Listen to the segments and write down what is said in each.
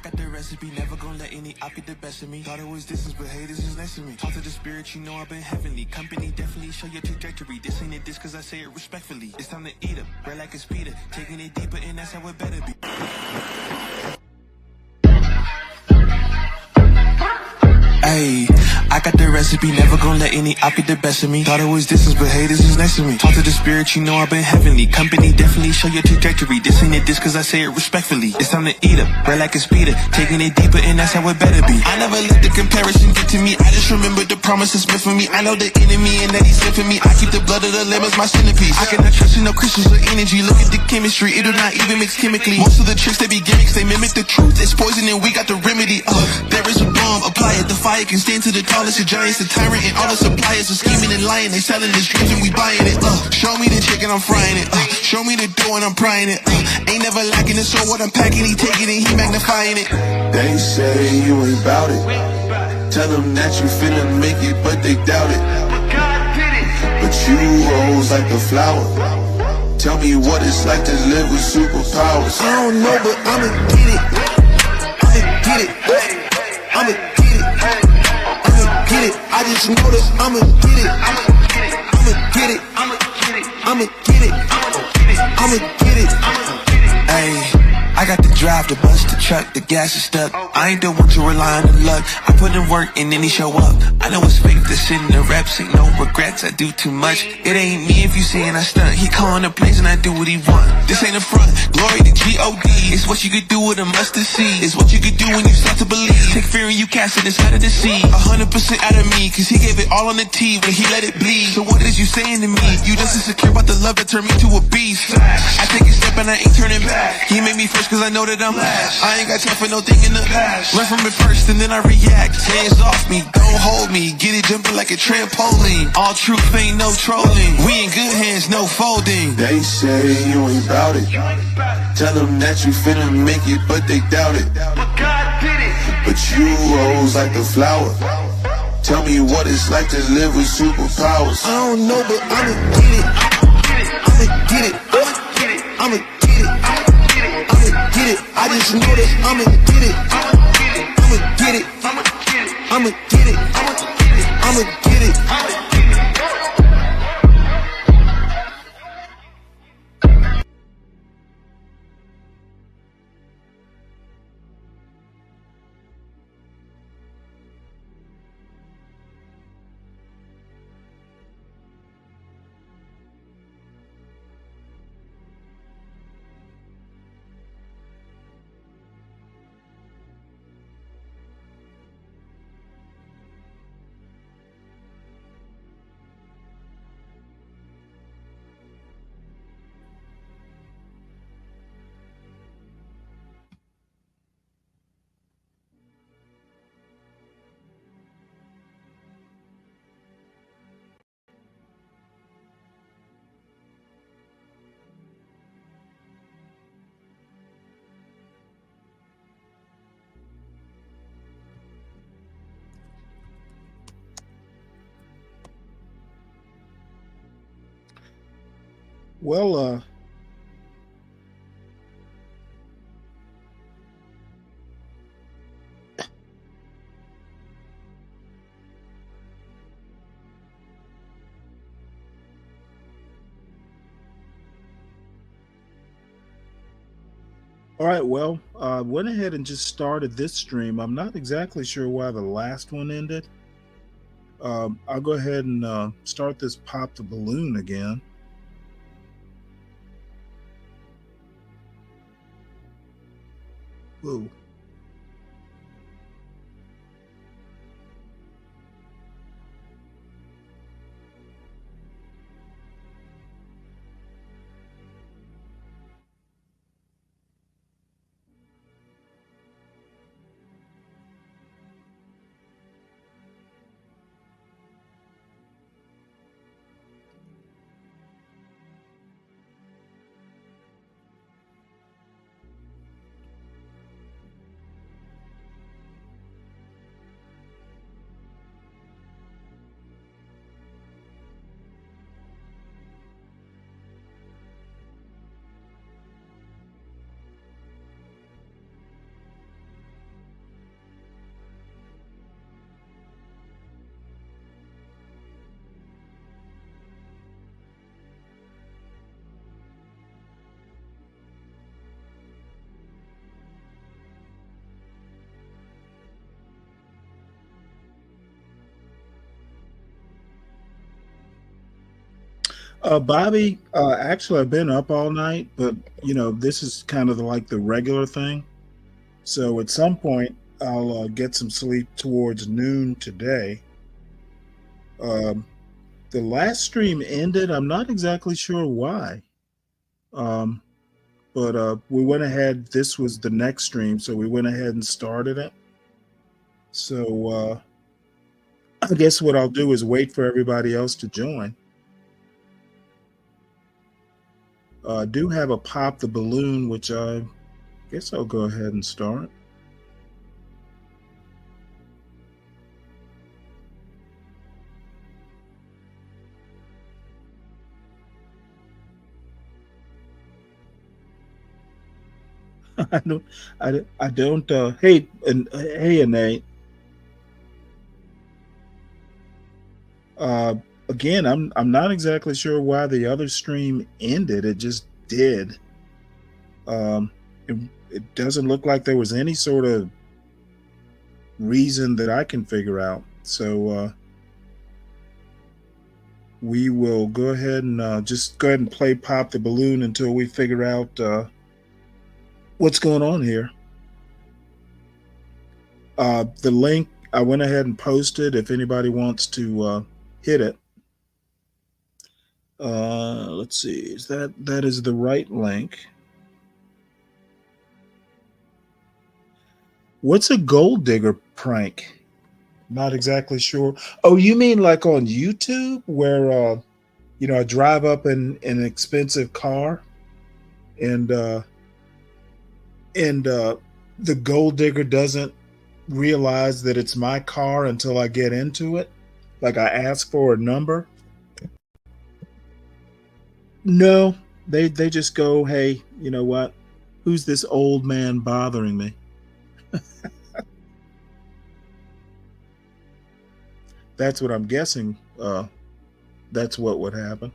got the recipe, never gonna let any op get the best of me. Thought it was distance, but hey, this is next to me. Talk to the spirit, you know I've been heavenly. Company definitely show your trajectory. This ain't a diss cause I say it respectfully. It's time to eat up, bread like a speeder. Taking it deeper and that's how it better be. Ayy, I got the recipe, never gonna let any op get the best of me. Thought it was distance, but hey, this is next to me. Talk to the spirit, you know I've been heavenly. Company definitely show your trajectory. This ain't a diss cause I say it respectfully. It's time to eat up, bread like a speeder. Taking it deeper and that's how it better be. I never let the comparison get to me. I just remember the promises meant for me. I know the enemy and that he sent for me. I keep the blood of the lamb as my centerpiece. I cannot trust in no crystals or energy. Look at the chemistry, it do not even mix chemically. Most of the tricks they be gimmicks, they mimic the truth. It's poison and we got the remedy. There is a bomb, apply it, the fire can stand to the tallest of giants, the tyrant and all the suppliers are scheming and lying. They selling this dreams and we buying it. Show me the chicken, I'm frying it. Show me the dough and I'm prying it. Ain't never lacking it, so what I'm packing, he taking it, he magnifying it. They say you ain't bout it. Tell them that you finna make it, but they doubt it. But you rose like a flower. Tell me what it's like to live with superpowers. I don't know, but I'ma get it. I'ma get it. I'ma get it. I'ma get it. I just know that I'ma get it. I'ma get it. I'ma get it. I'ma get it. Ayy. I got the drive, the bus, the truck, the gas is stuck. I ain't the one to rely on the luck. I put in work and then he show up. I know it's fake, this shit in the reps, ain't no regrets, I do too much. It ain't me if you saying I stunt. He calling the plays and I do what he want. This ain't a front, glory to G-O-D. It's what you could do with a mustard seed. It's what you could do when you start to believe. Take fear and you cast it inside of the sea. 100% out of me, cause he gave it all on the T when he let it bleed. So what is you saying to me? You just insecure about the love that turned me to a beast. I take a step and I ain't turning back. He made me first cause I know that I'm last. I ain't got time for no thing in the past. Learn from it first and then I react. Hands off me, don't hold me. Get it jumping like a trampoline. All truth ain't no trolling. We in good hands, no folding. They say you ain't bout it. Tell them that you finna make it, but they doubt it. But you rose like a flower. Tell me what it's like to live with superpowers. I don't know, but I'ma get it. I'ma get it. I'ma get it. I'ma get it. I just know that I'ma get it. I'ma get it. I'ma get it. I'ma get it. Well, all right, well, I went ahead and just started this stream. I'm not exactly sure why the last one ended. I'll go ahead and start this Pop the Balloon again. Whoa. Bobby, actually, I've been up all night, but this is kind of like the regular thing. So at some point, I'll get some sleep towards noon today. Um, the last stream ended. I'm not exactly sure why. Um, but we went ahead. This was the next stream, so we went ahead and started it. So I guess what I'll do is wait for everybody else to join. I do have a pop the balloon, which I guess I'll go ahead and start. I don't, I don't. Hey, Nate. Again, I'm not exactly sure why the other stream ended. It just did. It, it doesn't look like there was any sort of reason that I can figure out. So we will go ahead and just go ahead and play Pop the Balloon until we figure out what's going on here. The link I went ahead and posted if anybody wants to hit it. Let's see, is that is the right link? What's a gold digger prank? Not exactly sure. Oh, you mean like on YouTube where I drive up in an expensive car and the gold digger doesn't realize that it's my car until I get into it? Like I ask for a number? No, they just go, hey, you know what? Who's this old man bothering me? That's what I'm guessing. That's what would happen.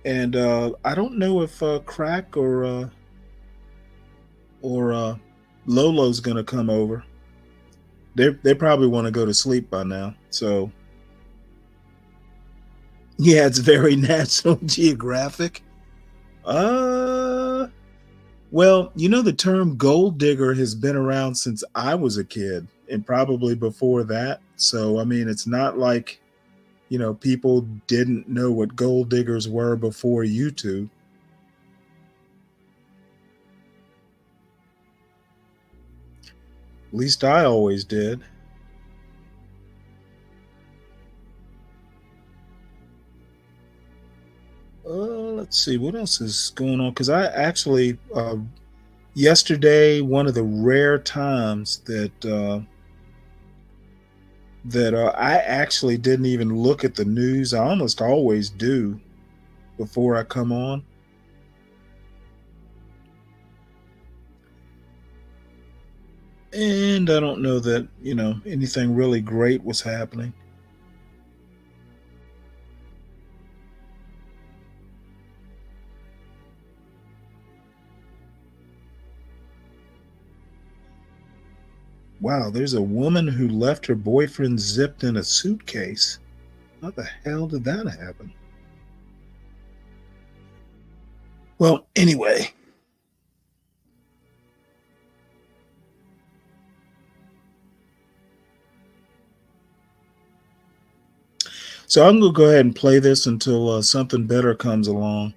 And I don't know if Crack or Lolo's gonna come over. They probably want to go to sleep by now. So yeah, it's very National Geographic. Well, the term gold digger has been around since I was a kid and probably before that. So I mean, it's not like people didn't know what gold diggers were before YouTube. At least I always did. Let's see what else is going on. Because I actually, yesterday, one of the rare times that I actually didn't even look at the news. I almost always do before I come on. And I don't know that, anything really great was happening. Wow, there's a woman who left her boyfriend zipped in a suitcase. How the hell did that happen? Well, anyway. So I'm going to go ahead and play this until something better comes along.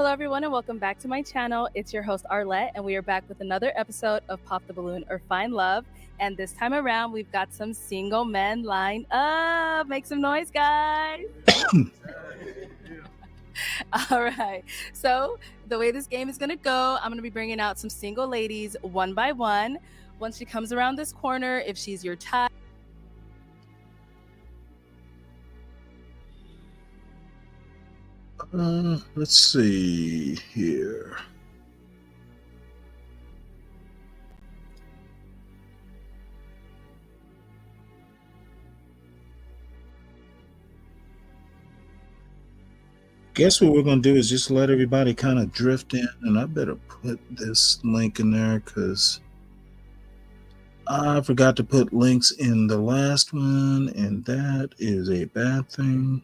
Hello, everyone, and welcome back to my channel. It's your host, Arlette, and we are back with another episode of Pop the Balloon or Find Love. And this time around, we've got some single men lined up. Make some noise, guys. All right. So the way this game is going to go, I'm going to be bringing out some single ladies one by one. Once she comes around this corner, if she's your type, let's see here. Guess what we're going to do is just let everybody kind of drift in, and I better put this link in there because I forgot to put links in the last one, and that is a bad thing.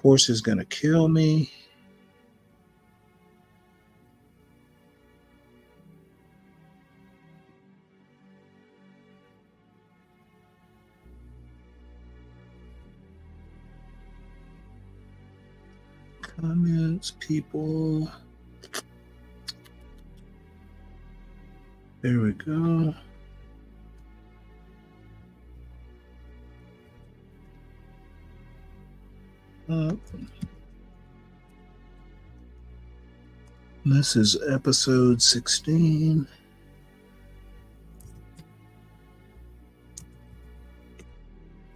Horse is going to kill me. Comments, people. There we go. This is episode 16.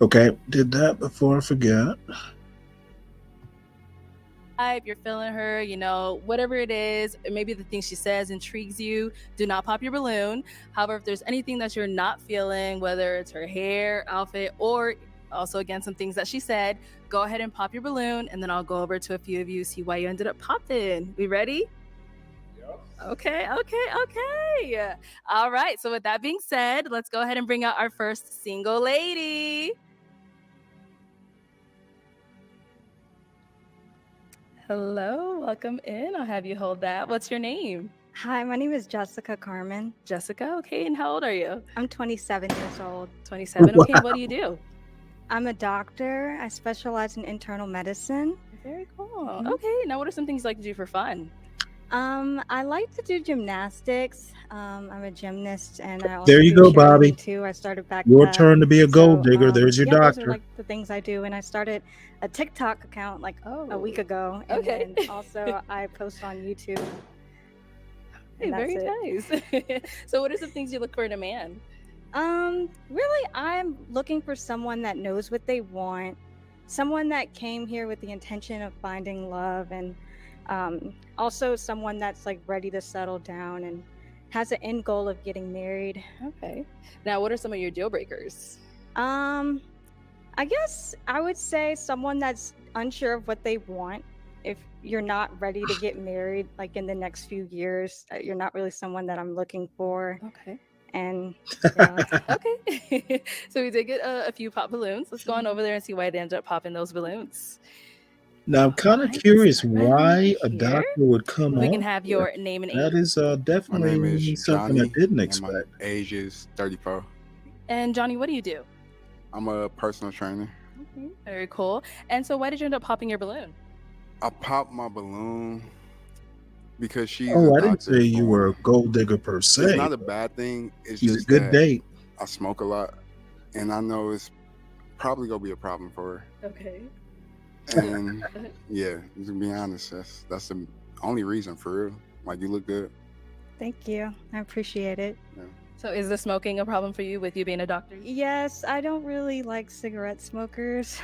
Okay, did that before I forget. if you're feeling her, you know, whatever it is, maybe the thing she says intrigues you, do not pop your balloon. However, if there's anything that you're not feeling, whether it's her hair, outfit, or also again some things that she said, go ahead and pop your balloon, and then I'll go over to a few of you, see why you ended up popping. We ready? Okay. All right, so with that being said, let's go ahead and bring out our first single lady. Hello, welcome in. I'll have you hold that. What's your name? Hi, my name is Jessica Carmen. Jessica, okay, and how old are you? I'm 27 years old. 27, okay, what do you do? I'm a doctor. I specialize in internal medicine. Very cool. Okay, now what are some things you like to do for fun? I like to do gymnastics. I'm a gymnast, and I also There you do go, Bobby. cheerleading too. I started back. Your turn to be a gold digger. There's your yeah, doctor. those are like the things I do, and I started a TikTok account like a week ago. And Okay. then also, I post on YouTube. Hey, And that's very nice. So what are some things you look for in a man? Really, I'm looking for someone that knows what they want, someone that came here with the intention of finding love, and also someone that's like ready to settle down and has an end goal of getting married. Okay. Now, what are some of your deal breakers? I guess I would say someone that's unsure of what they want. If you're not ready to get married, like in the next few years, you're not really someone that I'm looking for. Okay. And yeah. Okay. So we did get a few pop balloons. Let's go on over there and see why they ended up popping those balloons. Now, I'm kind of Alright, curious let's go why right a here. doctor would come We on. can have your name and That age. is My name definitely is something Johnny, I didn't and my expect. age is 34. And Johnny, what do you do? I'm a personal trainer. Okay. Very cool. And so why did you end up popping your balloon? I popped my balloon because she's Oh, a I didn't doctor say you were a for- gold digger per It's se. not a bad thing. It's She's a just good that date. I smoke a lot, and I know it's probably gonna be a problem for her. Okay. And yeah, to be honest, that's the only reason for real. Like, you look good. Thank you. I appreciate it. So is the smoking a problem for you with you being a doctor? Yes, I don't really like cigarette smokers.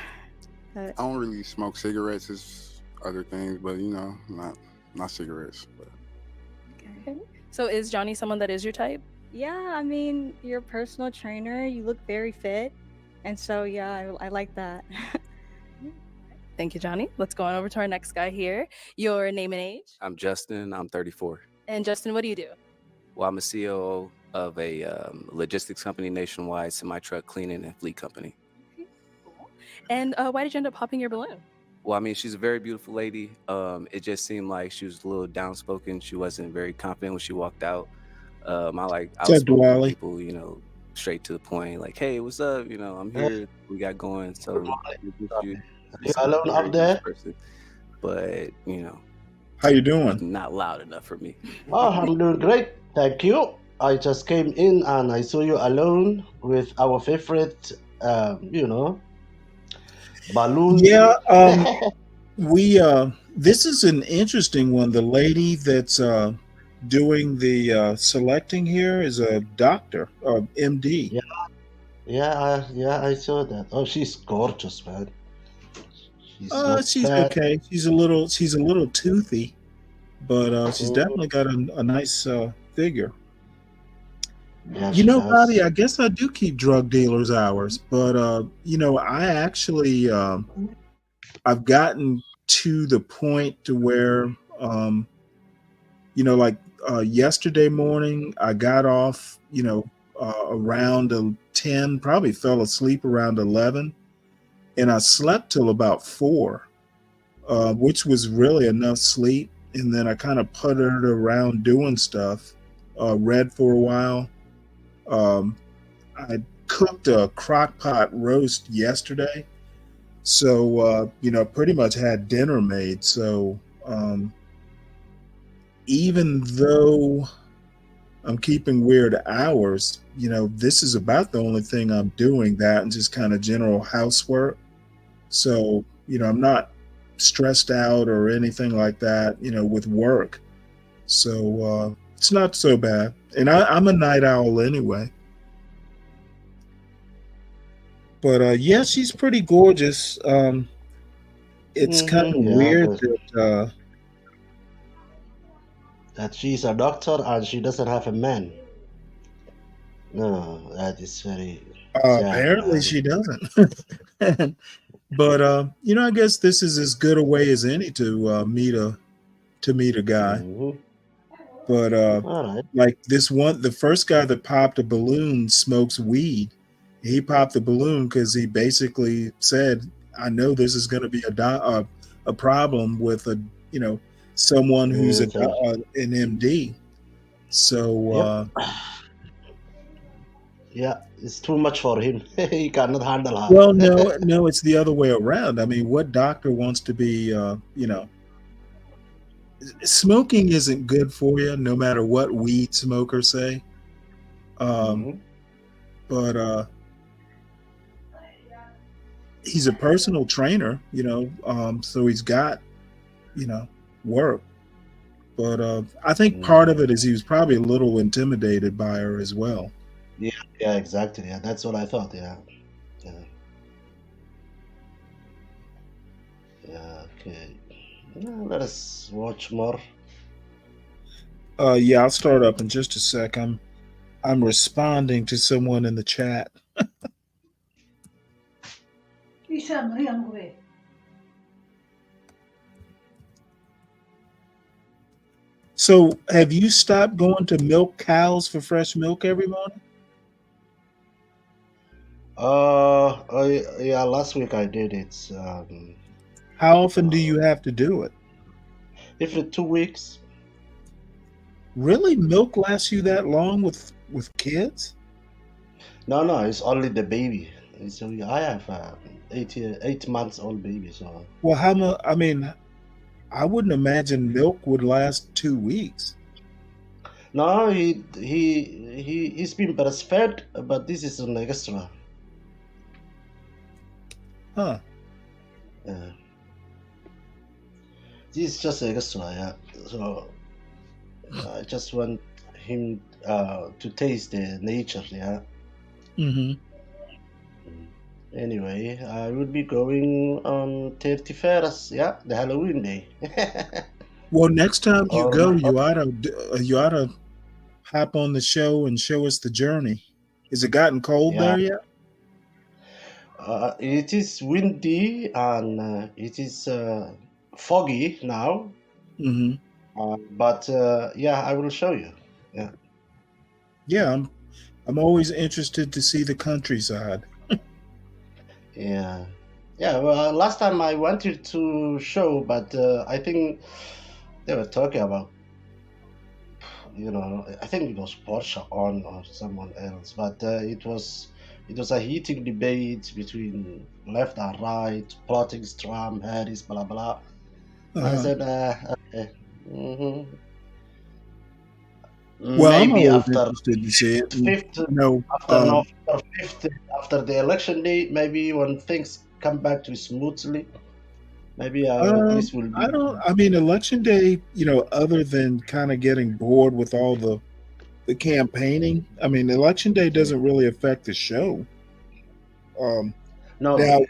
But I don't really smoke cigarettes. It's other things, but you know, not cigarettes. But Okay. So is Johnny someone that is your type? yeah, I mean, you're a personal trainer. You look very fit. And so, yeah, I like that. Thank you, Johnny. Let's go on over to our next guy here. Your name and age. I'm Justin. I'm 34. And Justin, what do you do? Well, I'm a COO of a logistics company nationwide, semi-truck cleaning and fleet company. And why did you end up popping your balloon? Well, I mean, she's a very beautiful lady. It just seemed like she was a little downspoken. She wasn't very confident when she walked out. I like What's up, outspoken Dwally? people, you know, straight to the point. Like, hey, what's up? You know, I'm here. We got going. So, You alone up there? person. But you know, How you doing? Not loud enough for me. Oh, I'm doing great. Thank you. I just came in and I saw you alone with our favorite, balloons. Yeah, we this is an interesting one. The lady that's doing the selecting here is a doctor, MD. Yeah, I saw that. Oh, she's gorgeous, man. She's not She's fat. okay. She's a little toothy, but she's Mm, definitely got a nice figure. yeah, You she know, does. Bobby, I guess I do keep drug dealers hours, but I actually I've gotten to the point to where like yesterday morning I got off, around 10, probably fell asleep around 11, and I slept till about 4, which was really enough sleep. And then I kind of puttered around doing stuff, read for a while. Um, I cooked a crock pot roast yesterday. So, pretty much had dinner made. So, even though I'm keeping weird hours, this is about the only thing I'm doing, that and just kind of general housework. So, I'm not stressed out or anything like that, with work. So, it's not so bad. And I'm a night owl anyway. But yeah, she's pretty gorgeous. It's kind of Yeah, weird but that she's a doctor and she doesn't have a man. No, that is very sad, apparently man. she doesn't. But I guess this is as good a way as any to meet a guy. Hmm. But All right. like the first guy that popped a balloon smokes weed. He popped the balloon because he basically said, "I know this is going to be a problem with someone who's Mm, so, an MD." So yep. Yeah, it's too much for him. He cannot handle her. well, no, it's the other way around. I mean, what doctor wants to be, smoking isn't good for you, no matter what weed smokers say. Um, Mhm. but he's a personal trainer, so he's got, work. But I think part of Mm. it is he was probably a little intimidated by her as well. Yeah, exactly. Yeah, that's what I thought. Yeah, yeah, yeah. Okay. Let us watch more. Yeah, I'll start up in just a sec. I'm responding to someone in the chat. So, have you stopped going to milk cows for fresh milk every morning? Yeah, last week I did it. How often do you have to do it? Every 2 weeks. Really, milk lasts you that long with kids? No, it's only the baby. So I have 8 months old baby. So Well, how much? I mean, I wouldn't imagine milk would last 2 weeks. no, he's been breastfed, but this is an extra. Huh. Yeah. This is just extra. Yeah. So I just want him to taste the nature. Yeah. Mm-hmm. Anyway, I will be going on 31st. Yeah, the Halloween day. Well, next time you or, go, or you ought to hop on the show and show us the journey. Has it gotten cold yeah, there yet? it is windy and it is foggy now. Mm-hmm. But yeah, I will show you. Yeah. Yeah, I'm always interested to see the countryside. Yeah. Yeah. Well, last time I wanted to show, but I think they were talking about, I think it was Porsche on or someone else, but it was a heated debate between left and right, plotting Trump, Harris, blah blah. I Uh-huh. said, okay, Mhm. Well, I'm Maybe always after interested to see it. And, fifth, you know, after November 5th, after the election day, maybe when things come back to smoothly, maybe this will I be. don't. I mean, election day. You know, other than kind of getting bored with all the campaigning. I mean, election day doesn't really affect the show. Um, No, now,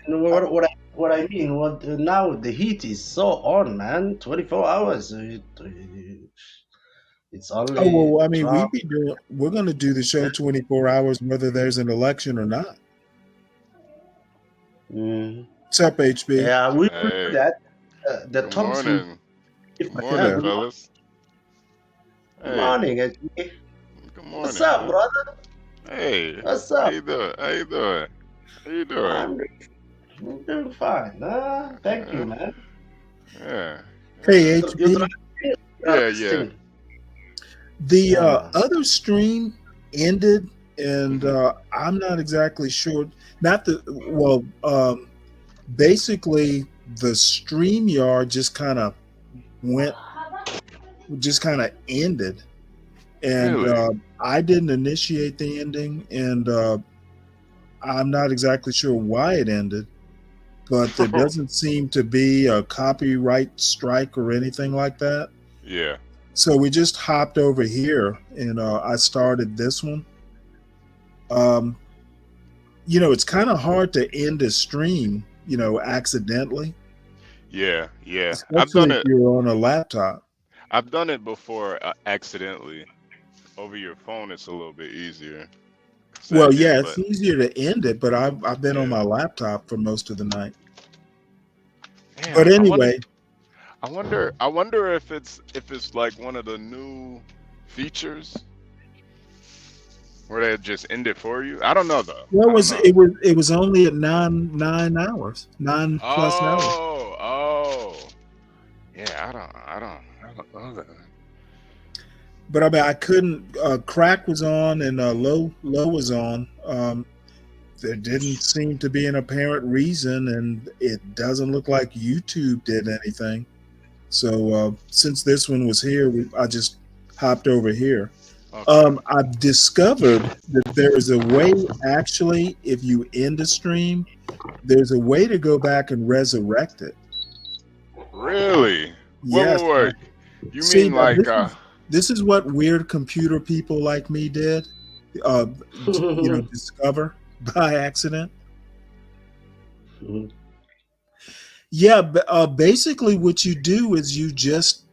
what I mean, now the heat is so on, man. 24 hours. It's oh only well, I mean, Trump. we're going to do the show 24 hours whether there's an election or not. Mm. What's up, HB? Yeah, we will do Hey, that. The good talks will morning. be Good different. Hey Yeah, morning, there. good morning. fellas. Good Hey, morning, HB. good What's morning, up, man. brother? Hey, What's how up? you doing? How you doing? How you doing? I'm, I'm doing fine. Thank you, Uh, man. yeah, Hey, yeah, You HB. driving? You are yeah, yeah. resting. The Yeah. other stream ended, and Hmm. I'm not exactly sure. Not the well. Basically, the StreamYard went, just kind of ended, and Really? I didn't initiate the ending, and I'm not exactly sure why it ended. But there doesn't seem to be a copyright strike or anything like that. Yeah. So we just hopped over here, and I started this one. Um, you know, it's kind of hard to end a stream, you know, accidentally, Yeah, yeah. I've especially done if it. you're on a laptop. I've done it before accidentally. Over your phone, it's a little bit easier. Well, Second, yeah, it's but easier to end it, but I've been on yeah. my laptop for most of the night. But Damn, anyway, I wonder if it's like one of the new features where they just end it for you. I don't know though. well, I don't know. it was only at 9 hours, 9+ hours. Oh. Yeah, I don't know that. But I mean, I couldn't. Crack was on and low was on. There didn't seem to be an apparent reason, and it doesn't look like YouTube did anything. So since this one was here, I just hopped over here. Okay. I've discovered that there is a way, actually, if you end a stream, there's a way to go back and resurrect it. Really? Yes. Wait. You See, mean now like this is what weird computer people like me did, uh, you know, discover by accident. Yeah, basically what you do is you just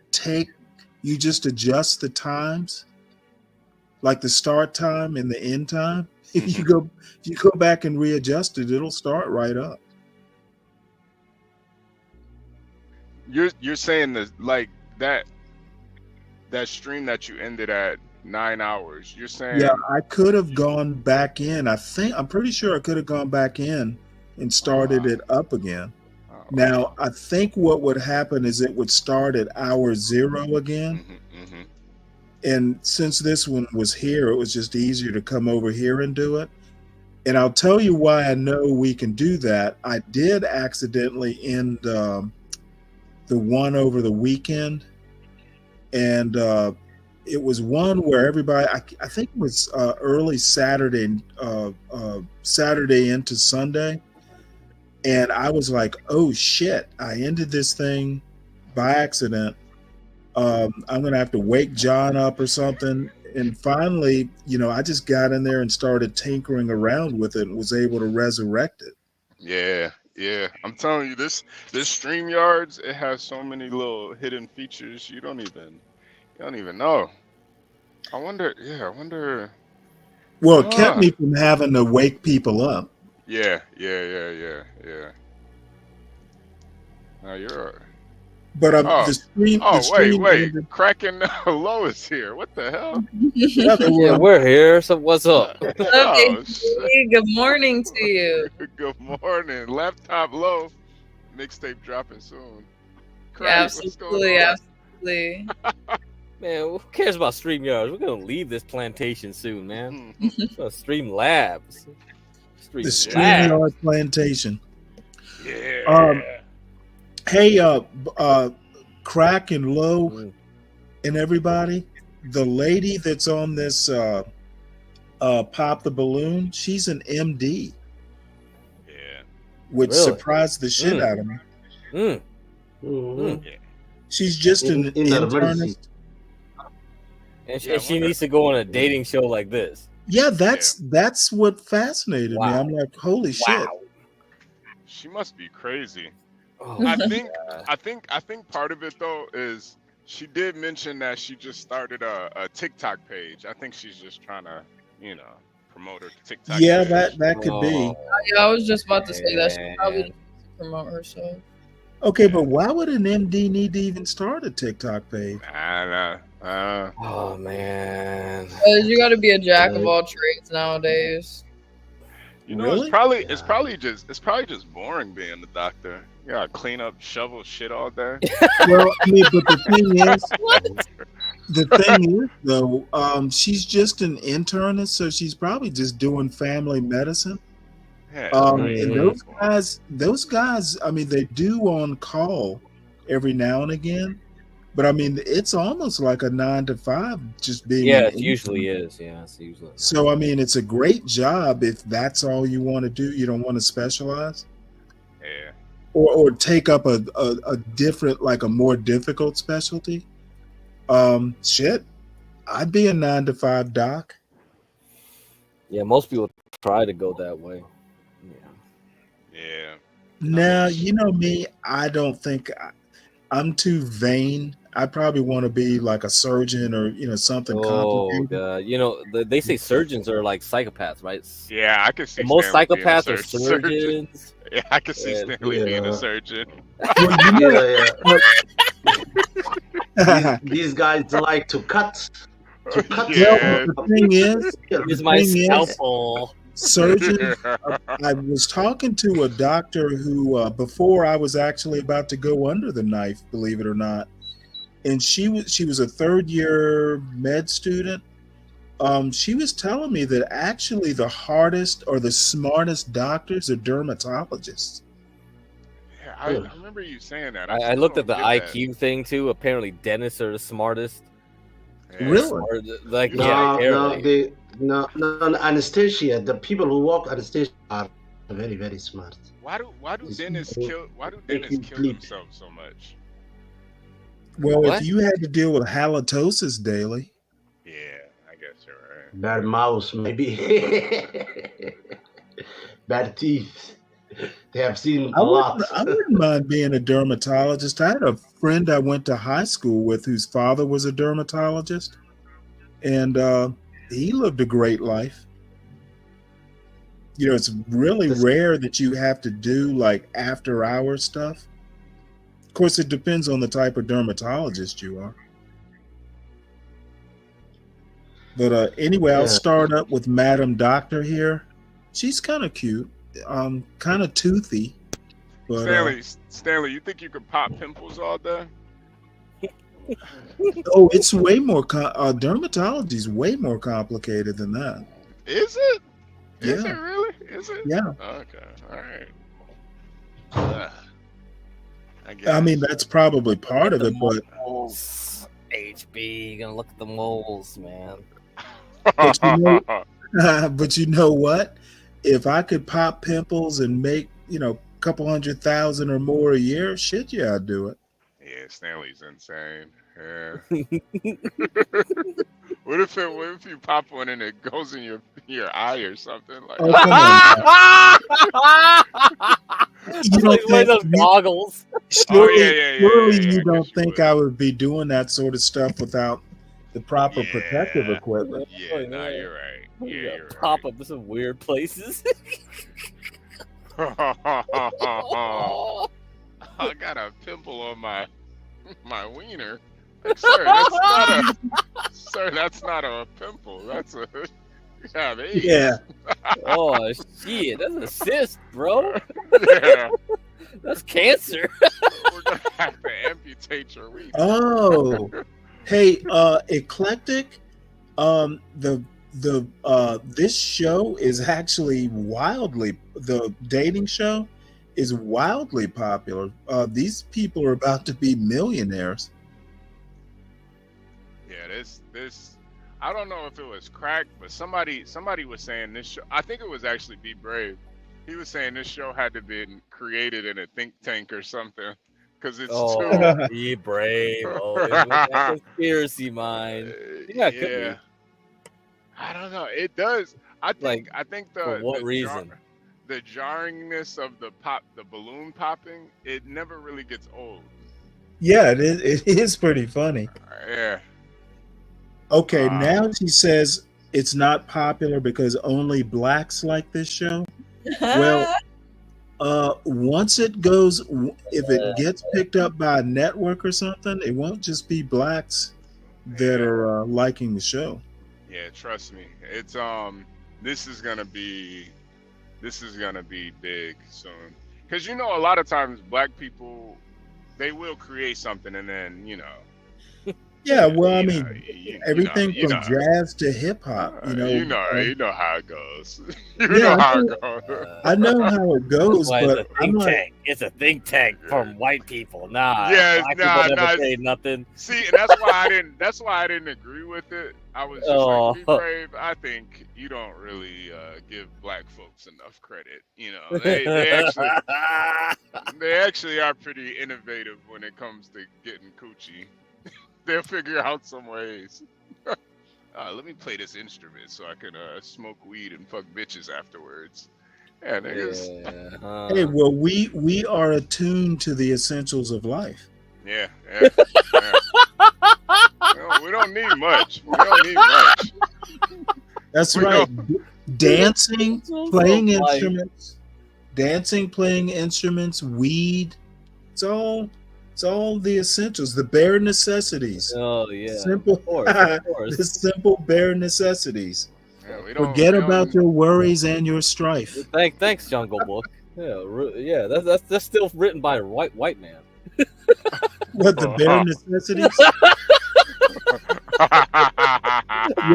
adjust the times, like the start time and the end time. If you go back and readjust it, it'll start right up. you're saying that like that stream that you ended at 9 hours, you're Yeah, saying I could have gone back in. I'm pretty sure I could have gone back in and started it up again. Now, I think what would happen is it would start at hour 0 again. mm-hmm. And since this one was here, it was just easier to come over here and do it. And I'll tell you why I know we can do that. I did accidentally end the one over the weekend. And it was one where everybody, I think it was early Saturday, Saturday into Sunday. And I was like, oh shit, I ended this thing by accident. I'm going to have to wake John up or something. And finally, you know, I just got in there and started tinkering around with it and was able to resurrect it. Yeah, I'm telling you, this StreamYards, it has so many little hidden features you don't even know. I wonder. Well, it kept me from having to wake people up. Yeah. No, you're. But the stream. Wait. Ended. Kraken Low is here. What the hell? Yeah, Yeah, we're here. So what's up? Oh, Good morning to you. Good morning. Laptop Low. Mixtape dropping soon. Yeah, absolutely. Man, who cares about StreamYards? We're gonna leave this plantation soon, man. Stream Labs. The StreamYard plantation. Yeah. Hey, Crack and Low, and everybody, the lady that's on this Pop the Balloon, she's an MD. Yeah. Which Really? surprised the shit out of me. Mhm. Yeah. She's just an In the emergency. internist. And Yeah, I she wonder- needs to go on a dating show like this. Yeah, that's what fascinated me. Wow. I'm like, holy shit. Wow. She must be crazy. Oh, I think God. I think part of it though is she did mention that she just started a TikTok page. I think she's just trying to, promote her TikTok Yeah, page. that could be. Yeah, I was just about to say that she Man. probably needs to promote herself. Okay, but why would an MD need to even start a TikTok page? Nah. Oh man. Because you got to be a jack of all trades nowadays. Really? It's probably just boring being a doctor. You gotta clean up, shovel shit all day. Well, I mean, but the thing is, though, she's just an internist, so she's probably just doing family medicine. Yeah, And those guys, I mean, they do on call every now and again, but I mean, it's almost like a 9 to 5, just being. Yeah, an it usually intern. is. Yeah, it's usually. So I mean, it's a great job if that's all you want to do. You don't want to specialize. Yeah. Or take up a different, like a more difficult specialty. Shit, I'd be a 9 to 5 doc. Yeah, most people try to go that way. Yeah. Now, you know me, I don't think I'm too vain. I probably want to be like a surgeon or something Oh complicated. God! You know they say surgeons are like psychopaths, right? Yeah, I can see Most Stanley being a psychopaths are surgeon. surgeons. Yeah, I can see Stanley being a surgeon. These guys like to cut. To cut. Yeah. The thing is, Here's my scalpel. Surgeons. I was talking to a doctor who, before I was actually about to go under the knife, believe it or not, and she was a third-year med student. She was telling me that actually the hardest or the smartest doctors are dermatologists. Yeah, I remember you saying that. I still looked at don't the get IQ thing too. Apparently, dentists are the smartest. that. Really? Smart- Like No, yeah, no, apparently. no, anesthesia. The people who work anesthesia are very, very smart. Why do dentists kill sleep. themselves so much? Well, What? if you had to deal with halitosis daily, Yeah, I guess you're right. Bad mouse, maybe. Bad teeth. They have seen a lot. I wouldn't mind being a dermatologist. I had a friend I went to high school with whose father was a dermatologist, and he lived a great life. It's really rare that you have to do like after hours stuff. Of course, it depends on the type of dermatologist you are. But anyway, I'll start up with Madam Doctor here. She's kind of cute, kind of toothy. But, Stanley, you think you could pop pimples all day? oh, it's way more. Dermatology is way more complicated than that. Is it? Is Yeah. it really? Is it? Yeah. Okay. All right. I mean, that's probably part of it, but Moles. HB, you gonna look at the moles, man. but you know what? If I could pop pimples and make a couple 100,000 or more a year, shit, yeah, I'd do it. Yeah, Stanley's insane. Yeah. What if you pop one and it goes in your eye or something like? Oh, come on. You don't Like wear think those goggles. Surely you don't think I would be doing that sort of stuff without the proper protective equipment. Yeah, no, you're right. Yeah, you're right. Pop up in some weird places. I got a pimple on my wiener. Like, sir, that's not a pimple. That's a AIDS. Yeah. Oh shit, that's a cyst, bro. Yeah. That's cancer. We're gonna have to amputate your wiener. Oh, hey, Eclectic. This show is actually the dating show is wildly popular. These people are about to be millionaires. this. I don't know if it was cracked, but somebody was saying this show. I think it was actually Be Brave. He was saying this show had to be created in a think tank or something, because it's too. Be brave. Oh, it's with that conspiracy mind. Yeah, it could Yeah. be. I don't know. It does. I think For what reason? The jarringness of the balloon popping, it never really gets old. Yeah, it is pretty funny. Yeah. Okay, now she says it's not popular because only blacks like this show. Well, once it goes, if it gets picked up by a network or something, it won't just be blacks that are liking the show. Yeah, trust me. It's this is gonna be big soon. Because a lot of times black people, they will create something and then Yeah, well, I mean, everything from jazz to hip hop. you know how it goes. Yeah, know how it goes. I know how it goes, That's why but it's a think tank. It's a think tank from white people. Nah, Yeah, black nah, people never nah. say nothing. See, and that's why I didn't agree with it. I was just like, Be Brave. I think you don't really give black folks enough credit. They actually are pretty innovative when it comes to getting coochie. They'll figure out some ways. Let me play this instrument so I can smoke weed and fuck bitches afterwards. Yeah, niggas. Hey, well, we are attuned to the essentials of life. Yeah. We don't need much. That's right. Dancing, playing instruments, weed. It's all the essentials, the bare necessities. Oh yeah, simple, of course. The simple bare necessities. Yeah, Forget about your worries and your strife. Thanks, Jungle Book. Yeah, that's still written by a white man. What, the bare necessities?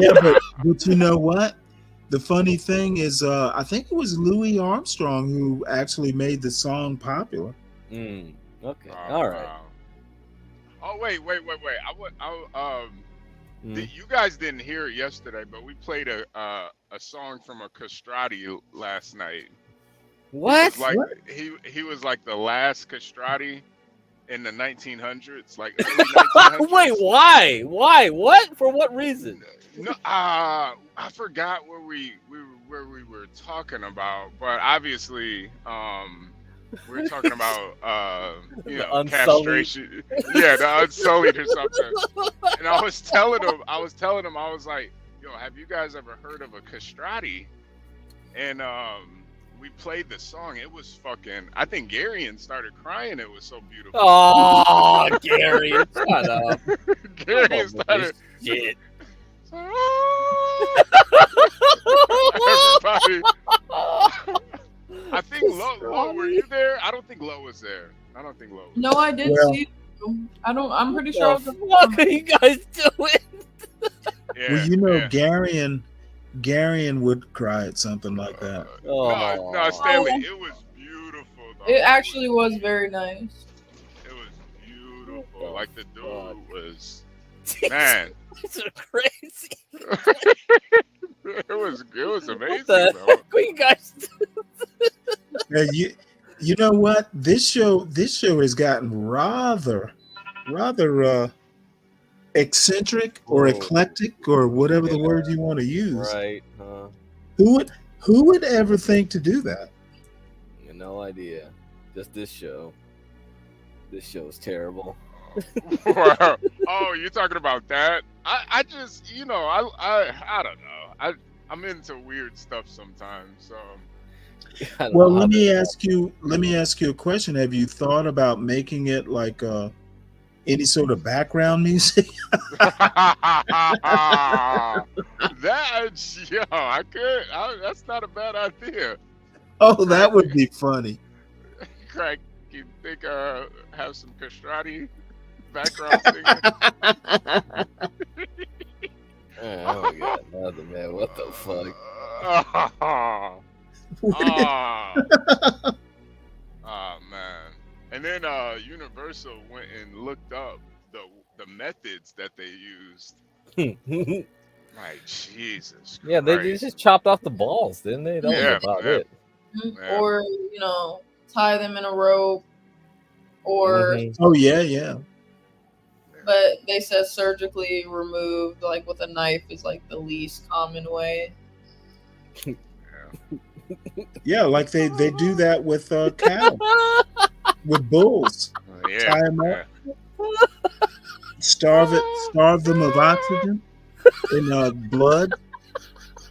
Yeah, but you know what? The funny thing is, I think it was Louis Armstrong who actually made the song popular. Okay. All right. Oh wait. You guys didn't hear it yesterday, but we played a song from a castrati last night. What? He was like the last castrati in the 1900s, like early 1900s. Wait, why? What? For what reason? No, I forgot where we were talking about, but obviously, we were talking about castration. Yeah, the Unsullied or something. And I was telling him, I was like, yo, have you guys ever heard of a castrati? And we played the song. It was fucking. I think Garion started crying. It was so beautiful. Oh, Garion, shut up. Garion started. Shit. Everybody. I think Lo, were you there? I don't think Lo was there. No, I didn't see you. I'm pretty sure. What are you guys doing? Yeah, well, Garion would cry at something like that. No, Stanley, it was beautiful. Though. It actually was very nice. It was beautiful. Like the dude was, man. These are crazy. It was amazing. What the heck are you guys doing? Now, you know what? This show has gotten rather eccentric or eclectic or whatever the word you want to use. Right. Who would ever think to do that? No idea. Just this show. This show is terrible. Wow. Oh, you're talking about that? I just, I don't know. I'm into weird stuff sometimes. So. Well, let me ask you a question. Have you thought about making it like any sort of background music? I could. That's not a bad idea. Oh, that would be funny. Craig, you think have some castrati background singing? Oh my god, nothing, man. What the fuck? Oh man. And then Universal went and looked up the methods that they used Like Jesus. Yeah, they Christ. just chopped off the balls, didn't they? That Yeah, was about yeah. it. Yeah. Or tie them in a rope, or Oh yeah. but they said surgically removed, like with a knife, is like the least common way. Yeah, like they do that with cattle, with bulls. Yeah. Tie them up, starve them of oxygen and blood.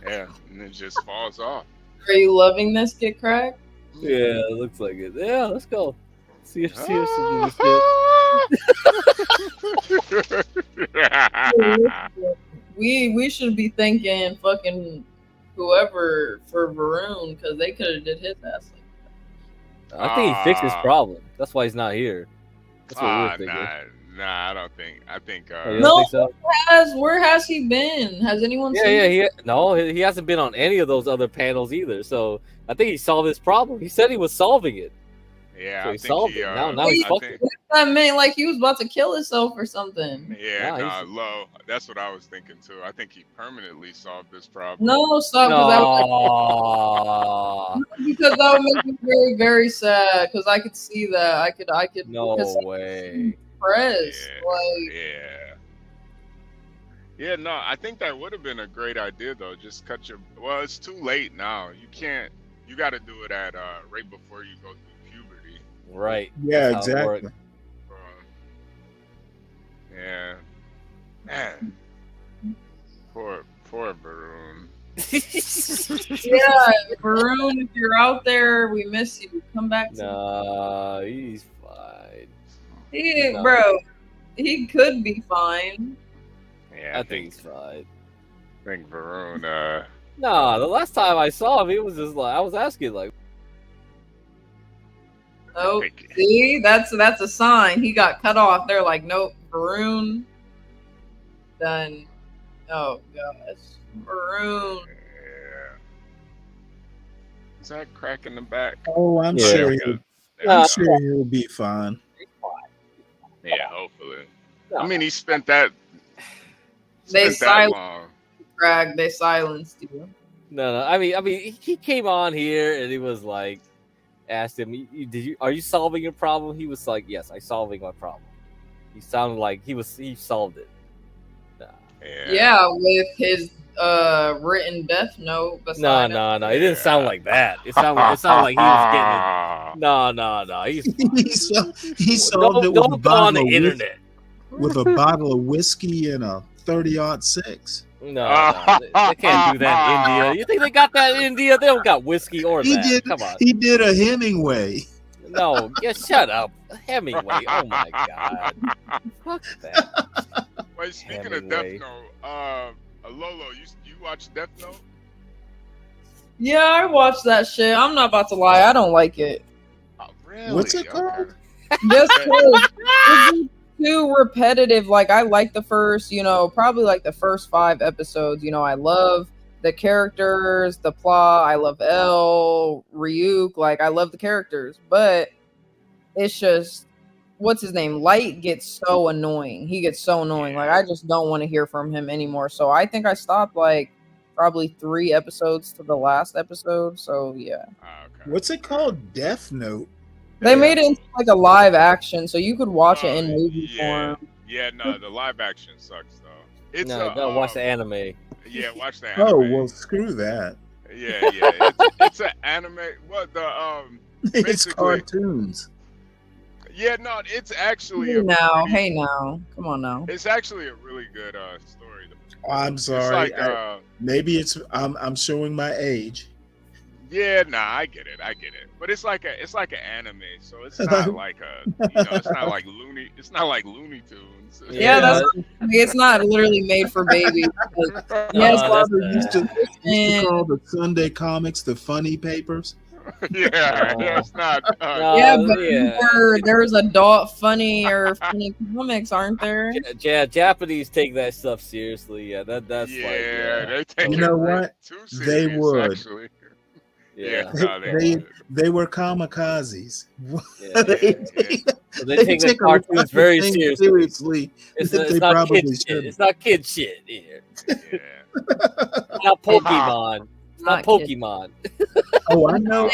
Yeah, and it just falls off. Are you loving this, Get Crack? Yeah, it looks like it. Yeah, let's go. See if do this shit. We should be thanking fucking whoever for Varun, because they could have did his ass. I think he fixed his problem. That's why he's not here. That's what we're thinking. Nah, I don't think. I think. You don't think so? Where has he been? Has anyone seen Yeah. He hasn't been on any of those other panels either. So I think he solved his problem. He said he was solving it. Yeah, so I he think solved he, it. Now he's fucking. That meant like he was about to kill himself or something. Yeah, low. That's what I was thinking too. I think he permanently solved this problem. No, stop. Because that would make me very, very sad. Because I could see that. I could. No way. Pressed. Yeah, no, I think that would have been a great idea though. Just cut your. Well, it's too late now. You can't. You got to do it at right before you go through puberty. Right. Yeah, exactly. Yeah. Man. Poor Varun. Yeah, Varun, if you're out there, we miss you. Come back. Nah, he's fine. Bro, he could be fine. Yeah, I think he's fine. I think Varun. Nah, the last time I saw him, he was just like I was asking like. Oh, see, that's a sign. He got cut off. They're like, nope, Varun, done. Oh gosh, Varun. Yeah. Is that crack in the back? Oh, I'm sure he'll be fine. Yeah, hopefully. I mean, he spent that. They silenced Craig. They silenced you. No. I mean, he came on here and he was like, asked him, are you solving your problem? He was like, yes, I'm solving my problem. He sounded like he solved it. Nah. Yeah, with his written death note. No. It didn't sound like that. It sounded like he was getting it. No. He solved it with a bottle on the internet. With a bottle of whiskey and a 30-06. No, they can't do that in India. You think they got that in India? They don't got whiskey or that. Come on. He did a Hemingway. No, shut up. Hemingway. Oh my god. Fuck that. Wait, speaking of Death Note, Lolo, you watch Death Note? Yeah, I watched that shit. I'm not about to lie. I don't like it. Oh, really? What's it called? Just it's too repetitive. Like, I like the first, probably like the first 5 episodes. I love the characters, the plot. I love L, Ryuk. Like, I love the characters, but it's just, what's his name? Light gets so annoying. He gets so annoying. Like, I just don't want to hear from him anymore. So I think I stopped like probably 3 episodes to the last episode. So yeah. Okay. What's it called? Death Note. They made it into like a live action, so you could watch it in movie form. Yeah, no, the live action sucks though. It's gotta watch the anime. Yeah, watch the anime. Oh well, screw that. Yeah. It's an anime. What the It's cartoons. Yeah, no, it's actually Hey now, come on now. It's actually a really good story. I'm sorry. It's like, maybe I'm showing my age. Yeah, nah, I get it. But it's like an anime, so it's not like it's not like Looney Tunes. Yeah, it's not literally made for babies. Used to call the Sunday comics the funny papers. It's not. There's adult funny comics, aren't there? Yeah, Japanese take that stuff seriously. Yeah, that's they take you know it what? too serious, They would. Actually. Yeah. no, They were kamikazes. Yeah. So they They take the take a lot cartoons of very things seriously. seriously It's that they not kid probably shit. shouldn't. It's not kid shit here. Yeah. It's not Pokemon. It's not Not kid. Pokemon. Oh, I know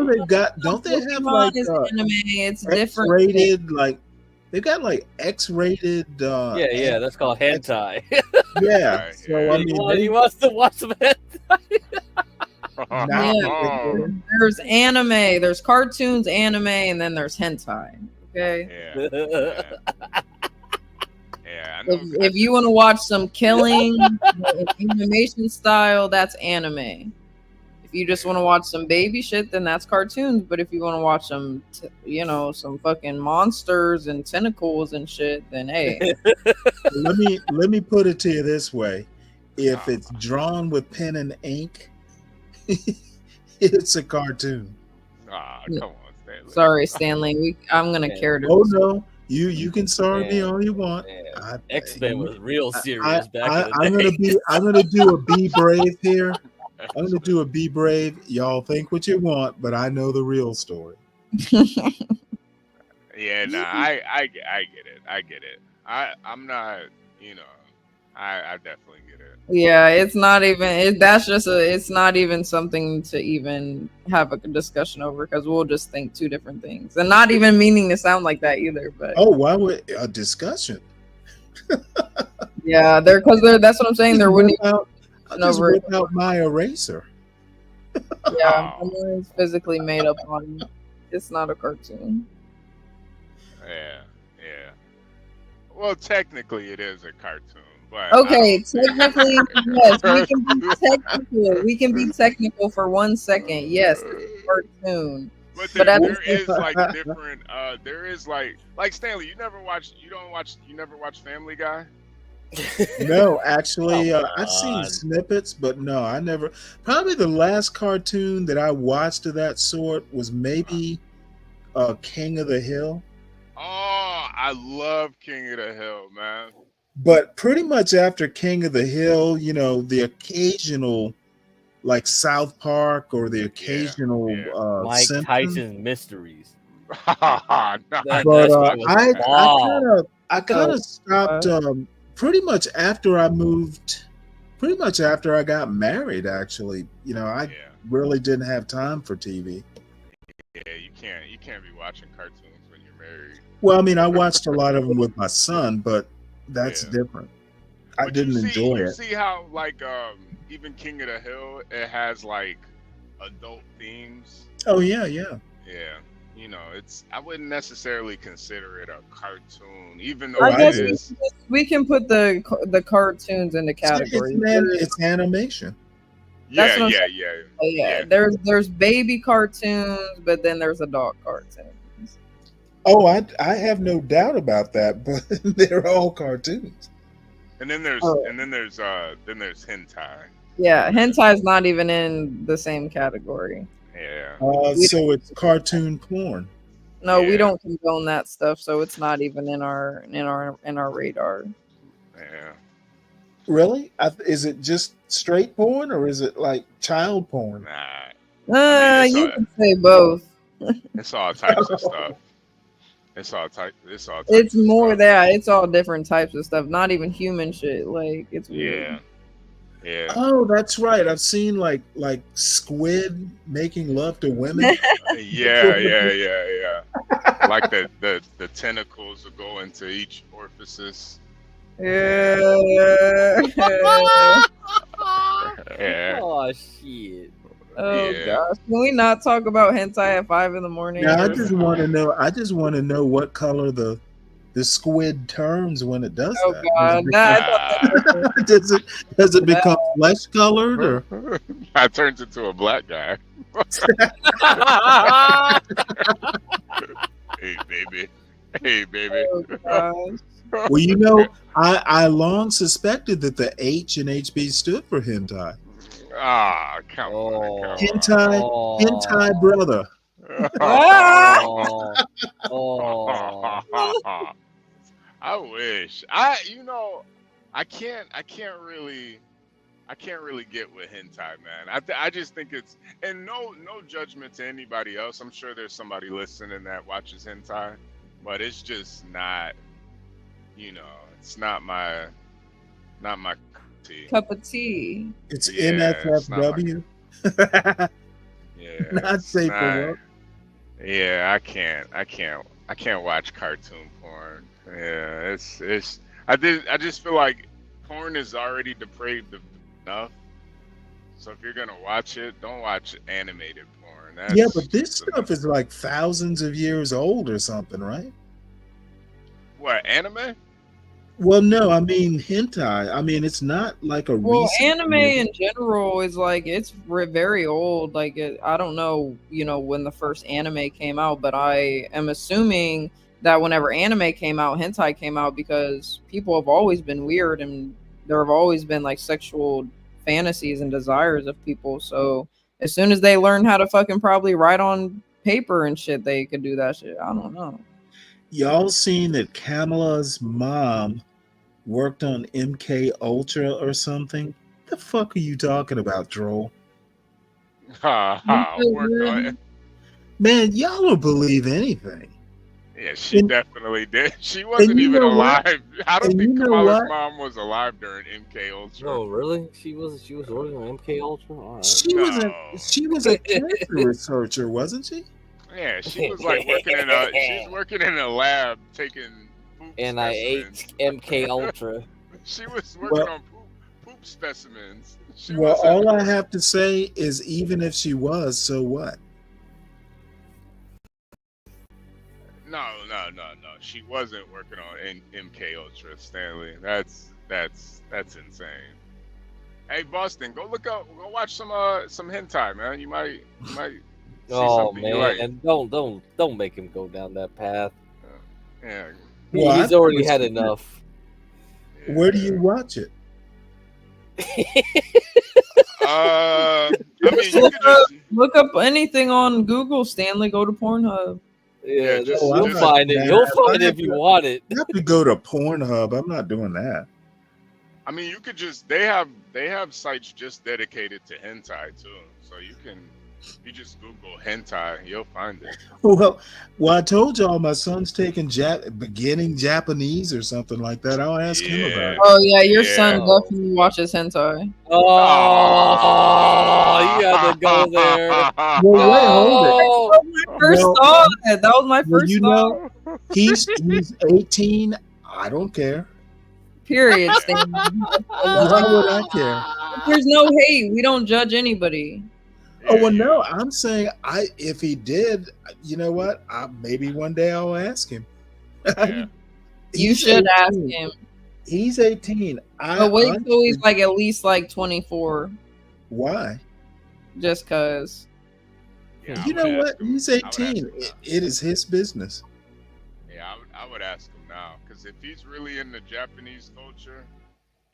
they've got. Don't they have like Pokemon is anime. It's different. X-rated? Like they got like X-rated. Yeah, that's called hentai. Yeah. Right, So yeah. I mean, He wants to watch some hentai. now Oh, There's anime, there's cartoons, anime, and then there's hentai. Okay. yeah. Yeah, I know. If you want to watch some killing animation style, that's anime. If you just want to watch some baby shit, then that's cartoons. But if you want to watch some, some fucking monsters and tentacles and shit, then hey, let me put it to you this way: if it's drawn with pen and ink, it's a cartoon. Come on, Stanley. sorry, Stanley. I'm gonna care to. Oh no, you can sorry me all you want. X-Men was real serious back in the I'm day. I'm gonna do a be brave here. I'm gonna do a be brave. Y'all think what you want, but I know the real story. Yeah, nah, I get it. I get it. I'm not, I definitely get it. Yeah, it's not even. It's not even something to even have a discussion over because we'll just think two different things, and not even meaning to sound like that either. But Oh, why would a discussion? yeah, that's what I'm saying. There wouldn't. I just whip out my eraser. Yeah, it's physically made up on. It's not a cartoon. Yeah. Well, technically, it is a cartoon, but Okay, technically, yes, we can be technical. We can be technical for 1 second. Yes, it's a cartoon. But But there at the is same like different. There is like Stanley. You never watch Family Guy. No, actually, Come I've seen on. snippets, but no, I never. Probably the last cartoon that I watched of that sort was maybe King of the Hill. Oh, I love King of the Hill, man. But pretty much after King of the Hill, the occasional like South Park or the occasional Mike Simpsons. Tyson's Mysteries. Nah. But was I kind of stopped pretty much after I got married. Actually, I really didn't have time for TV. Yeah, you can't be watching cartoons when you're married. Well, I mean, I watched a lot of them with my son, but that's different. I didn't enjoy You it. see how even King of the Hill, it has like adult themes. Oh yeah. Yeah, I wouldn't necessarily consider it a cartoon, even though I guess it is. we can put the cartoons into categories. It's animation. That's what I'm Yeah. There's baby cartoons, but then there's adult cartoons. Oh, I have no doubt about that, but they're all cartoons. And then there's hentai. Yeah, hentai is not even in the same category. Yeah. So it's cartoon porn. No, we don't condone that stuff, so it's not even in our radar. Yeah. Really? Is it just straight porn, or is it like child porn? Nah. You can say both. It's all types of stuff. It's all types. It's more that it's all different types of stuff. Not even human shit. Like it's weird. Yeah. Oh, that's right. I've seen like squid making love to women. Yeah. Like the tentacles will go into each orifice. Yeah. Yeah. Oh shit. Oh gosh. Can we not talk about hentai at 5 a.m? Now, I just want to know. I just want to know what color the squid turns when it does that. Does it become flesh colored, or it turns into a black guy? Hey baby. Oh, well, I long suspected that the H in HB stood for hentai. Come on. Hentai brother. I wish. I can't really I can't really get with hentai, man. I just think it's, and no judgment to anybody else. I'm sure there's somebody listening that watches hentai, but it's just not, it's not my tea. Cup of tea. It's Yeah, it's not my, NSFW. yeah, Not it's safe for not. work. Yeah, I can't watch cartoon porn. Yeah, it's. I just feel like porn is already depraved enough. So if you're gonna watch it, don't watch animated porn. Yeah, That's but this just stuff is like thousands of years old or something, right? what anime? Well, no, I mean hentai. I mean, it's not like a Well, recent anime thing. in general is like it's very old. Like I don't know, when the first anime came out, but I am assuming that whenever anime came out, hentai came out because people have always been weird and there have always been like sexual fantasies and desires of people. So as soon as they learn how to fucking probably write on paper and shit, they could do that shit. I don't know. Y'all seen that Kamala's mom worked on MK Ultra or something? The fuck are you talking about, troll? Ha ha. Worked on it. Man, y'all don't believe anything. Yeah, she And, definitely did. She wasn't and you even know what? alive. I don't And you think know Kamala's what? mom was alive during MK Ultra. No, really? She was working on MK Ultra. All right. She was a cancer researcher, wasn't she? Yeah, she was like working in a lab taking poop And I specimens. ate MK Ultra. She was working Well, on poop specimens. She well, wasn't. all I have to say is, even if she was, so what? No. She wasn't working on MK Ultra, Stanley. That's insane. Hey, Boston, go watch some hentai, man. You might see Oh something you man, like. and don't make him go down that path. Yeah. Well, He's I already never had seen it. enough. Where do you watch it? I mean, Just you look could up, just look up anything on Google, Stanley. Go to Pornhub. Yeah, just Oh, I'm you'll not find doing it. that. You'll If find I it have if you to, want it. I have to go to Pornhub. I'm not doing that. I mean, you could just they have sites just dedicated to hentai too. So you just Google hentai, you'll find it. Well, I told y'all my son's taking beginning Japanese or something like that. I'll ask him about Yeah. it. Oh yeah, your son Oh. definitely watches hentai. Oh, you had to go there. Well, wait, hold it. Oh, That was my first Well, thought. That was my well, first you thought. know, he's 18. I don't care. Period, Stanley. Why would I care? There's no hate. We don't judge anybody. Oh well, Yeah. no. I'm saying if he did, you know what? Maybe one day I'll ask him. Yeah. You He's should ask 18. him. He's 18. But wait till he's like at least like 24, Why? just cause. Yeah, I You would know ask what? him. He's I would ask 18. him now. It is his business. Yeah, I would ask him now because if he's really into Japanese culture,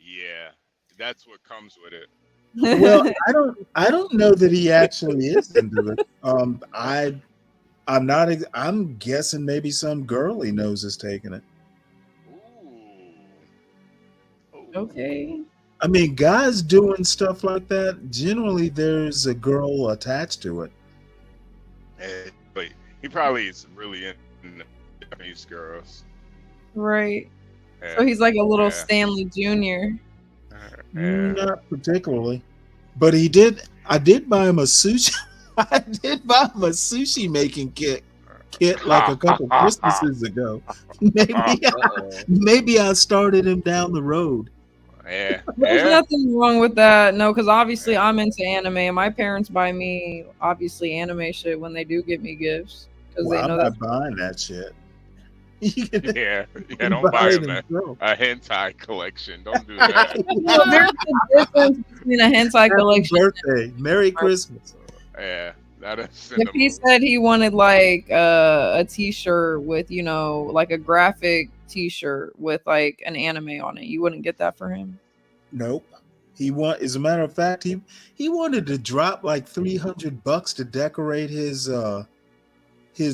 yeah, that's what comes with it. Well, I don't know that he actually is into it. I'm not. I'm guessing maybe some girl he knows is taking it. Ooh. Okay. I mean, guys doing stuff like that, generally there's a girl attached to it. But he probably is really into Japanese girls. Right. Yeah. So he's like a little Yeah. Stanley Jr. Yeah. Not particularly, but he did. I did buy him a sushi. I did buy him a sushi making kit like a couple Christmases ago. Maybe I started him down the road. Yeah. There's Yeah. nothing wrong with that. No, because obviously I'm into anime, and my parents buy me obviously anime shit when they do get me gifts because Well, they know I'm that's not buying that shit. Yeah. Don't buy him a hentai collection. Don't do that. Well, there's a difference between a hentai Happy collection. birthday, Merry Christmas. Yeah. That's If he said he wanted like a T-shirt with like a graphic T-shirt with like an anime on it, you wouldn't get that for him. Nope. As a matter of fact, he wanted to drop like $300 to decorate his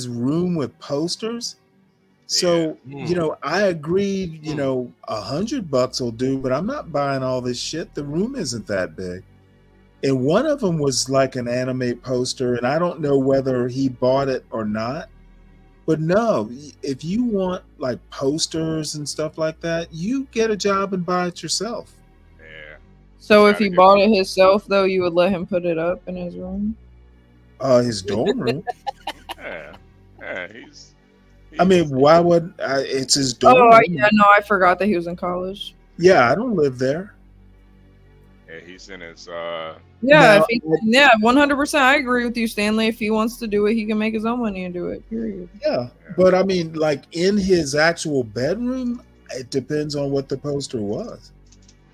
room with posters. So, I agreed, $100 will do, but I'm not buying all this shit. The room isn't that big. And one of them was like an anime poster, and I don't know whether he bought it or not. But no, if you want like posters and stuff like that, you get a job and buy it yourself. Yeah. So if he bought it himself, though, you would let him put it up in his room? His dorm room. Yeah, he's I mean, why would it's his dorm room? Yeah, no, I forgot that he was in college. Yeah, I don't live there. Yeah, he's in his Yeah, 100%. I agree with you, Stanley. If he wants to do it, he can make his own money and do it. Period. Yeah, but I mean, like in his actual bedroom, it depends on what the poster was.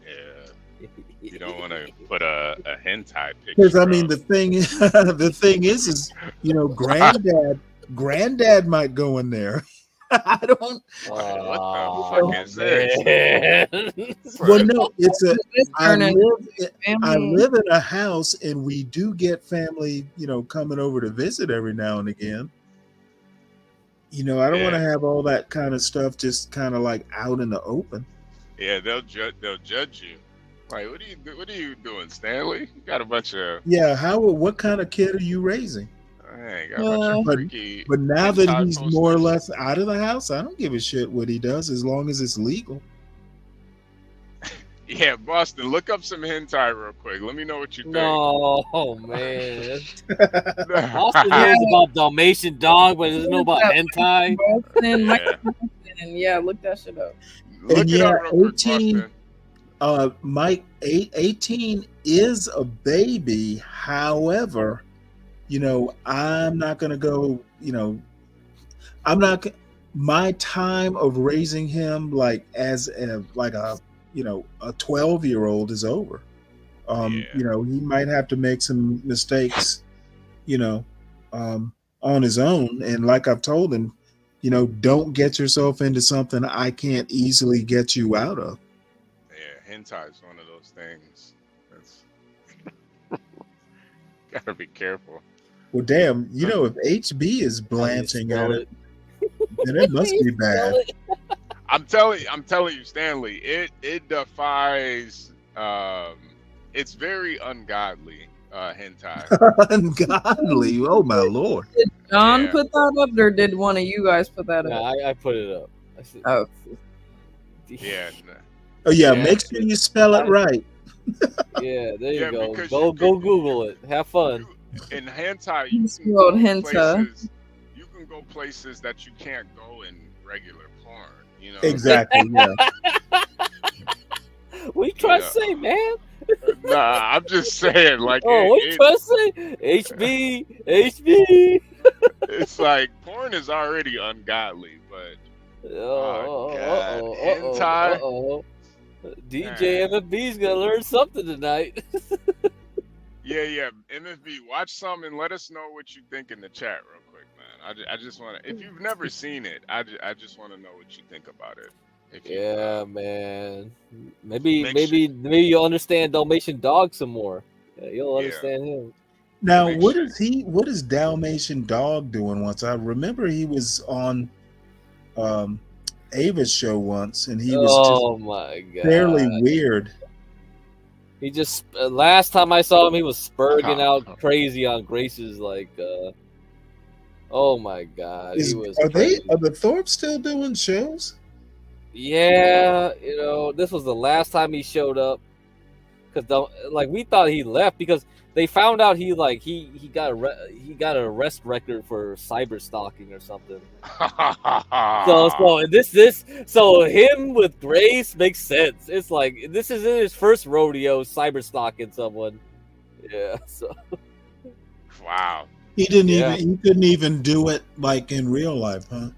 Yeah, you don't want to put a hentai picture. Because I mean, the thing is, granddad might go in there. I don't. What the fuck is this? Well, no, it's a. I live in a house, and we do get family, coming over to visit every now and again. I don't want to have all that kind of stuff just kind of like out in the open. Yeah, they'll judge you. Like, what are you doing, Stanley? You got a bunch of what kind of kid are you raising? But now that he's more or less out of the house, I don't give a shit what he does as long as it's legal. Yeah, Boston, look up some hentai real quick. Let me know what you think. Oh man, Boston knows about Dalmatian dog, but doesn't know about hentai. Yeah, look that shit up. Look it up real quick, 18. Mike, 18 is a baby. However, I'm not going to go, my time of raising him like as a 12-year-old is over. He might have to make some mistakes, on his own. And like I've told him, don't get yourself into something I can't easily get you out of. Yeah, hentai is one of those things. That's gotta be careful. Well, damn, if HB is blanching at it, then it must be bad. I'm telling you, Stanley, it defies. It's very ungodly hentai. Ungodly? Oh my lord! Did John put that up, or did one of you guys put that up? I put it up. Oh. Yeah. Oh yeah, make sure you spell it right. Yeah, there you go. Go Google it. Have fun. In hentai, you can go places that you can't go in regular porn. Exactly. Yeah. What you trying to say, man? Nah, I'm just saying. Like, what you trying to say? HB. It's like porn is already ungodly, but hentai. DJ MFB's gonna learn something tonight. Yeah. MFB, watch some and let us know what you think in the chat real quick, man. I just want to. If you've never seen it, I just want to know what you think about it. Man. Maybe you'll understand Dalmatian Dog some more. Yeah, you'll understand him. Now, what is Dalmatian Dog doing once? I remember he was on Ava's show once, and he was my God, fairly weird. He just last time I saw him, he was spurging out crazy on Grace's oh my God, he was. Are the Thorpe still doing shows? Yeah, this was the last time he showed up because we thought he left because they found out he got an arrest record for cyber stalking or something. So him with Grace makes sense. It's like this is his first rodeo cyber stalking someone. Yeah. So. Wow. He couldn't even do it like in real life, huh?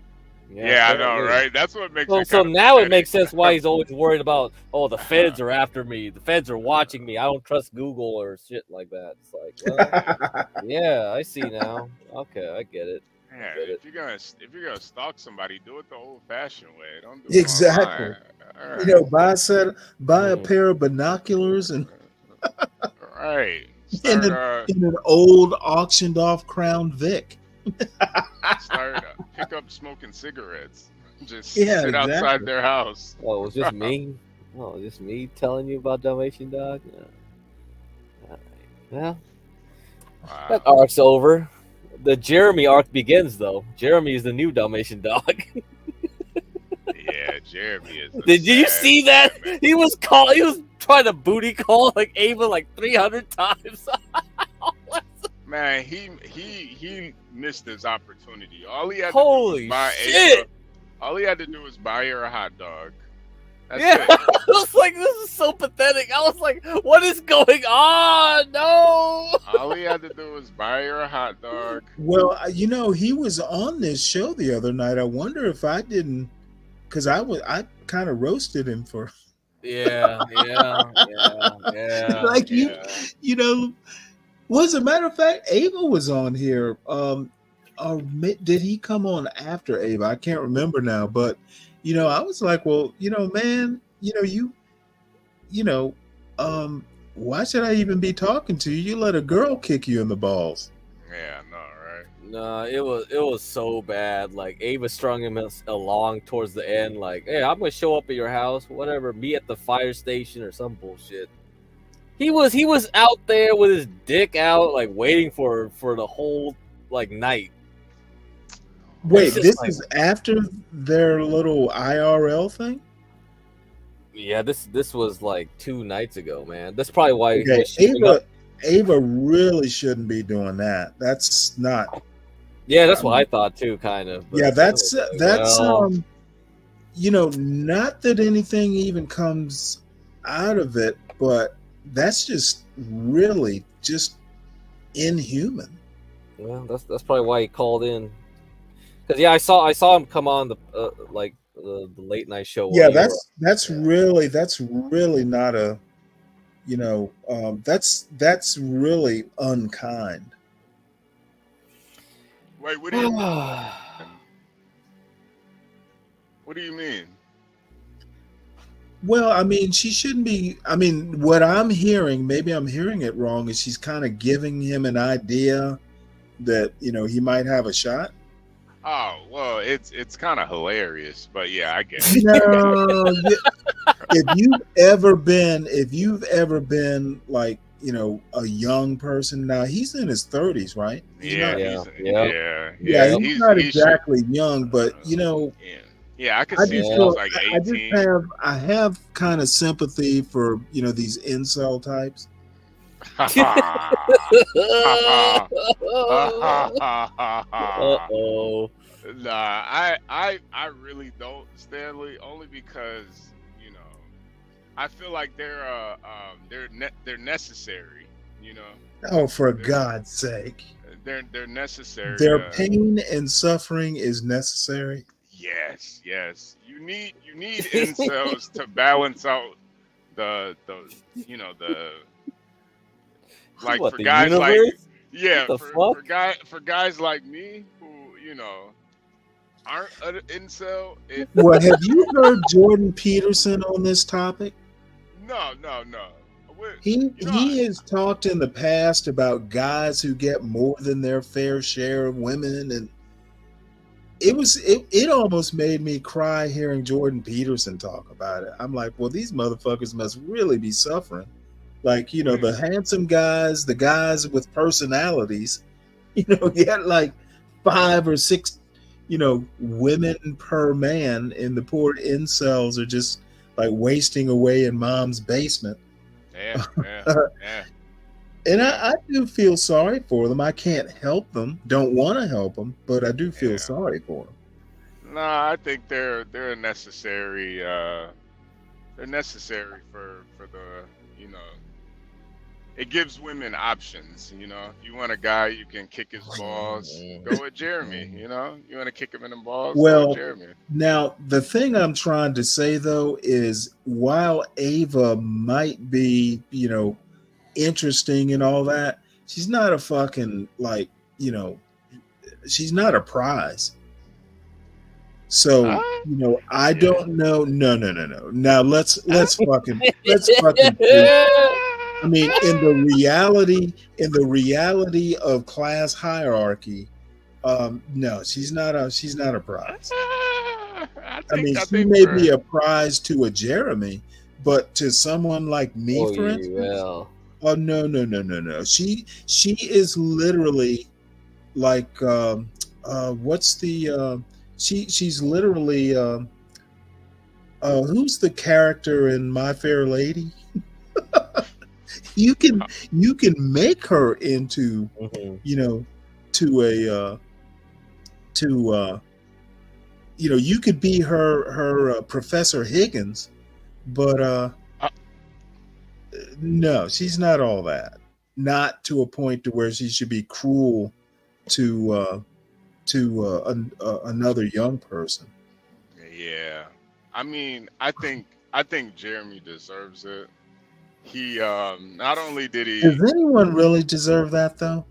Yeah, I know, right? That's what makes it. So now it makes sense why he's always worried about. Oh, the feds are after me. The feds are watching me. I don't trust Google or shit like that. It's like, well, yeah, I see now. Okay, I get it. Yeah, if you're gonna stalk somebody, do it the old-fashioned way. Don't do it exactly. Right. Buy a pair of binoculars and right. in an old auctioned off Crown Vic. Start pick up smoking cigarettes. Just Yeah, sit outside exactly. their house. Oh, it was just me. Oh, just me telling you about Dalmatian Dog. Well, that Wow. arc's over. The Jeremy arc begins, though. Jeremy is the new Dalmatian Dog. Yeah, Jeremy is. Did you see that? He was trying to booty call like Ava like 300 times. Man, he missed his opportunity. All he had to do Holy was buy shit! Ava. All he had to do was buy her a hot dog. That's Yeah, it. I was like, this is so pathetic. I was like, what is going on? No. All he had to do was buy her a hot dog. Well, he was on this show the other night. I wonder if I didn't, because I kind of roasted him for. Yeah. Like well, as a matter of fact, Ava was on here. Did he come on after Ava? I can't remember now, but I was like, well, man, why should I even be talking to you? You let a girl kick you in the balls. Yeah, no, right? No, it was so bad. Like Ava strung him along towards the end. Like, hey, I'm gonna show up at your house, whatever. Meet at the fire station or some bullshit. He was out there with his dick out, like waiting for the whole like night. Wait, this is after their little IRL thing? Yeah, this was like 2 nights ago, man. That's probably why. Okay, Ava really shouldn't be doing that. That's not. Yeah, that's what I thought too, kind of. Yeah, that's not that anything even comes out of it, but that's just really just inhuman. Well, that's probably why he called in. Because I saw him come on the the late night show. Yeah, that's really not a, that's really unkind. Wait, what do you mean? What do you mean? Well, I mean, she shouldn't be. I mean, what I'm hearing, maybe I'm hearing it wrong, is she's kind of giving him an idea that he might have a shot. Oh well, it's kind of hilarious, but yeah, I get it. No, if you've ever been like a young person, now he's in his 30s, right? He's not exactly young, but yeah, I can see he was like 18. I have kind of sympathy for these incel types. Uh-oh. Nah, I really don't, Stanley, only because I feel like they're necessary, Oh, for God's sake. They're necessary. Their pain and suffering is necessary. Yes. You need incels to balance out the like what, for the guys universe? for guys like me who aren't an incel. Well, have you heard Jordan Peterson on this topic? No. He has talked in the past about guys who get more than their fair share of women, and it almost made me cry hearing Jordan Peterson talk about it. I'm like, well, these motherfuckers must really be suffering. Like, the handsome guys, the guys with personalities, get like 5 or 6, women per man, and the poor incels are just like wasting away in mom's basement. Yeah. And I do feel sorry for them. I can't help them. Don't want to help them, but I do feel sorry for them. No, I think they're a necessary. They're necessary for the It gives women options. If you want a guy you can kick his balls, go with Jeremy. You want to kick him in the balls, go with Jeremy. Now the thing I'm trying to say though is, while Ava might be interesting and all that, she's not a fucking she's not a prize. So I don't know. No. Now let's fucking I mean, in the reality of class hierarchy, no, she's not a prize. I mean, I she think may for be a prize to a Jeremy, but to someone like me, Oh, for yeah, instance, well, oh no. She is literally like what's the she's literally who's the character in My Fair Lady? you can make her into mhm. you know to a you could be her Professor Higgins, but uh, no, she's not all that. Not to a point to where she should be cruel to another young person. yeah. I mean, I think Jeremy deserves it. He not only did he, Does anyone really deserve that though?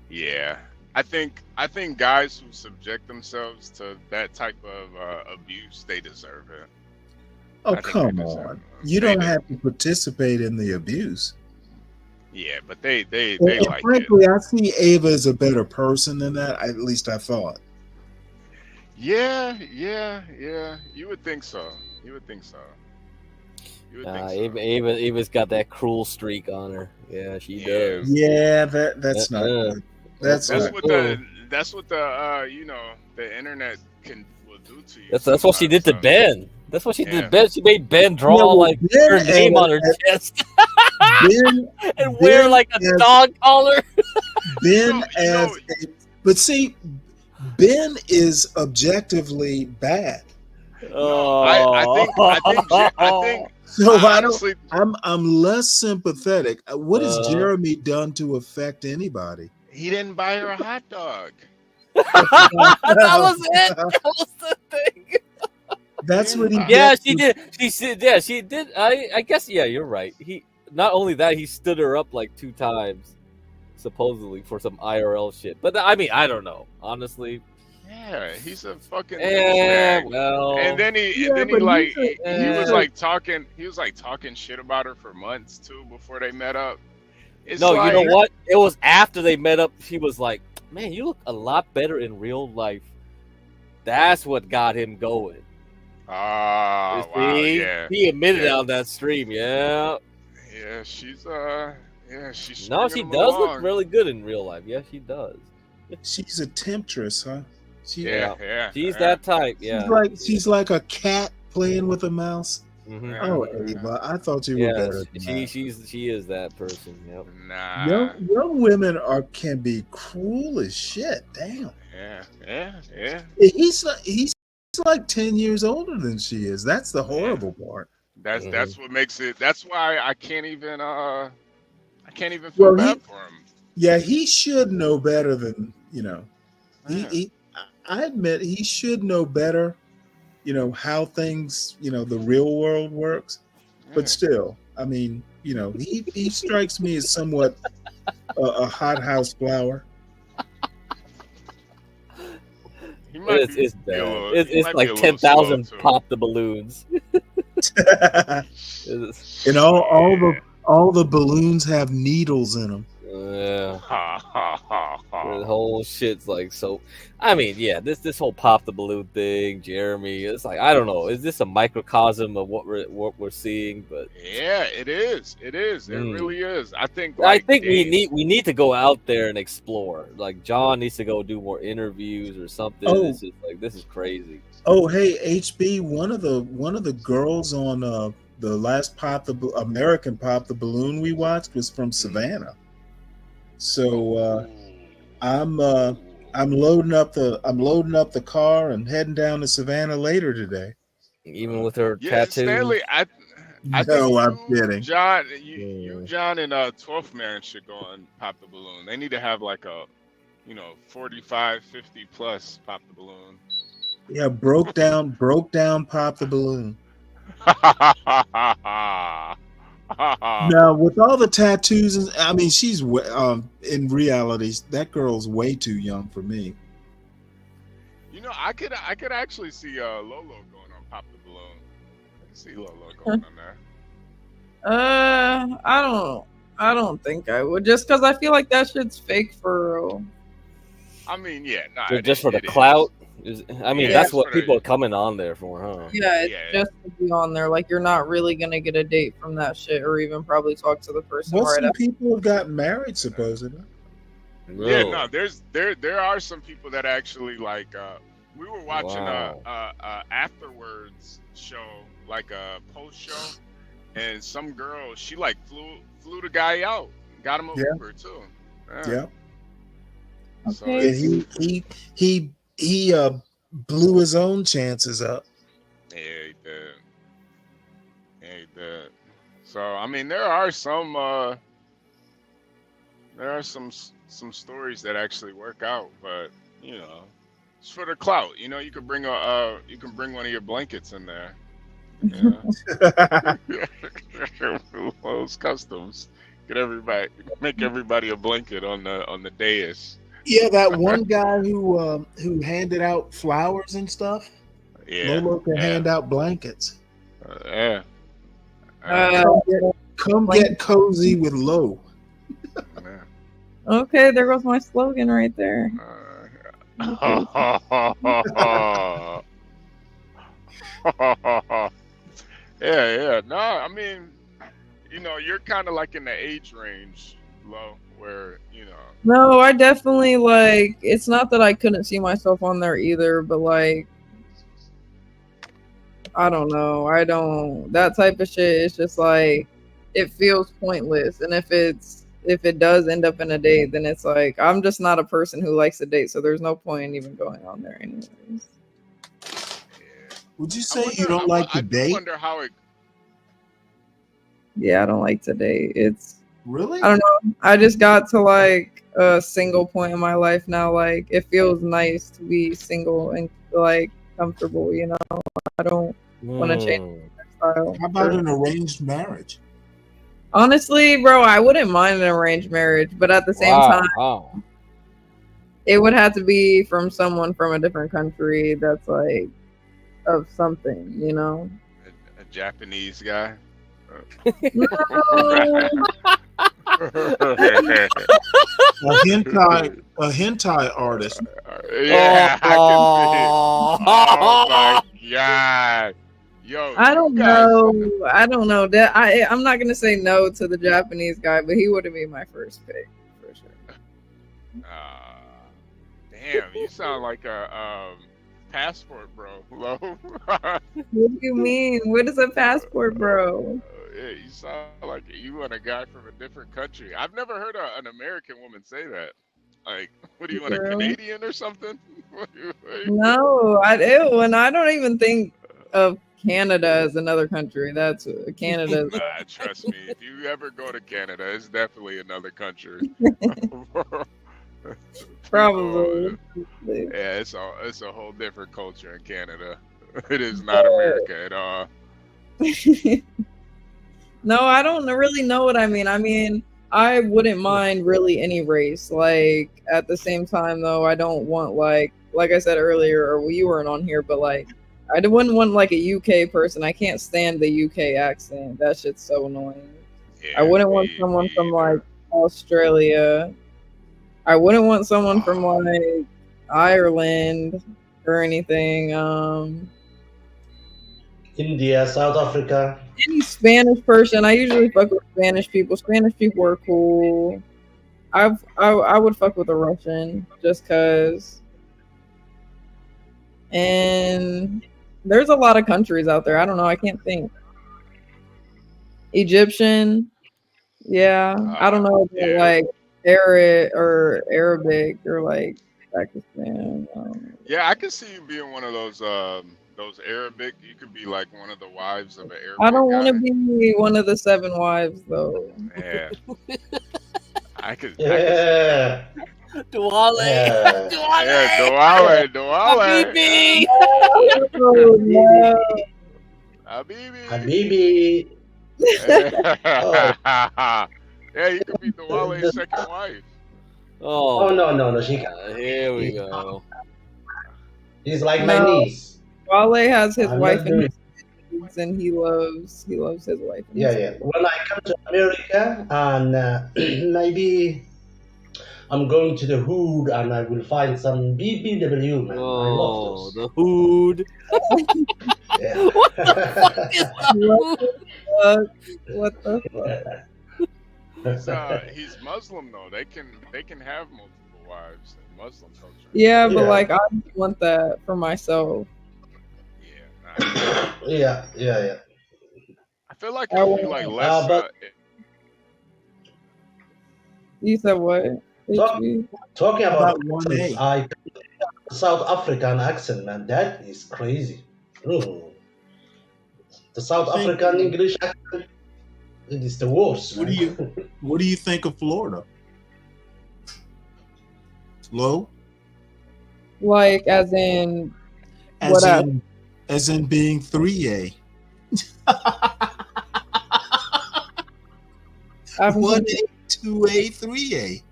yeah. I think guys who subject themselves to that type of abuse, they deserve it. Oh, I think they come deserve on. it. You They don't do. have to participate in the abuse. Yeah, but they And like it. frankly, I see Ava as a better person than that. At least I thought. Yeah. You would think so. You would think so. You would think so. Ava's got that cruel streak on her. Yeah, she Yeah. does. Yeah, that's not Uh-uh. good. That's That's not what good. the the internet will do to you. That's what she did to sometimes, Ben. That's what she did Yeah. to Ben. She made Ben draw Yeah, well, like Ben her name on her chest Ben and wear like a as- dog collar. Ben You know- but see, Ben is objectively bad. Oh, I think So I honestly, don't. I'm less sympathetic. What has Uh. Jeremy done to affect anybody? he didn't buy her a hot dog. that was it. That was the thing. That's what he. Yeah, gets she for- did. She said, yeah, she did. I guess, yeah, you're right. He not only that, he stood her up like 2 times, supposedly for some IRL shit. But I mean, I don't know, honestly. Yeah, he's a fucking Yeah, douchebag. well, And then he Yeah, but like he's a- he he's was a- like talking shit about her for months too before they met up. It's no, like, you know what? It was after they met up. She was like, "Man, you look a lot better in real life." That's what got him going. Ah, You wow, see? yeah. He admitted Yeah. on that stream. Yeah. Yeah, she's she's No, she stringing does him look along. really good in real life. Yeah, she does. She's a temptress, huh? She, Yeah. She's that type. Yeah. she's like a cat playing with a mouse. Mhm. Oh, Ava, I thought you were Yeah, better than that. she is that person. Yep. Nah. Young women can be cruel as shit. Damn. Yeah. He's like 10 years older than she is. That's the horrible part. That's what makes it. That's why I can't even feel Well, bad for him. Yeah, he should know better than Yeah. I admit he should know better, how things, the real world works. But still, I mean, he strikes me as somewhat a hothouse flower. He might It's be bad. a little- It's, he it's might be like a little 10,000 slow, too. pop the balloons. And all the balloons have needles in them. Yeah. The whole shit's like so. I mean, yeah, this whole pop the balloon thing, Jeremy. It's like I don't know. Is this a microcosm of what we're seeing? But Yeah, it is. It really is. I think. I think we need to go out there and explore. Like John needs to go do more interviews or something. Oh. It's just like this is crazy. Oh, hey, HB, one of the girls on the last American Pop the Balloon we watched was from Savannah. So I'm loading up the car and heading down to Savannah later today. Even with her Yeah, tattoo. Stanley. I No, think I'm kidding. John, you, John, and 12th Man should go and pop the balloon. They need to have like a, 45, 50 plus pop the balloon. Yeah, broke down Pop the Balloon. Now with all the tattoos, I mean, she's in reality that girl's way too young for me. I could actually see Lolo going on pop the balloon. I can see Lolo going on there. I don't think I would, just because I feel like that shit's fake for real. I mean, yeah, nah, Just for the clout. I mean, Yeah, that's it's what for the- people are coming on there for, huh? Yeah, it's Yeah. just to be on there. Like, you're not really gonna get a date from that shit, or even probably talk to the person Well, right some after. people have gotten married, supposedly. Yeah, no, there are some people that actually like. We were watching Wow. a afterwards show, like a post show, and some girl she like flew the guy out, got him a Yeah. Uber too. Yeah. So Okay. And he blew his own chances up. yeah, he did. Yeah, he did. So I mean, there are some stories that actually work out, but you know, it's for the clout. You know, you could bring one of your blankets in there. Yeah. Those customs. Make everybody a blanket on the dais. Yeah, that one guy who handed out flowers and stuff. Yeah. Lolo can Yeah. hand out blankets. Yeah. Come get cozy with Lo. Yeah. Okay, there goes my slogan right there. Yeah. No, I mean, you know, you're kind of like in the age range, Lo, where you know. No, I definitely like. It's not that I couldn't see myself on there either, but like, I don't know. I don't. That type of shit is just like, it feels pointless. And if it does end up in a date, then it's like, I'm just not a person who likes to date, so there's no point in even going on there anyways. Would you say you don't like to date? I wonder how it. Yeah, I don't like to date. It's Really? I don't know. I just got to like a single point in my life now. Like, it feels nice to be single and like comfortable, you know. I don't want to change my style. How about an arranged marriage? Honestly, bro, I wouldn't mind an arranged marriage, but at the same time, it would have to be from someone from a different country that's like of something, you know. A Japanese guy. No. A hentai artist. Yeah, I can see. Oh my god. Yo, I don't know. I don't know. That I'm not gonna say no to the Japanese guy, but he wouldn't be my first pick for sure. Damn, you sound like a passport bro. Lo. What do you mean? What is a passport, bro? Yeah, you sound like you want a guy from a different country. I've never heard an American woman say that. Like, what do you want, a Girl. Canadian or something? No, I do, and I don't even think of Canada as another country. That's Canada. Nah, trust me. If you ever go to Canada, it's definitely another country. Probably. Yeah, it's a whole different culture in Canada. It is not America at all. No, I don't really know what I mean. I mean, I wouldn't mind really any race. Like, at the same time, though, I don't want like I said earlier, or you weren't on here, but like, I wouldn't want like a UK person. I can't stand the UK accent. That shit's so annoying. Yeah, I wouldn't want someone from like Australia. I wouldn't want someone from like Ireland or anything. India, South Africa. Any Spanish person. I usually fuck with Spanish people. Spanish people are cool. I would fuck with a Russian just cause. And there's a lot of countries out there. I don't know. I can't think. Egyptian. Yeah. I don't know. Yeah. Like Arabic or like Pakistan. Yeah, I can see you being one of those Arabic. You could be like one of the wives of an Arabic. I don't want to guy. be one of the 7 wives though. Yeah. I could. Yeah. Duale. Yeah. Yeah, Duale. Habibi. Oh, no. Habibi. Habibi. Yeah, you could be Duale's second wife. Oh, no. She Here we go. She's like my No. niece. Wale has his I'm wife not and doing- his kids, and he loves his wife. And Yeah, his yeah. When I come to America, and maybe I'm going to the hood and I will find some BBW, man. I love Oh, those. the hood. Yeah. What the fuck is What the the fuck? What the fuck? He's Muslim though. They can have multiple wives in Muslim culture. Yeah, but Yeah. like I want that for myself. Yeah. Nah. Yeah. I feel like I it would be want- like less. But You said what? talk, HB? talking How about about one accents, A? I South African accent, man. That is crazy. Mm. The South You think? African English accent, it is the worst, What do man. you think of Florida? Low, Like as in as what up? in being 3A. I'm 1A, 2A, 3A.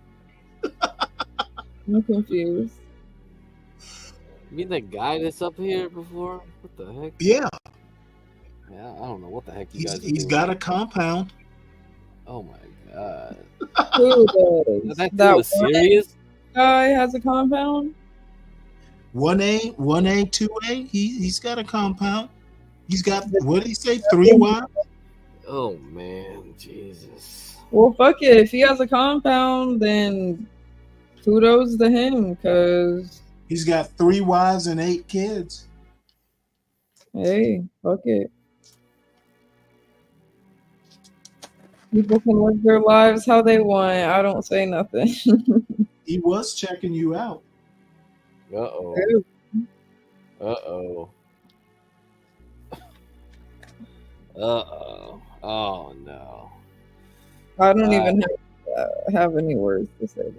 I'm confused. You mean that guy that's up here before? What the heck? Yeah, Yeah, I don't know what the heck you guys are he's doing. got a compound. Oh my god. Who does? That dude That was serious? guy has a compound? 1A, 2A. He's got a compound. He's got, what did he say? 3 wives? Oh man, Jesus. Well, fuck it. If he has a compound, then kudos to him, because, He's got 3 wives and 8 kids. hey, fuck it. People can live their lives how they want. I don't say nothing. He was checking you out. Uh-oh. Uh-oh. Uh-oh. Oh no. I don't even have any words to say.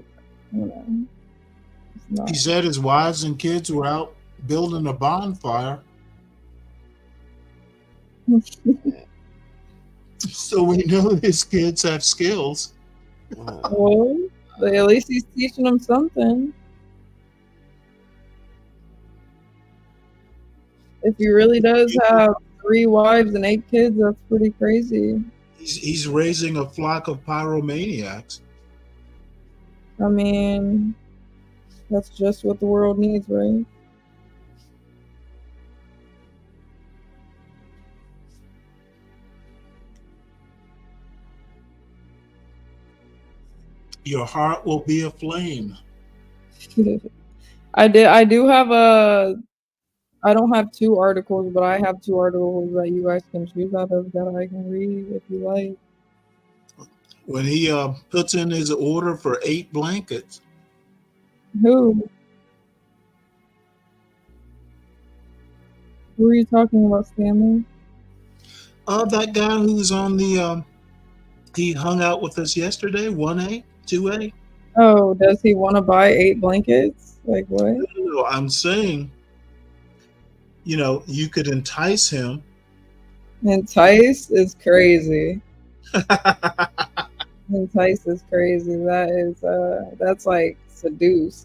You know, it's not. He said his wives and kids were out building a bonfire. So we know his kids have skills. Well, but at least he's teaching them something. If he really does have 3 wives and 8 kids, that's pretty crazy. He's raising a flock of pyromaniacs. I mean, that's just what the world needs, right? Your heart will be aflame. I do have I don't have 2 articles, but I have 2 articles that you guys can choose out of that I can read if you like. When he puts in his order for 8 blankets. Who are you talking about, Stanley? That guy who's on the he hung out with us yesterday, 1A, 2A. Oh, does he want to buy 8 blankets? Like what? No, I'm saying, you know, you could entice him. Entice is crazy. Entice is crazy. That is that's like seduce.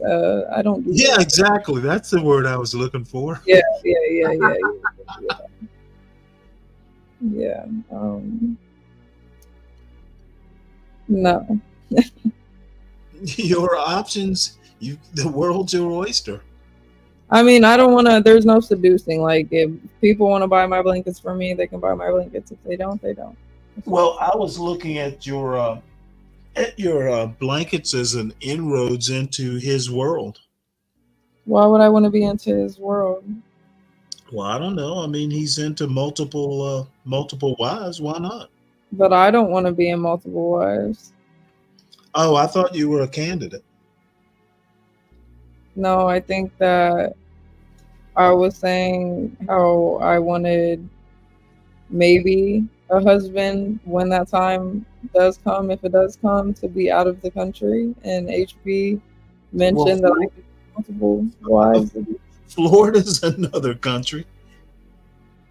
I don't do Yeah, that. exactly. That's the word I was looking for. Yeah. No. Your options, the world's your oyster. I mean, I don't want to. There's no seducing. Like, if people want to buy my blankets for me, they can buy my blankets. If they don't, they don't. Well, I was looking at your blankets as an inroads into his world. Why would I want to be into his world? Well, I don't know. I mean, he's into multiple wives. Why not? But I don't want to be in multiple wives. Oh, I thought you were a candidate. No, I think that I was saying how I wanted maybe a husband when that time does come, if it does come, to be out of the country. And HB mentioned that I could have multiple wives. Florida's another country.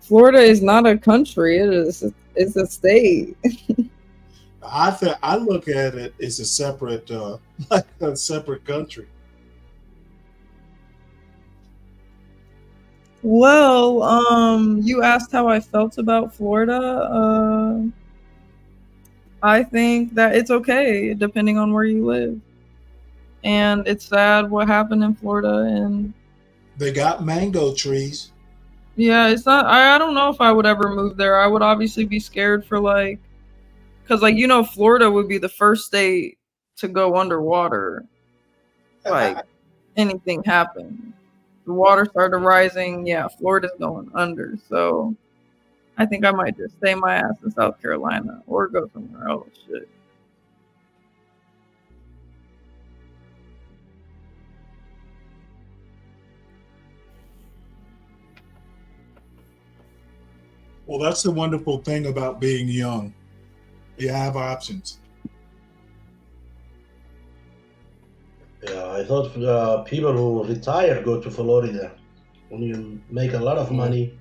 Florida is not a country. It's a state. I look at it as a separate like a separate country. Well, you asked how I felt about Florida. I think that it's okay depending on where you live. and it's sad what happened in Florida. And They got mango trees. yeah, it's not. I don't know if I would ever move there. I would obviously be scared for like, because like Florida would be the first state to go underwater. Like anything happened, the water started rising. Yeah, Florida's going under. So I think I might just stay my ass in South Carolina or go somewhere else. Shit. Well, that's the wonderful thing about being young. You have options. Yeah, I thought people who retire go to Florida. When you make a lot of money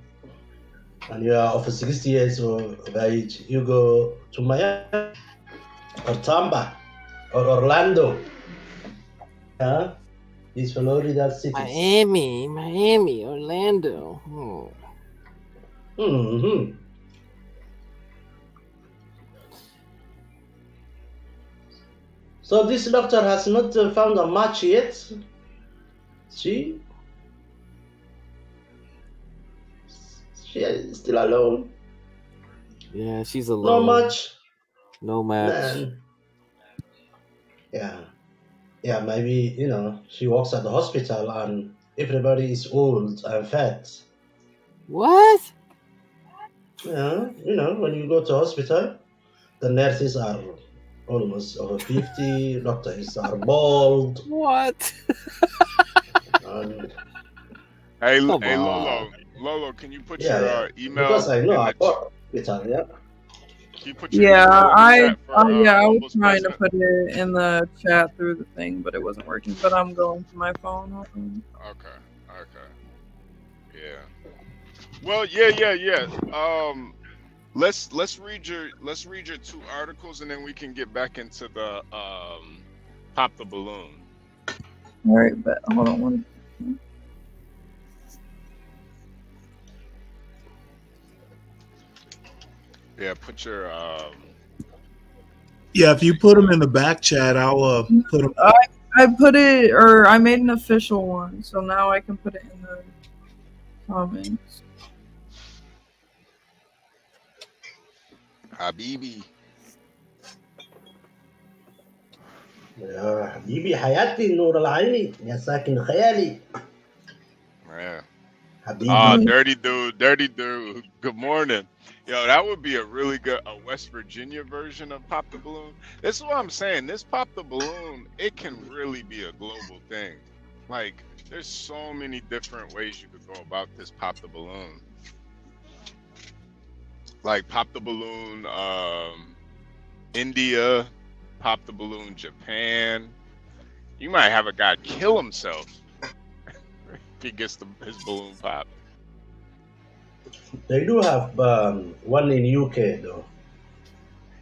and you are over 60 years of age, you go to Miami or Tampa or Orlando. Huh? These Florida cities. Miami, Orlando. Mm-hmm. So this doctor has not found a match yet. She is still alone. Yeah, she's alone. No match. No match. Man. Yeah, maybe, she works at the hospital and everybody is old and fat. What? Yeah, when you go to hospital, the nurses are almost over 50, doctors are bald. What? And Hey, Come hey, on. Lolo, can you put yeah, your email? because I know in I the work hospital, yeah. Can you put your Yeah, email in the I chat for, yeah, I was almost trying to president? put it in the chat through the thing, but it wasn't working. But I'm going to my phone. Hold on. Okay. Yeah. Well, yeah. Let's read your 2 articles and then we can get back into the pop the balloon. All right, but hold on one. Yeah, put your Yeah, if you put them in the back chat, I'll put them. I put it, or I made an official one, so now I can put it in the comments. Habibi. يا حبيبي حياتي نور العيني يا ساكن خيالي. Yeah. حبيبي. Dirty dude. Good morning. Yo, that would be a really good West Virginia version of Pop the Balloon. This is what I'm saying. This Pop the Balloon, it can really be a global thing. Like, there's so many different ways you could go about this Pop the Balloon. Like Pop the Balloon, India, Pop the Balloon, Japan. You might have a guy kill himself if he gets his balloon popped. They do have one in UK though.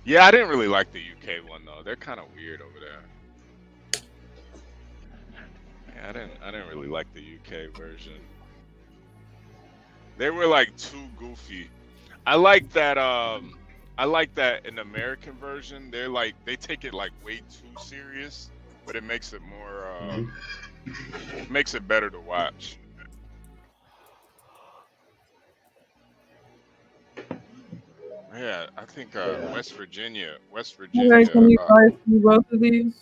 Yeah, I didn't really like the UK one though. They're kind of weird over there. Yeah, I didn't really like the UK version. They were like too goofy. I like that in the American version, they take it like way too serious, but it makes it more makes it better to watch. Yeah, I think West Virginia. Okay, can you guys see both of these?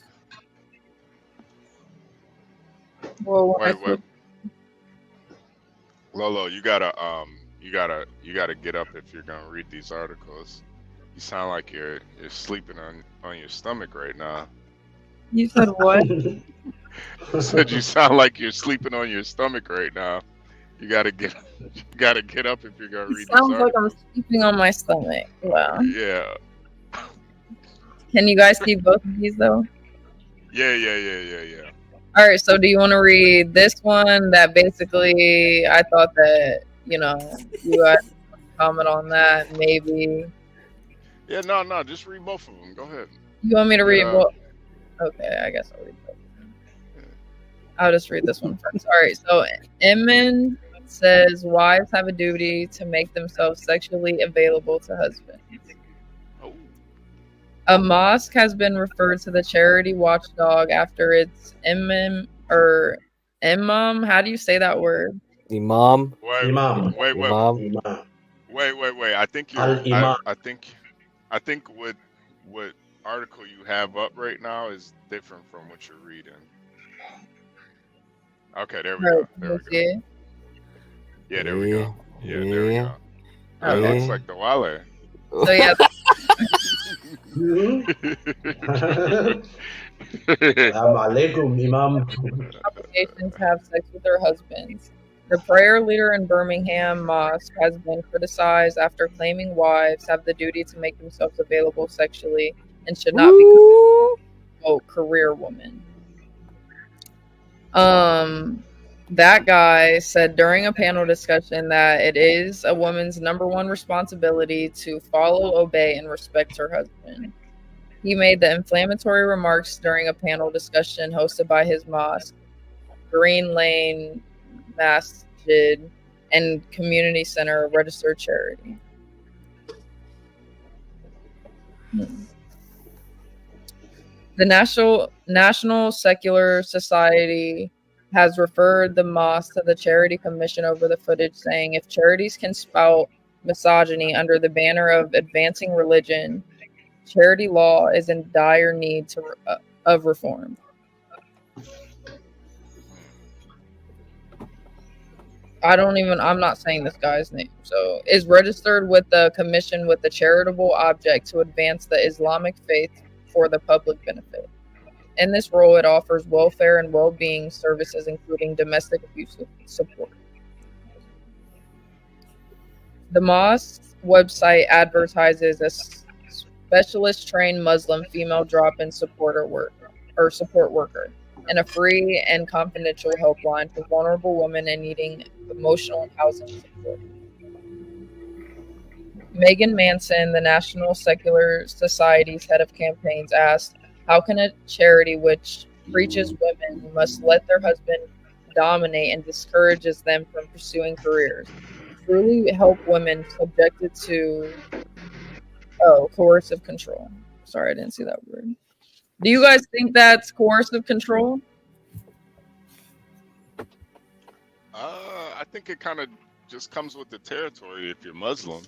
Well, wait. Lolo, you gotta get up if you're gonna read these articles. You sound like you're sleeping on your stomach right now. You said what? I said you sound like you're sleeping on your stomach right now. You gotta get up if you're gonna read these Sounds articles. like I'm sleeping on my stomach. Wow. Yeah. Can you guys see both of these though? Yeah. All right, so do you want to read this one that basically I thought that, you guys comment on that maybe? Yeah, no, just read both of them. Go ahead. You want me to read both? Okay, I guess I'll read both. I'll just read this one first. All right, so Emin says wives have a duty to make themselves sexually available to husbands. A mosque has been referred to the charity watchdog after its imam. How do you say that word? Imam. Wait, Imam. wait, wait, Imam. Imam. wait. I think Al Imam. I think what article you have up right now is different from what you're reading. Okay, there we Right, go. There we go. see? Yeah, there we go. Yeah, there we go. That Okay. looks like the Wale. So yeah, Salam alaikum, Imam. obligations to have sex with their husbands. The prayer leader in Birmingham Mosque has been criticized after claiming wives have the duty to make themselves available sexually and should not become quote, career women. That guy said during a panel discussion that it is a woman's number one responsibility to follow, obey, and respect her husband. He made the inflammatory remarks during a panel discussion hosted by his mosque, Green Lane Masjid, and Community Center, a registered charity. The National Secular Society has referred the mosque to the Charity Commission over the footage, saying if charities can spout misogyny under the banner of advancing religion, charity law is in dire need of reform. I'm not saying this guy's name. So, is registered with the commission with the charitable object to advance the Islamic faith for the public benefit. In this role, it offers welfare and well-being services, including domestic abuse support. The mosque's website advertises a specialist-trained Muslim female drop-in support worker, and a free and confidential helpline for vulnerable women and needing emotional and housing support. Megan Manson, the National Secular Society's head of campaigns, asked, how can a charity which preaches women must let their husband dominate and discourages them from pursuing careers truly help women subjected to coercive control? Sorry, I didn't see that word. Do you guys think that's coercive control? I think it kind of just comes with the territory if you're Muslim.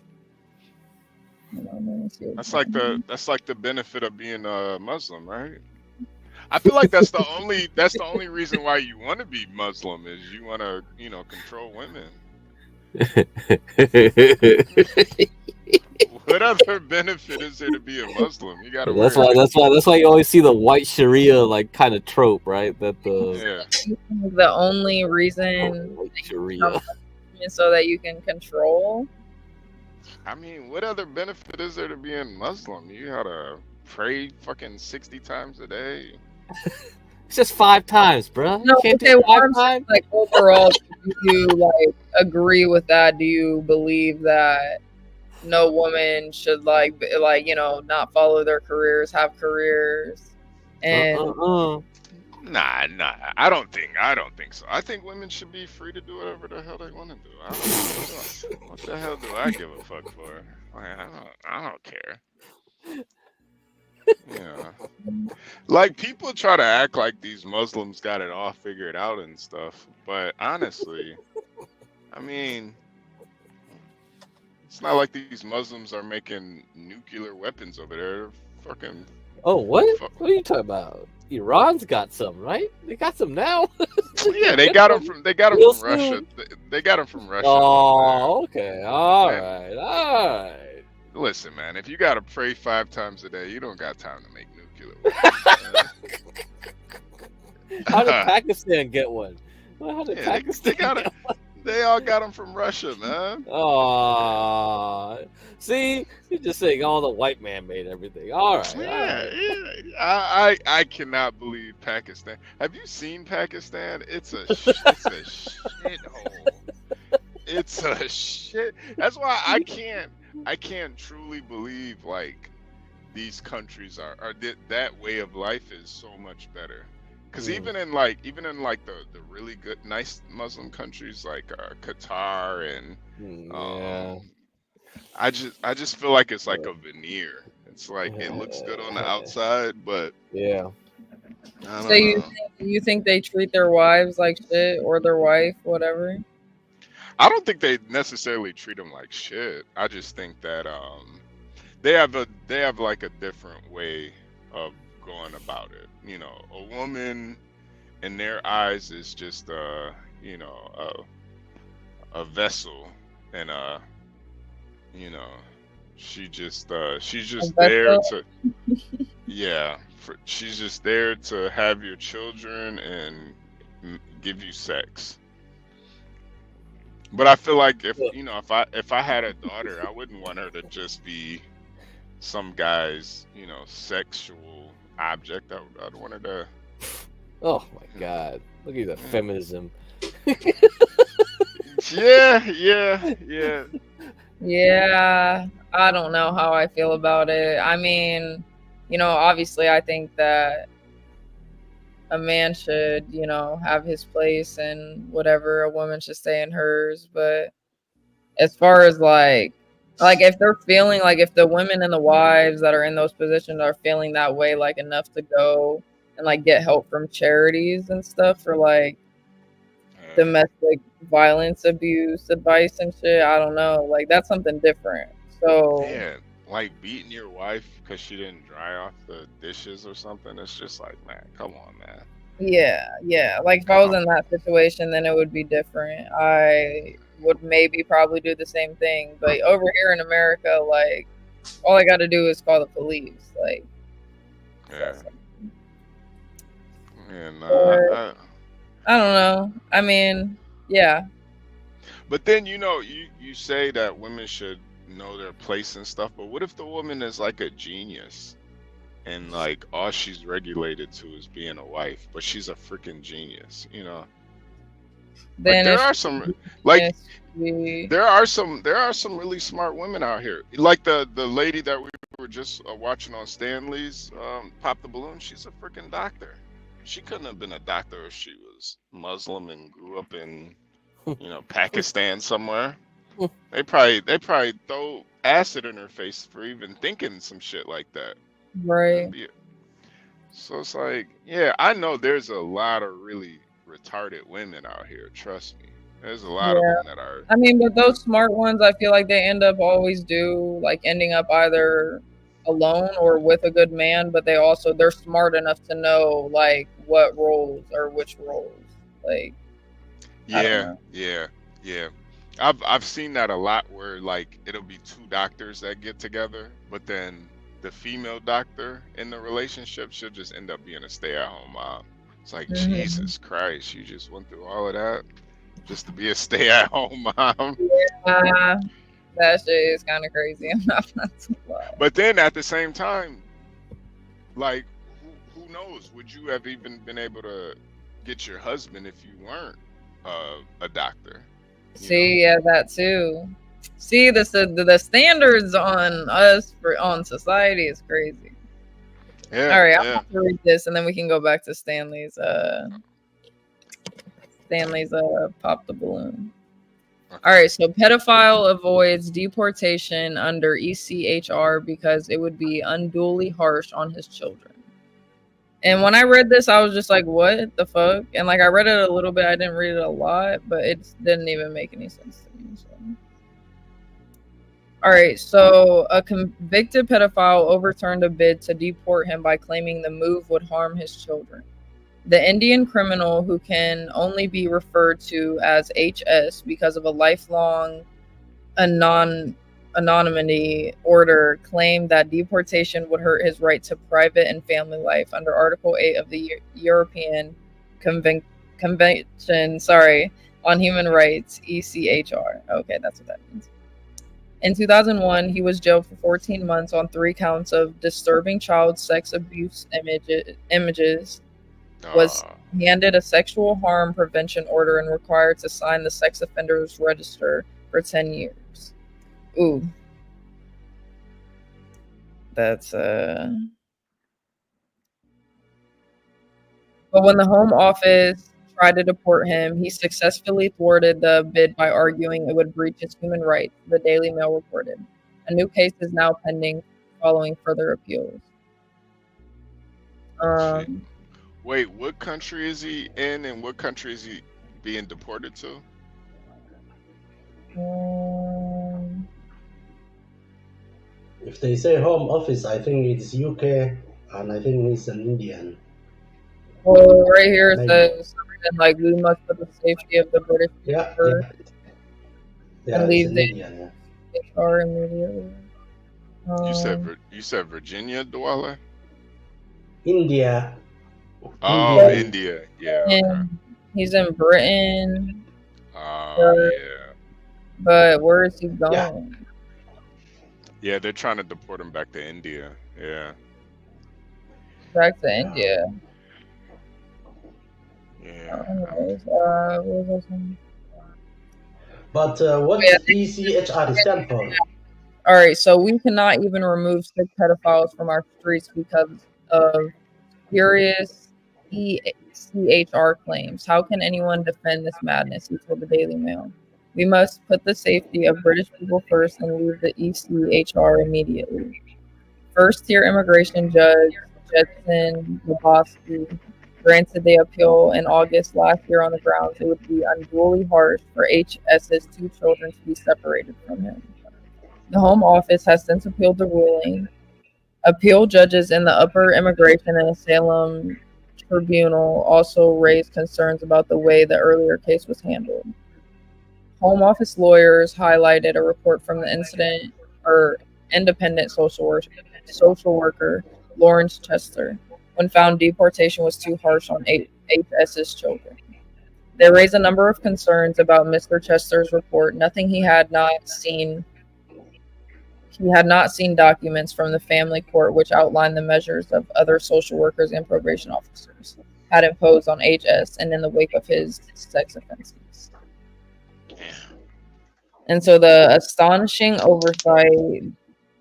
That's like the benefit of being a Muslim, right? I feel like that's the only reason why you want to be Muslim is you want to, control women. What other benefit is there to be a Muslim? You gotta. That's why you always see the white Sharia kind of trope, right? That the only reason Sharia is so that you can control. I mean, what other benefit is there to being Muslim? You gotta pray fucking 60 times a day. It's just 5 times, bro. No, okay. Well, I'm like overall, do you agree with that? Do you believe that no woman should not follow their careers, have careers, and Nah. I don't think so. I think women should be free to do whatever the hell they want to do. What the hell do I give a fuck for? I don't care. Like people try to act like these Muslims got it all figured out and stuff, but honestly, I mean, it's not like these Muslims are making nuclear weapons over there. They're fucking. Oh, what? What are you talking about? Iran's got some, right? They got some now. Yeah, they got them from Russia. They got them from Russia. Oh, okay. All right. Listen, man, if you gotta pray 5 times a day, you don't got time to make nuclear weapons. How did Pakistan get one? How did Pakistan get one? They all got them from Russia, man. Oh, see, you're just saying all the white man made everything. All right. Yeah. I cannot believe Pakistan. Have you seen Pakistan? It's a shithole. It's a shit. That's why I can't truly believe these countries are that way of life is so much better. Because even in the really good, nice Muslim countries like Qatar and I just feel like it's like a veneer. It's like it looks good on the outside, but Yeah. I So don't you know. think, you think they treat their wives like shit, or their wife, whatever? I don't think they necessarily treat them like shit. I just think that they have like a different way of going about it. You know, a woman in their eyes is just you know, a vessel, and you know, she's A just there vessel? to, yeah, she's just there to have your children and give you sex. But I feel like if you know, if I had a daughter, I wouldn't want her to just be some guy's, you know, sexual object. I'd want her to. Oh my God! Look at the feminism. Yeah. Yeah, I don't know how I feel about it. I mean, you know, obviously, I think that a man should, you know, have his place and whatever, a woman should stay in hers. But as far as like if they're feeling like, if the women and the wives that are in those positions are feeling that way, like enough to go and like get help from charities and stuff for like domestic violence abuse advice and shit, I don't know, like that's something different. So Yeah, like beating your wife because she didn't dry off the dishes or something. It's just like, man, come on, man. yeah, like if I was in that situation, then it would be different. I would maybe probably do the same thing, but over here in America, like all I got to do is call the police. Like, Yeah. And I don't know. I mean, yeah. But then you know, you say that women should know their place and stuff, but what if the woman is like a genius and like all she's regulated to is being a wife, but she's a freaking genius, you know? Then Like there are some like there are some really smart women out here. Like the lady that we were just watching on Stanley's Pop the Balloon, she's a freaking doctor. She couldn't have been a doctor if she was Muslim and grew up in, you know, Pakistan somewhere. They probably throw acid in her face for even thinking some shit like that. Right. So it's like, yeah, I know there's a lot of really retarded women out here. Trust me, there's a lot of them that are. I mean, but those smart ones, I feel like they end up always ending up either alone or with a good man, but they're smart enough to know like what roles or which roles. Like, Yeah. I've seen that a lot where like it'll be two doctors that get together, but then the female doctor in the relationship should just end up being a stay-at-home mom. It's like, Jesus Christ, you just went through all of that just to be a stay-at-home mom. Yeah, that shit is kind of crazy. I'm not gonna lie. But then at the same time, like, who knows? Would you have even been able to get your husband if you weren't a doctor? See, yeah, that too. See, the standards on us on society is crazy. Yeah. All right, I'll have to read this, and then we can go back to Stanley's. Pop the Balloon. All right, so pedophile avoids deportation under ECHR because it would be unduly harsh on his children. And when I read this, I was just like, what the fuck? And like I read it a little bit. I didn't read it a lot, but it didn't even make any sense to me. So. All right, so a convicted pedophile overturned a bid to deport him by claiming the move would harm his children. The Indian criminal, who can only be referred to as HS because of a lifelong anonymity order, claimed that deportation would hurt his right to private and family life under Article 8 of the European Convention on Human Rights, ECHR. Okay, that's what that means. In 2001, he was jailed for 14 months on 3 counts of disturbing child sex abuse images, was handed a sexual harm prevention order, and required to sign the sex offenders register for 10 years. Ooh. That's But when the Home Office tried to deport him, he successfully thwarted the bid by arguing it would breach his human rights, the Daily Mail reported. A new case is now pending following further appeals. Shit. Wait, what country is he in, and what country is he being deported to? If they say home office, I think it's UK, and I think he's an Indian. Well, right here it Maybe. says something like we must put the safety of the British people Yeah, first yeah, and it's leave an the Indian. Yeah. HR immediately. You said Virginia, Dwala? India. Oh, India. India. Yeah. Okay. And he's in Britain. Oh, yeah. But where is he going? Yeah, they're trying to deport him back to India. Yeah. Back to India. Yeah. What was I saying? But what does ECHR stand for? All right, so we cannot even remove sick pedophiles from our streets because of furious ECHR claims. How can anyone defend this madness? He told the Daily Mail. We must put the safety of British people first and leave the ECHR immediately. First-tier immigration judge Jetson Lebowski granted the appeal in August last year on the grounds it would be unduly harsh for HS's 2 children to be separated from him. The Home Office has since appealed the ruling. Appeal judges in the Upper Immigration and Asylum Tribunal also raised concerns about the way the earlier case was handled. Home Office lawyers highlighted a report from the independent social worker Lawrence Chester when found deportation was too harsh on HS's children. They raised a number of concerns about Mr. Chester's report. Nothing he had not seen documents from the family court which outlined the measures of other social workers and probation officers had imposed on HS and in the wake of his sex offenses. And so the astonishing oversight,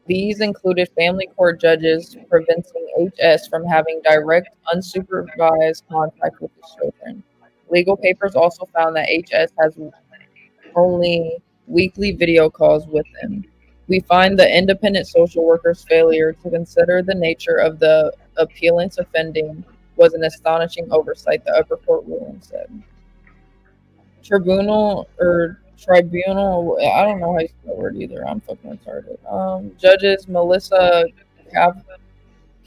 these included family court judges preventing HS from having direct, unsupervised contact with his children. Legal papers also found that HS has only weekly video calls with him. We find the independent social worker's failure to consider the nature of the appellant's offending was an astonishing oversight, the upper court ruling said. Tribunal, I don't know how you spell the word either. I'm fucking retarded. Judges Melissa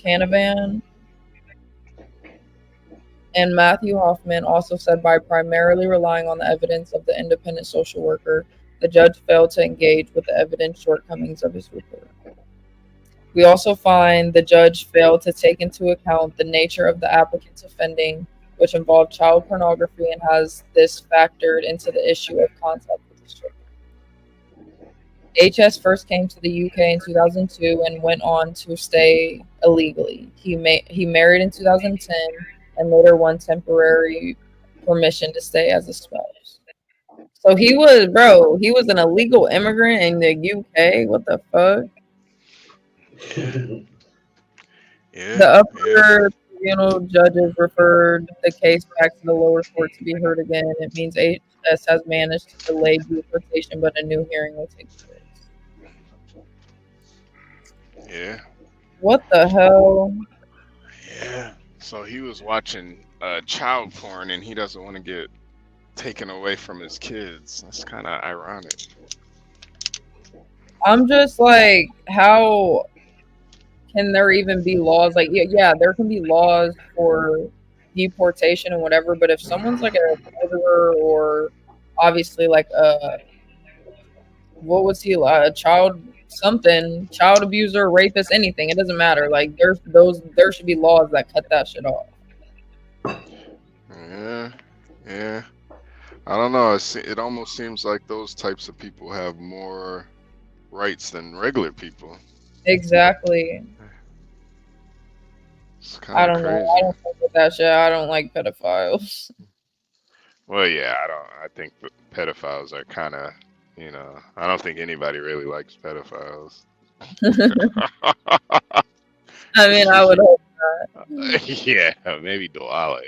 Canavan and Matthew Hoffman also said by primarily relying on the evidence of the independent social worker, the judge failed to engage with the evidence shortcomings of his report. We also find the judge failed to take into account the nature of the applicant's offending, which involved child pornography, and has this factored into the issue of contact with his children. HS first came to the UK in 2002 and went on to stay illegally. He married in 2010 and later won temporary permission to stay as a spouse. So he was an illegal immigrant in the UK. What the fuck? Yeah. The upper tribunal judges referred the case back to the lower court to be heard again. It means HS has managed to delay deportation, but a new hearing will take place. Yeah. What the hell? Yeah. So he was watching child porn, and he doesn't want to get taken away from his kids. That's kind of ironic. I'm just like, how can there even be laws? Like, yeah, there can be laws for deportation and whatever, but if someone's like a murderer or obviously like what was he, a child abuser, rapist, anything, it doesn't matter. Like, there should be laws that cut that shit off. Yeah. I don't know. It almost seems like those types of people have more rights than regular people. Exactly. It's I kind of don't crazy. know. I don't fuck with that shit. I don't like pedophiles. Well, yeah, I think pedophiles are kind of, I don't think anybody really likes pedophiles. I mean, I would hope not. Yeah, maybe Dwale,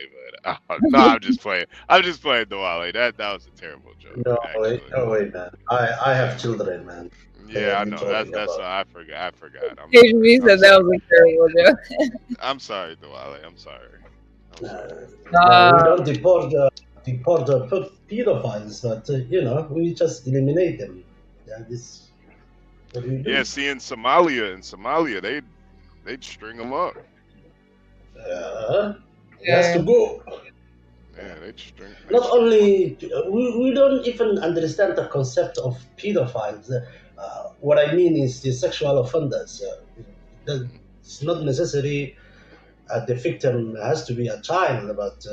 but no, I'm just playing. I'm just playing Dwale. That was a terrible joke. No, wait, man. I have children, man. Yeah, I we're know. talking That's about. I forgot. I'm HB sorry. said that was a terrible joke. I'm sorry, Diwali. I'm sorry. I'm sorry. No, we Uh, don't deport the pedophiles, but we just eliminate them. Yeah, this what we Yeah, do. see, in Somalia, they'd string them up. It has to go. Yeah, they'd string. Not They'd string 'em up. only we don't even understand the concept of pedophiles. What I mean is the sexual offenders. It's not necessary the victim has to be a child, but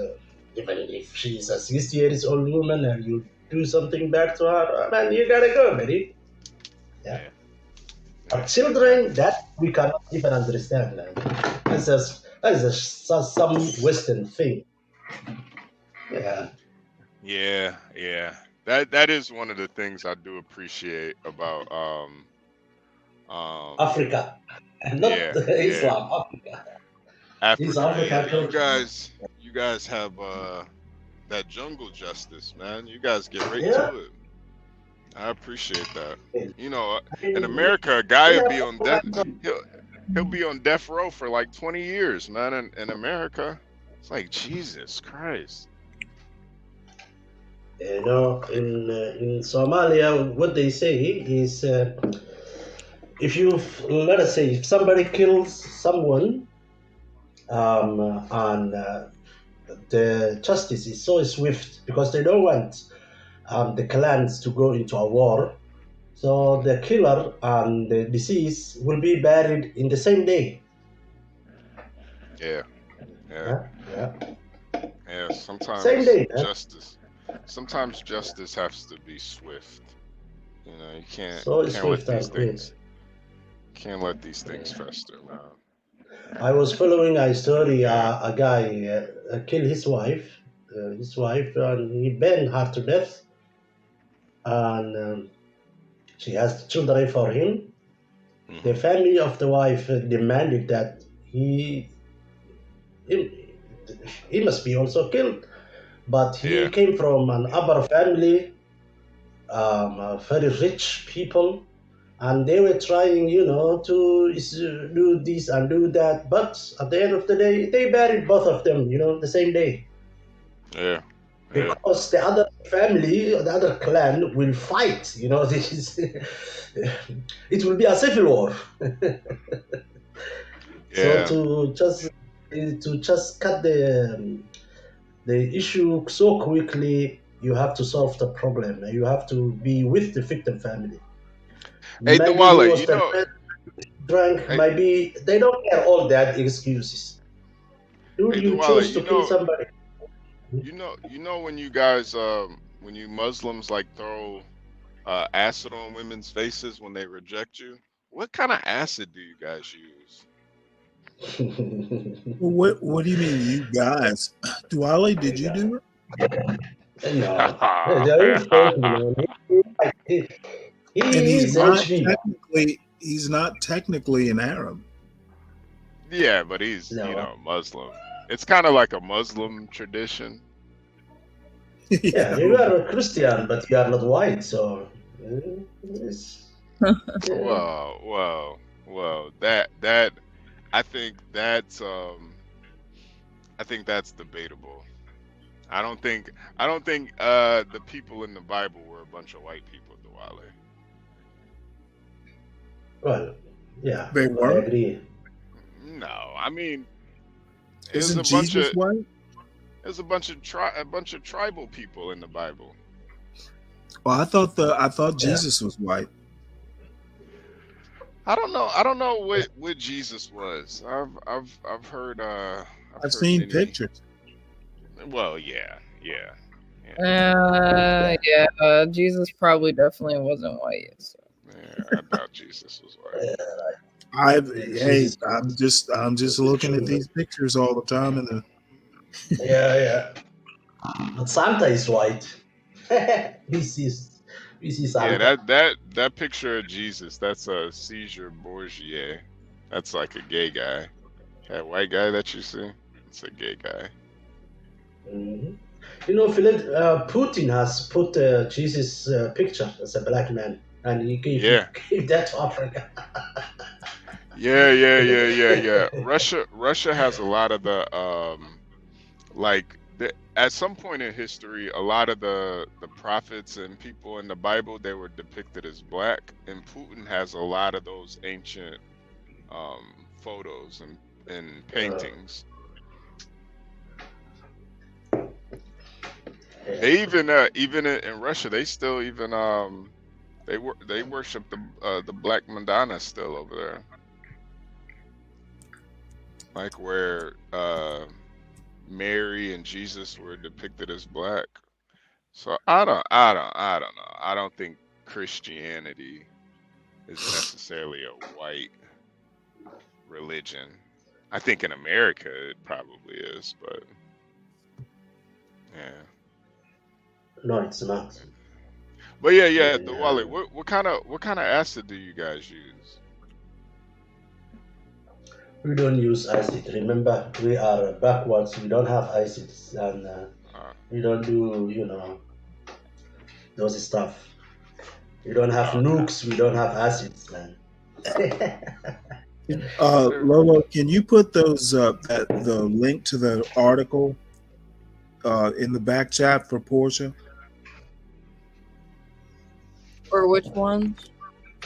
even if she's a 60 years old woman and you do something bad to her, man, you gotta go, buddy. Yeah. Yeah. But children, that we cannot even understand. Man. That's just some Western thing. Yeah. Yeah. That is one of the things I do appreciate about um Africa, not yeah, yeah. Islam. Africa. These Africa. African You countries. guys have that jungle justice, man. You guys get right Yeah. to it. I appreciate that. You know, I in mean, America, a guy we will have be on all death. kinds of He'll be on death row for like 20 years, man. In America, it's like Jesus Christ. in Somalia, what they say is if you let us say if somebody kills someone, and the justice is so swift because they don't want the clans to go into a war. So the killer and the deceased will be buried in the same day. Yeah. Yeah. Sometimes day, justice has to be swift. You know, you can't So let swift these and quick. things fester, man. I was following a story. A guy killed his wife, and he burned her to death, and she has children for him. The family of the wife demanded that he must be also killed, but he came from an upper family, very rich people, and they were trying, to do this and do that. But at the end of the day, they buried both of them, the same day. Yeah. Because the other family, the other clan will fight. This is it will be a civil war. Yeah. So to just cut the issue so quickly, you have to solve the problem. You have to be with the victim family. Hey, Maybe he Dwale, was drunk. Hey, Maybe they don't care all that excuses. Dude, hey, you Dwale, chose to kill somebody. You know when you guys when you Muslims like throw acid on women's faces when they reject you, what kind of acid do you guys use? What do you mean, you guys? Duale, did you do it? No, there is both, And is HB. he's not technically an Arab. Yeah, but he's Muslim. It's kind of like a Muslim tradition. Yeah, you are a Christian, but you are not white, so. Well, that I think that's debatable. I don't think the people in the Bible were a bunch of white people, Dwale. Well, yeah, They I were. agree. No, I mean, Isn't Jesus white? There's a bunch of tribal people in the Bible. Well, I thought Jesus was white. I don't know what Jesus was. I've heard I've seen pictures. Well, yeah. Jesus probably definitely wasn't white. So. Yeah, I doubt Jesus was white. I'm just looking at these pictures all the time, and Yeah. But Santa is white. we see Santa. Yeah, that picture of Jesus, that's a Caesar Borgia. That's like a gay guy. That white guy that you see, it's a gay guy. Mm-hmm. Putin has put Jesus' picture as a black man. and he gave, Yeah. gave that to Africa. Yeah. Russia has a lot of the like at some point in history, a lot of the prophets and people in the Bible, they were depicted as black, and Putin has a lot of those ancient photos and paintings. They even in Russia, they still even they worship the Black Madonna still over there, like where Mary and Jesus were depicted as black. So I don't know. I don't think Christianity is necessarily a white religion. I think in America it probably is, but yeah. No, it's not. But yeah, the wallet. What kind of acid do you guys use? We don't use acid. Remember, we are backwards. We don't have acids, and we don't do, those stuff. We don't have nukes. We don't have acids, man. Lolo, can you put those the link to the article in the back chat for Portia? For which ones?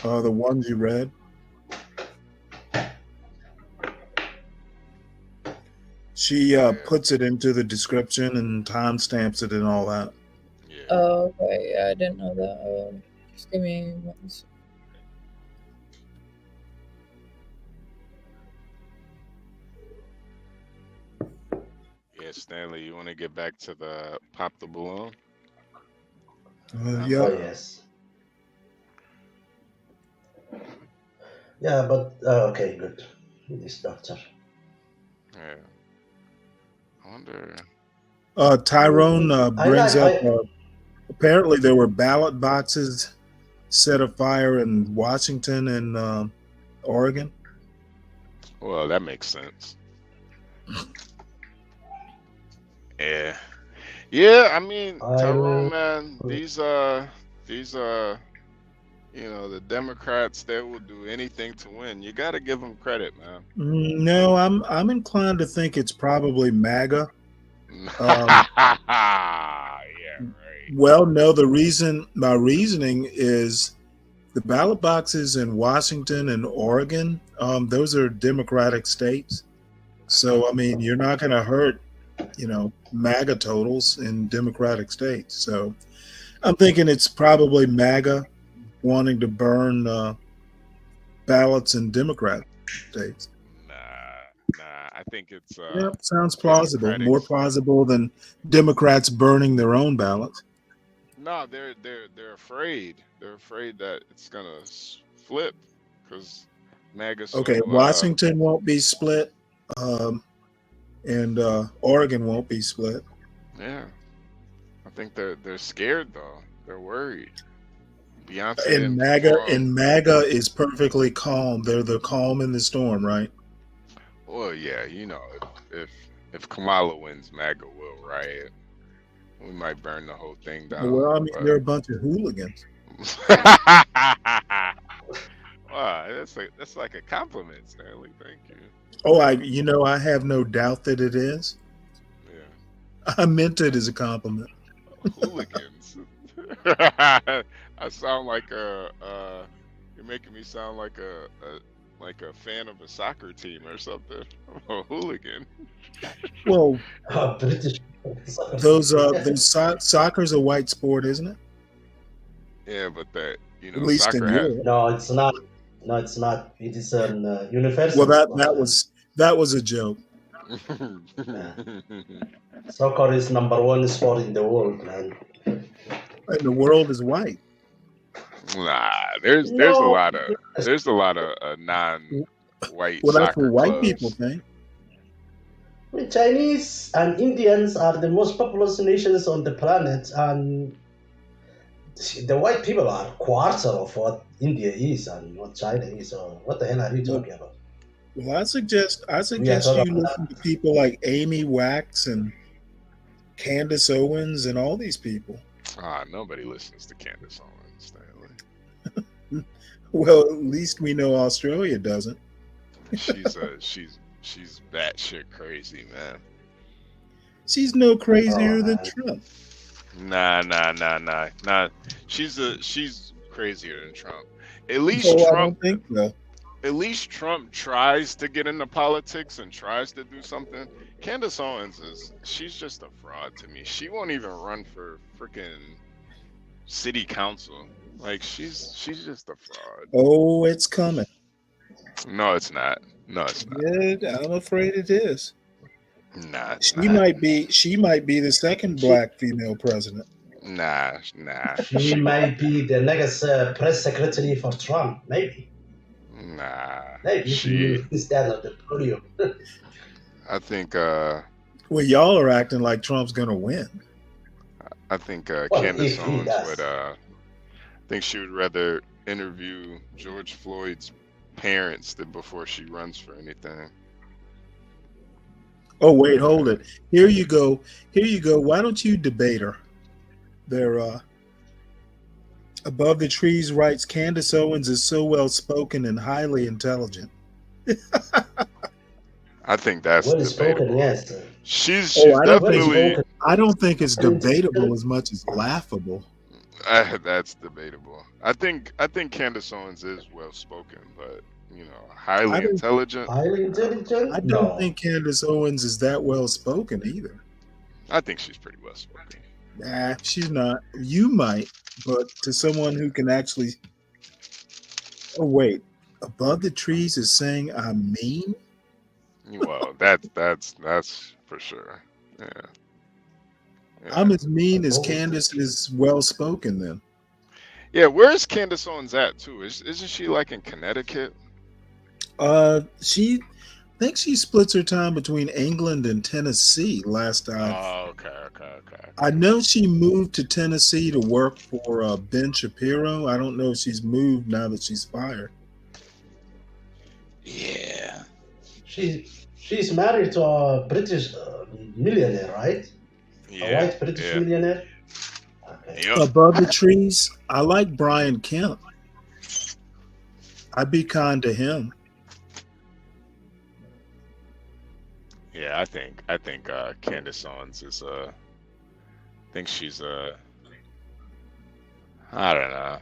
The ones you read. She puts it into the description and timestamps it and all that. Yeah. Oh, okay. Yeah, I didn't know that. Just give me one second. Yeah, Stanley, you want to get back to the pop the balloon? Yeah. Oh, yes. Yeah, but okay, good. This doctor. Yeah. I wonder. Tyrone brings I- up. Apparently, there were ballot boxes set afire in Washington and Oregon. Well, that makes sense. Yeah. I mean, Tyrone, man, these the Democrats, they will do anything to win. You got to give them credit, man. No, I'm inclined to think it's probably MAGA. Yeah, right. Well, no, my reasoning is the ballot boxes in Washington and Oregon, those are Democratic states. So, I mean, you're not going to hurt, MAGA totals in Democratic states. So I'm thinking it's probably MAGA wanting to burn ballots in Democratic states. Nah, I think it's Yep, sounds plausible. Democratic. More plausible than Democrats burning their own ballots. No, they're afraid. They're afraid that it's gonna flip because MAGA. Okay, Washington won't be split, and Oregon won't be split. Yeah, I think they're scared though. They're worried. Beyonce And MAGA is perfectly calm. They're the calm in the storm, right? Well, yeah, if Kamala wins, MAGA will riot. We might burn the whole thing down. Well, I mean, they're a bunch of hooligans. Wow, that's like a compliment, Stanley. Thank you. Oh, I have no doubt that it is. Yeah. I meant it as a compliment. Hooligans. I sound like you're making me sound like a fan of a soccer team or something. A hooligan. Well, British. those soccer's a white sport, isn't it? Yeah, but that At least in soccer has. Europe. No, it's not. No, it's not. It is an universal. Well, that was a joke. Soccer is number one sport in the world, man. And the world is white. Nah, there's a lot of non-white Well, that's soccer what white clubs. people think. The Chinese and Indians are the most populous nations on the planet, and the white people are quarter of what India is and what China is. So what the hell are you talking about? Well, I suggest you listen to people like Amy Wax and Candace Owens and all these people. Nobody listens to Candace Owens, Stanley. Well, at least we know Australia doesn't. She's batshit crazy, man. She's no Oh crazier than man. Trump. Nah. She's crazier than Trump. At least Oh, I Trump don't think so. at least Trump tries to get into politics and tries to do something. Candace Owens she's just a fraud to me. She won't even run for freaking city council. Like she's just a fraud. Oh, it's coming. No, it's not. Yeah, I'm afraid it is. Nah, it's She not. might be the second She black female president. Nah. she might be the next press secretary for Trump. Maybe she will stand on the podium. I think Well, y'all are acting like Trump's gonna win. Well, Candace if he Owens does. would I think she would rather interview George Floyd's parents than before she runs for anything. Oh, wait, hold it. Here you go. Why don't you debate her? They're Above the Trees writes Candace Owens is so well spoken and highly intelligent. I think that's Well spoken, debatable. yes. She's Oh, I don't Well definitely spoken. I don't think it's And debatable as much as laughable. that's debatable. I think Candace Owens is well spoken, but highly I don't intelligent. highly intelligent? I don't No. think Candace Owens is that well spoken either. I think she's pretty well spoken. Nah, she's not. You might, but to someone who can actually. Oh wait, Above the Trees is saying I'm mean. Well, that's for sure. Yeah. I'm as mean as Above the Candace is well spoken. Then Yeah, where's Candace Owens at too? Isn't she like in Connecticut? she thinks she splits her time between England and Tennessee. Last Oh, okay. I know she moved to Tennessee to work for Ben Shapiro. I don't know if she's moved now that she's fired. Yeah. She's married to a British millionaire, right? A Yeah. white British millionaire. Okay. Yep. Above the Trees, I like Brian Kemp. I'd be kind to him. Yeah, I think Candace Owens is I think she's I don't know.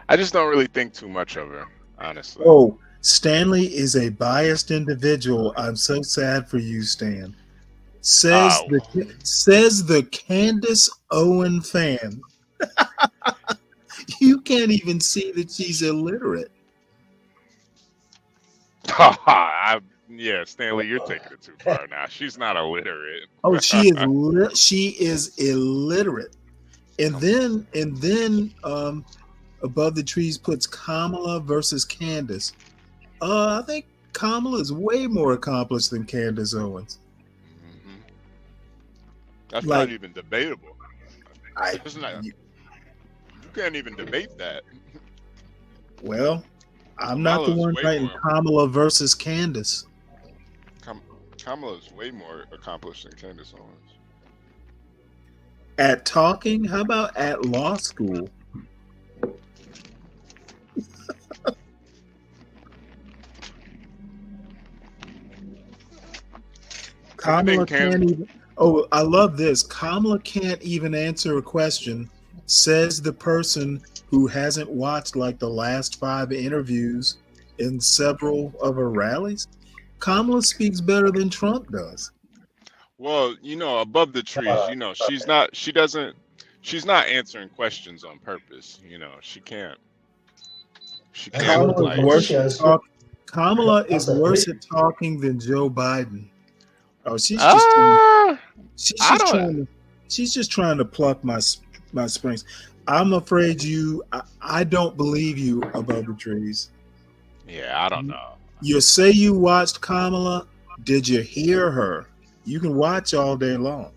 I just don't really think too much of her, honestly. Oh, Stanley is a biased individual. I'm so sad for you, Stan. Says the Candace Owen fan. You can't even see that she's illiterate. Yeah, Stanley, you're taking it too far now. She's not illiterate. Oh, she is illiterate. And then Above the Trees puts Kamala versus Candace. I think Kamala is way more accomplished than Candace Owens. Mm-hmm. That's Like- not even debatable. You can't even debate that. Well, I'm not the Kamala's one way writing more- Kamala versus Candace. Kamala's way more accomplished than Candace Owens. At talking, how about at law school? Kamala can't even. Oh, I love this. Kamala can't even answer a question, says the person who hasn't watched like the last 5 interviews in several of her rallies. Kamala speaks better than Trump does. Well, Above the Trees, she's not answering questions on purpose. She can't. Kamala like, is worse at talking. Kamala is worse at talking than Joe Biden. Oh, she's just trying to pluck my springs. I'm afraid I don't believe you, Above the Trees. Yeah, I don't know. You say you watched Kamala. Did you hear her? You can watch all day long.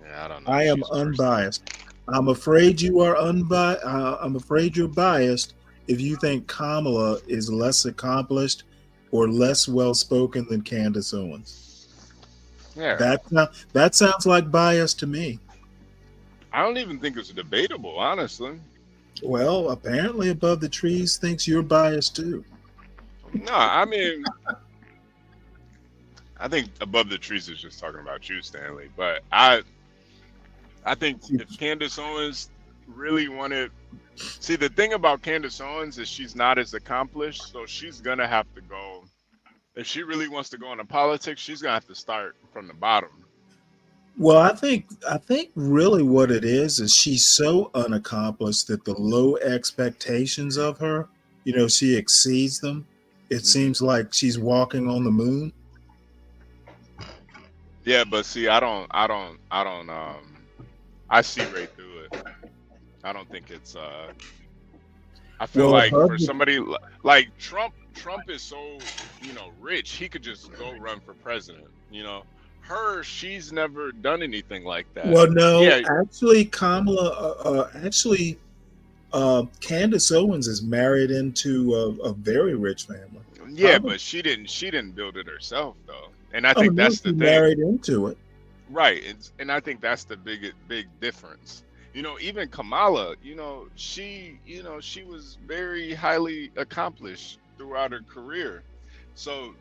Yeah, I don't know. I am unbiased. I'm afraid you are unbiased. I'm afraid you're biased if you think Kamala is less accomplished or less well-spoken than Candace Owens. Yeah. That sounds like bias to me. I don't even think it's debatable, honestly. Well, apparently Above the Trees thinks you're biased too. No, I mean, I think Above the Trees is just talking about you, Stanley. But I think if Candace Owens really wanted, see, the thing about Candace Owens is she's not as accomplished, so she's gonna have to go. If she really wants to go into politics, she's gonna have to start from the bottom. Well, I think really what it is she's so unaccomplished that the low expectations of her, she exceeds them. It seems like she's walking on the moon. Yeah, but see, I see right through it. I don't think it's I feel Well, like above for the, somebody like Trump is so, rich, he could just go run for president, she's never done anything like that. well, no, Yeah, actually, Candace Owens is married into a very rich family. yeah, Probably, but she didn't build it herself though. And I oh think no, that's she the thing. married into it. Right. And I think that's the big difference. Even Kamala, she was very highly accomplished throughout her career. So,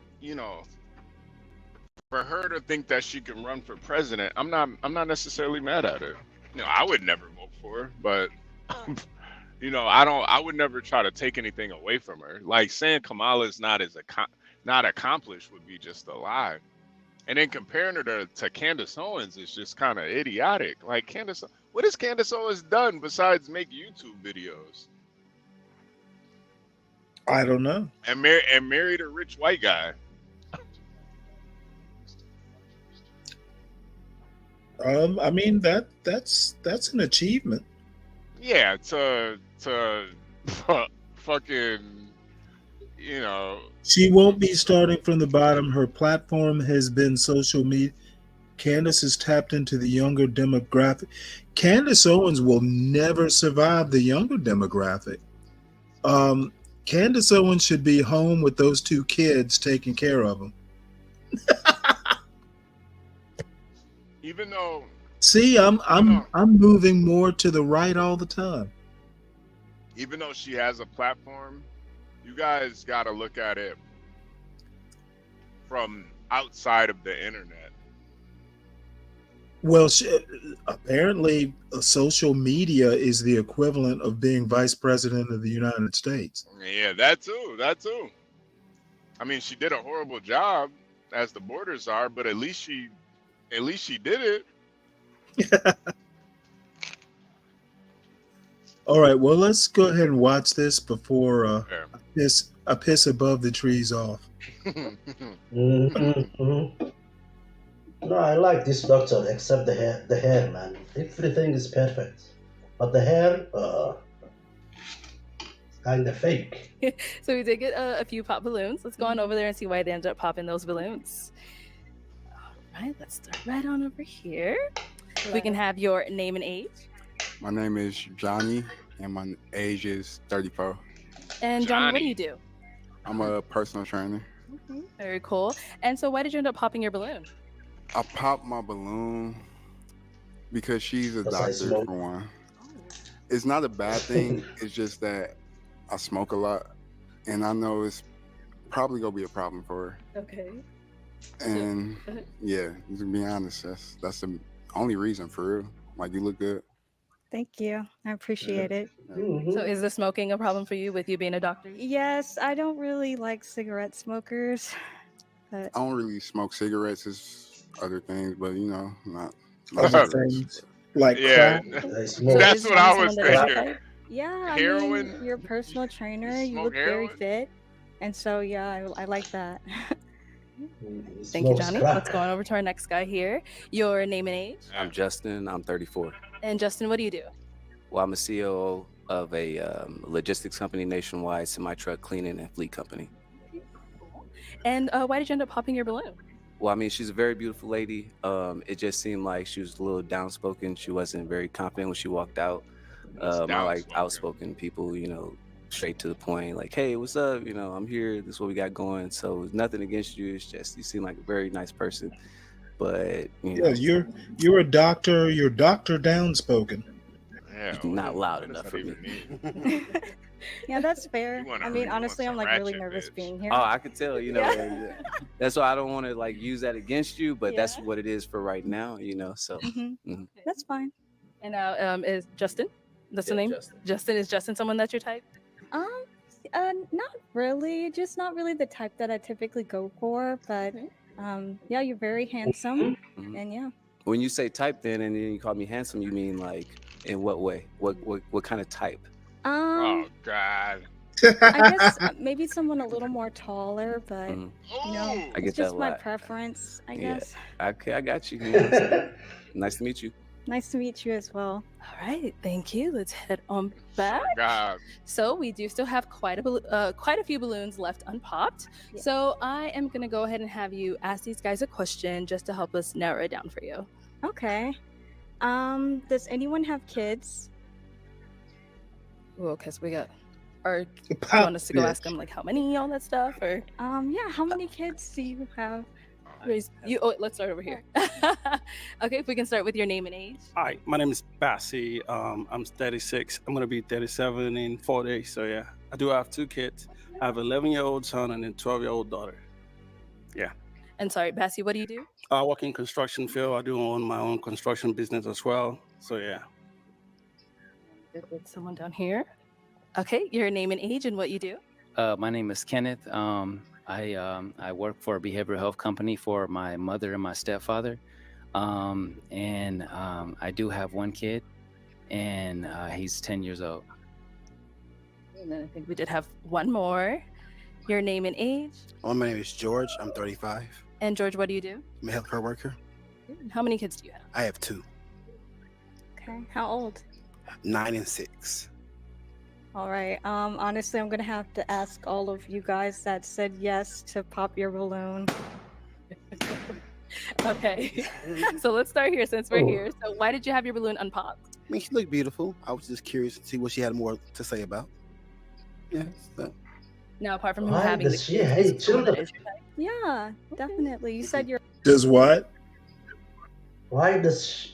for her to think that she can run for president, I'm not necessarily mad at her. I would never vote for her, but I would never try to take anything away from her. Like saying Kamala is not accomplished would be just a lie. And then comparing her to Candace Owens is just kind of idiotic. Like what has Candace Owens done besides make YouTube videos I don't know. and married a rich white guy? I mean that's an achievement. Yeah, to fucking, you know, She won't be starting from the bottom. Her platform has been social media. Candace has tapped into the younger demographic. Candace Owens will never survive the younger demographic. Um, Candace Owens should be home with those two kids taking care of them. even though, See, I'm you I'm know, I'm moving more to the right all the time. even though she has a platform, you guys got to look at it from outside of the internet. Well, apparently, social media is the equivalent of being vice president of the United States. Yeah, that too. That too. I mean, she did a horrible job as the borders are, but at least she did it. All right, well, let's go ahead and watch this before Yeah. I piss above the trees off. Mm-hmm. No, I like this doctor, except the hair. The hair, man. Everything is perfect, but the hair, kind of fake. So we did get a few pop balloons. Let's go on over there and see why they ended up popping those balloons. All right, let's start right on over here. We can have your name and age. My name is Johnny, and my age is 34. And Johnny, what do you Johnny. do? I'm a personal trainer. Very cool. And so why did you end up popping your balloon? I popped my balloon because she's a Because I doctor, smoke. for one. It's not a bad thing. It's just that I smoke a lot, and I know it's probably gonna be a problem for her. Okay. And yeah, to be honest, that's the only reason, for real. Like, you look good. Thank you. I appreciate it. Mhm. So is the smoking a problem for you with you being a doctor? Yes, I don't really like cigarette smokers, but I don't really smoke cigarettes. It's other things, but not Other cigarettes. things like Yeah, crack. I So smoke. that's is what I Johnny was someone that thinking. does that? yeah, I Heroin? mean, you're a personal trainer. You smoke look very heroin? fit, and so yeah, I like that. He Thank you, smokes Johnny. crack. Let's go on over to our next guy here. Your name and age. I'm Justin. I'm 34. And Justin, what do you do? Well, I'm a CEO of a logistics company nationwide, semi-truck cleaning and fleet company. And why did you end up popping your balloon? Well, I mean, she's a very beautiful lady. It just seemed like she was a little downspoken. She wasn't very confident when she walked out. What's I like downspoken? outspoken people, straight to the point. Like, hey, what's up? I'm here. This is what we got going. So it's nothing against you. It's just you seem like a very nice person. But Yeah, you're a doctor. You're Doctor Downspoken. Yeah, Yeah, Not loud what does enough that for me. even mean? Yeah, that's fair. You want I a- mean, you want honestly, some I'm like really ratchet nervous bitch. being here. Oh, I could tell, Yeah. and that's why I don't want to like use that against you, but that's Yeah. what it is for right now, So mhm. That's fine. And now is Justin? That's the Yeah, name? Justin. Justin, is Justin someone that's your type? Not really. Just not really the type that I typically go for. But yeah, you're very handsome, Mhm. and yeah. When you say type, then and then you call me handsome, you mean like in what way? What kind of type? Oh Um, God. I guess maybe someone a little more taller, but Mhm. you know, Ooh. I it's get that a just my lot. preference, I Yeah. guess. Okay, I got you. So, nice to meet you. Nice to meet you as well. All right, thank you. Let's head on back. God. So we do still have quite a few balloons left unpopped. Yeah. So I am gonna go ahead and have you ask these guys a question just to help us narrow it down for you. Okay. Does anyone have kids? Well, because we got, or do you Pop want us to go ask bitch. them like how many, all that stuff, or Yeah. How many kids do you have? you? Oh, let's start over here. Okay, if we can start with your name and age. Hi, my name is Bassi. I'm 36. I'm gonna be 37 in 4 days. So yeah, I do have 2 kids. I have an 11-year-old son and a 12-year-old daughter. Yeah. And sorry, Bassie, what do you do? I work in construction field. I do own my own construction business as well. So yeah. Good with someone down here. Okay, your name and age and what you do. My name is Kenneth. I work for a behavioral health company for my mother and my stepfather. I do have 1 kid, and he's 10 years old. And then I think we did have one more. Your name and age. Well, my name is George. I'm 35. And George, what do you do? I'm a healthcare worker. How many kids do you have? I have 2, Okay. How old? 9 and 6. All right. Honestly, I'm gonna have to ask all of you guys that said yes to pop your balloon. Okay. So let's start here since we're here. So why did you have your balloon unpopped? I mean, she looked beautiful. I was just curious to see what she had more to say about. Yeah. So. Now, apart from him Why having the does she kids, hate is someone that children? is your type? Yeah, definitely. You said you're. Does what? Why does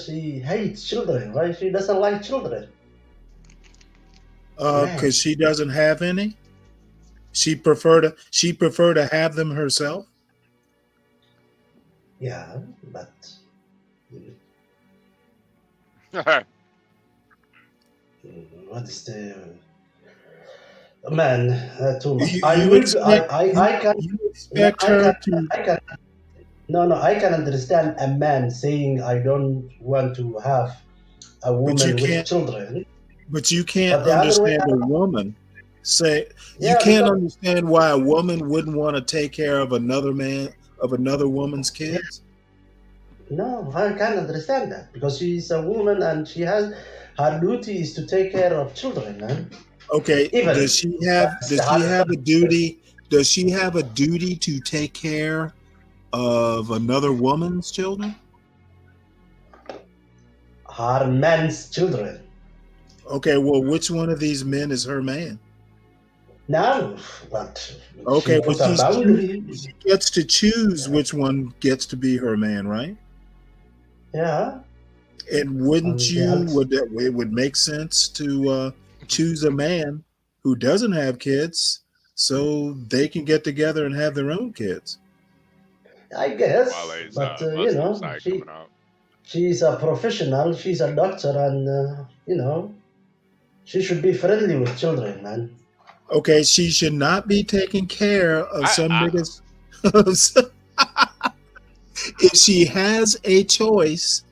she hate children? Why she doesn't like children? Because she doesn't have any. She prefer to have them herself. Yeah, but what is the man? Too much. I can understand a man saying I don't want to have a woman with children. But you can't But the other way understand a around- woman say you Yeah, can't because- understand why a woman wouldn't want to take care of another woman's kids. No, I can't understand that because she's a woman and she has her duty is to take care of children, man. Okay, Even- does she have a duty? Does she have a duty to take care of another woman's children? Her man's children. Okay, well, which one of these men is her man? No, but Okay, she well, put a boundary. she gets to choose which one gets to be her man, right? Yeah. And wouldn't yeah. it would make sense to choose a man who doesn't have kids so they can get together and have their own kids? I guess, Wale's, but Muslim side coming out. she's a professional. She's a doctor, and she should be friendly with children, man. Okay, she should not be taking care of some niggas. If she has a choice,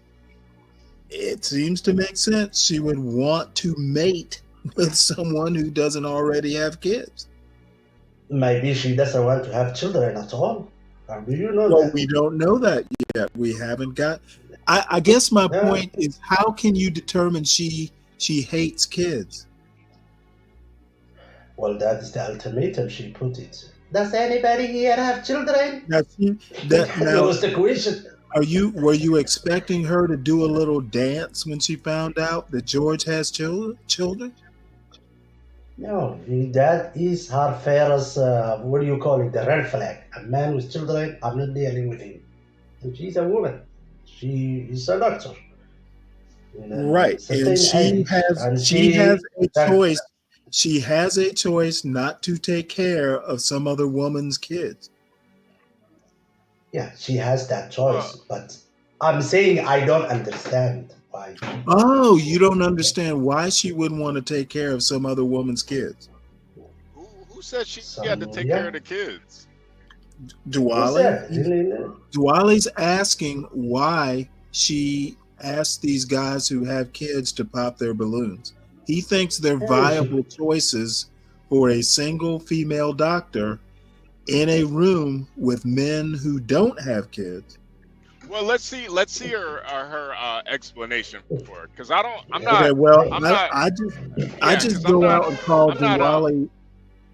it seems to make sense. She would want to mate with someone who doesn't already have kids. Maybe she doesn't want to have children at all. How do you know Well, that? we don't know that yet. We haven't got. I guess my point is, how can you determine she hates kids? Well, that is the ultimatum she put it. Does anybody here have children? Now, That was the question. Were you expecting her to do a little dance when she found out that George has children? No, that is her first, what do you call it, the red flag. A man with children, I'm not dealing with him. And she's a woman. She is a doctor. in Right, a and certain age, and she has a that choice. She has a choice not to take care of some other woman's kids. yeah, she has that choice. Well, But I'm saying I don't understand why people Oh, you don't get understand why she wouldn't want to take care of some other woman's kids. who said she had to some, take care yeah. of the kids? Who Duale, said? Really? Duale's asking why she asked these guys who have kids to pop their balloons. He thinks they're Hey, she, viable choices for a single female doctor in a room with men who don't have kids. Well, let's see her explanation for it, because Okay, well, I'm not, I yeah, just because I'm go not, out and call I'm not Diwali.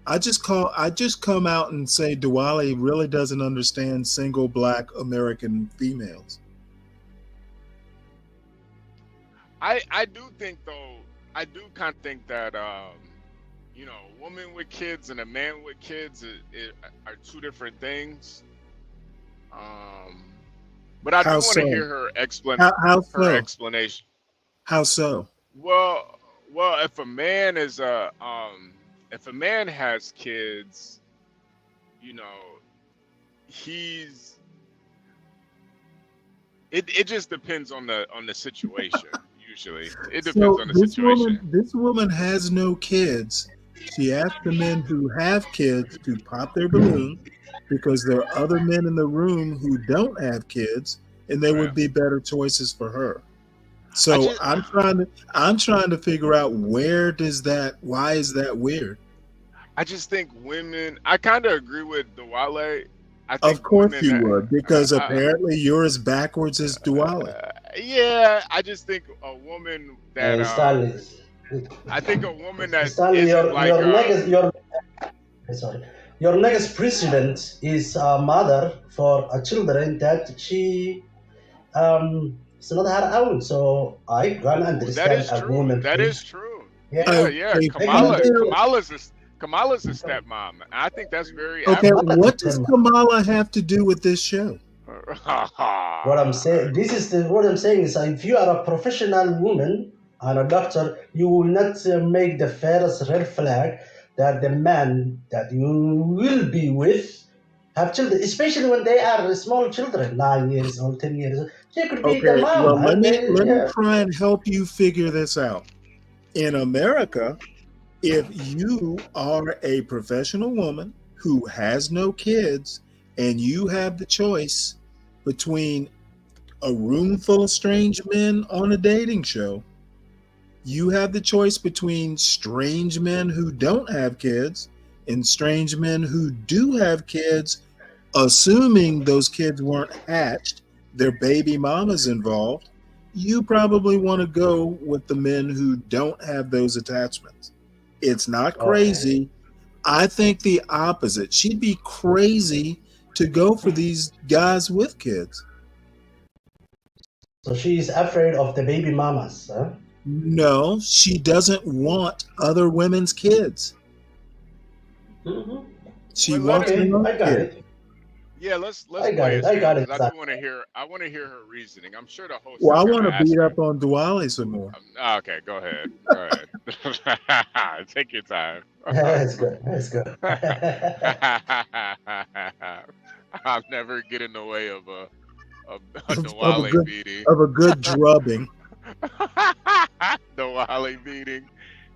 I just come out and say Diwali really doesn't understand single black American females. I do think though, I do kind of think that you know, a woman with kids and a man with kids are two different things. Um, but I do How want to so? hear her How her so? explanation. How so? Well, if a man is if a man has kids, you know, he's it just depends on the situation. Usually, it depends So on the situation. this woman has no kids. She asked the men who have kids to pop their balloon because there are other men in the room who don't have kids, and they Right. would be better choices for her. I So just I'm trying to figure out why is that weird? I just think women. I kind of agree with Dwale. I Of think course women. you would, because apparently you're as backwards as Duale. Yeah, I just think a woman that Stanley, I think a woman that Stanley, isn't like sorry, your next president is a mother for a children that she it's not her own. So I can that understand is a true. woman That is who's true. yeah, Yeah. Okay, I can what understand. Kamala's a stepmom. I think that's very okay, admirable. what does Kamala have to do with this show? What I'm saying, what I'm saying is, if you are a professional woman and a doctor, you will not make the first red flag that the man that you will be with have children, especially when they are small children, 9 years old, 10 years old. She could be the Okay, mom, well and let me yeah. try and help you figure this out. In America, if you are a professional woman who has no kids and you have the choice between a room full of strange men on a dating show, you have the choice between strange men who don't have kids and strange men who do have kids, assuming those kids weren't hatched, their baby mamas involved. You probably want to go with the men who don't have those attachments. It's not Okay. crazy. I think the opposite. She'd be crazy to go for these guys with kids. So she is afraid of the baby mamas, huh? No, she doesn't want other women's kids. Mm-hmm. She Well, let wants her. her Okay, own I got kid. it. Yeah, let's I got play it. it I got still, it. because I do want to hear. I want to hear her reasoning. I'm sure the host Well, is I going want to to ask beat her. up on Duale some more. Okay, go ahead. Go ahead. Take your time. That's good. That's good. I'll never get in the way of a of a Diwali good meeting. drubbing. Diwali meeting.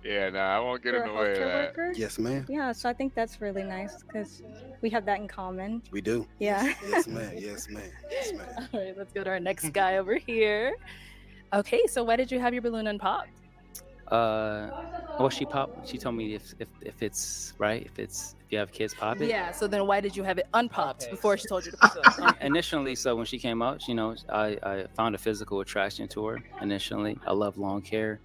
Yeah, nah, I won't get in You're a the way of healthcare that. worker? Yes, ma'am. Yeah, so I think that's really nice because we have that in common. We do. Yeah. Yes, ma'am. Yes, ma'am. Yes, ma'am. All right, let's go to our next guy over here. Okay, so why did you have your balloon unpopped? Well, she told me if it's right, if you have kids, pop it. Yeah, so then why did you have it unpopped before she told you to pop it? Initially, so when she came out, I found a physical attraction to her. Initially, I love long hair,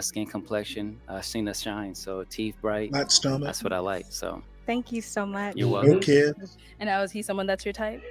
skin complexion, seen her shine, so teeth bright. Flat stomach. That's what I like. So Thank you so much. you're welcome. No kids. And now is he someone that's your type?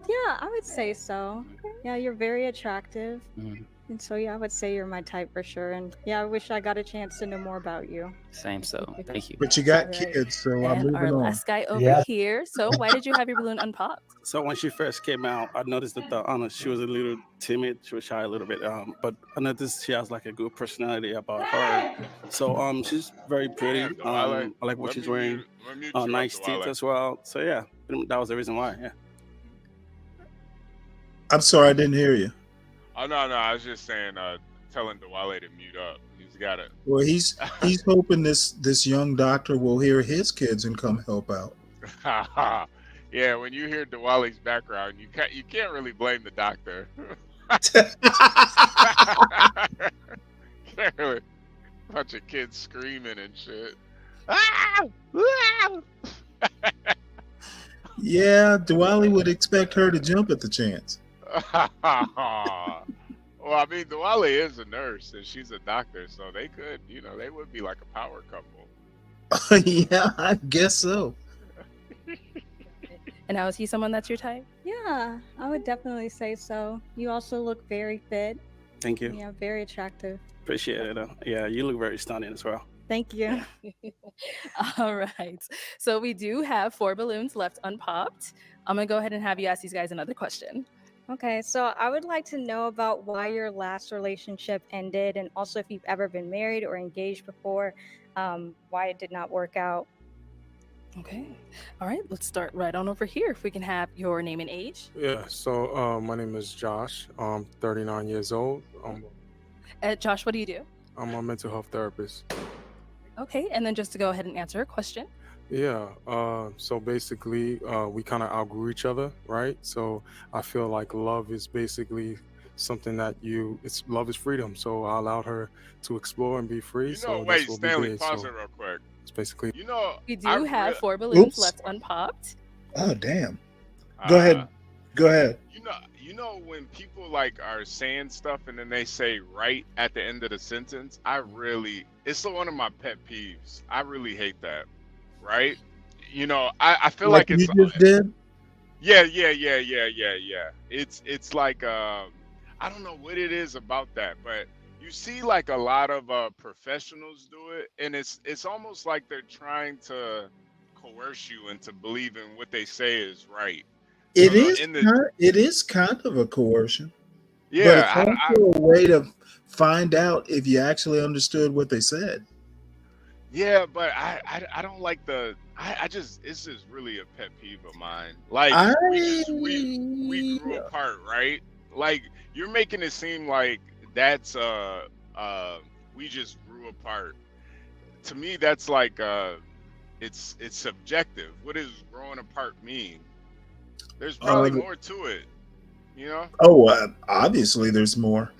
Yeah, I would say so. Yeah, you're very attractive. Mhm. And so yeah, I would say you're my type for sure. And yeah, I wish I got a chance to know more about you. Same. So thank you. But you got Alright. kids, so I'm And our moving on. last guy over Yeah. here. So why did you have your balloon unpopped? So when she first came out, I noticed that she was a little timid. She was shy a little bit. But I noticed she has like a good personality about her. So she's very pretty. Damn, Dwale. I like what Let she's me wearing. mute, let me mute you up, Nice teeth Dwale. as well. So yeah, that was the reason why. Yeah. I'm sorry, I didn't hear you. Oh no, I was just saying, telling Dwale to mute up. He's got it. Well, he's hoping this young doctor will hear his kids and come help out. Yeah, when you hear Dwale's background, you can't really blame the doctor. Can't really. Bunch of kids screaming and shit. Ah! Yeah, Diwali would expect her to jump at the chance. Well, I mean, Dwale is a nurse and she's a doctor, so they could, they would be like a power couple. Yeah, I guess so. And now is he someone that's your type? Yeah, I would definitely say so. You also look very fit. Thank you. Yeah, very attractive. Appreciate it. Yeah, you look very stunning as well. Thank you. All right. So we do have 4 balloons left unpopped. I'm going to go ahead and have you ask these guys another question. Okay, so I would like to know about why your last relationship ended, and also if you've ever been married or engaged before, why it did not work out. Okay. All right. Let's start right on over here. If we can have your name and age. Yeah, so my name is Josh. I'm 39 years old. Josh, what do you do? I'm a mental health therapist. Okay. And then just to go ahead and answer a question. Yeah, so basically, we kind of outgrew each other, right? So I feel like love is basically something that love is freedom. So I allowed her to explore and be free. So Wait, that's what Stanley, we did. pause So it real quick. it's basically, We do have 4 balloons left unpopped. Oh, damn. Go ahead. Go ahead. You know when people like are saying stuff and then they say right at the end of the sentence, it's one of my pet peeves. I really hate that. Right? I feel like you it's just did? Yeah. It's like I don't know what it is about that, but you see like a lot of professionals do it, and it's almost like they're trying to coerce you into believing what they say is right. It is kind of a coercion. Yeah, but it's also a way to find out if you actually understood what they said. Yeah, but I don't like it's just really a pet peeve of mine. Like we grew apart, right? Like you're making it seem like that's we just grew apart. To me, that's like it's subjective. What does growing apart mean? There's probably more to it, Oh, obviously there's more.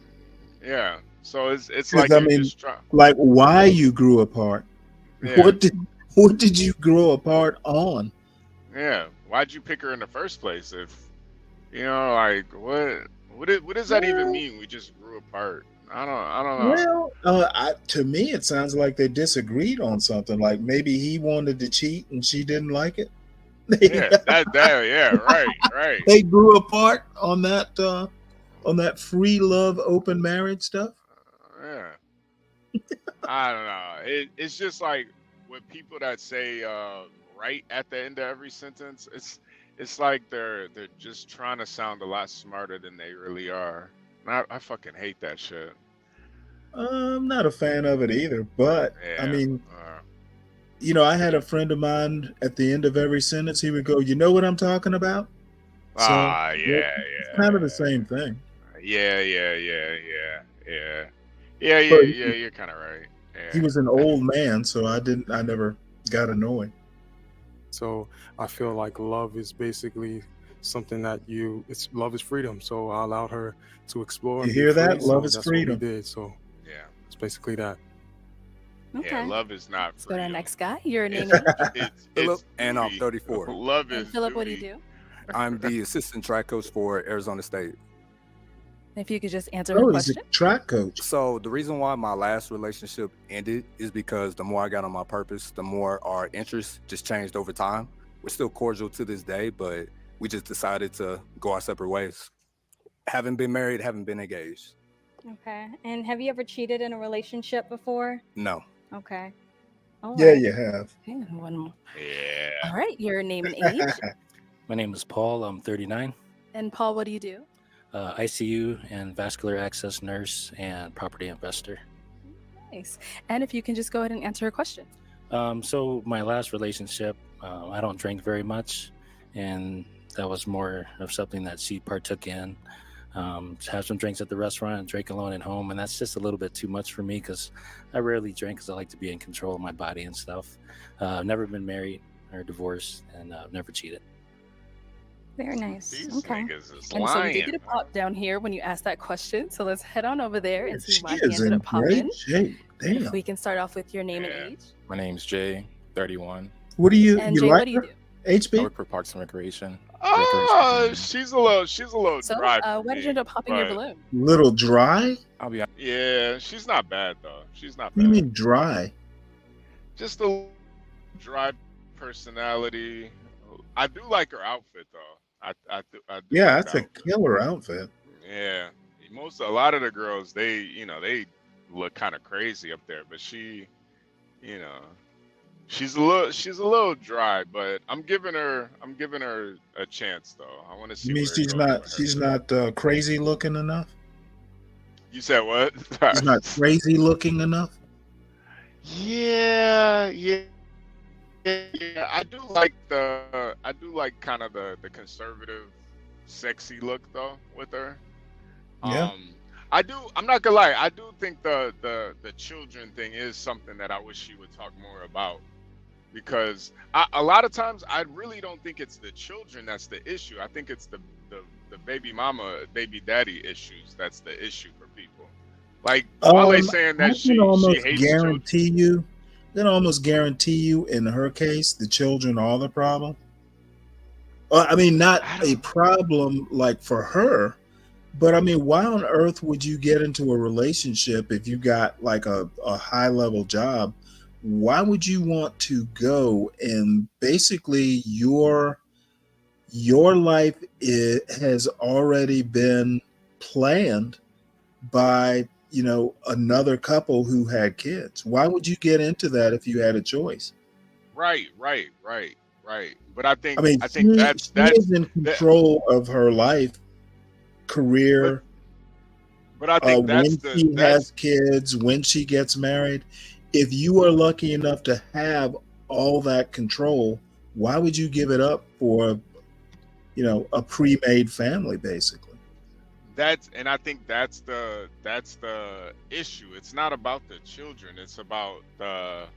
Yeah. So it's like like why you grew apart. Yeah. What did you grow apart on? Yeah. Why'd you pick her in the first place? If like what does that even mean? We just grew apart. I don't know. Well, to me it sounds like they disagreed on something. Like maybe he wanted to cheat and she didn't like it. Yeah, right. They grew apart on that free love, open marriage stuff. Yeah. I don't know. It's just like with people that say right at the end of every sentence. It's like they're just trying to sound a lot smarter than they really are. And I fucking hate that shit. I'm not a fan of it either, but I mean, I had a friend of mine at the end of every sentence, he would go, "You know what I'm talking about?" So, it's kind of the same thing. Yeah. You're kind of right. Yeah. He was an old man, so I never got annoyed. So I feel like love is basically something that love is freedom. So I allowed her to explore. You hear that? Free, love so is that's freedom. What we did. So yeah, it's basically that. Okay. Yeah, love is not Let's go to our freedom. next guy. Your name is Philip, and I'm duty. 34. Love is Philip. What do you duty. do? I'm the assistant track coach for Arizona State. If you could just answer her he's a question. track coach. So the reason why my last relationship ended is because the more I got on my purpose, the more our interests just changed over time. We're still cordial to this day, but we just decided to go our separate ways. Haven't been married, haven't been engaged. Okay. And have you ever cheated in a relationship before? No. Okay. All Yeah, right. you have. Okay, one more. Yeah. All right, your name and age. My name is Paul. I'm 39. And Paul, what do you do? ICU and vascular access nurse and property investor. Nice. And if you can just go ahead and answer a question. So my last relationship, I don't drink very much, and that was more of something that she partook in. Have some drinks at the restaurant and drink alone at home, and that's just a little bit too much for me because I rarely drink because I like to be in control of my body and stuff. Never been married or divorced, and never cheated. Very nice. These Okay. niggas is And so we did lying. get a pop down here when you asked that question. So let's head on over there and see She why he is ended in up popping. great shape. If Damn. we can start off with your name and age. My name's Jay, 31. What do you And you Jay, like what do you her? do? I HB? work for Parks and Recreation. She's a little So dry for why did me, you end up popping your but balloon? Little dry? I'll be honest. yeah, she's not bad though. She's not What do you bad. mean dry? Just a dry personality. I do like her outfit though. I do Yeah, like that's the a outfit. killer outfit. Yeah, a lot of the girls they look kind of crazy up there, but she, you know, she's a little dry. But I'm giving her a chance though. I want to see You mean where it goes with her. she's not crazy looking enough? You said what? She's not crazy looking enough? Yeah. I do like kind of the conservative, sexy look though with her. Yeah. I'm not gonna lie. I do think the children thing is something that I wish she would talk more about, because a lot of times I really don't think it's the children that's the issue. I think it's the baby mama, baby daddy issues that's the issue for people. Like Wale saying I that she almost hates children. guarantee you in her case, the children are the problem. Well, I mean, not a problem like for her, but I mean, why on earth would you get into a relationship if you got like a high level job? Why would you want to go and basically your life has already been planned by another couple who had kids? Why would you get into that if you had a choice? Right. But I think she that's is in control of her life, career. But I think when she has kids, when she gets married. If you are lucky enough to have all that control, why would you give it up for a pre-made family, basically? I think that's the issue. It's not about the children. It's about the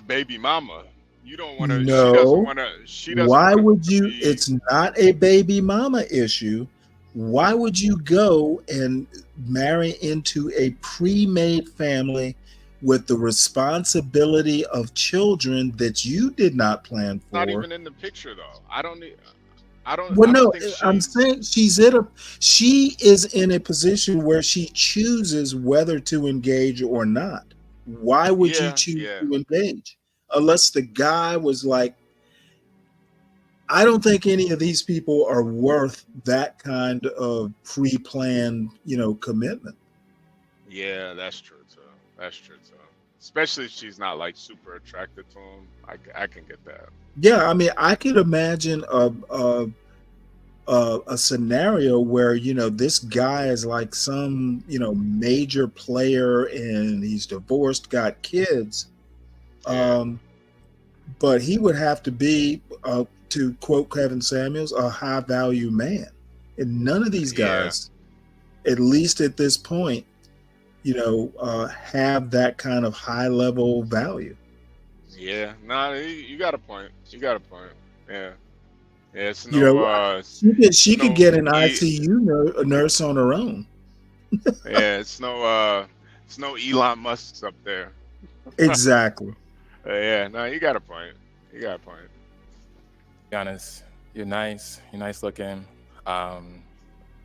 baby mama. You don't want to. No. She doesn't want to. She doesn't. Why would you? It's not a baby mama issue. Why would you go and marry into a pre-made family with the responsibility of children that you did not plan for? Not even in the picture though. I don't. Well, I no, don't think I'm saying she is in a position where she chooses whether to engage or not. Why would you choose to engage? Unless the guy was like, I don't think any of these people are worth that kind of pre-planned, commitment. Yeah, that's true too. Especially if she's not like super attracted to him. I can get that. Yeah, I mean, I could imagine a scenario where this guy is like some major player and he's divorced, got kids, but he would have to be, to quote Kevin Samuels, a high value man, and none of these guys, at least at this point, have that kind of high level value. Yeah, you got a point. Yeah. It's she could get an ICU nurse on her own. Yeah, it's no Elon Musk's up there. Exactly. Yeah, no, you got a point. Be honest, you're nice looking. I'm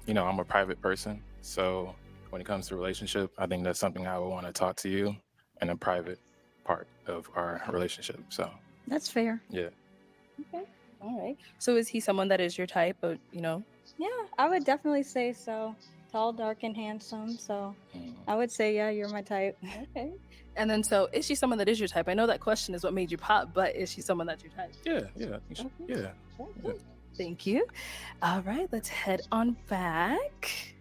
a private person, so when it comes to relationship, I think that's something I would want to talk to you in a private part of our relationship. So That's fair. yeah. Okay. All right. So is he someone that is your type? But Yeah, I would definitely say so. Tall, dark, and handsome. So I would say, yeah, you're my type. Okay. And then, so is she someone that is your type? I know that question is what made you pop, but is she someone that's your type? Yeah. Thank you. All right, let's head on back.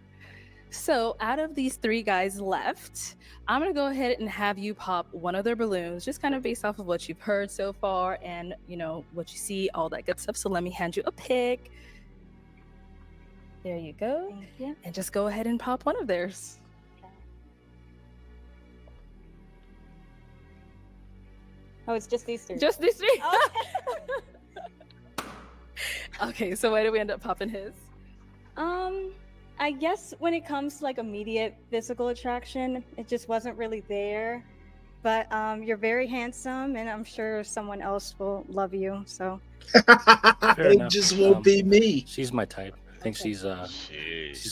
So, out of these 3 guys left, I'm going to go ahead and have you pop one of their balloons, just kind of based off of what you've heard so far and, what you see, all that good stuff. So, let me hand you a pick. There you go. Thank you. And just go ahead and pop one of theirs. Oh, it's just these 3. Just these 3? Okay, so why did we end up popping his? I guess when it comes to like immediate physical attraction, it just wasn't really there. But you're very handsome, and I'm sure someone else will love you. So Fair It enough. just won't be me. She's my type. I think she's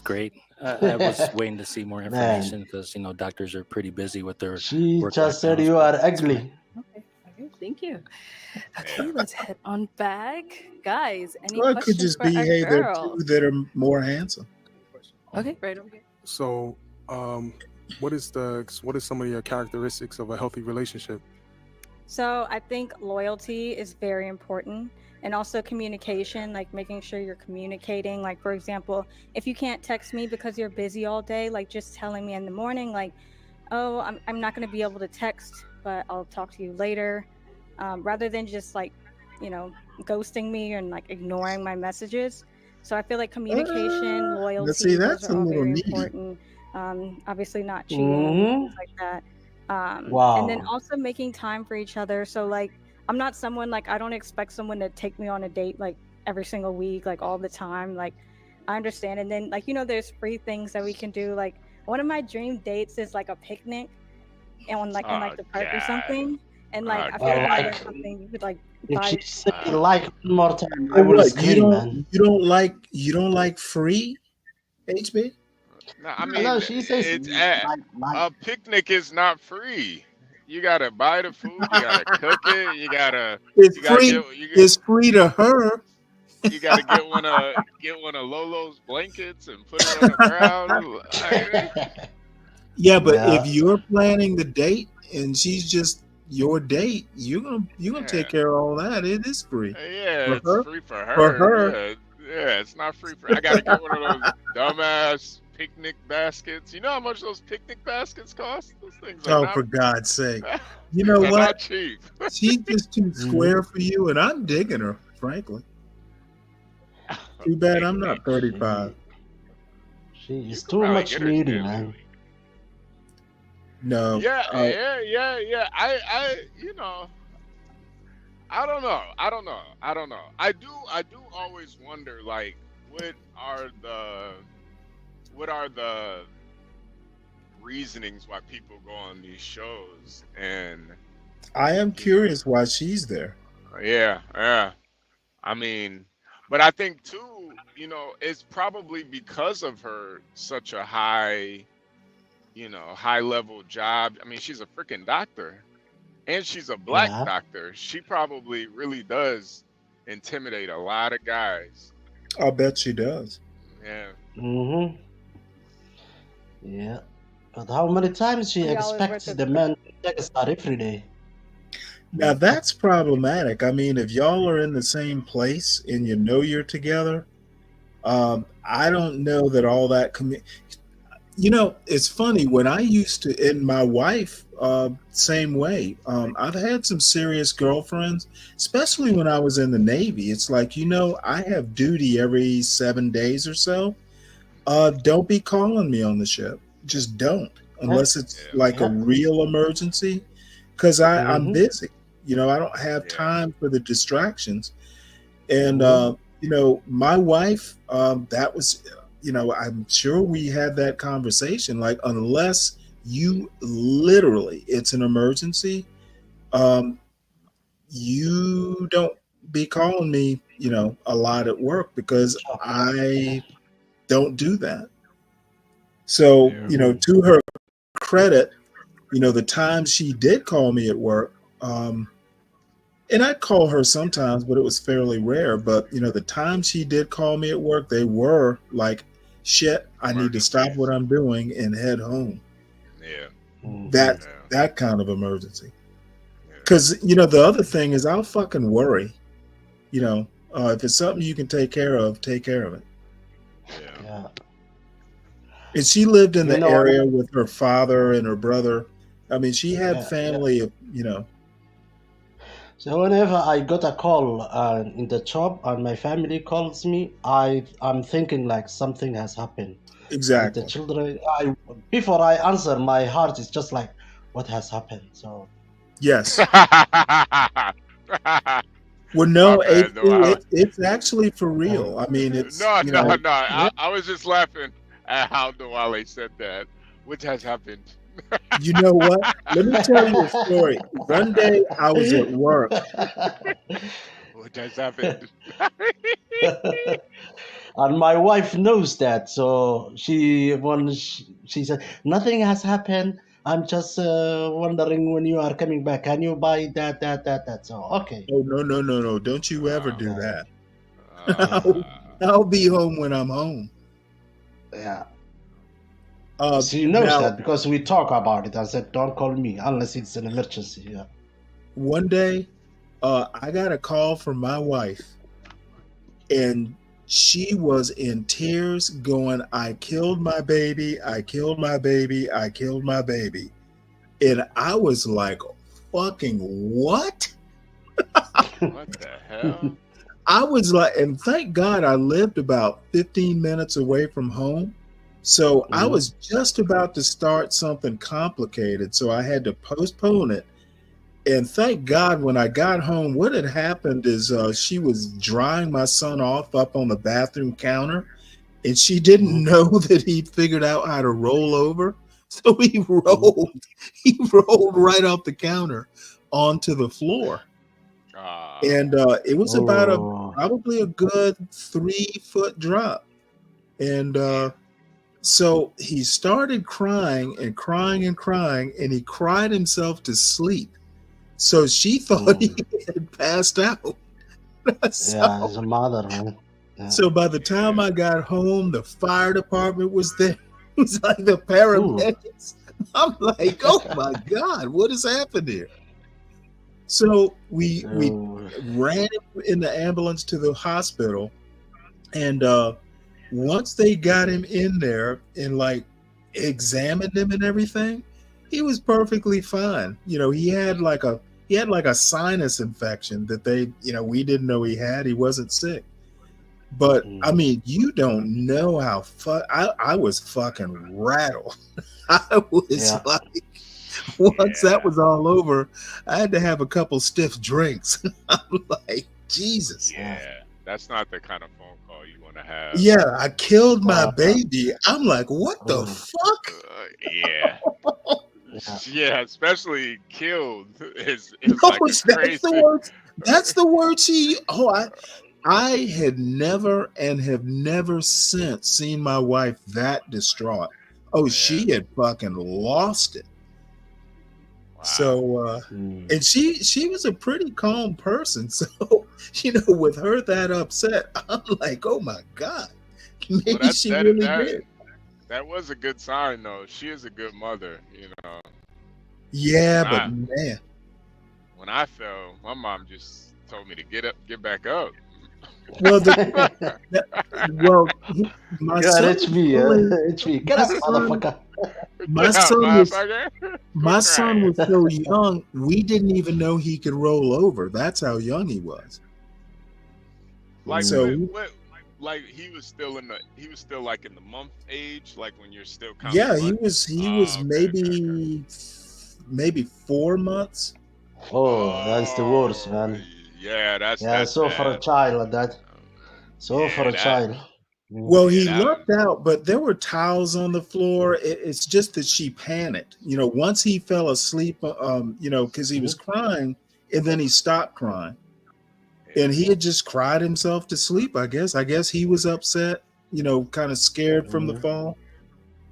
great. I was waiting to see more information because doctors are pretty busy with their She work just life said you balance, are but it's fine. ugly. Okay, thank you. Okay, let's head on back. Guys, any Or it questions could just for be, our hey, there are girl? 2 that are more handsome. Okay, right over here. So, what is some of your characteristics of a healthy relationship? So I think loyalty is very important, and also communication, like making sure you're communicating. Like, for example, if you can't text me because you're busy all day, like just telling me in the morning, like, oh, I'm not going to be able to text, but I'll talk to you later, rather than just like, ghosting me and like ignoring my messages. So I feel like communication, Now, loyalty, see, those that's are a all little very needy. important. Obviously not cheating, things like that. And then Wow. also making time for each other. So like, I'm not someone like, I don't expect someone to take me on a date like every single week, like all the time. Like, I understand. And then like, there's free things that we can do. Like, one of my dream dates is like a picnic and on like in like Oh, the park or God. something. And like, Oh, I feel like God. that's something you could like If buy. she say like one more time, I So will what? You scream, man. don't like free, HB? No, I No, mean, she says it's like. a picnic is not free. You gotta buy the food. You gotta cook it. You gotta It's get free. It's free to her. you gotta get one of Lolo's blankets and put it on the ground. Like, Yeah, but Yeah. if you're planning the date and she's just your date, you're gonna yeah, take care of all that. It is free yeah, for it's her. free for For her. her. Yeah, it's not free for. I gotta get one of those dumbass picnic baskets. You know how much those picnic baskets cost? Those things are Oh, not. for God's sake! You Things know are what? not cheap. She's just too square for you, and I'm digging her, frankly. Too bad I'm not 35. She is could too probably much get her needy, gym. man. No. Yeah. I I don't know. I do always wonder, like, what are the reasonings why people go on these shows? And I am curious why she's there. yeah. I mean, but I think too, it's probably because of her such a high level job. I mean, she's a freaking doctor. And she's a black Yeah. doctor. She probably really does intimidate a lot of guys. I'll bet she does. Yeah. Mm-hmm. Yeah. But how many times she $3 worth expects of the man to text her every day? Now that's problematic. I mean, if y'all are in the same place and you know you're together, I don't know that all that it's funny when I used to, and my wife, same way. I've had some serious girlfriends, especially when I was in the Navy. It's like, I have duty every 7 days or so. Don't be calling me on the ship. Just don't, unless it's like a real emergency, because I'm busy. I don't have time for the distractions. And, my wife, that was, I'm sure we had that conversation. Like, unless you literally, it's an emergency, you don't be calling me, a lot at work, because I don't do that. So, to her credit, the times she did call me at work, and I'd call her sometimes, but it was fairly rare. But, the times she did call me at work, they were like, shit, I need to stop what I'm doing and head home. Yeah. That kind of emergency. Because, you know, the other thing is I'll fucking worry. You know, if it's something you can take care of it. Yeah. And she lived in You the know, area with her father and her brother. I mean, she had Yeah, family, you know. So whenever I got a call in the job and my family calls me, I'm thinking like something has happened. Exactly. With the children, before I answer, my heart is just like, what has happened? So Yes. Well, My no, bad, though. it's actually for real. I mean, it's, No, you no, know, no. I was just laughing at how Noale said that, which has happened. you know what? Let me tell you a story. One day I was at work. Which has happened. and my wife knows that, so she said nothing has happened. I'm just wondering when you are coming back. Can you buy that? So okay. Oh, no. Don't you ever do that. Yeah. I'll be home when I'm home. Yeah. She knows Now, that because we talk about it. I said, don't call me unless it's an emergency. Yeah. one day, I got a call from my wife, and she was in tears going, I killed my baby. I killed my baby. I killed my baby. And I was like, fucking what? What the hell? I was like, and thank God I lived about 15 minutes away from home. So I was just about to start something complicated. So I had to postpone it. And thank God when I got home, what had happened is she was drying my son off up on the bathroom counter. And she didn't know that he figured out how to roll over. So he rolled right off the counter onto the floor. And it was about probably a good 3-foot drop. And so he started crying and crying and crying, and he cried himself to sleep. So she thought he had passed out. Yeah, as a mother, man. Yeah. So by the time I got home, the fire department was there. It was like the paramedics. I'm like, oh my God, what has happened here? So we ran in the ambulance to the hospital, and once they got him in there and like examined him and everything, he was perfectly fine. You know, he had like a sinus infection that we didn't know he had. He wasn't sick. But I mean, you don't know how I was fucking rattled. I was like, once that was all over, I had to have a couple stiff drinks. I'm like, Jesus. Yeah, that's not the kind of phone call you want to have. Yeah, I killed my baby. I'm like, what the fuck? Yeah. Yeah, especially killed is No, like that's crazy. the word. That's the word she. Oh, I had never and have never since seen my wife that distraught. Oh, she had fucking lost it. Wow. So, and she was a pretty calm person. So, with her that upset, I'm like, oh my God, maybe she really did. That was a good sign, though. She is a good mother, Yeah, but man, when I fell, my mom just told me to get back up. Well, my God, son, it's me, it's me. Get up, motherfucker. My son was so young, we didn't even know he could roll over. That's how young he was. Like, so, like he was still like in the month age, like when you're still counting. Yeah, he was maybe 4 months. Oh, that's the worst, man. Yeah, that's so bad. for a child, that. So for a child. Well, he lucked out, but there were towels on the floor. It's just that she panicked. Once he fell asleep, because he was crying, and then he stopped crying, and he had just cried himself to sleep. I guess he was upset, kind of scared from the fall.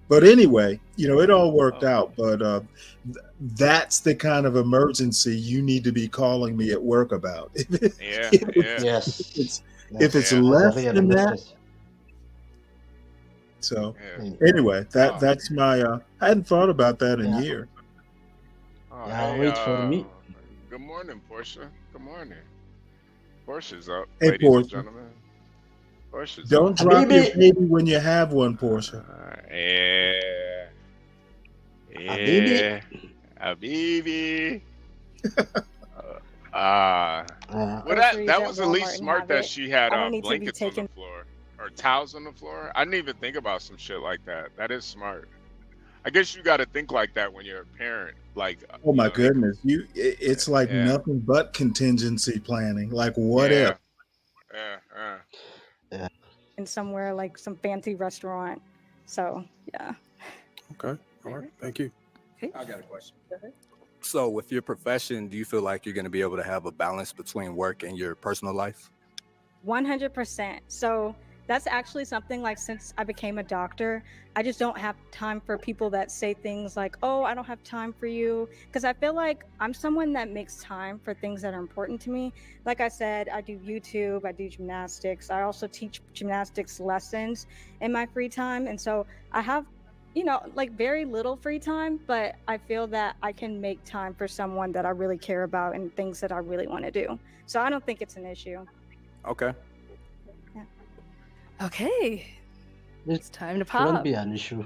But anyway, it all worked out. But that's the kind of emergency you need to be calling me at work about. Yes. If it's less than that, So Yeah. anyway, that's my. I hadn't thought about that in Yeah. years. Oh, Yeah, hey, wait for me. good morning, Portia. Good morning. Portia's up, Hey, ladies and Portia, gentlemen. Portia's don't up. drop your Habibi. baby when you have one, Portia. Yeah. Habibi. Yeah. Habibi. Well, Groceries that at was at least Walmart and smart have that it. she had I don't need to be blankets on the taking. floor or towels on the floor. I didn't even think about some shit like that. That is smart. I guess you got to think like that when you're a parent. Like, Oh you my know, goodness, it's like yeah, nothing but contingency planning. Like what yeah, if? yeah. Yeah. In somewhere like some fancy restaurant. So yeah. Okay. All right. Thank you. I got a question. So, with your profession, do you feel like you're going to be able to have a balance between work and your personal life? 100%. So that's actually something like since I became a doctor, I just don't have time for people that say things like, oh, I don't have time for you. Because I feel like I'm someone that makes time for things that are important to me. Like I said, I do YouTube, I do gymnastics. I also teach gymnastics lessons in my free time. And so I have, like very little free time, but I feel that I can make time for someone that I really care about and things that I really want to do. So I don't think it's an issue. Okay. Okay. It's time to Shouldn't pop. be an issue.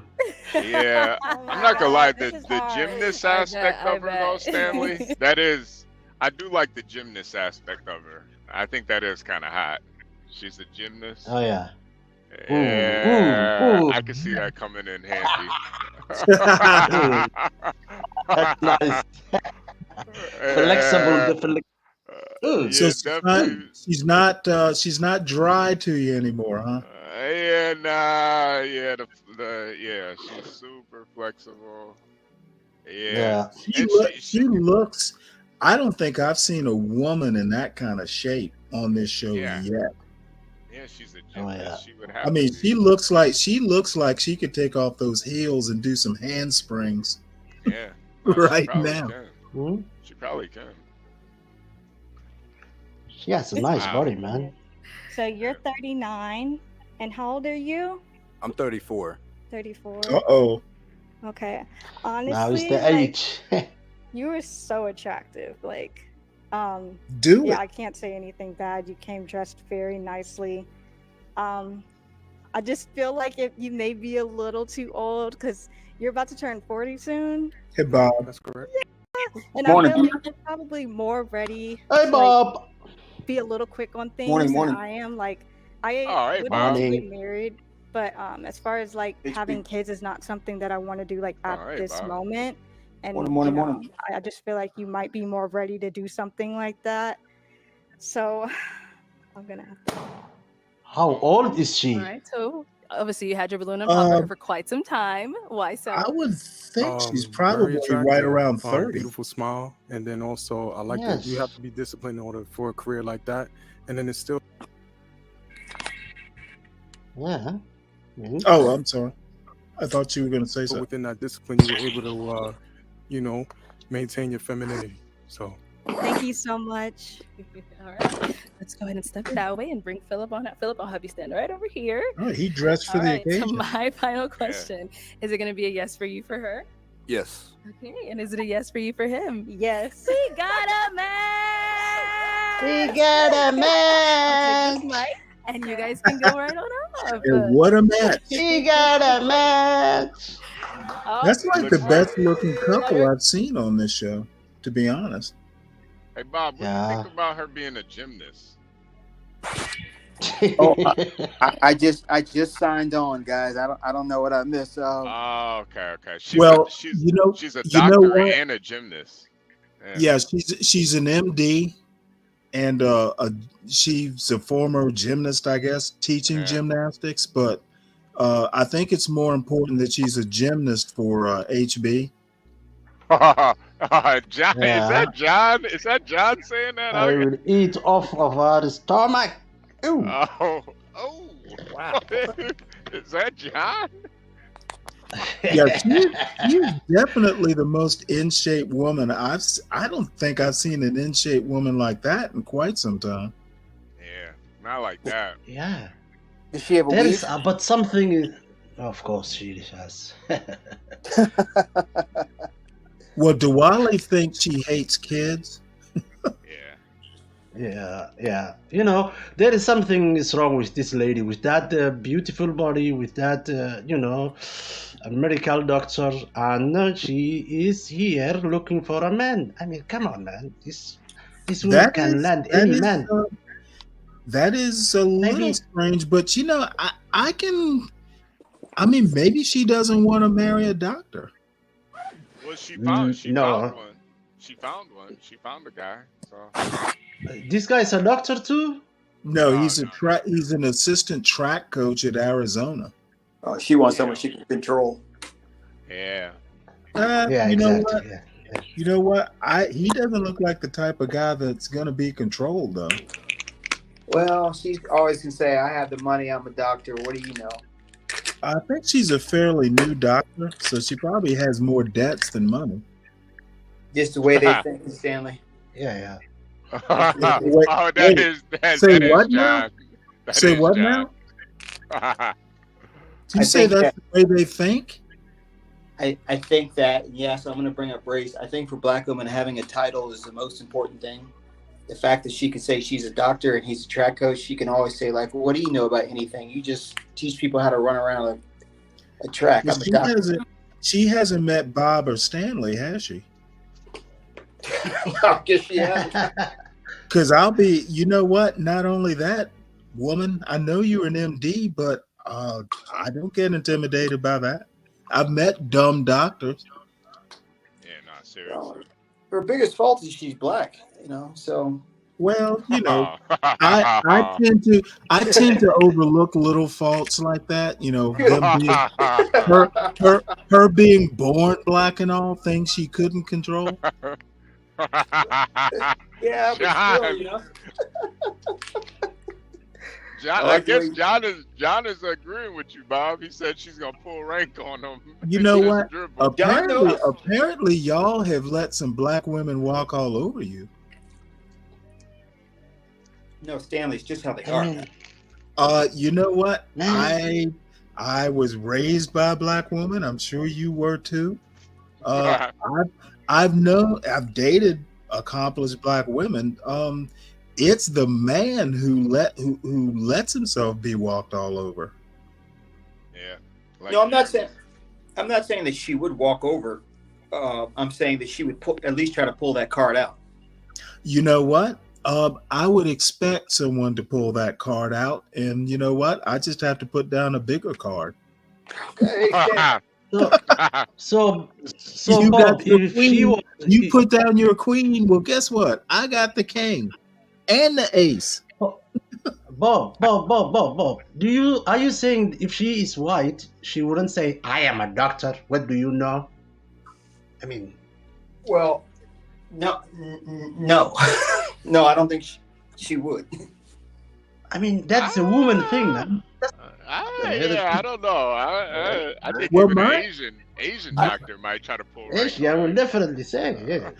Yeah, Oh I'm not gonna lie. The hard. gymnast I aspect bet, of her, though, Stanley, that is, I do like the gymnast aspect of her. I think that is kind of hot. She's a gymnast. Oh yeah. Yeah, Ooh. I can see that coming in handy. That's nice. Flexible, Yeah, different. Ooh. So yeah, definitely. she's not dry to you anymore, huh? Yeah, nah, yeah, yeah, she's super flexible. Yeah, Yeah. and She looks. I don't think I've seen a woman in that kind of shape on this show yeah, yet. yeah, she's a Oh gymnast. yeah. She would I have mean, to be. she looks like she could take off those heels and do some handsprings Yeah, no, she right probably now. can. Hmm? She probably can. She has a nice Wow. body, man. So you're 39, and how old are you? I'm 34. 34. Uh-oh. Okay. Now it's Honestly, the like age. you were so attractive. Like, Do yeah, it. I can't say anything bad. You came dressed very nicely. I just feel like you may be a little too old because you're about to turn 40 soon. Hey, Bob. That's correct. And Morning. I feel like you're probably more ready Hey, to like Bob. be a little quick on things Morning, than morning. I am. Like I All right, would Bob. love to get Morning. married, but as far as like HB. having kids is not something that I want to do like All at right, this Bob. moment. And Morning. I just feel like you might be more ready to do something like that. So I'm gonna have to. How old is All she? right. So obviously you had your balloon and pop Uh, her for quite some time. Why so? I would think she's Very probably right attractive. around 30. Beautiful smile, and then also I like that you have Yes. to be disciplined in order for a career like that, and then it's still. Yeah. Mhm. Oh, I'm sorry. I thought you were going to say But something. within that discipline, you were able to, maintain your femininity. So Thank you so much. All right. Let's go ahead and step that way and bring Philip on out. Philip, I'll have you stand right over here. Oh, he dressed for All the right. So occasion. my final question is: it going to be a yes for you for her? Yes. Okay. And is it a yes for you for him? Yes. We got a match. We got a I'll take match. this mic, and you guys can go right on up. And what a match. We got a match. Oh, That's like the Looks like. best looking couple I've seen on this show, to be honest. Hey, Bob, what do you Yeah. think about her being a gymnast? Oh, I just signed on, guys. I don't know what I missed. Oh, okay. Well, She's a you know doctor what? and a gymnast. Yeah, she's an MD, and she's a former gymnast, I guess, teaching gymnastics. But I think it's more important that she's a gymnast for HB. John, Yeah. is that John? Is that John saying that? I will eat off of her stomach. Ooh. Oh, wow. Is that John? Yeah, she's definitely the most in shape woman I don't think I've seen an in shape woman like that in quite some time. Yeah, not like that. Yeah. Does she have a There weave? is but something. Of course, she has. Well, Diwali thinks she hates kids. Yeah. You know, there is something is wrong with this lady, with that beautiful body, with that, a medical doctor, and she is here looking for a man. I mean, come on, man. This woman That can is land that any is man. that is a little Maybe. strange, but I can. I mean, maybe she doesn't want to marry a doctor. Well, she found No. one. She found one. She found a guy. So This guy is a doctor too? No, he's an assistant track coach at Arizona. Oh, she wants someone she can control. yeah. Yeah, You know exactly. what? Yeah. You know what? He doesn't look like the type of guy that's going to be controlled, though. Well, she always can say, "I have the money. I'm a doctor. What do you know?" I think she's a fairly new doctor, so she probably has more debts than money. Just the way they think, Stanley. Yeah. Oh, that Wait, is say that what is now? John. That Say is what John. now? You say that's the way they think? I think that, yes, I'm going to bring up race. I think for black women, having a title is the most important thing. The fact that she can say she's a doctor and he's a track coach, she can always say, like, what do you know about anything? You just teach people how to run around a track. Well, I'm a doctor. she hasn't met Bob or Stanley, has she? I guess she has. Because you know what? Not only that, woman, I know you're an MD, but I don't get intimidated by that. I've met dumb doctors. Yeah, not seriously. Her biggest fault is she's black, so. Well, I tend to overlook little faults like that. Them being, her being born black and all things she couldn't control. Yeah, but still, John, I guess John is agreeing with you, Bob. He said she's gonna pull rank on him. You know Just what? dribble. Apparently, y'all have let some black women walk all over you. No, Stanley's just how they are. You know what? I was raised by a black woman. I'm sure you were too. I've dated accomplished black women. It's the man who lets himself be walked all over. Yeah. No, I'm not saying that she would walk over. I'm saying that she would at least try to pull that card out. You know what? I would expect someone to pull that card out, and you know what? I just have to put down a bigger card. Okay. So you Bob, got your if queen, she was, you put down your queen. Well, guess what? I got the king and the ace. Bob. Are you saying if she is white, she wouldn't say, "I am a doctor. What do you know"? I mean, well, no, no, I don't think she would. I mean, that's a woman thing, man. I don't know. I think Well, even an Asian doctor might try to pull rank. Yeah, I will definitely say, yeah.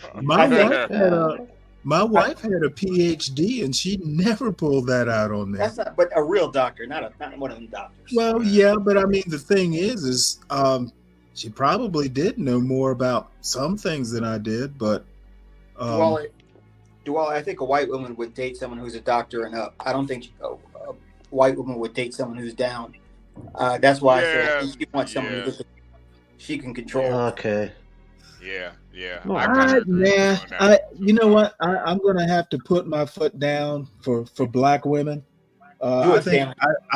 My wife had a PhD, and she never pulled that out on me. That's not, but a real doctor, not one of them doctors. Well, yeah, but I mean, the thing is she probably did know more about some things than I did, but. Duwale, I think a white woman would date someone who's a doctor and up. I don't think a white woman would date someone who's down. That's why I say she wants someone who she can control. Okay. Yeah. You know what? I'm gonna have to put my foot down for black women. I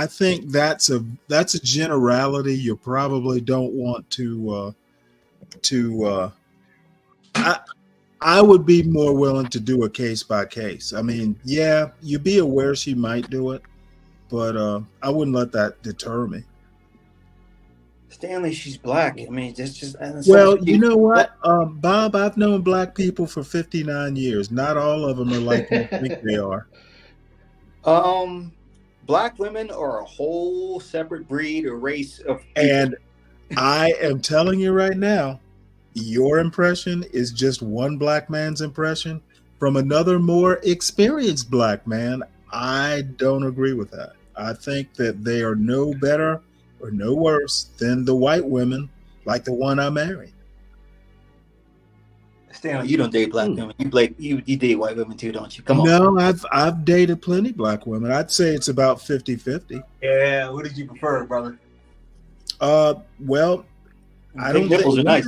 think that's a generality you probably don't want to. I would be more willing to do a case by case. I mean, yeah, you'd be aware she might do it, but I wouldn't let that deter me. Stanley, she's black. I mean, it's just. Well, you know what, Bob? I've known black people for 59 years. Not all of them are like you think they are. Black women are a whole separate breed or race of people. And I am telling you right now, your impression is just one black man's impression. From another more experienced black man, I don't agree with that. I think that they are no better or no worse than the white women like the one I married. Stanley, you don't date black women. You date white women too, don't you? Come on. No, I've dated plenty black women. I'd say it's about 50-50. Yeah, what did you prefer, brother? Well, I Big don't think nipples are nice.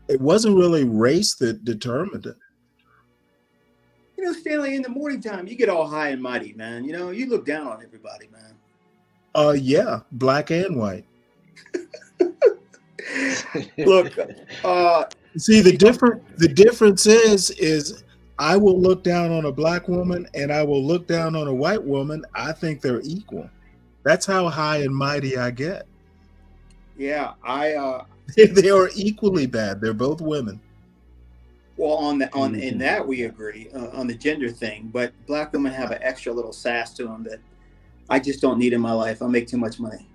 it wasn't really race that determined it. You know, Stanley, in the morning time, you get all high and mighty, man. You know, you look down on everybody, man. Yeah, black and white. Look, see the difference is I will look down on a black woman and I will look down on a white woman. I think they're equal. That's how high and mighty I get. Yeah, they are equally bad. They're both women. Well, in that we agree on the gender thing, but black women have an extra little sass to them that I just don't need in my life. I make too much money.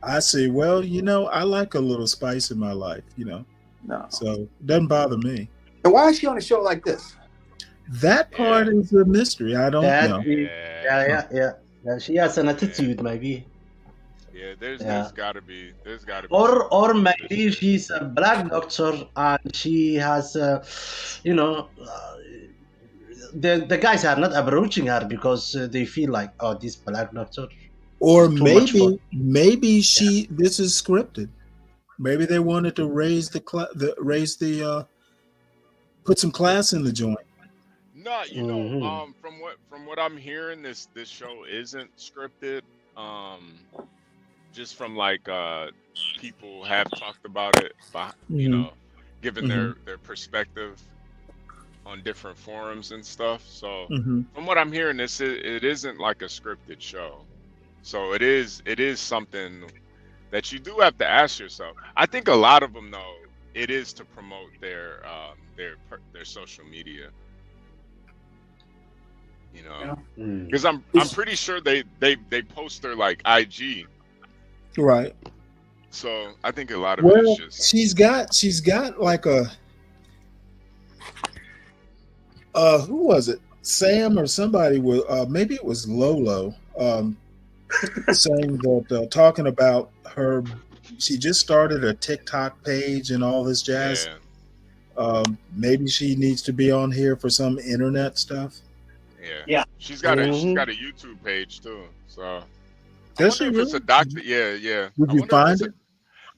I see. Well, you know, I like a little spice in my life, you know. No. So it doesn't bother me. And why is she on a show like this? That part is a mystery. I don't know. Yeah. She has an attitude, maybe. Yeah, there's gotta be. Or maybe she's a black doctor and she has, the guys are not approaching her because they feel like, oh, this black doctor. Or maybe this is scripted. Maybe they wanted to put some class in the joint. No, you know, from what I'm hearing, this show isn't scripted. Just from like people have talked about it, you know, given their perspective on different forums and stuff. So from what I'm hearing, it isn't like a scripted show. So it is something that you do have to ask yourself. I think a lot of them though, it is to promote their social media. You know, because I'm pretty sure they post their like IG. Right. So I think a lot of it is just she's got like a who was it? Sam or somebody was maybe it was Lolo saying that talking about her, she just started a TikTok page and all this jazz. Maybe she needs to be on here for some internet stuff. Yeah. She's got a YouTube page too. So does I wonder if it's a doctor. Yeah. Did you find it?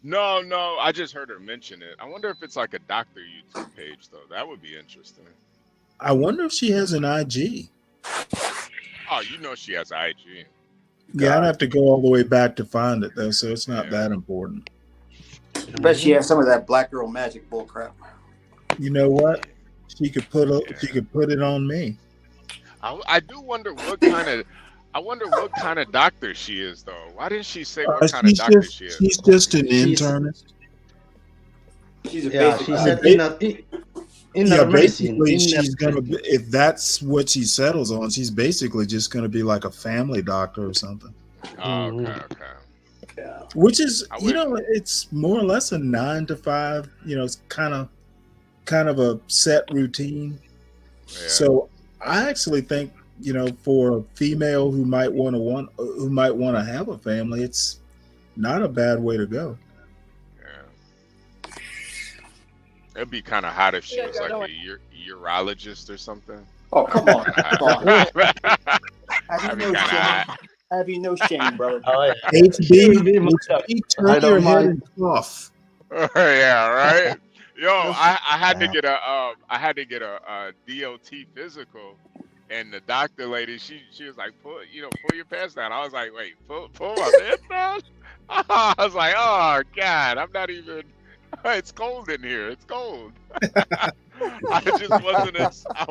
No. I just heard her mention it. I wonder if it's like a doctor YouTube page though. That would be interesting. I wonder if she has an IG. Oh, you know she has IG. Yeah, I'd have to go all the way back to find it though, so it's not that important. I bet she has some of that black girl magic bull crap. You know what? She could put it on me. I do wonder what kind of doctor she is though. Why didn't she say what kind of doctor she is? She's just an internist. She's a basically she's gonna be, if that's what she settles on, she's basically just gonna be like a family doctor or something. Okay. Yeah. Which is, you know, it's more or less a 9 to 5. You know, it's kind of a set routine. Yeah. So I actually think, you know, for a female who might want to have a family, it's not a bad way to go. It'd be kind of hot if she was like a urologist or something. Oh, come on. Have you no shame, brother? HB, turn your head and cough. Yeah, right. Yo, I had to get a DOT physical, and the doctor lady, she was like, pull your pants down. I was like, wait, pull my pants down? I was like, oh God, I'm not even. It's cold in here. It's cold. I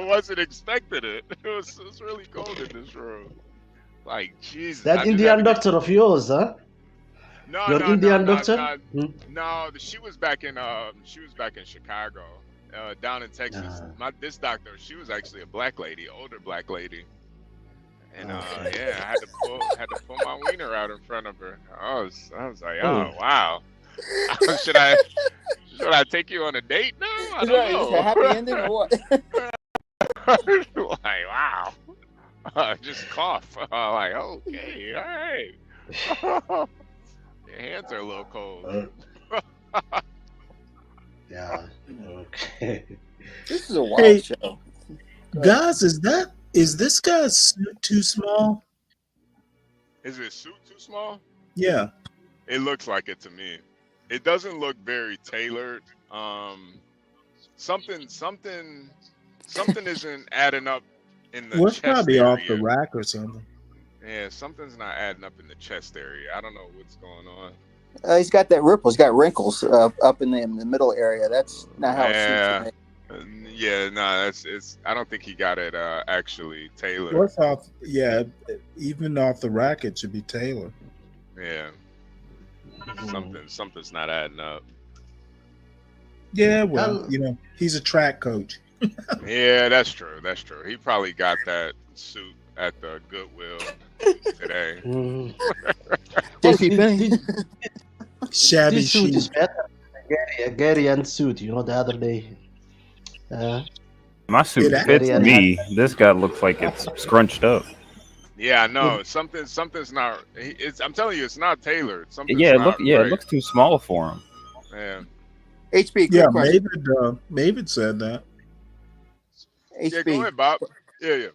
wasn't expecting it. It was really cold in this room. Like Jesus. That Indian doctor of yours, huh? No, Your Indian doctor? No, she was back in Chicago, down in Texas. This doctor, she was actually a black lady, older black lady. And I had to pull my wiener out in front of her. I was like, oh wow. Should I take you on a date now? I don't know. Is it a happy ending or what? Like, wow. Just cough. Like, okay, all right. Your hands are a little cold. Yeah. Okay. This is a wild Hey, show. Go ahead. guys, is this guy's suit too small? Is his suit too small? Yeah. It looks like it to me. It doesn't look very tailored. Something isn't adding up in the Well, it's chest probably off the area. rack or something. Yeah, something's not adding up in the chest area. I don't know what's going on. He's got that ripple. He's got wrinkles up in the middle area. That's not how it suits Yeah, me. yeah, no, it's. I don't think he got it actually tailored. What's off? Yeah, even off the rack, it should be tailored. Yeah, something's not adding up. Yeah, well, he's a track coach. Yeah, that's true. That's true. He probably got that suit at the Goodwill today. Shabby This suit chic. is better. Gary and suit, the other day. My suit It fits actually- me. This guy looks like it's scrunched up. Yeah, I know. Something's not. I'm telling you, it's not tailored. Something's Yeah, not it right. looks too small for him. Yeah. HB, Yeah, quick question. Mavid said that. Yeah, go HB, ahead, Bob. Yeah.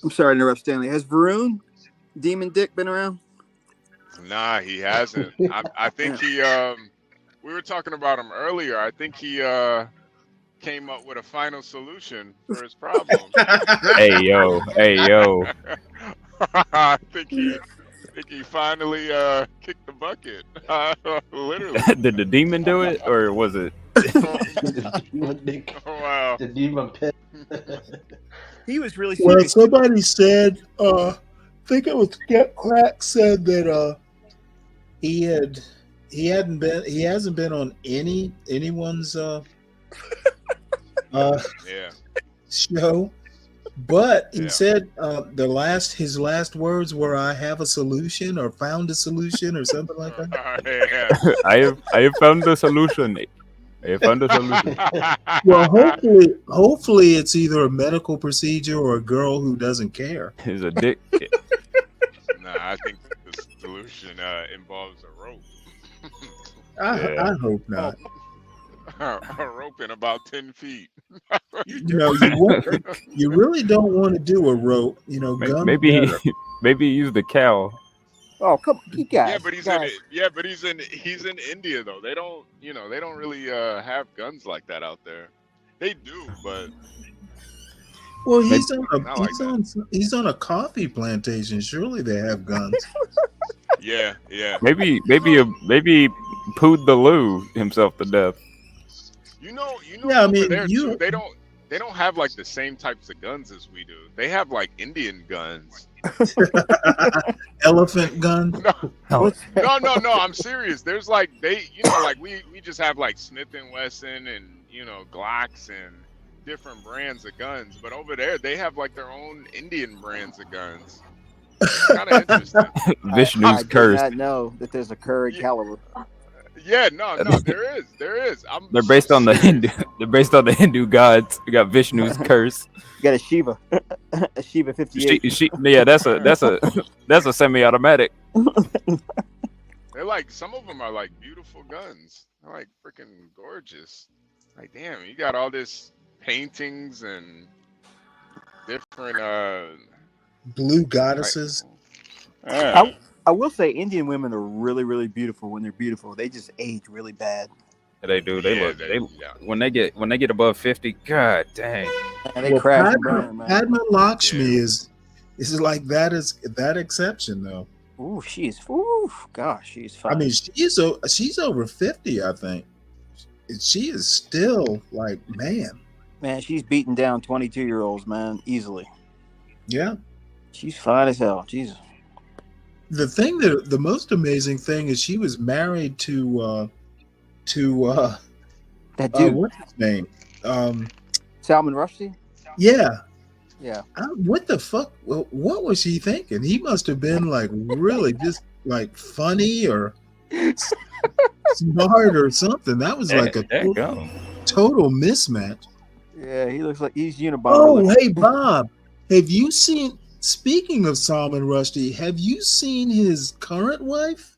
I'm sorry to interrupt, Stanley. Has Varun, Demon Dick, been around? Nah, he hasn't. I think he. We were talking about him earlier. I think he came up with a final solution for his problem. Hey yo. I think he finally kicked the bucket. Literally. Did the demon do it, or was it? Wow. The demon pit. He was really Well, serious. somebody said, I think it was Get Crack said that he hasn't been on anyone's Yeah. show, but he Yeah. said his last words were "I have a solution" or "found a solution" or something like that. Yeah. I have found the solution. I have found the solution. Well, hopefully it's either a medical procedure or a girl who doesn't care. He's a dick. Nah, I think the solution involves a rope. I hope not. A rope in about 10 feet. You really don't want to do a rope. Gun Maybe better. maybe use the cow. Oh, come on, you guys. Yeah, but he's in India though. They don't really have guns like that out there. They do, but Well, Not he's on a coffee plantation. Surely they have guns. yeah. Maybe pooed the Lou himself to death. You know. Yeah, I over mean, there, too, they don't have like the same types of guns as we do. They have like Indian guns. Elephant gun. No. I'm serious. There's like we just have like Smith and Wesson and Glocks and different brands of guns, but over there they have like their own Indian brands of guns. Kind of interesting. Vishnu's I curse. did not know that there's a Curry caliber. Yeah, no, there is. They're based on the Hindu. They're based on the Hindu gods. We got Vishnu's curse. You got a Shiva, a Shiva 58. Yeah, that's a semi-automatic. They're like, some of them are like beautiful guns. They're like freaking gorgeous. Like, damn, you got all this paintings and different Blue goddesses. I will say Indian women are really, really beautiful when they're beautiful. They just age really bad. They do. They when they get above 50. God dang. And they crash and burn, man. Padma Lakshmi is like that exception though. Ooh, she's she's fine. I mean, she's over 50, I think. She is still like, man, she's beating down 22-year-olds, man, easily. Yeah. She's fine as hell. Jesus. The most amazing thing is she was married to that dude. What's his name? Salman Rushdie? Yeah. Yeah. What the fuck? What was she thinking? He must have been like really just like funny or smart or something. That was like a total mismatch. Yeah, he looks like he's Unabomber. Oh, hey Bob, have you seen? Speaking of Salman Rushdie, have you seen his current wife?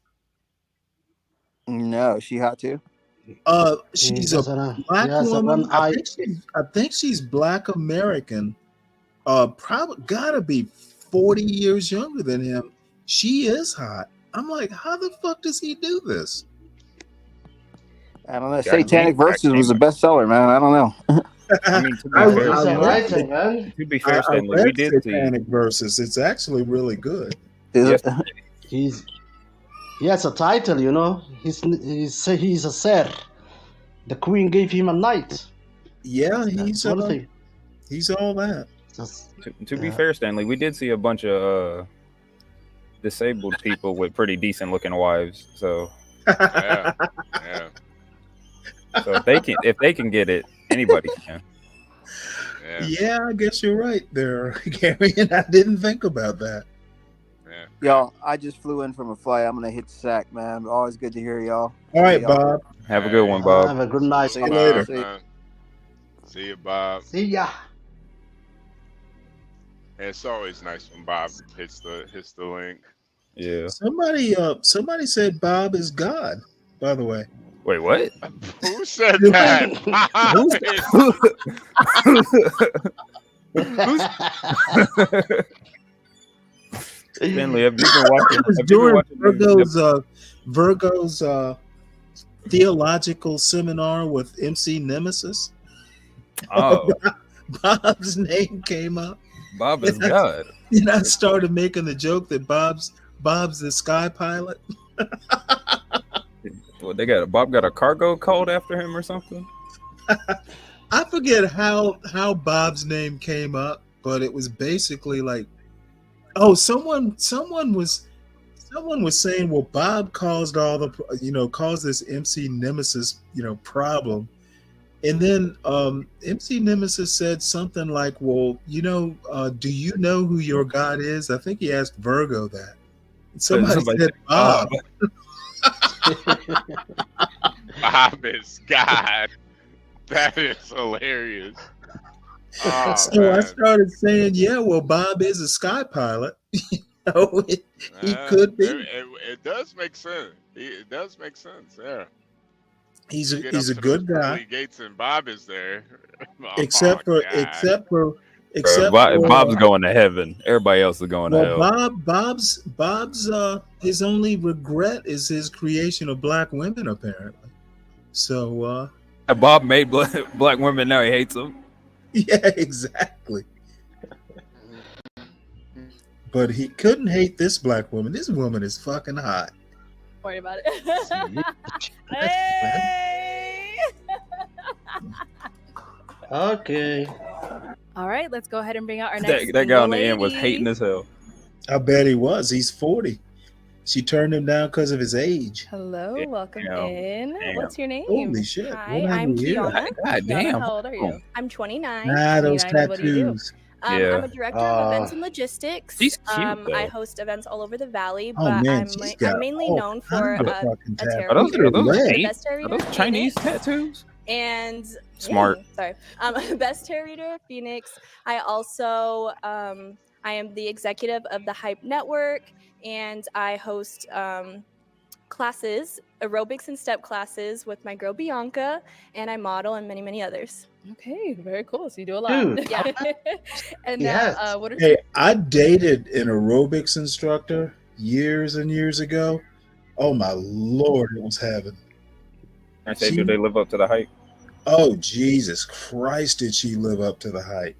No, she hot too. She's a black woman. I think she's Black American. Probably gotta be 40 years younger than him. She is hot. I'm like, how the fuck does he do this? I don't know. Satanic Verses was a bestseller, man. I don't know. I mean, to be fair, Stanley, we did see Satanic Verses. It's actually really good. Is He has a title, you know. He's a sir. The queen gave him a knight. Yeah, he's one thing. He's all that. To be fair, Stanley, we did see a bunch of disabled people with pretty decent looking wives. So yeah. So if they can get it, anybody can. Yeah, I guess you're right there, Gary. And I didn't think about that. Y'all, I just flew in from a flight. I'm gonna hit the sack, man. Always good to hear y'all. All right, See y'all. Bob. Have a good one, Bob. Have a good night. See you later. See you, Bob. See ya. It's always nice when Bob hits the link. Yeah. Somebody said Bob is God, by the way. Wait, what? Who said that? Stanley, have you been watching? Virgo's theological seminar with MC Nemesis. Oh, Bob's name came up. Bob is God. And I started making the joke that Bob's the sky pilot. Well, Bob got a cargo called after him or something. I forget how Bob's name came up, but it was basically like, oh, someone was saying, well, Bob caused caused this MC Nemesis, problem. And then MC Nemesis said something like, well, do you know who your God is? I think he asked Virgo that. And somebody said Bob. Bob is God. That is hilarious. Oh, so I started saying, yeah, well, Bob is a sky pilot. He could be. It does make sense. It does make sense. Yeah. He's a good guy. Gates and Bob is there. Except for Bob's going to heaven. Everybody else is going to hell. Bob's his only regret is his creation of black women, apparently. So Bob made black women. Now he hates them. Yeah, exactly. But he couldn't hate this black woman. This woman is fucking hot. Don't worry about it. Hey! Okay. All right, let's go ahead and bring out our next. That guy on the end was hating as hell. I bet he was. He's 40. She turned him down because of his age. Hello, welcome in. Damn. What's your name? Holy shit. Hi, I'm Kiana. God damn. How old are you? I'm 29. Nah, those 29, what do you do? tattoos. I'm a director of events and logistics. She's cute, though. I host events all over the valley, Oh, but man, she's got I'm mainly all known for kinds of a fucking tarot Are those reader, tattoos. best tarot Are reader those of Chinese Phoenix, tattoos? and Smart. sorry, best tarot reader of Phoenix. I also I am the executive of the Hype Network, and I host classes, aerobics and step classes with my girl Bianca, and I model and many, many others. Okay, very cool. So you do a lot. Dude. Yeah. And Yes. what are Hey, I dated an aerobics instructor years and years ago. Oh my Lord, it was heaven. I say, do they live up to the hype? Oh Jesus Christ, did she live up to the hype?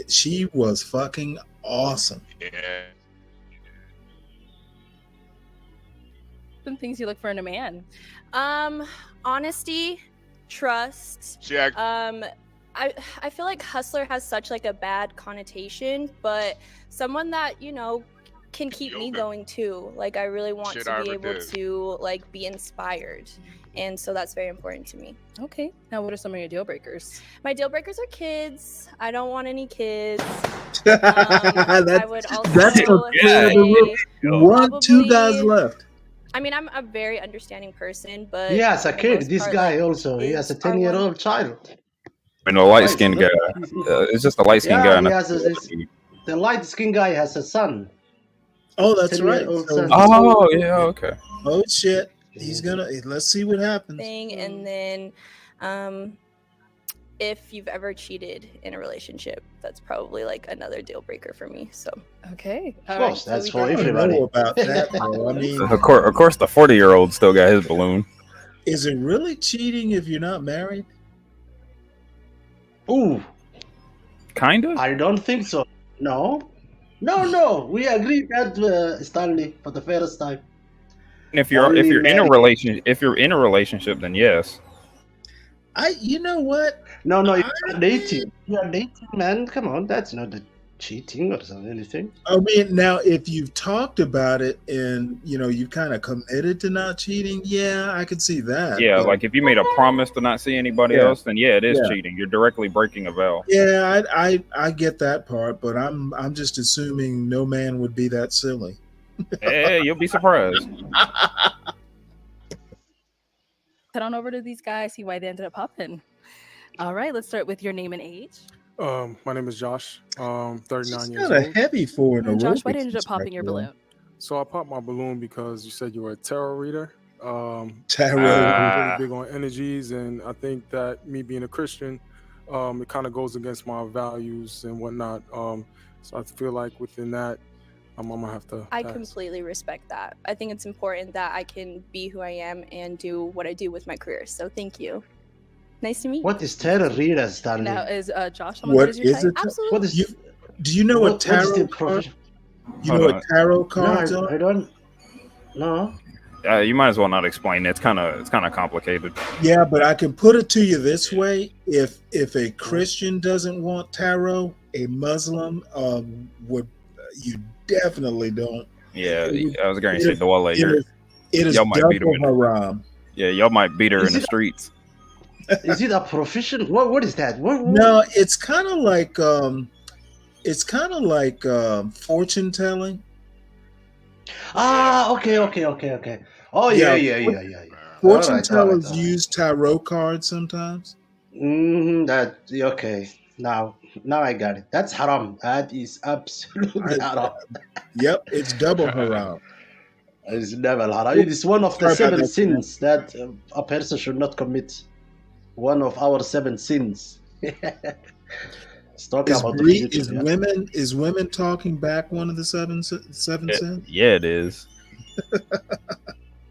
She was fucking awesome. Yeah. some things you look for in a man? Honesty, trust. I feel like hustler has such like a bad connotation, but someone that, you know, can keep me going too. Like I really want Shit to I be ever able did. to like be inspired. And so that's very important to me. Okay. Now what are some of your deal breakers? My deal breakers are kids. I don't want any kids. I would also That's a clear the room. Two guys left. I mean, I'm a very understanding person, but He has a for the kid. most This part, guy like, also. He has a kids are 10-year-old child. And a light skinned guy. It's just a light skinned guy. Yeah, and he a- has the light-skinned guy has a son. Oh, that's right. 10-year-old So- son. Oh, yeah, okay. Oh shit. He's gonna. Let's see what happens. Thing, and then, if you've ever cheated in a relationship, that's probably like another deal breaker for me. So okay, Of course, that's for I don't everybody. know about that, bro. I mean, Of course, the 40-year-old still got his balloon. is it really cheating if you're not married? Ooh, Kinda. I don't think so. No. We agree that Stanley for the first time. If you're Only in a married. relationship, then yes. You know what? No, if you're dating. You're dating, man. Come on, that's not cheating or something, anything. I mean, now if you've talked about it and you kind of committed to not cheating, yeah, I could see that. Yeah, but- like if you made a promise to not see anybody Yeah. else, then yeah, it is Yeah. cheating. You're directly breaking a vow. Yeah, I get that part, but I'm just assuming no man would be that silly. Hey, you'll be surprised. Head on over to these guys, see why they ended up popping. All right, let's start with your name and age. My name is Josh. 39 She's years kind old. of heavy for an And Josh, why aerobics did you end up popping your instructor. balloon? So I popped my balloon because you said you were a tarot reader. Tarot. Really big on energies, and I think that me being a Christian, it kind of goes against my values and whatnot. So I feel like within that, I'm gonna have to. I pass. completely respect that. I think it's important that I can be who I am and do what I do with my career. So thank you. Nice to meet you. What is tarot reader, Stanley? Now is Josh someone What that is your is type? it? Absolutely. What is Do you know what what's tarot the card? profession? You know Hold what tarot cards No, are? I don't. No. You might as well not explain it. It's kind of complicated. Yeah, but I can put it to you this way: if a Christian doesn't want tarot, a Muslim would. You definitely don't. Yeah, It- I was going it to say, is- Dwale, it is y'all might beat him double in haram. Yeah, y'all might beat her Is in the it- streets. Is it a profession? What is that? What? No, it's kind of like fortune telling. Okay. Oh yeah. Fortune All tellers right. use tarot cards sometimes. That okay. Now I got it. That's haram. That is absolutely haram. Yep, it's double haram. It's never haram. It is one of the Sorry about 7 that. sins that a person should not commit. One of our 7 sins. Let's talk about the future. Yeah? Is women talking back one of the seven sins? Yeah, it is.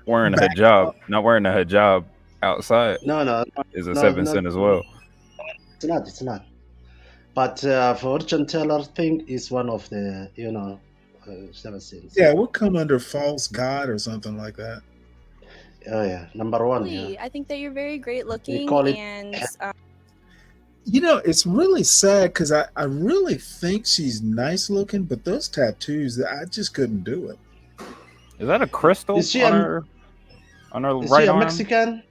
Wearing a hijab, not wearing a hijab outside. No. Is a No, 7 no. sin as well. It's not. But fortune teller thing is one of the 7 sins. Yeah, we'll come under false god or something like that. Oh yeah, number 1. Yeah. I think that you're very great looking, call it- and It's really sad because I really think she's nice looking, but those tattoos, I just couldn't do it. Is that a crystal Is she on a- her Is right she a arm? Mexican,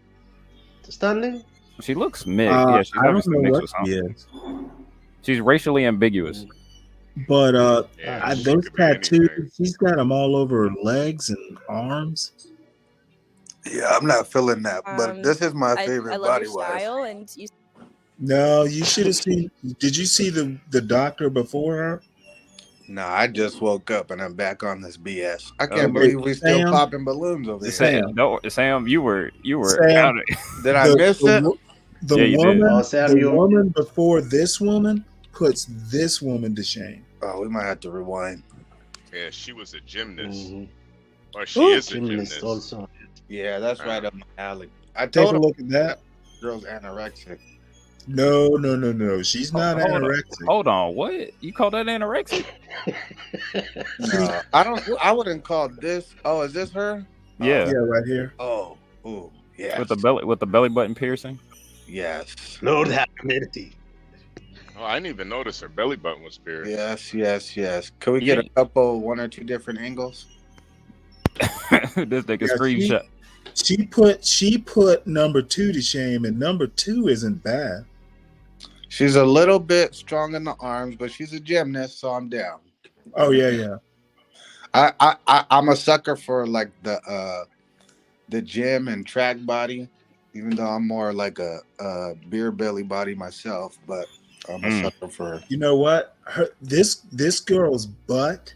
Stanley? She looks mixed. Yeah, she's I don't obviously know mixed what with she something. is. She's racially ambiguous. But She those could be anything. tattoos, she's got them all over her legs and arms. Yeah, I'm not feeling that, but this is my I favorite love body your wise. style, and you. No, you should have seen. Did you see the doctor before her? No, I just woke up and I'm back on this BS. I can't Okay, believe we still Sam. popping balloons over here. Sam, you were Sam, out of Did I miss it? The Yeah, you did. woman, Oh, Sam, the you- woman before this woman puts this woman to shame. Oh, we might have to rewind. Yeah, she was a gymnast. Mhm. Or she Ooh, is a gymnast gymnast. also. Yeah, that's right up my alley. I Take a told her look at that. girl's anorexic. No. She's not Hold on. anorexic. Hold on, what? You call that anorexic? No, I wouldn't call this. Oh, is this her? Yeah. Yeah, right here. Oh, ooh, yes. With the belly button piercing. Yes. Lord have mercy. Oh, I didn't even notice her belly button was pierced. Yes. Can we get a couple, 1 or 2 different angles? This nigga Yeah, screenshot. She put number 2 to shame, and number 2 isn't bad. She's a little bit strong in the arms, but she's a gymnast, so I'm down. Oh yeah. I'm a sucker for like the gym and track body, even though I'm more like a beer belly body myself. But I'm a sucker for. You know what? This girl's butt.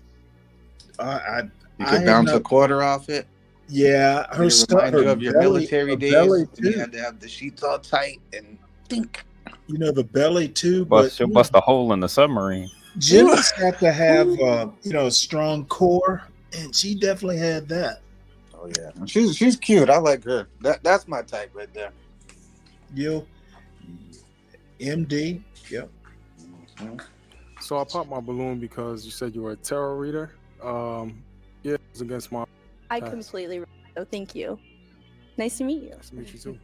You could bounce a quarter off it. Yeah, Did it remind you of your military days belly when you too. had to have the sheets all tight and think? You know, the belly too, but She'll bust a hole in the submarine. Jimmy's have to have a strong core, and she definitely had that. Oh yeah, she's cute. I like her. That's my type right there. You, MD, yep. So I popped my balloon because you said you were a tarot reader. Yeah, it was against my. I completely. So thank you. Nice to meet you. Nice to meet you too.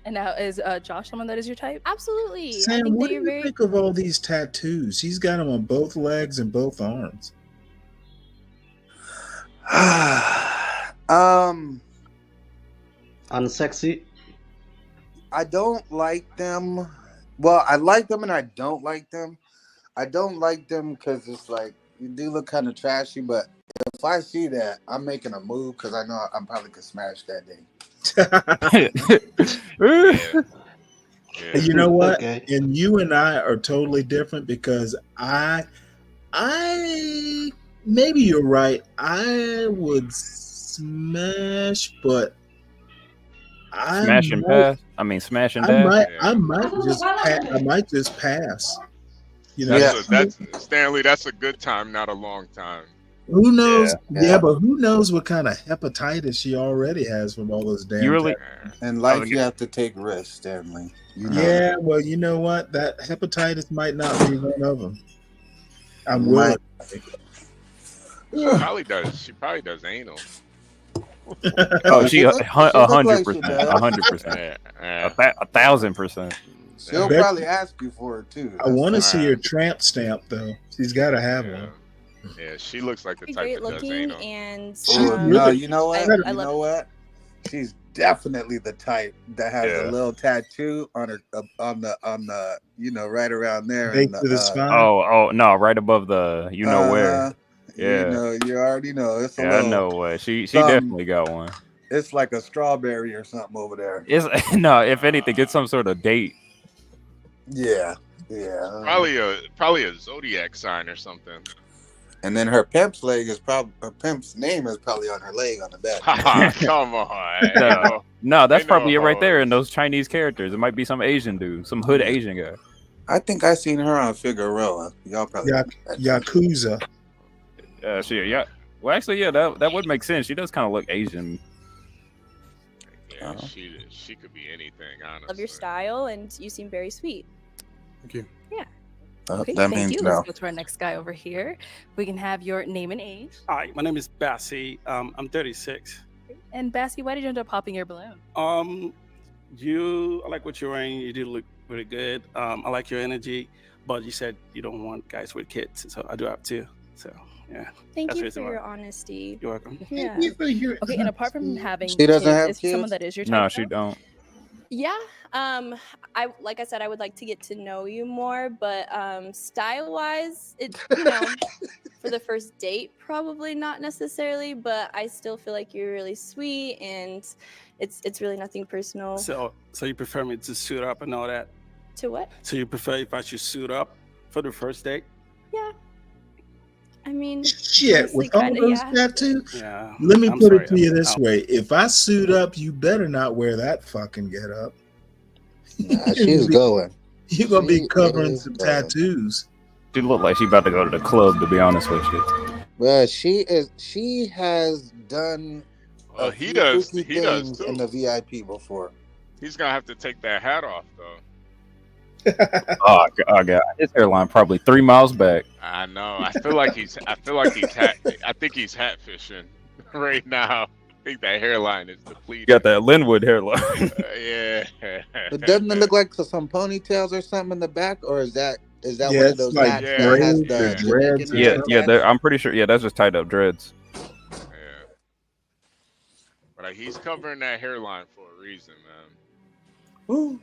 And now is Josh someone that is your type? Absolutely. I Sam, think what that do you're you very. think of all these tattoos? He's got them on both legs and both arms. Unsexy. I don't like them. Well, I like them and I don't like them. I don't like them because it's like you do look kind of trashy, but if I see that, I'm making a move because I know I'm probably could smash that day. And you know what? Okay. And you and I are totally different because I maybe you're right. I would smash, but Smash and pass. I mean, smash and I dash. might just pass. You know, That's Stanley. That's a good time, not a long time. who knows? Yeah. But who knows what kind of hepatitis she already has from all those damn. You really- tattoos. In life, you have to take risks, Stanley. You know Yeah, that. well, you know what? That hepatitis might not be one of them. I'm Might. willing. She probably does anal. Oh, she look like 100%, she does. 100%, Yeah. 1,000%. She'll bet probably ask you for it too. I want to That's see her tramp stamp though. She's got to have one. Yeah, she looks like the type Great that does looking anal. and. No, you know what? I You love know what? She's definitely the type that has a little tattoo on her on the right around there. Base in to the spine. Oh no, right above the where. Yeah, you already know. It's a yeah, I little. know. She something- definitely got one. It's like a strawberry or something over there. It's no, if anything, it's some sort of date. Yeah. Probably a zodiac sign or something. And then her pimp's name is probably on her leg on the back. Come on. No, that's Ain't probably no it right there hoes. in those Chinese characters. It might be some Asian dude, some hood Asian guy. I think I seen her on Figueroa. Y'all probably Yakuza. Yeah. Well, actually, yeah, that would make sense. She does kind of look Asian. Yeah, she could be anything, honestly. Love your style, and you seem very sweet. Thank you. Yeah. Okay, Thank you. Let's go to our next guy over here. We can have your name and age. Hi, my name is Bassie. I'm 36. And Bassie, why did you end up popping your balloon? I like what you're wearing. You do look really good. I like your energy, but you said you don't want guys with kids, so I do have two. So yeah. Thank That's the you reason for why. your honesty. You're welcome. Yeah. Okay, and apart from having She doesn't kids, have is he someone kids? that is your type? No, though? she don't. Yeah. Like I said, I would like to get to know you more, but style wise, for the first date, probably not necessarily, but I still feel like you're really sweet and it's really nothing personal. So you prefer me to suit up and all that? To what? So you prefer if I should suit up for the first date? Yeah. I mean, Shit, with all kinda, those yeah. tattoos. Yeah. Let me I'm put sorry, it to you I'm this out. way: if I suit up, you better not wear that fucking get up. Nah, she's going. You're gonna be She covering is some going. tattoos. She look like she about to go to the club. To be honest with you. Well, she has done. Well, a he few does. kooky He does things too. in the VIP before. He's gonna have to take that hat off though. Oh god, his hairline probably 3 miles back. I know. I think he's hat fishing right now. I think that hairline is You depleted. got that Linwood hairline. Yeah. But doesn't it look like some ponytails or something in the back, or is that Yeah, one of it's those like hats that has braids the or dreads Jamaican or yeah. hats? I'm pretty sure. Yeah, that's just tied up dreads. But he's covering that hairline for a reason, man.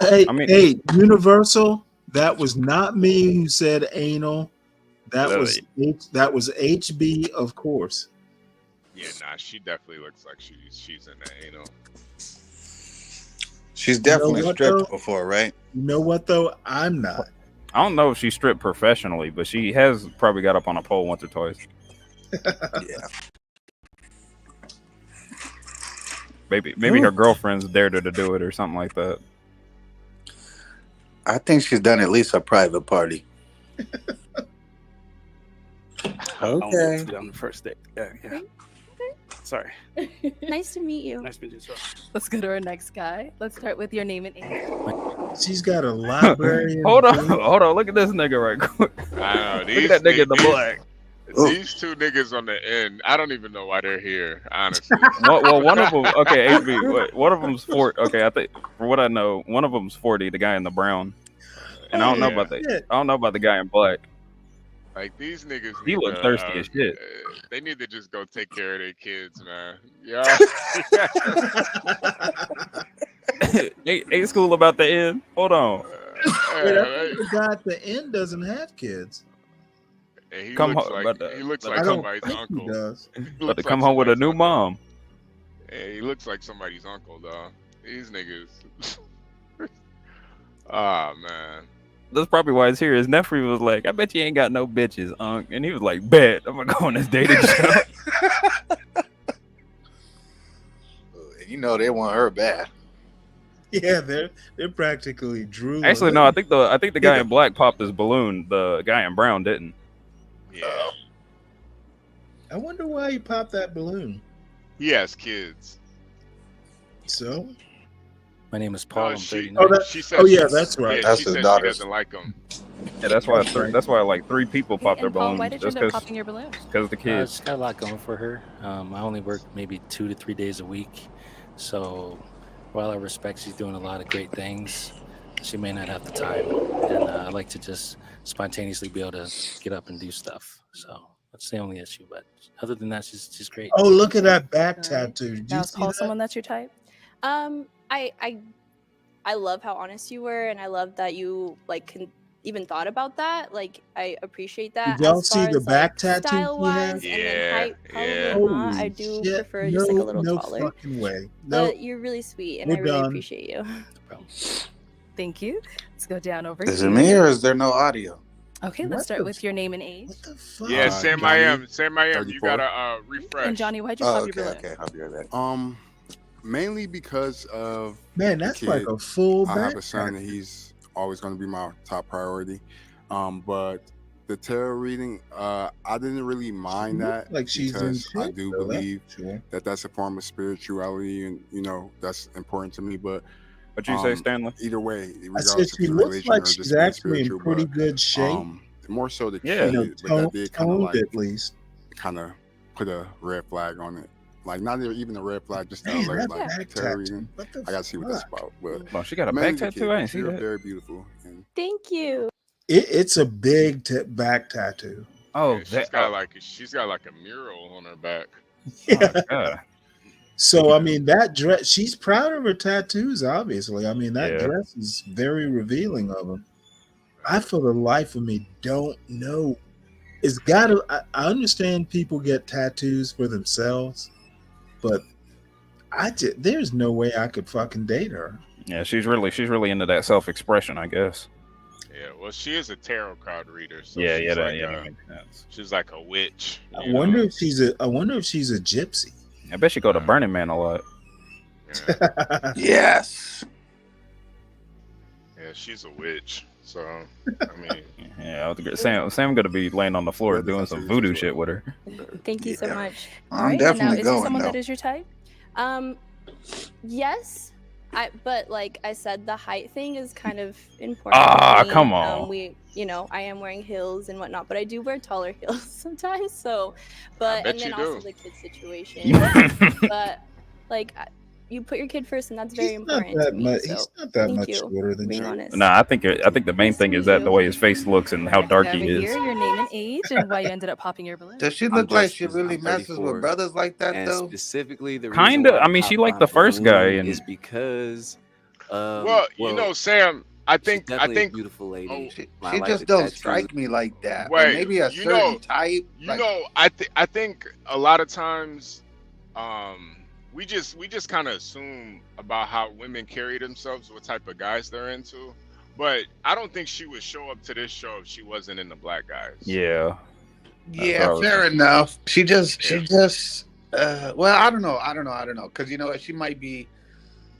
Hey, I mean- hey, Universal. That was not me who said anal. That was HB, of course. Yeah, nah, she definitely looks like she's in that anal. She's definitely what, stripped though? before, right? You know what though? I'm not. I don't know if she stripped professionally, but she has probably got up on a pole once or twice. Yeah. Maybe her girlfriends dared her to do it or something like that. I think she's done at least a private party. Okay. On the first date. Yeah. Sorry. Nice to meet you. Nice to meet you, sir. Let's go to our next guy. Let's start with your name and age. She's got a library. Hold on. Look at this nigga right quick. I know, Look at that nigga in the black. These two niggas on the end, I don't even know why they're here, honestly. Well, one of them, okay, HB, wait, one of them's 40. Okay, I think for what I know, one of them's 40. The guy in the brown, and I don't know about the, I don't know about the guy in black. Like these niggas, He look thirsty as shit. They need to just go take care of their kids, man. Yeah. Ain't school about the end? Hold on. Wait, I think the guy at the end doesn't have kids. And he Come looks home, like, but, he looks I like don't somebody's think he uncle. does. He About to looks come like home with a somebody's new uncle. mom. Yeah, he looks like somebody's uncle, dog. These niggas. Ah, man. That's probably why he's here. His nephew was like, I bet you ain't got no bitches, Unc. And he was like, bet. I'm going to go on this dating show. You know they want her bad. Yeah, they're practically drooling. Actually, no, I think the guy in black popped his balloon. The guy in brown didn't. Yeah. I wonder why he popped that balloon. He has kids. So? My name is Paul. No, I'm she, 39. she said oh, yeah, she- that's right. Yeah, That's she his said she daughter's. doesn't like him. Yeah, that's why like 3 people popped their And Paul, balloons. why did you Just end up because popping your balloon? the kids. She's got a lot going for her. I only work maybe 2 to 3 days a week. So while I respect she's doing a lot of great things, she may not have the time. And I like to just spontaneously be able to get up and do stuff. So that's the only issue. But other than that, she's great. Oh, look at that back tattoo. Did Now you is see Paul that? someone that's your type? I love how honest you were, and I love that you even thought about that. Like, I appreciate that. Did y'all As see far the as, back like, tattoo she style-wise, has? and then height, probably not. I Holy do shit. prefer just like a little no taller. fucking way. No, But you're really sweet, and we're I really done. appreciate you. Thank you. Let's go down over Is here. it me or is there no audio? Okay, let's start with your name and age. Yeah, Sam I am. Sam I am. You 34. gotta refresh. And Johnny, why'd you Oh, pop okay, your balloon? okay. I'll be right back. Mainly because of Man, the that's like kid. a full I have back a son, tattoo. and he's always going to be my top priority. But the tarot reading, I didn't really mind She that looks like she's in because I shape, do though, that's believe sure. that that's a form of spirituality, and that's important to me. But What you say, Stanley? either way, I regardless said if she it's looks religion like or she's just being actually in spiritual, pretty but good shape. more so the Yeah. kid, but that did kind of Toned like at least. kind of put a red flag on it. Like not even a red flag, just an Man, alert. that Like back tarot tattoo. reading. What the I gotta see what that's fuck? about. But Oh, she got a mainly back the tattoo? kid, I didn't see you're that. very beautiful. And Thank you. It's a big back tattoo. Oh, She's got like a mural on her back. God. So I mean that dress. She's proud of her tattoos. Obviously, I mean that Yeah. dress is very revealing of them. I, for the life of me, don't know. It's got to. I understand people get tattoos for themselves, but there's no way I could fucking date her. Yeah, she's really into that self-expression, I guess. Yeah, well, she is a tarot card reader. So Yeah, she's that like makes sense. she's like a witch. I wonder if she's a gypsy. I bet she go to Burning Man a lot. Yes. Yeah, she's a witch. So I mean, Yeah, I was agree. Sam gonna be laying on the floor doing some voodoo shit with her. Thank you so much. I'm All right, and definitely now, is he going, someone though. that is your type? Yes. But like I said, the height thing is kind of important. Ah, to me. come on. I am wearing heels and whatnot, but I do wear taller heels sometimes. So, but bet and then you also do. the kid situation. But like, you put your kid first, and that's very important to me. So, He's not that thank much you shorter than for being you. honest. Nah, I think the main thing is that the way his face looks and how dark Over he here, is. your name and age, and why you ended up popping your balloon. Does she I'm look like just- she really I'm messes 34, with brothers like that and though? specifically the Kinda. reason why I mean, she popped like my the first guy, balloon and is because you know, Sam. I think she's definitely a beautiful lady. She I like just the don't tattoos. strike me like that. Or Wait, maybe a you certain know- type. You know, I think a lot of times, we just kind of assume about how women carry themselves, what type of guys they're into. But I don't think she would show up to this show if she wasn't into black guys. Yeah. Yeah, fair enough. She just Well, I don't know, because you know what, she might be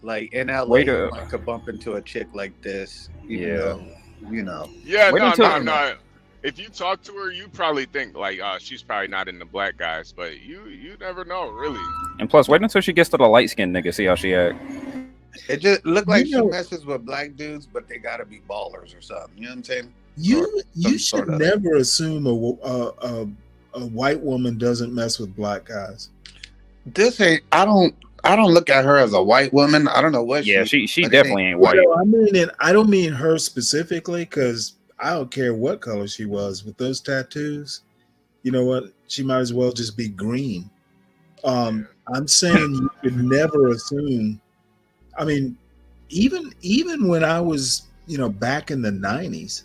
like in LA. Wait You a might could bump into a chick like this, even yeah. though you know. Yeah, Wait no, until no, no. If you talk to her, you probably think like, she's probably not into black guys, but you never know, really. and plus wait until she gets to the light skinned nigga, see how she act. It just look like You she know, messes with black dudes, but they gotta be ballers or something. You know what I'm saying? you Sort should of. never assume a white woman doesn't mess with black guys. This ain't. I don't look at her as a white woman. I don't know what Yeah, she. she but it definitely ain't white. No, I mean it. I don't mean her specifically, because I don't care what color she was with those tattoos. You know what? She might as well just be green. I'm saying you should never assume. I mean, even when I was, back in the 90s,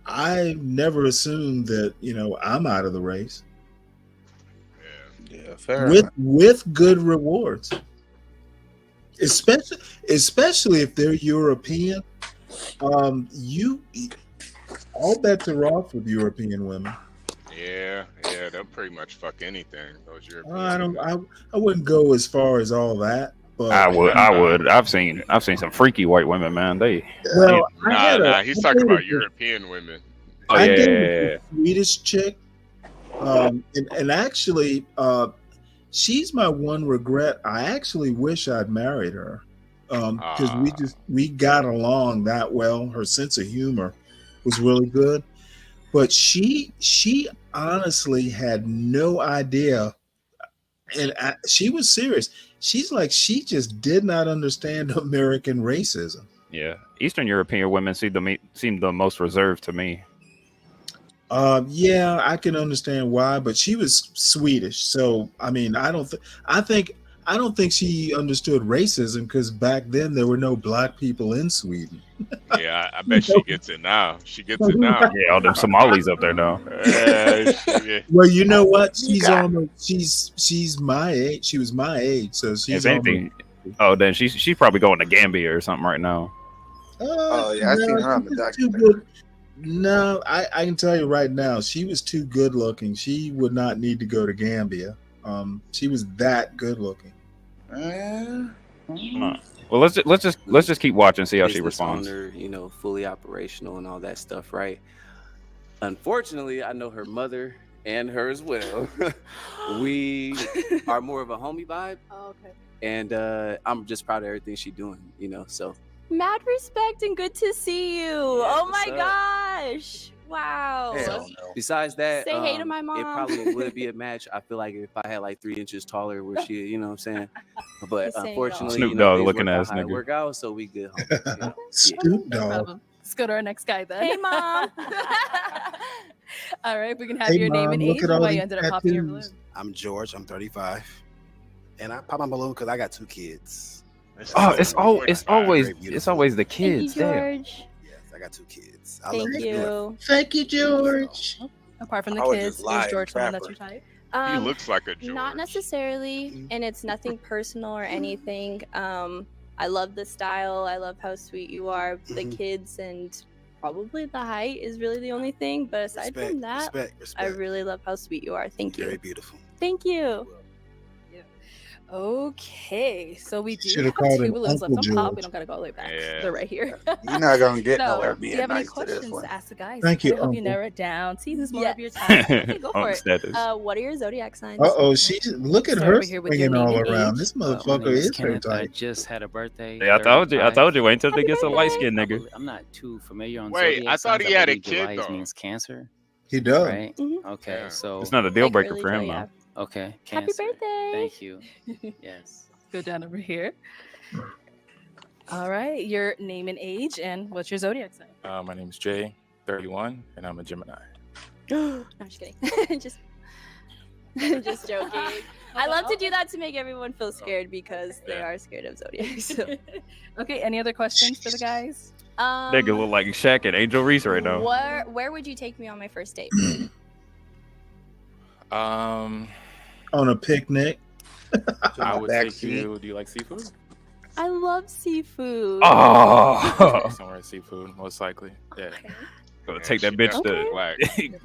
I never assumed that, I'm out of the race. Yeah, fair with enough. with good rewards, especially if they're European. You all bets are off with European women. Yeah, they'll pretty much fuck anything. Those European. I wouldn't go as far as all that, but I would. I've seen some freaky white women, man. Well, He's talking about European women. Oh I yeah, dated a Swedish chick, and actually, she's my one regret. I actually wish I'd married her, because we got along that well. Her sense of humor was really good, but she honestly had no idea, and she was serious. She's like, she just did not understand American racism. yeah. Eastern European women seem the most reserved to me. Yeah, I can understand why, but she was Swedish, so I mean, I don't think she understood racism, because back then there were no black people in Sweden. Yeah, I bet she gets it now. She gets it now. Yeah, all them Somalis up there now. Yeah. Well, you know what? She's my age. She was my age, so she's If anything, then she's probably going to Gambia or something right now. Oh yeah, I seen her on the documentary. Good. No, I can tell you right now, she was too good looking. She would not need to go to Gambia. She was that good looking. Well, let's just keep watching, see how she Business responds. owner, fully operational and all that stuff, right? Unfortunately, I know her mother and her as well. We are more of a homie vibe. Oh, okay. And I'm just proud of everything she's doing, so. Mad respect and good to see you. Oh my what's up? gosh. Wow. Besides that, Say hey to my it mom. probably would be a match. I feel like if I had like 3 inches taller, where she, you know what I'm saying? But Just saying, unfortunately, Snoop Dogg things looking work out ass how they nigga. work out, so we good. Homies, Snoop No Dogg. problem. Let's go to our next guy then. Hey mom. All right, we can have Hey, your name and Mom, look age at and all why you these ended up popping your balloon. tattoos. I'm George. I'm 35, and I pop my balloon because I got 2 kids. Oh, it's always Very beautiful. it's always the Thank you, kids. Damn. George. Yes, I got 2 kids. I Thank love you. Thank you, George. Apart from the I was kids, just lying, is George someone that's trapper. your type? He looks like a George. Not necessarily, and it's nothing personal or anything. I love the style. I love how sweet you are. The kids and probably the height is really the only thing. But aside from that, I really love how sweet you are. Thank you. Very beautiful. Thank you. Okay, so we do Should've have called 2 him balloons left Uncle on pop. We George. don't gotta go all the way back. Yeah. They're right here. You're not gonna get So, nowhere do being you have any nice to this questions one. to ask the guys? Thank you, I hope you Uncle. narrow it down. See who's more Yes. of your type. Okay, go for it. Status. What are your zodiac signs? Look at Start her over here with your swinging all name and around. age. This My motherfucker name is is her Kenneth. I type. just had a birthday. Yeah, I told you. 35. Wait until they Happy get some birthday. light skinned nigga. I'm not too familiar on Wait, zodiac I thought signs. he had a believe kid, July though. means Cancer, He does. right? Mhm. Okay, Yeah. so It's not a deal Like breaker early for him July, though. yeah. okay, Happy Cancer. birthday. Thank you. Yes. Go down over here. All right, your name and age, and what's your zodiac sign? My name is Jay, 31, and I'm a Gemini. No, I'm just kidding. just joking. I love to do that to make everyone feel scared because they are scared of zodiac. So. Okay, any other questions for the guys? Nigga look like Shaq and Angel Reese right now. Where would you take me on my first date? Um, On a picnic. I would back take seat. you. Do you like seafood? I love seafood. Oh, Somewhere seafood, most likely. Yeah. Gonna Yeah, take that she bitch definitely to black.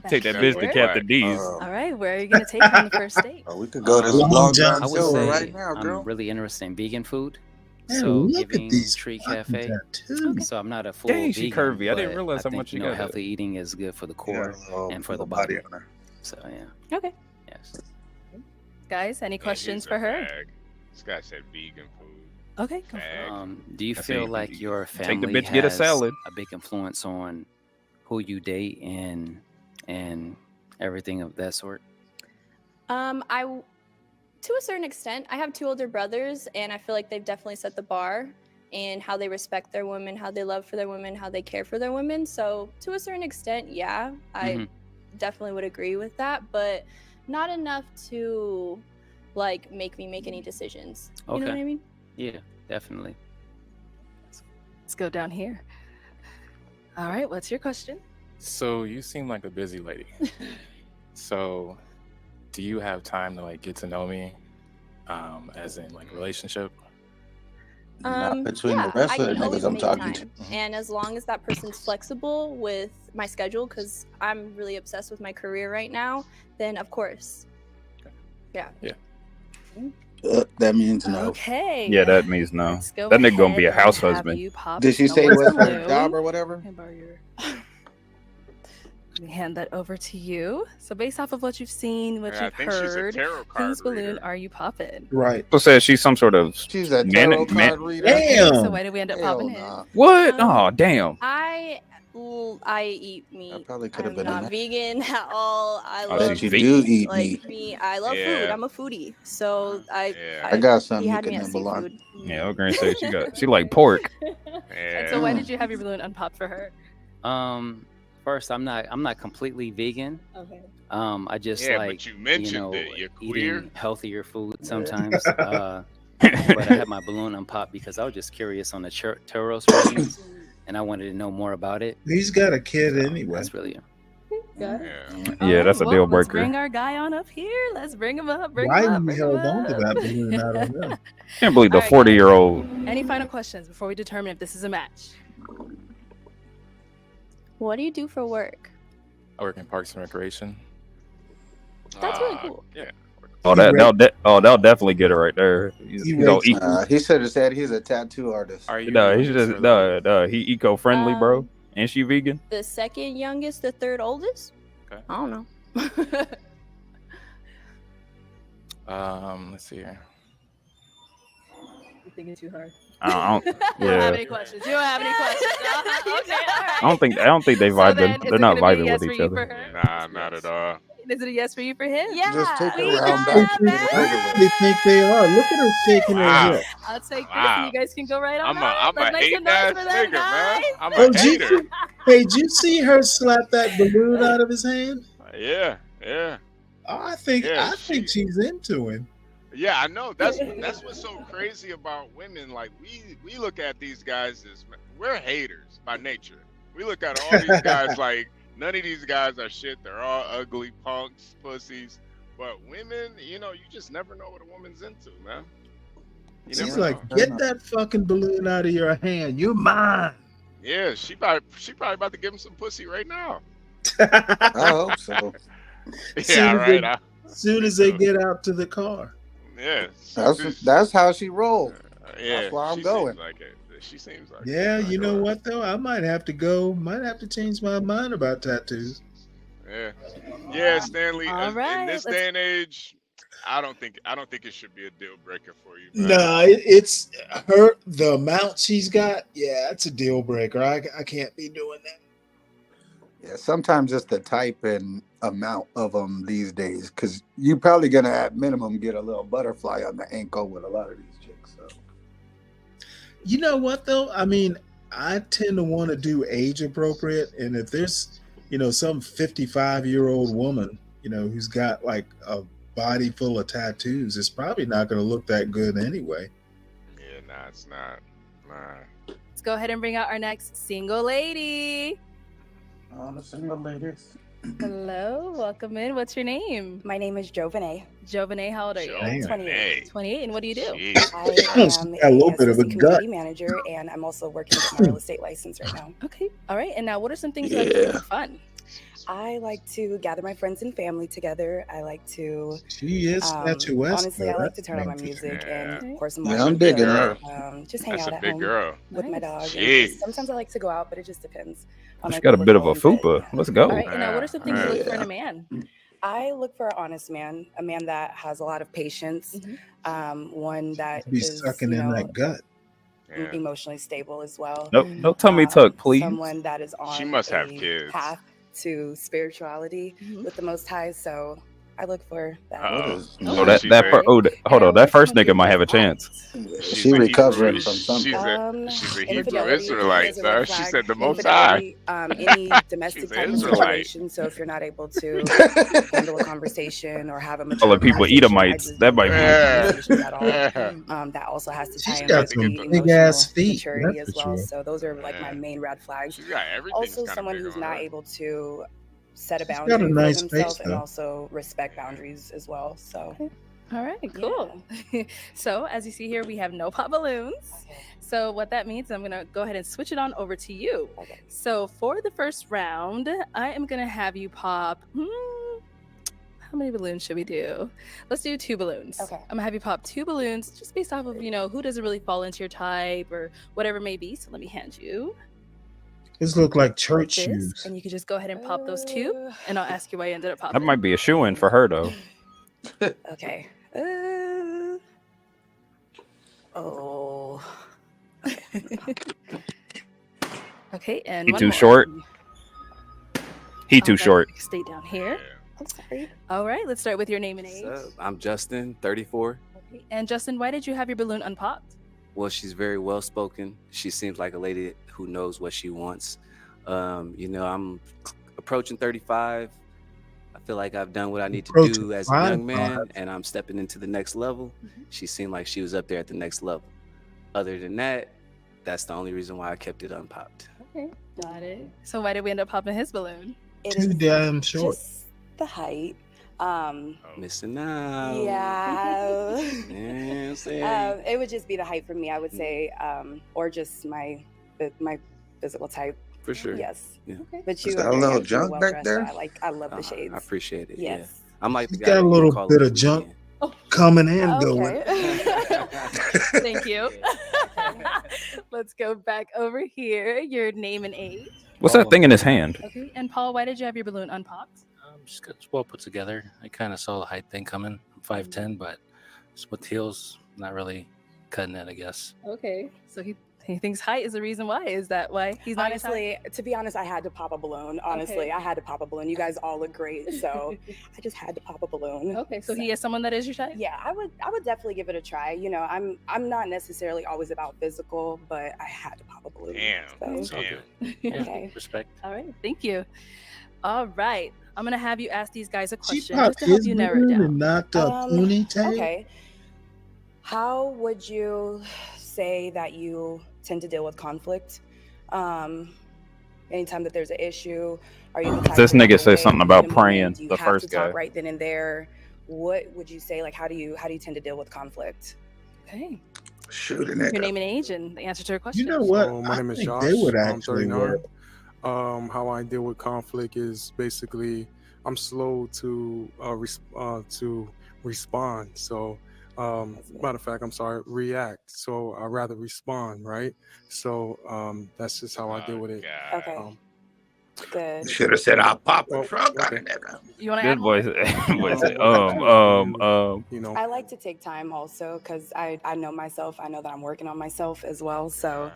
take that Back bitch to here. Captain D's. All right, where are you gonna take her on the first date? We could go to Long Long John John I would Silver Silver. right say now, I'm girl. really interested in vegan food. Man, So look at giving these Tree fucking Cafe. tattoos. So I'm not a full Dang, she vegan, curvy. I didn't but realize I how think much she got. healthy eating is good for the You got core a little, and for the little body body. on her. So yeah, Okay, yes. guys, any Yeah, questions he's a for her? bag. This guy said vegan food. Okay, go for it. Bag. Do you I feel see. like your Take the family bitch, get a has salad. a big influence on who you date and everything of that sort? To a certain extent, I have 2 older brothers, and I feel like they've definitely set the bar in how they respect their women, how they love for their women, how they care for their women. So to a certain extent, yeah, I definitely would agree with that, but not enough to like make me make any decisions. You know what I mean? Yeah, definitely. Let's go down here. All right, what's your question? So you seem like a busy lady. So do you have time to like get to know me, as in like relationship? Not between the Yeah, rest I of the can always niggas I'm make talking to. time. And as long as that person's flexible with my schedule, because I'm really obsessed with my career right now, then of course. Yeah. Yeah. That means no. Okay. Yeah, that means no. Let's go That nigga gonna ahead be a and house have husband. you pop Did she say a what's her balloon. job or whatever? Can I borrow your- Let me hand that over to you. So based off of what you've seen, what Yeah, I you've think she's a heard, tarot card whose balloon reader. are you popping? Right. So says she's some sort of She's a tarot card reader. Okay, so Damn. why did we end up Hell popping nah. What? Oh, damn. I eat meat. Probably could have I'm been not in vegan at all. I Oh, love Bet you she's do meat. eat Like meat. me, I love food. Yeah. I'm a foodie. So I got he something you had can me at nibble on. seafood. Yeah, I was gonna say she like pork. And so why did you have your balloon unpopped for her? First, I'm not completely vegan. Okay. I just Yeah, like but you mentioned it. You're queer. eating healthier food sometimes. But I had my balloon unpopped because I was just curious on the tarot readings, and I wanted to know more about it. He's got a kid anyway. That's really it. Got it. Yeah, that's a Well, deal let's breaker. bring our guy on up here. Let's bring him up. Bring Why him up. you Bring him held on to up. that balloon? I don't know. Can't believe the All right, guys. 40-year-old. Any final questions before we determine if this is a match? What do you do for work? I work in Parks and Recreation. That's really cool. Yeah. Oh, that'll definitely get her right there. He's, you know, He should have said he's a tattoo artist. Are you? no, he's just he eco-friendly, bro. And she vegan. The second youngest, the third oldest? Okay. I don't know. Let's see here. You think it's too hard? I don't, You don't have yeah. any questions. You don't have any questions. Okay, all right. I don't think they So vibe. then, is They're it not gonna be a vibing yes with for each you other. for her? Nah, not at all. Is it a yes for you for him? Yeah. Just take her we round got back. that. Get it over I with. really think they are. Look at her shaking her Wow. hip. I'll take this. Wow. You guys can go right on I'm out. a Let's make some hating noise ass for them, nigga, man. guys. I'm Oh, a hater. hey, did you see her slap that balloon out of his hand? Yeah, yeah. Oh, I think Yeah, she's into him. Yeah, I know. That's what's so crazy about women. Like we look at these guys as we're haters by nature. We look at all these guys like none of these guys are shit. They're all ugly punks, pussies. But women, you know, you just never know what a woman's into, man. You She's never like, know. get that fucking balloon out of your hand. You're mine. Yeah, she probably about to give him some pussy right now. I hope so. Yeah, right. Soon as they get out to the car. Yeah. That's how she rolled. Yeah. That's where I'm she going. Seems like it. She seems like Yeah, it. you know what though? I might have to change my mind about tattoos. Yeah. Yeah, Stanley. All right, in this let's- day and age, I don't think it should be a deal breaker for you. Man. Nah, it's her. The amount she's got. Yeah, it's a deal breaker. I can't be doing that. Yeah, sometimes it's the type and amount of them these days, because you're probably gonna at minimum get a little butterfly on the ankle with a lot of these chicks. So You know what though? I mean, I tend to want to do age appropriate, and if there's, some 55-year-old woman, who's got like a body full of tattoos, it's probably not going to look that good anyway. Yeah, nah, it's not. Nah. Let's go ahead and bring out our next single lady. the single ladies. Hello, welcome in. What's your name? My name is Jovanay. Jovanay, how old are you? 28. 28. And what do you do? I She's am got a little a bit of a assistant gut. community manager, and I'm also working to get my real estate license right now. Okay. All right. And now, what are some things you like to do for fun? I like to gather my friends and family together. I like to. She is statuesque. Honestly, I though. like to That's turn on my interesting. music and pour some Yeah, wine. I'm digging and her. Just hang That's out a at big home girl. with my dog. And Jeez. just, sometimes I like to go out, but it just depends on She like got a what bit we're of a doing. fupa. Let's go. All right. And now, what are some things you look for in a man? I look for an honest man, a man that has a lot of patience, one that Be is, sucking in that gut. emotionally stable as well. No tummy tuck, please. Someone that is on She must have a kids. path to spirituality with the Most High. So I look for that. Oh, hold on. That first nigga might have a chance. She recovering from something. She's a Hebrew Infidelity Israelite, is a red sir. She flag. said the Most High. Infidelity, any domestic She's an type of Israelite. situation. So if you're not able to handle a conversation or have a mature Calling people conversation, I Edomites. just That might don't be. have conversations at all. That also has to tie She's in got with some the big ass emotional feet. maturity That's as for well. sure. So those are like my main red flags. She's got everything's Also, kinda someone big who's on not her. able to set a got a boundary for nice themselves face, and though. also respect boundaries as well. So. All right, cool. So, as you see here, we have no pop balloons. So, what that means, I'm going to go ahead and switch it on over to you. So, for the first round, I am going to have you pop. How many balloons should we do? Let's do 2 balloons. Okay. I'm going to have you pop 2 balloons just based off of, who doesn't really fall into your type or whatever it may be. So, let me hand you This look like church this. shoes. And you can just go ahead and pop those 2. And I'll ask you why you ended up That popping. might be a shoe in for her though. Okay. Oh. Okay, and He one too more. short. He too Okay, short. Stay down here. I'm sorry. All right, let's start with your name and age. I'm Justin, 34. And Justin, why did you have your balloon unpopped? Well, she's very well spoken. She seems like a lady who knows what she wants. I'm approaching 35. I feel like I've done what I need to do as a young man, and I'm stepping into the next level. She seemed like she was up there at the next level. Other than that, that's the only reason why I kept it unpopped. Okay, got it. So why did we end up popping his balloon? Too damn short. Just the height. Missing out. Yeah. Yeah, I'm saying. It would just be the height for me, I would say, or just my physical type. For sure. Yes. Yeah. But you Is that are a very little handsome and junk back well-dressed, there? so I love the shades. I appreciate it. Yes. Yeah. I'm like the She's guy got a that you little call bit a of junk coming and going. Thank you. Let's go back over here. Your name and age. What's that thing in his hand? Okay. And Paul, why did you have your balloon unpopped? Just got well put together. I kind of saw the height thing coming. I'm 5'10", but just with heels, not really cutting it, I guess. Okay. So he thinks height is the reason why. Is that why he's not Honestly, to be honest, I had to pop a balloon. Honestly, Okay. I had to pop a balloon. You guys all look great, so I just had to pop a balloon. Okay, so he is someone that is your type? Yeah, I would definitely give it a try. I'm not necessarily always about physical, but I had to pop a balloon. Damn. So. Yeah, respect. All right. Thank you. All right. I'm going to have you ask these guys a She question just popped to help his you narrow it balloon down. and not the ponytail. Okay. How would you say that you tend to deal with conflict? Anytime that there's an issue, are you the type This to walk nigga said away something in about a moment? praying, Do you the have first to talk guy. right then and there? What would you say? Like, how do you tend to deal with conflict? Okay. Shooting Your it. name and age and the answer to your question. You know what? So my name is I think Josh. they would I'm actually 39. work. How I deal with conflict is basically I'm slow to respond. So matter of fact, I'm sorry, react. So I rather respond, right? So that's just how I deal with it. Okay. Good. Should have said I'll pop a Well, truck on okay. it, nigga. You want to This add boy more? said, You know, I like to take time also because I know myself. I know that I'm working on myself as well. So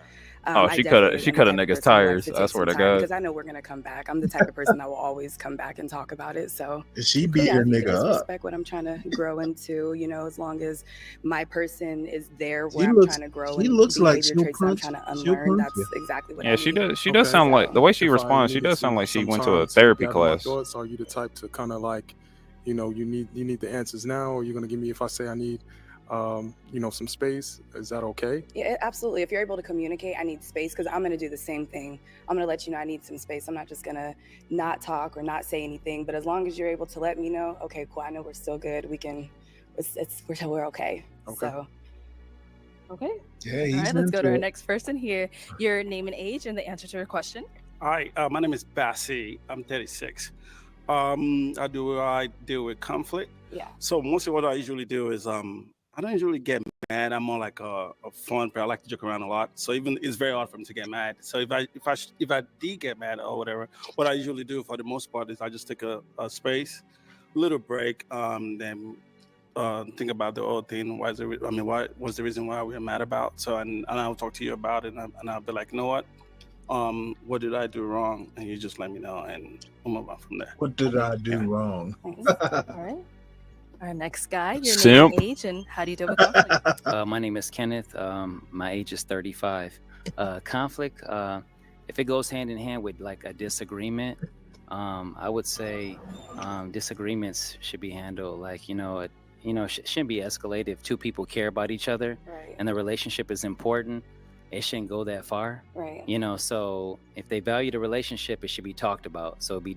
Oh, I she cut a definitely she am cut the a type of nigga's person who likes tires. to I take swear some to time God. because I know we're gonna come back. I'm the type of person that will always come back and talk about it. So She beat yeah, her if you nigga guys up. respect what I'm trying to grow into, as long as my person is there She where I'm looks. trying to grow She and looks like behavior she'll traits that I'm punch. trying to She'll unlearn, punch that's you. exactly what Yeah, I she need. does. She does okay. sound like the way she If I responds. She needed does sound to like she went to a sometimes therapy gather my class. thoughts, are you the type to kind of like, you need the answers now, or you're gonna give me if I say I need some space. Is that okay? Yeah, absolutely. If you're able to communicate, I need space, because I'm going to do the same thing. I'm going to let you know I need some space. I'm not just going to not talk or not say anything. But as long as you're able to let me know, okay, cool, I know we're still good. We're okay. So. Okay. Yeah, All he's right, let's go to into our it. next person here. Your name and age and the answer to your question. All right, my name is Bassi. I'm 36. I deal with conflict. Yeah. So mostly what I usually do is I don't usually get mad. I'm more like a fun player. I like to joke around a lot. So even it's very hard for me to get mad. So if I did get mad or whatever, what I usually do for the most part is I just take a space, little break, then think about the whole thing. What was the reason why we were mad about? So and I'll talk to you about it, and I'll be like, you know what did I do wrong? And you just let me know, and we'll move on from there. What did I do wrong? All right. Our next guy, your name Simp. and age and how do you deal with conflict? My name is Kenneth. My age is 35. Conflict, if it goes hand in hand with like a disagreement, I would say disagreements should be handled like, shouldn't be escalated. If two people care about each other and the relationship is important, it shouldn't go that far. Right. So if they value the relationship, it should be talked about. So it'll be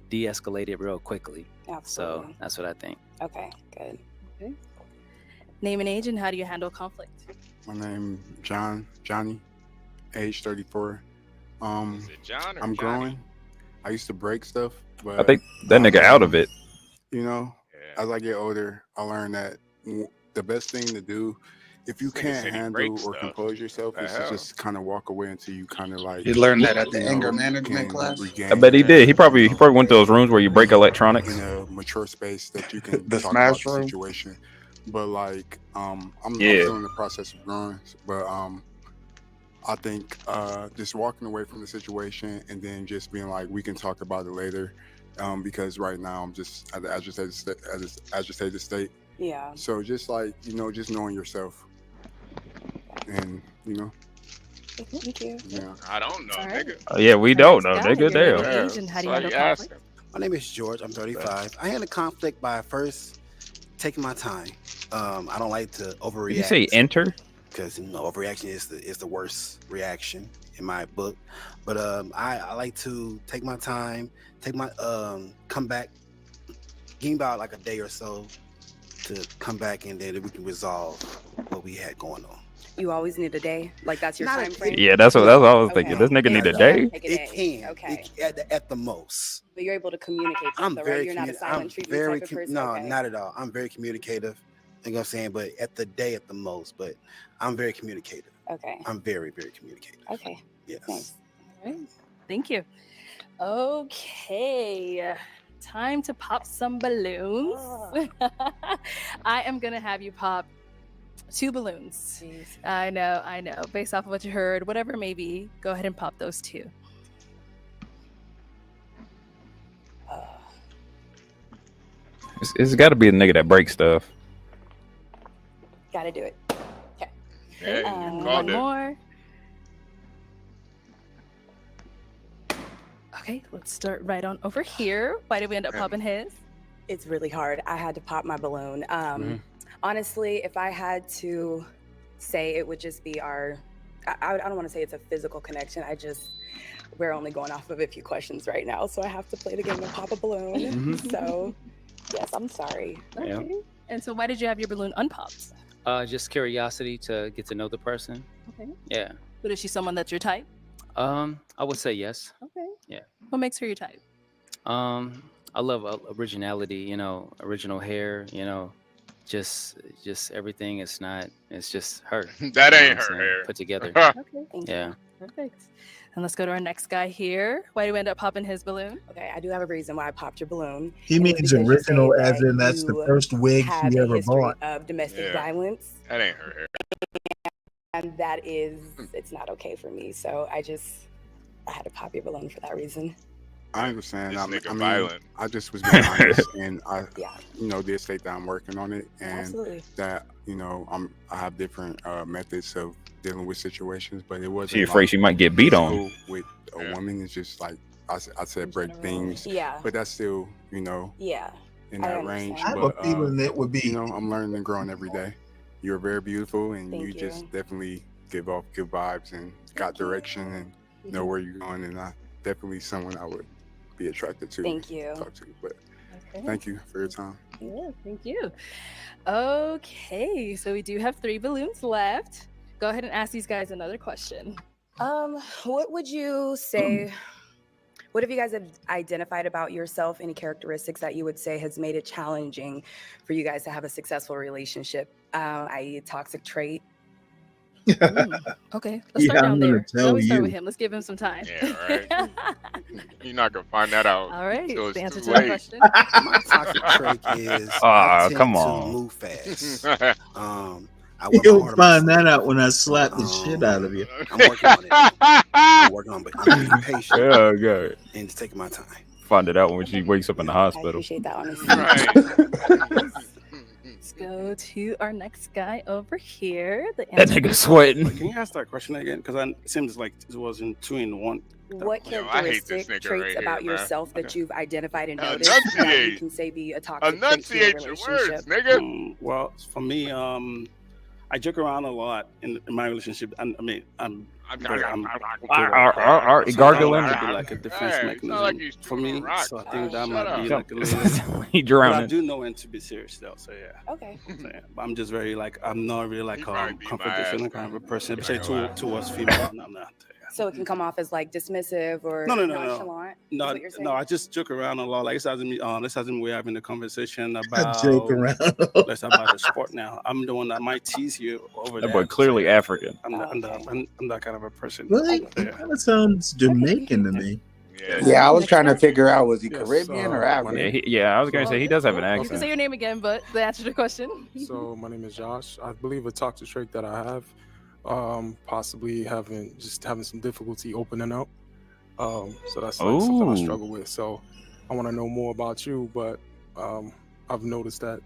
de-escalated real quickly. Absolutely. So that's what I think. Okay, good. Okay. Name and age and how do you handle conflict? My name Johnny, age 34. Is it John or I'm Johnny? growing. I used to break stuff, but I think that nigga out of it. As I get older, I learned that the best thing to do, if you This nigga can't said he handle breaks or stuff. compose yourself, The is to hell? just kind of walk away until you kind of like. You learned that at the you know, anger management can class? regain I bet he your, did. He probably went to those rooms where you break electronics. in a mature space that you can The talk smash about the room? situation. But like, I'm Yeah. still in the process of growing. But I think just walking away from the situation and then just being like, we can talk about it later. Because right now I'm just at the agitated state. Yeah. So just like, just knowing yourself. And Thank you. yeah. I don't know, All right. nigga. Yeah, we don't know, Guy, nigga. your name Damn. and age and how do you That's handle why you conflict? asking. My name is George. I'm 35. I handle conflict by first taking my time. I don't like to overreact. Did you say enter? Because overreaction is the worst reaction in my book. But I like to take my time, come back, give me about like a day or so to come back, and then we can resolve what we had going on. You always need a day? Like that's your Not a- time frame? Yeah, that's what I was thinking. Okay. This nigga need a So day. take a It day. can. Okay. At the most. But you're able to communicate that, I'm though, very right? You're not a silent treatment type of person? no, Okay. not at all. I'm very communicative. You know what I'm saying? But at the day at the most. But I'm very communicative. Okay. I'm very, very communicative. Okay. Yes. Nice. All right. Thank you. Okay. Time to pop some balloons. I am going to have you pop 2 balloons. Jeez. I know. Based off of what you heard, whatever it may be, go ahead and pop those 2. It's got to be the nigga that breaks stuff. Gotta do it. Okay. Yeah, you One called it. more. Okay, let's start right on over here. Why did we end up popping his? It's really hard. I had to pop my balloon. Honestly, if I had to say, it would just be I don't want to say it's a physical connection. We're only going off of a few questions right now, so I have to play the game and pop a balloon. So, yes, I'm sorry. Yeah. Okay. And so why did you have your balloon unpopped? Just curiosity to get to know the person. Okay. Yeah. But is she someone that's your type? I would say yes. Okay. Yeah. What makes her your type? I love originality. Original hair. Just everything. It's just her. That You know ain't what I'm her saying? hair. Put together. Okay. Thank you. Yeah. Perfect. And let's go to our next guy here. Why do we end up popping his balloon? Okay, I do have a reason why I popped your balloon. He and it's means because you say original, as that in that's the you first wig have he a ever history bought. of domestic Yeah. violence, That ain't her hair. and it's not okay for me. So I had to pop your balloon for that reason. I understand. This nigga I mean, violent. I just was being honest, and I, Yeah. did state that I'm working on it, and Absolutely. that I have different methods of dealing with situations, but it wasn't. She afraid she might get beat on. physical with a woman. It's just like I said, break things. Yeah. But that's still, Yeah. in I that understand. range. I have But a feeling it would be. I'm learning and growing every day. you're very beautiful, and Thank you you. just definitely give off good vibes and got direction and know where you're going. And I definitely someone I would be attracted to. Thank you. Talk to. But Okay. thank you for your time. Yeah, thank you. Okay, so we do have 3 balloons left. Go ahead and ask these guys another question. What would you say? What have you guys identified about yourself? Any characteristics that you would say has made it challenging for you guys to have a successful relationship, i.e., a toxic trait? Okay, let's start down there. Let me start with him. Let's give him some time. Yeah, right. You're not gonna find that out. All right, until it's the answer too to the late. question. My toxic trait is I tend come to on. move fast. I work You'll hard on find myself. that out when I slap the shit out of you. I'm working on it. I'm working on it. I'm being patient. Yeah, good. And just taking my time. Find it out when she wakes up in the I hospital. appreciate that, honestly. Let's go to our next guy over here. The That answer nigga is- sweating. Wait, can you ask that question again? Because it seems like it was in 2 in 1. What Yo, I hate this characteristic nigga traits right about here, man. yourself that you've identified and noticed that you Enunciate. can say be a toxic trait to your Enunciate your relationship? words, nigga. Well, for me, I joke around a lot in my relationship. I mean, I'm gargling. That would be like a defense Hey, mechanism it's not like you're for me. rock. So I think that Shut might be up. like a little. He But I drowning. do know when to be serious though. So yeah. Okay. So, yeah. But I'm just very like I'm not really like probably beat my confrontational ass, kind of a person, especially towards female. I'm not. So it can come off as like dismissive or No. nonchalant. is what you're saying? No, I just joke around a lot. Like it's as in we're having a conversation I about joke around. let's talk about the sport now. I'm the one that might tease you over That there. boy clearly African. I'm that kind of a person. Really? Yeah. Kind of sounds Jamaican to me. Yeah, I was trying to figure out, was he Yes, Caribbean or African? Yeah, I was gonna say he does have an You can accent. say your name again, but the answer to the question. So my name is Josh. I believe a toxic trait that I have, possibly having some difficulty opening up. So that's like something I Ooh. struggle with. So I want to know more about you, but I've noticed that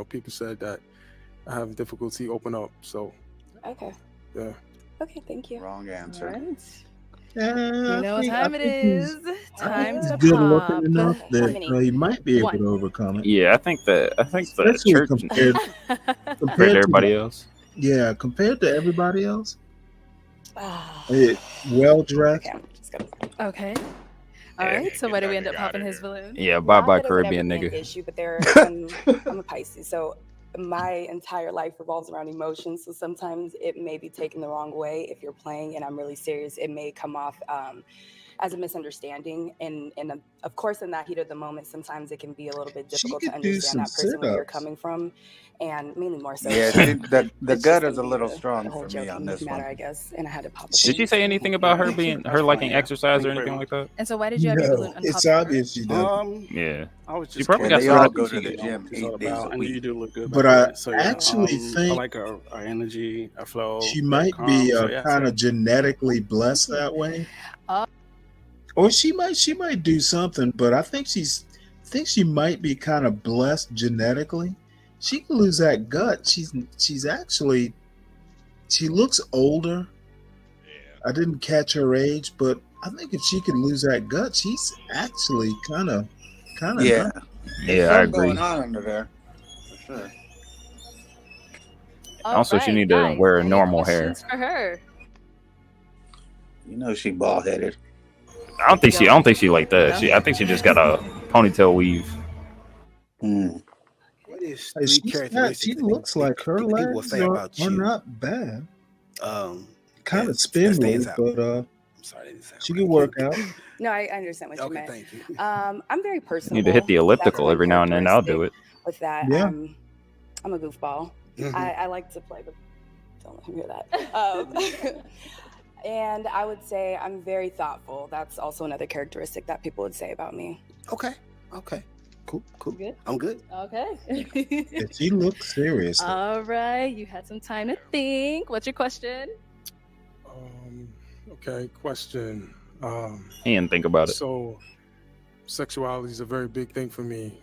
people said that I have difficulty open up. So Okay. yeah. Okay, thank you. Wrong answer. All right. You You know what time it is. Time He's to good pop. looking enough that he might be able One. to overcome it. Yeah, I think the Especially church compared to everybody else. Yeah, compared to everybody else. Well dressed. Okay. All right. So why do we end up popping his balloon? Yeah, bye bye Not that it would ever Caribbean be an nigga. issue, but I'm a Pisces, so my entire life revolves around emotions. So sometimes it may be taken the wrong way. If you're playing and I'm really serious, it may come off as a misunderstanding. And of course, in that heat of the moment, sometimes it can be a little bit difficult to could do understand that some person where you're sit-ups. coming from, and mainly more so. Yeah, the It's gut just is a little strong the whole for me joking on this matter, one. I guess. And I had to pop. Did she say anything about her liking exercise or anything like that? And so why did you have your balloon It's unpopped? obvious she does. Yeah. I was She just probably got they some all of go that to the shit. gym It's all 8 days about, a and you week. do look good. But by the I way. So, yeah, actually I think like our energy, our flow. she very might calm. be So, yeah, kind so- of genetically blessed that way. Or she might do something, but I think she might be kind of blessed genetically. She can lose that gut. She looks older. I didn't catch her age, but I think if she could lose that gut, she's actually kind of Yeah. nice. There's Yeah, I something agree. going on under there. For sure. Also, she need to wear normal hair. Questions for her. You know she bald headed. I don't think she like that. I think she just got a ponytail weave. What is Hey, three characteristics she that looks like her people will legs say about are you? not bad. Kind that of spindly, stands out. but she can work out. No, I understand what you meant. Thank you. I'm very personable. Need to hit the elliptical That's every now and then. I'll do it. with that. Yeah. I'm a goofball. Mhm. I like to play, but don't let him hear that. And I would say I'm very thoughtful. That's also another characteristic that people would say about me. Okay. Cool. Good. I'm good. Okay. She looks serious. All right. You had some time to think. What's your question? Okay, question. He didn't think about it. So, sexuality is a very big thing for me.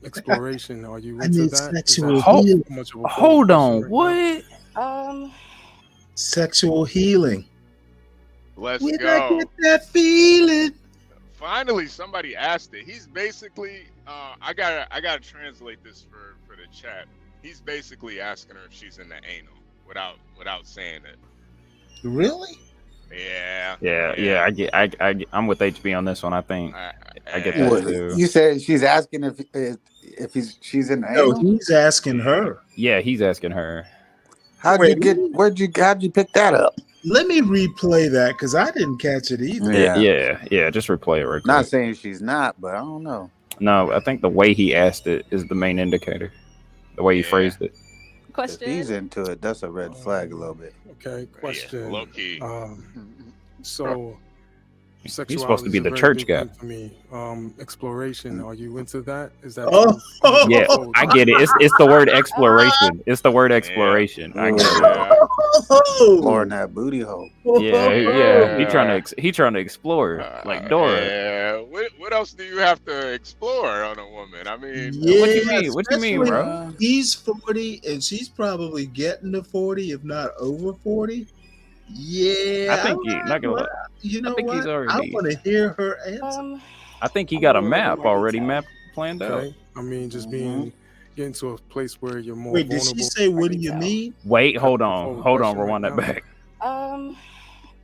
Exploration. Are you I into need that? Is sexual that healing. much of a Hold focus on. right now? What? Sexual healing. Let's When I go. get that feeling. Finally, somebody asked it. He's basically. I gotta translate this for the chat. He's basically asking her if she's in the anal without saying it. Really? Yeah. Yeah. I'm with HB on this one. I think I get that What, too. you said she's asking if she's in the No, anal? he's asking her. Yeah, he's asking her. How'd you pick that up? Let me replay that because I didn't catch it either. Yeah. Just replay it real quick. Not saying she's not, but I don't know. No, I think the way he asked it is the main indicator. The way he phrased it. If he's into it, that's a red flag a little bit. Okay, question. Low key. So, He's sexuality supposed to be is a the very church big guy. thing for me. Exploration. Are you into that? Is that? Yeah, I get it. It's the word exploration. It's the word exploration. I get it. Exploring that booty hole. Yeah. He trying to explore like Dora. Yeah. What else do you have to explore on a woman? I mean, What you mean, bro? Especially he's 40 and she's probably getting to 40, if not over 40. Yeah, I think not gonna lie. you know I think what? he's I already. want to hear her answer. I think he got a map already planned out. Okay. I mean, just getting to a place where you're more Wait, did vulnerable. she say, what do you mean? Wait, hold on, rewind that back. I'm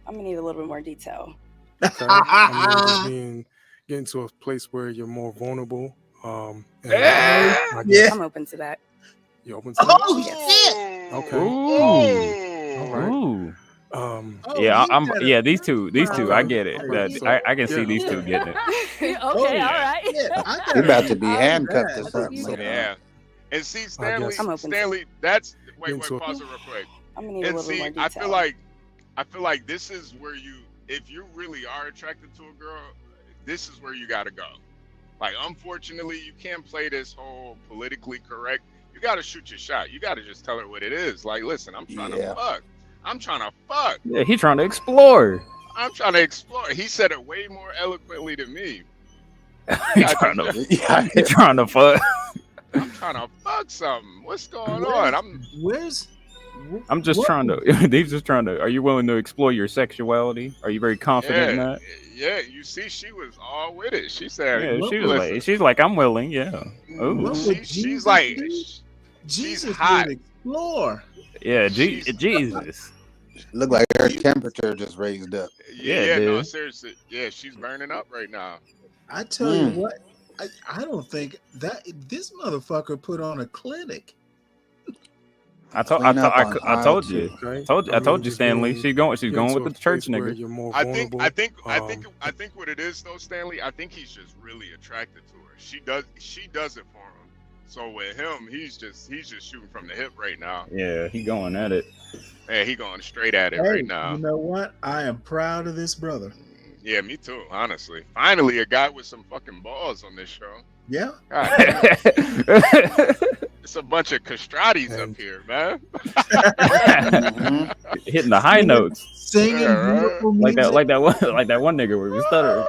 gonna need a little bit more detail. Okay. I mean, just getting to a place where you're more vulnerable. And I guess I'm open to that. you open to that? Oh, shit. Okay. Ooh. All right. Ooh. Yeah, these two, I get it. I can see these two getting it. Okay, all right. You're about to be handcuffed or something. Yeah. And see, Stanley, that's wait, pause it real quick. I'm gonna need a And little see, more detail. I feel like this is where if you really are attracted to a girl, this is where you gotta go. Like, unfortunately, you can't play this whole politically correct. You gotta shoot your shot. You gotta just tell her what it is. Like, listen, I'm trying to fuck. I'm trying to fuck. Yeah, he trying to explore. I'm trying to explore. He said it way more eloquently than me. He trying to fuck. I'm trying to fuck something. What's going on? I'm just trying to. He's just trying to. Are you willing to explore your sexuality? Are you very confident in that? Yeah, you see, she was all with it. She said, Yeah, she's like, I'm willing. Yeah. Ooh. She's like, she's hot. Explore. Yeah, Jesus. Look like her temperature just raised up. Yeah, no, seriously. Yeah, she's burning up right now. I tell you what, I don't think that this motherfucker put on a clinic. I told you, Stanley. She's going with the church nigga. I think what it is though, Stanley. I think he's just really attracted to her. She does it for him. So with him, he's just shooting from the hip right now. Yeah, he going at it. Yeah, he going straight at it right now. You know what? I am proud of this brother. Yeah, me too. Honestly, finally a guy with some fucking balls on this show. Yeah. God damn. It's a bunch of castratis up here, man. Hitting the high notes, singing beautiful music. like that one nigga where he was stuttering.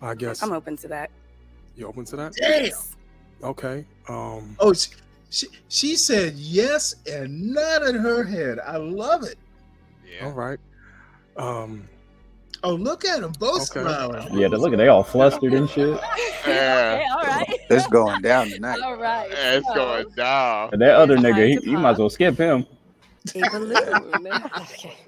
I guess I'm open to that. You open to that? Damn. Okay. Oh, she said yes and nodded her head. I love it. Yeah. All right. Oh, look at them both smiling. Yeah, they all flustered and shit. Okay, all right. It's going down tonight. All right. Yeah, it's going down. And that other nigga, he might as well skip him.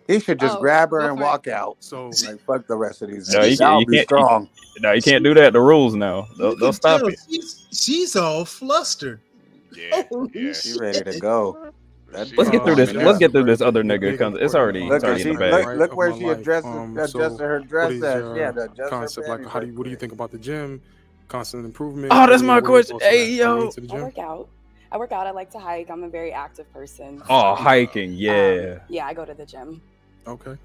He should just grab her and walk out. So, like, fuck the rest of these. No, I'll be strong. You can't do that. The rules now. They'll stop you. She's all flustered. Yeah, She's ready to go. Let's get through this. Let's get through this other nigga. It's already in the bag. Look where she adjusted her dress at. Yeah, the concept. Like, what do you think about the gym? Constant improvement. Oh, that's my question. Hey, yo. I work out. I like to hike. I'm a very active person. Oh, hiking. Yeah. Yeah, I go to the gym. Okay.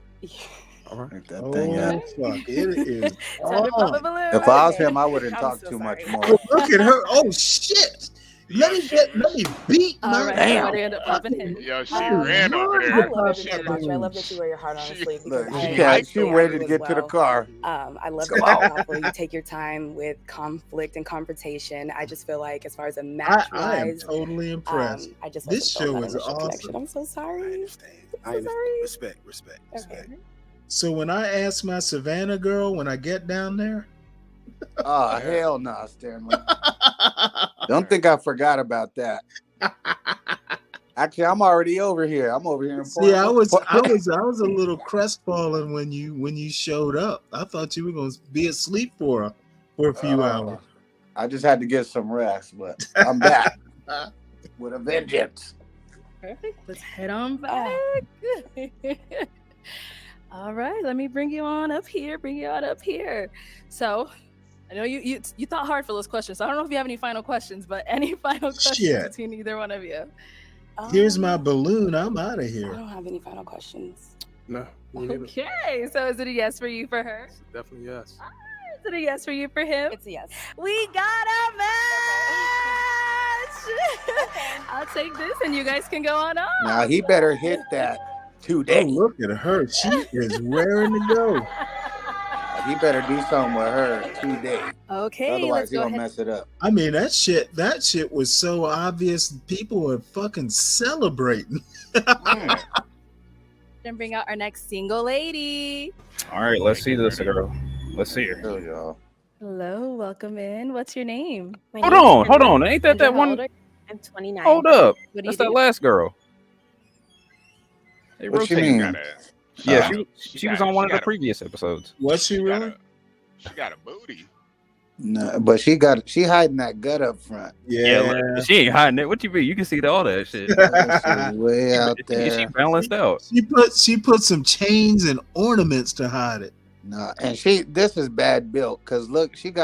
All right. That thing, fuck. It is. Time to pop a balloon. If I was him, I wouldn't talk too much more. Oh, look at her. Oh shit. Let me beat my Damn. Yo, she ran over there. I love it about you. I love that you wear your heart on your sleeve. She ready to get to the car. I love that you take your time with conflict and confrontation. I just feel like, as far as a match I am wise, totally impressed. I just this show is awesome. connection. I'm so sorry. Respect. Okay. So when I ask my Savannah girl when I get down there, Oh, hell no, Stanley. Don't think I forgot about that. Actually, I'm already over here. I'm over here in See, I was a little crestfallen when you showed up. I thought you were gonna be asleep for a few hours. I just had to get some rest, but I'm back with a vengeance. Perfect. Let's head on back. All right, let me bring you on up here. So, I know you thought hard for those questions. So I don't know if you have any final questions, but any final questions Shit. between either one of you? Here's my balloon. I'm out of I here. don't have any final questions. No, me neither. Okay, so is it a yes for you for her? Definitely yes. Is it a yes for you for him? It's a yes. We got a match! I'll take this and you guys can go on up. Now he better hit that today. Oh, look at her. She is raring to go. He better do something with her today. Okay, Otherwise, let's he go gonna ahead. mess it up. I mean, that shit was so obvious. People were fucking celebrating. And bring out our next single lady. All right, let's see this girl. Let's see her. There y'all. Hello, welcome in. What's your name? Hold on. Ain't that that one? I'm 29. Hold up. What do That's you that do? last girl. They What you rotating. mean? Yeah, she was on one of the previous episodes. Was she really? She got a booty. No, but she hiding that gut up front. Yeah, look, she ain't hiding it. What you mean? You can see all that shit. She's way out there. She balanced out. She put some chains and ornaments to hide it. No, and this is bad built because look, she's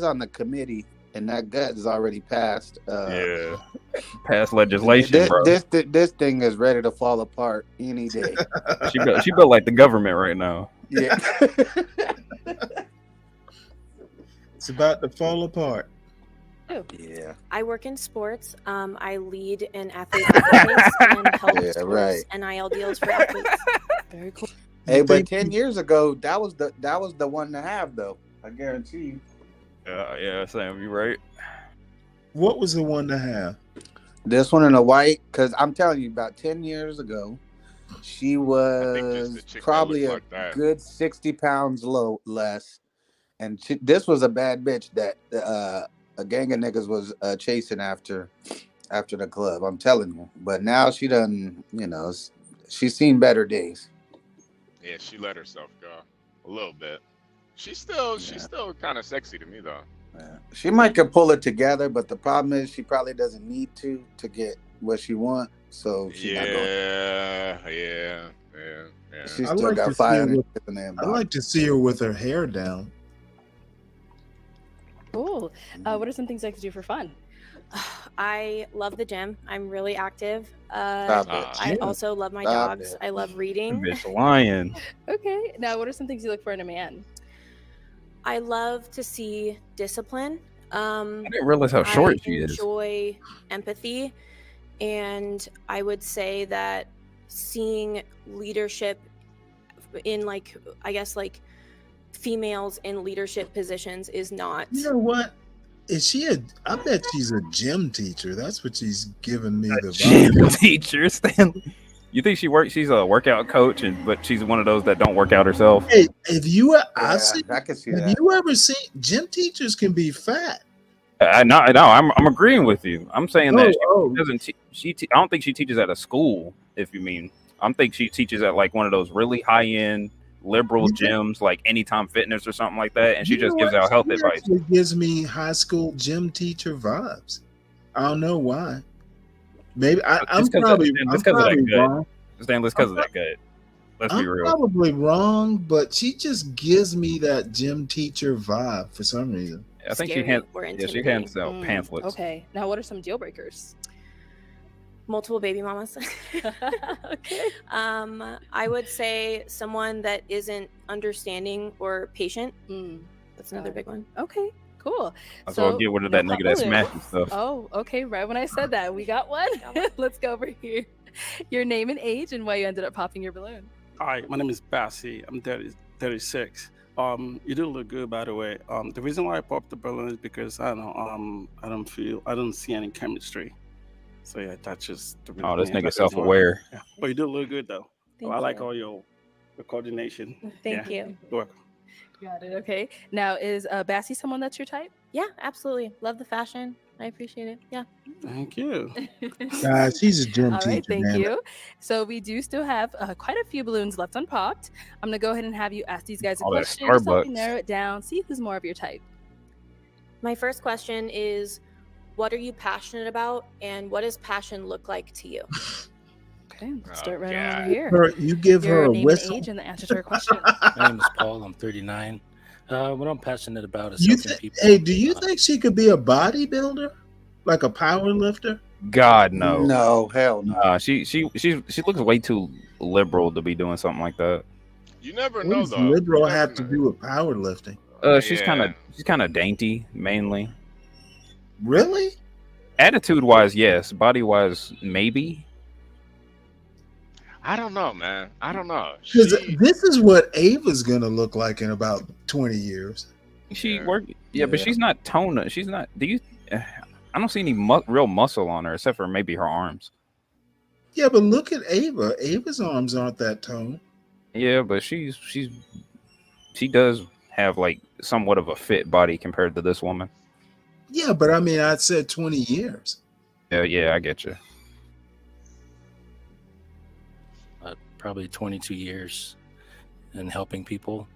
on the committee and that gut is already passed. Yeah, passed legislation, bro. This thing is ready to fall apart any day. She built like the government right now. Yeah. It's about to fall apart. Yeah. I work in sports. I lead in athlete activities and help Yeah, right. NIL deals for athletes. Very cool. Hey, but 10 years ago, that was the one to have though. I guarantee you. Yeah, Sam, you right. What was the one to have? This one in a white, because I'm telling you, about 10 years ago, she was probably a good 60 pounds less. And this was a bad bitch that a gang of niggas was chasing after the club. I'm telling you. But now she done, she's seen better days. Yeah, she let herself go a little bit. She's still kind of sexy to me though. Yeah. She might could pull it together, but the problem is she probably doesn't need to get what she want. So she's not going. Yeah. She's still got 500 in there. I'd like to see her with her hair down. Cool. What are some things I could do for fun? I love the gym. I'm really active. Stop it. I also love my Stop dogs. it. I love reading. Bitch lying. Okay. Now, what are some things you look for in a man? I love to see discipline. I didn't realize how short she is. I enjoy empathy, and I would say that seeing leadership in females in leadership positions is not. You know what? Is she I bet she's a gym teacher. That's what she's giving me the Gym vibe. teacher, Stanley. You think she's a workout coach, but she's one of those that don't work out herself? Hey, I can see have that. you ever seen gym teachers can be fat? No, I'm agreeing with you. I'm saying that she doesn't. I don't think she teaches at a school. If you mean, I think she teaches at like one of those really high end liberal gyms, like Anytime Fitness or something like that, and she just gives out health advice. It gives me high school gym teacher vibes. I don't know why. Maybe I'm probably wrong. Stan, because of that gut. Let's be real. I'm probably wrong, but she just gives me that gym teacher vibe for some reason. I think she hands out pamphlets. Okay. Now, what are some deal breakers? Multiple baby mamas. Okay. I would say someone that isn't understanding or patient. That's another big one. Okay, cool. So I'll get rid of that nigga that smashes stuff. Oh, okay. Right when I said that, we got one. Let's go over here. Your name and age and why you ended up popping your balloon. Hi, my name is Bassi. I'm 36. You do look good, by the way. The reason why I popped the balloon is because I don't see any chemistry. So yeah, that's just the reason. Oh, this nigga self-aware. Yeah. But you do look good though. Thank I like you. all your coordination. Thank you. You're welcome. Got it. Okay. Now, is Bassy someone that's your type? Yeah, absolutely. Love the fashion. I appreciate it. Yeah. Thank you. Guys, he's a gym All right, teacher, thank man. you. So we do still have quite a few balloons left unpopped. I'm gonna go ahead and have you ask these guys a All that question. Just help me Starbucks. narrow it down. See who's more of your type. My first question is, what are you passionate about, and what does passion look like to you? Okay, let's Oh, start right on over God. here. You give her Your a name whistle. and age and the answer to her question. My name is Paul. I'm 39. What I'm passionate about is You helping people. Hey, do you think she could be a bodybuilder, like a power lifter? God no. No, hell no. She looks way too liberal to be doing something like that. You never What know, does though. You liberal never have to know. do with powerlifting? She's Yeah. kind of dainty mainly. Really? Attitude wise, yes. Body wise, maybe. I don't know, man. I don't know. Because She, this is what Ava's gonna look like in about 20 years. She Yeah. work, yeah, but she's not toned. She's not. Do you? I don't see any real muscle on her except for maybe her arms. Yeah, but look at Ava. Ava's arms aren't that toned. Yeah, but she does have like somewhat of a fit body compared to this woman. Yeah, but I mean, I said 20 years. Yeah, I get you. Probably 22 years in helping people.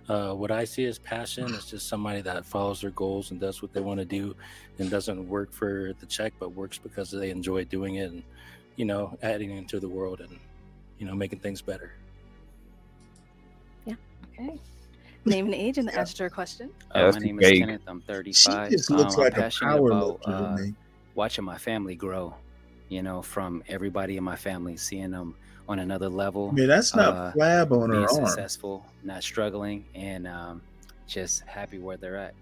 What I see as passion is just somebody that follows their goals and does what they want to do and doesn't work for the check, but works because they enjoy doing it and, adding into the world and, making things better. Yeah. Okay. Name and age and the answer to her question. Yeah, My name is Kenneth. I'm 35. She just looks I'm like a passionate power about lifter to me. watching my family grow. From everybody in my family, seeing them on another level. I mean, that's not flab on being her arm. successful, not struggling, and just happy where they're at.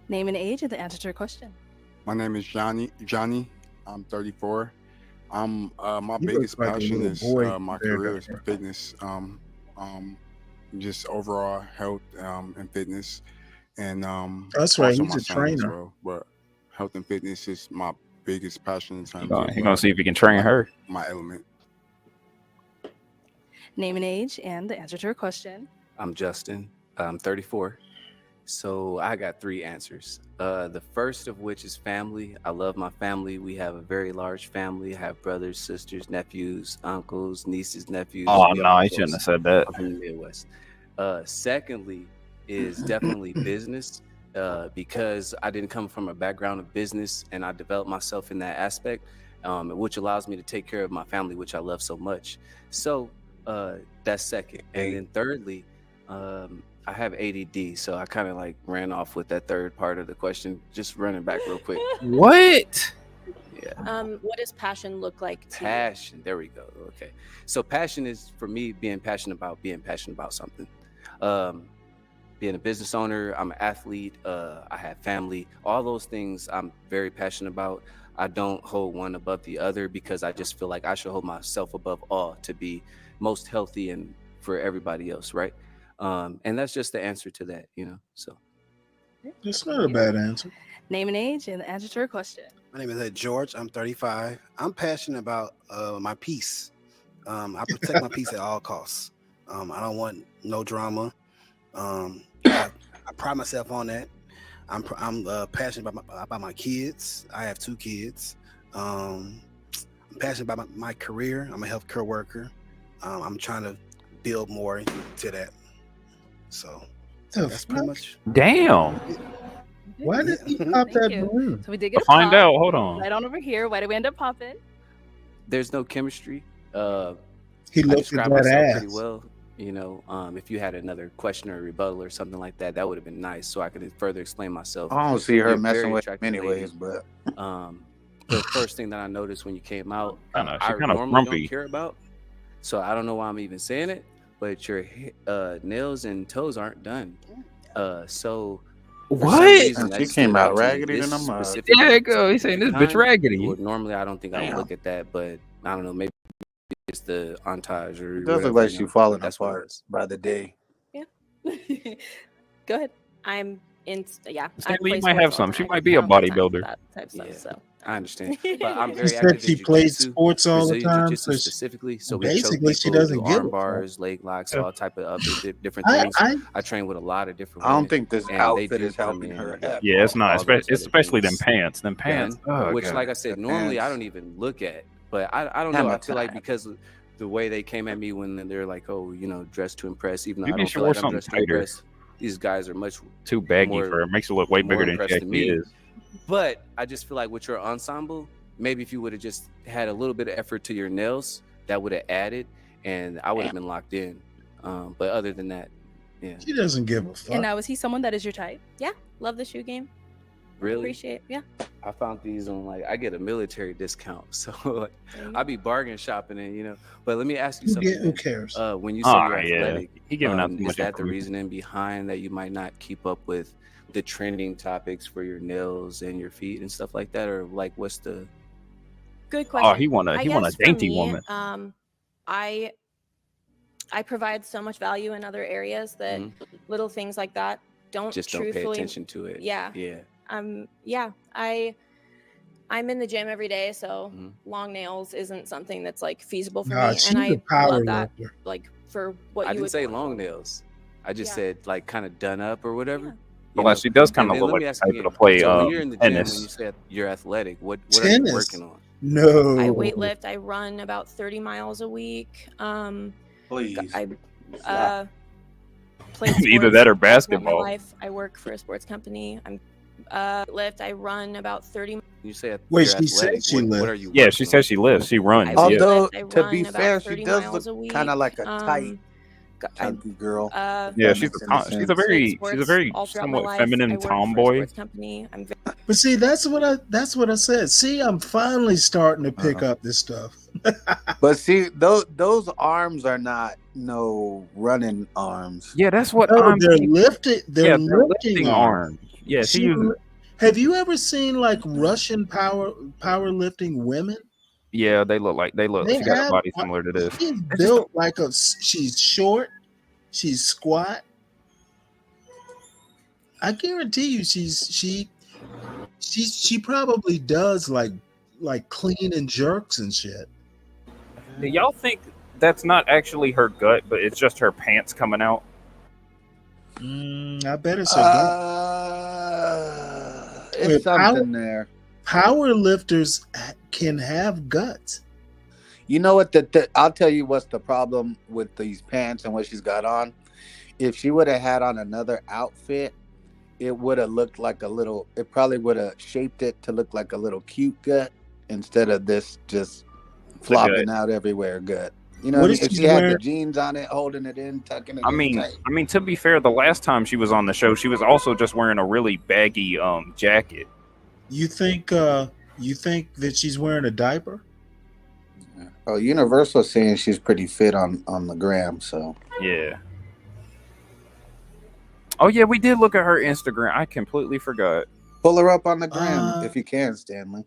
Name and age and the answer to her question. My name is Johnny. I'm 34. My He biggest looks like a passion little is boy my there, career is guy. fitness. Just overall health and fitness, and That's right, also he's my a son as trainer. well. But health and fitness is my biggest passion in terms He's of gonna see if he can train her. my element. Name and age and the answer to her question. I'm Justin. I'm 34. So I got 3 answers. The first of which is family. I love my family. We have a very large family. I have brothers, sisters, nephews, uncles, nieces, nephews. Oh We no, all he close. shouldn't have said that. I'm from the Midwest. Secondly is definitely business. Because I didn't come from a background of business and I developed myself in that aspect, which allows me to take care of my family, which I love so much. So that's second. And then thirdly, I have ADD, so I kind of like ran off with that third part of the question, just running back real quick. What? Yeah. What does passion look like to Passion. There we go. Okay. So passion is for me being passionate about something. Being a business owner, I'm an athlete, I have family, all those things I'm very passionate about. I don't hold one above the other because I just feel like I should hold myself above all to be most healthy and for everybody else, right? And that's just the answer to that, so. That's not a bad answer. Name and age and the answer to her question. My name is George. I'm 35. I'm passionate about my peace. I protect my peace at all costs. I don't want no drama. I pride myself on that. I'm passionate about my kids. I have 2 kids. I'm passionate about my career. I'm a healthcare worker. I'm trying to build more to that. So that's pretty much. Damn. Why did he pop that balloon? So we did get a Find pop. out. Hold on. Right on over here. Why did we end up popping? There's no chemistry. He I looked describe at that myself ass. pretty well. If you had another question or rebuttal or something like that, that would have been nice, so I could further explain myself. I don't see her You're a messing very with him attractive anyways, lady. but The first thing that I noticed when you came out, I know, she I kinda normally frumpy. don't care about, so I don't know why I'm even saying it. But your nails and toes aren't done. So for some What? reason, that She stood came out to me raggedy this than a mug. specific There you go. He's saying this bitch time. raggedy. Well, normally I don't think I would Damn. look at that, but I don't know. Maybe it's the entourage or It does whatever. look like she's falling That's what it apart is. by the day. Go ahead. I'm in. Yeah. Stanley, I play you might sports have all some. the She time. might be a I don't have time for bodybuilder. that type of stuff. Yeah. So I understand, but I'm She very said active in she plays jujitsu, sports all the Brazilian time, jiu-jitsu so specifically. So we choke basically she people, do doesn't give arm a fuck. bars, leg locks, all type of other different I, things. I I train with a lot of different I don't women, think this and they outfit do is come helping in her and get at Yeah, it's all. not. all those other Especially them things pants. Them pants. done. Oh Which, god. like I said, The normally I pants. don't even look at. But I don't know. Hammer I feel like time. because of the way they came at me when they're like, oh, dressed to impress. Even though I Maybe don't she feel wore like I'm something dressed to tighter. impress, these guys are much Too baggy more for her. Makes her look way more bigger than she impressed than actually me. is. But I just feel like with your ensemble, maybe if you would have just had a little bit of effort to your nails, that would have added, and I would have been locked in. But other than that, yeah. She doesn't give a And fuck. now, is he someone that is your type? Yeah, love the shoe game. Really? Appreciate. Yeah. I found these on I get a military discount, so I be bargain shopping and But let me ask you something. Who cares? When you say you're yeah. athletic, He giving out too is much that the information. reasoning behind that you might not keep up with the trending topics for your nails and your feet and stuff like that, or like what's the? Good question. Oh, he want a guess for dainty me, woman. I provide so much value in other areas that little things like that Just don't pay truthfully. attention to it. Yeah. Yeah. I'm in the gym every day, so long nails isn't something that's like feasible for Nah, me, she's and a I power love that. lifter. Like for what I you didn't would say want. long nails. I just Yeah. said like kind of done up or whatever. Well, she does kind And of then look let like me the ask type you to again. play So when you're in the gym, when tennis. you said you're athletic, what are you working on? No. I weightlift. I run about 30 miles a week. Please. I play sports Either that or all throughout my basketball. life. I work for a sports company. I'm lift. I run about 30. You say Wait, you're she said athletic. she What are lifts. you? Yeah, working she on? says she lifts. She runs. I Yeah. Although, weightlift. I to run be about fair, she 30 does miles look a kind of week. like a tight, chunky girl. if Yeah, that she's makes a any she's a sense. Played very sports all throughout my somewhat life. feminine I work for a tomboy. sports company. I'm very But see, that's what I said. See, I'm finally starting to pick up this stuff. But see, those arms are not no running arms. Yeah, that's what No, I'm they're thinking. lifted. They're Yeah, they're lifting lifting arms. arms. Yeah, she She, uses. have you ever seen like Russian powerlifting women? Yeah, they look. They She got a have. body similar to this. She's It's just built like a. She's short. She's squat. I guarantee you, she probably does like clean and jerks and shit. Do y'all think that's not actually her gut, but it's just her pants coming out? I bet it's a gut. It's something there. Power lifters can have guts. You know what? I'll tell you what's the problem with these pants and what she's got on. If she would have had on another outfit, it would have looked like a little. It probably would have shaped it to look like a little cute gut instead of this just flopping out everywhere gut. You know, What what I is mean? If she she had the wearing? jeans on it, holding it in, tucking it I in mean, tight. to be fair, the last time she was on the show, she was also just wearing a really baggy jacket. You think that she's wearing a diaper? Oh, Universal's saying she's pretty fit on the gram, so Yeah. Oh yeah, we did look at her Instagram. I completely forgot. pull her up on the gram if you can, Stanley.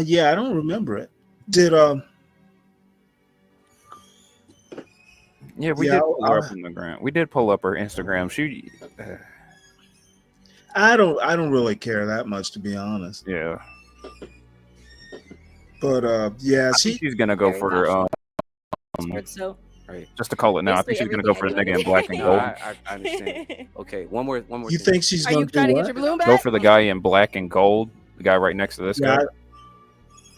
Yeah, I don't remember it. Did Yeah, we did pull her up on the gram. We did pull up her Instagram. She. I don't really care that much, to be honest. Yeah. But yeah, I think she's gonna go for so right. Just to call it now, I think she's gonna go for the nigga in black and gold. I understand. Okay, one more. You thing. think she's Are going you to trying do to what? get your balloon Go back? for the guy in black and gold, the guy right next to this Yeah, guy.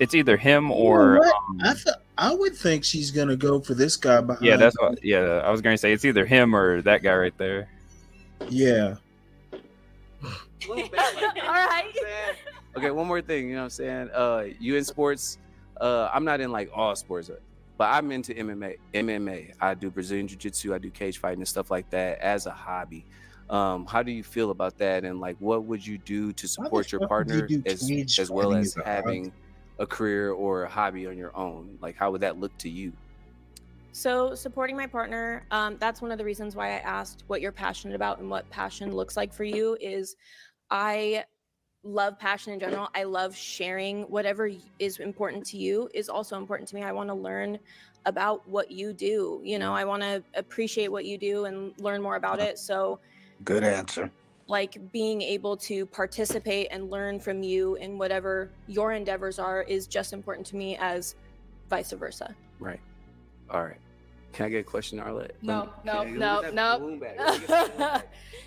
It's either him You know or what? I would think she's gonna go for this guy behind. yeah, that's what. Yeah, I was gonna say it's either him or that guy right there. Yeah. all right. Okay, one more thing. You know what I'm saying? You in sports? I'm not in like all sports, but I'm into MMA. I do Brazilian jiu-jitsu. I do cage fighting and stuff like that as a hobby. How do you feel about that? And like, what would you do to support your partner as well as having a career or a hobby on your own? Like, how would that look to you? So supporting my partner, that's one of the reasons why I asked what you're passionate about and what passion looks like for you. Is I love passion in general. I love sharing whatever is important to you is also important to me. I want to learn about what you do. You know, I want to appreciate what you do and learn more about it. So Good answer. like being able to participate and learn from you in whatever your endeavors are is just important to me as vice versa. Right. All right. Can I get a question, Arlette? No. balloon back?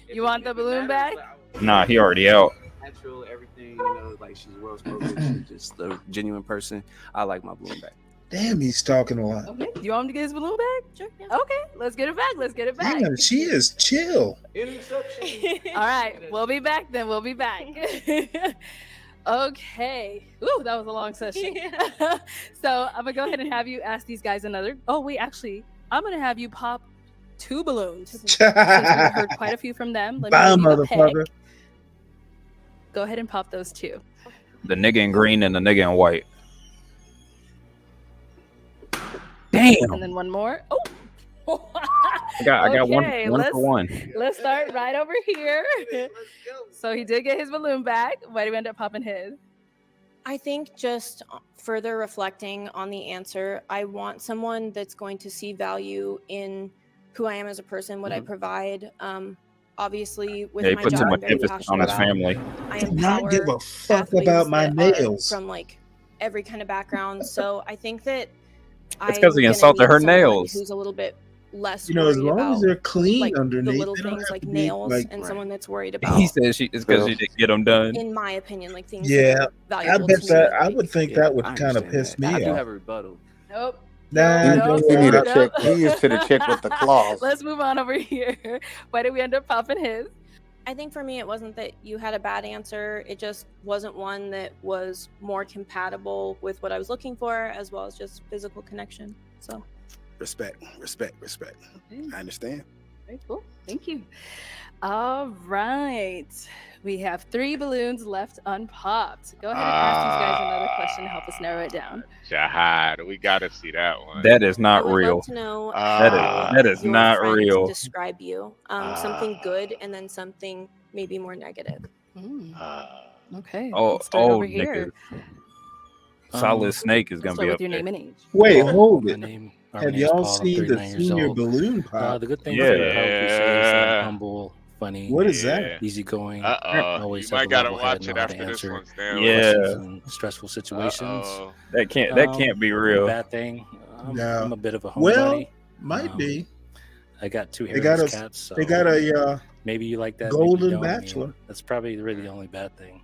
You want the balloon back? Nah, he already out. Natural, everything, you know, like she's well spoken, she's just a genuine person. I like my balloon back. Damn, he's talking a lot. Okay. You want him to get his balloon back? Sure. Yeah. Okay. Let's get it back. Let's get it back. Damn, she is chill. All right. We'll be back then. We'll be back. Okay. Ooh, that was a long session. So I'm gonna go ahead and have you ask these guys another. Oh wait, actually, I'm gonna have you pop 2 balloons. Since we've heard quite a few from them. Let me Bye, give you a pick. motherfucker. Go ahead and pop those 2. The nigga in green and the nigga in white. Damn. And then one more. Oh. I got one for one. Let's start right over here. So he did get his balloon back. Why did we end up popping his? I think just further reflecting on the answer, I want someone that's going to see value in who I am as a person, what I provide. Obviously, with Yeah, he my puts job, too I'm much very emphasis on passionate his about. family. I Do not empower give a fuck athletes about my that are nails. from like every kind of background. So I think that It's 'cause he I'm gonna insulted need her someone nails. Who's a little bit less You know, as worried long about as they're clean like the underneath, little they don't things have like to be nails, like. and someone that's worried about. He says it's because she didn't get them done. In my opinion, like things that Yeah, are I valuable bet to that me. I would think that would kind of piss me I do off. have a rebuttal. Nope. Nah, You need a chick. He used to the chick with the claws. Let's move on over here. Why did we end up popping his? I think for me, it wasn't that you had a bad answer. It just wasn't one that was more compatible with what I was looking for, as well as just physical connection. So, Respect. I understand. Very cool. Thank you. All right. We have 3 balloons left unpopped. Go ahead and ask these guys another question to help us narrow it down. Jihad, we gotta see that one. That is not I would real. love to know that is your not friend real. to describe you. Something good and then something maybe more negative. Okay. Oh, let's start over here. nigga. Solid Snake is Let's gonna start be with up your there. name and age. Wait, Paul. hold My it. name- our Have name's y'all Paul. I'm seen the 39 years senior old. balloon pop? The good thing Yeah. for me probably say is that I'm humble, funny. What is that? Easygoing. You Always have might a gotta level head, watch know it how to after this answer one, Stanley. questions Yeah. in stressful situations. That can't be real. Bad thing. No. I'm a bit of a Well, homebody. might be. I got 2 They got hairless a cats. So they got a maybe you like that. maybe you Golden don't. I mean, Bachelor. that's probably really the only bad thing.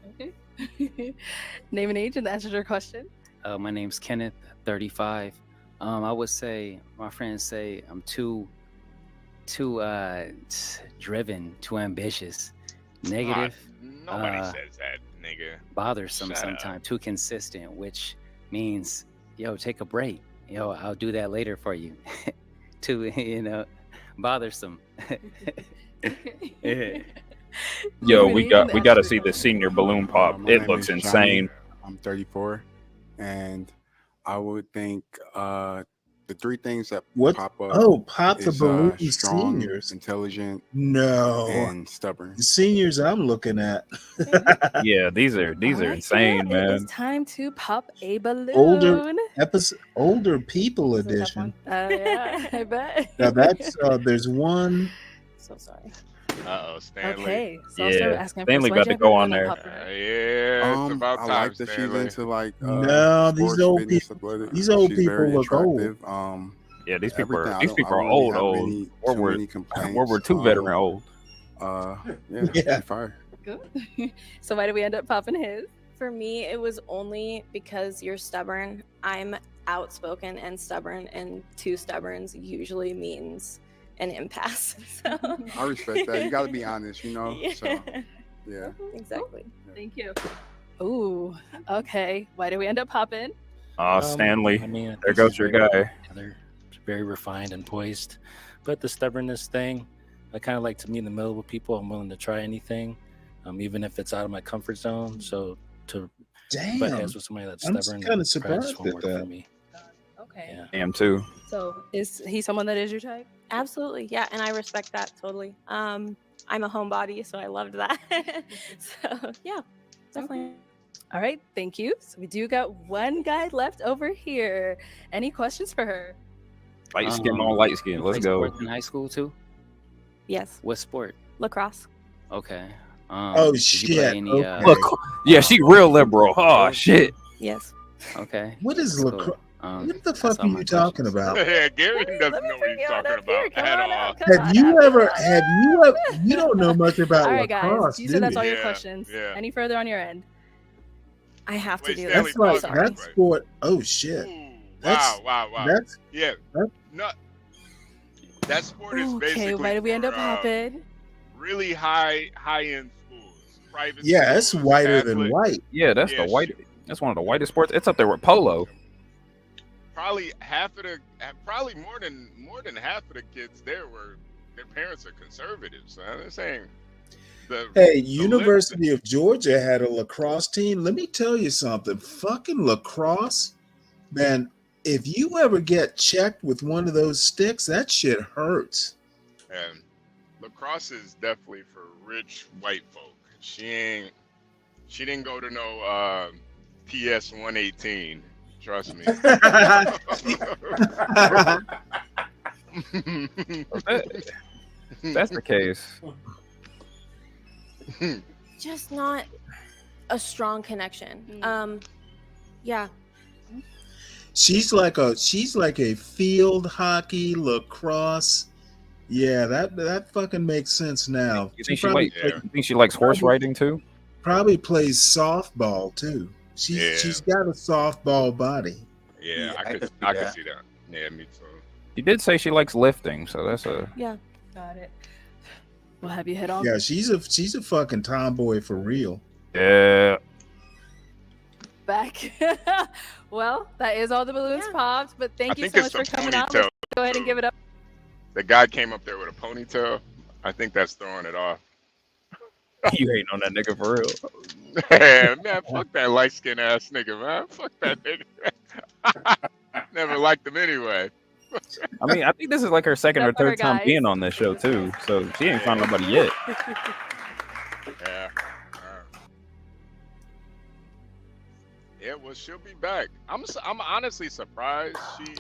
Okay. Name and age, and answer your question. My name's Kenneth, 35. I would say my friends say I'm too driven, too ambitious, negative, Nobody says that, nigga. bothersome Shut up. sometimes, too consistent, which means, yo, take a break. Yo, I'll do that later for you. Too, bothersome. Yeah. Yo, we got to see the senior balloon pop. My It name looks is insane. Johnny. I'm 34, and I would think the 3 things that What? pop up. Oh, pop the is, balloon strong, seniors. intelligent, No. and stubborn. The seniors I'm looking at. Yeah, these are insane, It man. is time to pop a balloon. older people edition. Yeah, I bet. Now that's there's one. So sorry. Uh-oh, Stanley. Okay, so I'll start asking Stanley first. got to go on there. Yeah, it's about I time, like that Stanley. she's into like No, these sports, old fitness, people. athletics. These old She's people very look old. attractive. Yeah, these people everything. are I don't old, have old. too World War many complaints. World War II veteran old. Yeah. Fire. Good. So why did we end up popping his? For me, it was only because you're stubborn. I'm outspoken and stubborn, and 2 stubborns usually means an impasse. So I respect that. You got to be honest, So yeah. Exactly. Thank you. Ooh, okay. Why did we end up popping? Stanley. I mean, There goes your guy. They're very refined and poised, but the stubbornness thing, I kind of like to meet in the middle with people. I'm willing to try anything, even if it's out of my comfort zone. So to butt heads with somebody that's I'm stubborn, kind that of surprised just won't at work for that. me. Okay. Yeah. I am too. So is he someone that is your type? Absolutely, yeah, and I respect that totally. I'm a homebody, so I loved that. So yeah, definitely. All right, thank you. So we do got one guy left over here. Any questions for her? Light skin on light skin. Let's Play go. sports in high school too? Yes. What sport? Lacrosse. Okay. Oh did you play shit. any? Okay. Look, yeah, she real liberal. Oh shit. Yes. Okay. What is That's cool. lacrosse? What the That's fuck all are my you talking questions. about? Yeah, Gary doesn't know what he's talking about at all. Have you ever? You don't know much about All right, guys. lacrosse, You do said that's you? all your Yeah, questions. yeah. Any further on your end? I have to Wait, do Stanley, this. That's like pause. Sorry. that's sport. Oh shit. That's Wow. that's Yeah. that, No, that sport is Okay, basically why did we end for up hopping? really high-end schools, private yeah. That's schools, whiter than Catholic. white. Yeah, that's the Yeah, white. That's one of the whitest sports. It's up there with polo. probably more than half of the kids there their parents are conservatives. So they're saying Hey, the University of Georgia had a lacrosse team. Let me tell you something. Fucking lacrosse, man. If you ever get checked with one of those sticks, that shit hurts. and lacrosse is definitely for rich white folk. She didn't go to no PS 118. Trust me. If that's the case. Just not a strong connection. Yeah. She's like a field hockey lacrosse. Yeah, that fucking makes sense now. You think you think she likes horse riding too? Probably plays softball too. She's got a softball body. Yeah, I could see that. Yeah, me too. She did say she likes lifting, so that's a Yeah. Got it. Well, have you hit on? Yeah, she's a fucking tomboy for real. yeah. Back. Well, that is all the balloons popped, but I thank you think so much it's for the coming out. ponytail. Let's go ahead and give it up. The guy came up there with a ponytail. I think that's throwing it off. You hating on that nigga for real? Yeah, man, fuck that light skinned ass nigga, man. Fuck that nigga. Never liked him anyway. I mean, I think this is like her second or third time being on this show too, so she ain't found nobody yet. Yeah. Yeah, well, she'll be back. I'm honestly surprised.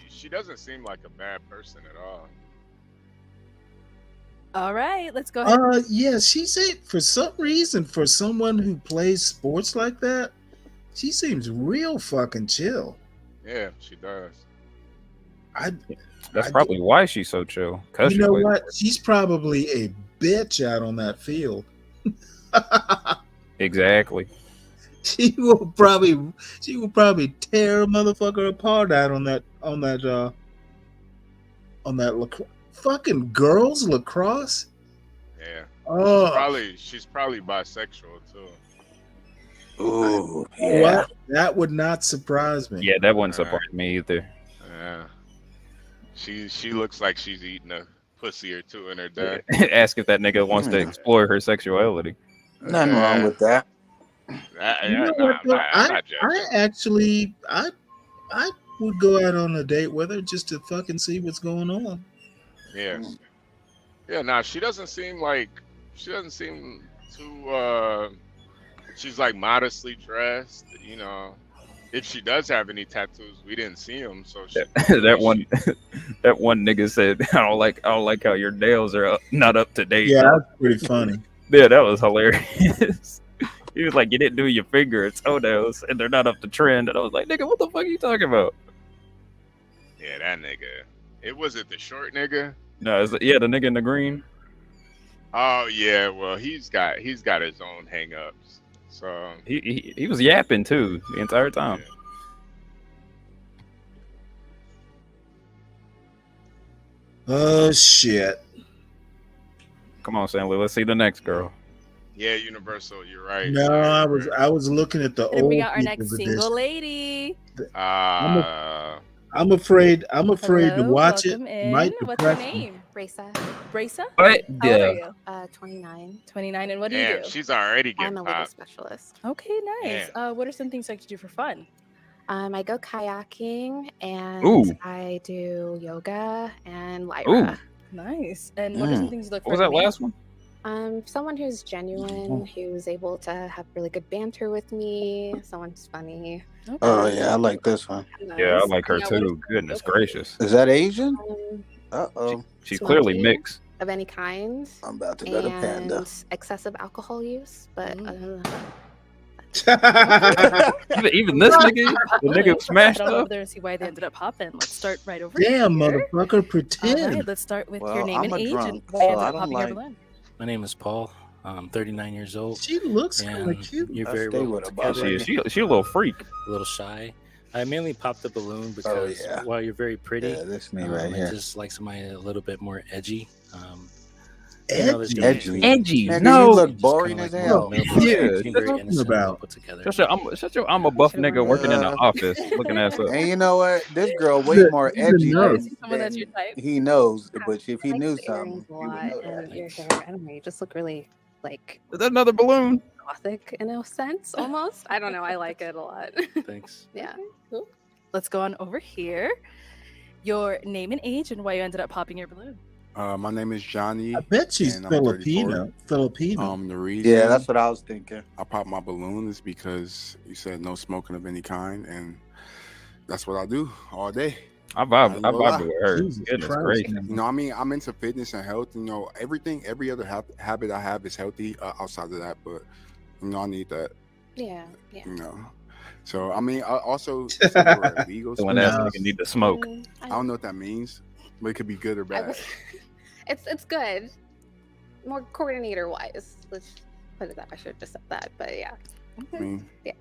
She doesn't seem like a bad person at all. All right, let's go ahead. Yeah, for some reason, for someone who plays sports like that, she seems real fucking chill. Yeah, she does. That's probably why she's so chill. Cause You she know plays what? sports. She's probably a bitch out on that field. Exactly. She will probably tear a motherfucker apart out on that fucking girls lacrosse. Yeah. Oh, She's probably bisexual too. ooh, yeah. What? That would not surprise me. Yeah, that wouldn't surprise me either. Yeah. She looks like she's eating a pussy or two in her day. Ask if that nigga wants to explore her sexuality. Nothing wrong with that. You know what, though? I would go out on a date with her just to fucking see what's going on. Yeah. Yeah, nah, she doesn't seem too she's like modestly dressed, you know. If she does have any tattoos, we didn't see them, so that one nigga said, I don't like how your nails are not up to date. Yeah, that's pretty funny. Yeah, that was hilarious. He was like, you didn't do your finger and toenails, and they're not up to trend. And I was like, nigga, what the fuck are you talking about? Yeah, that nigga. Was it the short nigga? No, the nigga in the green. Oh yeah, well he's got his own hang-ups. So He was yapping too the entire time. Oh shit. Come on, Stanley. Let's see the next girl. Yeah, Universal, you're right. No, I was looking at the And old we got our people's next edition. single lady. I'm afraid to Hello, watch it. welcome in. Might What's your depress me. name? Brisa? What How old are the- you? 29. 29. And what do you Damn, do? she's already I'm getting a legal popped. specialist. Okay, nice. What are some things you like to do for fun? I go kayaking and Ooh. I do yoga and Lyra. Ooh. Nice. And what are some things you look for? What was that last one? Someone who's genuine, who's able to have really good banter with me. Someone's funny. Oh yeah, I like this one. Yeah, I like her too. Goodness gracious. Is that Asian? Uh oh. She's clearly mixed. of any kind. I'm about to go to Panda. And excessive alcohol use, but other than that, even this nigga, the nigga smashed Head on up. over there and see why they ended up popping. Let's start right over Damn, here. motherfucker, All pretend. right, let's start with your Well, name I'm and a age drunk, and why you so ended I up don't popping your like. balloon. My name is Paul. I'm 39 years old. She looks kind of and cute. You're I very stay well with put a bottle. together. She a little freak. A little shy. I mainly popped the balloon because yeah. while you're very pretty, Yeah, that's me right I here. just like somebody a little bit more edgy. You know, there's gonna be Edgy. Edgy. Nigga, No. you look just boring kinda as like hell. more male Yeah, you seem very talking innocent, well about? put together. I'm a buff nigga working in the Uh, office, looking ass up. And you know what? This girl way He's more a edgy nurse. than, Someone that's your type. he knows. yeah, But if I he like knew the earrings something, a he would lot, know that. and your Thanks. hair. I don't know. You just look really like Is that another balloon? gothic in a sense, almost. I don't know. I like it a lot. Thanks. Yeah. Cool. Let's go on over here. Your name and age and why you ended up popping your balloon. My name is Johnny. I bet she's and I'm 34. Filipino. The reason Yeah, that's what I was thinking. I popped my balloon is because you said no smoking of any kind, and that's what I do all day. I vibe gonna lie. with her. Jesus Goodness Christ, gracious. man. You know, I mean, I'm into fitness and health. You know, every other habit I have is healthy outside of that. But you know, I need that. Yeah. Yeah. You know, so I mean, also if it were illegal, So when that smoking, nigga need to smoke. I don't know what that means, but it could be good or I bad. was- it's good. More coordinator wise. Let's put it that. I should have just said that, but yeah. I mean, Yeah.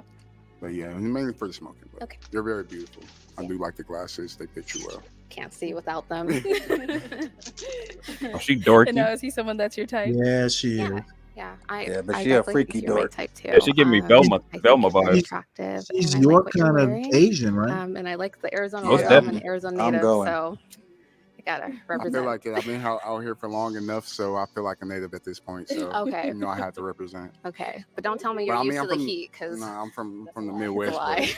but yeah, mainly for the smoking. But Okay. you're very beautiful. I do like the glasses; they fit you well. Can't see without them. Oh, she dorky. And now is he someone that's your type? Yeah, she is. Yeah, Yeah, but I she a definitely freaky think you're my dork. type too. Yeah, she give me Velma I think Velma you're very vibes. attractive. She's and I your like what you're kind of wearing. Asian, right? And I like the Arizona Most logo. I'm an definitely. Arizona I'm native, going. so I gotta I represent. feel like it. I've been out here for long enough, so I feel like a native at this point. So Okay. you know, I have to represent. Okay, but don't tell me But you're I mean, used I'm to the from heat, because no, I'm from the it's a Midwest. lie.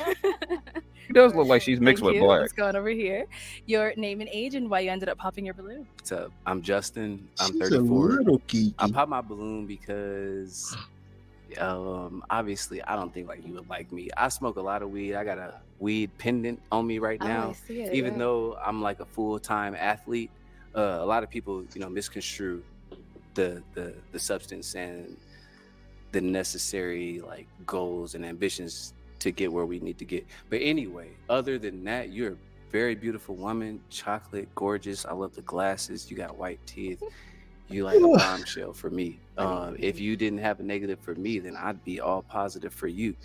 She does look like she's mixed Thank with you. black. Let's go on over here. Your name and age and why you ended up popping your balloon. What's up? I'm Justin. I'm She's a 34. little geeky. I popped my balloon because obviously I don't think like you would like me. I smoke a lot of weed. I got a weed pendant on me right Oh, I now. see it, Even yeah. though I'm like a full-time athlete, a lot of people, misconstrue the substance and the necessary like goals and ambitions to get where we need to get. But anyway, other than that, you're a very beautiful woman, chocolate, gorgeous. I love the glasses. You got white teeth. You like a bombshell for me. If you didn't have a negative for me, then I'd be all positive for you.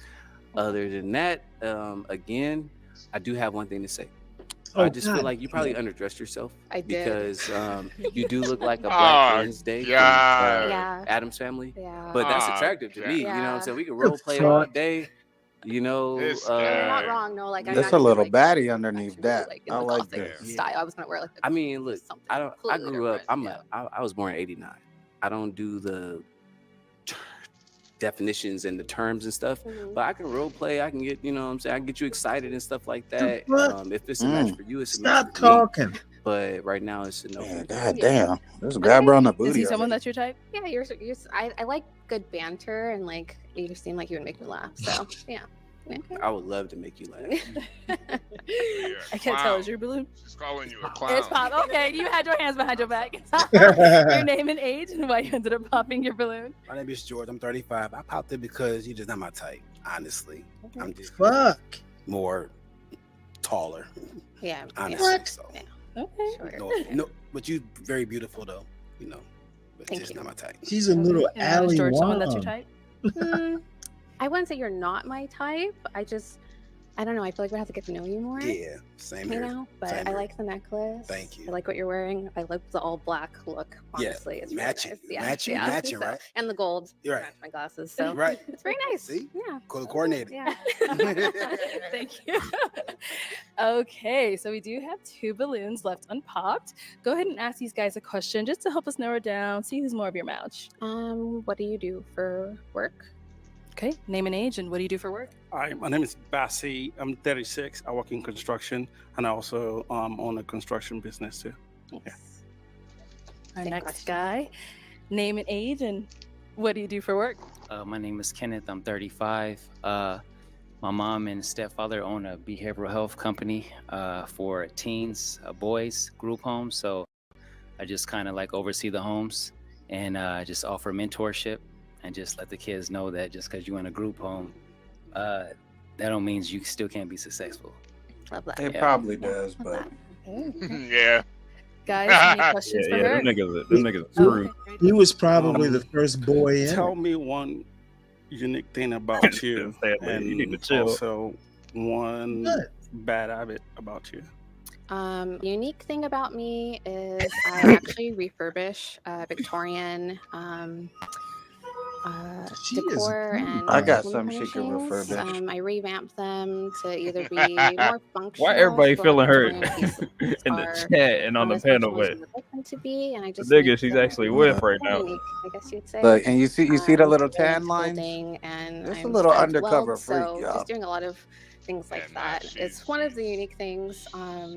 Other than that, again, I do have one thing to say. I just feel like you probably underdressed yourself. I did. Because you do look like a Oh, Black Wednesday from God. Yeah. Addams Family. Yeah. But that's Oh, attractive to me. You know what I'm Yeah. saying? We can role play all fuck? day. This You're not guy. wrong. No, like I'm There's a actually little like baddie underneath actually that. like in I the like gothic this. style. I was gonna wear like I mean, look, something I completely grew up. different. I was born in '89. I don't do the definitions and the terms and stuff, Mhm. but I can role play. I can get, you know what I'm saying? I can get you excited and stuff like that. fuck? If it's a match for you, it's a Stop match for me. talking. But right now, it's a no. Yeah, for me. God damn. Let's grab her on the Is booty. he someone already. that's your type? Yeah, I like good banter, and like you just seem like you would make me laugh. So yeah. I would love to make you laugh. I can't tell. Is your balloon? She's calling you a clown. It's pop. Okay, you had your hands behind your back. Your name and age and why you ended up popping your balloon. My name is George. I'm 35. I popped it because you're just not my type, honestly. I'm just Fuck. more taller, Yeah. honestly. What? So, Okay. Sure. no, but you very beautiful though, but Thank just you. not my type. She's a little And now is alley George someone that's your Wong. type? Hmm, I wouldn't say you're not my type. I don't know. I feel like we have to get to know you more. Yeah, same You here. know, but Same I here. like the necklace. Thank you. I like what you're wearing. I like the all black look. Yeah, Honestly, it's really matching, nice. Yeah, matching, yeah. matching, So- right? And the gold. You're right. Match my glasses. So Right. it's very nice. See? Yeah. Coordinated. Yeah. Thank you. Okay, so we do have 2 balloons left unpopped. Go ahead and ask these guys a question just to help us narrow down, see who's more of your match. What do you do for work? Okay, name and age, and what do you do for work? Hi, my name is Bassi. I'm 36. I work in construction, and I also own a construction business too. Yeah. Our next guy, name and age, and what do you do for work? My name is Kenneth. I'm 35. My mom and stepfather own a behavioral health company for teens, boys, group homes. So I just kind of like oversee the homes and just offer mentorship and just let the kids know that just because you're in a group home, that don't mean you still can't be successful. Love that. It probably does, but Yeah. Guys, any questions for her? Them niggas screwed. He was probably the first boy in. Tell me one unique thing about you, and you need to chill. also one bad habit about you. Unique thing about me is I actually refurbish Victorian decor and I got home some she can furnishings. refurbish. I revamp them to either be more functional. Why everybody so feeling that hurt Victorian pieces in the are chat and on not the as panel? functional as But you would like them to be, and I the just nigga make she's them actually with right more now. unique, I guess you'd say. Look, and you see the I'm little really tan into lines. building, and Just a I'm little I undercover weld, freak, so y'all. just doing a lot of things like that. It's one of the unique things.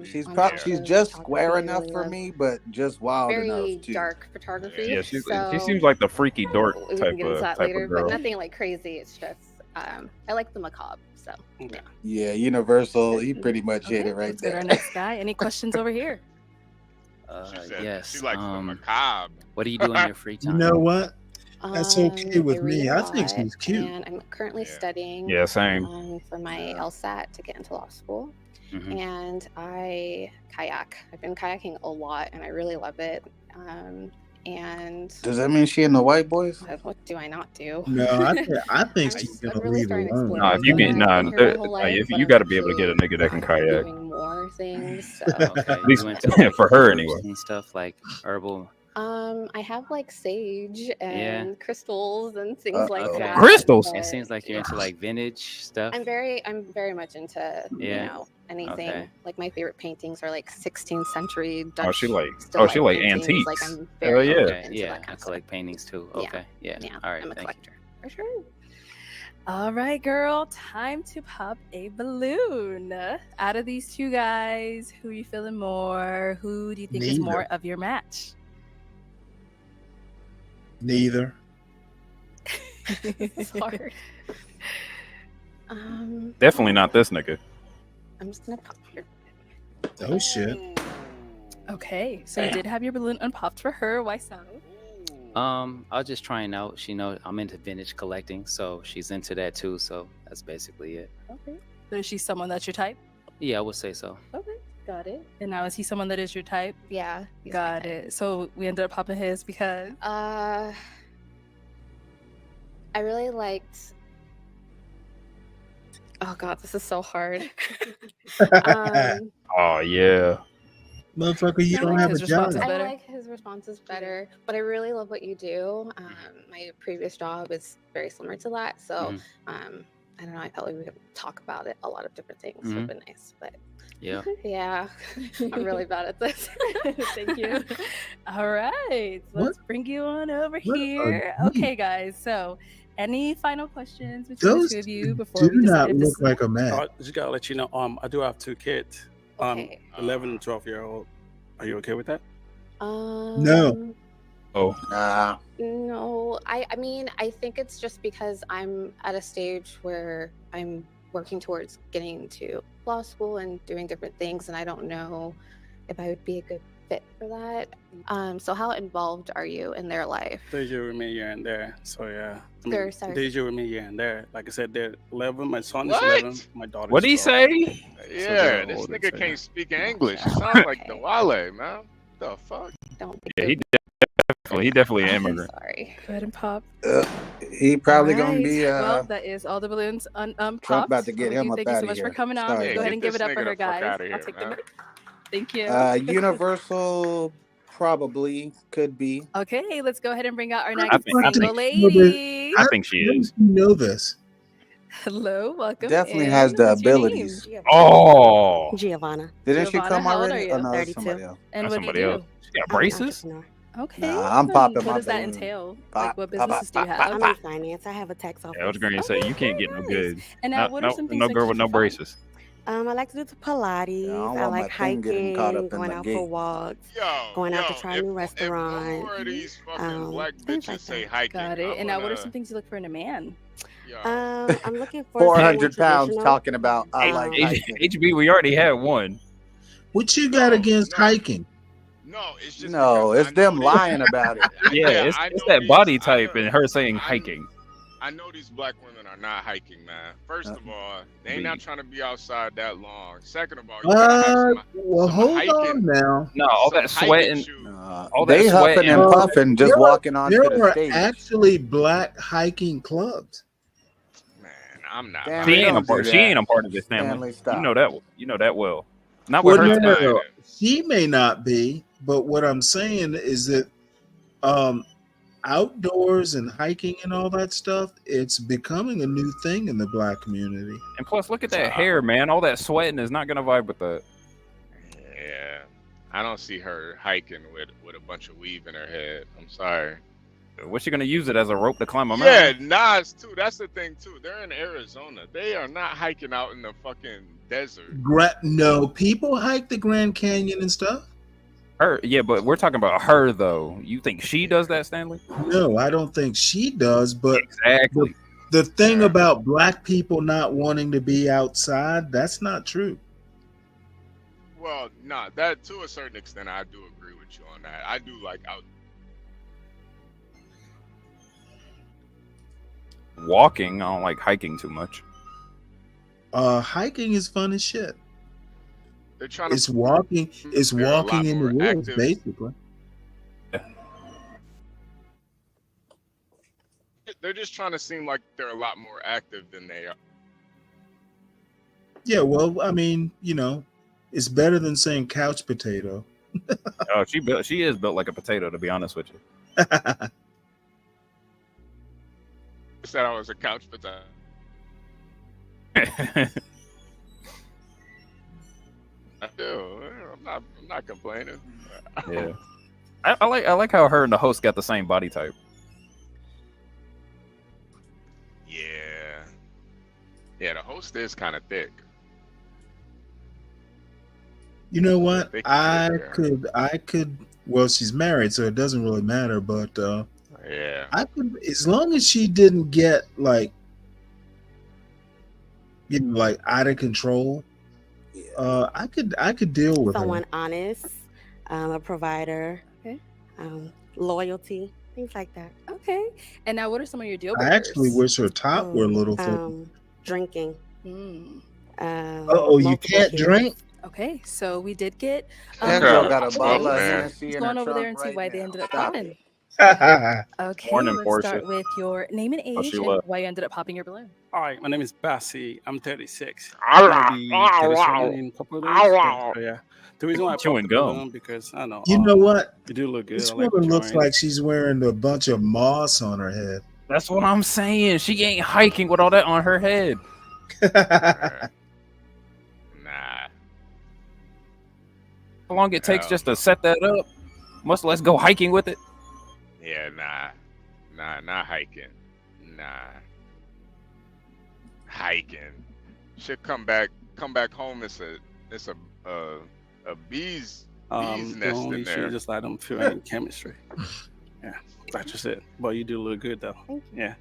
She's on probably top she's of just photography. square I enough really for love me, but just wild very enough too. dark photography. Yeah, she so seems like the freaky dork we can type get into that of later, but girl. nothing like crazy. It's just I like the macabre. So yeah. Yeah, Universal. He pretty much hit it right Let's go to there. our next guy. Any questions over here? Yes. She likes the macabre. What do you do in your free You time? know what? That's okay with I read me. a I think lot, she's cute. and I'm currently studying. Yeah, same. For my LSAT to get into law school, Mhm. and I kayak. I've been kayaking a lot, and I really love it. And Does that mean she and the white boys? what do I not do? No, I think she's I'm gonna really leave starting to alone. explore Nah, if you things can, that I've been here my whole life, if but you I'm got to be able to get a actually nigga that can kayak. doing more things. So Okay, At least you into like for her herbs anyway. and stuff like herbal. I have like sage and Yeah. crystals and things like Okay. that. Crystals? It but seems like you're into like vintage stuff. I'm very much into Yeah. anything. Okay. Like my favorite paintings are like 16th century Dutch. Oh, she like still she like paintings. antiques. Like I'm Hell very yeah. Okay, into yeah, that I kind of stuff. collect paintings too. Yeah, Okay, yeah. yeah, All right, I'm a thank collector for sure. All right, girl. Time to pop a balloon. Out of these two guys, who are you feeling more? Who do you think is Neither. more of your match? Neither. It's hard. Definitely not this nigga. I'm just gonna pop here. Oh shit. Okay, so you did have your balloon unpopped for her. Why so? I'll just trying out. She know I'm into vintage collecting, so she's into that too. So that's basically it. Okay. So is she someone that's your type? Yeah, I would say so. Okay, got it. And now is he someone that is your type? Yeah. Got it. So we ended up popping his because I really liked. Oh god, this is so hard. Oh yeah. Motherfucker, you don't have a job. I like his responses better, but I really love what you do. My previous job is very similar to that, so I don't know. I felt like we could talk about it. A lot of different things would have been nice, but Yeah. yeah, I'm really bad at this. Thank you. All right, so let's bring you on over What here. are Okay, guys. So, any final questions between Those the two of you before do we decide not if look this like a man. Just gotta let you know. I do have two kids. 11 and 12-year-old. Are you okay with that? No. Oh. Nah. No, I mean, I think it's just because I'm at a stage where I'm working towards getting to law school and doing different things, and I don't know if I would be a good fit for that. So how involved are you in their life? They do with me here and there. So yeah. They're sorry. They do with me here and there. Like I said, they're 11. My son What? is 11. My daughter. What'd he say? Yeah, this nigga can't speak English. It sounds like the Wale, man. The fuck? Don't. Yeah, he definitely an immigrant. Sorry. Go ahead and pop. He probably All gonna right. be well, that is all the balloons Trump popped. about to get him up Thank you so outta much for here. coming on. Sorry, Go ahead man. and give it up for her, guys. outta I'll here, take man. them. Thank you. Universal probably could be. Okay, let's go ahead and bring out our I next think- I single think- lady. I think she is. You know this. Hello, welcome. Definitely in. has the What's your name? abilities. Oh. Giovanna. Didn't she Giovanna, come how old already? are Oh you? no, that's 32. somebody else. And That's what do you somebody do? else. She got I'm an braces? entrepreneur. Okay. Nah, I'm popping What my does that balloon. entail? Pop, Like, what pop, business do you pop, have? I'm in finance. I have a tax office. Yeah, I was going to say you can't get no good. And now, No, what are no, some things no that girl keep with you no fun? braces. I like to do Pilates. Yeah, I don't I want like my thing getting caught hiking, up in going the out gate. for walks, Yo, going out to yo, try if new one more restaurants. of these fucking black things bitches like say that. hiking, Got it. I'm And now, what are gonna- some things you look for in a man? I'm looking for someone 400 pounds traditional. talking about I like Um, hiking. HB, we already had one. What you got against hiking? No, it's just No, because it's them lying about it. Yeah, I it's know that these- body I type know- and her saying I- hiking. I know these black women are not hiking, man. First of all, they ain't not trying to be outside that long. Second of all, you gotta have Well, some hold hiking. on now. No, all some that hiking sweating. shoes. All They that huffing sweating. and puffing, just There are- walking onto there the are stage. actually black hiking clubs. Man, I'm not. Stanley, She ain't a don't do part. She that. ain't a part of this, Stanley. Stanley, stop. You know that. You know that well. Not with Well, her. no. She may not be, but what I'm saying is that outdoors and hiking and all that stuff, it's becoming a new thing in the black community. And plus, look at that hair, man. All that sweating is not gonna vibe with that. Yeah, I don't see her hiking with a bunch of weave in her head. I'm sorry. What's she gonna use it as a rope to climb a Yeah, mountain? Nas too. That's the thing too. They're in Arizona. They are not hiking out in the fucking desert. No, people hike the Grand Canyon and stuff. Her, yeah, but we're talking about her though. You think she does that, Stanley? No, I don't think she does. But exactly, the thing about black people not wanting to be outside, that's not true. Well, nah, that to a certain extent, I do agree with you on that. I do like out. Walking, I don't like hiking too much. Hiking is fun as shit. They're trying to. It's walking. It's They're a lot walking in the more woods, active. basically. They're just trying to seem like they're a lot more active than they are. Yeah, well, I mean, you know, it's better than saying couch potato. Oh, she is built like a potato, to be honest with you. I said I was a couch potato. I do. I'm not complaining. Yeah, I like how her and the host got the same body type. Yeah, the host is kind of thick. You know what? They I can could. Well, she's married, so it doesn't really matter. But Yeah. I could, as long as she didn't get like, you know, like out of control. I could deal with Someone her. honest, a provider, Okay. loyalty, things like that. Okay. And now, what are some of your deal I breakers? actually wish her top were a little thick. Drinking. Oh, you can't drink? Okay, so we did get. That girl got a bottle of let's Hennessy in go her on over there trunk and see right why they now. ended up Stop popping. it. Okay, Morning, let's Portia. start with your name and Oh, age she and left. why you ended up popping your balloon. Hi, my name is Bassi. I'm 36. I'll be 37 in a couple of days. So, yeah. The reason why I Chewing popped the gum. balloon because I don't know. You know what? You do look good. This I like woman what you're looks wearing. like she's wearing a bunch of moss on her head. That's what I'm saying. She ain't hiking with all that on her head. Nah. How long it takes just to set that up? Much less go hiking with it. Yeah, nah, not hiking. Nah. Hiking. Should come back home. It's a bee's The nest only in issue there. is just I don't feel any chemistry. Yeah, that's just it. But you do look good though. Yeah.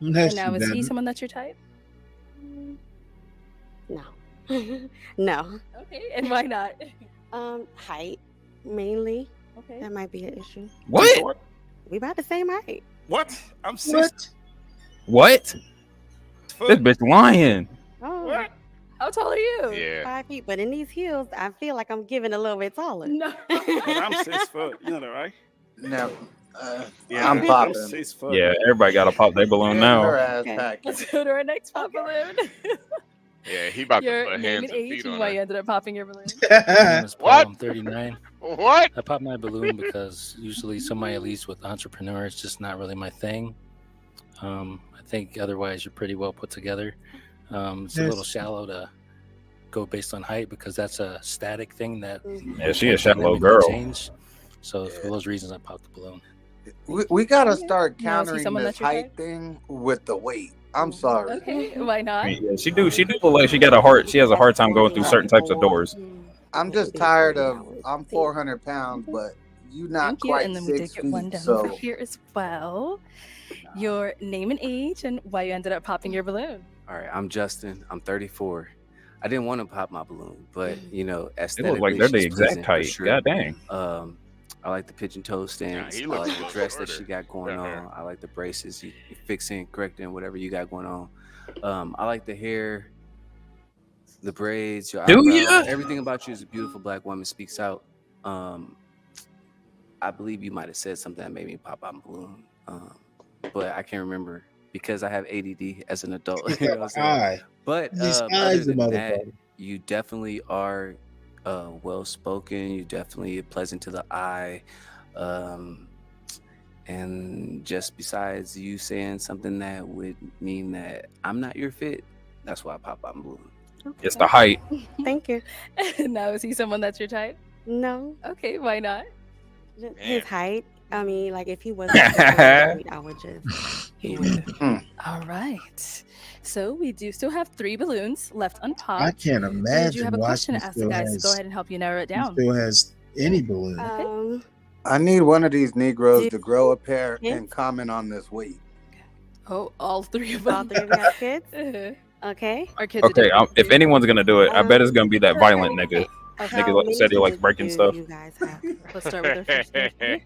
And now, is he someone that's your type? No. No. Okay, and why not? Height, mainly. Okay. That might be an issue. What? We about the same height. What? I'm 6. What? This bitch lying. Oh. How tall are you? Yeah. 5 feet, but in these heels, I feel like I'm giving a little bit taller. No. I'm 6 foot. You know that, right? No. Yeah, I'm popping. 6 foot. Yeah, everybody got to pop their balloon now. Okay. Let's go to our next pop balloon. Yeah, he about Your to put name hands and and age feet and on why her. you ended up popping your balloon. My name is Paul. What? I'm 39. What? I pop my balloon because usually somebody at least with entrepreneurs is just not really my thing. I think otherwise you're pretty well put together. It's a little shallow to go based on height because that's a static thing that Yeah, she a can shallow limit girl. the change. So for those reasons, I popped the balloon. We gotta start Now, is he countering someone this that's your height thing with the weight. I'm sorry. Okay, why not? I mean, yeah, she do look like she got a hard. She has a hard time going through certain types of doors. I'm just tired of. I'm 400 pounds, but you not Thank you. quite And then we did 6 get one feet. down So over here as well. Your name and age and why you ended up popping your balloon. All right, I'm Justin. I'm 34. I didn't want to pop my balloon, but you know, They aesthetically, look like they're the she's exact pleasing for height. sure. God dang. I like the pigeon toe Nah, stance. he I looks a like the little dress that shorter she got going than her. on. I like the braces. You fixing, correcting, whatever you got going on. I like the hair, the braids, your Do eyebrows. ya? Everything about you as a beautiful black woman speaks out. I believe you might have said something that made me pop out a balloon, but I can't remember because I have ADD as an adult. He's You know got what an I'm saying? eye. But These other eyes, the than that, motherfucker. you definitely are well spoken. You definitely pleasant to the eye. And just besides you saying something that would mean that I'm not your fit, that's why I pop out balloon. It's the height. Thank you. Now, is he someone that's your type? No, Okay, why not? his height. I mean, like if he wasn't too short, I would just. He wouldn't. All right. So we do still have 3 balloons left unpopped. I can't Did you imagine have a why question she to ask the still guys to go has, ahead and help you narrow it she down? still has any balloon. I need one of these Negroes Do to grow a pair kids? and comment on this weed. Oh, all 3 of All them. 3 of you have kids. Uh-huh. Okay. Our kids are Okay, different. if anyone's gonna do it, I bet it's gonna be that violent nigga. Okay. Nigga like, said he likes breaking Do stuff. you guys have? Let's start with our first question.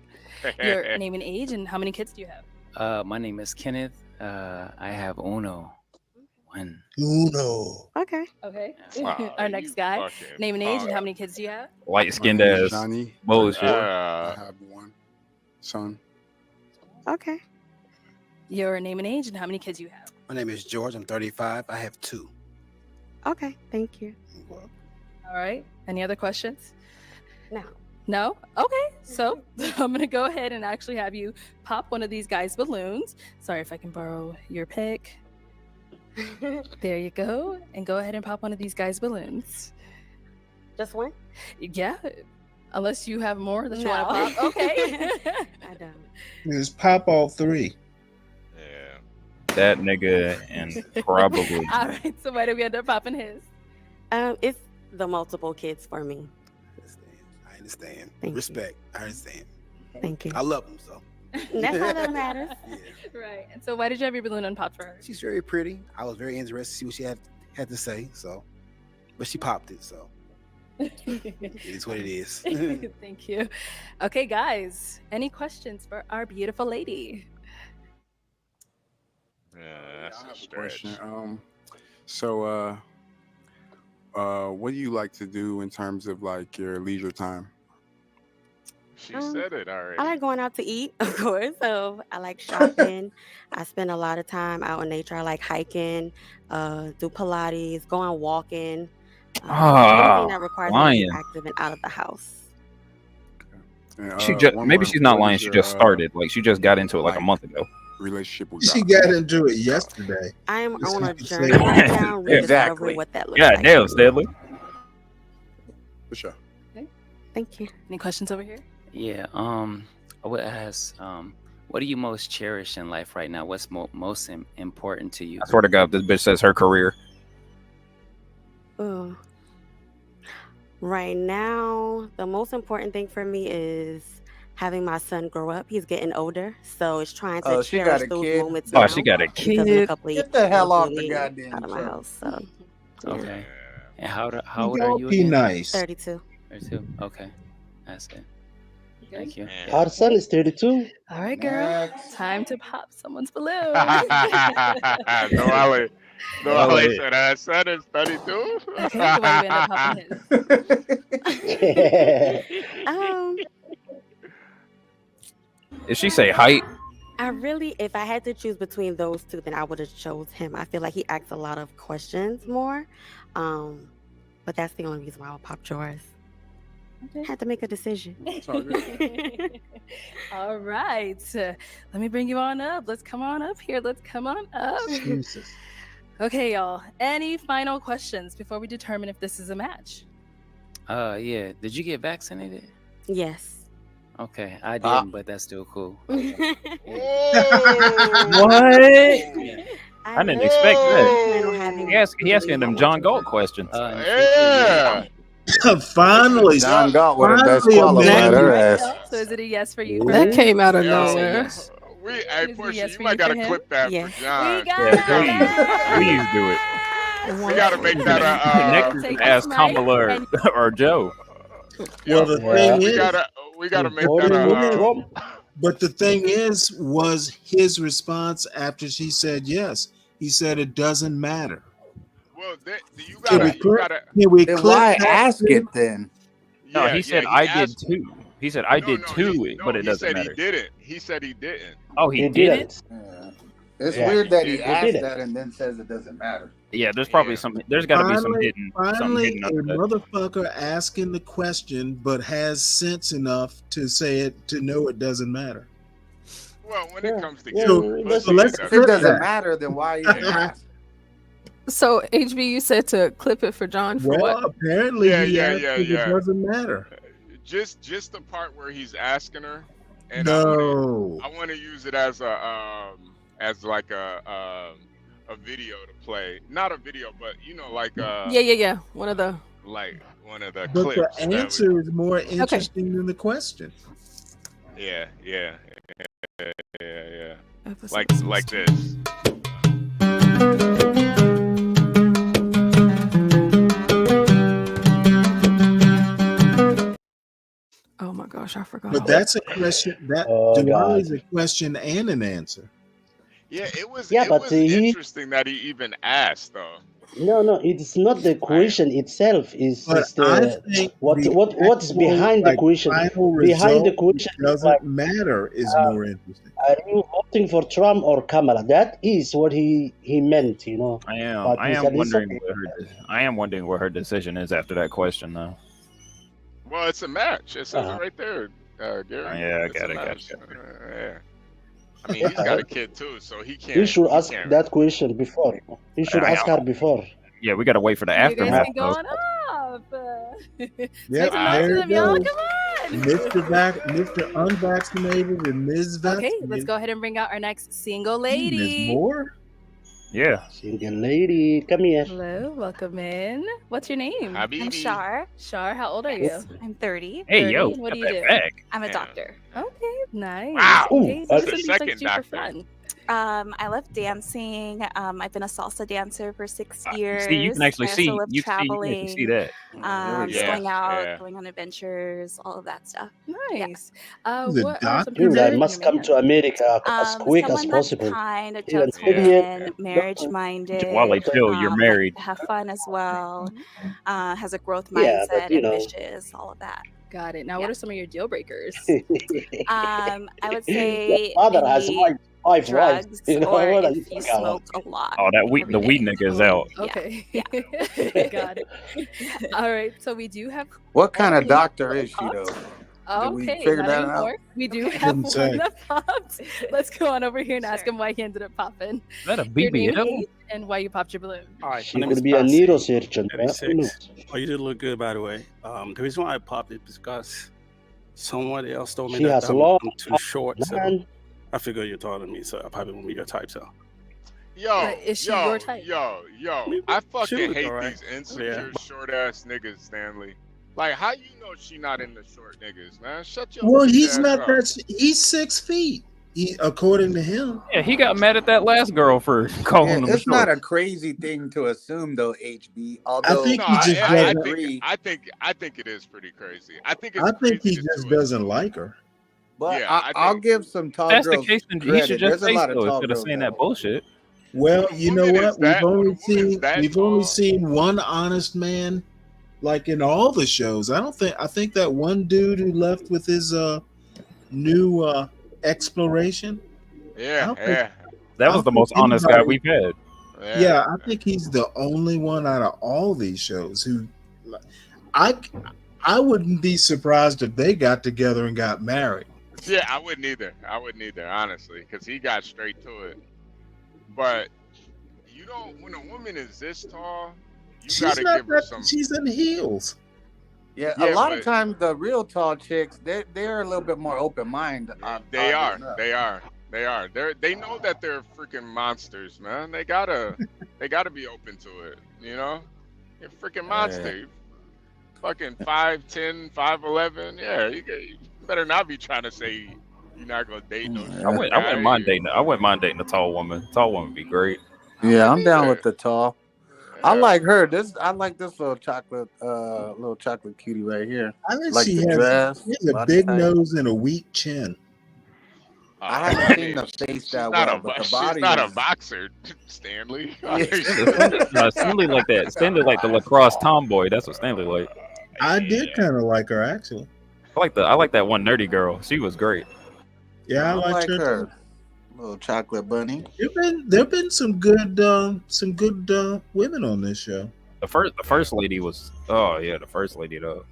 Your name and age, and how many kids do you have? My name is Kenneth. I have Uno. One. Uno. Okay. Okay. Wow, Our you next guy. fucking Name and age, and hard. how many kids do you have? Light skinned My name is ass Johnny. bullshit. I have one son. Okay. Your name and age, and how many kids you have? My name is George. I'm 35. I have 2. Okay. Thank you. All right. Any other questions? No. No? Okay. So I'm going to go ahead and actually have you pop one of these guys' balloons. Sorry if I can borrow your pick. There you go. And go ahead and pop one of these guys' balloons. Just one? Yeah. Unless you have more that you No. want to pop. Okay. I don't. Just pop all 3. Yeah. That nigga and probably. All right. So why did we end up popping his? It's the multiple kids for me. I understand. Thank you. Respect. I understand. Thank you. I love them so. That's all that matters. Right. And so why did you have your balloon unpopped for her? She's very pretty. I was very interested to see what she had to say. So, but she popped it. So it is what it is. Thank you. Okay, guys. Any questions for our beautiful lady? Yeah, that's I a have a stretch. question. So, what do you like to do in terms of like your leisure time? She said it already. I like going out to eat, of course. So I like shopping. I spend a lot of time out in nature. I like hiking, do Pilates, going walking. Anything that requires me to lying. be active and out of the house. And, She just one maybe more. she's not What lying. is She your, just started. Like she just got into it like a like month ago. relationship with She God? got into it yesterday. I am Yes, on you a could journey say right that. now, rediscovering Exactly. what that looks Yeah, like. damn, Stedley. For sure. Thank you. Any questions over here? Yeah. I would ask, what do you most cherish in life right now? What's most important to you? I swear to God, this bitch says her career. Ooh. Right now, the most important thing for me is having my son grow up. He's getting older, so it's trying to Oh, she got cherish a those kid. moments Oh, now. she got a Because in a kid. couple of Get the hell he'll off be the leaving goddamn out of my show. house. So yeah. Okay. And how old Y'all are you be again? nice. 32. 32. Okay. That's it. Thank you. Man. Our son is 32. All right, girl. Next. Time to pop someone's balloon. No, Ali. No, Well, Ali said her son is 32. Okay, so why did we end up popping his? Did she say height? I really, if I had to choose between those two, then I would have chose him. I feel like he asks a lot of questions more. But that's the only reason why I'll pop yours. Okay. Had to make a decision. All right. Let me bring you on up. Let's come on up here. Let's come on up. Jesus. Okay, y'all. Any final questions before we determine if this is a match? Yeah. Did you get vaccinated? Yes. Okay, I didn't, but that's still cool. What? I didn't expect that. He asking them John Galt questions. Yeah. Finally, John Galt would have best finally a qualified man. her ass. So is it a yes for you? That came out of Yo, nowhere. hey, Is it a Portia, yes you for might you gotta for him? clip that Yes. for John. We got Yeah, please do it. We gotta make that Next is Take ask this mic Kamala and or Joe. Well, the thing we is, gotta make the that thing is, but the thing is, was his response after she said yes? He said it doesn't matter. well, you Can we gotta. Then why ask it then? No, Yeah, he said he I did asked. too. He said I did too, but it He doesn't said he matter. didn't. He said he didn't. Oh, he didn't? It's Yeah, weird that he didn't. asked that and then says it doesn't matter. Yeah, there's probably something. There's got to be some hidden, something Finally, hidden a under that. motherfucker asking the question, but has sense enough to say it to know it doesn't matter. Well, when it comes to So let's If it flip doesn't that. matter, then why even ask? So HB, you said to clip it for John for Well, what? apparently he asked if yeah. it doesn't matter. Just the part where he's asking her, and No. I want to use it as a like a video to play. Not a video, but like Yeah. One of the like one of the But clips. the answer is more interesting than the question. Yeah. Episode Like this. Oh my gosh, I forgot. But that's a question. That Diwali is a question and an answer. Yeah, it was. Yeah, it but was he- interesting that he even asked, though. No, it's not the question itself. It's But just I think what's actual, behind the like, question. final Behind the result question is doesn't like, matter is more interesting. are you voting for Trump or Kamala? That is what he meant, I am. But I he am said it's wondering okay. what I am wondering what her decision is after that question, though. Well, it's a match. It says Uh-huh. it right there, Gary. Yeah, I It's a got it. match. Yeah. I mean, he's got a kid too, so he can't. You should he ask can't- that question before. You should ask her before. Yeah, we got to wait for the you guys aftermath. been though. going up. Yep, Make some noise there for it them, y'all. goes. Come on. Mr. Unvaccinated and Ms. Okay, Vaccinated. let's go ahead and bring out our next single There's lady. more? Yeah. Single lady, come here. Hello, welcome in. What's your name? Habibi. I'm Shar. Shar, how old are you? Yes, I'm 30. Hey, yo, 30. What got do you that do? back. I'm a Yeah. doctor. Okay, nice. Wow. Okay, That's so the this is like second super doctor. fun. I love dancing. I've been a salsa dancer for 6 years. See, you can actually I see. also love You can traveling. see that. Just going out, Yeah. going on adventures, all of that stuff. Nice. The What are some doctor Dude, I concerns must in your come man? to America as quick as Someone that's possible. kind, Even gentleman, marriage-minded, Wale, chill. You're married. have fun as well, has a growth Yeah, but, mindset, ambitious, all of that. Got it. Now, what are some of your deal breakers? I would Your say father has any five wives, drugs you know, or what are if you you talking about? smoked a lot. Oh, that weed, the weed nigga is out. Okay. Got it. All right. So we do have. What kind of Oh, doctor is she though? Did we Okay, figure not that anymore. out? We do have Didn't say. one that popped. Let's go on over here and ask him why he ended up popping. Is that a Your name, BBL? age, and why you popped your balloon. All right, She my name is could be a Pasi, neurosurgeon. man. 36. Oh, you did look good, by the way. The reason why I popped it is because someone else told me She that has a I'm long too short, so man. I figure you're taller than me, so I probably won't be your type. So Yo, Is she yo, your type? yo. She I fucking was hate alright. these insecure short ass niggas, Stanley. Like, how you know she not into short niggas, man? Shut your Well, bitch he's ass not up. that. He's 6 feet. According to him. Yeah, he got mad at that last girl for calling him It's not short. a crazy thing to assume, though, HB. I Although think No, he just I doesn't. think it is pretty crazy. I think it's I think he crazy just to doesn't like her. But Yeah, I I'll think- give some tall That's the girls case, then he credit. should just There's a say lot of so tall instead of girls saying out that bullshit. Well, you know woman what? is that- when a woman is that We've only seen one honest man, like in all the shows. I think that one dude who left with his new exploration. Yeah, think- That was the most honest guy we've had. Yeah, I think he's the only one out of all these shows who I wouldn't be surprised if they got together and got married. Yeah, I wouldn't either, honestly, because he got straight to it. But you don't. When a woman is this tall, you She's gotta not give her that, some. she's in heels. Yeah, Yeah, a lot but- of times the real tall chicks, they're a little bit more open minded. They are. They know that they're freaking monsters, man. They gotta be open to it. You know, you're a freaking monster. You fucking 5'10", 5'11". Yeah, you better not be trying to say you're not gonna date no. I wouldn't mind dating. I wouldn't mind dating a tall woman. Tall woman would be great. Yeah, I'm down with the tall. I like her. I like this little chocolate cutie right here. I think Like she the has dress, a body big type. nose and a weak chin. I haven't seen the face she's that not well, but the she's body not a is. boxer, Stanley. Stanley like that. Stanley like the lacrosse tomboy. That's what Stanley like. I did kind of like her actually. I like that one nerdy girl. She was great. Yeah, I I liked like her. her. Too. Little chocolate bunny. There've been some good women on this show. The first lady was the first lady though.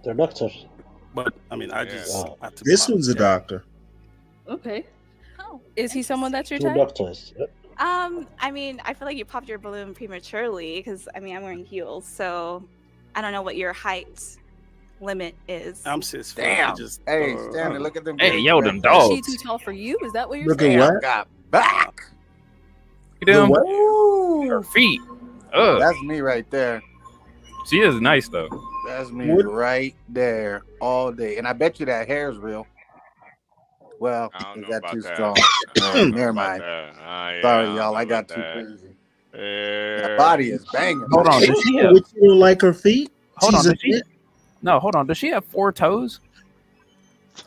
The doctor. But I mean, I just have to This pop, one's a doctor. Okay. Oh, Is he someone that's your Two type? doctors. Yep. I mean, I feel like you popped your balloon prematurely because I mean I'm wearing heels, so I don't know what your height limit is. I'm 6'4". Damn. Just, Hey, Stanley, look at them. Hey, games yo, back them there. Is she dogs. too tall for you? Is that what you're Look saying? at Damn, what? got back. You them? Ooh. Her feet. Ugh. That's me right there. She is nice though. That's me What? right there all day. And I bet you that hair is real. Well, I don't is know that about too that. strong? I don't know Never about mind. that. Yeah, Sorry, I y'all. don't I know got about too that. crazy. Yeah. That body is banging. Hold on, does she have? Which you don't like her feet? Hold on, She's a does she? No, hold on. Does she have 4 toes?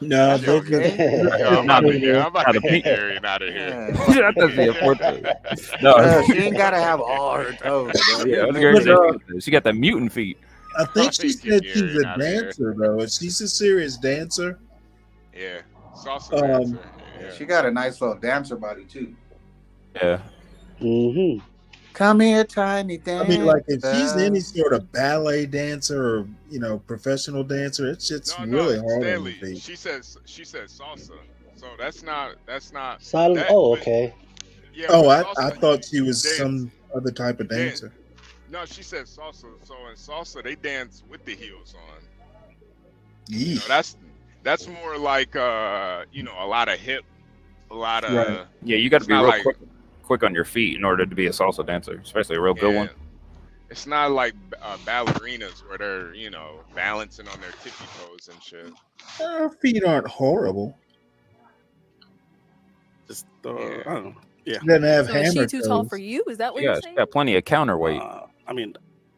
no, That's they're okay. Yo, I'm Nah, about to get the pink. Aaron out of here. Yeah. I thought she had 4 toes. No, Bruh, she ain't gotta have all her toes, bro. yeah, I was You gonna know? say she got the mutant feet. I think she Get said she's Aaron a out of here. dancer though. Is she's a serious dancer? Yeah. Salsa dancer. Yeah, Yeah. she got a nice little dancer body too. Yeah. Mm-hmm. Come here, tiny dancer. I mean, like if she's any sort of ballet dancer or professional dancer, it's really hard on the Stanley. feet. She says salsa. So that's not Sal. that. Oh, But okay. yeah, Oh, but I salsa, thought she was dance. some other type of Dance. dancer. No, she said salsa. So in salsa, they dance with the heels on. Yeesh. That's more like a lot of hip, a lot of Right. Yeah, you got to it's be not real like quick on your feet in order to be a salsa dancer, especially a real good one. it's not like ballerinas where they're balancing on their tippy toes and shit. Her feet aren't horrible. just Uh, I don't know. Yeah. She doesn't have So is she hammer too tall toes. for you? Is that what Yeah, you're she saying? got plenty of counterweight. I mean,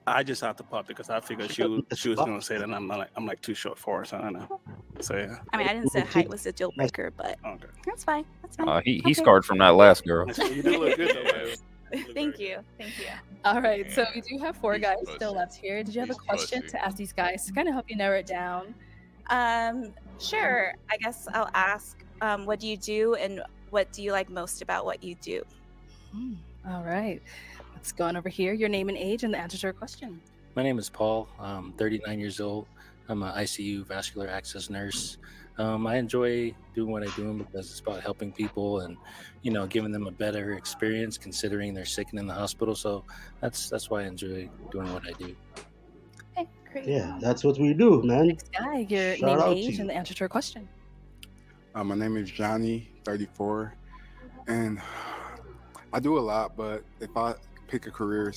I just have to pop because I figured she was gonna say that I'm like too short for her, so I don't know. So yeah. I mean, I didn't say height was a deal breaker, but Okay. that's fine. That's fine. He Okay. scarred from that last girl. You do look good though. man. Thank you. Thank you. All right, so we do have 4 He's guys pussy. still left here. Did you have a He's question pussy. to ask these guys to kind of help you narrow it down? Sure. I guess I'll ask, what do you do and what do you like most about what you do? All right, let's go on over here. Your name and age and the answer to your question. My name is Paul. I'm 39 years old. I'm an ICU vascular access nurse. I enjoy doing what I do because it's about helping people and, giving them a better experience considering they're sick and in the hospital. So that's why I enjoy doing what I do. Okay, great. Yeah, that's what we do, man. Next guy, your Shout name out and to age you. and the answer to your question. My name is Johnny, 34, and I do a lot. But if I pick a career,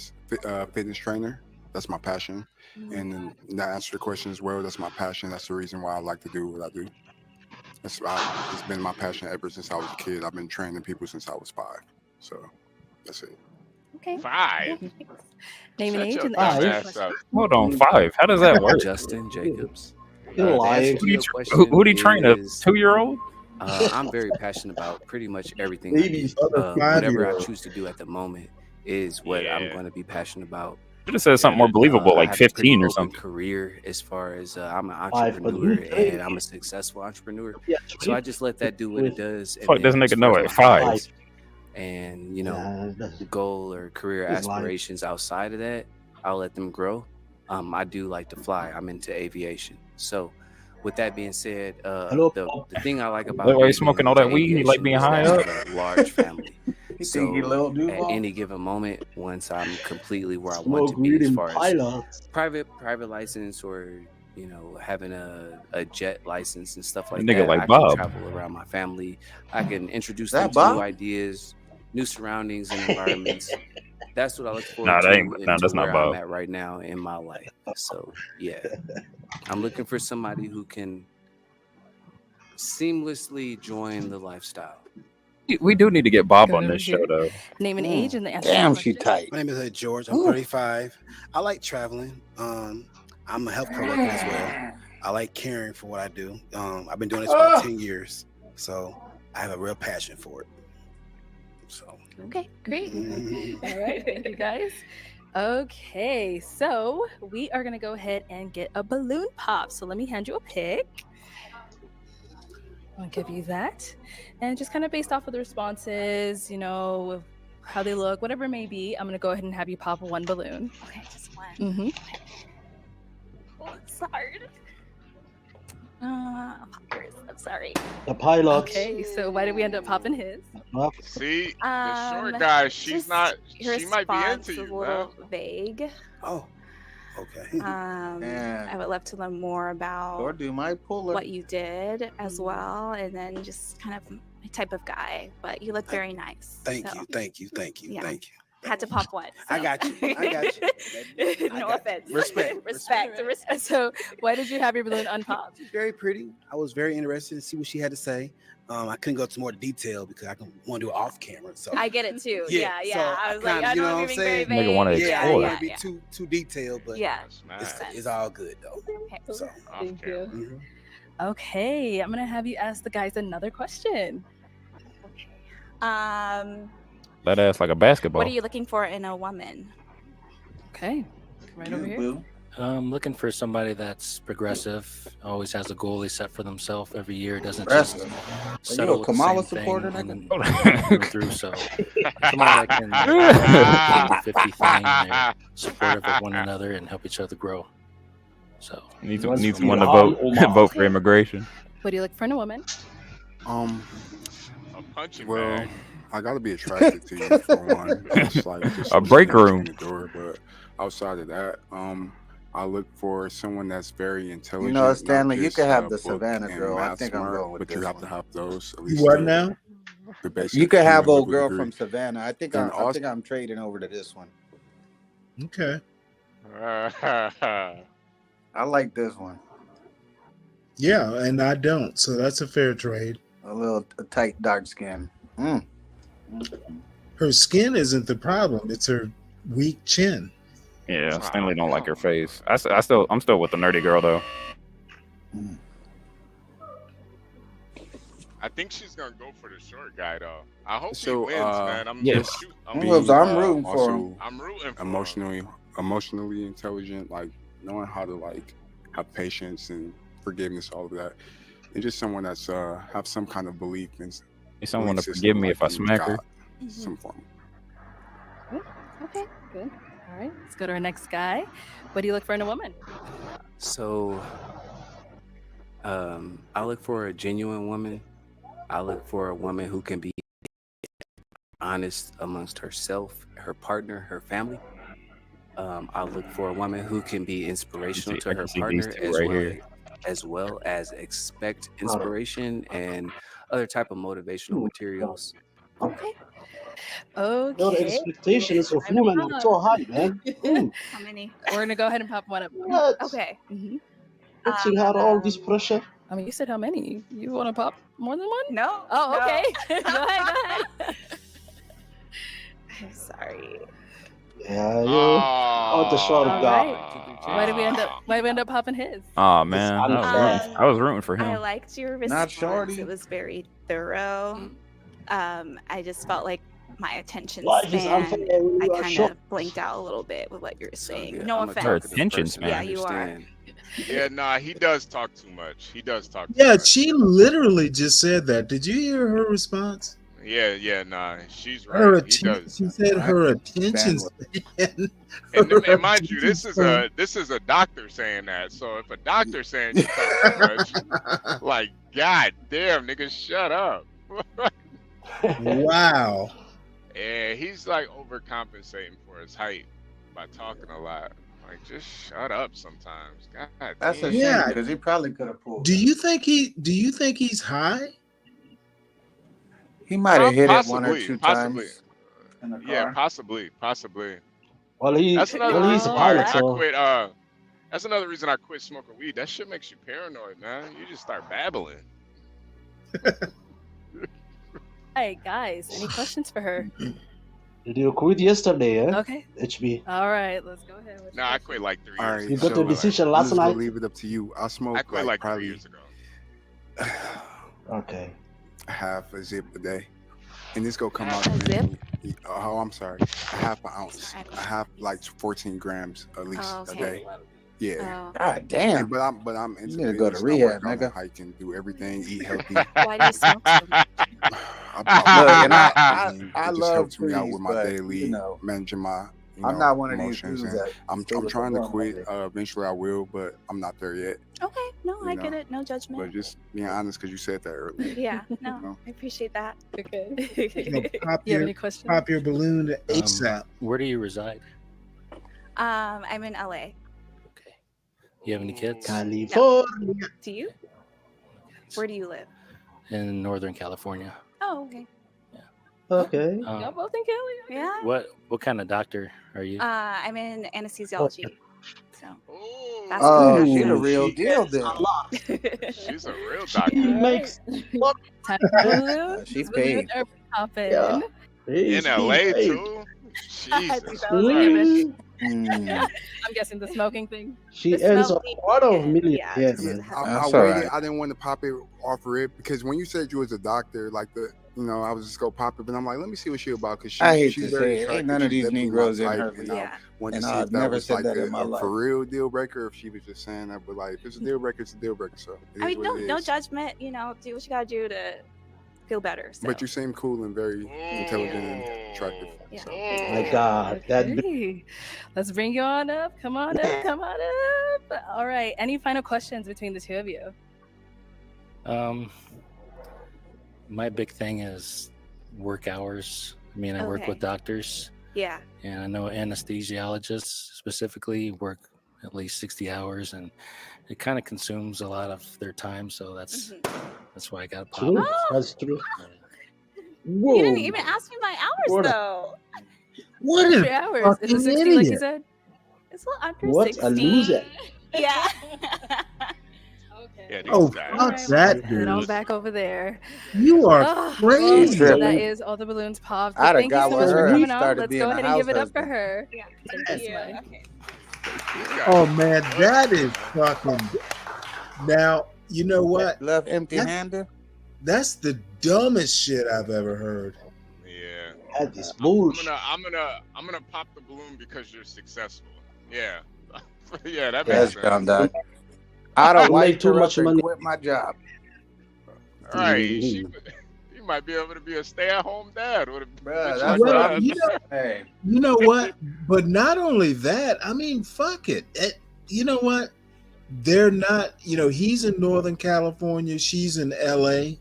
fitness trainer. That's my passion, and then that answer the question as well. That's my passion. That's the reason why I like to do what I do. It's been my passion ever since I was a kid. I've been training people since I was 5. So that's it. Okay. 5. Name and Shut age your and the dumb answer to your ass question. up. Hold on, 5. How does that work? Justin Jacobs. You're The lying. answer to your Who question do you train? A is, 2-year-old? I'm very passionate about pretty much everything I Babies. do. Other Whatever I 5-year-old. choose to do at the moment is what I'm Yeah. going to be passionate about. Should have said something more believable, I like have a pretty 15 or open something. career as far as I'm an 5, but entrepreneur you train. and I'm a successful entrepreneur. Yeah, So I just let that do what it does. And Fuck, then doesn't make as it far know as at my 5. hobbies and that's goal or career He's lying. aspirations outside of that, I'll let them grow. I do like to fly. I'm into aviation. So with that being said, Hello, the Paul. thing I like about Why you being smoking all into that weed? You like aviation being is high that I up? have a large family. You So think you little at Duval? any given moment, once I'm completely where I want Smoke to be weed as in far as pilots. private license or having a jet license and stuff like Nigga that, like I can Bob. travel around my family. I can introduce That them to new Bob? ideas, new surroundings and environments. That's what I look forward Nah, to that ain't. Nah, into that's not where I'm Bob. at right now in my life. So yeah, I'm looking for somebody who can seamlessly join the lifestyle. We do need to get Bob Go on over this show, here. though. Name and age and the answer. Damn, she tight. My name is George. I'm 35. I like traveling. I'm a healthcare worker as well. I like caring for what I do. I've been doing this for about 10 years, so I have a real passion for it. So Okay, great. Mhm. All right, thank you guys. Okay, so we are gonna go ahead and get a balloon pop. So let me hand you a pick. I'll give you that, and just kind of based off of the responses, how they look, whatever it may be, I'm gonna go ahead and have you pop one balloon. Okay, just one. Mm-hmm. Oh, it's hard. I'll pop yours. I'm sorry. The pilot. Okay, so why did we end up popping his? See, the short Um, guy, she's just not. Your She might be response into was you, a little man. vague. Oh, okay. I would love to learn more about Or do my puller. what you did as well, and then just kind of my type of guy. But you look very nice. Thank so, you, thank you, thank you, yeah. thank you. Had to pop one. I got you. I got you. No offense. Respect. Respect. Respect. So why did you have your balloon unpopped? She's very pretty. I was very interested to see what she had to say. I couldn't go into more detail because I want to do it off camera. So I get it too. Yeah, yeah. so I was like, kinda, I you know know I'm what I'm being very saying? vague. Nigga wanna Yeah, I explore. don't want to be too detailed, but Yeah. it's all good though. So Thank you. mhm. Okay, I'm gonna have you ask the guys another question. That ass like a basketball. What are you looking for in a woman? Okay, right over here. I'm looking for somebody that's progressive, always has a goal they set for themselves every year, doesn't just Progressive. Are you settle a with the Kamala same supporter, thing and nigga? then go through. So somebody that can do the 50 thing and they're supportive of one another and help each other grow. So Need someone to vote for immigration. What do you look for in a woman? A punching Well, bag. I gotta be attracted to you for one. It's like just A break between room. the door, but outside of that, I look for someone that's very intelligent. You know, not Stanley, you just, could have the book Savannah and girl. I math think I'm smart, going with but you this have to one. have those at You least what now? the basic You could have human old level girl degree. from Savannah. I think And I think I'm trading over to this one. Okay. I like this one. Yeah, and I don't, so that's a fair trade. A tight dark skin. Mm. Her skin isn't the problem; it's her weak chin. Yeah, Stanley don't like her face. I'm still with the nerdy girl though. I think she's gonna go for the short guy though. I hope So, he wins, man. I'm yes. shoot- I'm being, rooting for also him. I'm rooting for emotionally intelligent, like knowing how to like have patience and forgiveness, all of that, and just someone that's have some kind of belief in Need someone to belief forgive system, me if I like in smack her. God, some form. Okay, good. All right, let's go to our next guy. What do you look for in a woman? So, I look for a genuine woman. I look for a woman who can be honest amongst herself, her partner, her family. I look for a woman who can be inspirational to I her can see these partner two right here. as well as expect inspiration and other type of motivational materials. Okay. Your Okay. expectations of Time to women are pop. so high, man. Mm. How many? We're gonna go ahead and pop one up. What? Okay. Putting her all this pressure. I mean, you said how many? You want to pop more than one? No. Oh, no. okay. go ahead. I'm sorry. Yeah, you are the short All guy. right. Why did we end up popping his? Oh man, unfair. I was rooting for I him. liked your Not response. shorty. It was very thorough. I just felt like my attention Life is span, unfair when I you are kind short. of blinked out a little bit with what you were saying. yeah, No I'm a offense. Her talkative attention person, span. I Yeah, you are. understand. Yeah, nah, he does talk too much. He does talk too Yeah, much. she literally just said that. Did you hear her response? Yeah, nah, she's Her right. He attention. does. She said her attention Bandwidth. span. And mind you, this is a doctor saying that. So if a doctor saying you talk too much, like, god damn, nigga, shut up. Wow. Yeah, he's like overcompensating for his height by talking a lot. Like, just shut up sometimes. God That's a damn. shame Yeah. because he probably could have pulled. Do you think he's high? He might have hit it one or Possibly, two possibly. times in the Yeah, car. possibly. Well, That's another he's reason a why pilot, I so quit. That's another reason I quit smoking weed. That shit makes you paranoid, man. You just start babbling. right, guys, any questions for her? Did you quit yesterday, eh? Okay. HB. All right, let's go ahead. No, I quit like 3 All years right, You ago. got the so decision I'm last just gonna night? leave it up to you. I I smoke quit like 3 probably years ago. Okay. half a zip a day, and this go come Half out a to zip? me. Oh, I'm sorry, a half an ounce, a half like 14 grams at least Oh, a okay. day. Yeah. Oh. God damn. But I'm You into need to go to fitness. I rehab, work out and nigga. hike and do everything, eat healthy. Why do you smoke so much? Look, and I it just love helps me out trees, with my but daily managing my I'm not one of these emotions, dudes and that I'm stay with the trying to blunt all quit. day. Eventually I will, but I'm not there yet. Okay, no, You I get know, it. No judgment. but just being honest, because you said that earlier. Yeah, You no, know? I appreciate that. Okay. You know, You have any questions? pop your balloon ASAP. Where do you reside? I'm in LA. You have any kids? California. Do you? Where do you live? In Northern California. Oh, okay. Okay. Y'all both in Cali? Yeah. What kind of doctor are you? I'm in anesthesiology. So that's Oh, good. she the Actually. real deal then. She's a real She doctor. makes Time for balloon. She This balloon paid. are popping. yeah. In LA paid. too. Jesus Mm, I'm guessing the smoking thing. She The earns a smoking quarter of and million. yeah, Yeah, just man. has I That's waited. alright. I didn't want to pop it off rip because when you said you was a doctor, like I was just go pop it, but I'm like, let me see what she about because I hate she's to very say it. attractive. Ain't none of She's these definitely my Negroes in type, her and league. I yeah. wanted And to see if I've that never was said like that in my a life. for real deal breaker, or if she was just saying that. But like, if it's a deal breaker, it's a deal breaker. So it I is mean, what no, it no is. judgment. You know, do what you gotta do to feel better. So But you seem cool and very intelligent and attractive. yeah. So My God, that Okay. Let's bring you on up. Come on up. Come on up. All right. Any final questions between the two of you? My big thing is work hours. I mean, I work with Okay. doctors, Yeah. and I know anesthesiologists specifically work at least 60 hours, and it kind of consumes a lot of their time. So that's why I got to pop true. it. That's true. You didn't Whoa. even ask me my hours What a, though. What What's a your hours? Is it fucking 60 like you idiot. said? It's a little under what a 60. loser. Yeah. Yeah, these Oh, guys. fuck All right, that well, head on dude. back over there. You are Well, crazy. that is all the balloons popped. But I'd have thank you got so with much for her coming and on. started Let's being go a ahead and house give it up for husband. her. Yeah. Thank Yeah. you. Okay. These guys. Oh man, that is fucking. Now you know what? Left empty-handed. That's the dumbest shit I've ever heard. Yeah. That is I'm bullshit. gonna pop the balloon because you're successful. Yeah. Yeah, that Yes, makes calm sense. down. I'd have You make wiped too her up much and money. quit my job. All right. You might be able to be a stay-at-home dad with a Bruh, bitch that's like what Well, that. Hey, you know what? But not only that, I mean, fuck it. You know what? They're not. You know, he's in Northern California. She's in LA.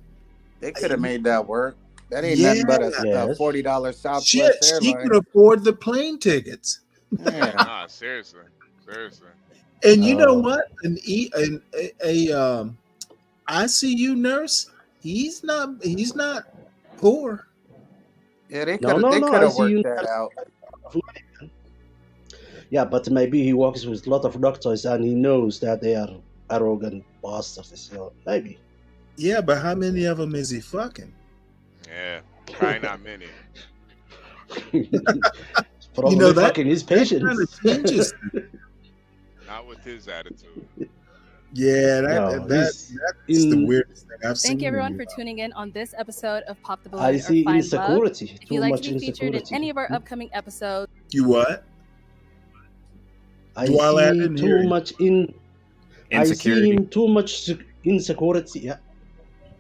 they could have made that work. That ain't Yeah, nothing but a Yes. $40 shit. Southwest She airline. could afford the plane tickets. Yeah. Nah, seriously. And you know Oh. what? A ICU nurse, he's not poor. Yeah, they No, could no, no. I have see you. worked that out. Yeah, but maybe he works with a lot of doctors and he knows that they are arrogant bastards. So maybe. Yeah, but how many of them is he fucking? Yeah. Probably not many. Probably You know, that- fucking his That kind patients. of changes. Not with his attitude. Yeah, No, that's the in- weirdest thing I've seen. Thank you everyone in for a while. tuning in on this episode of Pop the Balloon I or see Find Love. insecurity. If Too you'd like much to be featured in insecurity. any of our upcoming episodes, You what? I Dwell at see and hear too you. much in. I see Insecurity. him too much insecurity. Yeah.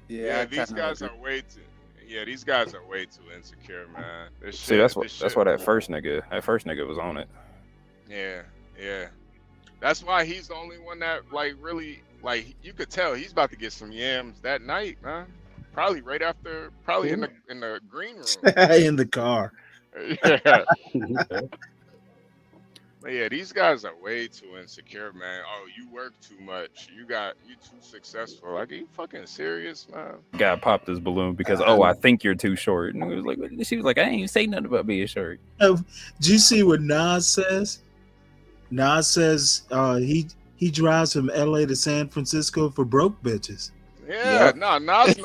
Yeah, I these kinda guys agree. are way too. Yeah, these guys are way too insecure, man. This See, shit- that's this why shit- that first nigga was on it. Yeah. That's why he's the only one that really you could tell he's about to get some yams that night, man. Probably right after, in the green room. In the car. Yeah. But yeah, these guys are way too insecure, man. Oh, you work too much. You too successful. Like, are you fucking serious, man? Guy popped his balloon because I think you're too short. And she was like, I ain't say nothing about being short. Do you see what Nas says? Nas says he drives from LA to San Francisco for broke bitches. Yeah, Yep. no, Nas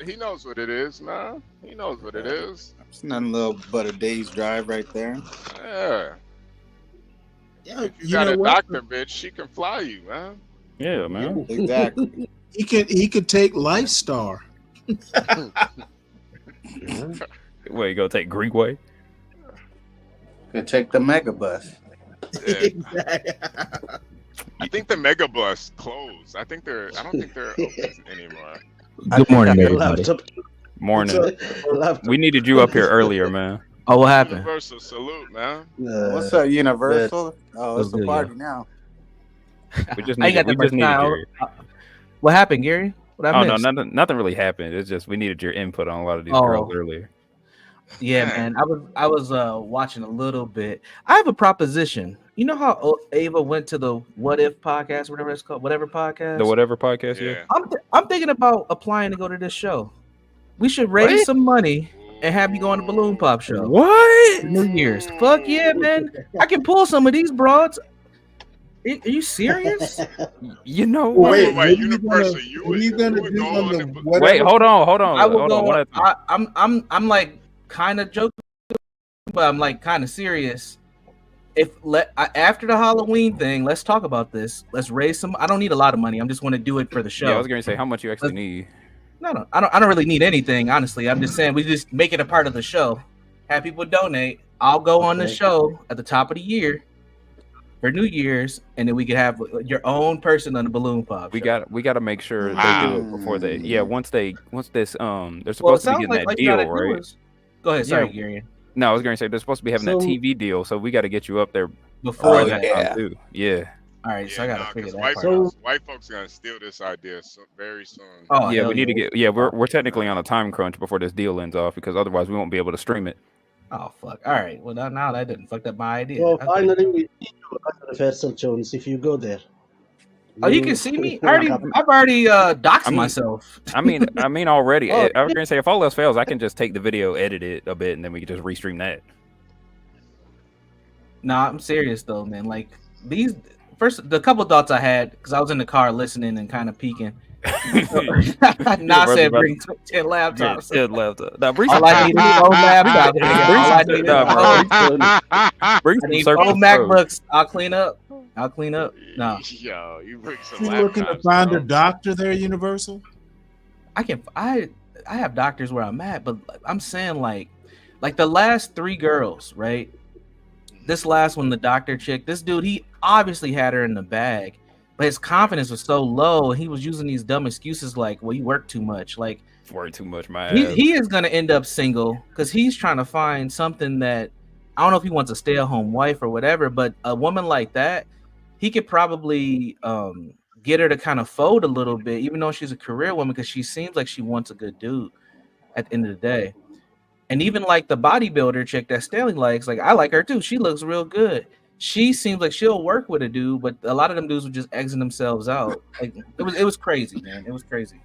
he knows what it is, nah. He knows what it is. It's nothing little but a day's drive right there. Yeah. Yeah, If you you got know a what? doctor, bitch, she can fly you, man. Yeah, man. Exactly. He could take Lifestar. Wait, you go take Greenway? Could take the megabus. I think the Mega Bus closed. I don't think they're open anymore. Good morning, everybody. Morning. We needed you up here earlier, man. Oh, what happened? Universal salute, man. What's up, Universal? Oh, What's it's a good, party yo? now. We just I ain't needed, got that we just much needed time. your. What happened, Gary? What I Oh no, missed? nothing really happened. It's just we needed your input on a lot of these Oh. girls earlier. Yeah, man. I was watching a little bit. I have a proposition. You know how Ava went to the What If podcast, whatever it's called, whatever podcast. The whatever podcast, yeah. I'm thinking about applying to go to this show. We should raise What? some money and have you go on the balloon pop show. What? New Year's. Fuck yeah, man. I can pull some of these broads. Are you serious? You know what? Wait, What are you Universal, gonna- you what are you gonna would do go on on the the- whatever- Wait, hold on. I will Hold go. on. What I'm like kind of joking, but I'm like kind of serious. After the Halloween thing, let's talk about this. Let's raise some. I don't need a lot of money. I'm just want to do it for the show. Yeah, I was gonna say how much you actually need. No, I don't really need anything, honestly. I'm just saying we just make it a part of the show. Have people donate. I'll go on the show at the top of the year for New Year's, and then we can have your own person on the balloon pop. We got to make sure they do it before they. Yeah, once this they're Well, it supposed to be sounds getting that you gotta deal, do right? is- Go ahead, sorry, Yeah. Gary. No, I was gonna say they're supposed to be having that So- TV deal, so we got to get you up there Before that that. time too. Yeah. All right, so I gotta figure that White part folks, out. white folks are gonna steal this idea very soon. Oh, Yeah, hell we need to yeah. get. Yeah, we're technically on a time crunch before this deal ends off because otherwise we won't be able to stream it. Oh fuck! All right, well now that didn't fucked up my idea. So Okay. finally, we see you at Universal Jones if you go there. Oh, you can see me. I've already doxed myself. I mean already. Oh, I was gonna say if all else fails, I can just take the video, edit it a bit, and then we can just restream that. Nah, I'm serious though, man. Like the couple thoughts I had because I was in the car listening and kind of peeking. Nah, I said bring 10 laptops. 10 laptops. Nah, bring All I need is 4 laptops. Bring I some need Surface 4 Pros. MacBooks. I'll clean up. No. Yo, you bring some You looking to laptops, find bro. a doctor there, Universal? I have doctors where I'm at, but I'm saying like the last 3 girls, right? This last one, the doctor chick, this dude, he obviously had her in the bag, but his confidence was so low, and he was using these dumb excuses like, "Well, you work too much." Like, work too much, man. he is gonna end up single because he's trying to find something that I don't know if he wants a stay-at-home wife or whatever, but a woman like that, he could probably get her to kind of fold a little bit, even though she's a career woman, because she seems like she wants a good dude at the end of the day. And even like the bodybuilder chick that Stanley likes, like I like her too. She looks real good. She seems like she'll work with a dude, but a lot of them dudes would just exit themselves out. Like it was crazy, man. It was crazy.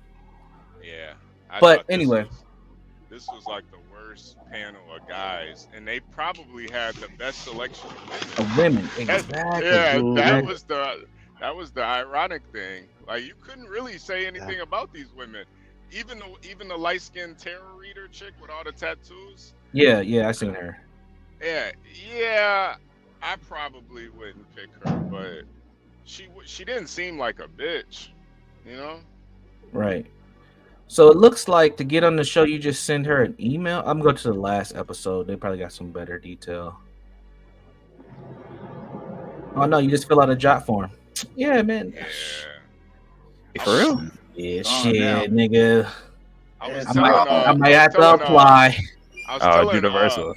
Yeah. But anyway, this was like the worst panel of guys, and they probably had the best selection of women. Exactly. Yeah, that was the ironic thing. Like you couldn't really say anything about these women. Even the light-skinned tarot reader chick with all the tattoos. Yeah, I seen her. Yeah, I probably wouldn't pick her, but she didn't seem like a bitch, you know? Right. So it looks like to get on the show, you just send her an email. I'm going to the last episode. They probably got some better detail. Oh no, you just fill out a jot form. Yeah, man. For real? Yeah, Oh, shit, no. nigga. I might have to apply. Universal.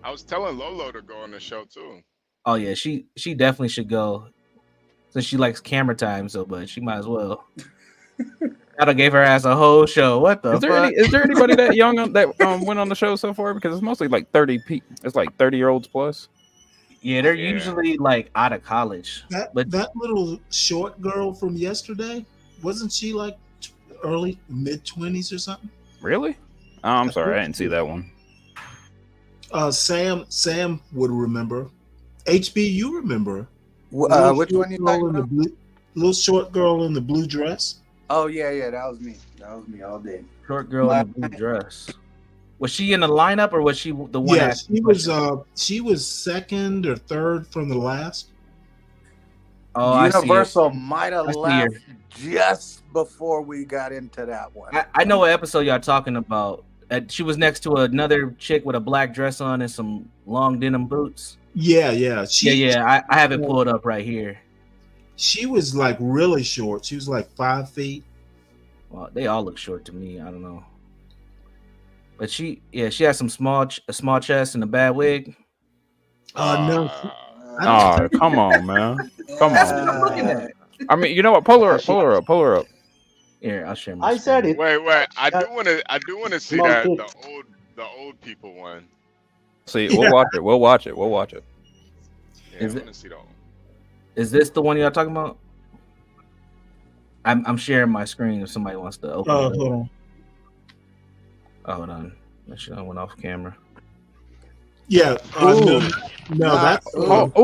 I was telling Lolo to go on the show too. Oh yeah, she definitely should go. Since she likes camera time so much, she might as well. I done gave her ass a whole show. What the fuck? Is there anybody that young that went on the show so far? Because it's mostly like 30 people. It's like 30-year-olds plus. Yeah, they're usually like out of college. That little short girl from yesterday, wasn't she like early mid-20s or something? Really? Oh, I'm sorry, I didn't see that one. Sam would remember. HB, you remember? Which one you talking about? Little short girl in the blue dress. Oh yeah, that was me. That was me all day. Short girl in the blue dress. Was she in the lineup or was she the one? Yeah, asking questions? she was second or third from the last. Oh, I see it. Universal might have I see her. left just before we got into that one. I know what episode y'all talking about. She was next to another chick with a black dress on and some long denim boots. Yeah. I have it pulled up right here. She was like really short. She was like 5 feet. Well, they all look short to me. I don't know. But she has some small chest and a bad wig. No. Oh, come on, man. Come That's on. what I'm looking at. I mean, you know what? Pull her up. Here, I'll share my I said it. Wait. I do want to see Small that tits. the old people one. See, we'll watch it. We'll watch it. Yeah, I want to see that one. Is this the one y'all talking about? I'm sharing my screen if somebody wants to open it. Hold on. Oh, hold on. Make sure I went off camera. Yeah. No, that's. Hold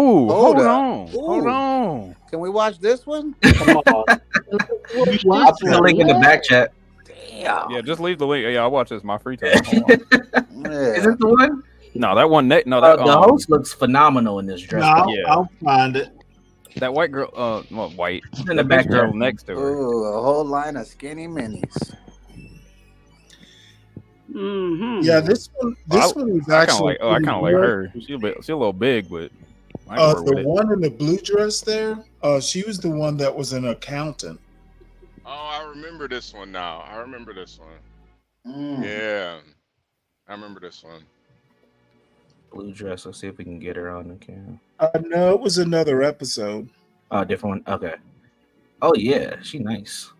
on. Can we watch this one? Come on. I'll put the link in the back chat. Damn. Yeah, just leave the link. Yeah, I'll watch this my free time. Is it the one? No, that one. The the host looks phenomenal in this dress. I'll find it. That white girl. White. In the back girl next to her. Ooh, a whole line of skinny minis. Mm-hmm. Yeah, this one is actually. I kind of like her. She a little big, but the one in the blue dress there. She was the one that was an accountant. Oh, I remember this one now. Yeah, I remember this one. Blue dress. Let's see if we can get her on the camera. No, it was another episode. Oh, different one. Okay. Oh yeah, she nice.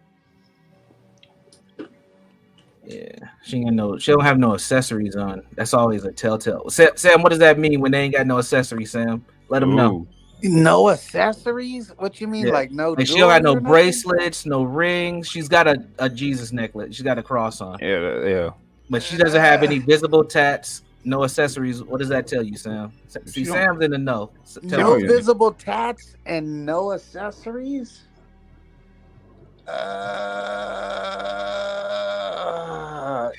Yeah, she don't have no accessories on. That's always a telltale. Sam, what does that mean when they ain't got no accessories, Sam? Let them know. No accessories? What you mean? Yeah. Like no? Like she don't got no jewelry or nothing? bracelets, no rings. She's got a Jesus necklace. She's got a cross on. Yeah. But she doesn't have any visible tats, no accessories. What does that tell you, Sam? See, Sam's in the know. No visible tats and no accessories.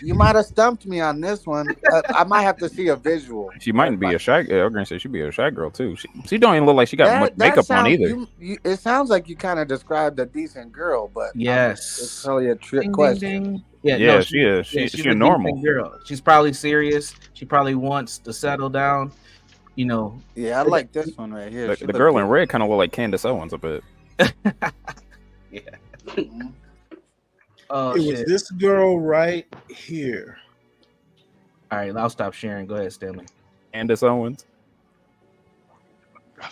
You might have stumped me on this one. I might have to see a visual. She might be a shy. I was gonna say she'd be a shy girl too. She don't even look like she got much makeup on either. It sounds like you kind of described a decent girl, but yes, it's probably a trick ding, question. Ding, ding. Yeah, she is. She's a normal girl. She's probably serious. She probably wants to settle down. You know. Yeah, I like this one right here. The girl in red kind of look like Candace Owens a bit. Yeah. It was this girl right here. All right, I'll stop sharing. Go ahead, Stanley. Candace Owens.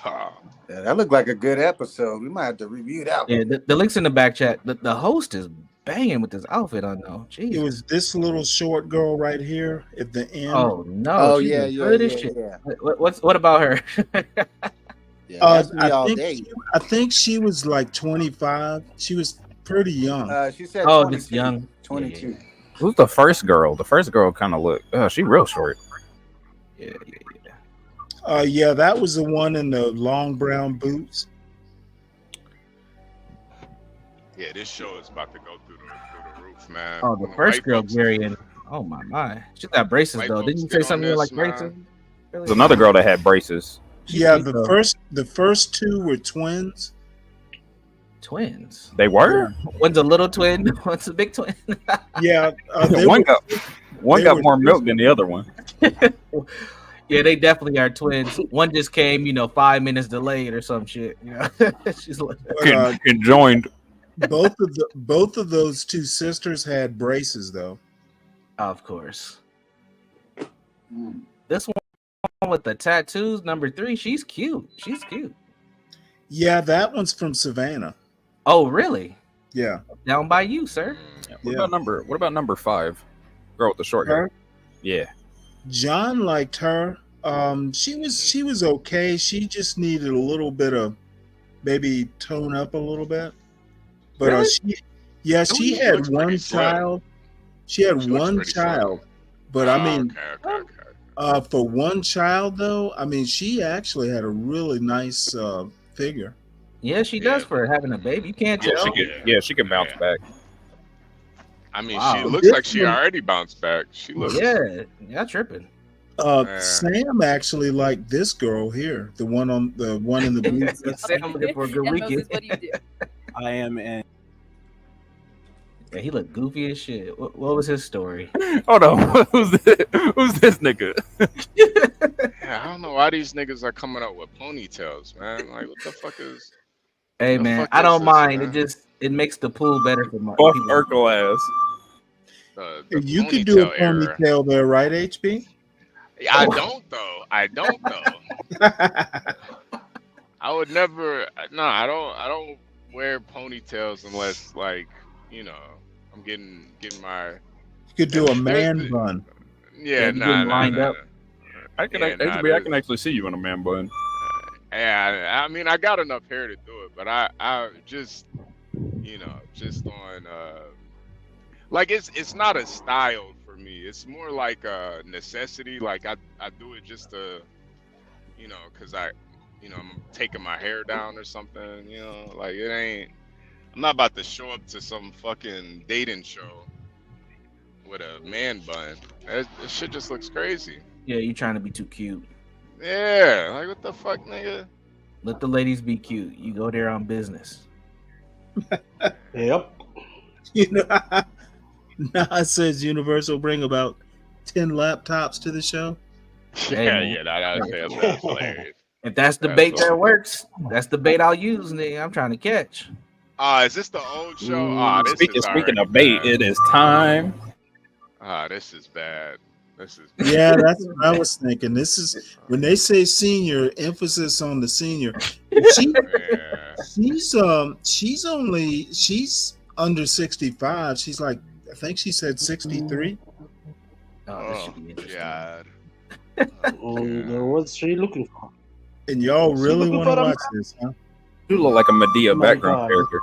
Yeah, that looked like a good episode. We might have to review that one. Yeah, the link's in the back chat. The host is banging with this outfit on though. Jeez. It was this little short girl right here at the end. Oh no! Oh she's yeah. good as shit. What about her? I think she was like 25. She was pretty young. She said, "Oh, just young." 22. Yeah. Who's the first girl? The first girl kind of look. She real short. Yeah. Yeah, that was the one in the long brown boots. Yeah, this show is about to go through the roof, man. Oh, the first girl, Marion. Oh my. She got braces though. Didn't you say something like braces? There's another girl that had braces. Yeah, the first two were twins. Twins. They were. One's a little twin. One's a big twin. Yeah, one got more milk than the other one. Yeah, they definitely are twins. One just came, 5 minutes delayed or some shit. She's like, conjoined. Both of those two sisters had braces though. Of course. This one with the tattoos, number 3, she's cute. Yeah, that one's from Savannah. Oh, really? Yeah. Down by you, sir. What about number 5? Girl with the short hair. Yeah. John liked her. She was okay. She just needed a little bit of maybe tone up a little bit. But really? she had one child. She had one child. But I mean, for one child though, I mean, she actually had a really nice figure. Yeah, she does for having a baby. You can't tell. She can bounce back. I mean, Wow. she looks like she already bounced back. She looks. Yeah, tripping. Sam actually liked this girl here, the one in the blue. Sam looking for a good And weekend. Moses, what do you do? I am in. Yeah, he looked goofy as shit. What was his story? Hold on, who's this nigga? Yeah, I don't know why these niggas are coming up with ponytails, man. Like, what the fuck is? Hey the man, fuck I is don't this, mind. man? It makes the pool better for my Off people. Urkel ass. The You can do a ponytail era. ponytail there, right, HB? I don't though. I don't though. I would never. No, I don't wear ponytails unless, like, you know, I'm getting my. You could do a man bun. Yeah, you getting lined up. I can Yeah, I can actually see you in a man bun. Yeah, I mean, I got enough hair to do it, but I just, you know, just on, like, it's not a style for me. It's more like a necessity. Like, I do it just to, you know, cause I'm taking my hair down or something. You know, like, it ain't. I'm not about to show up to some fucking dating show with a man bun. That shit just looks crazy. Yeah, you trying to be too cute. Yeah, like, what the fuck, nigga? Let the ladies be cute. You go there on business. Yep. You know, Nas says Universal bring about 10 laptops to the show. Yeah, that's hilarious. If that's the bait that works, that's the bait I'll use, nigga. I'm trying to catch. Is this the old show? This Speaking of bait, it is time. This is bad. This is Yeah, that's what I was thinking. This is when they say senior, emphasis on the senior. She's under 65. She's like, I think she said 63. Oh, this should be interesting. God. What's she looking for? And y'all really want to watch this, huh? You look like a Medea background character.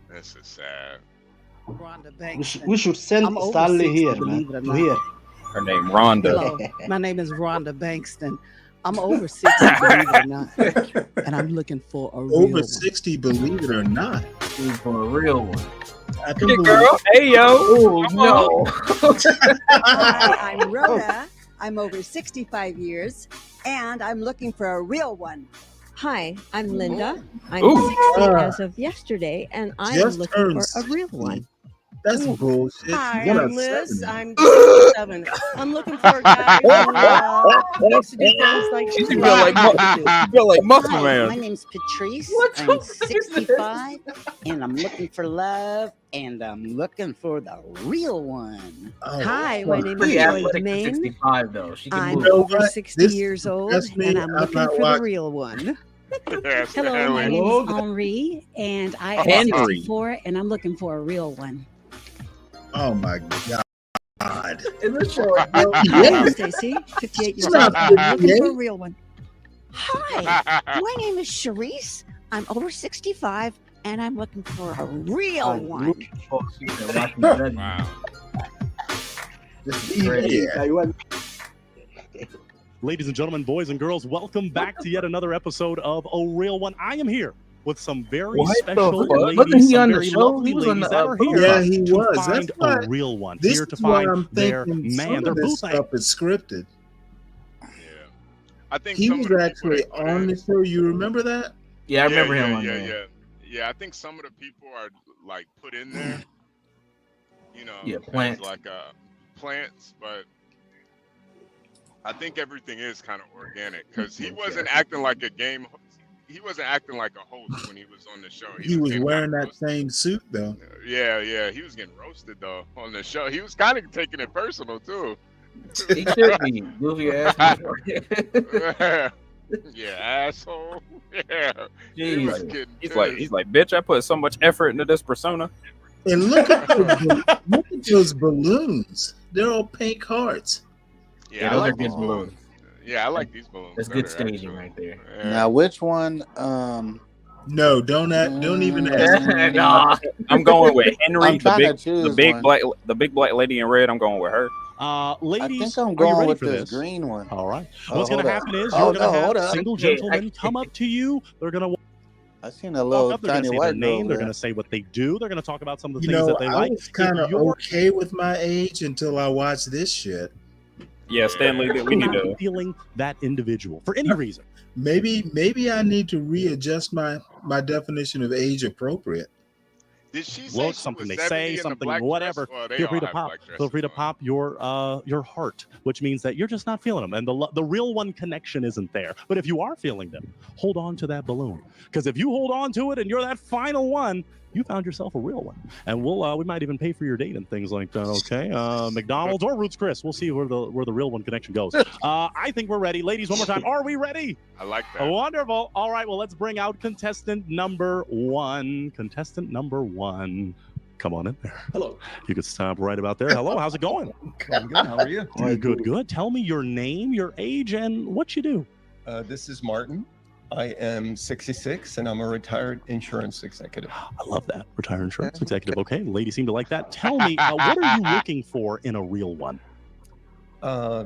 This is sad. We should send Stanley here, man. To here. Her name Rhonda. Hello, my name is Rhonda Bankston. I'm over 60, believe it or not, and I'm looking for a real Over 60, believe it or not. For a real one. I can Hey, believe girl. Hey, yo. Oh, no. Hi, I'm Rhoda. I'm over 65 years, and I'm looking for a real one. Hi, I'm Linda. I'm Ooh. 60 as of yesterday, and I'm Just looking turned for a real 60. one. That's bullshit. Hi, You're I'm not Liz. 70. I'm 67. I'm looking for a guy who likes to do things like You feel like Muscle Hi, Man. my name's Patrice. I'm 65, and I'm looking for love, and I'm looking for the real one. Oh, Hi, my name is Pretty Joy athletic for Domain. 65 though. She can I'm move. know over what? 60 This- years old, that's me. and I'm I'm looking not for the watching. real one. Yes, Hello, my Stanley. name is Henri, and I am Henry. 64, and I'm looking for a real one. Oh my God. Is this show? I'm Stacy, 58 years She's old. not I'm looking for a 58. real one. Hi, my name is Charisse. I'm over 65, and I'm looking for a real one. Wow. This is great. Ladies and gentlemen, boys and girls, welcome back to yet another episode of A Real One. I am here with some very What the special fuck? ladies, Wasn't he some on the very show? lovely He was on ladies the, that are here Yeah, he to was. find That's why. a real one. This Here to is why find I'm their thinking some man, their of this boo stuff is scripted. I think He some was of the people actually they put on in- the show. You remember that? Yeah, I remember him on yeah, there. Yeah, I think some of the people are like put in there, you know, Yeah, as plants. like plants, but I think everything is kind of organic because he wasn't acting like a game. He wasn't acting like a host when he was on the show. He was getting wearing kinda that same suit though. Yeah, he was getting roasted though on the show. He was kind of taking it personal too. He should be. Goofy ass. Yeah, asshole. Yeah, he was Jeez. getting He's like, bitch, I put so much effort into this persona. And look at those balloons. They're all pink hearts. Yeah, I those like are good these balloons. Yeah, I like these balloons. That's good better, staging actually. right there. Yeah. Now, which one? No, don't even ask. Nah. I'm going with Henry, I'm the trying to big choose one. the big black lady in red. I'm going with her. Ladies, I think I'm are you going ready with for this this? green one. All right. Oh, What's going to hold up. happen is Oh, you're going no, to hold have up. single gentlemen come up to you. They're going to I seen a Walk little up, they're going tiny to say their white girl name. They're there. going to say what they do. They're going to talk about some of the You things know, that they I like. was kind of If you're okay with my age until I watched this shit. Yeah, Stanley, we need to. feeling that individual for any reason. Maybe I need to readjust my definition of age appropriate. Did she say Look, she something was they 70 say, in the something black whatever. dress? Well, they Feel free all to have pop. black dresses Feel free to on. pop your heart, which means that you're just not feeling them, and the real one connection isn't there. But if you are feeling them, hold on to that balloon, because if you hold on to it and you're that final one, you found yourself a real one. And we might even pay for your date and things like that. Okay, McDonald's or Roots Chris. We'll see where the real one connection goes. I think we're ready, ladies. One more time. Are we ready? I like that. Wonderful. All right. Well, let's bring out contestant number one. Contestant number one. Come on in there. Hello. You could stop right about there. Hello. How's it going? I'm good. How are you? Good. Tell me your name, your age, and what you do. This is Martin. I am 66 and I'm a retired insurance executive. I love that. Retired insurance executive. Okay. Ladies seem to like that. Tell me, what are you looking for in a real one?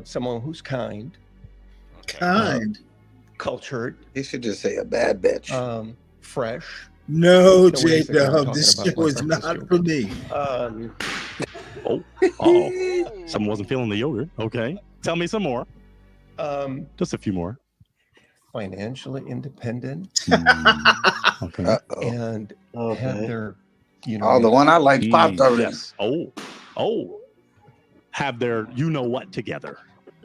Someone who's kind. Kind. Cultured. You should just say a bad bitch. Fresh. No, The ways that we were J-Dub, talking this about show my is breakfast not yogurt. for me. Someone wasn't feeling the yogurt. Okay. Tell me some more. Just a few more. Financially independent. Okay. And have their, Oh, the one I like popped already. Yes. Oh. Have their what together.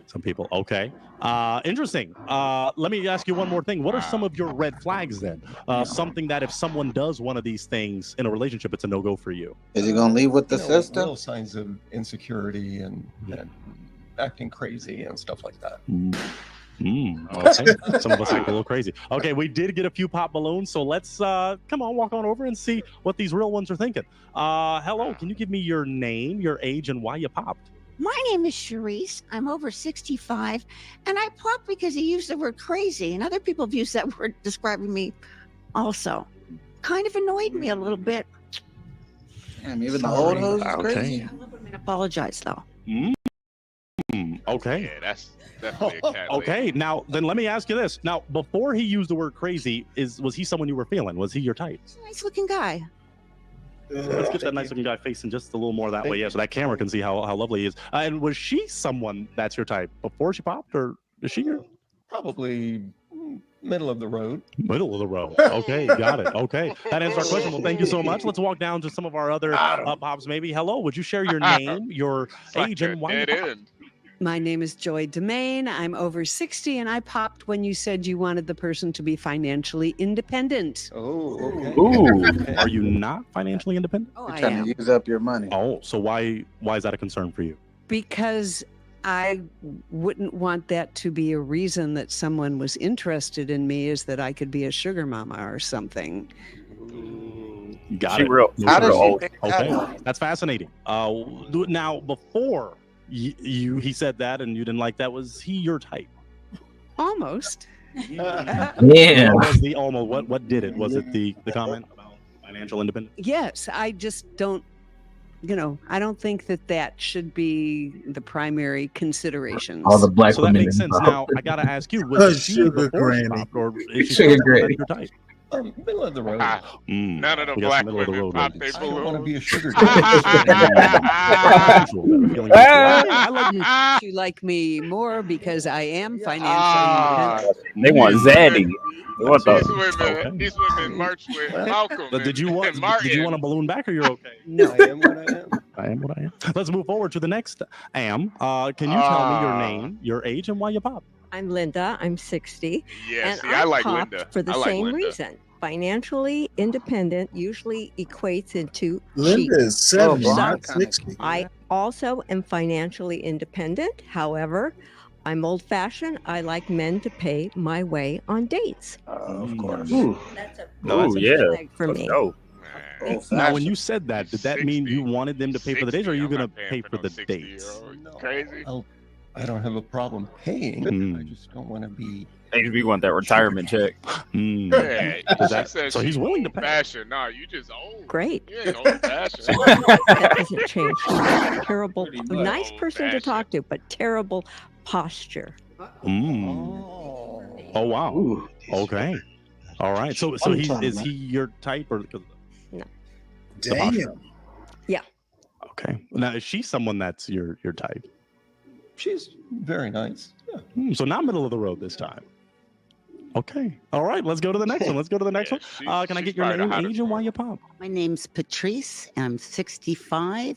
Some people. Okay. Interesting. Let me ask you one more thing. What are some of your red flags then? Something that if someone does one of these things in a relationship, it's a no-go for you. Is he gonna leave with the sister? Real signs of insecurity and acting crazy and stuff like that. Okay. Some of us act a little crazy. Okay, we did get a few pop balloons, so let's come on, walk on over and see what these real ones are thinking. Hello, can you give me your name, your age, and why you popped? My name is Charisse. I'm over 65, and I popped because he used the word crazy, and other people have used that word describing me also. Kind of annoyed me a little bit. Damn, even the old hoes is crazy. I apologize, though. Okay. Yeah, that's definitely a cat. Okay, now then let me ask you this. Now, before he used the word crazy, was he someone you were feeling? Was he your type? Nice looking guy. Let's get that nice looking guy facing just a little more that way, yeah, so that camera can see how lovely he is. And was she someone that's your type before she popped, or is she your? Probably middle of the road. Middle of the road. Okay, got it. Okay, that answers our question. Well, thank you so much. Let's walk down to some of our other pops. Maybe. Hello, would you share your name, your age, and why you popped? My name is Joy Domain. I'm over 60, and I popped when you said you wanted the person to be financially independent. Oh, okay. Ooh, are you not financially independent? Oh, You're I trying am. to use up your money. Oh, so why is that a concern for you? Because I wouldn't want that to be a reason that someone was interested in me, is that I could be a sugar mama or something. Got She it. real- No How sugar does she old. think that? Okay, that's fascinating. Now before he said that and you didn't like that, was he your type? Almost. Yeah. What was the almost? What did it? Was it the comment about financial independence? Yes, I just don't, I don't think that should be the primary considerations. All the black So that women makes sense. involved. Now I gotta ask you: was she Sugar before she granny. popped, or is she Sugar still granny. your type? Middle of the road. None of the We got black some middle of the women road pop ladies. their I don't want to balloons. be a sugar I like me. You like me more because I am financially independent. They want Zaddy. What These the? women, these women march with Malcolm. Did you want? and Martin. Did you want a balloon back, or you're okay? No. I am what I am. I am what I am. Let's move forward to the next. Can you tell me your name, your age, and why you popped? I'm Linda. I'm 60. Yeah, and see, I like popped Linda. for the I like same Linda. reason. Financially independent usually equates into Linda cheap. is 70, So, not 60. I also am financially independent. However, I'm old-fashioned. I like men to pay my way on dates. Of course. That's a Oh yeah. flag for me. Oh. Now, when you said that, did that mean you wanted them to pay for the dates, or are you going to pay for the dates? Crazy. I don't have a problem paying. I just don't want to be. HB want that retirement check. Yeah, Does she that- said so he's she's willing to pay. old-fashioned. Nah, you just old. Great. You ain't old-fashioned. That doesn't change. Terrible, nice person to Old-fashioned. talk to, but terrible posture. Oh wow. Okay. All right. So is he your type or? No. Damn. Yeah. Okay. Now is she someone that's your type? She's very nice. Yeah. So not middle of the road this time. Okay. All right. Let's go to the next one. Can I get your name, age, and why you pop? My name's Patrice. I'm 65.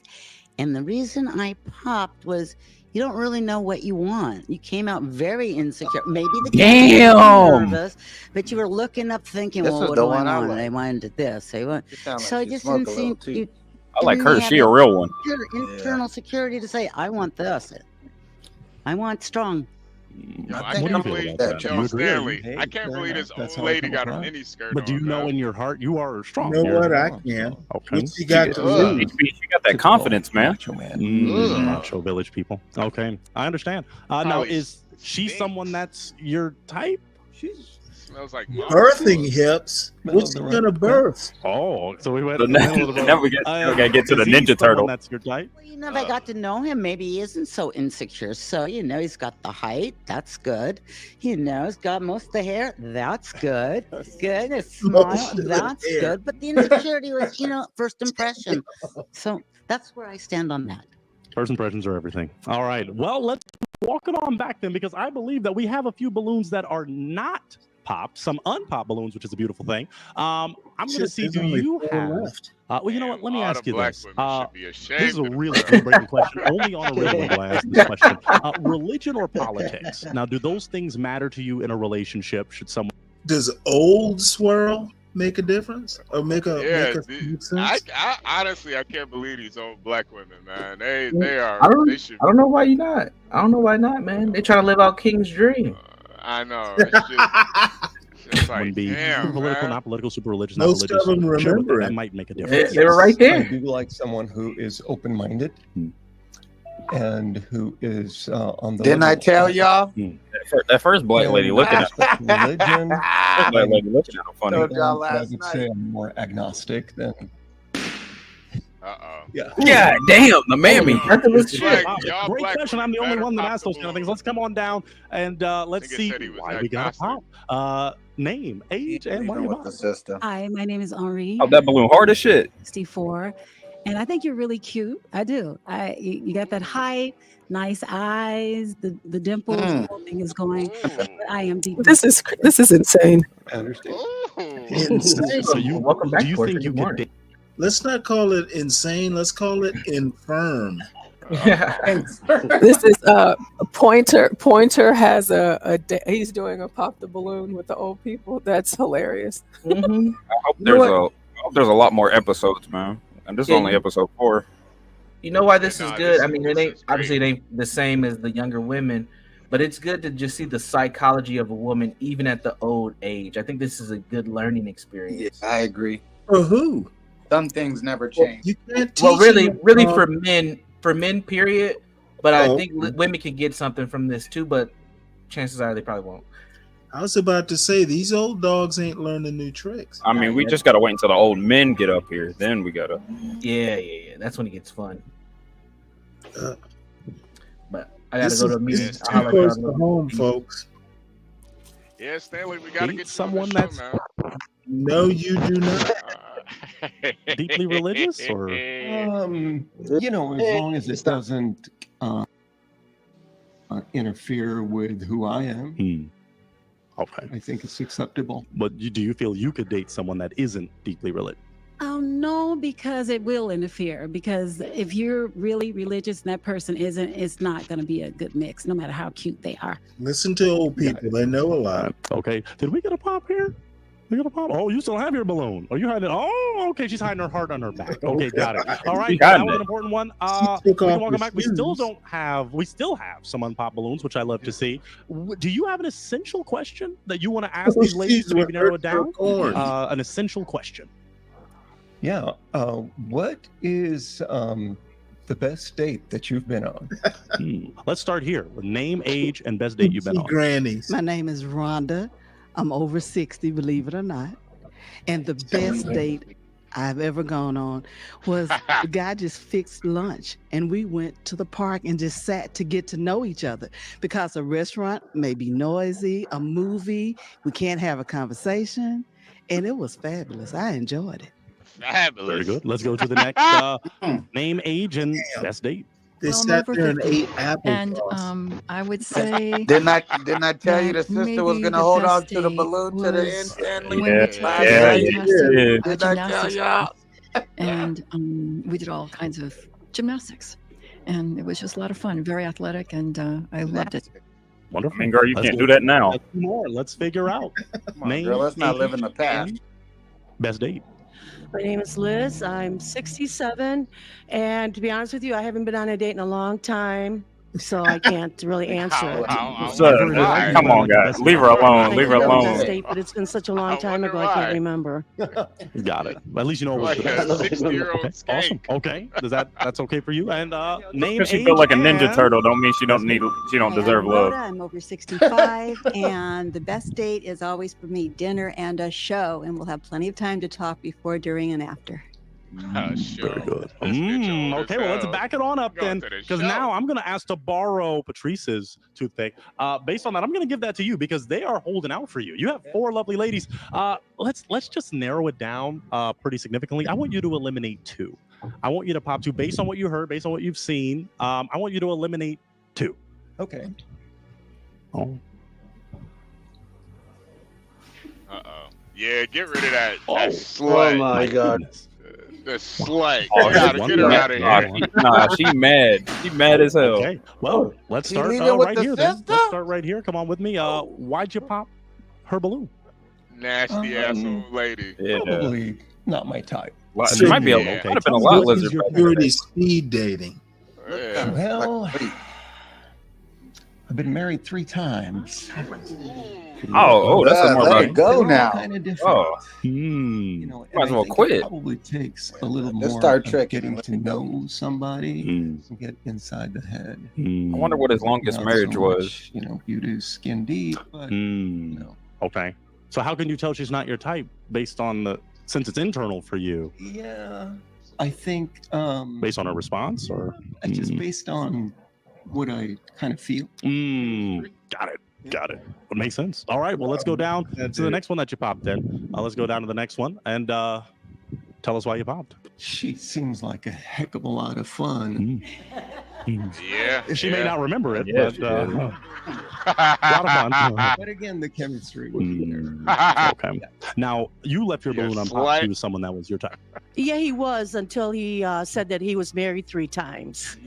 And the reason I popped was you don't really know what you want. You came out very insecure. Maybe the kid was nervous, but you were looking up thinking, This well, was what the do I one I want? like. I wanted this. I want. sound So like it you just smoke didn't a little, seem too. you I like didn't her. have She a that real one. internal security to say, I want this. I want strong. I can't believe Charles Stanley. I can't believe this old lady got a mini skirt. But do you know in your heart you are strong? You know You're- what? I can. Okay. What you got to lose? She got that confidence, man. Macho man. Macho village people. Okay, I understand. Now, Probably is she someone that's your type? She's smells like Birthing hips. What's he gonna birth? Oh, so we went. So now we gotta get to the is he Ninja someone Turtle. That's your type. Well, if I got to know him, maybe he isn't so insecure. So, he's got the height. That's good. He's got most of the hair. That's good. Good. A smile. Most of the That's hair. good. But the insecurity was, first impression. So that's where I stand on that. First impressions are everything. All right. Well, let's walk it on back then, because I believe that we have a few balloons that are not popped, some unpopped balloons, which is a beautiful thing. I'm going to see, do you have? Well, you know what? Let me ask you this. This is a really breaking question. Only on a radio will I ask this question. Religion or politics? Now, do those things matter to you in a relationship? Should someone? Does old swirl make a difference or make a sense? I honestly I can't believe these old black women, man. They are. I don't, They should. I don't know why you're not. I don't know why not, man. They trying to live out King's dream. I know. It's like, be damn, political, man. not political, super religious, Most not religious. of them Sure, remember that it. might make a difference. They were right there. I do like someone who is open-minded and who is on the. Didn't I liberal tell side. y'all? That first black lady looking at Religion. first black lady looking at her funny. Told y'all I last would night. say I'm more agnostic than. Yeah. God damn, the mammy. Nothing was shit. Y'all Great black question. I'm the women only one that better asks those pop kind of the things. Let's come on down and let's Nigga see said he was why we got a pop. Name, age, and why Even you with pop. the sister. Hi, my name is Henri. Oh, that balloon hard as shit. 64, and I think you're really cute. I do. You got that height, nice eyes, the dimples, the whole thing is going. But I am deep. This is insane. I understand. Insane. So you, Welcome back, do you Portia. think you Good could morning. date? Let's not call it insane. Let's call it infirm. This is Pointer. Pointer has he's doing a pop the balloon with the old people. That's hilarious. Mm-hmm. I hope there's a lot more episodes, man. And this is only episode 4. You know why this is nah, good? this- I mean, it this ain't is obviously it ain't the same as the younger women, but it's good to just see the psychology of a woman even at the old age. I think this is a good learning experience. I agree. For who? Some things never change. You can't teach. Well, really them, for men, period. But I Oh, think women can get something from this too. But chances are they probably won't. I was about to say these old dogs ain't learning new tricks. I mean, we just gotta wait until the old men get up here. Then we gotta. Yeah. That's when it gets fun. Uh, But I gotta This go to a is meeting. too I'll let close y'all to know. home, folks. Yeah, Stanley, we gotta Date get someone you on the that's show, man. No, you do not. deeply religious, or As long as it doesn't interfere with who I am, okay, I think it's acceptable. But do you feel you could date someone that isn't deeply religious? No, because it will interfere. Because if you're really religious and that person isn't, it's not going to be a good mix, no matter how cute they are. Listen to old people; they know a lot. Okay, did we get a pop here? We got a pop. Oh, you still have your balloon. Are you hiding? Oh, okay. She's hiding her heart on her back. Okay, got it. All right, that was an important one. We can welcome back. We still have some unpopped balloons, which I love to see. Do you have an essential question that you want to ask these ladies to maybe narrow it down? An essential question. Yeah. What is the best date that you've been on? Let's start here with name, age, and best date you've been on. Grannies. My name is Rhonda. I'm over 60, believe it or not. And the best date I've ever gone on was the guy just fixed lunch and we went to the park and just sat to get to know each other because a restaurant may be noisy, a movie, we can't have a conversation. And it was fabulous. I enjoyed it. Fabulous. Very good. Let's go to the next name, age, and best date. They Well, I'm sat over there and 50, ate apple and I would say Didn't I tell you the that sister was maybe gonna the hold on best to the date balloon to the end, was Stanley? when we took Last the night? fantastic Did I tell gymnastics y'all? class, and we did all kinds of gymnastics, and it was just a lot of fun, very athletic, and I loved it. Wonderful. I mean, girl, you Let's can't go do that now. to two more. Let's figure out. Come on, Name, girl, let's not live age, in the past. and best date. My name is Liz. I'm 67. And to be honest with you, I haven't been on a date in a long time. So I can't really answer it. Son, come on, guys. Leave her alone. Leave her I know the best alone. date, but it's been such a long time ago, I can't remember. Got it. At least you know what Like a 60-year-old Awesome. Okay. That's okay for you. And name, Because she age, feel like a ninja and turtle, don't mean she don't deserve I'm love. Rhoda. I'm over 65, and the best date is always for me dinner and a show, and we'll have plenty of time to talk before, during, and after. Very good. Okay, well, let's back it on up then, because now I'm going to ask to borrow Patrice's toothpick. Based on that, I'm going to give that to you because they are holding out for you. You have 4 lovely ladies. Let's just narrow it down pretty significantly. I want you to eliminate 2. I want you to pop 2 based on what you heard, based on what you've seen. I want you to eliminate 2. Okay. Oh. Yeah, get rid of that Oh slut. my God. The slut. Oh, Get her out of here. Nah, she mad. She mad as hell. Okay, well, let's She start leaving with right the here then. sister? Let's start right here. Come on with me. Why'd you pop her balloon? Nasty ass old lady. Yeah. Probably not my type. She might be. Might have been a lot What is lizard. your back in the purity day. speed dating? Well, I've been married 3 times. Oh, that's a more let about it go now. Kind of different. Oh, You know, might as well I think quit. It probably takes a little Let's more start of tricking. getting to know somebody and get inside the head. I wonder what his longest Not marriage so was. much, you know, beauty is skin deep, but Okay. So how can you tell she's not your type based on since it's internal for you? yeah, I think Based on her response or just based on what I kind of feel. Got it. Got it. It makes sense. All right. Well, let's go down to the next one that you popped in. Let's go down to the next one and tell us why you popped. She seems like a heck of a lot of fun. Yeah. She may not remember it, Yeah, but a lot of fun. But again, the chemistry was there. Okay. Now, you left your balloon unpopped slut. to someone that was your type. Yeah, he was until he said that he was married 3 times.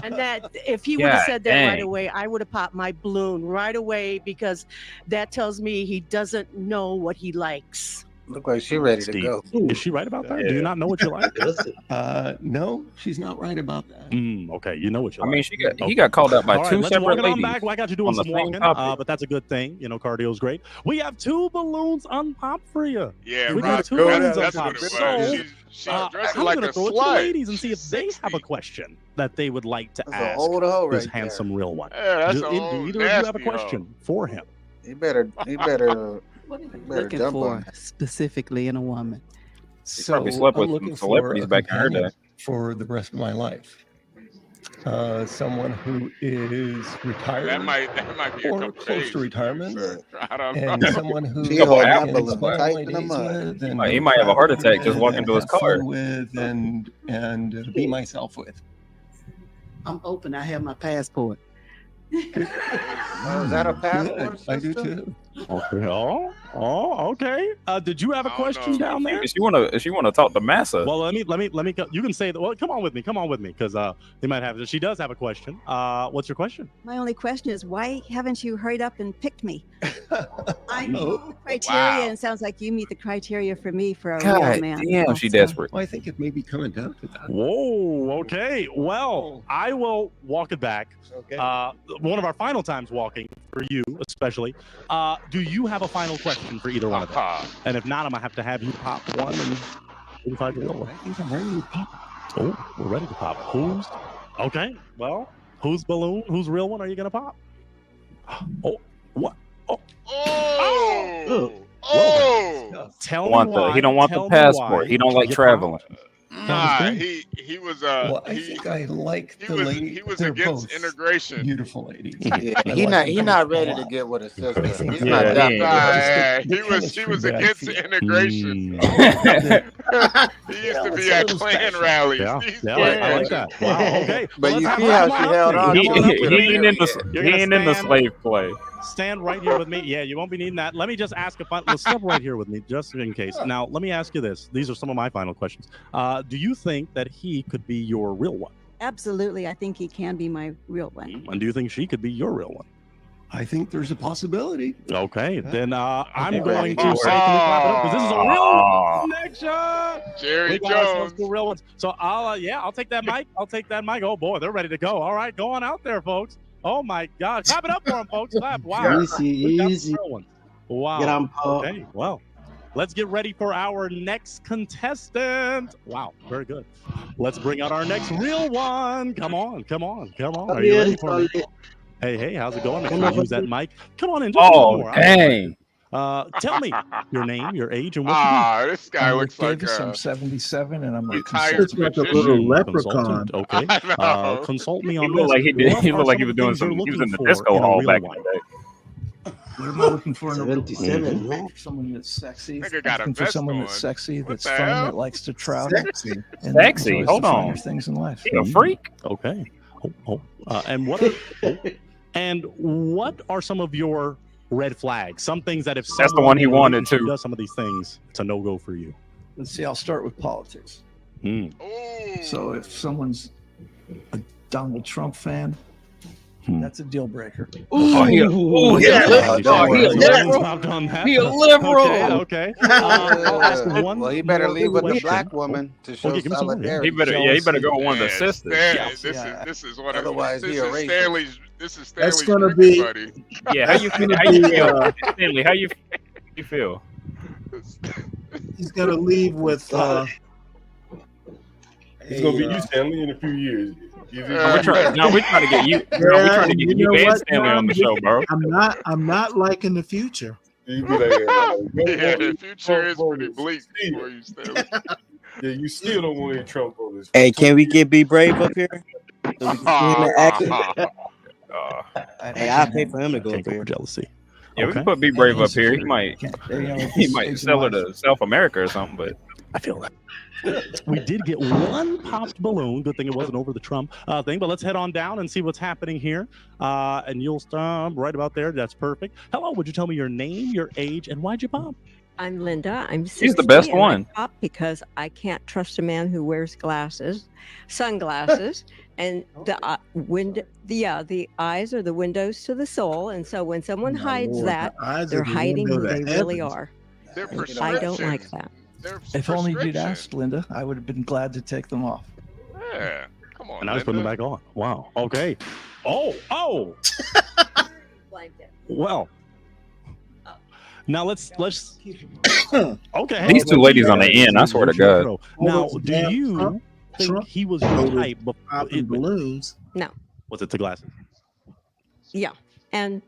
And that if he would have God said that right dang. away, I would have popped my balloon right away because that tells me he doesn't know what he likes. Look like she ready to Steve, go. is she right about that? Do you not know what you like? No, she's not right about that. Okay, you know what you I like. mean, he got called out by All right, 2 let's separate walk it on ladies. back. Well, I got you doing on the some same walking, topic. but that's a good thing. You know, cardio's great. We have 2 balloons unpopped for you. Yeah, we right. got 2 That's- balloons that's what unpopped. it So, was. She's dressing I'm like gonna a throw it to the slut. ladies and see if they have a question that they would like to That's a ask old hoe this right handsome real one. Yeah, that's do, a do old either of you have a nasty hoe. question for him? He better Looking jump for on. specifically in a woman. So probably slept with I'm some looking celebrities for a back in her companion day. for the rest of my life. Someone who is retired That might be a or couple close days, to retirement, sir. I don't and know. someone who She I holding can that balloon inspire tight my in the days mud. with, and He might have a heart attack just travel walking to his have car. fun with, and be myself with. I'm open. I have my passport. Oh, is that a passport? I do too. Okay. Okay. Did you have a question down there? If you want to talk to Massa, Well, let me. You can say that. Well, come on with me, because they might have. She does have a question. What's your question? My only question is, why haven't you hurried up and picked me? I know know the criteria, and it sounds like you meet the criteria for me for a God real man. damn, she Also. desperate. Well, I think it may be coming down to that. Whoa. Okay. Well, I will walk it back. Okay. One of our final times walking for you, especially. Do you have a final question for either one of them? And if not, I'm gonna have to have you pop one and 85 year old. I think I'm ready to pop. Oh, we're ready to pop. Who's okay? Well, whose balloon? Whose real one are you gonna pop? Oh, what? Oh, Oh, Tell me why. He don't want the passport. He don't like traveling. nah, he was Well, I think I like the lady. he was They're against both integration. beautiful ladies. Yeah, I he like not them he both not a ready to lot. get with a sister. He's Yeah, not he that. ain't. He was against integration. He used to it's be a at little Klan special. rallies. Yeah, He's yeah, dead. I like that. Wow. Okay. But Well, you let's see have- how come she on up held here. on Come to on it? up He with me. ain't in You're the gonna slave play. stand right here with me. Yeah, you won't be needing that. Let me just ask a fun. Let's step right here with me, just in case. Now, let me ask you this. These are some of my final questions. Do you think that he could be your real one? Absolutely. I think he can be my real one. And do you think she could be your real one? I think there's a possibility. Okay, then I'm think going we're to say, can we clap it up? Because this is a real connection. Jerry We got ourselves Jones. the real ones. So I'll take that mic. I'll take that mic. Oh boy, they're ready to go. All right, go on out there, folks. Oh my God, clap it up for them, folks. Clap. Wow. We got the real ones. Wow. Grandpa. Okay, well, let's get ready for our next contestant. Wow, very good. Let's bring out our next real one. Come on, come on, come on. Are you ready for me? Hey, how's it going? Make sure you use that mic. Come on in. Just a little more. Dang. Tell me your name, your age, and what you do. This guy I'm looks Rick like Davis. I'm 77, and I'm a retired Looks like a little leprechaun. Consultant. Okay. I know. Consult me He on looked this. like he did. What He are looked like he some was of the doing things you're some. He was looking in the for disco in a hall real back one? in the day. What am I looking for in a 77, man. someone that's sexy? Nigga got a Looking for vest someone on. that's sexy, What that's the fun, hell? that likes to travel, Sexy. and that Sexy? enjoys Hold the finer on. things in life. He a freak? Okay. And what? And what are some of your red flags? Some things that if That's the someone one he in a wanted relationship to. does some of these things, it's a no go for you. Let's see. I'll start with politics. So if someone's a Donald Trump fan, that's a deal breaker. Oh, he a liberal. He a liberal. Okay. I'll ask one. Well, he better more leave with the question. black woman to show give me some more. solidarity. He better go with one of the sisters. This is one of Otherwise, this he a is racist. Stanley's. This is That's Stanley's gonna drinking be- buddy. Yeah, how you feel? Stanley, how you feel? He's gonna leave with. It's gonna be you, Stanley, in a few years. We're trying to get you. We're trying to get you and Stanley on the show, bro. I'm not liking the future. You be like, Yeah, the future is pretty bleak for you, Stanley. yeah, you still don't want any Trump voters. Hey, can we get Be Brave up here? So we can see him in action. Hey, I'll pay for him to go up here. Jealousy. Yeah, we can put Be Brave up here. He might sell her to South America or something, but I feel that. We did get one popped balloon. Good thing it wasn't over the Trump thing. But let's head on down and see what's happening here. And you'll stop right about there. That's perfect. Hello. Would you tell me your name, your age, and why'd you pop? I'm Linda. I'm 60. She's the best and one. I pop because I can't trust a man who wears sunglasses, and the eyes are the windows to the soul. And so when someone hides Lord, that, the eyes are they're the hiding window who to they really heavens. are. They're I don't prescription. like that. They're If only you'd prescription. asked, Linda, I would have been glad to take them off. Yeah, come on. And I was putting them back on. Wow. Okay. Oh. Well. Now let's. Okay. These two ladies on the end, I swear to God. Now, do you think he was your type before Popping balloons. No. Was it the glasses? Yeah, and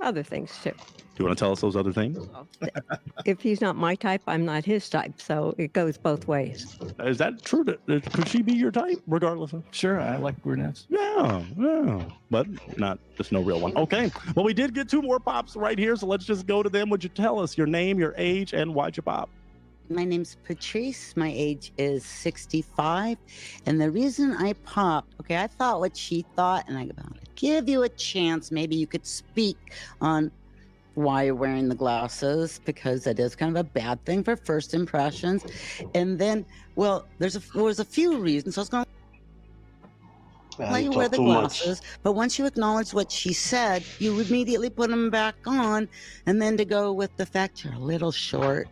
other things too. Do you want to tell us those other things? If he's not my type, I'm not his type. So it goes both ways. Is that true? Could she be your type, regardless of? Sure, I like brunettes. Yeah, but not just no real one. Okay, well, we did get two more pops right here, so let's just go to them. Would you tell us your name, your age, and why'd you pop? My name's Patrice. My age is 65. And the reason I popped, okay, I thought what she thought, and I go, give you a chance. Maybe you could speak on why you're wearing the glasses, because that is kind of a bad thing for first impressions. And then, well, there was a few reasons. So I was going to let you wear the glasses, but once you acknowledge what she said, you immediately put them back on, and then to go with the fact you're a little short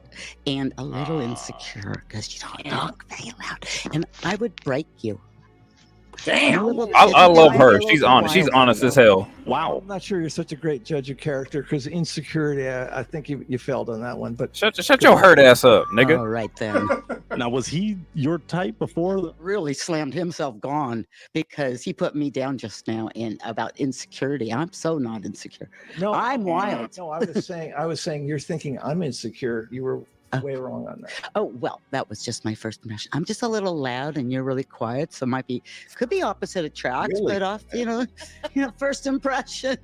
and a little insecure because you don't talk very loud, and I would break you. Damn. I love her. She's honest. She's honest as hell. Wow. I'm not sure you're such a great judge of character because insecurity, I think you failed on that one. But shut your herd ass up, nigga. All right then. Now, was he your type before? Really slammed himself gone because he put me down just now in about insecurity. I'm so not insecure. No, I'm wild. No, I was saying you're thinking I'm insecure. You were way wrong on that. Oh, well, that was just my first impression. I'm just a little loud and you're really quiet, so could be opposite attracts, Really? but off, first impression,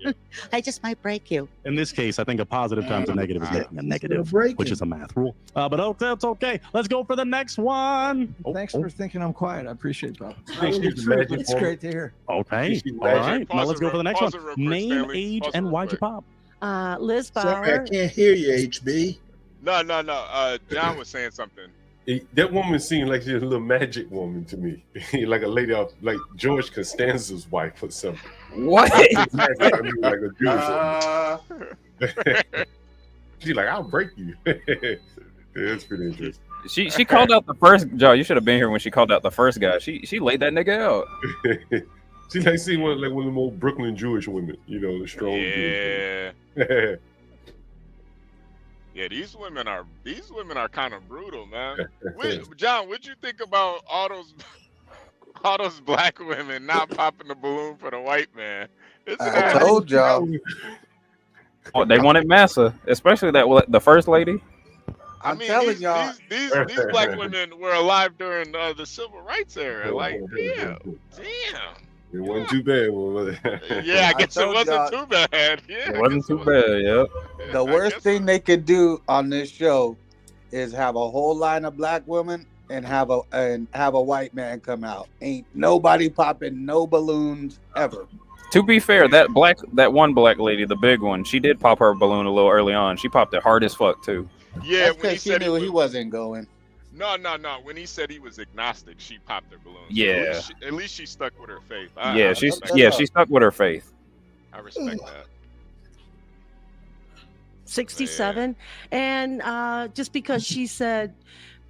I just might break you. In this case, I think a positive times a negative is making a negative, break which is a math rule. But that's okay. Let's go for the next one. Thanks for thinking I'm quiet. I appreciate that. It's great to hear. Okay. All right. Now let's go for the next one. Name, age, and why'd you pop? Liz Bauer. Sorry, I can't hear you, HB. No. John was saying something. That woman seemed like she's a little magic woman to me, like a lady off, like George Costanza's wife or something. What? Like a beautiful. She's like, I'll break you. It's pretty interesting. She called out the first Joe. You should have been here when she called out the first guy. She laid that nigga out. She like seeing one of the old Brooklyn Jewish women, the strong. Yeah. Yeah, these women are kind of brutal, man. John, what'd you think about all those black women not popping the balloon for the white man? I told y'all. Oh, they wanted massa, especially the first lady. I'm telling y'all, these black women were alive during the civil rights era. Like, damn. It wasn't too bad. Was it? Yeah, I guess it wasn't too bad. Yeah, it wasn't too bad. Yep. The worst thing they could do on this show is have a whole line of black women and have a white man come out. Ain't nobody popping no balloons ever. To be fair, that one black lady, the big one, she did pop her balloon a little early on. She popped it hard as fuck too. Yeah, that's because she knew he wasn't going. No. When he said he was agnostic, she popped her balloon. So Yeah. At least she stuck with her faith. She stuck with her faith. I respect that. 67, and just because she said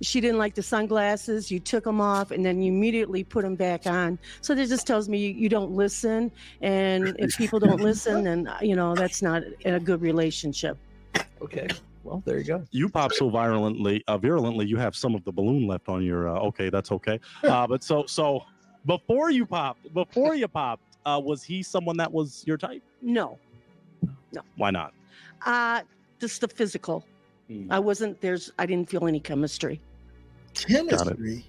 she didn't like the sunglasses, you took them off, and then you immediately put them back on. So that just tells me you don't listen, and if people don't listen, then that's not a good relationship. Okay. Well, there you go. You pop so virulently, you have some of the balloon left on your. Okay, that's okay. But so before you popped, was he someone that was your type? No. Why not? Just the physical. I didn't feel any chemistry. Chemistry.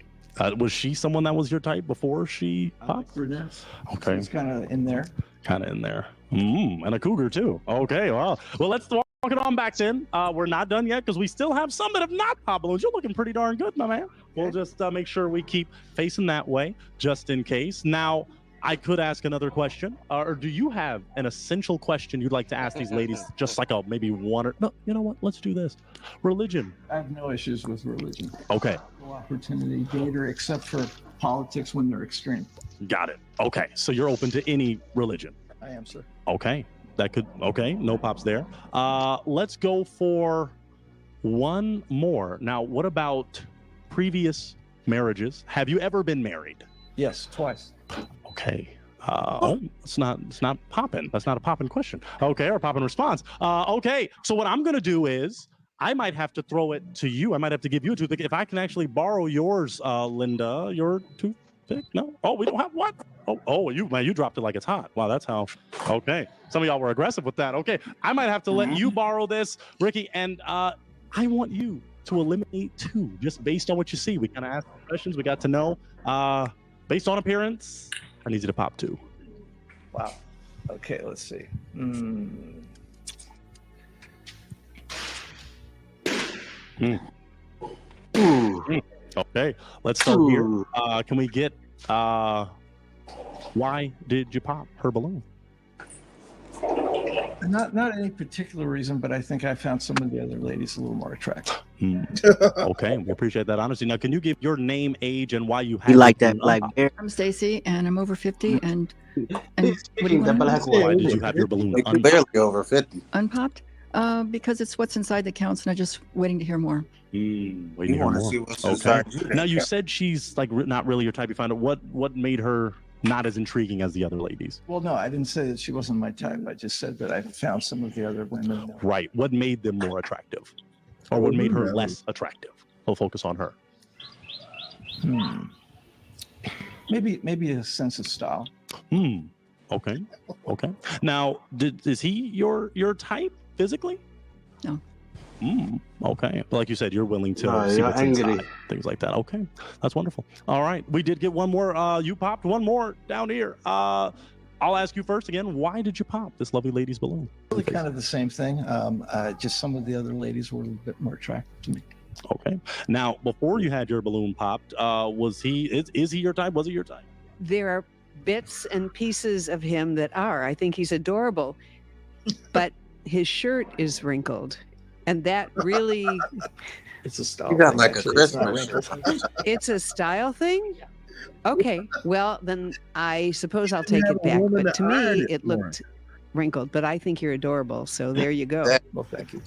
Was she someone that was your type before she popped? Brunettes. Okay. It's kind of in there. And a cougar too. Okay. Well, let's walk it on back then. We're not done yet because we still have some that have not popped balloons. You're looking pretty darn good, my man. We'll just make sure we keep facing that way just in case. Now, I could ask another question, or do you have an essential question you'd like to ask these ladies? Just like maybe one or no. You know what? Let's do this. Religion. I have no issues with religion. Okay. No opportunity dater except for politics when they're extreme. Got it. Okay. So you're open to any religion. I am, sir. Okay. No pops there. Let's go for one more. Now, what about previous marriages? Have you ever been married? Yes, twice. Okay. It's not popping. That's not a popping question. Okay, or popping response. Okay. So what I'm gonna do is I might have to throw it to you. I might have to give you a toothpick. If I can actually borrow yours, Linda, your toothpick. No. Oh, we don't have what? Oh, you dropped it like it's hot. Wow, that's how. Okay. Some of y'all were aggressive with that. Okay. I might have to let you borrow this, Ricky, and I want you to eliminate two, just based on what you see. We kind of asked questions. We got to know. Based on appearance, I need you to pop two. Wow. Okay, let's see. Okay, let's start here. Can we get why did you pop her balloon? Not any particular reason, but I think I found some of the other ladies a little more attractive. Okay, we appreciate that honesty. Now, can you give your name, age, and why you have? You like that black bear? I'm Stacy, and I'm over 50. And what do you want? Why did you have your balloon barely over 50? Unpopped? Because it's what's inside that counts, and I'm just waiting to hear more. Waiting to hear more. See what's okay. inside. Now you said she's like not really your type. You found out what made her not as intriguing as the other ladies? Well, no, I didn't say that she wasn't my type. I just said that I found some of the other women. Right. What made them more attractive? Or what made her less attractive? We'll focus on her. Maybe a sense of style. Okay. Now, is he your type physically? No. Okay. Like you said, you're willing to No, see you're what's angry. inside, things like that. Okay. That's wonderful. All right. We did get one more. You popped one more down here. I'll ask you first again. Why did you pop this lovely lady's balloon? Really kind of the same thing. Just some of the other ladies were a little bit more attractive to me. Okay. Now, before you had your balloon popped, is he your type? Was he your type? There are bits and pieces of him that are. I think he's adorable, but his shirt is wrinkled. And that really... It's a style You got thing, like a actually. Christmas It's not wrinkled. It's a style thing? Okay, well, then I suppose I'll take it back. But to me, it looked wrinkled. But I think you're adorable, so there you go. Well, thank you.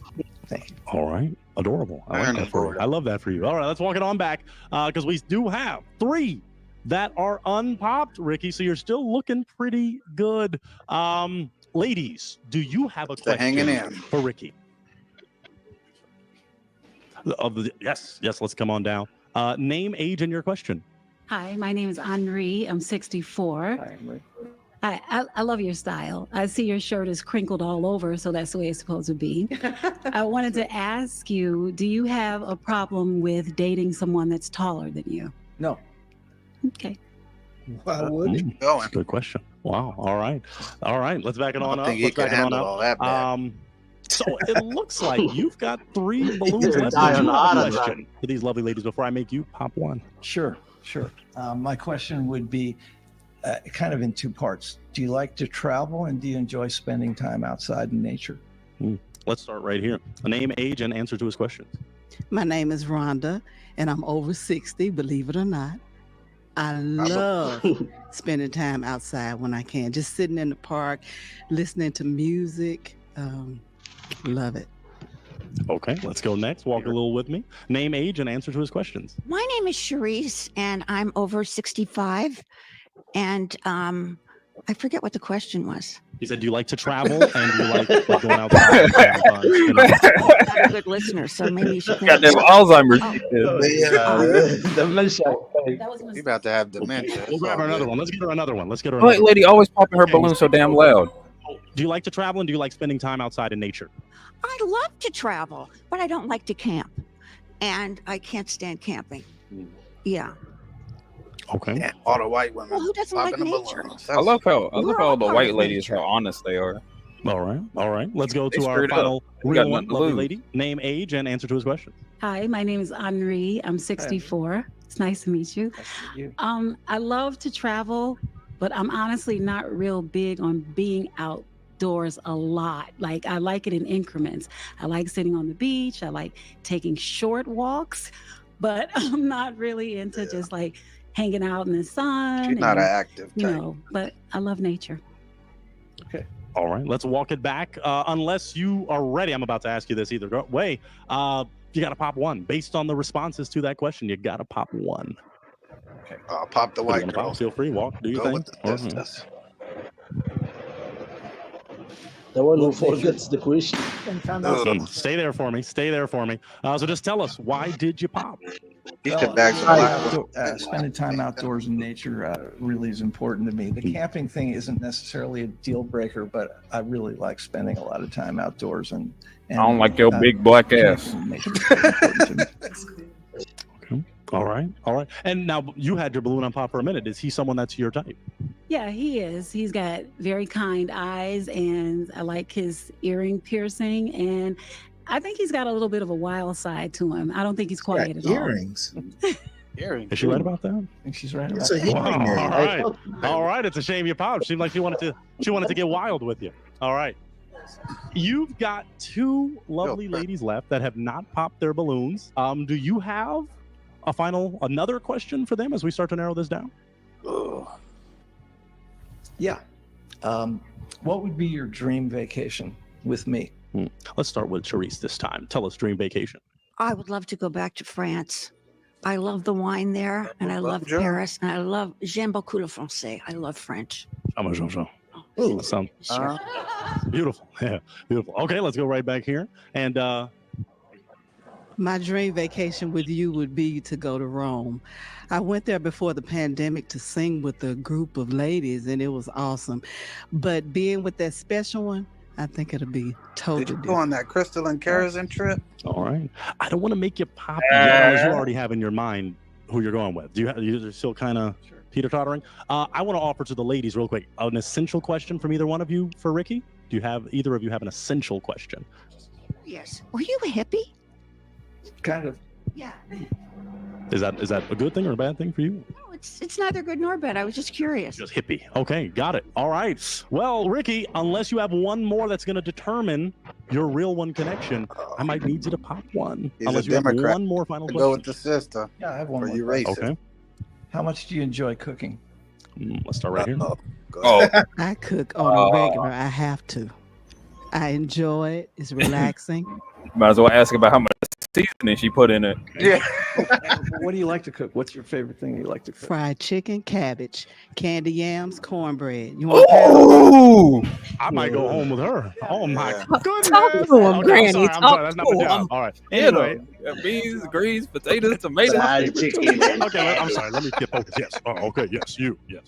Thank you. All right. Adorable. I like that for you. I love that for you. All right, let's walk it on back because we do have 3 that are unpopped, Ricky. So you're still looking pretty good. Ladies, do you have a question hanging in. for Ricky? Yes, let's come on down. Name, age, and your question. Hi, my name is Henri. I'm 64. Hi, Henri. I love your style. I see your shirt is crinkled all over, so that's the way it's supposed to be. I wanted to ask you, do you have a problem with dating someone that's taller than you? No. Okay. Why would you? That's a good question. Wow. All right. Let's back it on up. think he Let's back can it on handle all that up. bad. So it looks like you've got 3 balloons You're left. Do dying you have hard a on that. question for these lovely ladies before I make you pop one? Sure. My question would be kind of in 2 parts. Do you like to travel and do you enjoy spending time outside in nature? Let's start right here. Name, age, and answer to his questions. My name is Rhonda, and I'm over 60, believe it or not. I love spending time outside when I can, just sitting in the park, listening to music. Love it. Okay, let's go next. Walk a little with me. Name, age, and answer to his questions. My name is Charisse, and I'm over 65. And I forget what the question was. He said, do you like to travel and do you like going outside? I'm not a good listener, so maybe you should. Got them Alzheimer's. Dementia. You about to have dementia. We'll grab her another one. Let's get her another one. White lady always popping her balloon so damn loud. Do you like to travel and do you like spending time outside in nature? I love to travel, but I don't like to camp. And I can't stand camping. Yeah. Okay. Yeah, all the white women Well, who doesn't like popping the nature? balloons. I love how We're all all the part white of ladies nature. how honest they are. All right. Let's go They to our screwed up. final We got real one, nothing to lovely lose. lady. Name, age, and answer to his questions. Hi, my name is Henri. I'm 64. It's nice to meet you. I love to travel, but I'm honestly not real big on being outdoors a lot. Like I like it in increments. I like sitting on the beach. I like taking short walks, but I'm not really into just like hanging out in the sun. She's not an active You type. know, but I love nature. Okay. All right. Let's walk it back. Unless you are ready, I'm about to ask you this either way. You got to pop one. Based on the responses to that question, you got to pop one. Okay. Pop the If you white wanna girl. pop, feel free. Walk. Do your Go thing. with the distance. The one who forgets the question. Stay there for me. So just tell us, why did you pop? Spending time outdoors in nature really is important to me. The camping thing isn't necessarily a deal breaker, but I really like spending a lot of time outdoors. And I don't like your big black ass. All right. And now you had your balloon on pop for a minute. Is he someone that's your type? Yeah, he is. He's got very kind eyes, and I like his earring piercing. And I think he's got a little bit of a wild side to him. I don't think he's quiet at all. Earrings. Is she right about that? I think she's right about It's a that. hearing aid. All right. All right. It's a shame you popped. Seemed like she wanted to get wild with you. All right. You've got 2 lovely ladies left that have not popped their balloons. Do you have another question for them as we start to narrow this down? Yeah. What would be your dream vacation with me? Let's start with Charisse this time. Tell us dream vacation. I would love to go back to France. I love the wine there, and I love Bonjour. Paris, and I love j'aime beaucoup le français. I love French. That sounds beautiful. Yeah, beautiful. Okay, let's go right back here. And My dream vacation with you would be to go to Rome. I went there before the pandemic to sing with a group of ladies, and it was awesome. But being with that special one, I think it'll be totally Did you go different. on that Crystal and Kerosene trip? all right, I don't want to make you pop unless you already have in your mind who you're going with. Do you? You're still kind of teeter-tottering. I want to offer to the ladies real quick an essential question from either one of you for Ricky. Do you have either of you have an essential question? Yes. Were you a hippie? Kind of. Yeah. Is that a good thing or a bad thing for you? No, it's neither good nor bad. I was just curious. Just hippie. Okay, got it. All right. Well, Ricky, unless you have one more that's going to determine your real one connection, I might need you to pop one. He's unless a you have Democrat. one more final To question. go with the sister. Yeah, I have one Or more you question. racist? Okay. How much do you enjoy cooking? Let's start right here. Oh, I cook on a regular. I have to. I enjoy it. It's relaxing. might as well ask about how much seasoning she put in it. Yeah. What do you like to cook? What's your favorite thing you like to cook? Fried chicken, cabbage, candy yams, cornbread. You want Ooh! I might go home with her. Oh my goodness! Talk to him, Granny. I'm sorry. That's not my job. All right. Anyway, Beans, greens, potatoes, tomatoes. Okay, I'm sorry. Let me get focused. Yes. Oh, okay. Yes. You. Yes.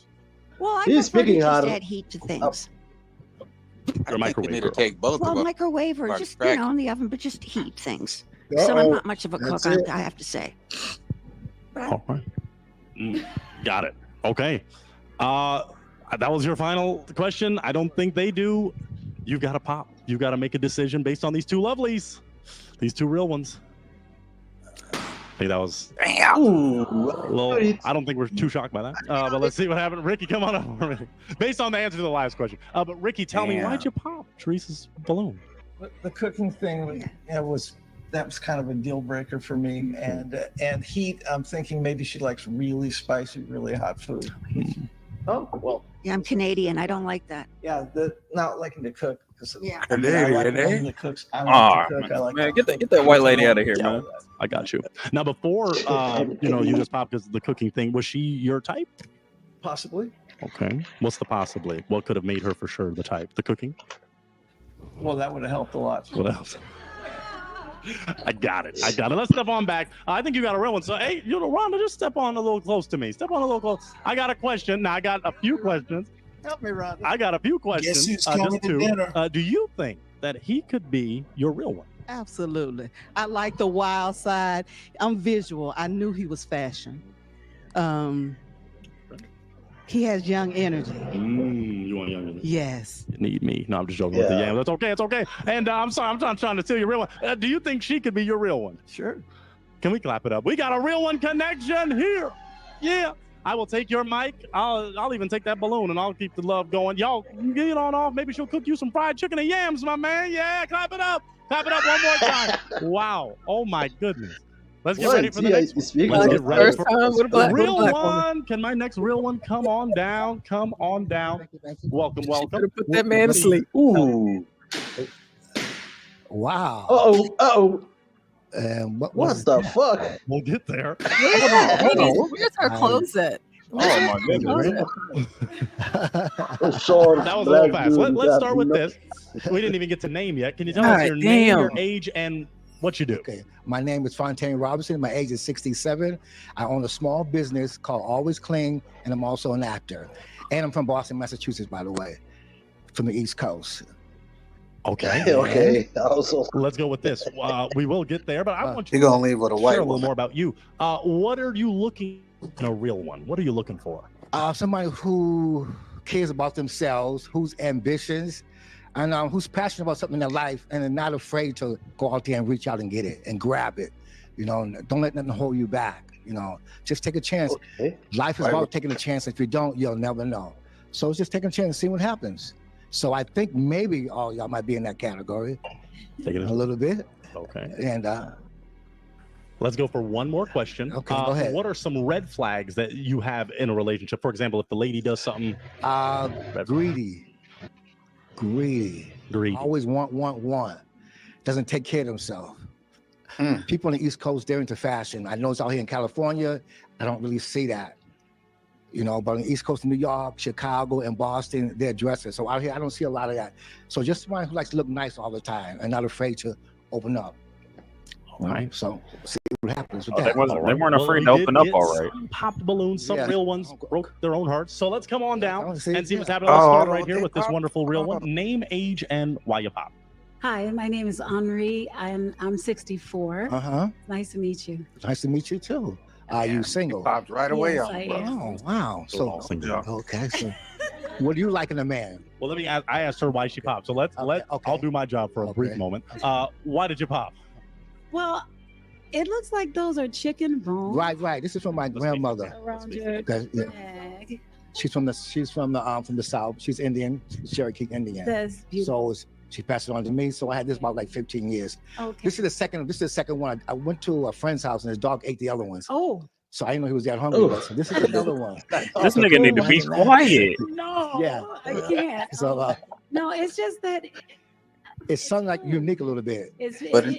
Well, I He's prefer to speaking just hard. add heat to things. Your microwave. You need to take both Well, of them. microwave or Or just crack. in the oven, but just heat things. So I'm not much of a cook, That's it. I have to say. All right. Got it. Okay. That was your final question. I don't think they do. You've got to pop. You've got to make a decision based on these two lovelies, these two real ones. I think that was. Well, I don't think we're too shocked by that. But let's see what happened. Ricky, come on over. Based on the answer to the last question. But Ricky, tell me, why'd you pop Teresa's balloon? The cooking thing was kind of a deal breaker for me, and heat. I'm thinking maybe she likes really spicy, really hot food. Oh well, Yeah, I'm Canadian. I don't like that. yeah, not liking to cook. Yeah. I like Canadian, a woman eh? that cooks. I Ah, like to cook. I like man, get that white lady out of here, man. I got you. Now, before you just popped because of the cooking thing, was she your type? possibly. Okay. What's the possibly? What could have made her for sure the type? The cooking? Well, that would have helped a lot. What else? I got it. Let's step on back. I think you got a real one. So, hey, Rhonda, just step on a little close to me. Step on a little close. I got a question. Now, I got a few questions. Help me, Rhonda. I got a few questions. Guess who's coming just to two. dinner? Do you think that he could be your real one? Absolutely. I like the wild side. I'm visual. I knew he was fashion. He has young energy. You want young? Yes. You need me. No, I'm just joking with the Yeah. yam. That's okay. It's okay. And I'm sorry. I'm not trying to steal your real one. Do you think she could be your real one? Sure. Can we clap it up? We got a real one connection here. Yeah. I will take your mic. I'll even take that balloon and I'll keep the love going. Y'all get it on off. Maybe she'll cook you some fried chicken and yams, my man. Yeah, clap it up. Clap it up one more time. Wow. Oh my goodness. Let's get ready for the next one. Let's get ready for the real one. Can my next real one come on down? Come on down. Welcome. Put that man to sleep. Ooh. Wow. Uh-oh. And What the fuck? We'll get there. Where's her clothes at? Oh my goodness. Short, That was a little black fast. dude, Let's that start with no- this. We didn't even get to name yet. Can you tell All us right, your name, damn. your age, and what you do? Okay. My name is Fontaine Robinson. My age is 67. I own a small business called Always Clean, and I'm also an actor. And I'm from Boston, Massachusetts, by the way, from the East Coast. Okay. Okay. Also, Let's go with this. We will get there, but I want you You're gonna leave with a to white share a little one. more about you. What are you looking in a real one? What are you looking for? Somebody who cares about themselves, who's ambitious, and who's passionate about something in their life and not afraid to go out there and reach out and get it and grab it. Don't let nothing hold you back. Just take a chance. okay. Life is Right. about taking a chance. If you don't, you'll never know. So it's just taking a chance and see what happens. So I think maybe all y'all might be in that category Take it a little bit. Okay. And Let's go for one more question. Okay, go ahead. What are some red flags that you have in a relationship? For example, if the lady does something greedy. Greedy. Always want. Doesn't take care of himself. People on the East Coast, they're into fashion. I notice out here in California, I don't really see that. You know, but on the East Coast of New York, Chicago, and Boston, they're dressers. So out here, I don't see a lot of that. So just someone who likes to look nice all the time and not afraid to open up. All right. So see what happens with Oh, that. they weren't afraid to open up, all right. Some popped balloons, some real ones broke their own hearts. So let's come on down and see what's happening. Oh, Let's start hold right on, here they with this popped. wonderful real one. Name, age, and why you pop. Hi, my name is Henri. I'm 64. Nice to meet you. Nice to meet you too. Are you single? Popped right away. Yes, on I it, bro. am. Oh, wow. So, okay. So, what do you like in a man? Well, let me. I asked her why she popped. So I'll do my job for a brief moment. Why did you pop? Well, it looks like those are chicken bones. Right. This is from my grandmother. Around your Okay, yeah. neck. She's from the South. She's Indian, Cherokee Indian. That's beautiful. So she passed it on to me. So I had this about like 15 years. Okay. This is the second one. I went to a friend's house and his dog ate the other ones. Oh. So I didn't know he was that hungry. But so this is another one. This nigga need to be quiet. No, Yeah. I can't. So No, it's just that it sounds like unique a little bit.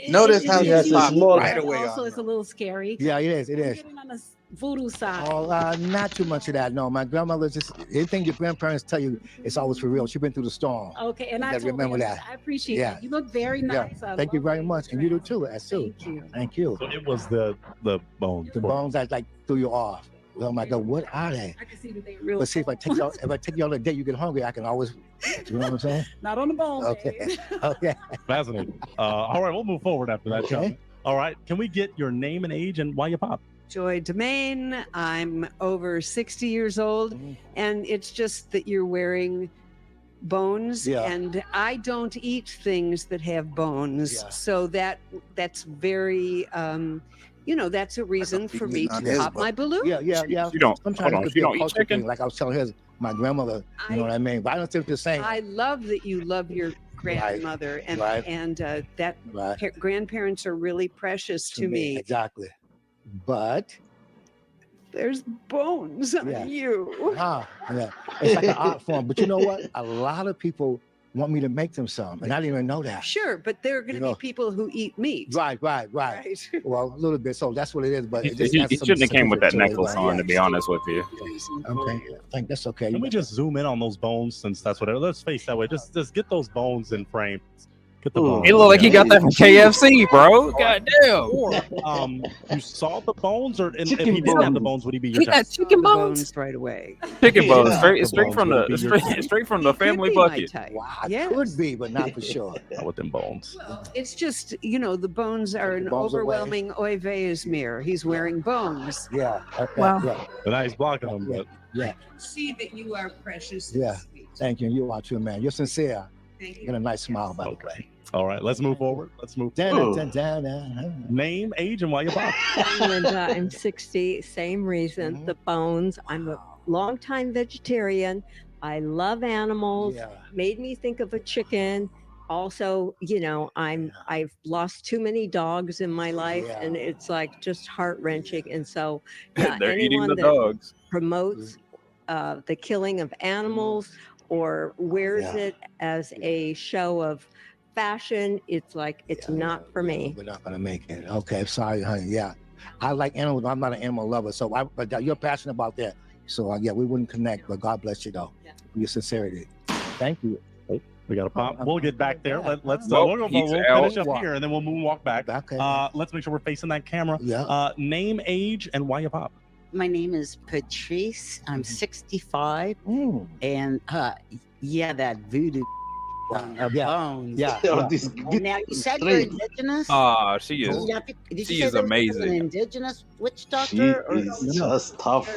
Notice how it's she popped unique, right but away Also, on it's a little scary. Yeah, it is. I'm getting on the voodoo side. Oh, not too much of that. No, my grandmother just anything your grandparents tell you, it's always for real. She's been through the storm. Okay, and You I gotta totally remember that. I appreciate Yeah. it. You look very nice. I Thank you love very much, and you do too. Thank you. Thank you. So it was the bones. The bones that like threw you off. Oh my God, what are they? I can see that they're real. But see, if I take you on a date, you get hungry. I can always, you know what I'm saying? Not on the bone. Okay. Okay. Fascinating. All right, we'll move forward after that. Okay. John. All right, can we get your name and age and why you pop? Joy Domain. I'm over 60 years old, and it's just that you're wearing bones, Yeah. and I don't eat things that have bones, Yeah. so that's very that's a reason for me not to his pop bone. my balloon. Yeah. You don't. Sometimes Hold on. it could You be a don't eat culture chicken. thing. Like I was telling her, my grandmother, you know what I mean? But I don't think the same. I love that you love your grandmother, and Right. that Right. grandparents are really precious to me. Exactly. But There's bones on Yeah. you. yeah, it's like an art form. But you know what? A lot of people want me to make them some, and I didn't even know that. Sure, but there are going to You know. be people who eat meat. Right. Well, a little bit. So that's what it is. But He it just has some shouldn't have came with that significance to it, necklace but on, yeah. to be honest with you. Okay, I think that's okay. Can we just zoom in on those bones since that's what? Let's face that way. Just get those bones in frame. Get the bones. He looked like he got that from KFC, bro. God damn. Or you saw the bones, or if he Chicken didn't have the bones. bones, would he be your He got type? chicken The bones? right away. Chicken bones, Yeah. straight, The straight bones from would the be your straight, straight from the family be my bucket. type. Wow, Yes. could be, but not for sure. Not with them bones. It's just, the bones are an bones away. overwhelming oy vey is mir. He's wearing bones. Yeah. Okay, Wow. Yeah. But now he's blocking them. But Yeah. See that you are precious. Yeah. Thank you. You are too, man. You're sincere. Thank You got a nice smile, by the way. all right, let's move forward. Let's move. Name, age, and why you pop. I'm Linda. I'm 60. Same reason. The bones. I'm a longtime vegetarian. I love animals. Yeah. Made me think of a chicken. Also, I've lost too many dogs in my life, Yeah. and it's like just heart wrenching. And so, yeah, They're eating anyone the that dogs. promotes the killing of animals or wears Yeah. it as a show of fashion, it's like it's not for me. We're not gonna make it. Okay, sorry, honey. Yeah, I like animals. But I'm not an animal lover, so but you're passionate about that. So yeah, we wouldn't connect. But God bless you though. Your sincerity. Thank you. We got to pop. We'll get back there. Let's Well, we'll he's finish out. up here, and then we'll moonwalk back. Okay. Let's make sure we're facing that camera. Yeah. Name, age, and why you pop. My name is Patrice. I'm 65. Mm. And that voodoo of Yeah. bones. Yeah. Oh, this And now you said you're indigenous? She is. Did you She say is there was an amazing. indigenous witch She doctor? is just tough.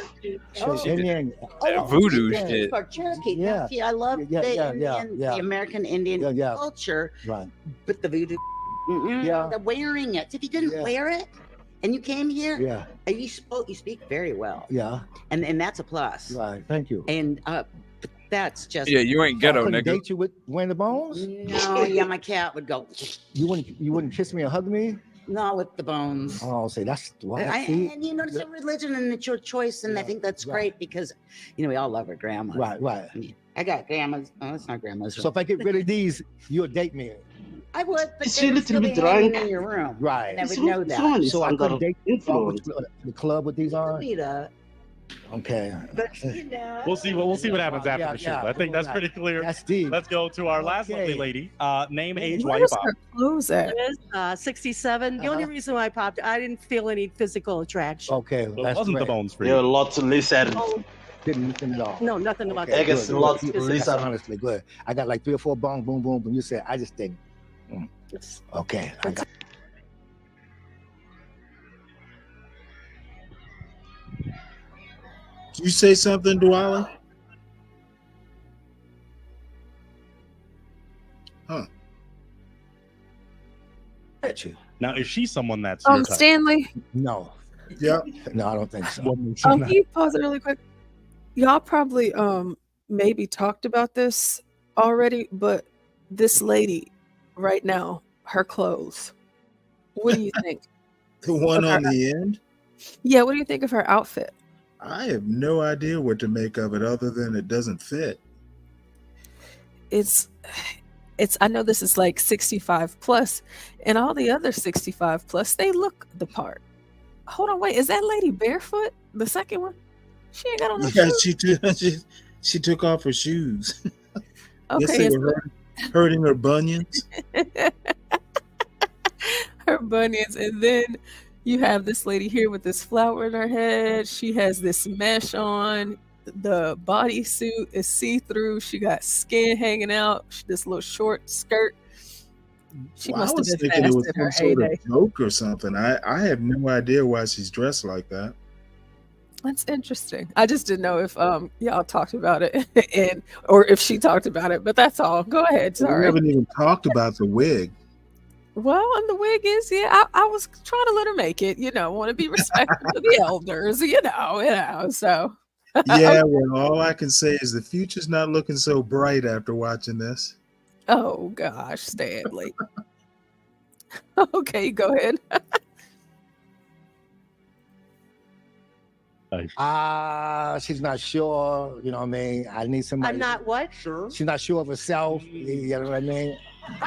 Indian. That voodoo yeah. shit. For Cherokee. Yeah. Now, see, I love Yeah, the yeah, Indian, yeah. the American Indian Yeah, yeah. culture, Right. but the voodoo. Yeah. The wearing it. If you didn't Yeah. wear it, and you came here, Yeah. you speak very well, Yeah. and that's a plus. Right. Thank you. And but that's just Yeah, you ain't ghetto, couldn't nigga. date you with wearing the bones? no. Yeah, my cat would go. You wouldn't kiss me or hug me? No, with the bones. Oh, say that's why. And it's a religion and it's your choice, and I think that's great because we all love our grandmas. Right. I got grandmas. Oh, it's not grandmas. So if I get rid of these, you'll date me. I would, but Is they she a would still little be bit hanging drunk? in your room. Right. And I would Someone- know that. someone is So I under couldn't date you influence. to the club with these on? Be that. Okay. But you know. We'll see what happens after the shoot. I think that's pretty clear. That's deep. Let's go to our last lovely lady. Name, age, why you Where's pop. her clothes at? Liz, 67. The only reason why I popped, I didn't feel any physical attraction. Okay. So it wasn't the bones for There are you. lots to listen. Didn't listen at all. No, nothing about Okay, that. Niggas, lots to That's listen. honestly good. I got like 3 or 4 bong, boom, boom, boom. You said, I just think, okay. I got. Did you say something, Dwally? Huh. At you. Now, is she someone that's your type? Stanley. No. Yep. No, I don't think so. Can you pause it really quick? Y'all probably maybe talked about this already, but this lady right now, her clothes. What do you think? The one of on her- the end? Yeah, what do you think of her outfit? I have no idea what to make of it other than it doesn't fit. It's I know this is like 65 plus, and all the other 65 plus, they look the part. Hold on, wait, is that lady barefoot? The second one? She ain't got on no Yeah, shoes. she took off her shoes. Okay, Yes, they it's- were hurting her bunions. her bunions, and then you have this lady here with this flower in her head. She has this mesh on. The bodysuit is see-through. She got skin hanging out. This little short skirt. She Well, I must was have been thinking it fast was in her some sort heyday. of joke or something. I have no idea why she's dressed like that. That's interesting. I just didn't know if y'all talked about it and or if she talked about it, but that's all. Go ahead. We Sorry. haven't even talked about the wig. Well, and the wig is, yeah, I was trying to let her make it, want to be respectful of the elders, so. Yeah, well, all I can say is the future's not looking so bright after watching this. Oh, gosh, Stanley. Okay, go ahead. She's not sure. You know what I mean? I need somebody. I'm not what? Sure. She's not sure of herself. You know what I mean?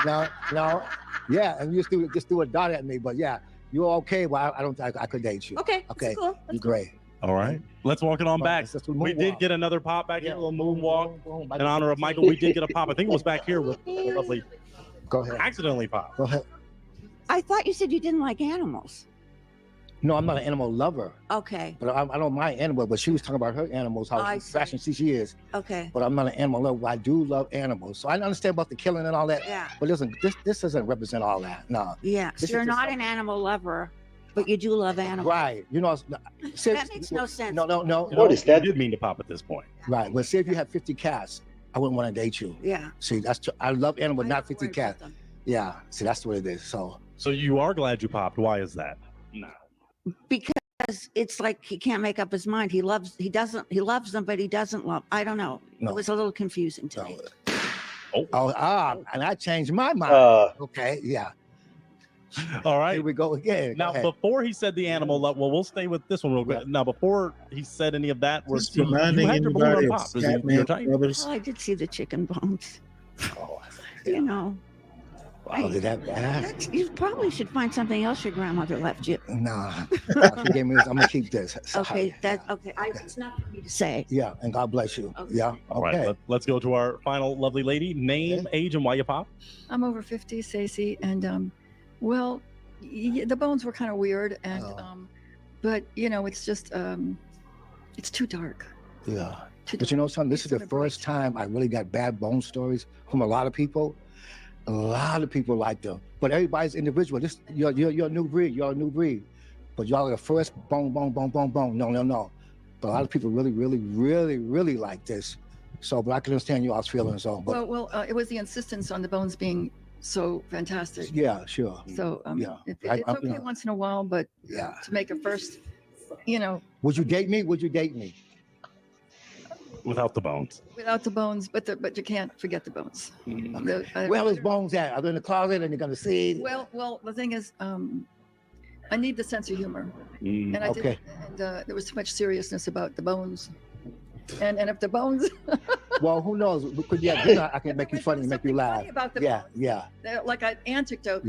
No. Yeah, and you just do a dot at me, but yeah, you're okay. Well, I don't think I could date you. Okay. Okay. That's cool. You're great. All right. Let's walk it on back. We did get another pop back here, a little moonwalk in honor of Michael. We did get a pop. I think it was back here with the lovely. Go ahead. Accidentally pop. Go ahead. I thought you said you didn't like animals. No, I'm not an animal lover, Okay. but I don't mind animals. But she was talking about her animals, how I see. fashion she is. Okay. But I'm not an animal lover. But I do love animals, so I understand about the killing and all that. Yeah. But listen, this doesn't represent all that. No. Yeah. This So is you're just not like- an animal lover, but you do love animals. Right. That makes no sense. No. What is that? You did mean to pop at this point. Right. But say if you had 50 cats, I wouldn't want to date you. Yeah. See, I love animals, not 50 worry about cats. them. Yeah. See, that's what it is. So So you are glad you popped. Why is that? No. Because it's like he can't make up his mind. He loves them, but he doesn't love. I don't know. No. It was a little confusing to me. and I changed my mind. Okay. Yeah. All right. Here we go again. Now, before he said the animal love, well, we'll stay with this one real quick. Now, before he said any of that, was Just reminding you had your balloon anybody on of pop. Is he your Catman type? Brothers. Oh, I did see the chicken bones. Oh, You know. wow, did that bad? You probably should find something else your grandmother left you. Nah. She gave me this. I'm gonna keep this. Okay, it's not for me to say. Yeah, and God bless you. Okay. Yeah. All right, let's go to our final lovely lady. Name, age, and why you pop. I'm over 50, Stacey, and well, the bones were kind of weird, and but it's just it's too dark. Yeah. But you know something? This is the first time I really got bad bone stories from a lot of people. A lot of people like them, but everybody's individual. You're a new breed. You're a new breed, but y'all are the first bone. No. But a lot of people really like this. So, but I can understand y'all's feelings. So, but Well, it was the insistence on the bones being so fantastic. yeah, sure. So Yeah. it's I- okay you know. once in a while, but Yeah. to make a first, Would you date me? Would you date me? Without the bones. without the bones, but you can't forget the bones. Where his bones at? Are they in the closet and you're gonna see? Well, the thing is, I need the sense of humor, Mm, and I okay. did, and there was too much seriousness about the bones, and if the bones, Well, who knows? Because I can make you funny and make you laugh. Funny about the Yeah, bones. yeah. They're like an anecdote,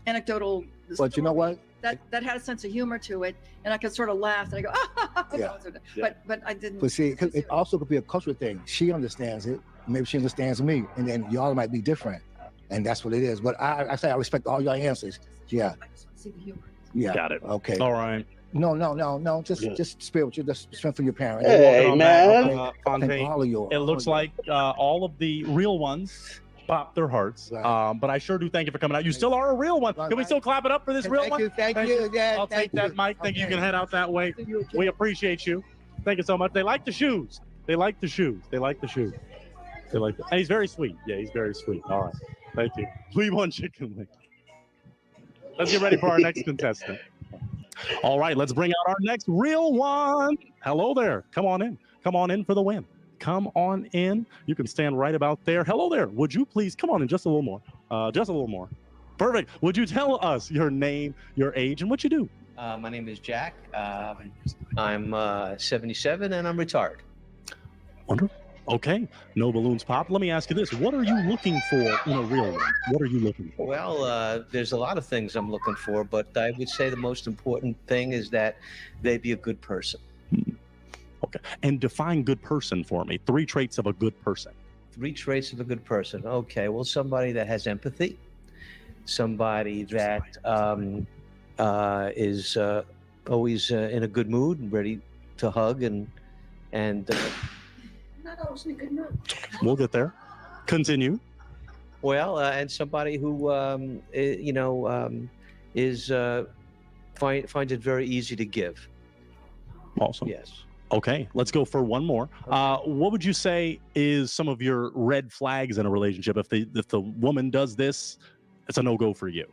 anecdotal. But you know what? That had a sense of humor to it, and I could sort of laugh and I go, ah, Yeah. but I didn't. But see, it also could be a cultural thing. She understands it. Maybe she understands me, and then y'all might be different, and that's what it is. But I say I respect all your answers. Yeah. See the humor. Yeah. Got it. Okay. All right. No. Just spiritual. Just spend for your parents. Hey, man. Thank Fontaine, all of you. it looks like all of the real ones popped their hearts. But I sure do thank you for coming out. You still are a real one. Can we still clap it up for this real one? Thank you. Yeah, I'll take that, Mike. Thank you. You can head out that way. We appreciate you. Thank you so much. They like the shoes. They like the shoes. And he's very sweet. Yeah, he's very sweet. All right. Thank you. We want chicken wings. Let's get ready for our next contestant. All right, let's bring out our next real one. Hello there. Come on in. Come on in for the win. Come on in. You can stand right about there. Hello there. Would you please come on in just a little more? Just a little more. Perfect. Would you tell us your name, your age, and what you do? My name is Jack. I'm 77 and I'm retired. Wonderful. Okay. No balloons popped. Let me ask you this. What are you looking for in a real one? What are you looking for? Well, there's a lot of things I'm looking for, but I would say the most important thing is that they be a good person. Okay. And define good person for me. 3 traits of a good person. 3 traits of a good person. Okay. Well, somebody that has empathy, somebody that is always in a good mood and ready to hug and Not always in a good mood. We'll get there. Continue. Well, and somebody who finds it very easy to give. Awesome. Yes. Okay, let's go for one more. What would you say is some of your red flags in a relationship? If the woman does this, it's a no-go for you.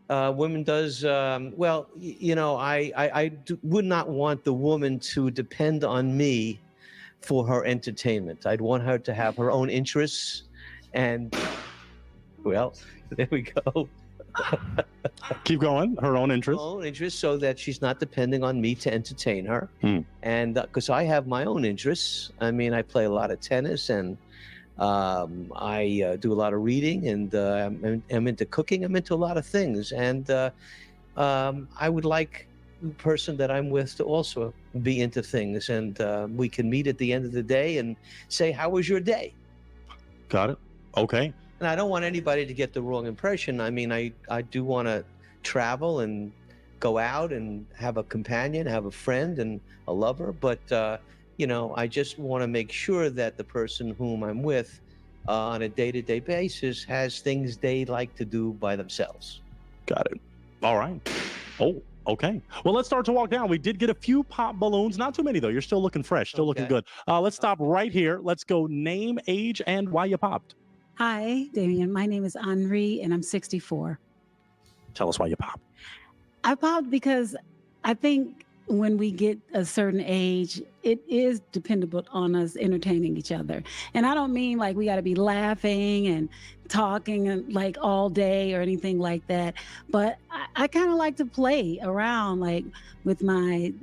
Women does well. I would not want the woman to depend on me for her entertainment. I'd want her to have her own interests, and well, there we go. Keep going. Her own interests. Her own interests, so that she's not depending on me to entertain her. And because I have my own interests. I mean, I play a lot of tennis, and I do a lot of reading, and I'm into cooking. I'm into a lot of things, and I would like the person that I'm with to also be into things, and we can meet at the end of the day and say, "How was your day?" Got it. Okay. And I don't want anybody to get the wrong impression. I mean, I do want to travel and go out and have a companion, have a friend and a lover. But, I just want to make sure that the person whom I'm with on a day-to-day basis has things they like to do by themselves. Got it. All right. Oh, okay. Well, let's start to walk down. We did get a few pop balloons. Not too many, though. You're still looking fresh, still looking good. Let's stop right here. Let's go name, age, and why you popped. Hi, Damien. My name is Henri, and I'm 64. Tell us why you popped. I popped because I think when we get a certain age, it is dependent on us entertaining each other. And I don't mean like we got to be laughing and talking and like all day or anything like that. But I kind of like to play around like with my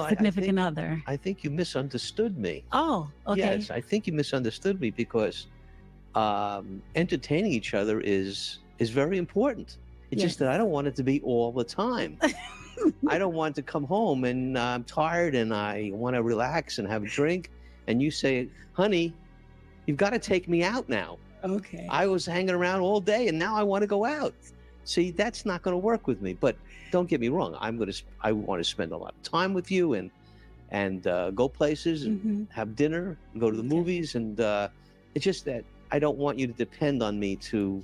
significant other. I think you misunderstood me. Oh, okay. Yes, I think you misunderstood me because entertaining each other is very important. It's just that I don't want it to be all the time. I don't want to come home and I'm tired and I want to relax and have a drink. And you say, honey, you've got to take me out now. Okay. I was hanging around all day and now I want to go out. See, that's not going to work with me. But don't get me wrong. I want to spend a lot of time with you and go places and have dinner, and go to the movies. And it's just that I don't want you to depend on me to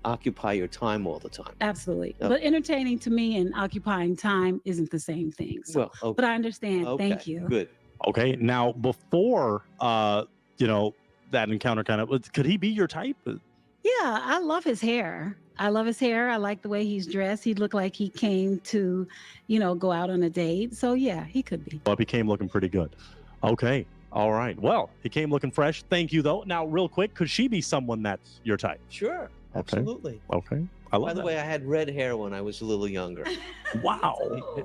occupy your time all the time. Absolutely. But entertaining to me and occupying time isn't the same thing. So, Well, okay. But I understand. Okay, Thank you. Good. Okay. Now, before, that encounter could he be your type? Yeah, I love his hair. I like the way he's dressed. He looked like he came to, go out on a date. So yeah, he could be. Well, it became looking pretty good. Okay. All right. Well, he came looking fresh. Thank you, though. Now, real quick, could she be someone that's your type? Sure, absolutely. Okay. I love By the that. way, I had red hair when I was a little younger. Wow.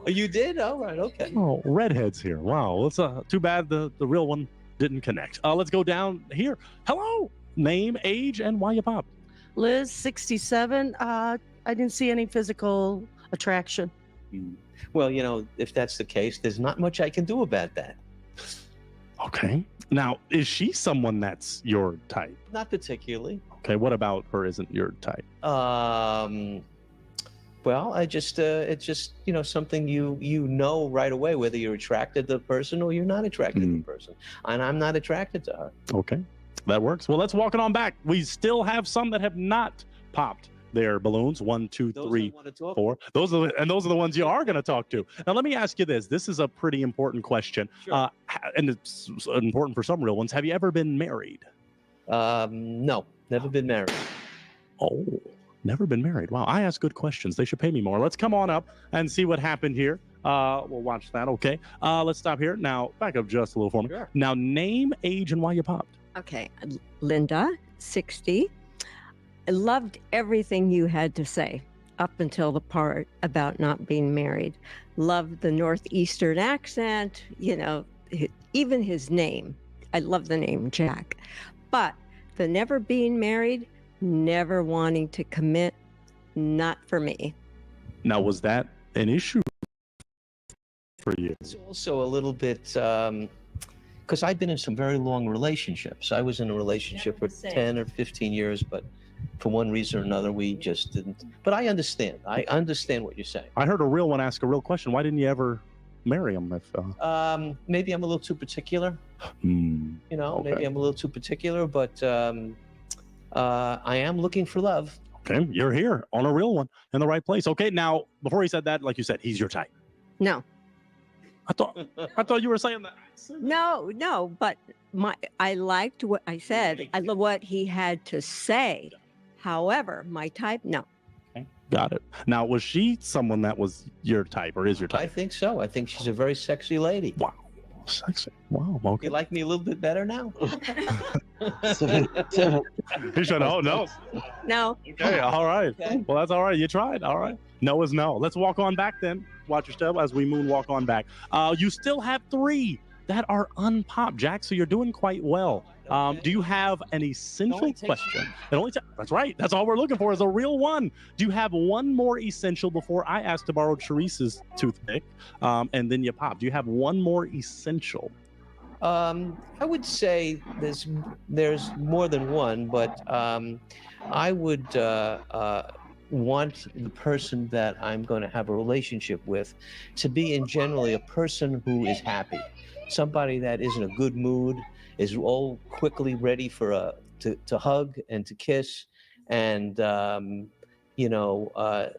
You did? All right. Okay. Oh, redheads here. Wow. It's too bad the real one didn't connect. Let's go down here. Hello. Name, age, and why you popped. Liz, 67. I didn't see any physical attraction. Well, if that's the case, there's not much I can do about that. Okay. Now, is she someone that's your type? Not particularly. Okay. What about her isn't your type? Well, it's just something you know right away whether you're attracted to the person or you're not attracted to the person, and I'm not attracted to her. Okay, that works. Well, let's walk it on back. We still have some that have not popped their balloons. 1, 2, 3, 4. Those are the ones you are going to talk to. Now, let me ask you this. This is a pretty important question, and it's important for some real ones. Have you ever been married? No, never been married. Oh. Never been married. Wow, I ask good questions. They should pay me more. Let's come on up and see what happened here. We'll watch that, okay? Let's stop here. Now, back up just a little for me. Sure. Now, name, age, and why you popped. Okay, Linda, 60. I loved everything you had to say up until the part about not being married. Loved the Northeastern accent, even his name. I love the name Jack. But the never being married, never wanting to commit, not for me. Now, was that an issue for you? It's also a little bit because I've been in some very long relationships. I was in a relationship for 10 or 15 years, but for one reason or another, we just didn't. But I understand. I understand what you're saying. I heard a real one ask a real question. Why didn't you ever marry him? Maybe I'm a little too particular. Okay. Maybe I'm a little too particular, but I am looking for love. Okay, you're here on a real one in the right place. Okay, now, before he said that, like you said, he's your type. No. I thought you were saying that. No, but I liked what I said. I love what he had to say. However, my type, no. Okay, got it. Now, was she someone that was your type or is your type? I think so. I think she's a very sexy lady. Wow. Sexy. Wow. Okay. You like me a little bit better now? He said, oh, no. No. Okay, all right. Okay. Well, that's all right. You tried. All right. No is no. Let's walk on back then. Watch your step as we moonwalk on back. You still have 3 that are unpopped, Jack, so you're doing quite well. Do you have an essential question? That's right. That's all we're looking for is a real one. Do you have one more essential before I ask to borrow Teresa's toothpick and then you pop? Do you have one more essential? I would say there's more than one, but I would want the person that I'm going to have a relationship with to be in generally a person who is happy, somebody that is in a good mood, is all quickly ready for to hug and to kiss, and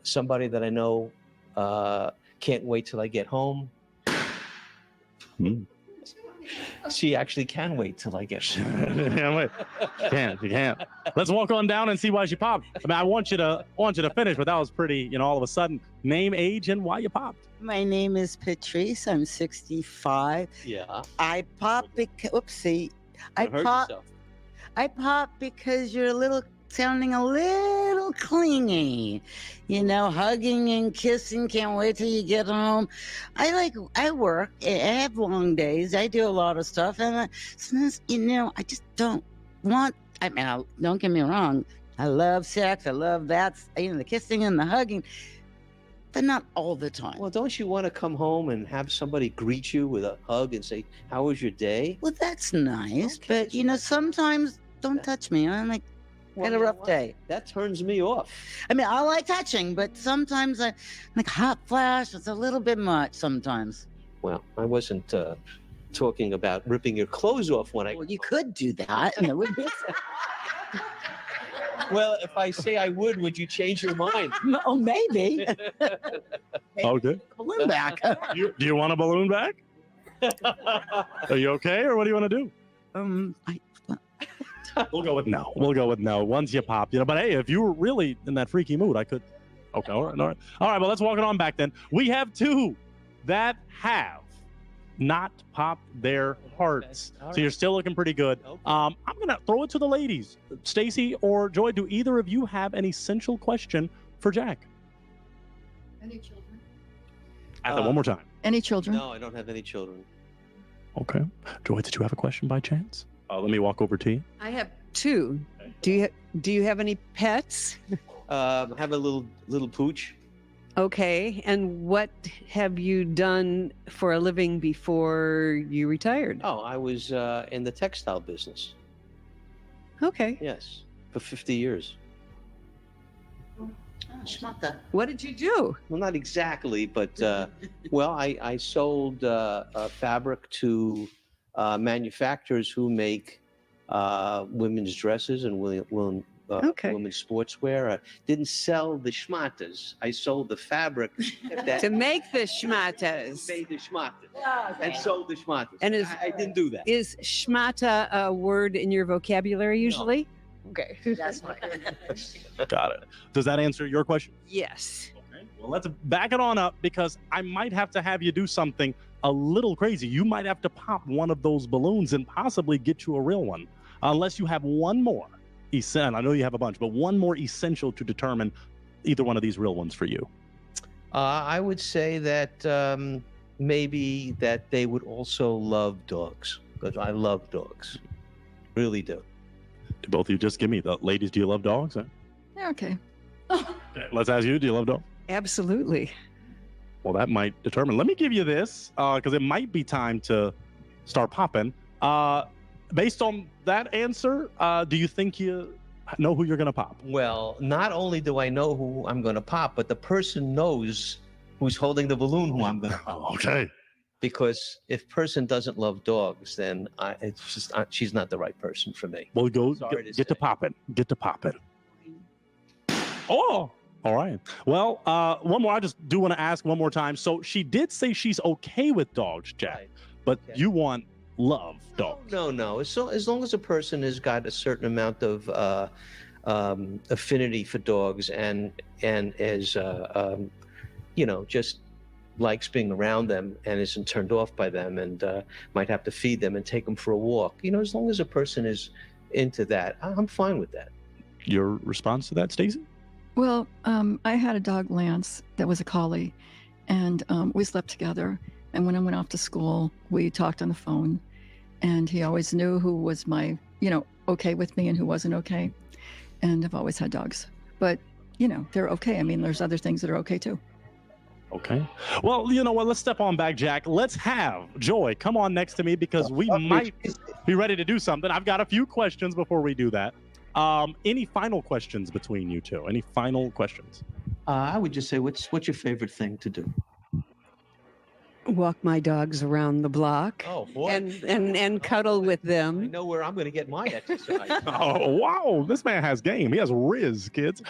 somebody that I know can't wait till I get home. She actually can wait till I get home. You can't. Let's walk on down and see why she popped. I mean, I want you to finish, but that was pretty, all of a sudden. Name, age, and why you popped. My name is Patrice. I'm 65. Yeah. I popped because, oopsie. I popped because you're sounding a little clingy, hugging and kissing. Can't wait till you get home. I work. I have long days. I do a lot of stuff. And sometimes, I just don't want, don't get me wrong. I love sex. I love that, the kissing and the hugging, but not all the time. Well, don't you want to come home and have somebody greet you with a hug and say, how was your day? Well, that's nice. Okay. But, sometimes don't touch me. I'm like, had a rough day. That turns me off. I mean, I like touching, but sometimes I like hot flash. It's a little bit much sometimes. Well, I wasn't talking about ripping your clothes off when Well, you could do that. And it would be... Well, if I say I would you change your mind? Oh, maybe. Okay. Balloon back. Do you want a balloon back? Are you okay, or what do you want to do? We'll go with no. Once you pop, But hey, if you were really in that freaky mood, I could. Okay, all right. Well, let's walk it on back then. We have 2 that have not popped their hearts. So you're still looking pretty good. I'm gonna throw it to the ladies. Stacy or Joy, do either of you have an essential question for Jack? Any children? Ask that one more time. Any children? No, I don't have any children. Okay. Joy, did you have a question by chance? Let me walk over to you. I have two. Do you have any pets? I have a little pooch. Okay. And what have you done for a living before you retired? Oh, I was in the textile business. Okay. Yes, for 50 years. What did you do? Well, not exactly, but well, I sold fabric to manufacturers who make women's dresses and women's sportswear. I didn't sell the schmatas. I sold the fabric To make the schmatas. Made the schmatas and sold the schmatas. And I didn't do that. Is schmata a word in your vocabulary usually? Okay. That's fine. Got it. Does that answer your question? Yes. Okay. Well, let's back it on up because I might have to have you do something a little crazy. You might have to pop one of those balloons and possibly get you a real one, unless you have one more. I know you have a bunch, but one more essential to determine either one of these real ones for you. I would say that maybe that they would also love dogs because I love dogs, really do. Do both of you just give me the ladies? Do you love dogs? Yeah, okay. Okay, let's ask you. Do you love dogs? Absolutely. Well, that might determine. Let me give you this because it might be time to start popping. Based on that answer, do you think you know who you're going to pop? Well, not only do I know who I'm going to pop, but the person knows who's holding the balloon who I'm going to pop. Okay. Because if person doesn't love dogs, then it's just she's not the right person for me. Well, get to popping. Get to popping. Oh, all right. Well, one more. I just do want to ask one more time. So she did say she's okay with dogs, Jack, Right. but you want love dogs. No. So as long as a person has got a certain amount of affinity for dogs and is just likes being around them and isn't turned off by them and might have to feed them and take them for a walk. As long as a person is into that, I'm fine with that. Your response to that, Stacey? Well, I had a dog, Lance, that was a collie, and we slept together. And when I went off to school, we talked on the phone, and he always knew who was my, okay with me and who wasn't okay. And I've always had dogs, but they're okay. I mean, there's other things that are okay too. Okay. Well, you know what? Let's step on back, Jack. Let's have Joy come on next to me because we might be ready to do something. I've got a few questions before we do that. Any final questions between you two? Any final questions? I would just say, what's your favorite thing to do? Walk my dogs around the block. Oh, boy. And cuddle with them. I know where I'm going to get my exercise. Oh, wow. This man has game. He has riz, kids.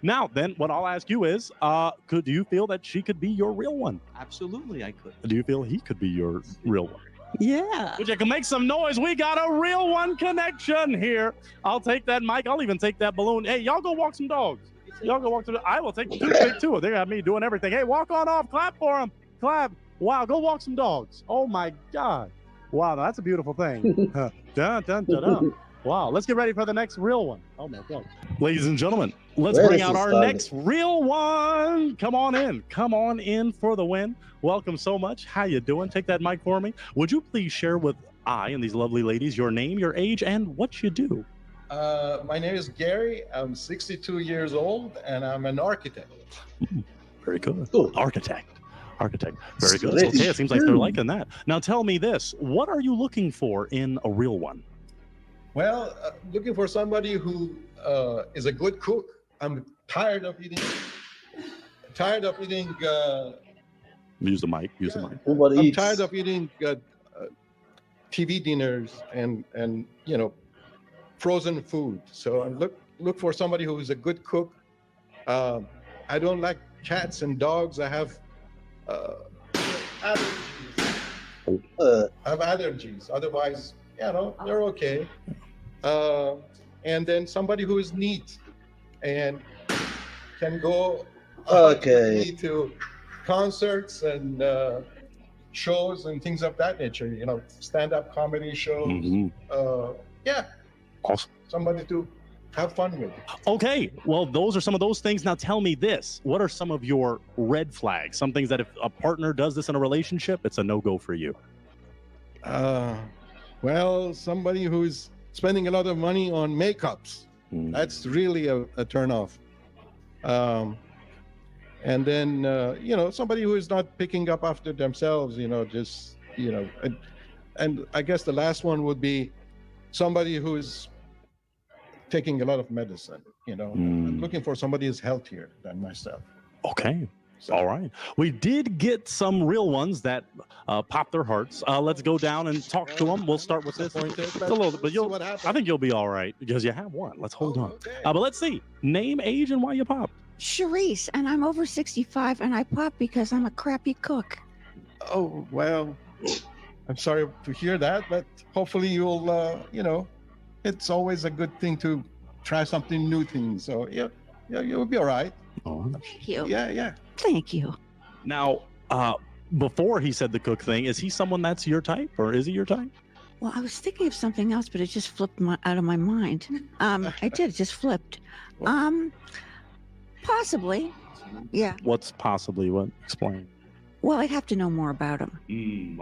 Now, then, what I'll ask you is, do you feel that she could be your real one? Absolutely, I could. Do you feel he could be your real one? Yeah. Would you can make some noise? We got a real one connection here. I'll take that mic. I'll even take that balloon. Hey, y'all go walk some dogs. Y'all go walk some. I will take the toothpick too. They got me doing everything. Hey, walk on off. Clap for them. Clap. Wow, go walk some dogs. Oh my God. Wow, that's a beautiful thing. Dun, dun, dun, dun. Wow, let's get ready for the next real one. Oh my God. Ladies and gentlemen, let's bring out our next real one. Come on in. Come on in for the win. Welcome so much. How you doing? Take that mic for me. Would you please share with I and these lovely ladies your name, your age, and what you do? My name is Gary. I'm 62 years old, and I'm an architect. Very good. Architect. Very good. Okay, it seems like they're liking that. Now tell me this. What are you looking for in a real one? Well, looking for somebody who is a good cook. I'm tired of eating. Use the mic. I'm tired of eating TV dinners and frozen food. So I look for somebody who is a good cook. I don't like cats and dogs. I have allergies. I have allergies. Otherwise, they're okay. And then somebody who is neat and can go to concerts and shows and things of that nature. You know, stand-up comedy shows. Yeah. Awesome. Somebody to have fun with. Okay, well, those are some of those things. Now tell me this. What are some of your red flags? Some things that if a partner does this in a relationship, it's a no-go for you. Well, somebody who's spending a lot of money on makeups. That's really a turn-off. And then, you know, somebody who is not picking up after themselves, you know, just, you know, and I guess the last one would be somebody who is taking a lot of medicine, you know. I'm looking for somebody who's healthier than myself. Okay. All right. We did get some real ones that pop their hearts. Let's go down and talk to them. We'll start with this. It's a little bit, but I think you'll be all right because you have one. Let's hold on. But let's see. Name, age, and why you popped. Charisse, and I'm over 65, and I pop because I'm a crappy cook. Oh, well, I'm sorry to hear that, but hopefully you'll, you know, it's always a good thing to try something new things. So yeah, you'll be all right. Oh. Thank you. Yeah. Thank you. Now, before he said the cook thing, is he someone that's your type, or is he your type? Well, I was thinking of something else, but it just flipped out of my mind. It just flipped. Possibly. Yeah. What's possibly what? Explain. Well, I'd have to know more about him.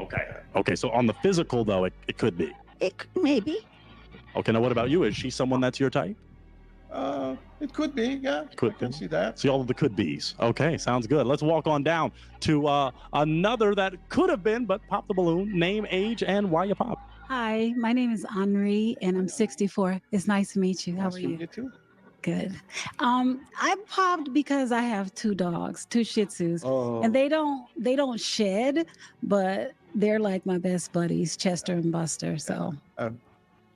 Okay. So on the physical, though, it could be. Maybe. Okay. Now, what about you? Is she someone that's your type? It could be. Yeah. Could be. See that? See all of the could be's. Okay. Sounds good. Let's walk on down to another that could have been, but pop the balloon. Name, age, and why you pop. Hi, my name is Henri, and I'm 64. It's nice to meet you. How are you? You too. Good. I popped because I have two dogs, two Shih Tzus, and they don't shed, but they're like my best buddies, Chester and Buster. So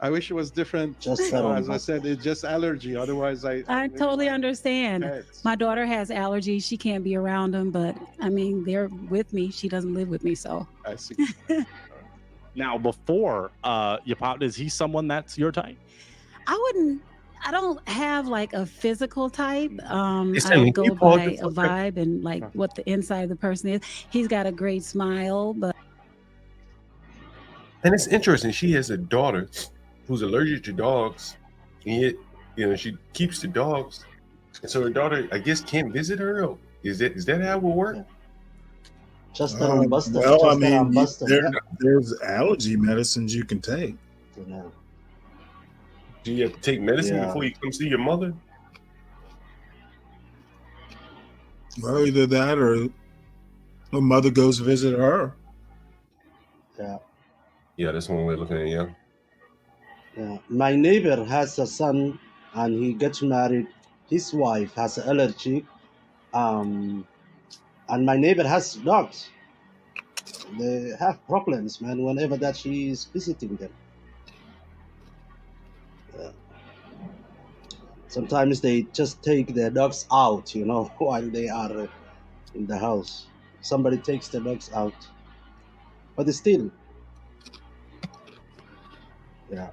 I wish it was different. Just as I said, it's just allergy. Otherwise, I totally understand. My daughter has allergies; she can't be around them. But I mean, they're with me. She doesn't live with me, so I see. Now, before you popped, is he someone that's your type? I don't have like a physical type. I Sammy, go you pause by it a for a second. vibe and like what the inside of the person is. He's got a great smile, but And it's interesting. She has a daughter who's allergic to dogs, and yet, you know, she keeps the dogs, and so her daughter, I guess, can't visit her. Or is that how it will work? Just Buster. Well, I Just mean, Buster. there's allergy medicines you can take. Yeah. Do you have to take medicine Yeah. before you come see your mother? Well, either that or her mother goes visit her. Yeah. Yeah, that's one way of looking at it. Yeah. Yeah. My neighbor has a son, and he gets married. His wife has an allergy, and my neighbor has dogs. They have problems, man. Whenever that she is visiting them. Yeah. Sometimes they just take their dogs out, you know, while they are in the house. Somebody takes the dogs out, but still, yeah.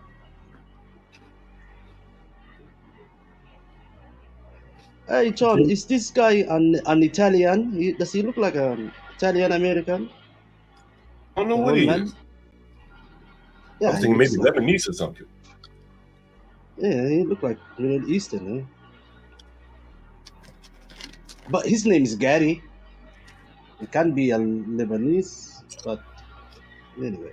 Hey John, is this guy an Italian? Does he look like an Italian American? I don't know The what he old man? is. Yeah, I was thinking he maybe looks like- Lebanese or something. Yeah, he look like Middle Eastern, eh? But his name is Gary. It can be a Lebanese, but anyway.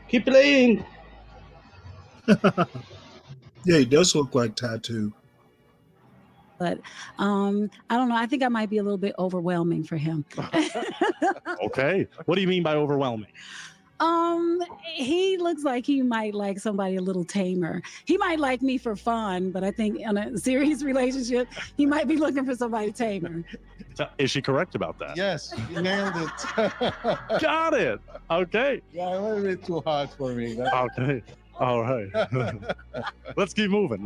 Keep playing. Yeah, he does look like Tattoo. I don't know. I think I might be a little bit overwhelming for him. Okay. What do you mean by overwhelming? He looks like he might like somebody a little tamer. He might like me for fun, but I think in a serious relationship, he might be looking for somebody tamer. Is she correct about that? Yes, you nailed it. Got it. Okay. Yeah, a little bit too hard for me. Okay. All right. Let's keep moving.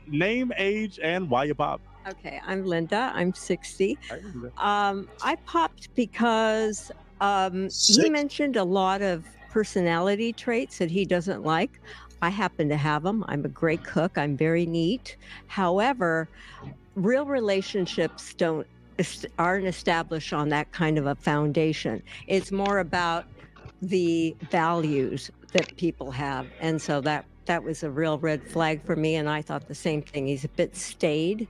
Name, age, and why you pop. Okay, I'm Linda. I'm 60. I popped because he mentioned a lot of personality traits that he doesn't like. I happen to have them. I'm a great cook. I'm very neat. However, real relationships aren't established on that kind of a foundation. It's more about the values that people have. And so that was a real red flag for me. And I thought the same thing. He's a bit staid.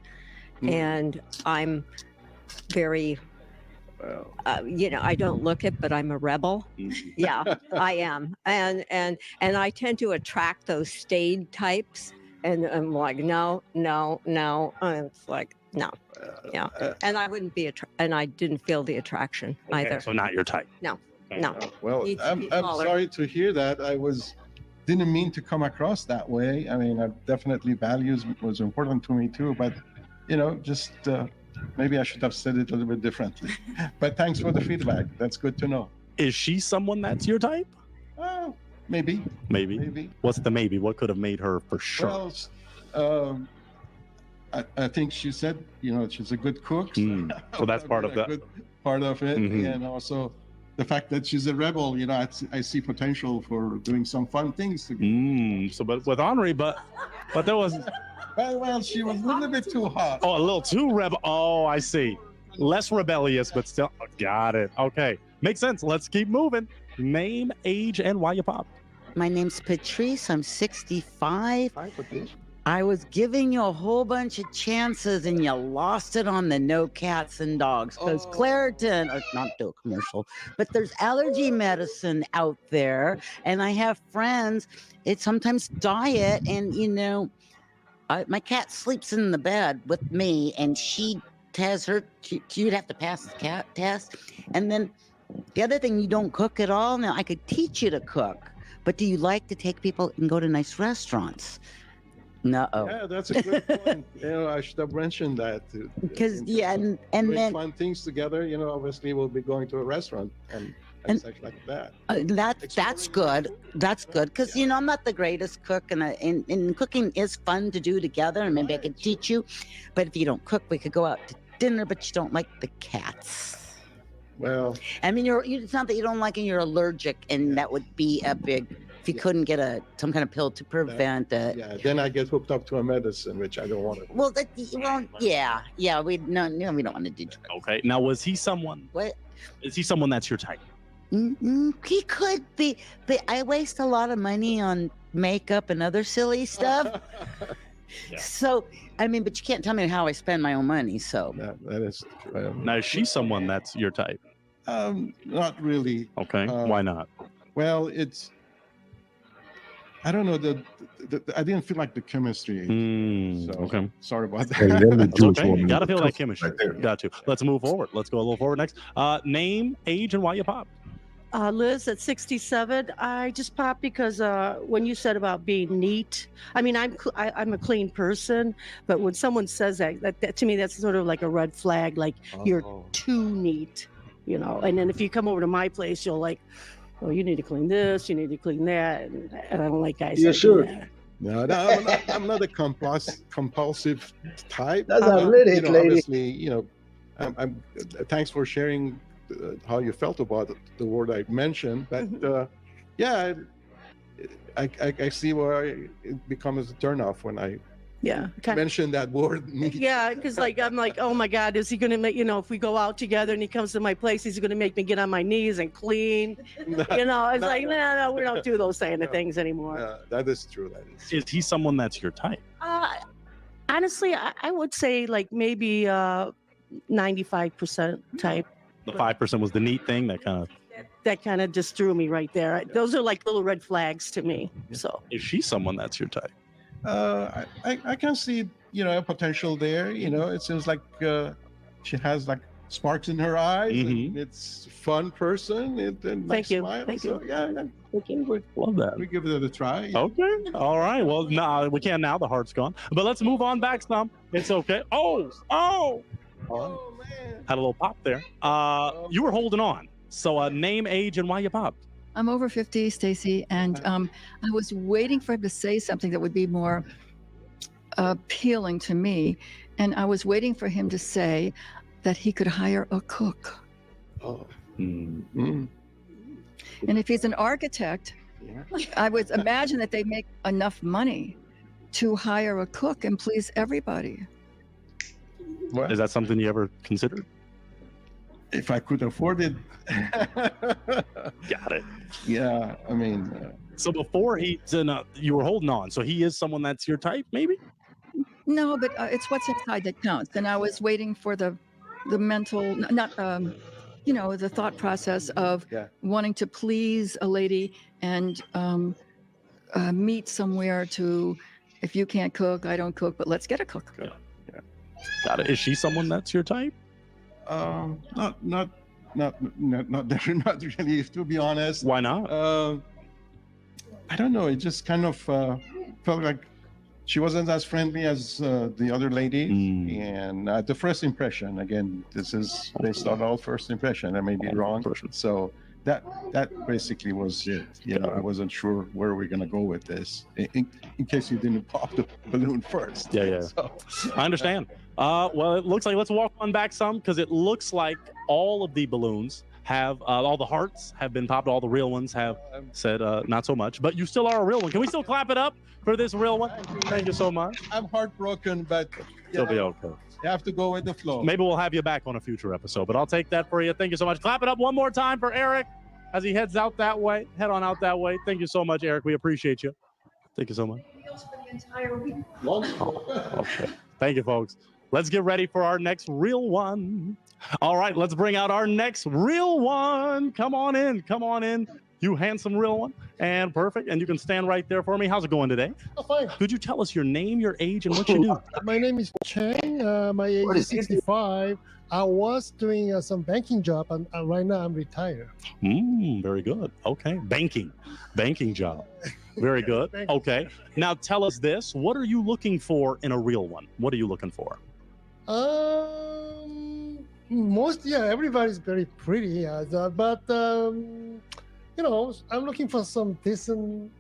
And I'm very, I don't look it, but I'm a rebel. Yeah, I am. And I tend to attract those staid types. And I'm like, no. And it's like, no. Yeah. And I wouldn't be, and I didn't feel the attraction either. So not your type. No. No. Well, I'm sorry to hear that. Didn't mean to come across that way. I mean, definitely values was important to me too, but just maybe I should have said it a little bit differently. But thanks for the feedback. That's good to know. Is she someone that's your type? Maybe. Maybe. What's the maybe? What could have made her for sure? Well, I think she said, she's a good cook. So that's part of that. Good part of it, and also the fact that she's a rebel. I see potential for doing some fun things together. So, but with Henri, but there was. Well, she was a little bit too hot. Oh, a little too rebel. Oh, I see. Less rebellious, but still. Got it. Okay, makes sense. Let's keep moving. Name, age, and why you popped. My name's Patrice. I'm 65. I was giving you a whole bunch of chances and you lost it on the no cats and dogs because Claritin, not do a commercial, but there's allergy medicine out there. And I have friends, it's sometimes diet. And, my cat sleeps in the bed with me and she has you'd have to pass the cat test. And then the other thing, you don't cook at all. Now, I could teach you to cook, but do you like to take people and go to nice restaurants? No. Yeah, that's a good point. I should have mentioned that. Because and then fun things together. Obviously we'll be going to a restaurant and such like that. That's good. That's good because I'm not the greatest cook, and cooking is fun to do together. And maybe I could teach you, but if you don't cook, we could go out to dinner. But you don't like the cats. Well, I mean, it's not that you don't like and you're allergic, and that would be a big. If you couldn't get some kind of pill to prevent it. Yeah, then I get hooked up to a medicine, which I don't want to. Well, yeah, we don't want to do drugs. Okay, now was he someone? What? Is he someone that's your type? He could be, but I waste a lot of money on makeup and other silly stuff. Yeah. So, I mean, but you can't tell me how I spend my own money. So that is. Now, is she someone that's your type? Not really. Okay, why not? Well, I don't know. I didn't feel like the chemistry. So, okay. Sorry about that. Okay. You gotta feel that chemistry. Got to. Let's move forward. Let's go a little forward next. Name, age, and why you popped. Liz at 67. I just popped because when you said about being neat, I mean, I'm a clean person, but when someone says that to me, that's sort of like a red flag. Like you're too neat, And then if you come over to my place, you'll like, oh, you need to clean this, you need to clean that, and I don't like guys. Yeah, sure. That. No, I'm not a compulsive type. That's a lady. Obviously, I'm thanks for sharing how you felt about the word I mentioned, but yeah, I see why it becomes a turnoff when I mention that word. Yeah, because I'm like, oh my God, is he going to make, if we go out together and he comes to my place, he's going to make me get on my knees and clean. No, we don't do those kind of things anymore. That is true. Is he someone that's your type? Honestly, I would say like maybe 95% type. The 5% was the neat thing that kind of just threw me right there. Those are like little red flags to me. So is she someone that's your type? I can see potential there. It seems like she has like sparks in her eyes. And it's a fun person. Thank you. Smile. Thank you. Yeah. Love that. We give it a try. Okay. All right. Well, no, we can't now. The heart's gone. But let's move on back some. It's okay. Oh, man. Had a little pop there. You were holding on. So name, age, and why you popped. I'm over 50, Stacy, and I was waiting for him to say something that would be more appealing to me. And I was waiting for him to say that he could hire a cook. Oh. And if he's an architect, I would imagine that they make enough money to hire a cook and please everybody. Is that something you ever considered? If I could afford it. Got it. Yeah, I mean. So before you were holding on. So he is someone that's your type, maybe? No, but it's what's inside that counts. And I was waiting for the mental, not the thought process of wanting to please a lady and meet somewhere to. If you can't cook, I don't cook, but let's get a cook. Yeah. Got it. Is she someone that's your type? Not really, to be honest. Why not? I don't know. It just kind of felt like she wasn't as friendly as the other ladies. And the first impression, again, this is based on all first impression. I may be wrong. So that basically was it. I wasn't sure where we're gonna go with this. In case you didn't pop the balloon first. Yeah. So. I understand. Well, it looks like let's walk on back some because it looks like all of the balloons have all the hearts have been popped. All the real ones have said not so much, but you still are a real one. Can we still clap it up for this real one? Thank you so much. I'm heartbroken, but it'll be okay. You have to go with the flow. Maybe we'll have you back on a future episode, but I'll take that for you. Thank you so much. Clap it up one more time for Eric as he heads out that way. Head on out that way. Thank you so much, Eric. We appreciate you. Thank you so much. Okay. Thank you, folks. Let's get ready for our next real one. All right, let's bring out our next real one. Come on in, you handsome real one. And perfect, and you can stand right there for me. How's it going today? Oh, fine. Could you tell us your name, your age, and what you do? My name is Chang. My age is 65. I was doing some banking job, and right now I'm retired. Very good. Okay, banking job. Very good. Okay, now tell us this. What are you looking for in a real one? What are you looking for? Everybody's very pretty, but I'm looking for some decent,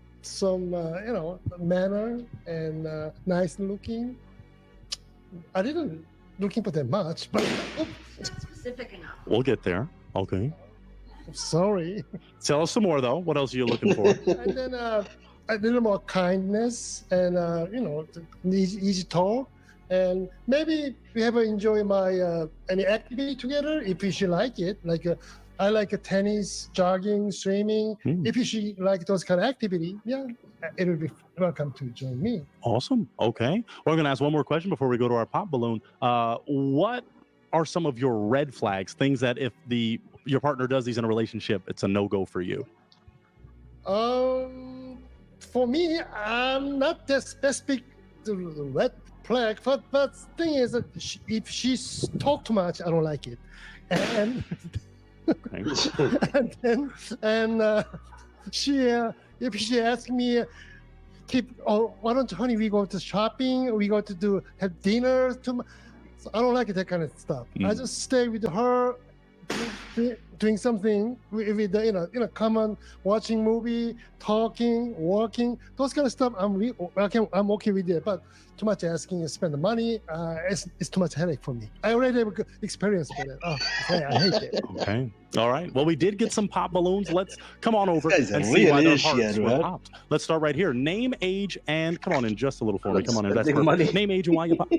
manner and nice looking. I didn't looking for that much, but specific enough. We'll get there. Okay. I'm sorry. Tell us some more though. What else are you looking for? And then a little more kindness and easy talk. And maybe we ever enjoy my any activity together if she like it. Like I like a tennis, jogging, swimming. If she like those kind of activity, it will be welcome to join me. Awesome. Okay. We're gonna ask one more question before we go to our pop balloon. What are some of your red flags? Things that if your partner does these in a relationship, it's a no-go for you. For me, I'm not that specific to the red flag, but thing is that if she talk too much, I don't like it. And if she asks me, why don't you, honey, we go to shopping, we go to have dinner. So I don't like that kind of stuff. I just stay with her, doing something with common, watching movie, talking, walking, those kind of stuff. I'm okay with it, but too much asking and spend the money, it's too much headache for me. I already have experience with it. I hate it. Okay. All right. Well, we did get some pop balloons. Let's come on over and see why their hearts were popped. Let's start right here. Name, age, and come on in just a little for me. Come on in. That's perfect. Name, age, and why you popped.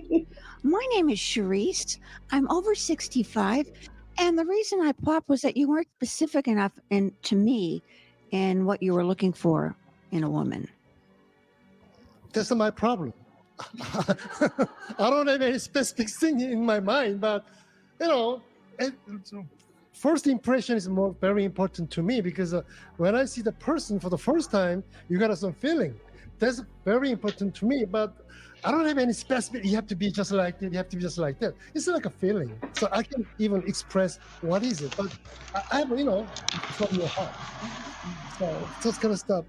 My name is Charisse. I'm over 65. And the reason I popped was that you weren't specific enough to me in what you were looking for in a woman. That's not my problem. I don't have any specific thing in my mind, but first impression is very important to me because when I see the person for the first time, you got some feeling. That's very important to me, but I don't have any specific, you have to be just like that, you have to be just like that. It's like a feeling. So I can't even express what is it, but I have, from your heart. So just kind of stuff,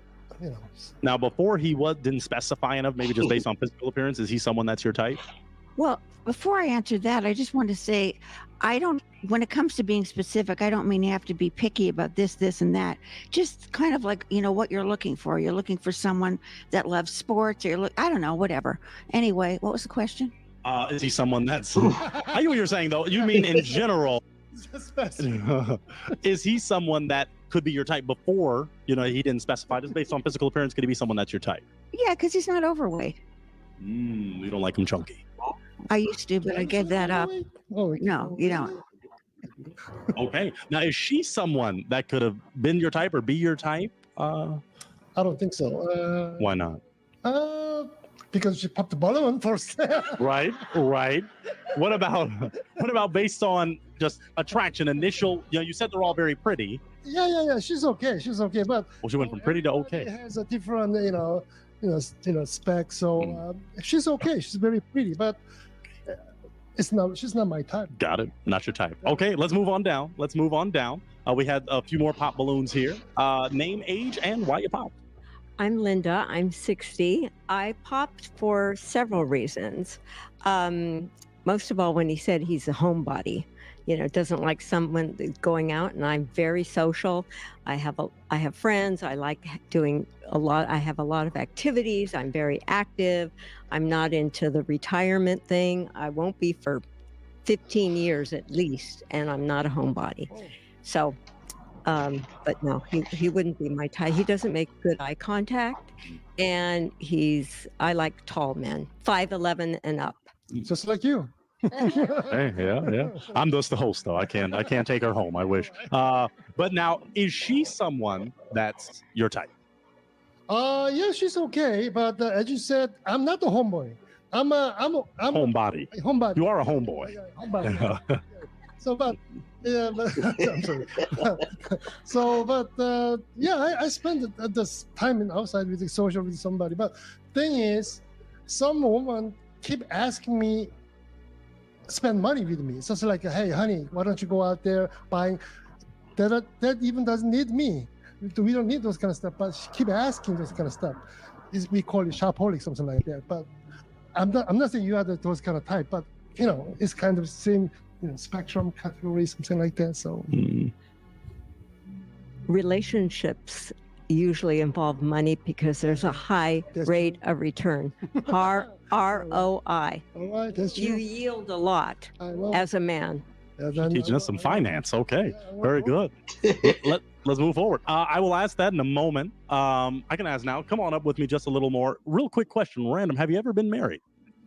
Now, before he didn't specify enough, maybe just based on physical appearance, is he someone that's your type? Well, before I answer that, I just want to say, when it comes to being specific, I don't mean you have to be picky about this, and that. Just kind of like, what you're looking for. You're looking for someone that loves sports, or I don't know, whatever. Anyway, what was the question? Is he someone that's, I know what you're saying though. You mean in general, is he someone that could be your type before, he didn't specify. Just based on physical appearance, could he be someone that's your type? Yeah, because he's not overweight. You don't like him chunky. I used to, but I gave that up. Oh, no, you don't. Okay. Now, is she someone that could have been your type or be your type? I don't think so. Why not? Because she popped the balloon first. Right. What about based on just attraction, initial? You said they're all very pretty. Yeah. She's okay. But she went from pretty to okay. It has a different, spec. So she's okay. She's very pretty, but she's not my type. Got it. Not your type. Okay, let's move on down. We had a few more pop balloons here. Name, age, and why you popped. I'm Linda. I'm 60. I popped for several reasons. Most of all, when he said he's a homebody, doesn't like someone going out, and I'm very social. I have friends. I like doing a lot. I have a lot of activities. I'm very active. I'm not into the retirement thing. I won't be for 15 years at least, and I'm not a homebody. So, but no, he wouldn't be my type. He doesn't make good eye contact, and I like tall men, 5'11" and up. Just like you. Hey, yeah. I'm just the host, though. I can't take her home. I wish. But now, is she someone that's your type? Yeah, she's okay. But as you said, I'm not a homeboy. I'm homebody. Homebody. You are a homeboy. Homebody. So, but yeah, I'm sorry. So, but I spend this time outside with the social with somebody. But thing is, some woman keep asking me spend money with me. So it's like, hey, honey, why don't you go out there buying? That even doesn't need me. We don't need those kind of stuff. But she keep asking those kind of stuff. We call it shopaholic, something like that. But I'm not saying you are those kind of type. But it's kind of same spectrum category, something like that. So relationships usually involve money because there's a high rate of return. ROI. All right, that's you true. yield a lot as a man. Teaching us some finance. Okay, very good. Let's move forward. I will ask that in a moment. I can ask now. Come on up with me just a little more. Real quick question, random. Have you ever been married?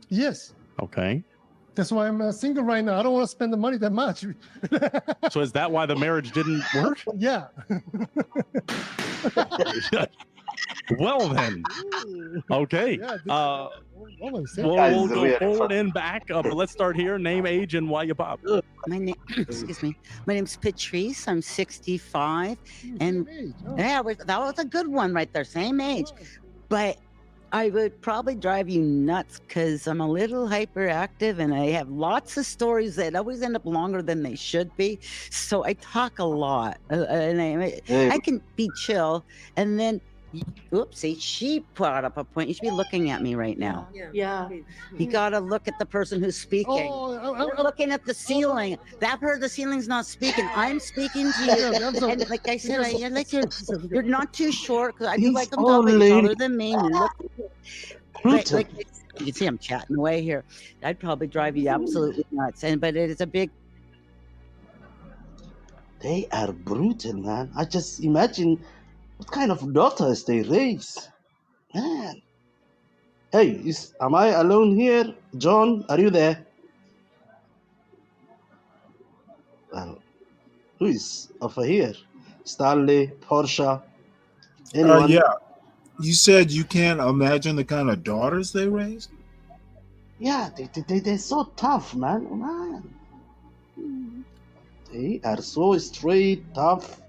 Yes. Okay. That's why I'm single right now. I don't want to spend the money that much. So is that why the marriage didn't work? Yeah. Well then. Okay. We'll go forward and back. But let's start here. Name, age, and why you pop. My name, excuse me. My name's Patrice. I'm 65, and that was a good one right there. Same age, but I would probably drive you nuts because I'm a little hyperactive and I have lots of stories that always end up longer than they should be. So I talk a lot, and I can be chill, and then. Oopsie, she brought up a point. You should be looking at me right now. Yeah. You gotta look at the person who's speaking. You're looking at the ceiling. The ceiling's not speaking. I'm speaking to you. And like I said, you're not too short because I do like them taller than me. But like you can see, I'm chatting away here. I'd probably drive you absolutely nuts. But it is a big. They are brutal, man. I just imagine what kind of daughters they raise. Man. Hey, am I alone here? John, are you there? Well, who is over here? Stanley, Portia, anyone? Yeah. You said you can't imagine the kind of daughters they raised? Yeah, they're so tough, man. They are so straight, tough,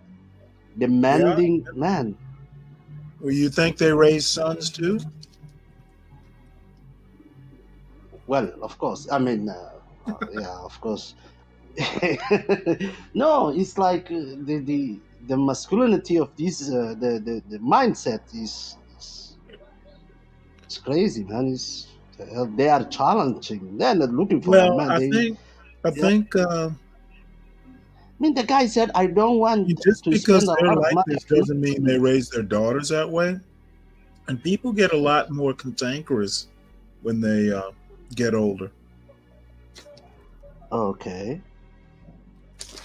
demanding, man. Well, you think they raise sons too? Well, of course. I mean, yeah, of course. No, it's like the masculinity of this, the mindset is it's crazy, man. They are challenging. They're not looking for a man. I think. I mean, the guy said, "I don't want just to because spend a they're lot of like money." this doesn't mean they raise their daughters that way. And people get a lot more cantankerous when they get older. Okay.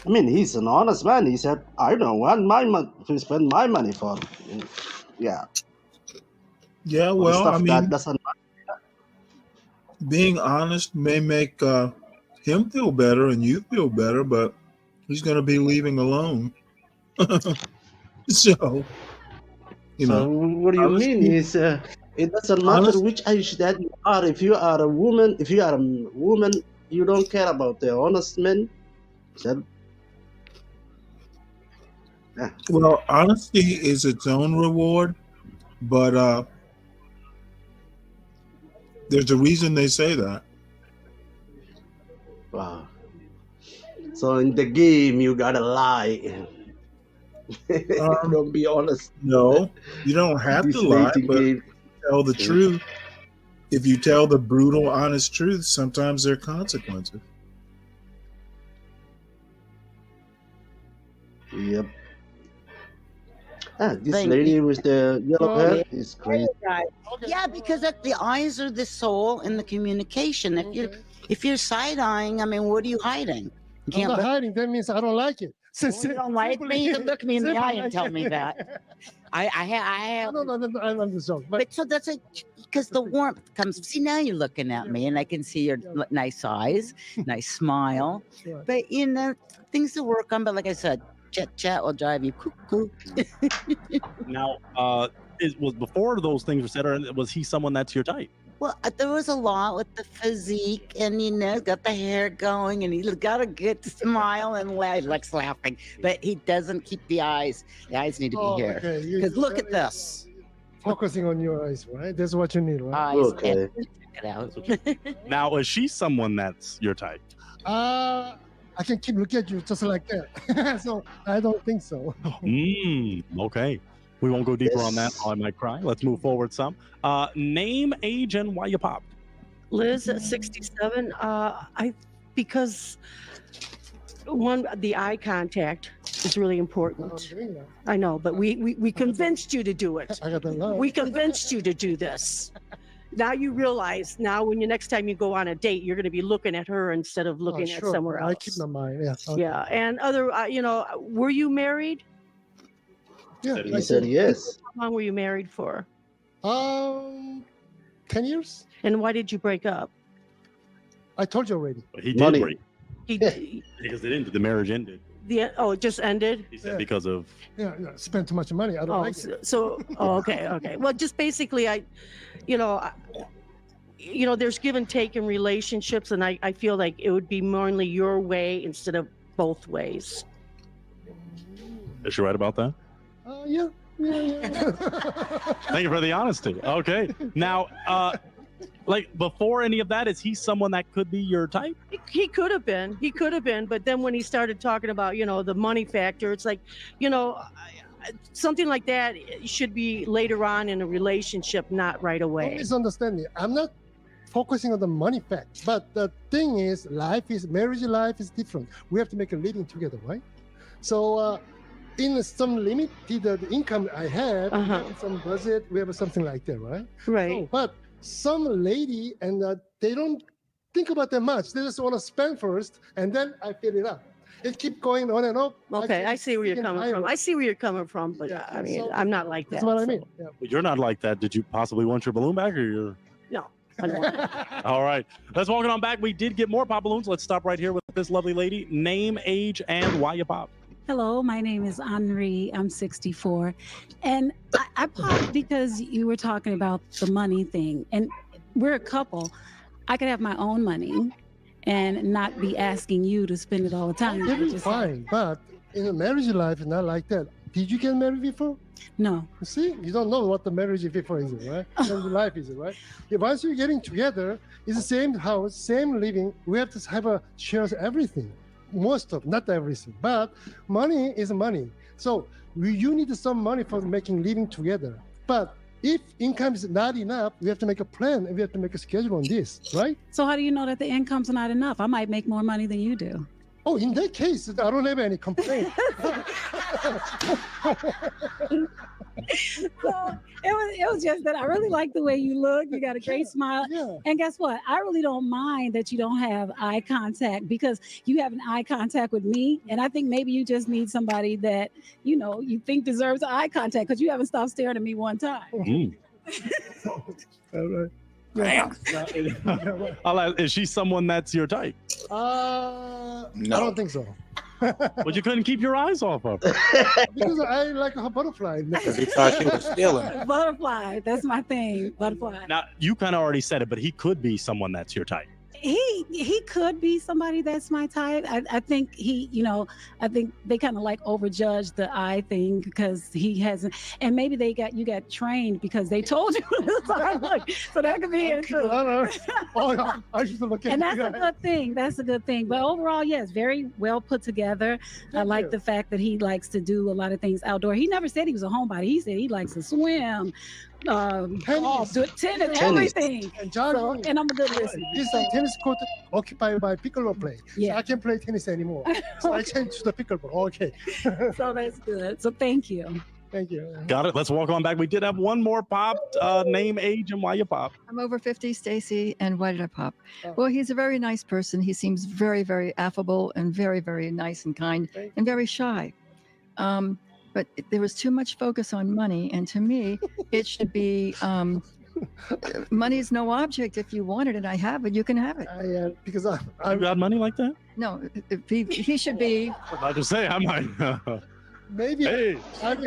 I mean, he's an honest man. He said, I don't want my to spend my money for, yeah. Yeah, For well, stuff I that mean, doesn't. being honest may make him feel better and you feel better, but he's going to be leaving alone. So, you So know, what do you mean? honesty, Is it doesn't matter honest, which age that you are. If you are a woman, you don't care about the honest men. Said, yeah. well, honesty is its own reward, but there's a reason they say that. Wow. So in the game, you gotta lie. Don't be honest. No, you don't have This to lie, dating but game. tell the truth. If you tell the brutal, honest truth, sometimes there are consequences. Yep. Ah, this Thank lady you. with the yellow hair Yeah. is crazy. Yeah, because the eyes are the soul and the communication. If you're side eyeing, I mean, what are you hiding? You I'm not look- hiding. That means I don't like it. you don't like me? You can look me in the eye and tell me that. I have. No, I'm just joking. But so that's because the warmth comes. See, now you're looking at me, and I can see your nice eyes, nice smile. Right. But things to work on. But like I said, chat will drive you cuckoo. Now, was before those things were said, or was he someone that's your type? Well, there was a lot with the physique, and got the hair going, and he's got a good smile and likes laughing, but he doesn't keep the eyes. The eyes need to be here. Because look at this. Focusing on your eyes, right? That's what you need, right? Eyes. Okay. Check it out. Now, is she someone that's your type? I can keep looking at you just like that. So I don't think so. Okay. We won't go deeper on that. I might cry. Let's move forward some. Name, age, and why you popped. Liz at 67. Because the eye contact is really important. I know, but we convinced you to do it. We convinced you to do this. Now you realize. Now, when next time you go on a date, you're going to be looking at her instead of looking at somewhere else. I keep my mind. Yeah. Okay. Yeah, and were you married? Yeah. He said yes. How long were you married for? 10 years. And why did you break up? I told you already. He did break. He, Because it ended. The marriage ended. it just ended. He said because of. Yeah, spent too much money. I don't like it. Okay. Well, just basically, there's give and take in relationships, and I feel like it would be mainly your way instead of both ways. Is she right about that? Yeah. Thank you for the honesty. Okay. Now, before any of that, is he someone that could be your type? He could have been. But then when he started talking about, the money factor, it's like, something like that should be later on in a relationship, not right away. Don't misunderstand me. I'm not focusing on the money fact, but the thing is, marriage life is different. We have to make a living together, right? So, in some limited income I have, we have some budget, we have something like that, right? Right. So, but some lady, and they don't think about that much. They just want to spend first, and then I fill it up. It keeps going on and on. Okay, I see where you're coming from. But I mean, I'm not like that. That's what I mean. Yeah. But you're not like that. Did you possibly want your balloon back, or you're? No. I don't want it. All right. Let's walk it on back. We did get more pop balloons. Let's stop right here with this lovely lady. Name, age, and why you pop. Hello, my name is Henri. I'm 64. And I popped because you were talking about the money thing. And we're a couple. I could have my own money and not be asking you to spend it all the time. That's fine. But in a marriage life, it's not like that. Did you get married before? No. See, you don't know what the marriage before is, right? Marriage life is, right? Yeah, once you're getting together, it's the same house, same living. We have to have share everything. Not everything, but money is money. So you need some money for making living together. But if income is not enough, we have to make a plan and we have to make a schedule on this, right? So how do you know that the income's not enough? I might make more money than you do. Oh, in that case, I don't have any complaint. Well, it was just that I really like the way you look. You got a great smile. Yeah. And guess what? I really don't mind that you don't have eye contact because you have an eye contact with me. And I think maybe you just need somebody that, you think deserves eye contact because you haven't stopped staring at me one time. All right. Is she someone that's your type? I don't think so. But you couldn't keep your eyes off of her. Because I like a butterfly. Because he thought she was stealing. Butterfly. That's my thing. Butterfly. Now, you kind of already said it, but he could be someone that's your type. He could be somebody that's my type. I think I think they kind of like overjudge the eye thing because he hasn't, and maybe you got trained because they told you this eye look. So that could be it too. I should look at and that's a good thing. That's a good thing. But overall, yes, very well put together. I like the fact that he likes to do a lot of things outdoor. He never said he was a homebody. He said he likes to swim, golf, tennis, everything. And and I'm a good listener. This tennis court occupied by pickleball play. Yeah. So I can't play tennis anymore. So I changed to the pickleball. Okay. So that's good. So thank you. Thank you. Got it. Let's walk on back. We did have one more popped. Name, age, and why you popped. I'm over 50, Stacy, and why did I pop? Well, he's a very nice person. He seems very, very affable and very, very nice and kind and very shy. But there was too much focus on money, and to me, it should be money is no object. If you want it and I have it, you can have it. Because You got money like that? No, he should be. I'm about to say, I might. Maybe Hey. I've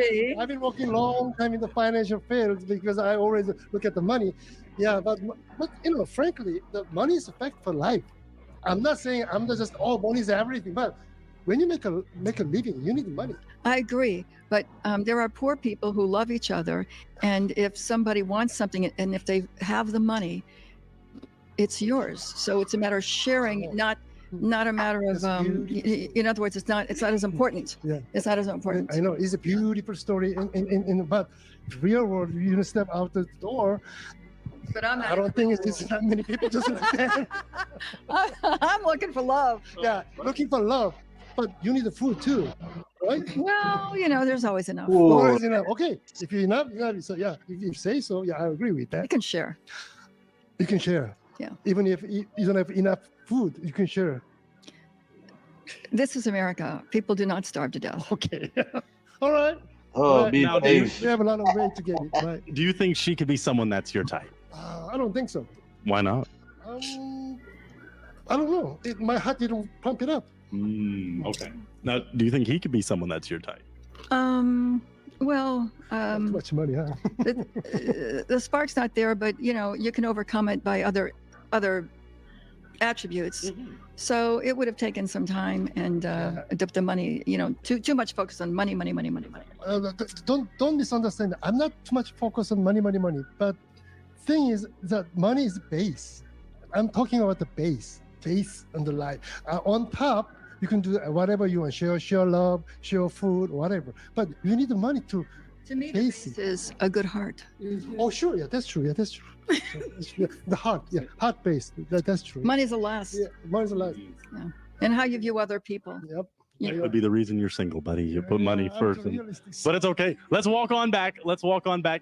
been working long time in the financial field because I always look at the money. Yeah, but frankly, the money is a fact for life. I'm not saying I'm not just money is everything, but when you make a living, you need money. I agree, but there are poor people who love each other, and if somebody wants something, and if they have the money, it's yours. So it's a matter of sharing, not a matter of. In other words, it's not as important. Yeah, it's not as important. I know it's a beautiful story, but real world, you step out the door. But I don't think it's that many people just like that. I'm looking for love. Yeah, looking for love. But you need the food too, right? Well, there's always enough. Always enough. Okay, if you're enough, so yeah, if you say so, yeah, I agree with that. You can share. You can share. Yeah. Even if you don't have enough food, you can share. This is America. People do not starve to death. Okay. All right. Oh, be Now, brave. We have a lot of way to get it, right? Do you think she could be someone that's your type? I don't think so. Why not? I don't know. My heart didn't pump it up. Okay. Now, do you think he could be someone that's your type? Well, too much money, huh? the spark's not there, but you can overcome it by other attributes. So it would have taken some time and the money. Too much focus on money. Don't misunderstand. I'm not too much focused on money. But thing is that money is base. I'm talking about the base on the life. On top, you can do whatever you want. Share love, share food, whatever. But you need the money to me, the base is a good heart. Oh, sure. Yeah, that's true. So, the heart. Yeah, heart based. That's true. Money's the last. Yeah, money's the last. Yeah. And how you view other people. Yep. That could be the reason you're single, buddy. You put money first. But it's okay. Let's walk on back.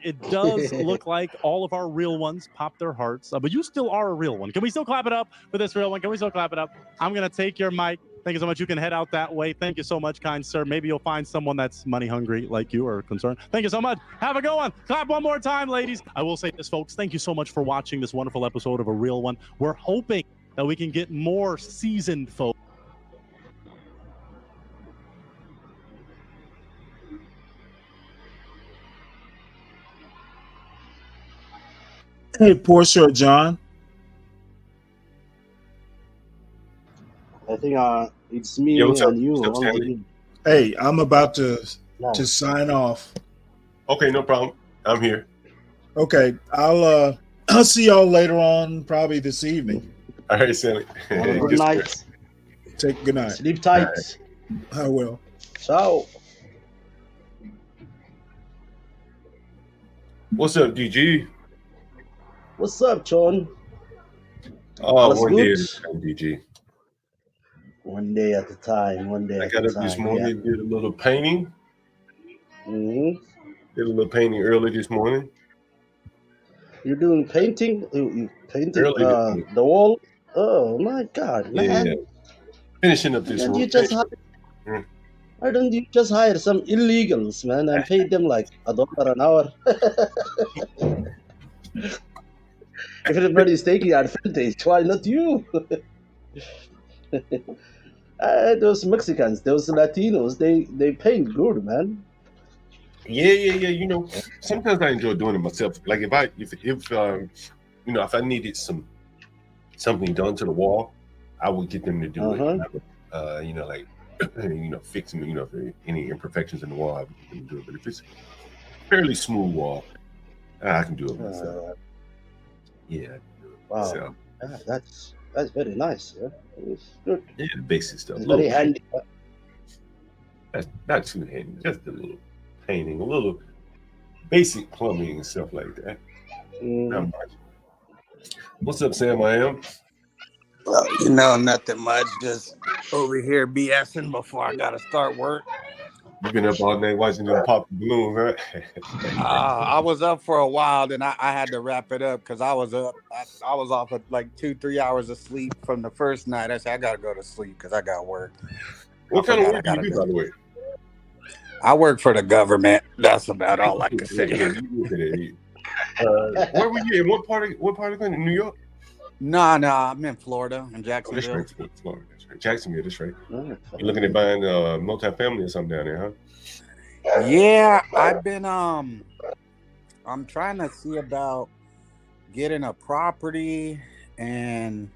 It does look like all of our real ones popped their hearts. But you still are a real one. Can we still clap it up for this real one? Can we still clap it up? I'm going to take your mic. Thank you so much. You can head out that way. Thank you so much, kind sir. Maybe you'll find someone that's money hungry like you are concerned. Thank you so much. Have a good one. Clap one more time, ladies. I will say this, folks. Thank you so much for watching this wonderful episode of A Real One. We're hoping that we can get more seasoned folks. Hey, Portia or John. I think it's me Yo, what's up? and you. What's up, Stanley? Hey, I'm about to sign off. Okay, no problem. I'm here. Okay, I'll see y'all later on, probably this evening. All right, Stanley. Good night. Good night. Sleep tight. I will. Ciao. What's up, DG? What's up, John? Oh, What's one good? day at a time, DG. One day at a time. One day I at got a up this time. morning, did a little painting. Mm-hmm. Did a little painting early this morning. You're doing painting? You painting Early this morning. the wall? Oh my God, Yeah. man! Finishing up Why this don't room. you just hire? Why don't you just hire some illegals, man, and pay them like $1 an hour? Everybody's taking advantage. Why not you? Those Mexicans, those Latinos, they paint good, man. Yeah. You know, sometimes I enjoy doing it myself. Like if you know, if I needed something done to the wall, I would get them to do it. I would, you know, like you know, fixing, you know, if there are any imperfections in the wall, I would get them to do it. But if it's fairly smooth wall, I can do it myself. Yeah. Wow. So, yeah, that's very nice. Yeah, it's good. Yeah, the basic stuff. It's very handy. That's not too handy. Just a little painting, a little basic plumbing and stuff like that. Not much. What's up, Sam? I am. Well, you know, nothing much. Just over here BSing before I gotta start work. You've been up all night watching them pop the balloon, right? I was up for a while, then I had to wrap it up because I was up. I was off at like 2-3 hours of sleep from the first night. I said I gotta go to sleep because I got work. What kind of work do you do, by the way? I work for the government. That's about all I can say. Where were you? In what part of the New York? No, I'm in Florida, in Jacksonville. That's right, Florida. That's right. Jacksonville, that's right. You're looking at buying a multifamily or something down there, huh? Yeah, I've been I'm trying to see about getting a property, and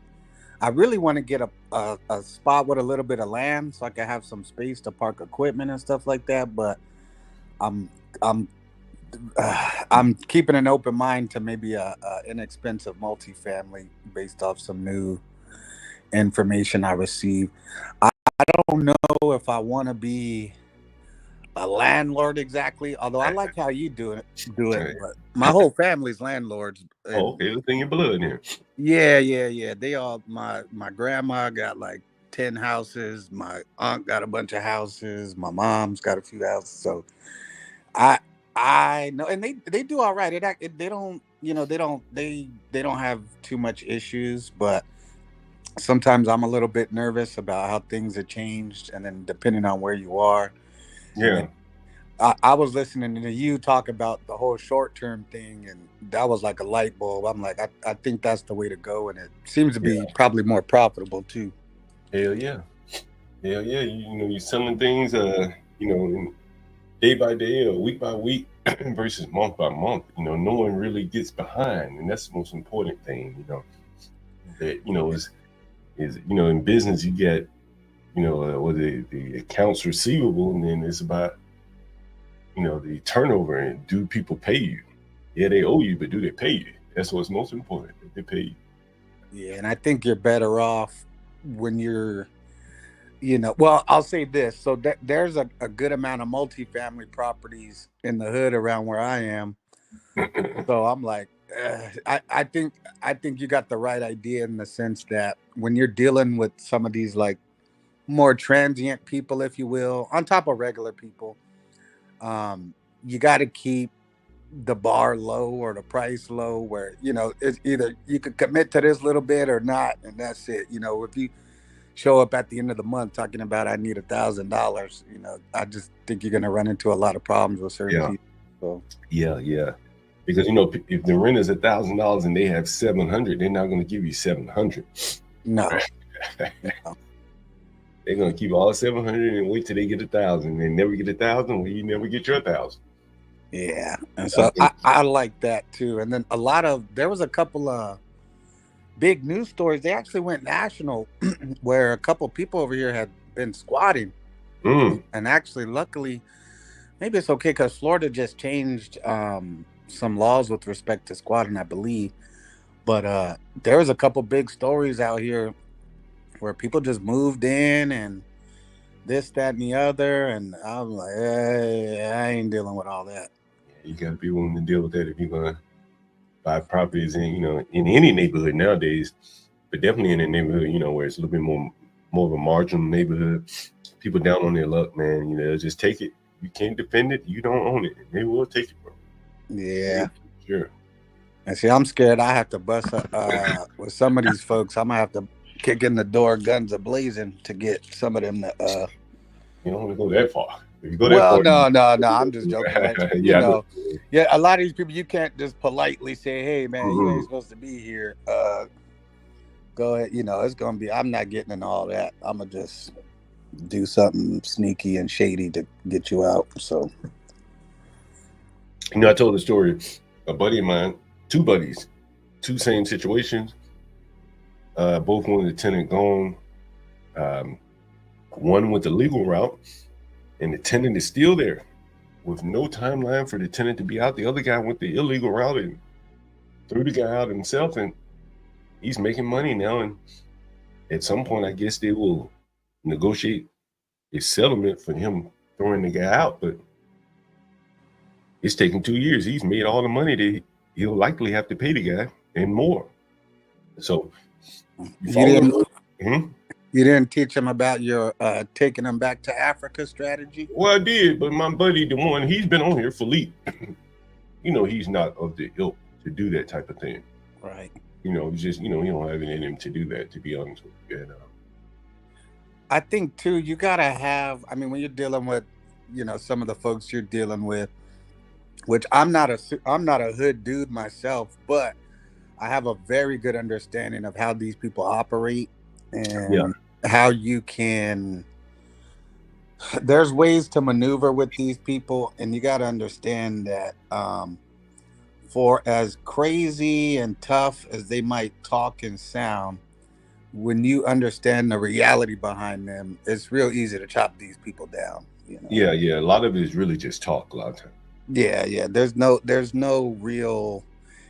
I really want to get a spot with a little bit of land so I can have some space to park equipment and stuff like that. But I'm keeping an open mind to maybe a inexpensive multifamily based off some new information I received. I don't know if I want to be a landlord exactly, although I like how you do it. But my whole family's landlords. Oh, okay, it's in your blood here. Yeah. They all my grandma got like 10 houses. My aunt got a bunch of houses. My mom's got a few houses. So I know, and they do all right. They don't, you know, they don't have too much issues, but sometimes I'm a little bit nervous about how things have changed, and then depending on where you are. Yeah. I was listening to you talk about the whole short-term thing, and that was like a light bulb. I'm like, I think that's the way to go, and it seems to be probably more profitable too. Hell yeah. You know, you're selling things, you know, day by day or week by week versus month by month. You know, no one really gets behind, and that's the most important thing. You know, that you know is you know, in business you get, you know, what the accounts receivable, and then it's about, you know, the turnover and do people pay you? Yeah, they owe you, but do they pay you? That's what's most important. That they pay you. Yeah, and I think you're better off when you're, you know, well, I'll say this. So there's a good amount of multifamily properties in the hood around where I am. So I'm like, I think you got the right idea in the sense that when you're dealing with some of these like more transient people, if you will, on top of regular people, you got to keep the bar low or the price low, where, you know, it's either you could commit to this little bit or not, and that's it. You know, if you show up at the end of the month talking about I need $1,000, you know, I just think you're going to run into a lot of problems with certain people. So. Yeah. Because, you know, if the rent is $1,000 and they have $700, they're not going to give you $700. No. They're going to keep all $700 and wait till they get $1,000. They never get $1,000, well, you never get your $1,000. Yeah. And so I like that too. And then there was a couple of big news stories. They actually went national where a couple people over here had been squatting. And actually, luckily, maybe it's okay because Florida just changed some laws with respect to squatting, I believe. But there was a couple big stories out here where people just moved in and this, that, and the other. And I'm like, hey, I ain't dealing with all that. You got to be willing to deal with that if you're going to buy properties in, you know, in any neighborhood nowadays, but definitely in a neighborhood, you know, where it's a little bit more more of a marginal neighborhood. People down on their luck, man. You know, just take it. You can't defend it. You don't own it. They will take it, bro. Yeah. Sure. And see, I'm scared I have to bust with some of these folks. I'm gonna have to kick in the door, guns a blazing, to get some of them to. You don't want to go that far. If you go Well, that far, no, I'm just joking. You Yeah, I know, know. yeah, a lot of these people, you can't just politely say, "Hey, man, you ain't supposed to be here." Go ahead. You know, it's gonna be. I'm not getting into all that. I'm gonna just do something sneaky and shady to get you out. So, you know, I told a story. A buddy of mine, two buddies, two same situations. Both wanted the tenant gone. One went the legal route, and the tenant is still there with no timeline for the tenant to be out. The other guy went the illegal route and threw the guy out himself, and he's making money now. And at some point, I guess they will negotiate a settlement for him throwing the guy out, but it's taken 2 years. He's made all the money that he'll likely have to pay the guy and more. So you didn't teach him about your taking him back to Africa strategy? Well, I did, but my buddy, the one, he's been on here for leap. You know, he's not of the ilk to do that type of thing. Right. You know, it's just, you know, he don't have it in him to do that, to be honest with you. And, I think too, you gotta have. I mean, when you're dealing with, you know, some of the folks you're dealing with, which I'm not a hood dude myself, but I have a very good understanding of how these people operate and how you can. There's ways to maneuver with these people, and you got to understand that for as crazy and tough as they might talk and sound, when you understand the reality behind them, it's real easy to chop these people down. You know? Yeah. A lot of it is really just talk a lot of times. Yeah. There's no real,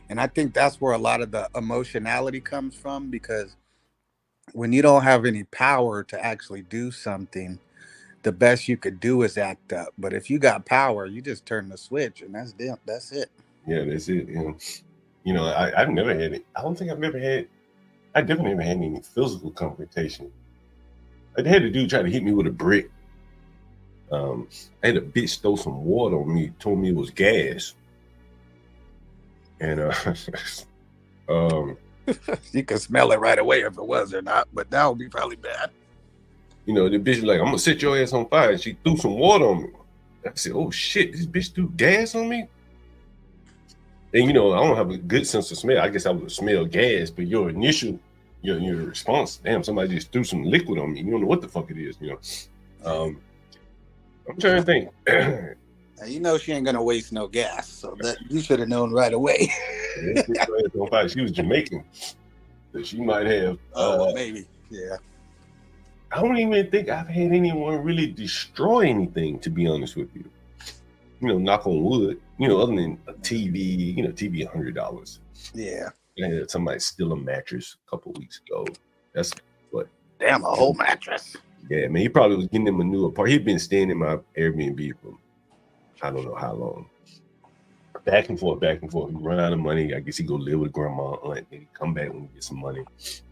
and I think that's where a lot of the emotionality comes from, because when you don't have any power to actually do something, the best you could do is act up. But if you got power, you just turn the switch, and that's it. Yeah, that's it. You know, I've never had it. I don't think I've ever had. I definitely never had any physical confrontation. I had a dude try to hit me with a brick. I had a bitch throw some water on me, told me it was gas. And you can smell it right away if it was or not, but that would be probably bad. You know, the bitch was like, "I'm gonna set your ass on fire." And she threw some water on me. I said, "Oh shit, this bitch threw gas on me?" And you know, I don't have a good sense of smell. I guess I would smell gas, but your initial, your response, damn, somebody just threw some liquid on me. You don't know what the fuck it is, you know. I'm trying to think. Now, you know she ain't gonna waste no gas, so that you should have known right away. She was Jamaican, so she might have. Maybe, yeah. I don't even think I've had anyone really destroy anything, to be honest with you. You know, knock on wood. You know, other than a TV. You know, TV $100. Yeah. I had somebody steal a mattress a couple weeks ago. That's what. Damn, a whole mattress. Yeah, man. He probably was getting him a new apartment. He'd been staying in my Airbnb for I don't know how long. Back and forth. He run out of money. I guess he go live with grandma, aunt, and he come back when he get some money.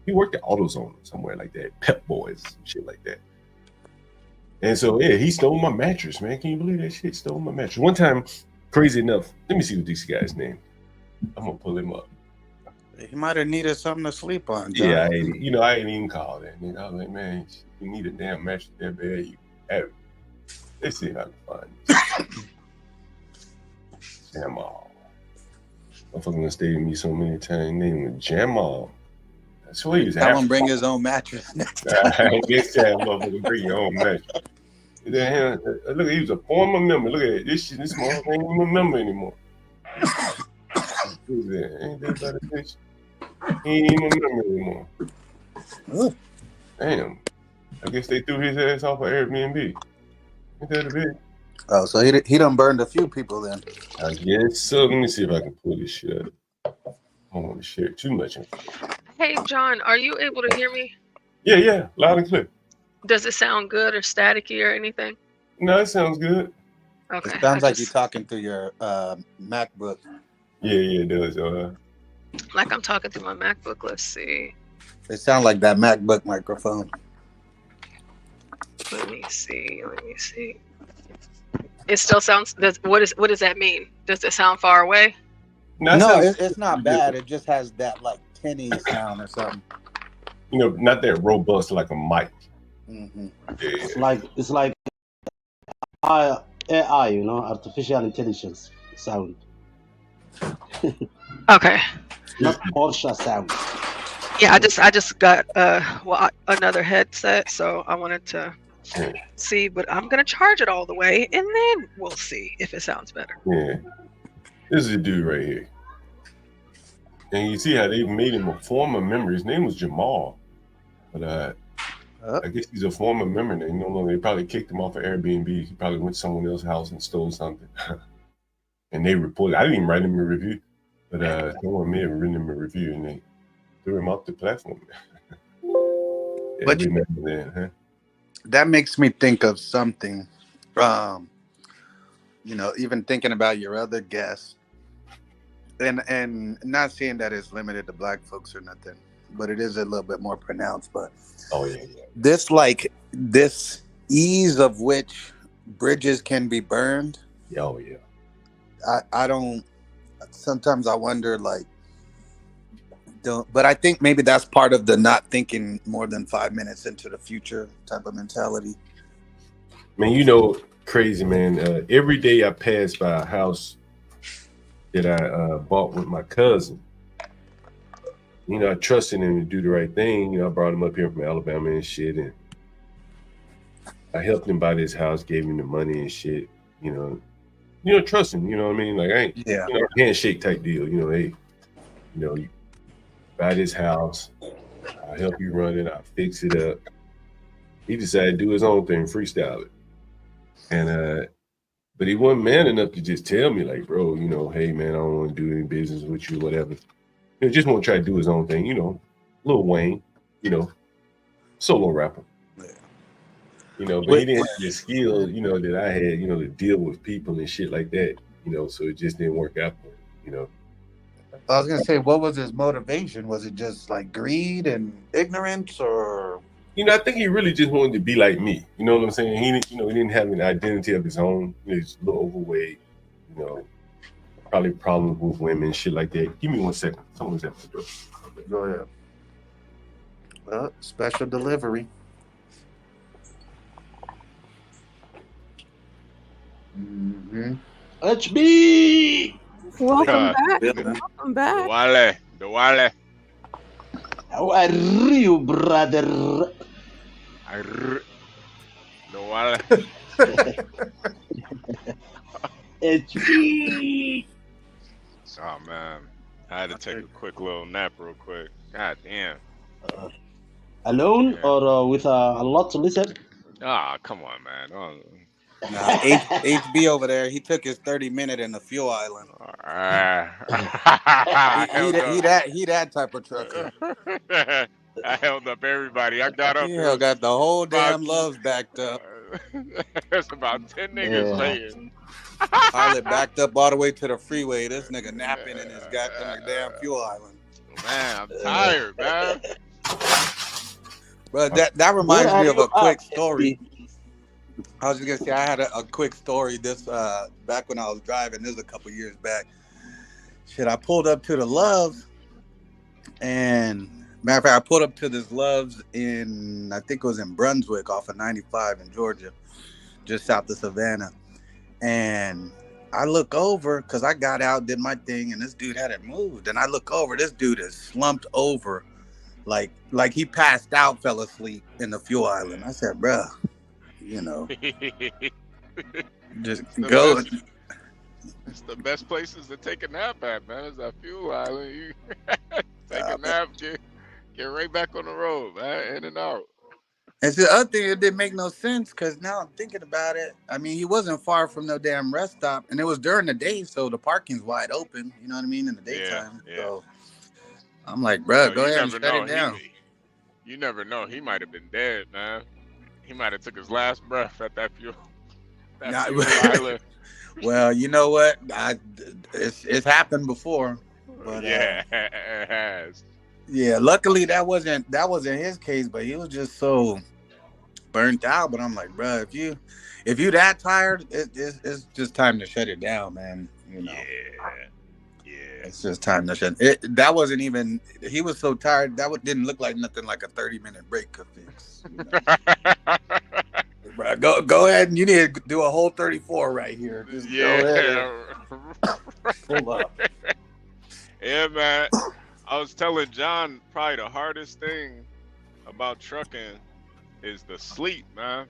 He worked at AutoZone somewhere like that, Pep Boys, shit like that. And so yeah, he stole my mattress, man. Can you believe that shit? Stole my mattress. One time, crazy enough. Let me see what this guy's name. I'm gonna pull him up. He might have needed something to sleep on, John. Yeah, I ain't even called that. Nigga. I was like, man, you need a damn mattress there, man. You have it. Let's see if I can find this. Jamal. Motherfucker gonna stay with me so many times. Name was Jamal. I swear he was Have him bring his own mattress next time. Next time, motherfucker, bring your own mattress. Then, look, he was a former member. Look at it. This motherfucker ain't even a member anymore. Who's that? Ain't that about a bitch? He ain't even a member anymore. Damn. I guess they threw his ass off of Airbnb. Ain't that a bitch? Oh, so he done burned a few people then. I guess so. Let me see if I can pull this shit up. I don't want to share too much information. Hey, John, are you able to hear me? Yeah, loud and clear. Does it sound good or staticky or anything? No, it sounds good. Okay. It sounds like you're talking through your MacBook. Yeah, it does. Like I'm talking through my MacBook. Let's see. It sounds like that MacBook microphone. Let me see. It still sounds. What does that mean? Does it sound far away? No, it's not bad. It just has that like tinny sound or something. You know, not that robust like a mic. Mm-hmm. Yeah. It's like AI, you know, artificial intelligence sound. Okay. Not Porsche sound. Yeah, I just got another headset, so I wanted to see, but I'm gonna charge it all the way, and then we'll see if it sounds better. Yeah. This is a dude right here. And you see how they made him a former member. His name was Jamal. But I guess he's a former member. They no longer. They probably kicked him off of Airbnb. He probably went to someone else's house and stole something. And they reported. I didn't even write him a review, but someone may have written him a review, and they threw him off the platform. But that makes me think of something. You know, even thinking about your other guests, and not saying that it's limited to black folks or nothing, but it is a little bit more pronounced. But this ease of which bridges can be burned. Oh yeah. I don't. Sometimes I wonder, like, but I think maybe that's part of the not thinking more than 5 minutes into the future type of mentality. Man, you know, crazy man. Every day I pass by a house that I bought with my cousin. You know, I trusted him to do the right thing. You know, I brought him up here from Alabama and shit, and I helped him buy this house, gave him the money and shit. You know, trust him. You know what I mean? Like, I ain't, you know, handshake type deal. You know, hey, you know, you buy this house, I'll help you run it, I'll fix it up. He decided to do his own thing, freestyle it. And but he wasn't man enough to just tell me, like, bro, you know, hey man, I don't want to do any business with you, whatever. You know, just want to try to do his own thing, you know, Lil Wayne, you know, solo rapper. You know, but he didn't have the skill, you know, that I had, you know, to deal with people and shit like that, you know, so it just didn't work out for him, you know. I was gonna say, what was his motivation? Was it just like greed and ignorance, or? You know, I think he really just wanted to be like me. You know what I'm saying? He didn't have an identity of his own. He was a little overweight, you know, probably problems with women, shit like that. Give me 1 second. Someone's at the door. Go ahead. Well, special delivery. Mm-hmm. HB. Welcome back. The Wale. How are you, brother? The Wale. HB. Oh man, I had to take a quick little nap real quick. God damn. Alone or with a lot to listen? Ah, come on, man. Oh. Nah, HB over there, he took his 30-minute in the fuel island. He that type of trucker. I held up everybody. I got up. He got the whole damn loves backed up. There's about 10 niggas laying. Pilot backed up all the way to the freeway. This nigga napping in his goddamn damn fuel island. Man, I'm tired, man. But that reminds me of a quick story. I was just gonna say I had a quick story. This back when I was driving. This was a couple years back. Shit, I pulled up to the Loves, and matter of fact, I pulled up to this Loves in, I think it was in Brunswick, off of 95 in Georgia, just south of Savannah. And I look over because I got out, did my thing, and this dude hadn't moved. And I look over, this dude is slumped over, like he passed out, fell asleep in the fuel island. I said, bruh. You know, just go. It's the best places to take a nap at, man. It's that fuel island. You take a nap, get right back on the road, man, in and out. And the other thing, it didn't make no sense because now I'm thinking about it. I mean, he wasn't far from no damn rest stop, and it was during the day, so the parking's wide open. You know what I mean, in the daytime. Yeah. So I'm like, bro, go ahead and shut it down. You never know. He might have been dead, man. He might have took his last breath at that fuel island. Well, you know what? It's happened before. But, yeah, it has. Yeah, luckily that wasn't his case, but he was just so. burnt out, but I'm like, bro, if you that tired, it's just time to shut it down, man. You know. Yeah. It's just time to shut it. That wasn't even. He was so tired that didn't look like nothing like a 30-minute break could fix. You know? Bro, go ahead and you need to do a whole 34 right here. Just go ahead and pull up. Yeah, man. I was telling John, probably the hardest thing about trucking is the sleep, man.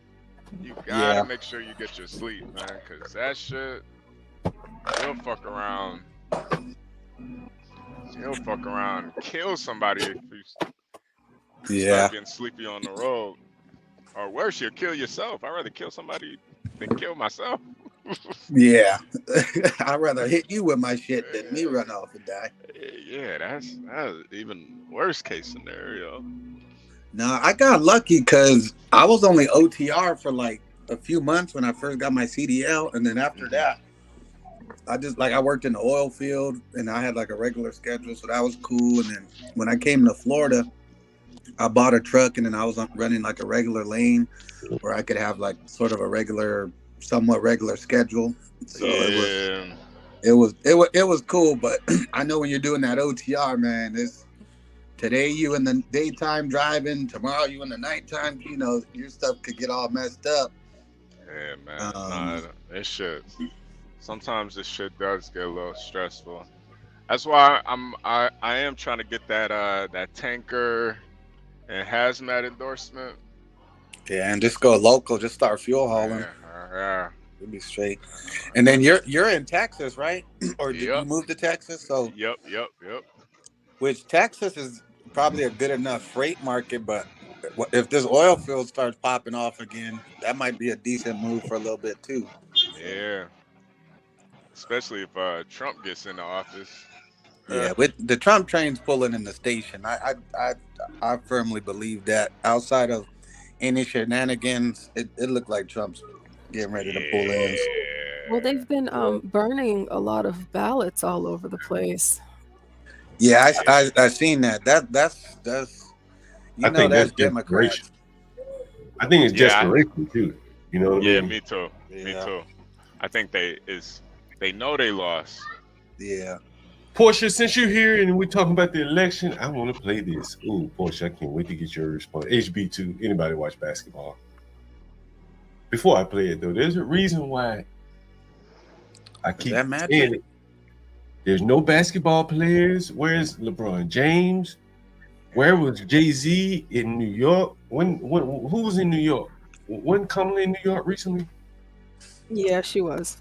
You gotta make sure you get your sleep, man, because that shit, you'll fuck around. You'll fuck around and kill somebody if you start getting sleepy on the road. Or worse, you'll kill yourself. I'd rather kill somebody than kill myself. Yeah. I'd rather hit you with my shit than me run off and die. Yeah, that's even worst case scenario. No, I got lucky because I was only OTR for like a few months when I first got my CDL. And then after that, I worked in the oil field and I had like a regular schedule. So that was cool. And then when I came to Florida, I bought a truck and then I was running like a regular lane where I could have like sort of a somewhat regular schedule. So it was cool. But I know when you're doing that OTR, man, today you in the daytime driving, tomorrow you in the nighttime, you know, your stuff could get all messed up. Yeah, man. This shit. Sometimes this shit does get a little stressful. That's why I am trying to get that tanker and hazmat endorsement. Yeah, and just go local, just start fuel hauling. Yeah. You'll be straight. And then you're in Texas, right? Or did you move to Texas? So Yep. Which Texas is probably a good enough freight market, but if this oil field starts popping off again, that might be a decent move for a little bit too. Yeah. Especially if Trump gets into office. Yeah, with the Trump trains pulling in the station, I firmly believe that. Outside of any shenanigans, it looked like Trump's getting ready to pull in. Well, they've been burning a lot of ballots all over the place. Yeah, I seen that. That's I think that's Democrats. I think it's desperation too. You know what I mean? Me too. Me too. I think they know they lost. Yeah. Portia, since you're here and we're talking about the election, I want to play this. Ooh, Portia, I can't wait to get your response. HB2, anybody watch basketball? Before I play it though, there's a reason why I keep saying it. There's no basketball players. Where's LeBron James? Where was Jay-Z in New York? Who was in New York? Wasn't Kamala in New York recently? Yeah, she was.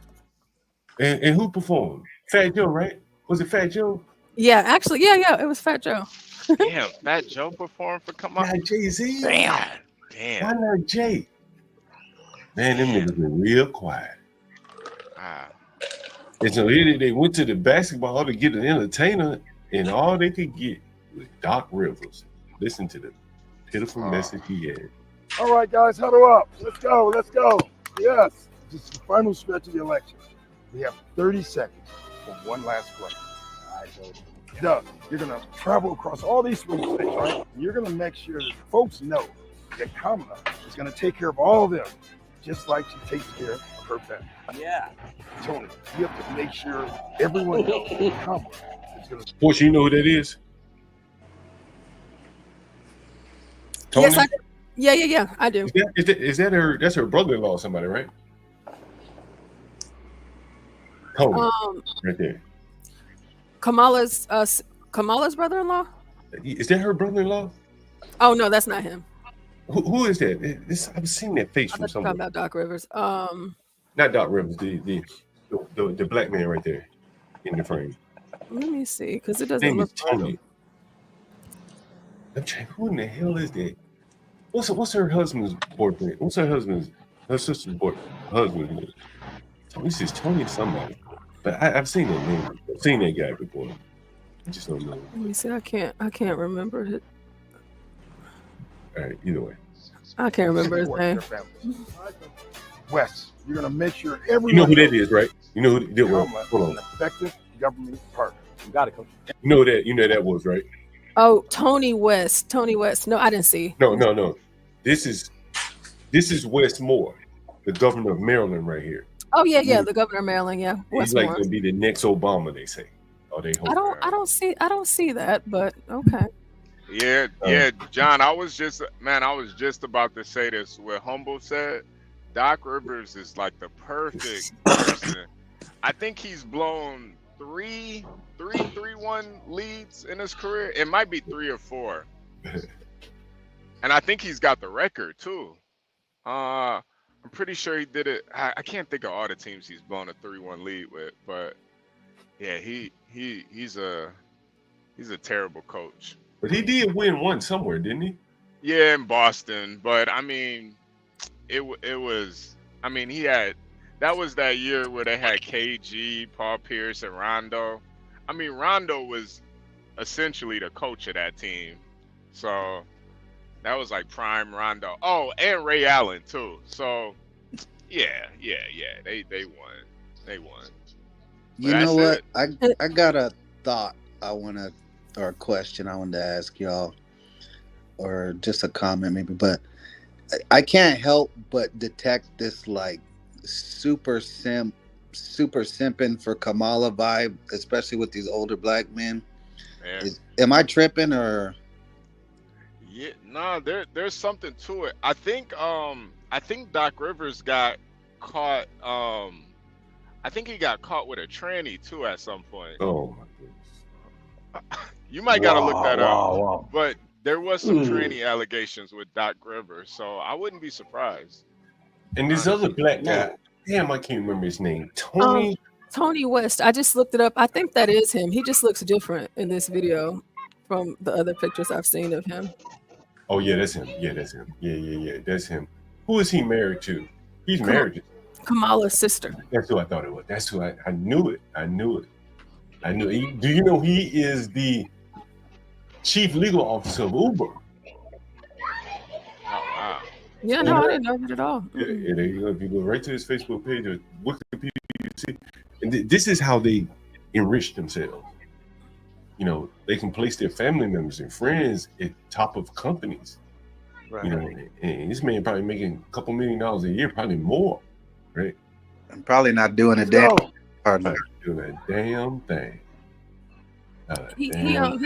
And who performed? Fat Joe, right? Was it Fat Joe? Yeah, actually, yeah, it was Fat Joe. Damn, Fat Joe performed for Kamala. Not Jay-Z. Damn. Why not Jay? Man, them niggas been real quiet. And so here they went to the basketball to get an entertainer, and all they could get was Doc Rivers. Listen to the pitiful message he had. All right, guys, huddle up. Let's go. Yes, this is the final stretch of the election. We have 30 seconds for one last play. All right, so Doug, you're going to travel across all these swing states, right? And you're going to make sure that folks know that Kamala is going to take care of all of them, just like she takes care of her family. Yeah. Tony, you have to make sure everyone knows that Kamala is going to... Portia, you know who that is? Tony? Yes, I do. Yeah, I do. Is that her? That's her brother-in-law or somebody, right? Tony, right there. Kamala's brother-in-law? Is that her brother-in-law? Oh no, that's not him. Who is that? I've seen that face from somewhere. Talking about Doc Rivers. Not Doc Rivers. The black man right there in the frame. Let me see, because it doesn't look like him. I'm trying. Who in the hell is that? What's her husband's boyfriend? What's her sister's husband? This is Tony somebody. But I've seen that name. I've seen that guy before. I just don't know. Let me see. I can't remember it. All right, either way. I can't remember his name. Wes, you're going to make sure everyone... You know who that is, right? You know who that was? Hold on. An effective government partner. You got it, Coach. You know that was, right? Oh, Tony West. No, I didn't see. No. This is This is Wes Moore, the governor of Maryland, right here. Oh yeah, the governor of Maryland, yeah. He's like going to be the next Obama, they say. Or they hope. I don't see that, but okay. Yeah, John. I was just about to say this. What Humble said, Doc Rivers is like the perfect person. I think he's blown three 3-1 leads in his career. It might be 3 or 4. And I think he's got the record too. I'm pretty sure he did it. I can't think of all the teams he's blown a 3-1 lead with, but yeah, he's a terrible coach. But he did win one somewhere, didn't he? Yeah, in Boston. But I mean, it was. I mean, that was that year where they had KG, Paul Pierce, and Rondo. I mean, Rondo was essentially the coach of that team, so that was like prime Rondo. Oh, and Ray Allen too. So yeah. They won. They won. You know what? I got a thought or a question I wanted to ask y'all, or just a comment maybe, but I can't help but detect this like super simping for Kamala vibe, especially with these older black men. Am I tripping or? Yeah, no, there's something to it. I think Doc Rivers got caught. I think he got caught with a tranny too at some point. Oh my goodness. You might gotta look that up. Wow. But there was some tranny allegations with Doc Rivers, so I wouldn't be surprised. And this other black guy, damn, I can't remember his name. Tony West. I just looked it up. I think that is him. He just looks different in this video from the other pictures I've seen of him. Oh yeah, that's him. Yeah, that's him. Yeah, that's him. Who is he married to? He's married to Kamala's sister. That's who I thought it was. That's who I knew it. I knew it. Do you know he is the chief legal officer of Uber? Oh wow. Yeah, no, I didn't know that at all. Yeah, there you go. If you go right to his Facebook page or Wikipedia, you see. And this is how they enrich themselves. You know, they can place their family members and friends at top of companies. Right. You know, and this man probably making a couple $1 million a year, probably more, right? I'm probably not doing a damn doing a damn thing. He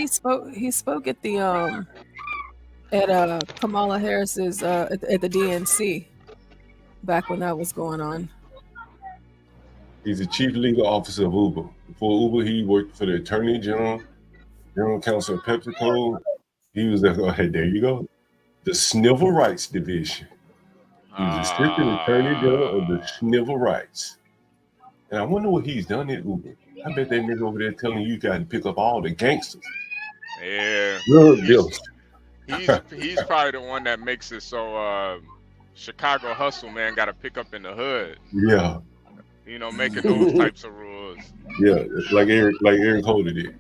spoke at the Kamala Harris's at the DNC back when that was going on. He's the chief legal officer of Uber. Before Uber, he worked for the Attorney General Counsel of PepsiCo. He was there. Oh, hey, there you go. The Civil Rights Division. He was assistant Attorney General of the Civil Rights. And I wonder what he's done at Uber. I bet they nigga over there telling you guys to pick up all the gangsters. Yeah. Drug dealers. He's probably the one that makes it so Chicago hustle man got to pick up in the hood. Yeah. You know, making those types of rules. Yeah, like Eric Holder did.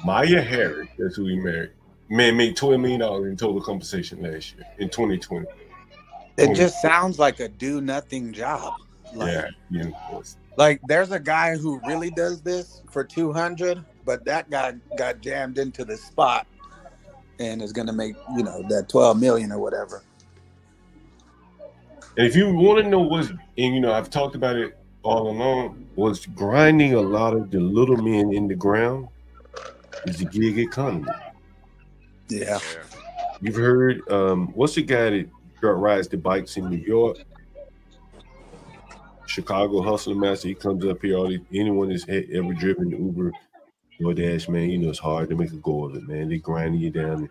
Maya Harris, that's who he married. Man made $12 million in total compensation last year in 2020. It just sounds like a do nothing job. Yeah, of course. Like there's a guy who really does this for 200, but that guy got jammed into the spot and is gonna make that 12 million or whatever. And if you want to know what's, and I've talked about it all along, what's grinding a lot of the little men in the ground is the gig economy. Yeah. You've heard, what's the guy that rides the bikes in New York? Chicago hustler master. He comes up here. Anyone that's ever driven Uber, DoorDash, man, it's hard to make a go of it, man. They grinding you down.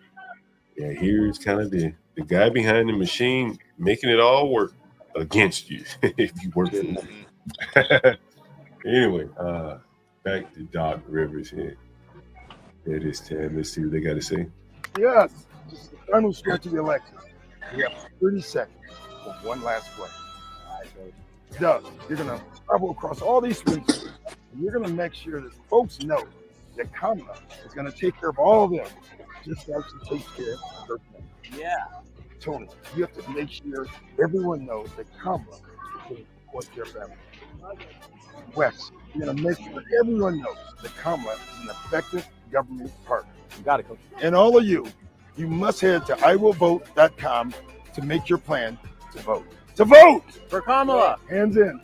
Yeah, here's kind of the guy behind the machine making it all work against you if you work for him. Anyway, back to Doc Rivers here. It is time. Let's see what they got to say. Yes, this is the final stretch of the election. We have 30 seconds for one last play. All right, so Doug, you're going to travel across all these streets, and you're going to make sure that folks know that Kamala is going to take care of all of them, just like she takes care of her family. Yeah. Tony, you have to make sure everyone knows that Kamala is going to support their family. Wes, you're going to make sure everyone knows that Kamala is an effective government partner. You got it, Coach. And all of you must head to iwillvote.com to make your plan to vote. To vote for Kamala. Hands in.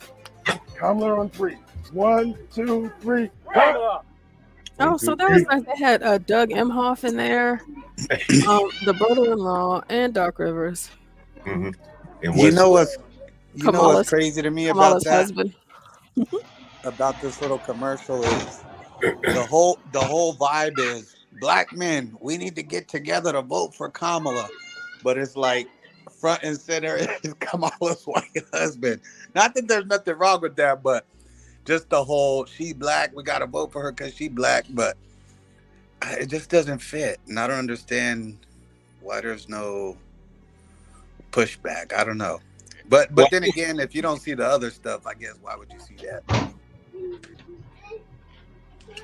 Kamala on 3. 1, 2, 3. Kamala. Oh, so that was nice. They had Doug Emhoff in there, the brother-in-law, and Doc Rivers. Mm-hmm. You know what's Kamala's crazy to me about Kamala's that? husband. About this little commercial is the whole vibe is black men, we need to get together to vote for Kamala. But it's like front and center is Kamala's white husband. Not that there's nothing wrong with that, but just the whole she black, we gotta vote for her because she black, but it just doesn't fit. And I don't understand why there's no pushback. I don't know. But then again, if you don't see the other stuff, I guess why would you see that?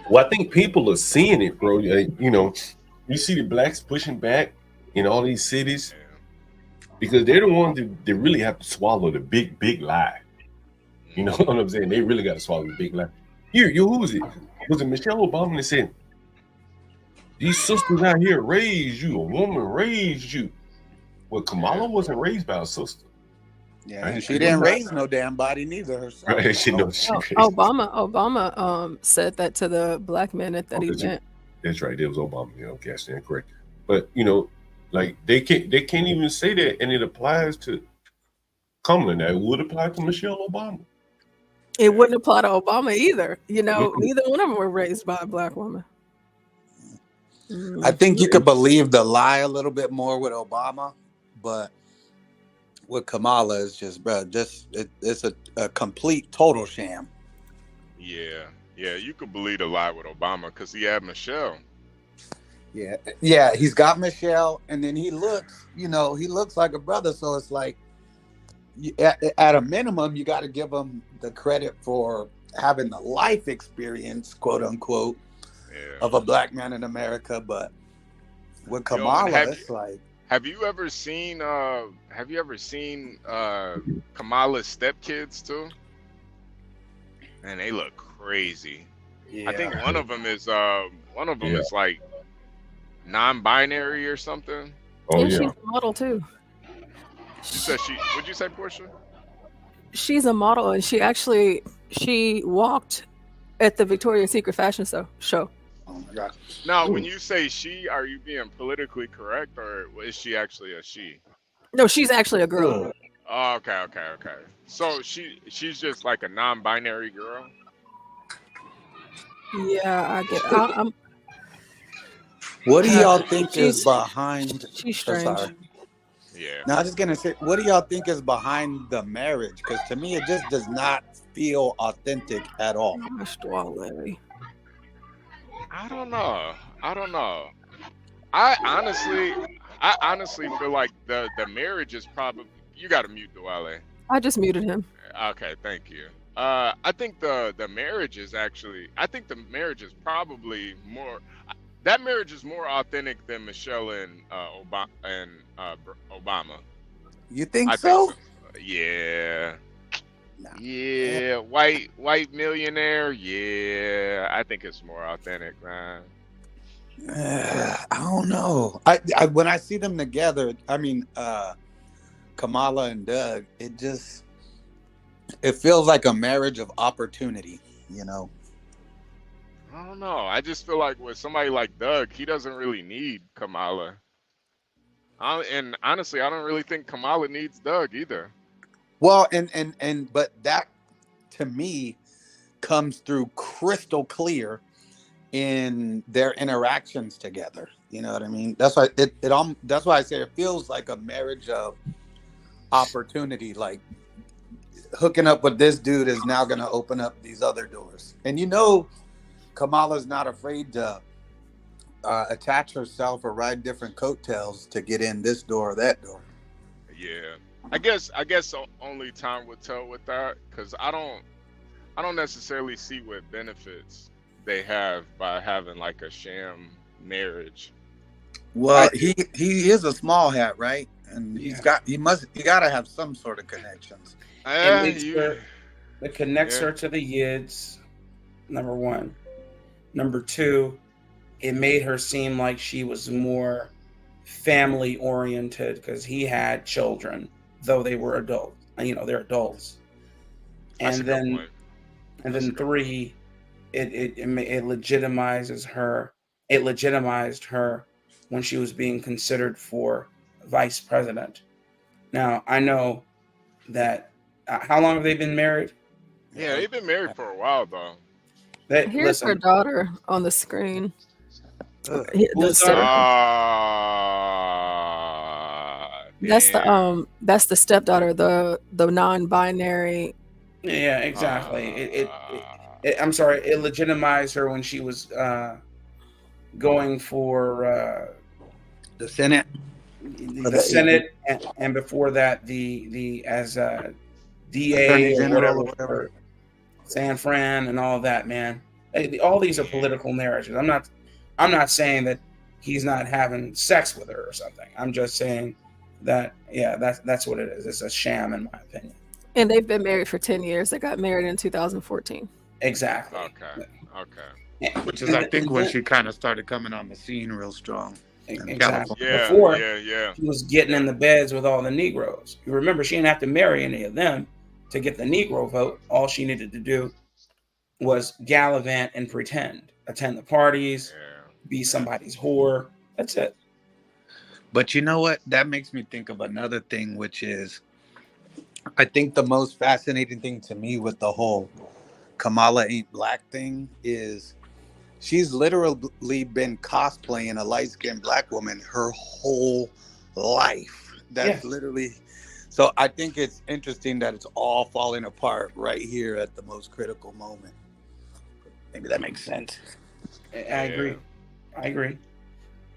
Well, I think people are seeing it, bro. You know, you see the blacks pushing back in all these cities because they're the ones that really have to swallow the big lie. You know what I'm saying? They really got to swallow the big lie. Who was it? Was it Michelle Obama that said, these sisters out here raised you, a woman raised you? Well, Kamala wasn't raised by a sister. Yeah, and she didn't raise no damn body neither herself. Right, she knows she raised. Obama said that to the black men at that event. That's right. It was Obama. You know, gas stand correct. But you know, like they can't even say that, and it applies to Kamala. Now, it would apply to Michelle Obama. It wouldn't apply to Obama either. You know, neither one of them were raised by a black woman. I think you could believe the lie a little bit more with Obama, but with Kamala, it's just, bro, it's a complete total sham. Yeah, you could believe the lie with Obama because he had Michelle. Yeah, he's got Michelle, and then he looks like a brother. So it's like, at a minimum, you got to give him the credit for having the life experience, quote unquote, of a black man in America. But with Kamala, it's like, have you ever seen Kamala's stepkids too? And they look crazy. Yeah. I think one of them is is like non-binary or something. Oh, she's a model too. You said what'd you say, Portia? She's a model, and she walked at the Victoria's Secret fashion show. Oh my God. Now, when you say she, are you being politically correct, or is she actually a she? No, she's actually a girl. Oh, okay. So she's just like a non-binary girl. Yeah, I get. What do y'all think is behind? She's strange. Sorry. Yeah. Now, I was just gonna say, what do y'all think is behind the marriage? Because to me, it just does not feel authentic at all. I don't know. I honestly feel like the marriage is probably. You got to mute Dwale. I just muted him. Okay, thank you. I think the marriage is actually. I think the marriage is probably more. That marriage is more authentic than Michelle and Obama. You think so? Yeah. Yeah, white millionaire. Yeah, I think it's more authentic, man. I don't know. I when I see them together, I mean, Kamala and Doug, it feels like a marriage of opportunity, you know. I don't know. I just feel like with somebody like Doug, he doesn't really need Kamala. And honestly, I don't really think Kamala needs Doug either. Well, but that to me comes through crystal clear in their interactions together. You know what I mean? That's why that's why I say it feels like a marriage of opportunity. Like hooking up with this dude is now going to open up these other doors. And you know, Kamala's not afraid to attach herself or ride different coattails to get in this door or that door. Yeah. I guess only time would tell with that, because I don't necessarily see what benefits they have by having like a sham marriage. Well, he is a small hat, right? And he got to have some sort of connections. It connects her to the Yids, number one. Number two, it made her seem like she was more family oriented because he had children, though they were adult. You know, they're adults. That's And a good then, point. and then 3, it legitimizes her. It legitimized her when she was being considered for vice president. Now I know that. How long have they been married? Yeah, they've been married for a while though. Here's her Listen, daughter on the screen. whose daughter? That's the stepdaughter, the non-binary. Yeah, exactly. I'm sorry. It legitimized her when she was going for the Senate. The Senate, and before that, the as DA Attorney or General whatever, or whatever. for San Fran and all that. Man, all these are political narratives. I'm not saying that he's not having sex with her or something. I'm just saying that that's what it is. It's a sham, in my opinion. And they've been married for 10 years. They got married in 2014. Exactly. Okay. Which is, I think, when she kind of started coming on the scene real strong. Exactly. Yeah, Before, yeah. he was getting in the beds with all the Negroes. You remember, she didn't have to marry any of them to get the Negro vote. All she needed to do was gallivant and pretend, attend the parties, be somebody's whore. That's it. But you know what? That makes me think of another thing, which is, I think the most fascinating thing to me with the whole Kamala ain't black thing is she's literally been cosplaying a light-skinned black woman her whole life. That's literally. So I think it's interesting that it's all falling apart right here at the most critical moment. Maybe that makes sense. I agree.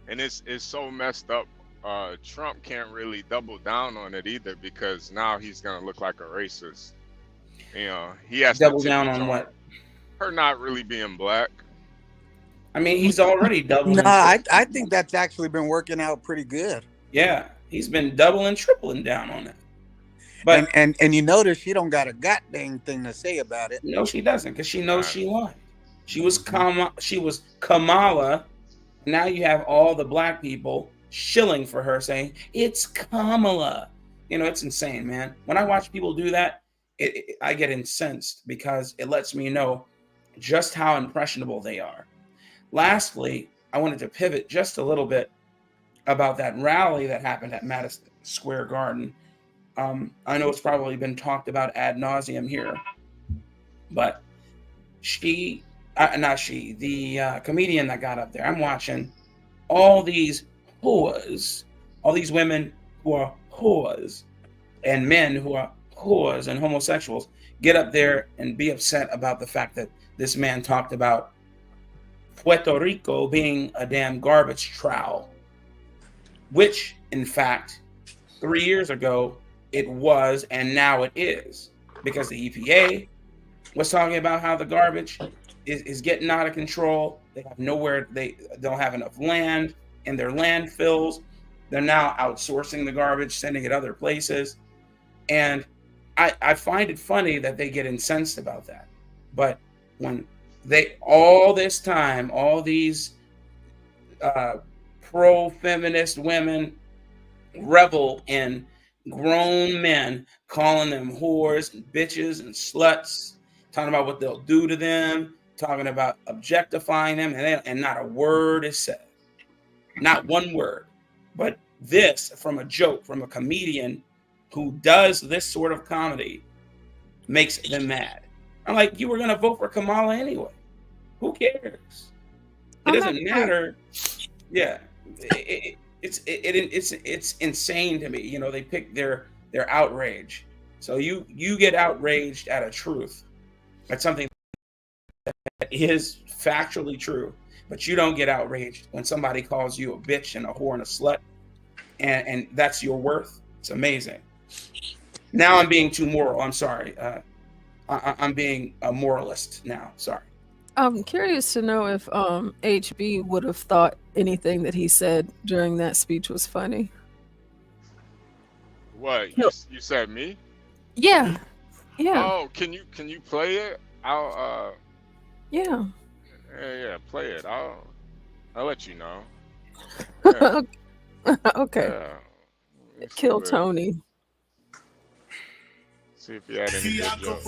And it's so messed up. Trump can't really double down on it either because now he's gonna look like a racist. You know, he has double to down on what? Her not really being black. I mean, he's already doubled. I think that's actually been working out pretty good. Yeah, he's been doubling, tripling down on it. But and you notice she don't got a goddamn thing to say about it. No, she doesn't, because she knows she lied. She was Kamala. Now you have all the black people shilling for her, saying it's Kamala. You know, it's insane, man. When I watch people do that, I get incensed because it lets me know just how impressionable they are. Lastly, I wanted to pivot just a little bit about that rally that happened at Madison Square Garden. I know it's probably been talked about ad nauseum here, but the comedian that got up there, I'm watching all these whores, all these women who are whores, and men who are whores and homosexuals get up there and be upset about the fact that this man talked about Puerto Rico being a damn garbage trowel, which, in fact, 3 years ago, it was, and now it is, because the EPA was talking about how the garbage is getting out of control. They have nowhere, they don't have enough land in their landfills. They're now outsourcing the garbage, sending it other places. And I find it funny that they get incensed about that. But when all this time, all these pro-feminist women revel in grown men calling them whores and bitches and sluts, talking about what they'll do to them, talking about objectifying them, and not a word is said. Not one word. But this, from a joke, from a comedian who does this sort of comedy, makes them mad. I'm like, you were going to vote for Kamala anyway. Who cares? It doesn't matter. Yeah. It's insane to me. You know, they pick their outrage. So you get outraged at a truth, at something that is factually true, but you don't get outraged when somebody calls you a bitch and a whore and a slut, and that's your worth. It's amazing. Now I'm being too moral. I'm sorry. I'm being a moralist now. Sorry. I'm curious to know if HB would have thought anything that he said during that speech was funny. What? You said me? Yeah. Yeah. Oh, can you play it? I'll Yeah. Yeah, play it. I'll let you know. Okay. Let's Kill see Tony. See if you had any good jokes.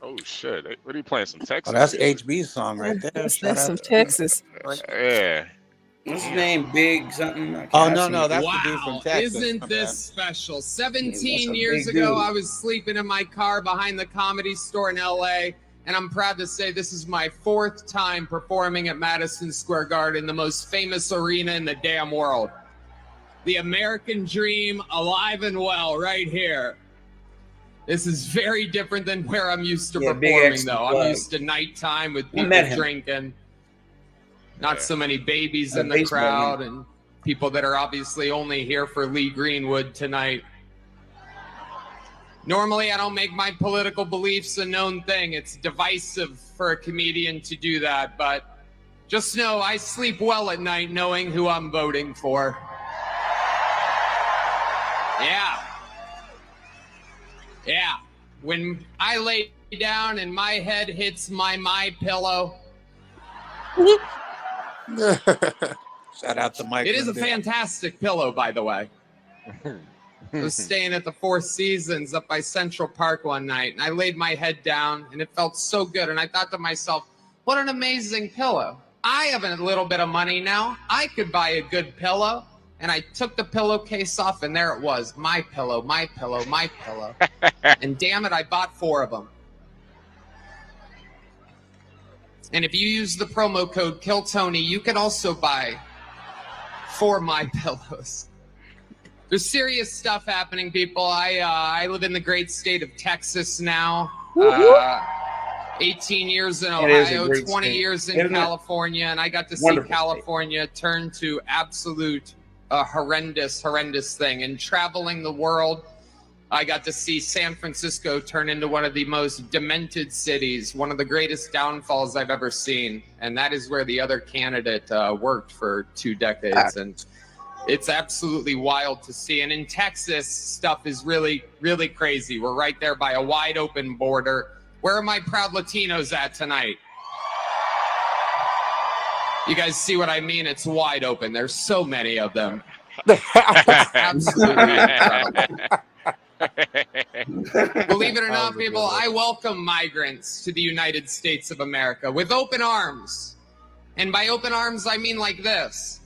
Oh shit! What are you playing? Some Texas? Oh, that's music? HB's song right there. That's Shout some out. Texas. Yeah. What's his name? Big something? I Oh can't no, see no, it. that's the dude from Texas. Isn't My this bad. special? That's 17 a years big ago, dude. I was sleeping in my car behind the Comedy Store in LA, and I'm proud to say this is my 4th time performing at Madison Square Garden, the most famous arena in the damn world. The American dream alive and well right here. This is very different than where I'm used to Yeah, Big performing, X though. plug. I'm used to nighttime with I people met him. drinking. Not so many babies At a in the baseball crowd game. and people that are obviously only here for Lee Greenwood tonight. Normally, I don't make my political beliefs a known thing. It's divisive for a comedian to do that, but just know I sleep well at night knowing who I'm voting for. Yeah. Yeah. When I lay down and my head hits my pillow, Shout out to Mike. it is a Lindell. fantastic pillow, by the way. I was staying at the Four Seasons up by Central Park one night, and I laid my head down, and it felt so good. And I thought to myself, what an amazing pillow. I have a little bit of money now. I could buy a good pillow. And I took the pillowcase off, and there it was. My pillow, my pillow, my pillow. And damn it, I bought 4 of them. And if you use the promo code KillTony, you can also buy 4 My Pillows. There's serious stuff happening, people. I live in the great state of Texas now. 18 years in It is a Ohio, great 20 state. years in Isn't it? California, and I got to see Wonderful state. California turn to absolute horrendous thing. And traveling the world, I got to see San Francisco turn into one of the most demented cities, one of the greatest downfalls I've ever seen. And that is where the other candidate worked for 2 decades. And it's absolutely wild to see. And in Texas, stuff is really, really crazy. We're right there by a wide open border. Where are my proud Latinos at tonight? You guys see what I mean? It's wide open. There's so many of them. Absolutely incredible. Believe it or not, people, I welcome migrants to the United States of America with open arms. And by open arms, I mean like this.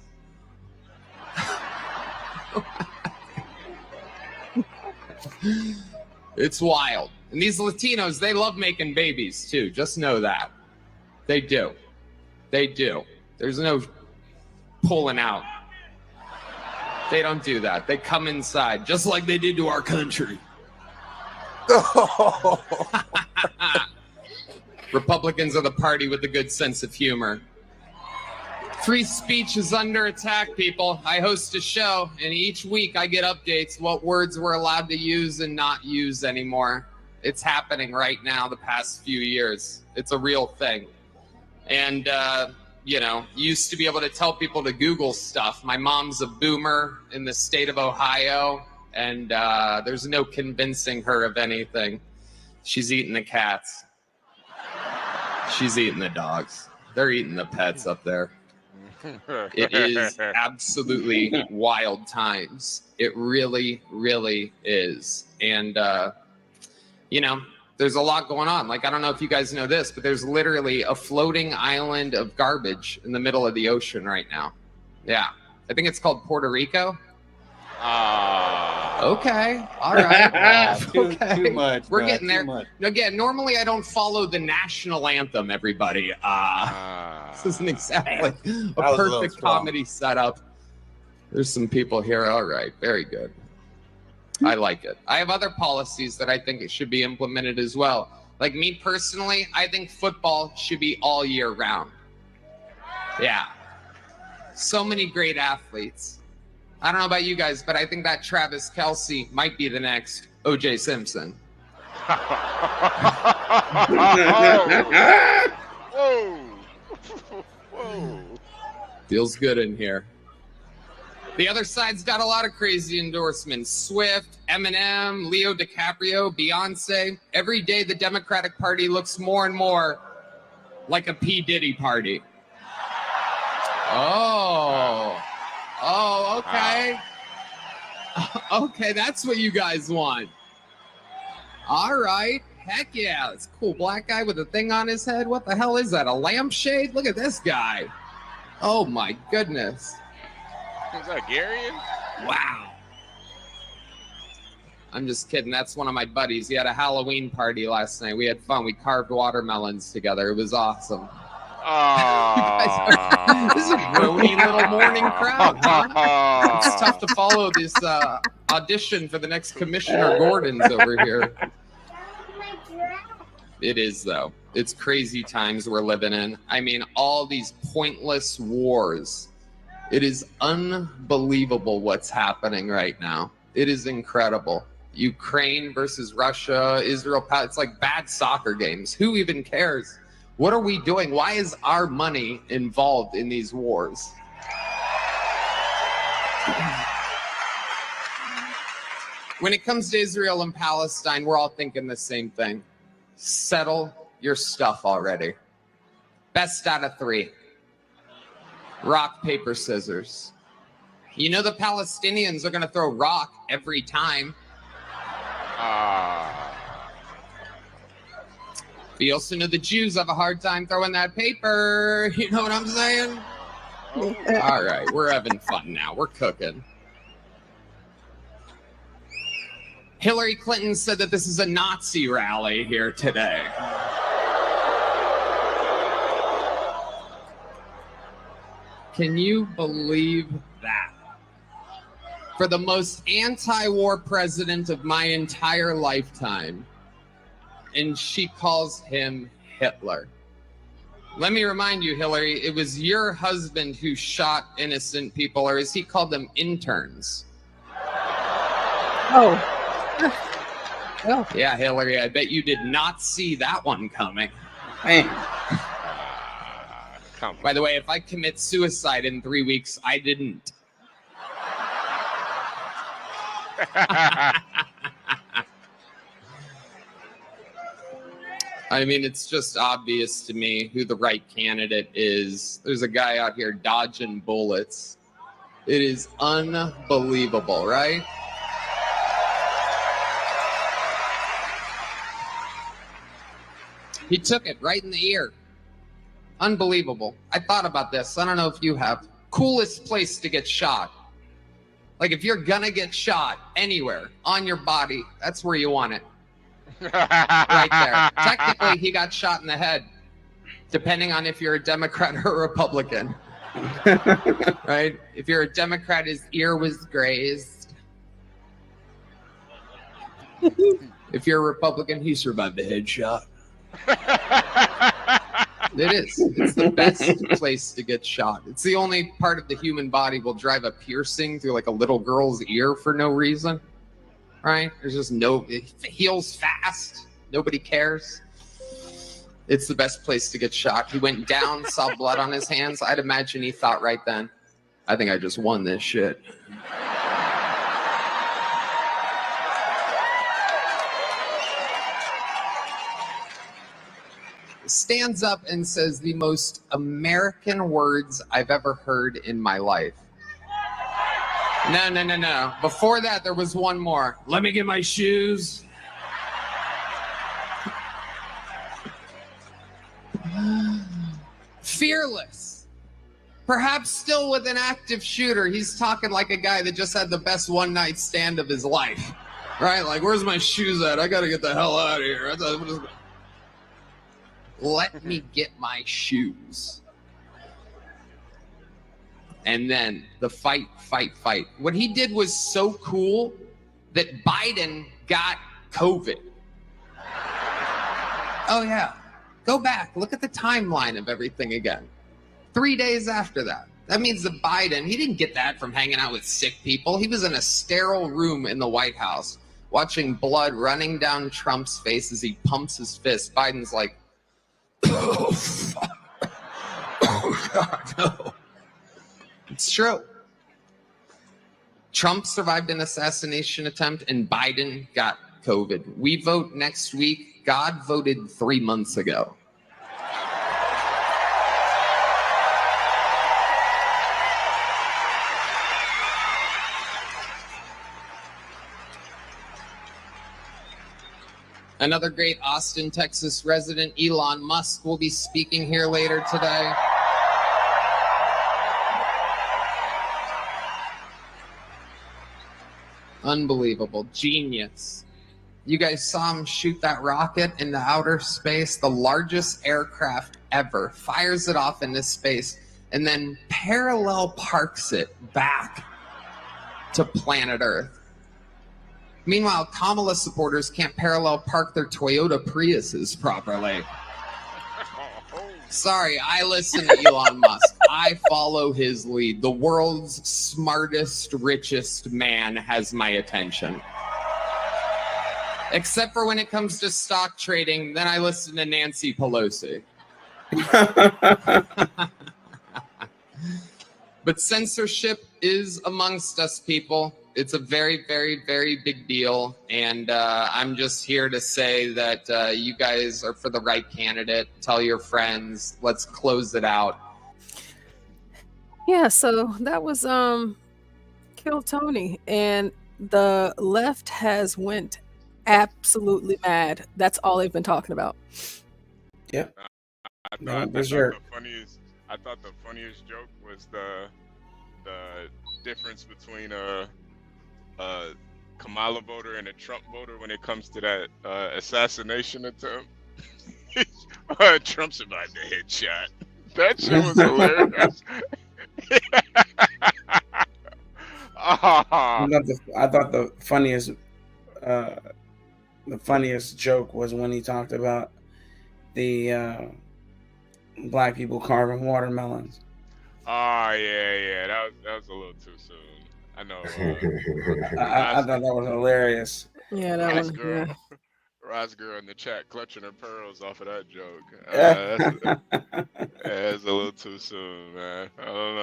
It's wild. And these Latinos, they love making babies too. Just know that. They do. They do. There's no pulling out. They don't do that. They come inside, just like they did to our country. Republicans are the party with a good sense of humor. Free speech is under attack, people. I host a show, and each week I get updates what words we're allowed to use and not use anymore. It's happening right now the past few years. It's a real thing. And, you know, used to be able to tell people to Google stuff. My mom's a boomer in the state of Ohio, and there's no convincing her of anything. She's eating the cats. She's eating the dogs. They're eating the pets up there. It is absolutely wild times. It really, really is. And, you know, there's a lot going on. Like, I don't know if you guys know this, but there's literally a floating island of garbage in the middle of the ocean right now. Yeah. I think it's called Puerto Rico. Okay. All right. Too much. We're bro, getting there. too much. Again, normally I don't follow the national anthem, everybody. This isn't exactly a was a little perfect strong. comedy setup. There's some people here. All right. Very good. I like it. I have other policies that I think it should be implemented as well. Like me personally, I think football should be all year round. Yeah. So many great athletes. I don't know about you guys, but I think that Travis Kelce might be the next O.J. Simpson. Whoa. Whoa. Feels good in here. The other side's got a lot of crazy endorsements. Swift, Eminem, Leo DiCaprio, Beyonce. Every day the Democratic Party looks more and more like a P. Diddy party. Oh, okay. Okay, that's what you guys want. All right. Heck yeah. It's a cool black guy with a thing on his head. What the hell is that? A lampshade? Look at this guy. Oh my goodness. Is that Garion? Wow. I'm just kidding. That's one of my buddies. He had a Halloween party last night. We had fun. We carved watermelons together. It was awesome. This is a grody little morning crowd, huh? It's tough to follow this audition for the next Commissioner Gordon's over here. It is, though. It's crazy times we're living in. I mean, all these pointless wars. It is unbelievable what's happening right now. It is incredible. Ukraine versus Russia, Israel, it's like bad soccer games. Who even cares? What are we doing? Why is our money involved in these wars? When it comes to Israel and Palestine, we're all thinking the same thing. Settle your stuff already. Best out of 3. Rock, paper, scissors. You know the Palestinians are going to throw rock every time. But you also know the Jews have a hard time throwing that paper. You know what I'm saying? All right, we're having fun now. We're cooking. Hillary Clinton said that this is a Nazi rally here today. Can you believe that? For the most anti-war president of my entire lifetime, and she calls him Hitler. Let me remind you, Hillary, it was your husband who shot innocent people, or as he called them, interns. Oh. Yeah, Hillary, I bet you did not see that one coming. By the way, if I commit suicide in 3 weeks, I didn't. I mean, it's just obvious to me who the right candidate is. There's a guy out here dodging bullets. It is unbelievable, right? He took it right in the ear. Unbelievable. I thought about this. I don't know if you have. Coolest place to get shot. Like if you're gonna get shot anywhere on your body, that's where you want it. Right there. Technically, he got shot in the head, depending on if you're a Democrat or a Republican. Right? If you're a Democrat, his ear was grazed. If you're a Republican, he survived the headshot. It is. It's the best place to get shot. It's the only part of the human body will drive a piercing through like a little girl's ear for no reason. Right? There's just it heals fast. Nobody cares. It's the best place to get shot. He went down, saw blood on his hands. I'd imagine he thought right then, I think I just won this shit. Stands up and says the most American words I've ever heard in my life. No. Before that, there was one more. Let me get my shoes. Fearless. Perhaps still with an active shooter. He's talking like a guy that just had the best one-night stand of his life. Right? Like, where's my shoes at? I got to get the hell out of here. Let me get my shoes. And then the fight. What he did was so cool that Biden got COVID. Oh, yeah. Go back. Look at the timeline of everything again. 3 days after that. That means that Biden, he didn't get that from hanging out with sick people. He was in a sterile room in the White House watching blood running down Trump's face as he pumps his fist. Biden's like, oh, fuck. Oh, God, no. It's true. Trump survived an assassination attempt and Biden got COVID. We vote next week. God voted 3 months ago. Another great Austin, Texas resident, Elon Musk, will be speaking here later today. Unbelievable. Genius. You guys saw him shoot that rocket into outer space, the largest aircraft ever, fires it off into space, and then parallel parks it back to planet Earth. Meanwhile, Kamala supporters can't parallel park their Toyota Priuses properly. Sorry, I listen to Elon Musk. I follow his lead. The world's smartest, richest man has my attention. Except for when it comes to stock trading, then I listen to Nancy Pelosi. But censorship is amongst us, people. It's a very, very, very big deal. And I'm just here to say that you guys are for the right candidate. Tell your friends. Let's close it out. Yeah, so that was Kill Tony. And the left has went absolutely mad. That's all they've been talking about. Yep. I thought the funniest joke was the difference between a Kamala voter and a Trump voter when it comes to that assassination attempt. Trump's about the headshot. That shit was hilarious. I thought the funniest joke was when he talked about the black people carving watermelons. Oh yeah, that was a little too soon. I know. I thought that was hilarious. Yeah, that was good. Ross girl in the chat clutching her pearls off of that joke. That's a little too soon, man. I don't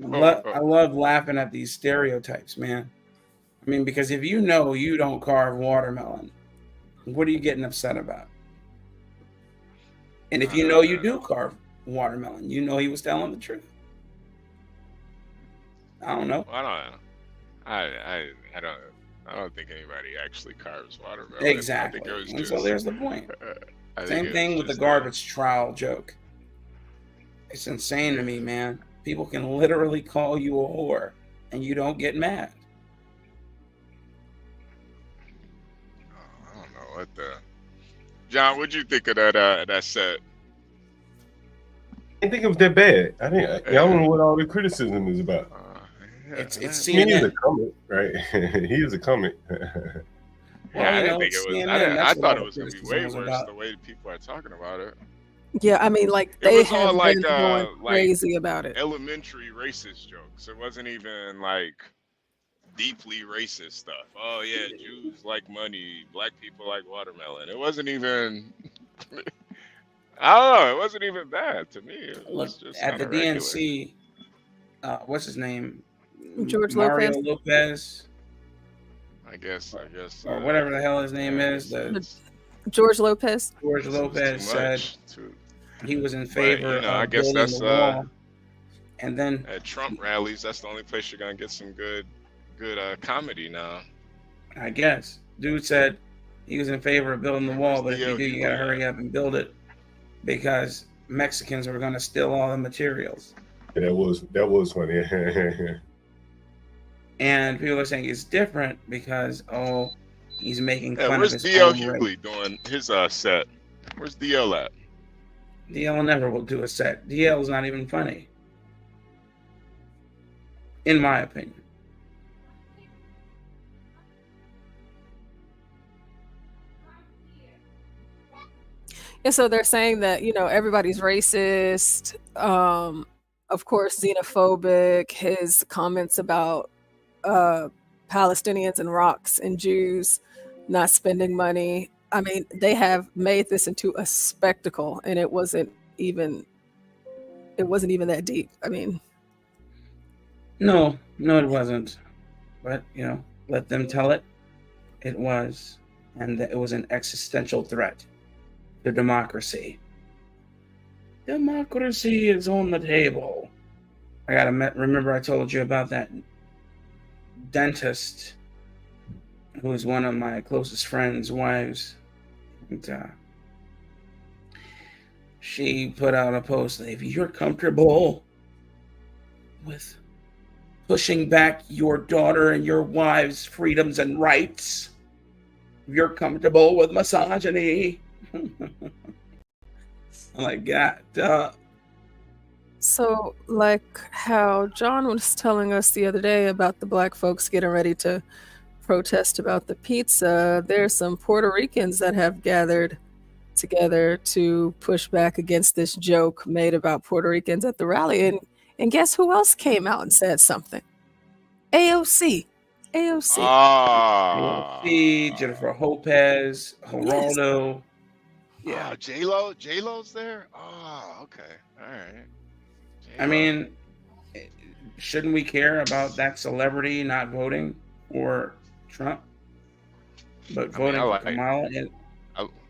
know. I love laughing at these stereotypes, man. I mean, because if you know you don't carve watermelon, what are you getting upset about? And if you know you do carve watermelon, you know he was telling the truth. I don't know. I don't think anybody actually carves watermelon. Exactly. And so there's the point. Same thing with the garbage trowel joke. It's insane to me, man. People can literally call you a whore and you don't get mad. I don't know what the John. What'd you think of that set? I didn't think it was that bad. I don't know what all the criticism is about. It's He is a comic, right? He is a comic. Yeah, I didn't think it was. I thought it was going to be way worse the way people are talking about it. Yeah, I mean, like they have been going crazy about it. Elementary racist jokes. It wasn't even like deeply racist stuff. Oh yeah, Jews like money, black people like watermelon. It wasn't even. I don't know. It wasn't even bad to me. It was just at the regular. DNC. What's his name? George Mario Lopez. Lopez. I guess. Or whatever the hell his name is. George Lopez. George Lopez said he was in favor I of guess building that's the wall. And then at Trump rallies, that's the only place you're gonna get some good comedy now. I guess dude said he was in favor of building the wall, but if you do, you gotta hurry up and build it because Mexicans were gonna steal all the materials. Yeah, that was funny. And people are saying it's different because he's making fun of where's his DL own Hughley race. doing his set? Where's DL at? DL never will do a set. DL's not even funny, in my opinion. And so they're saying that, everybody's racist, of course, xenophobic, his comments about Palestinians and rocks and Jews not spending money. I mean, they have made this into a spectacle, and it wasn't even that deep. I mean, No, it wasn't. But, let them tell it. It was. And that it was an existential threat to democracy. Democracy is on the table. I gotta remember I told you about that dentist who is one of my closest friends' wives. And, she put out a post that if you're comfortable with pushing back your daughter and your wife's freedoms and rights, if you're comfortable with misogyny, I'm like, God, duh. So, like how John was telling us the other day about the black folks getting ready to protest about the pizza, there's some Puerto Ricans that have gathered together to push back against this joke made about Puerto Ricans at the rally. And guess who else came out and said something? AOC. AOC, Jennifer Lopez, Geraldo. Yeah, J-Lo's there? Oh, okay. All right. I mean, shouldn't we care about that celebrity not voting for Trump, but voting for Kamala?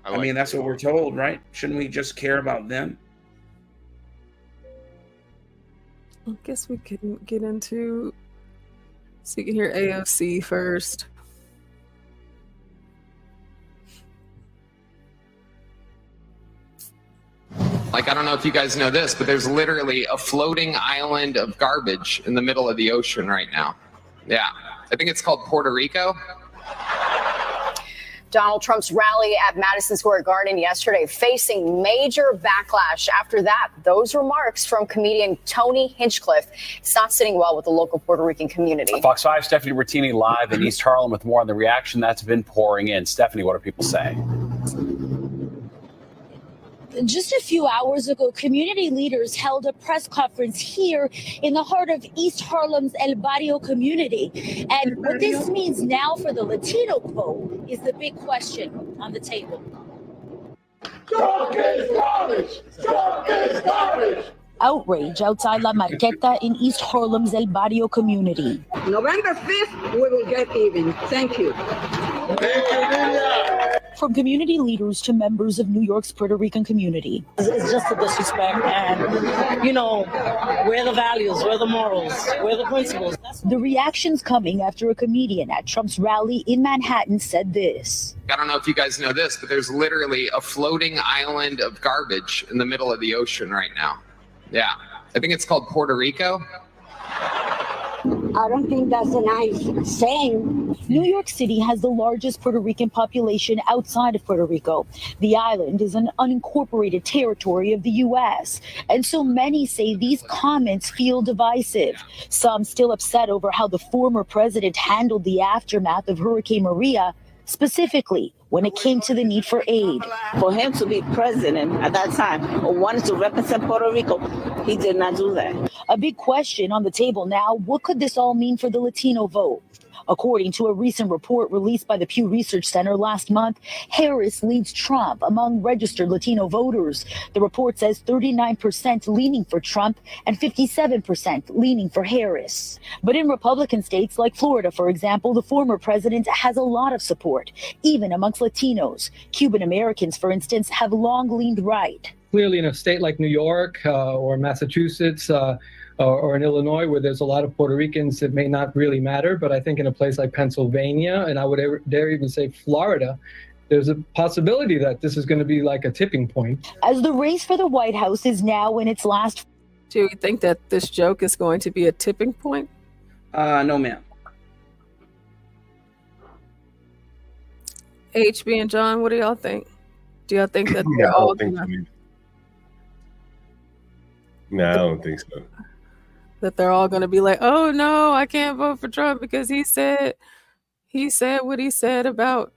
I mean, that's what we're told, right? Shouldn't we just care about them? I guess we can get into, so you can hear AOC first. Like, I don't know if you guys know this, but there's literally a floating island of garbage in the middle of the ocean right now. Yeah. I think it's called Puerto Rico. Donald Trump's rally at Madison Square Garden yesterday facing major backlash after that. Those remarks from comedian Tony Hinchcliffe. It's not sitting well with the local Puerto Rican community. Fox 5, Stephanie Bertini live in East Harlem with more on the reaction that's been pouring in. Stephanie, what are people saying? Just a few hours ago, community leaders held a press conference here in the heart of East Harlem's El Barrio community. And what this means now for the Latino vote is the big question on the table. Trump is garbage! Trump is garbage! Outrage outside La Marqueta in East Harlem's El Barrio community. November 5th, we will get even. Thank you. Thank you, Lydia. From community leaders to members of New York's Puerto Rican community. It's just a disrespect, and you know, where are the values, where are the morals, where are the principles? The reactions coming after a comedian at Trump's rally in Manhattan said this. I don't know if you guys know this, but there's literally a floating island of garbage in the middle of the ocean right now. Yeah. I think it's called Puerto Rico. I don't think that's a nice saying. New York City has the largest Puerto Rican population outside of Puerto Rico. The island is an unincorporated territory of the U.S., and so many say these comments feel divisive. Some still upset over how the former president handled the aftermath of Hurricane Maria, specifically when it came to the need for aid. For him to be president at that time or wanted to represent Puerto Rico, he did not do that. A big question on the table now, what could this all mean for the Latino vote? According to a recent report released by the Pew Research Center last month, Harris leads Trump among registered Latino voters. The report says 39% leaning for Trump and 57% leaning for Harris. But in Republican states like Florida, for example, the former president has a lot of support, even amongst Latinos. Cuban Americans, for instance, have long leaned right. Clearly, in a state like New York or Massachusetts, or in Illinois, where there's a lot of Puerto Ricans, it may not really matter. But I think in a place like Pennsylvania, and I would dare even say Florida, there's a possibility that this is going to be like a tipping point. As the race for the White House is now in its last... Do you think that this joke is going to be a tipping point? No, ma'am. HB and John, what do y'all think? Do y'all think that they're all No, I don't think so. That they're all going to be like, oh no, I can't vote for Trump because he said what he said about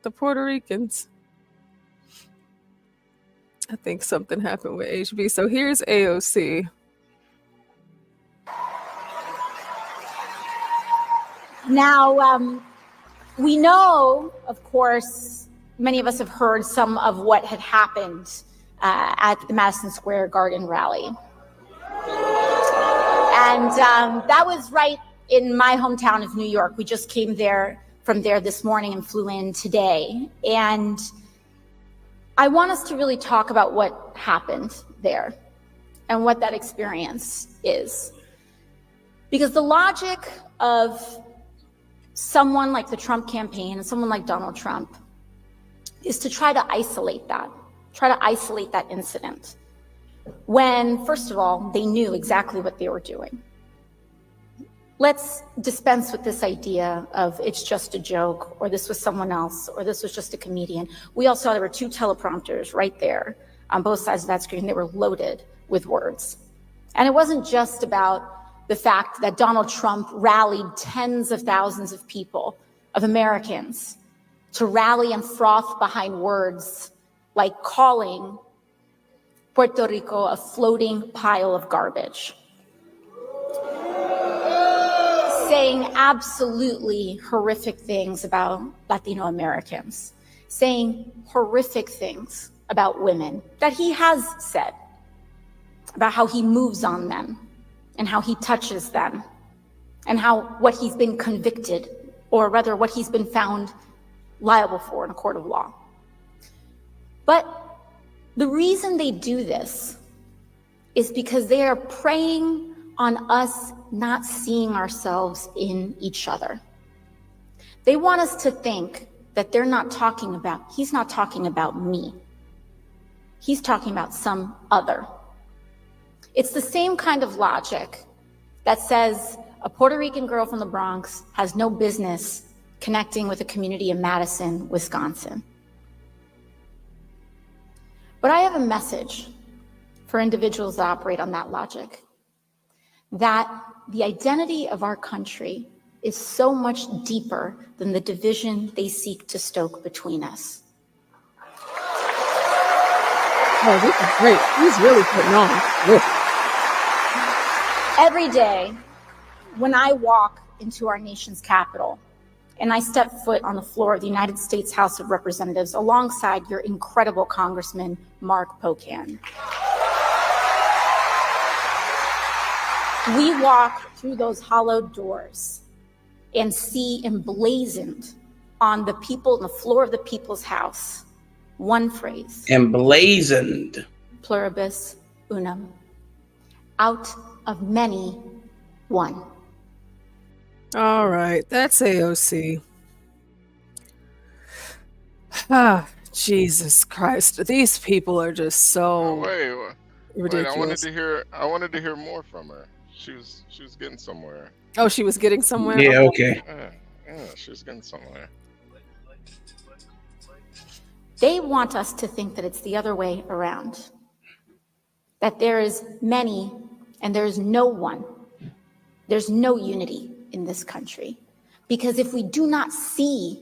the Puerto Ricans. I think something happened with HB. So here's AOC. Now, we know, of course, many of us have heard some of what had happened at the Madison Square Garden rally. And that was right in my hometown of New York. We just came from there this morning and flew in today. And I want us to really talk about what happened there and what that experience is. Because the logic of someone like the Trump campaign and someone like Donald Trump is to try to isolate that incident. When, first of all, they knew exactly what they were doing. Let's dispense with this idea of it's just a joke, or this was someone else, or this was just a comedian. We all saw there were 2 teleprompters right there on both sides of that screen. They were loaded with words. And it wasn't just about the fact that Donald Trump rallied tens of thousands of people, of Americans, to rally and froth behind words like calling Puerto Rico a floating pile of garbage, saying absolutely horrific things about Latino Americans, saying horrific things about women that he has said, about how he moves on them and how he touches them and how what he's been convicted, or rather what he's been found liable for in a court of law. But the reason they do this is because they are preying on us not seeing ourselves in each other. They want us to think that he's not talking about me. He's talking about some other. It's the same kind of logic that says a Puerto Rican girl from the Bronx has no business connecting with a community in Madison, Wisconsin. But I have a message for individuals that operate on that logic, that the identity of our country is so much deeper than the division they seek to stoke between us. Oh, this is great. He's really putting on. Ugh. Every day, when I walk into our nation's capital and I step foot on the floor of the United States House of Representatives alongside your incredible Congressman, Mark Pocan, we walk through those hollowed doors and see emblazoned on the floor of the people's house, one phrase. Emblazoned. Pluribus unum. Out of many, one. All right, that's AOC. Ah, Jesus Christ. These people are just so ridiculous. I wanted to hear more from her. She was getting somewhere. Oh, she was getting somewhere? Yeah, okay. Yeah, she was getting somewhere. They want us to think that it's the other way around. That there is many and there is no one. There's no unity in this country. Because if we do not see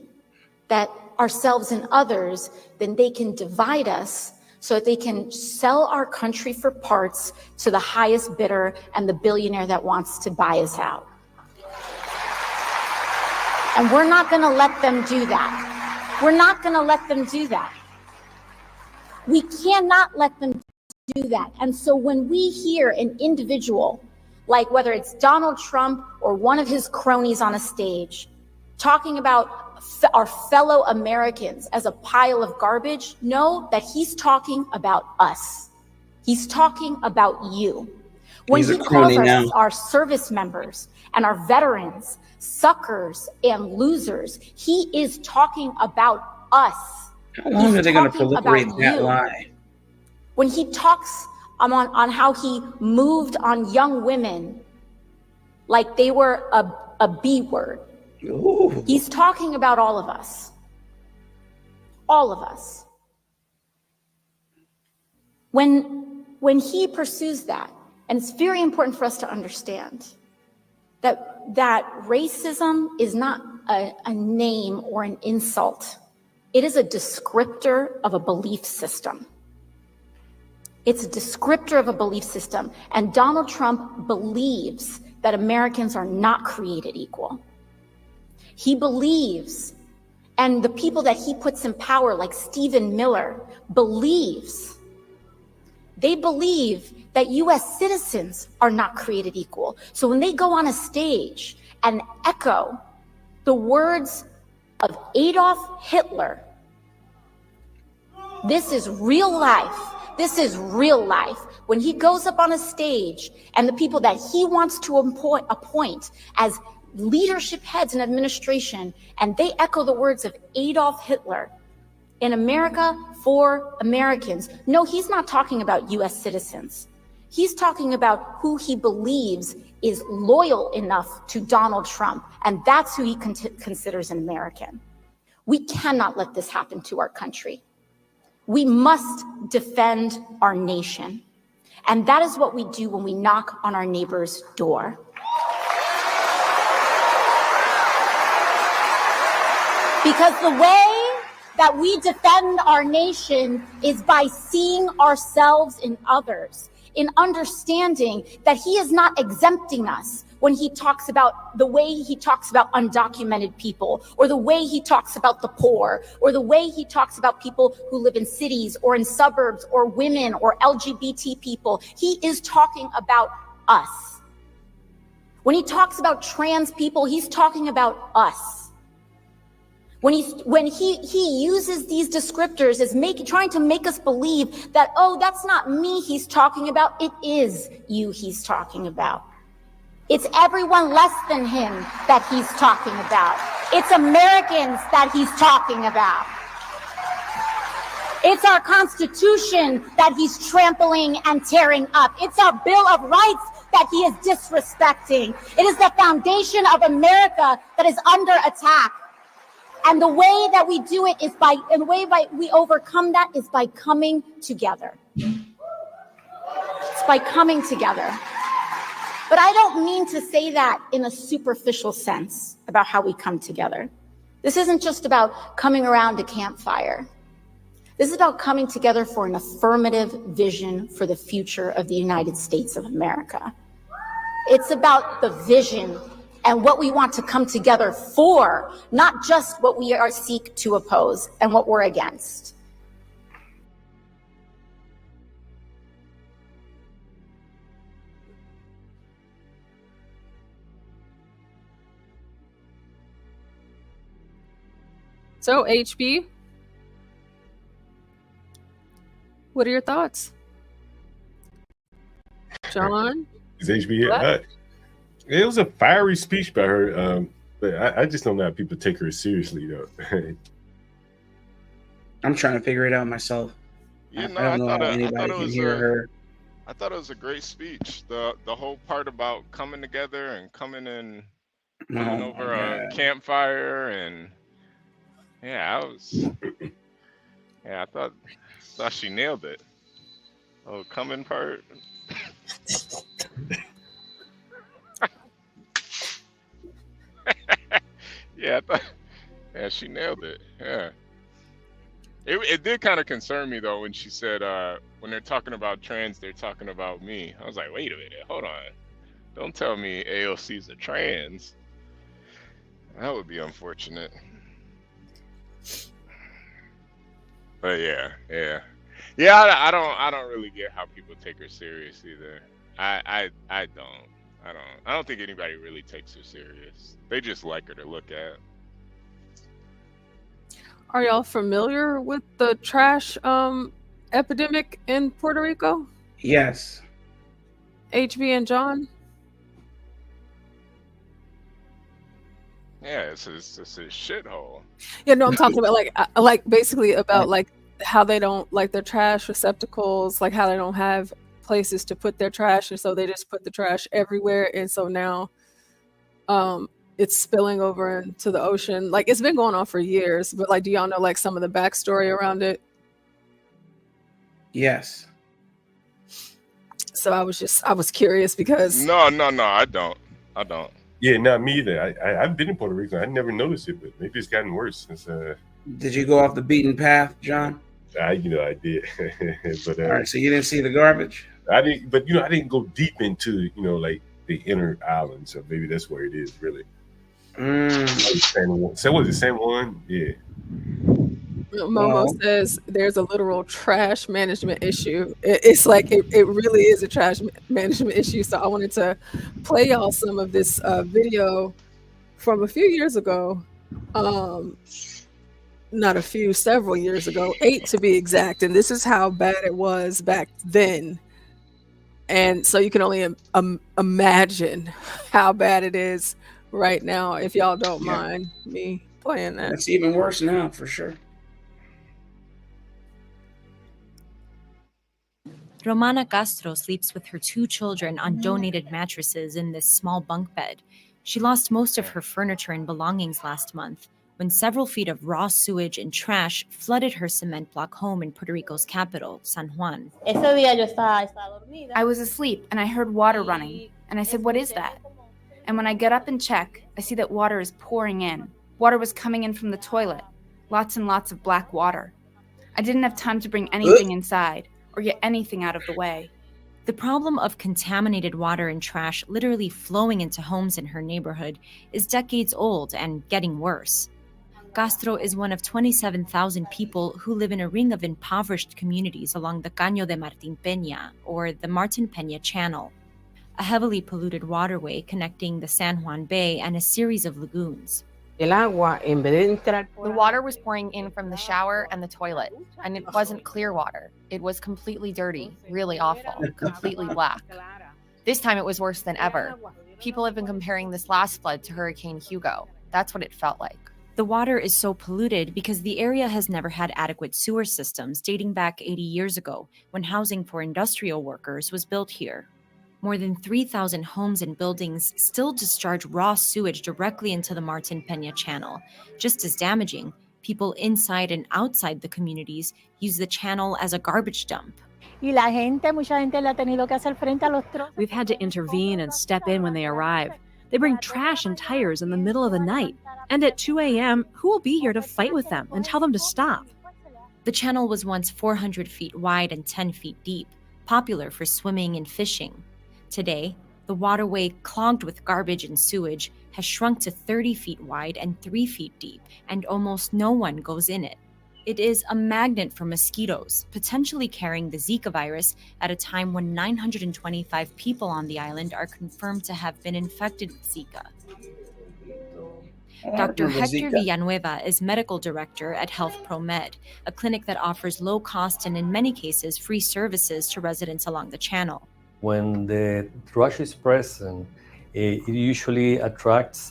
that ourselves and others, then they can divide us so that they can sell our country for parts to the highest bidder and the billionaire that wants to buy us out. And we're not going to let them do that. We're not going to let them do that. We cannot let them do that. And so when we hear an individual, like whether it's Donald Trump or one of his cronies on a stage, talking about our fellow Americans as a pile of garbage, know that he's talking about us. He's talking about you. When he calls our service members and our veterans suckers and losers, he is talking about us. How long are they going to proliferate that lie? When he talks on how he moved on young women like they were a B word. Ooh. He's talking about all of us. All of us. When he pursues that, and it's very important for us to understand that racism is not a name or an insult. It is a descriptor of a belief system. It's a descriptor of a belief system. And Donald Trump believes that Americans are not created equal. He believes, and the people that he puts in power, like Stephen Miller, they believe that US citizens are not created equal. So when they go on a stage and echo the words of Adolf Hitler, this is real life. This is real life. When he goes up on a stage and the people that he wants to appoint as leadership heads in administration, and they echo the words of Adolf Hitler. In America, for Americans. No, he's not talking about US citizens. He's talking about who he believes is loyal enough to Donald Trump, and that's who he considers an American. We cannot let this happen to our country. We must defend our nation. And that is what we do when we knock on our neighbor's door. Because the way that we defend our nation is by seeing ourselves in others, in understanding that he is not exempting us when he talks about the way he talks about undocumented people, or the way he talks about the poor, or the way he talks about people who live in cities or in suburbs, or women or LGBT people. He is talking about us. When he talks about trans people, he's talking about us. When he uses these descriptors as trying to make us believe that, oh, that's not me he's talking about, it is you he's talking about. It's everyone less than him that he's talking about. It's Americans that he's talking about. It's our Constitution that he's trampling and tearing up. It's our Bill of Rights that he is disrespecting. It is the foundation of America that is under attack. And the way that we do it is we overcome that is by coming together. It's by coming together. But I don't mean to say that in a superficial sense about how we come together. This isn't just about coming around a campfire. This is about coming together for an affirmative vision for the future of the United States of America. It's about the vision and what we want to come together for, not just what we seek to oppose and what we're against. So, HB, what are your thoughts? John? Is HB here? It was a fiery speech by her, but I just don't know how people take her seriously, though. I'm trying to figure it out myself. You know, I don't know how anybody can hear her. I thought it was a great speech. The whole part about coming together and coming over a campfire, and I thought she nailed it. Oh, coming part. She nailed it. Yeah. It did kind of concern me though when she said when they're talking about trans, they're talking about me. I was like, wait a minute, hold on. Don't tell me AOC's a trans. That would be unfortunate. But yeah. I don't really get how people take her serious either. I don't think anybody really takes her serious. They just like her to look at. Are y'all familiar with the trash epidemic in Puerto Rico? Yes. HB and John? Yeah, it's a shithole. Yeah, no, I'm talking about like basically about like how they don't like their trash receptacles, like how they don't have places to put their trash, and so they just put the trash everywhere, and so now it's spilling over into the ocean. Like, it's been going on for years, but like, do y'all know like some of the backstory around it? Yes. So I was curious because No, I don't. Yeah, not me either. I've been in Puerto Rico. I never noticed it, but maybe it's gotten worse since. Did you go off the beaten path, John? I did. But all right, so you didn't see the garbage? I didn't, but I didn't go deep into like the inner island, so maybe that's where it is really. So was it San Juan? Yeah. Momo says there's a literal trash management issue. It's like it really is a trash management issue. So I wanted to play y'all some of this video from a few years ago. Not a few, several years ago, 8 to be exact. And this is how bad it was back then. And so you can only imagine how bad it is right now, if y'all don't Yeah. mind me playing that. It's even worse now, for sure. Romana Castro sleeps with her 2 children on donated mattresses in this small bunk bed. She lost most of her furniture and belongings last month when several feet of raw sewage and trash flooded her cement block home in Puerto Rico's capital, San Juan. I was asleep and I heard water running, and I said, "What is that?" And when I get up and check, I see that water is pouring in. Water was coming in from the toilet, lots and lots of black water. I didn't have time to bring anything inside or get anything out of the way. The problem of contaminated water and trash literally flowing into homes in her neighborhood is decades old and getting worse. Castro is one of 27,000 people who live in a ring of impoverished communities along the Caño de Martín Peña, or the Martín Peña Channel, a heavily polluted waterway connecting the San Juan Bay and a series of lagoons. The water was pouring in from the shower and the toilet, and it wasn't clear water. It was completely dirty, really awful, completely black. This time it was worse than ever. People have been comparing this last flood to Hurricane Hugo. That's what it felt like. The water is so polluted because the area has never had adequate sewer systems dating back 80 years ago when housing for industrial workers was built here. More than 3,000 homes and buildings still discharge raw sewage directly into the Martín Peña Channel. Just as damaging, people inside and outside the communities use the channel as a garbage dump. We've had to intervene and step in when they arrive. They bring trash and tires in the middle of the night. And at 2 a.m., who will be here to fight with them and tell them to stop? The channel was once 400 feet wide and 10 feet deep, popular for swimming and fishing. Today, the waterway, clogged with garbage and sewage, has shrunk to 30 feet wide and 3 feet deep, and almost no one goes in it. It is a magnet for mosquitoes, potentially carrying the Zika virus at a time when 925 people on the island are confirmed to have been infected with Zika. Dr. Hector Villanueva is medical director at Health ProMed, a clinic that offers low-cost and in many cases free services to residents along the channel. When the thrush is present, it usually attracts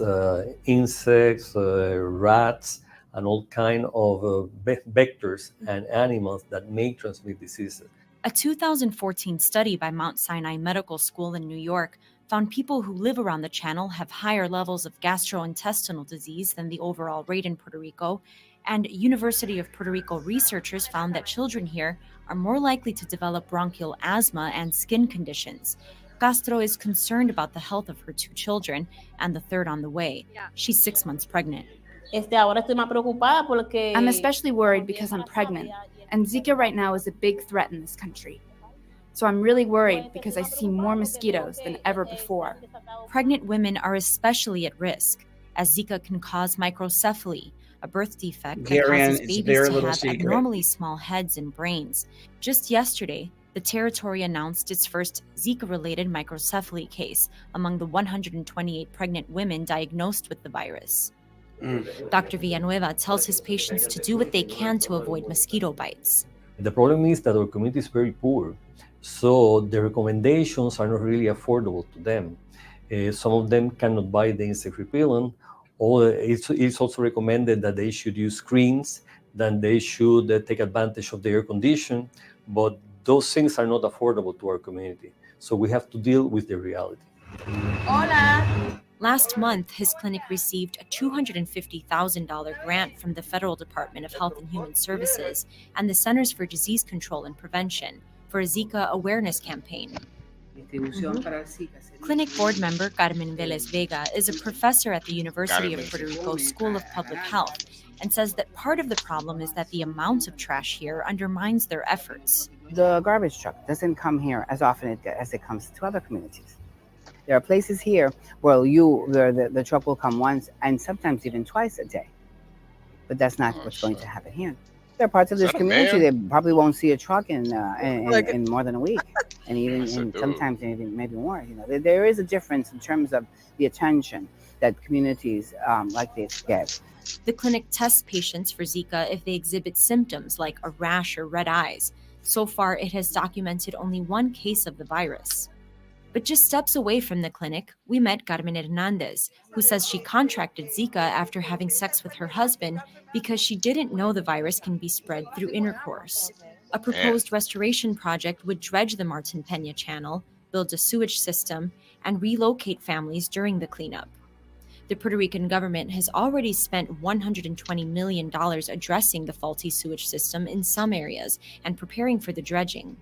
insects, rats, and all kind of vectors and animals that may transmit diseases. A 2014 study by Mount Sinai Medical School in New York found people who live around the channel have higher levels of gastrointestinal disease than the overall rate in Puerto Rico, and University of Puerto Rico researchers found that children here are more likely to develop bronchial asthma and skin conditions. Castro is concerned about the health of her 2 children and the third on the way. She's 6 months pregnant. I'm especially worried because I'm pregnant, and Zika right now is a big threat in this country. So I'm really worried because I see more mosquitoes than ever before. Pregnant women are especially at risk, as Zika can cause microcephaly, a birth defect that causes babies to have abnormally small heads and brains. Just yesterday, the territory announced its first Zika-related microcephaly case among the 128 pregnant women diagnosed with the virus. Dr. Villanueva tells his patients to do what they can to avoid mosquito bites. The problem is that our community is very poor, so the recommendations are not really affordable to them. Some of them cannot buy the insect repellent, or it's also recommended that they should use screens, that they should take advantage of the air condition, but those things are not affordable to our community. So we have to deal with the reality. Hola! Last month, his clinic received a $250,000 grant from the Federal Department of Health and Human Services and the Centers for Disease Control and Prevention for a Zika awareness campaign. Clinic board member Carmen Velez Vega is a professor at the University of Puerto Rico School of Public Health and says that part of the problem is that the amount of trash here undermines their efforts. The garbage truck doesn't come here as often as it comes to other communities. There are places here where the truck will come once and sometimes even twice a day. But that's not what's going to happen here. There are parts of this community that probably won't see a truck in more than a week, and even sometimes even maybe more. You know, there is a difference in terms of the attention that communities like this get. The clinic tests patients for Zika if they exhibit symptoms like a rash or red eyes. So far, it has documented only 1 case of the virus. But just steps away from the clinic, we met Carmen Hernandez, who says she contracted Zika after having sex with her husband because she didn't know the virus can be spread through intercourse. A proposed restoration project would dredge the Martin Peña Channel, build a sewage system, and relocate families during the cleanup. The Puerto Rican government has already spent $120 million addressing the faulty sewage system in some areas and preparing for the dredging.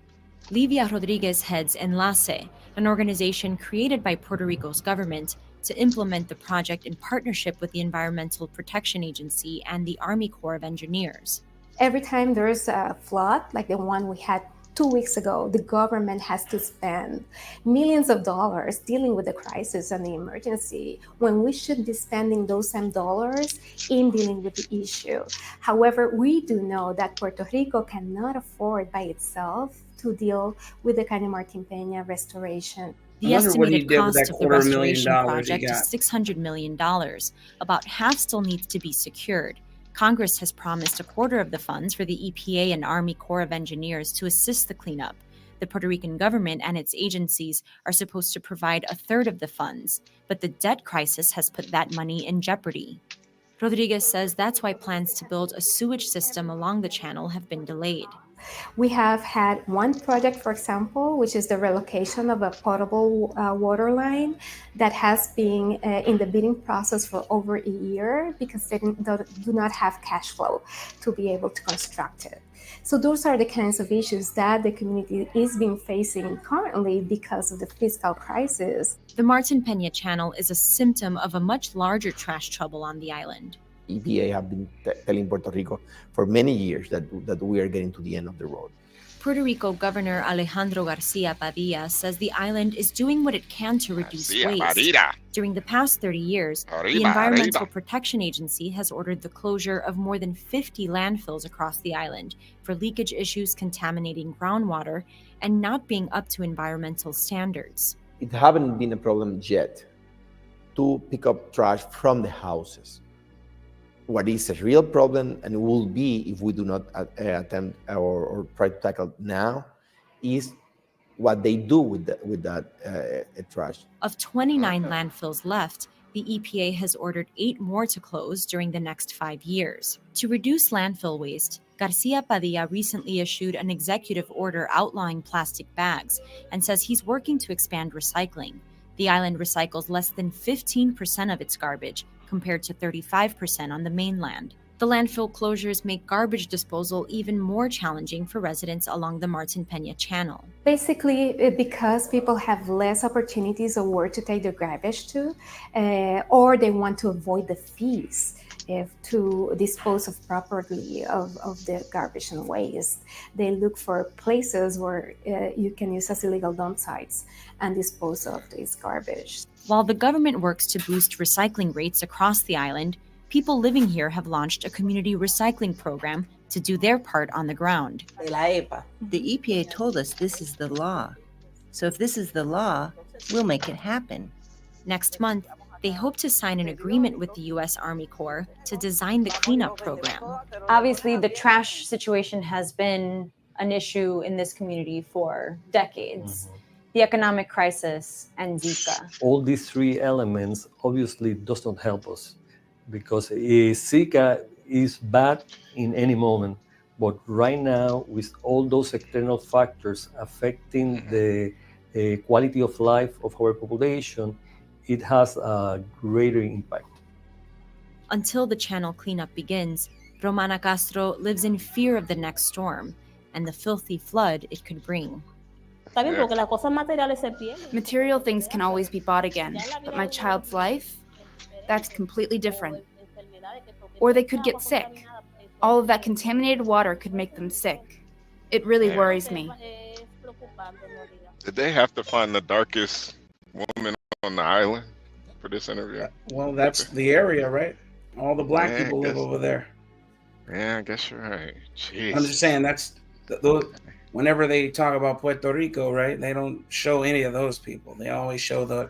Livia Rodriguez heads Enlace, an organization created by Puerto Rico's government to implement the project in partnership with the Environmental Protection Agency and the Army Corps of Engineers. Every time there's a flood, like the one we had 2 weeks ago, the government has to spend millions of dollars dealing with the crisis and the emergency when we should be spending those same dollars in dealing with the issue. However, we do know that Puerto Rico cannot afford by itself to deal with the kind of Martin Peña restoration. The estimated cost of the restoration project is $600 million. About half still needs to be secured. Congress has promised a quarter of the funds for the EPA and Army Corps of Engineers to assist the cleanup. The Puerto Rican government and its agencies are supposed to provide a third of the funds, but the debt crisis has put that money in jeopardy. Rodriguez says that's why plans to build a sewage system along the channel have been delayed. We have had one project, for example, which is the relocation of a potable water line that has been in the bidding process for over a year because they do not have cash flow to be able to construct it. So those are the kinds of issues that the community is being facing currently because of the fiscal crisis. The Martin Peña Channel is a symptom of a much larger trash trouble on the island. EPA have been telling Puerto Rico for many years that we are getting to the end of the road. Puerto Rico Governor Alejandro Garcia Padilla says the island is doing what it can to reduce waste. During the past 30 years, the Environmental Protection Agency has ordered the closure of more than 50 landfills across the island for leakage issues contaminating groundwater and not being up to environmental standards. It haven't been a problem yet to pick up trash from the houses. What is a real problem, and will be if we do not attempt or try to tackle now, is what they do with that trash. Of 29 landfills left, the EPA has ordered 8 more to close during the next 5 years. To reduce landfill waste, Garcia Padilla recently issued an executive order outlawing plastic bags and says he's working to expand recycling. The island recycles less than 15% of its garbage, compared to 35% on the mainland. The landfill closures make garbage disposal even more challenging for residents along the Martin Peña Channel. Basically, because people have less opportunities of where to take their garbage to, or they want to avoid the fees to dispose of properly of the garbage and waste. They look for places where you can use as illegal dump sites and dispose of this garbage. While the government works to boost recycling rates across the island, people living here have launched a community recycling program to do their part on the ground. The EPA told us this is the law. So if this is the law, we'll make it happen. Next month, they hope to sign an agreement with the U.S. Army Corps to design the cleanup program. Obviously, the trash situation has been an issue in this community for decades. The economic crisis and Zika. All these 3 elements obviously does not help us because Zika is bad in any moment, but right now with all those external factors affecting the quality of life of our population, it has a greater impact. Until the channel cleanup begins, Romana Castro lives in fear of the next storm and the filthy flood it could bring. Material things can always be bought again, but my child's life, that's completely different. Or they could get sick. All of that contaminated water could make them sick. It really worries me. Did they have to find the darkest woman on the island for this interview? Well, that's the area, right? All the black people live over there. Yeah, I guess you're right. Jeez. I'm just saying that's whenever they talk about Puerto Rico, right? They don't show any of those people. They always show they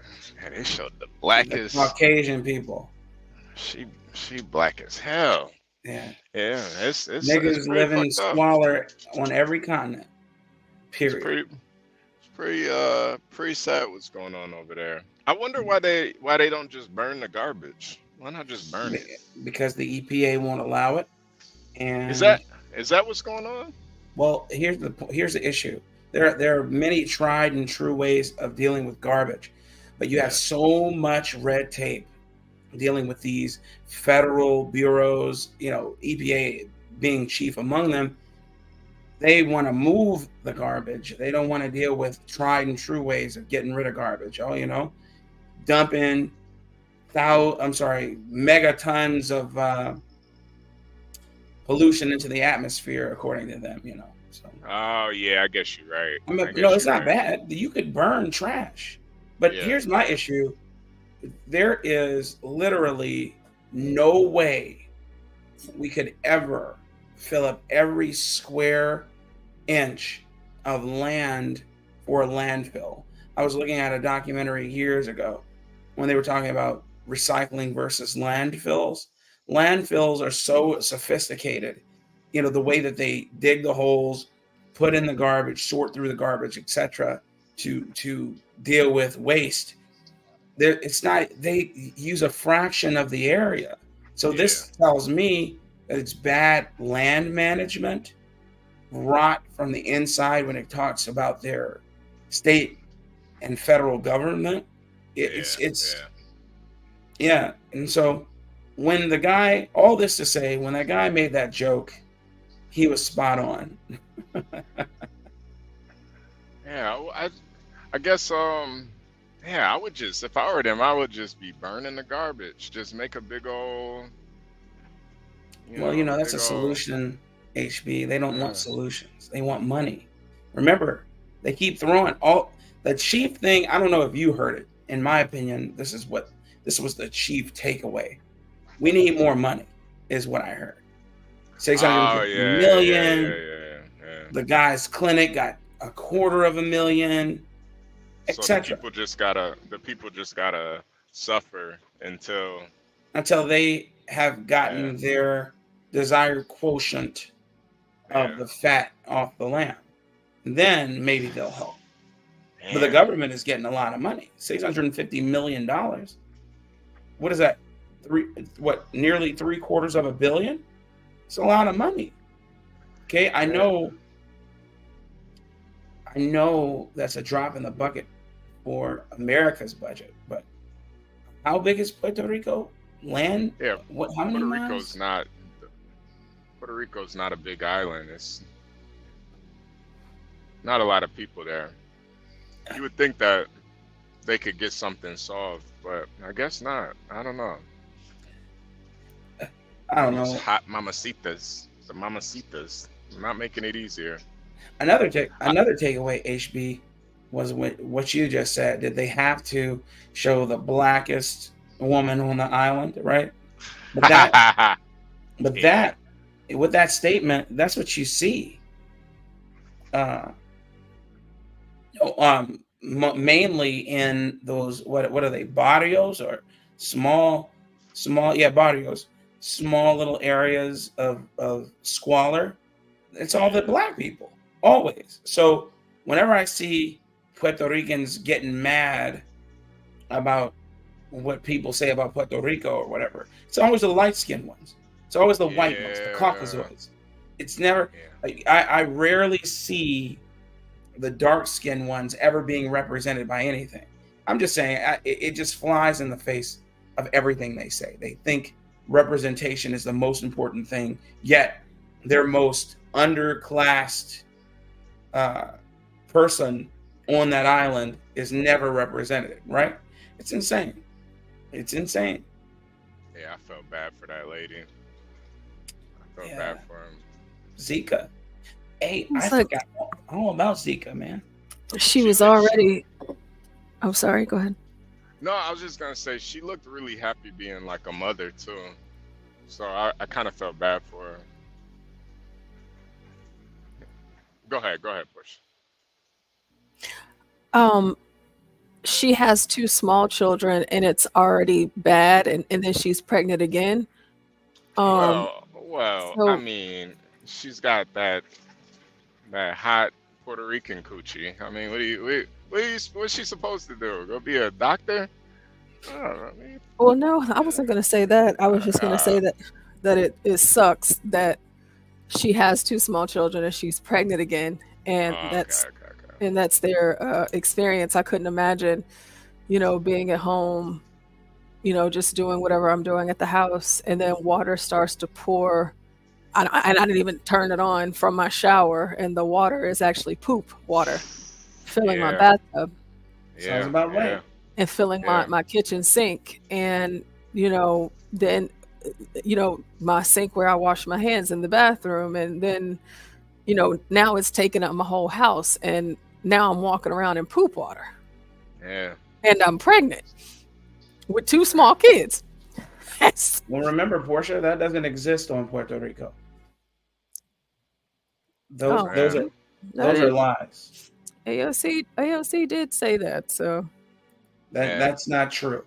showed the blackest Caucasian people. She black as hell. Yeah. Yeah. It's niggas living in squalor on every continent. Period. It's Pretty sad what's going on over there. I wonder why they don't just burn the garbage. Why not just burn it? Because the EPA won't allow it. And Is that what's going on? well, here's the issue. There are many tried and true ways of dealing with garbage, but you have so much red tape dealing with these federal bureaus, EPA being chief among them. They want to move the garbage. They don't want to deal with tried and true ways of getting rid of garbage. Dumping megatons of pollution into the atmosphere, according to them. So. Oh yeah, I guess you're right. It's not bad. You could burn trash, but here's my issue: there is literally no way we could ever fill up every square inch of land for a landfill. I was looking at a documentary years ago when they were talking about recycling versus landfills. Landfills are so sophisticated, the way that they dig the holes, put in the garbage, sort through the garbage, etc., to deal with waste. They use a fraction of the area. So this tells me that it's bad land management, rot from the inside when it talks about their state and federal government. And so when the guy, all this to say, when that guy made that joke, he was spot on. I guess I would just, if I were them, I would just be burning the garbage. Just make a big old that's a solution, HB. They don't want solutions. They want money. Remember, they keep throwing all the chief thing. I don't know if you heard it. In my opinion, this was the chief takeaway. We need more money, is what I heard. 650 million. The guy's clinic got $250,000, etc. So the people just gotta suffer until they have gotten their desired quotient of the fat off the lamb. And then maybe they'll help. But the government is getting a lot of money. $650 million. What is that? Nearly $750 million? It's a lot of money. Okay, I know that's a drop in the bucket for America's budget, but how big is Puerto Rico? Land? Yeah, how many miles? Puerto Rico's not a big island. It's not a lot of people there. You would think that they could get something solved, but I guess not. I don't know. Those hot mamacitas, the mamacitas, not making it easier. Another takeaway, HB, was what you just said. Did they have to show the blackest woman on the island, right? But with that statement, that's what you see. Mainly in those what are they, barrios or small barrios, small little areas of squalor. It's all the black people, always. So whenever I see Puerto Ricans getting mad about what people say about Puerto Rico or whatever, it's always the light-skinned ones. It's always the white ones, the Caucasoids. It's never. I rarely see the dark-skinned ones ever being represented by anything. I'm just saying it just flies in the face of everything they say. They think representation is the most important thing, yet their most underclassed person on that island is never represented, right? It's insane. It's insane. Yeah, I felt bad for that lady. I felt bad for him. Zika. Hey, I forgot all about Zika, man. She was already. I'm sorry. Go ahead. No, I was just gonna say she looked really happy being like a mother too. So I kind of felt bad for her. Go ahead, Bush. She has 2 small children and it's already bad, and then she's pregnant again. Well, I mean, she's got that hot Puerto Rican coochie. I mean, what's she supposed to do? Go be a doctor? I don't know. I mean, Well, no, I wasn't gonna say that. I was just gonna say that it sucks that she has 2 small children and she's pregnant again, and that's their experience. I couldn't imagine, being at home, just doing whatever I'm doing at the house, and then water starts to pour. And I didn't even turn it on from my shower, and the water is actually poop water filling my bathtub. Sounds about right. And filling my kitchen sink. And, then, my sink where I wash my hands in the bathroom. And then, now it's taking up my whole house. And now I'm walking around in poop water. Yeah. And I'm pregnant with 2 small kids. Well, remember, Portia, that doesn't exist on Puerto Rico. Those are lies. AOC did say that, so that's not true.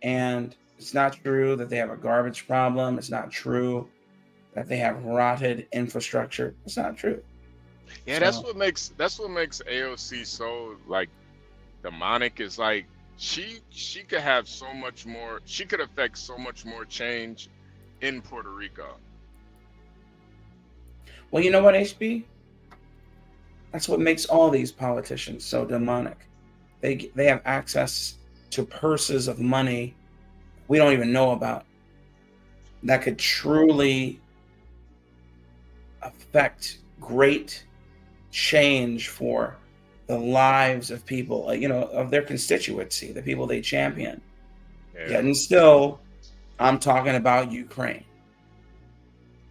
And it's not true that they have a garbage problem. It's not true that they have rotted infrastructure. It's not true. Yeah, that's what makes AOC so like demonic. Is like she could have so much more. She could affect so much more change in Puerto Rico. Well, you know what, HB? That's what makes all these politicians so demonic. They have access to purses of money we don't even know about that could truly affect great change for the lives of people, of their constituency, the people they champion. Yeah. Yet and still, I'm talking about Ukraine.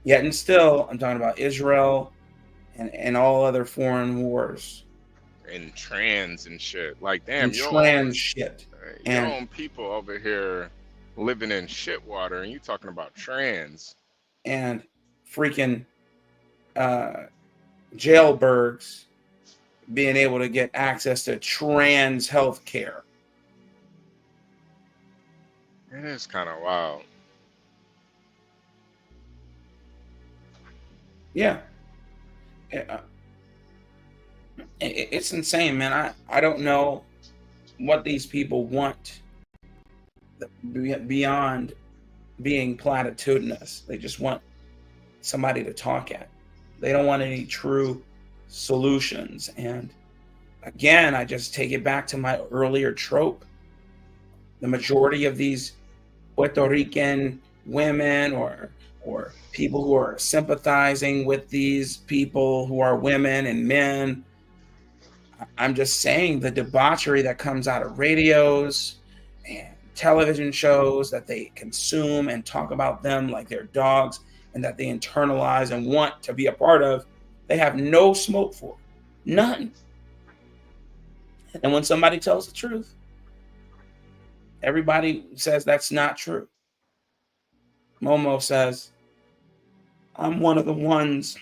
Yet and still, I'm talking about Israel and all other foreign wars. And trans and shit. Like, damn, Your own people over here living in shit water, and you talking about trans. And freaking jailbirds being able to get access to trans health care. It is kind of wild. Yeah. It's insane, man. I don't know what these people want beyond being platitudinous. They just want somebody to talk at. They don't want any true solutions. And again, I just take it back to my earlier trope. The majority of these Puerto Rican women or people who are sympathizing with these people who are women and men, I'm just saying the debauchery that comes out of radios and television shows that they consume and talk about them like they're dogs and that they internalize and want to be a part of, they have no smoke for. None. And when somebody tells the truth, everybody says that's not true. Momo says, I'm one of the ones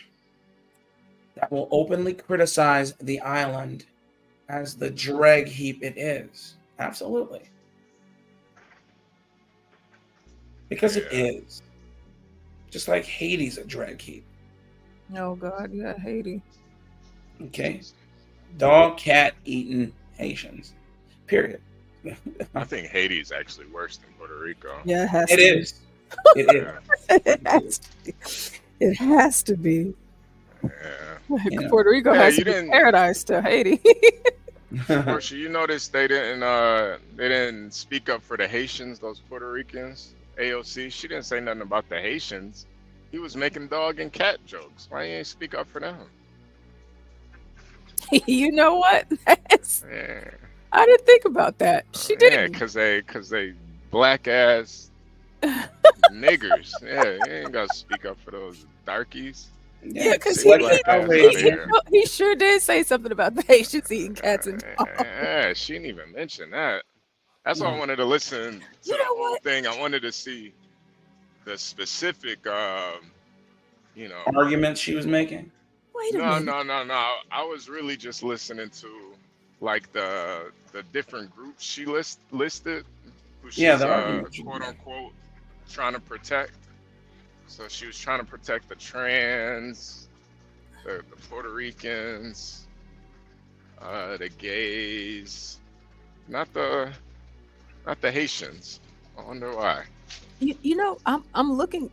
that will openly criticize the island as the drag heap it is. Absolutely. Because it is. Just like Haiti's a drag heap. Oh God, yeah, Haiti. Okay. Dog, cat eating Haitians. Period. I think Haiti is actually worse than Puerto Rico. Yeah, it has It to is. It is. It has to be. Yeah. Puerto Rico has to be paradise to Haiti. Portia, you noticed they didn't speak up for the Haitians, those Puerto Ricans. AOC, she didn't say nothing about the Haitians. He was making dog and cat jokes. Why you ain't speak up for them? You know what? Yeah. I didn't think about that. She didn't. Yeah, cause they black ass niggers. Yeah, you ain't gotta speak up for those darkies. Yeah, because he he sure did say something about the Haitians eating cats and dogs. Yeah, she didn't even mention that. That's why I wanted to listen to the whole thing. I wanted to see the specific, arguments she was making. Wait a minute. No. I was really just listening to like the different groups she listed. Who she's, the arguments. quote unquote trying to protect. So she was trying to protect the trans, the Puerto Ricans, The gays, not the Haitians. I wonder why. You know, I'm looking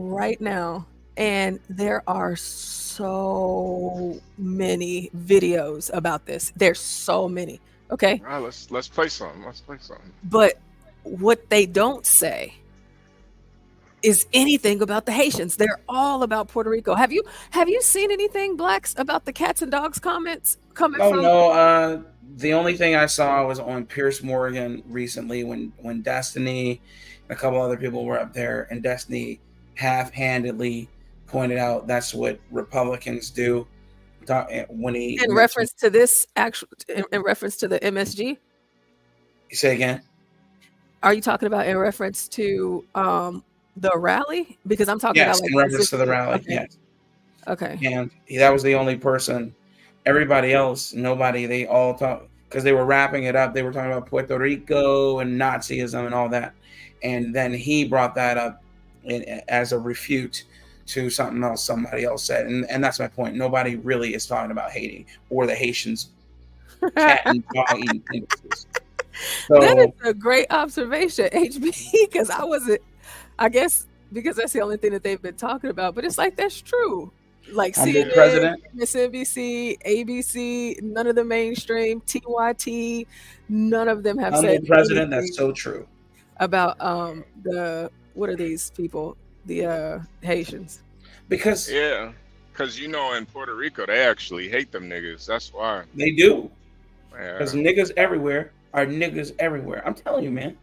right now, and there are so many videos about this. There's so many. Okay. All right, let's play some. But what they don't say is anything about the Haitians. They're all about Puerto Rico. Have you seen anything, Blacks, about the cats and dogs comments coming from? No. The only thing I saw was on Pierce Morgan recently when Destiny and a couple other people were up there, and Destiny half-handedly pointed out that's what Republicans do. When he In reference to this in reference to the MSG? Say again. Are you talking about in reference to the rally? Because I'm talking Yes, about like in reference to the rally. Okay. Yes. Okay. And that was the only person. Everybody else, nobody. They all talk because they were wrapping it up. They were talking about Puerto Rico and Nazism and all that, and then he brought that up as a refute to something else somebody else said, and that's my point. Nobody really is talking about Haiti or the Haitians. Cat and dog eating penises. So, That is a great observation, HB, because I guess because that's the only thing that they've been talking about, but it's like that's true. Like I'm the CNN, president. MSNBC, ABC, none of the mainstream, TYT, none of them have I'm said the president. anything That's so true. about what are these people? The Haitians. Because in Puerto Rico they actually hate them niggas. That's why they do. Yeah. Because niggas everywhere are niggas everywhere. I'm telling you, man.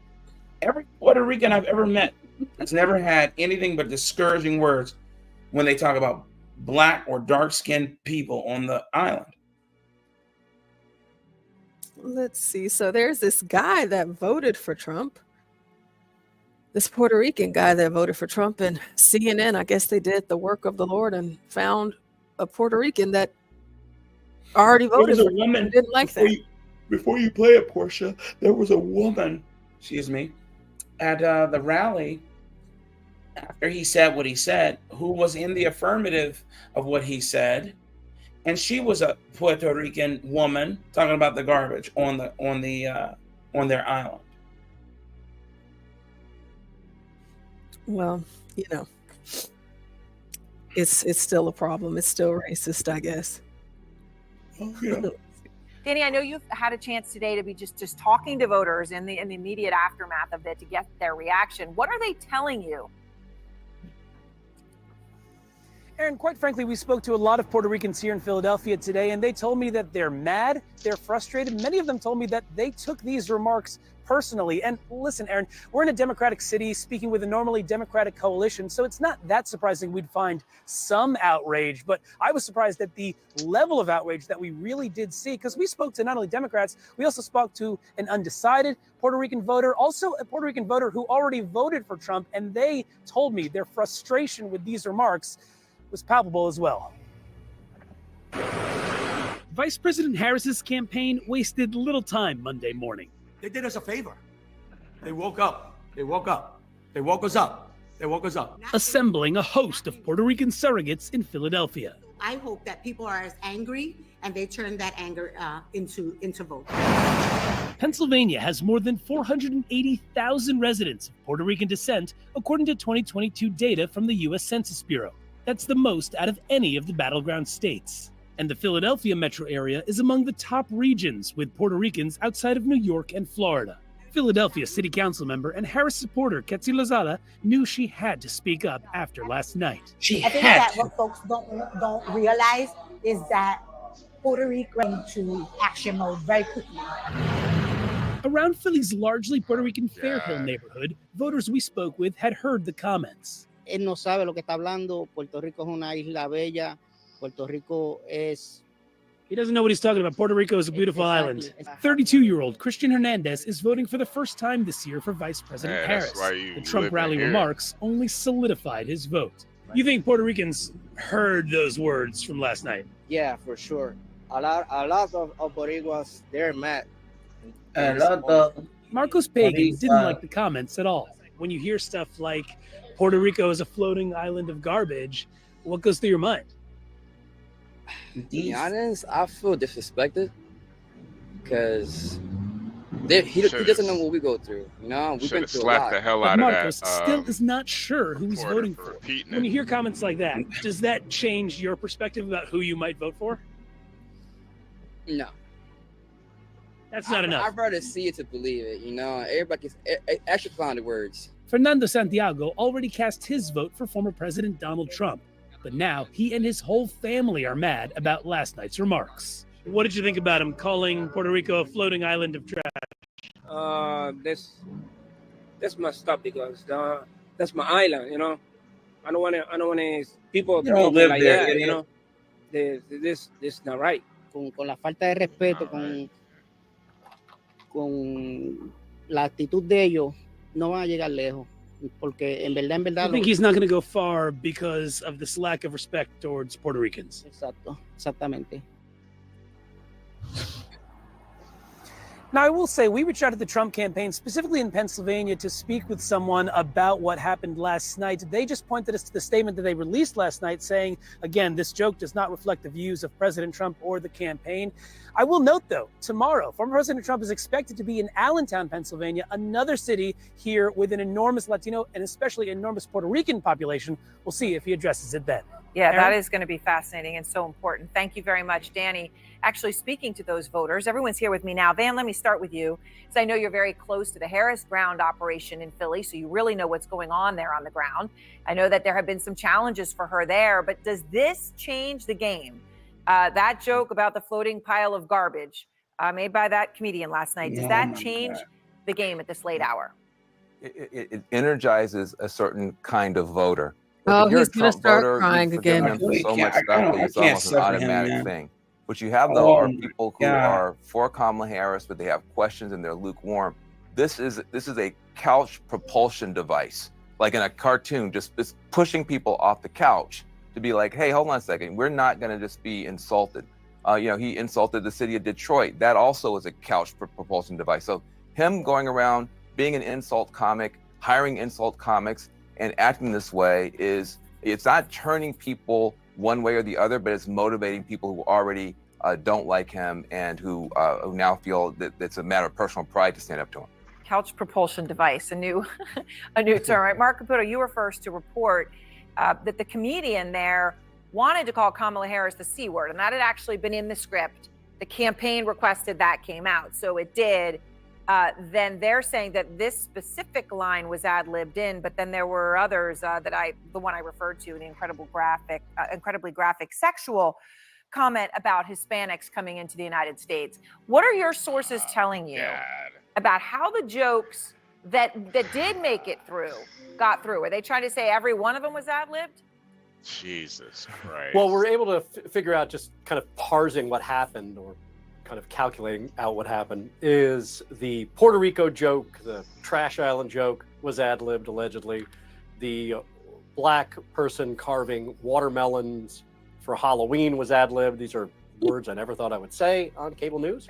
Every Puerto Rican I've ever met has never had anything but discouraging words when they talk about black or dark-skinned people on the island. Let's see. So there's this guy that voted for Trump. This Puerto Rican guy that voted for Trump, and CNN, I guess they did the work of the Lord and found a Puerto Rican that already voted for Trump and didn't like that. Before you play it, Portia, there was a woman, excuse me, at the rally after he said what he said, who was in the affirmative of what he said, and she was a Puerto Rican woman talking about the garbage on their island. Well, it's still a problem. It's still racist, I guess. Oh, yeah. Danny, I know you've had a chance today to be just talking to voters in the immediate aftermath of it to get their reaction. What are they telling you? Aaron, quite frankly, we spoke to a lot of Puerto Ricans here in Philadelphia today, and they told me that they're mad, they're frustrated. Many of them told me that they took these remarks personally. And listen, Aaron, we're in a Democratic city speaking with a normally Democratic coalition, so it's not that surprising we'd find some outrage. But I was surprised at the level of outrage that we really did see, because we spoke to not only Democrats, we also spoke to an undecided Puerto Rican voter, also a Puerto Rican voter who already voted for Trump, and they told me their frustration with these remarks was palpable as well. Vice President Harris's campaign wasted little time Monday morning. They did us a favor. They woke up. They woke up. They woke us up. They woke us up. Assembling a host of Puerto Rican surrogates in Philadelphia. I hope that people are as angry and they turn that anger into vote. Pennsylvania has more than 480,000 residents of Puerto Rican descent, according to 2022 data from the U.S. Census Bureau. That's the most out of any of the battleground states. And the Philadelphia metro area is among the top regions with Puerto Ricans outside of New York and Florida. Philadelphia City Council member and Harris supporter Ketsi Lozada knew she had to speak up after last night. I think that what folks don't realize is that Puerto Rico went into action mode very quickly. Around Philly's largely Puerto Rican Fairhill neighborhood, voters we spoke with had heard the comments. Él no sabe lo que está hablando. Puerto Rico es una isla bella. Puerto Rico es... He doesn't know what he's talking about. Puerto Rico is a beautiful island. 32-year-old Christian Hernandez is voting for the first time this year for Vice President Harris. The Trump rally remarks only solidified his vote. You think Puerto Ricans heard those words from last night? Yeah, for sure. A lot of Boricuas, they're mad. Marcos Pagan didn't like the comments at all. When you hear stuff like Puerto Rico is a floating island of garbage, what goes through your mind? To be honest, I feel disrespected because he doesn't know what we go through. You know, we've been through a slapped lot. the hell But out of Marcos that. still is not sure who he's voting for. repeating When it. you hear comments like that, does that change your perspective about who you might vote for? No. That's not enough. I'd rather see it to believe it. You know, everybody gets extra clouded words. Fernando Santiago already cast his vote for former President Donald Trump, but now he and his whole family are mad about last night's remarks. What did you think about him calling Puerto Rico a floating island of trash? That's messed up because that's my island, you know. I don't want to people You don't live like there, that, idiot. you know. This is not right. Con la falta de respeto, con la actitud de ellos, no van a llegar lejos. Porque en verdad. I think he's not going to go far because of this lack of respect towards Puerto Ricans. Exactamente. Now, I will say we reached out to the Trump campaign, specifically in Pennsylvania, to speak with someone about what happened last night. They just pointed us to the statement that they released last night saying, again, this joke does not reflect the views of President Trump or the campaign. I will note, though, tomorrow, former President Trump is expected to be in Allentown, Pennsylvania, another city here with an enormous Latino and especially enormous Puerto Rican population. We'll see if he addresses it then. Yeah, Aaron? that is going to be fascinating and so important. Thank you very much, Danny. Actually speaking to those voters, everyone's here with me now. Van, let me start with you, because I know you're very close to the Harris ground operation in Philly, so you really know what's going on there on the ground. I know that there have been some challenges for her there, but does this change the game? That joke about the floating pile of garbage made by that comedian last night, does that change the game at this late hour? It energizes a certain kind of voter. Oh, If you're he's a gonna Trump start voter, crying you've forgiven again. them for so much I stuff that it's can't almost an suffer him, automatic man. thing. What you have though are my people who God. are for Kamala Harris, but they have questions and they're lukewarm. This is a couch propulsion device, like in a cartoon, just pushing people off the couch to be like, hey, hold on a second, we're not going to just be insulted. He insulted the city of Detroit. That also is a couch propulsion device. So him going around being an insult comic, hiring insult comics, and acting this way it's not turning people one way or the other, but it's motivating people who already don't like him and who now feel that it's a matter of personal pride to stand up to him. Couch propulsion device, a new term, right? Mark Caputo, you were first to report that the comedian there wanted to call Kamala Harris the C word, and that had actually been in the script. The campaign requested that came out, so it did. Then they're saying that this specific line was ad-libbed in, but then there were others the one I referred to, the incredibly graphic sexual comment about Hispanics coming into the United States. What are your sources telling you about how the jokes that did make it through got through? Are they trying to say every one of them was ad-libbed? Jesus Christ. Well, we're able to figure out, just kind of parsing what happened, or kind of calculating out what happened, is the Puerto Rico joke, the trash island joke, was ad-libbed allegedly. The black person carving watermelons for Halloween was ad-libbed. These are words I never thought I would say on cable news.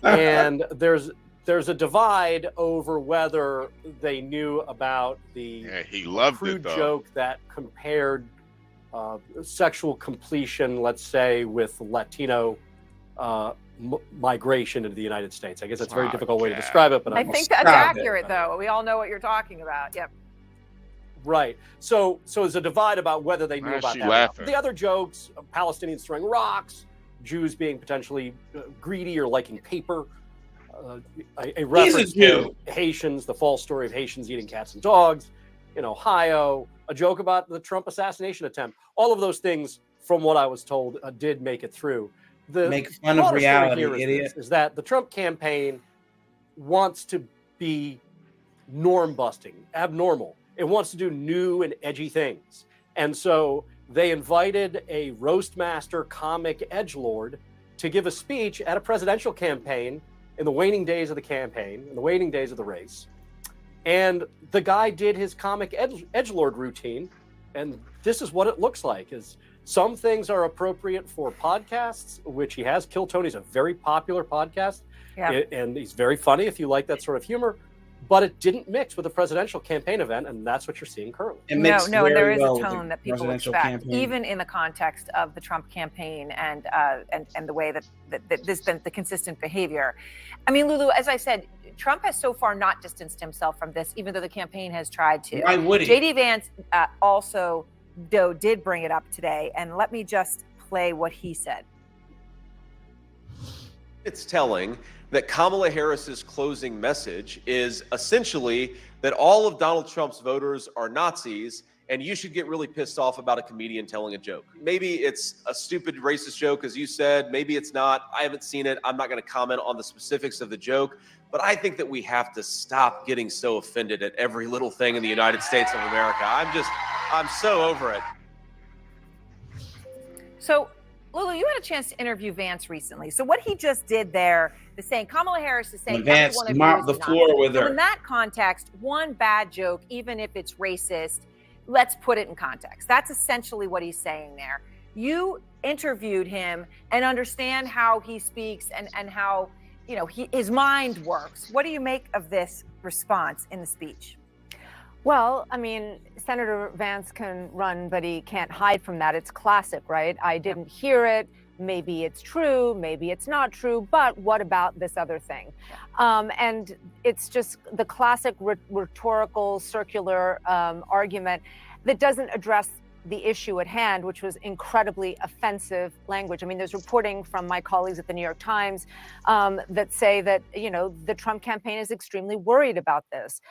And there's a divide over whether they knew about the he loved crude it, though. joke that compared sexual completion, let's say, with Latino migration into the United States. I guess that's a very difficult way to describe it, but I think that's accurate, though. We all know what you're talking about. Yep. Right. So there's a divide about whether they knew Why is about she that. laughing? The other jokes, Palestinians throwing rocks, Jews being potentially greedy or liking paper, a reference to Haitians, the false story of Haitians eating cats and dogs in Ohio, a joke about the Trump assassination attempt. All of those things, from what I was told, did make it through. Make fun of reality, idiot. Is that the Trump campaign wants to be norm busting, abnormal. It wants to do new and edgy things. And so they invited a roast master comic edgelord to give a speech at a presidential campaign in the waning days of the campaign, in the waning days of the race. And the guy did his comic edgelord routine. And this is what it looks like. Is some things are appropriate for podcasts, which he has. Kill Tony's a very popular podcast. Yeah. And he's very funny if you like that sort of humor. but it didn't mix with a presidential campaign event, and that's what you're seeing currently. No, and there is a tone that people expect, even in the context of the Trump campaign and the way that there's been the consistent behavior. I mean, Lulu, as I said, Trump has so far not distanced himself from this, even though the campaign has tried to. Why would he? JD Vance also, though, did bring it up today, and let me just play what he said. It's telling that Kamala Harris's closing message is essentially that all of Donald Trump's voters are Nazis, and you should get really pissed off about a comedian telling a joke. Maybe it's a stupid racist joke, as you said. Maybe it's not. I haven't seen it. I'm not going to comment on the specifics of the joke. But I think that we have to stop getting so offended at every little thing in the United States of America. I'm so over it. So, Lulu, you had a chance to interview Vance recently. So what he just did there is saying Kamala Harris is saying Vance mopped the floor with her. So in that context, one bad joke, even if it's racist, let's put it in context. That's essentially what he's saying there. You interviewed him and understand how he speaks and how, you know, his mind works. What do you make of this response in the speech? Well, I mean, Senator Vance can run, but he can't hide from that. It's classic, right? I didn't hear it. Maybe it's true, maybe it's not true, but what about this other thing? And it's just the classic rhetorical, circular argument that doesn't address the issue at hand, which was incredibly offensive language. I mean, there's reporting from my colleagues at the New York Times that say that, you know, the Trump campaign is extremely worried about this.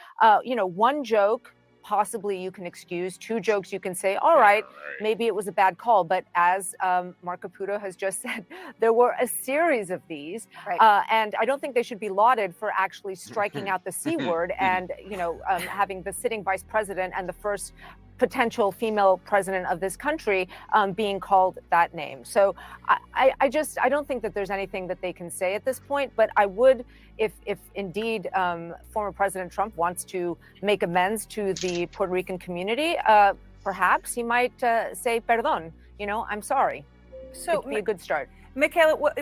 You know, one joke, possibly you can excuse. Two jokes, you can say, all right, maybe it was a bad call. But as Mark Caputo has just said, there were a series of these. And I don't think they should be lauded for actually striking out the C word and, you know, having the sitting vice president and the first potential female president of this country being called that name. So I don't think that there's anything that they can say at this point, but I would, if indeed former President Trump wants to make amends to the Puerto Rican community, perhaps he might say, perdón, you know, I'm sorry. So it'd be a good start. Michaela,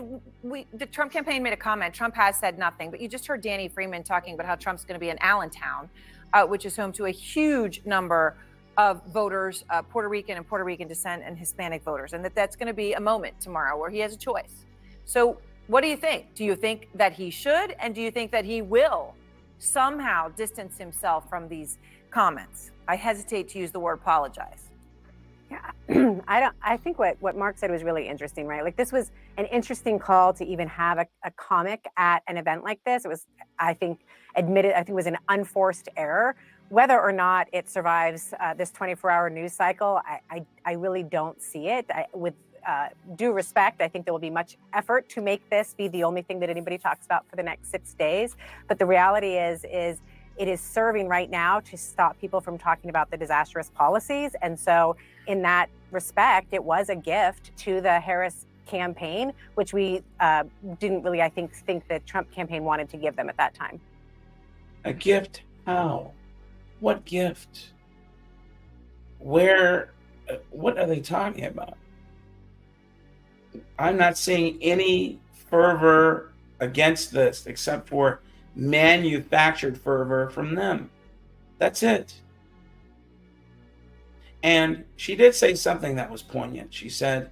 the Trump campaign made a comment. Trump has said nothing, but you just heard Danny Freeman talking about how Trump's going to be in Allentown, which is home to a huge number of voters, Puerto Rican and Puerto Rican descent and Hispanic voters, and that's going to be a moment tomorrow where he has a choice. So what do you think? Do you think that he should, and do you think that he will somehow distance himself from these comments? I hesitate to use the word apologize. Yeah, I think what Mark said was really interesting, right? Like, this was an interesting call to even have a comic at an event like this. It was, I think it was an unforced error. Whether or not it survives this 24-hour news cycle, I really don't see it. With due respect, I think there will be much effort to make this be the only thing that anybody talks about for the next 6 days. But the reality is it is serving right now to stop people from talking about the disastrous policies. And so in that respect, it was a gift to the Harris campaign, which we didn't really, I think the Trump campaign wanted to give them at that time. A gift? How? What gift? Where? What are they talking about? I'm not seeing any fervor against this except for manufactured fervor from them. That's it. And she did say something that was poignant. She said,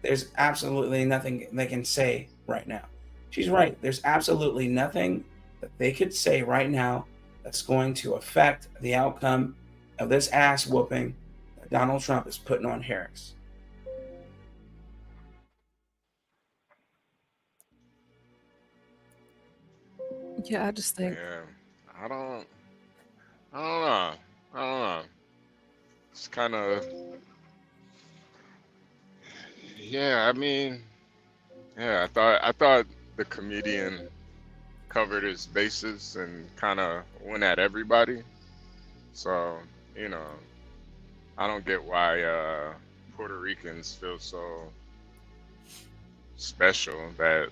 there's absolutely nothing they can say right now. She's right. There's absolutely nothing that they could say right now that's going to affect the outcome of this ass whooping that Donald Trump is putting on Harris. Yeah, I just think. Yeah, I don't know. It's kind of. Yeah, I mean, yeah, I thought the comedian covered his bases and kind of went at everybody. So, you know, I don't get why Puerto Ricans feel so special that,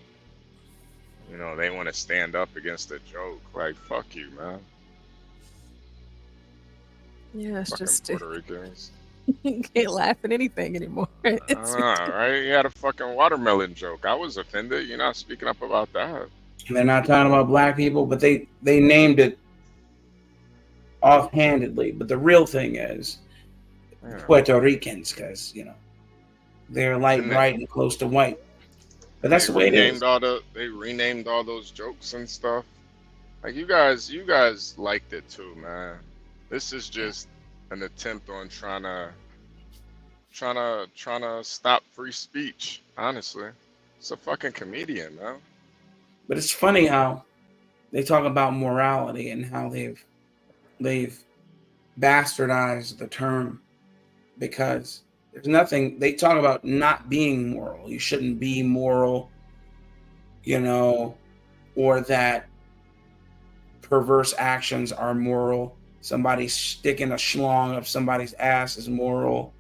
you know, they want to stand up against a joke. Like, fuck you, man. Yeah, it's Fucking just Puerto Ricans. you can't laugh at anything anymore. It's Right? You had a fucking watermelon joke. I was offended. You're not speaking up about that. And they're not talking about black people, but they named it offhandedly, but the real thing is Puerto Ricans, because they're light, And they- bright, and close to white. But that's the way it is. They renamed all those jokes and stuff. Like you guys liked it too, man. This is just an attempt on trying to stop free speech. Honestly, it's a fucking comedian, man. But it's funny how they talk about morality and how they've bastardized the term, because there's nothing. They talk about not being moral. You shouldn't be moral, or that perverse actions are moral. Somebody sticking a schlong up somebody's ass is moral.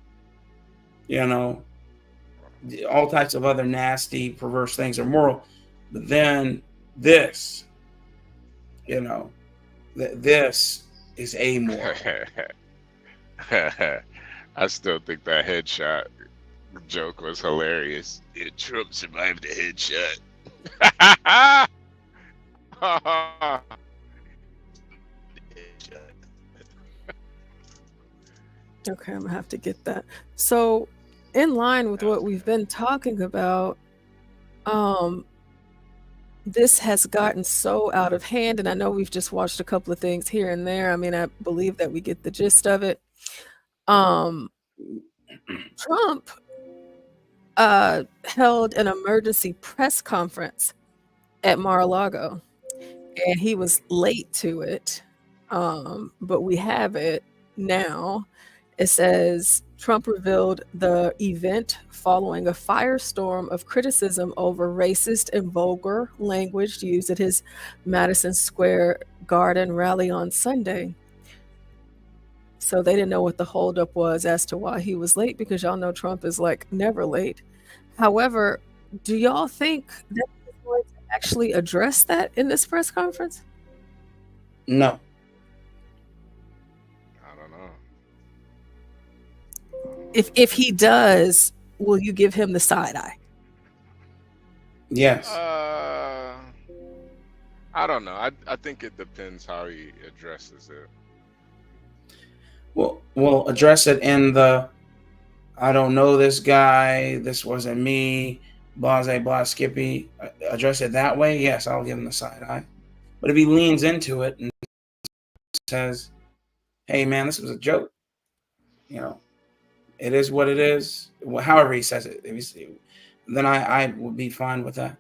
All types of other nasty, perverse things are moral. But then this, this is amoral. I still think that headshot joke was hilarious. Yeah, Trump survived the headshot. Okay, I'm gonna have to get that. So, in line with what we've been talking about, this has gotten so out of hand, and I know we've just watched a couple of things here and there. I mean, I believe that we get the gist of it. Trump held an emergency press conference at Mar-a-Lago, and he was late to it, but we have it now. It says Trump revealed the event following a firestorm of criticism over racist and vulgar language used at his Madison Square Garden rally on Sunday. So they didn't know what the holdup was as to why he was late, because y'all know Trump is like never late. However, do y'all think that he's going to actually address that in this press conference? No. If he does, will you give him the side eye? Yes. I don't know. I think it depends how he addresses it. Well, we'll address it in the I don't know this guy, this wasn't me, blase, blah, Skippy. Address it that way, yes, I'll give him the side eye. But if he leans into it and says, hey, man, this was a joke, it is what it is. However he says it, then I would be fine with that.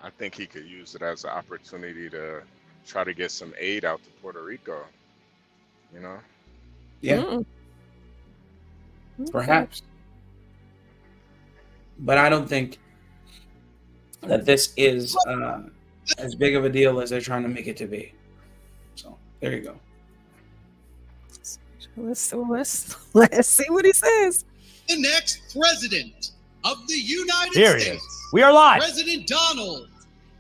I think he could use it as an opportunity to try to get some aid out to Puerto Rico. Yeah. Perhaps. But I don't think that this is as big of a deal as they're trying to make it to be. So there you go. Let's see what he says. The next president of the United Here he States. is. We are live. President Donald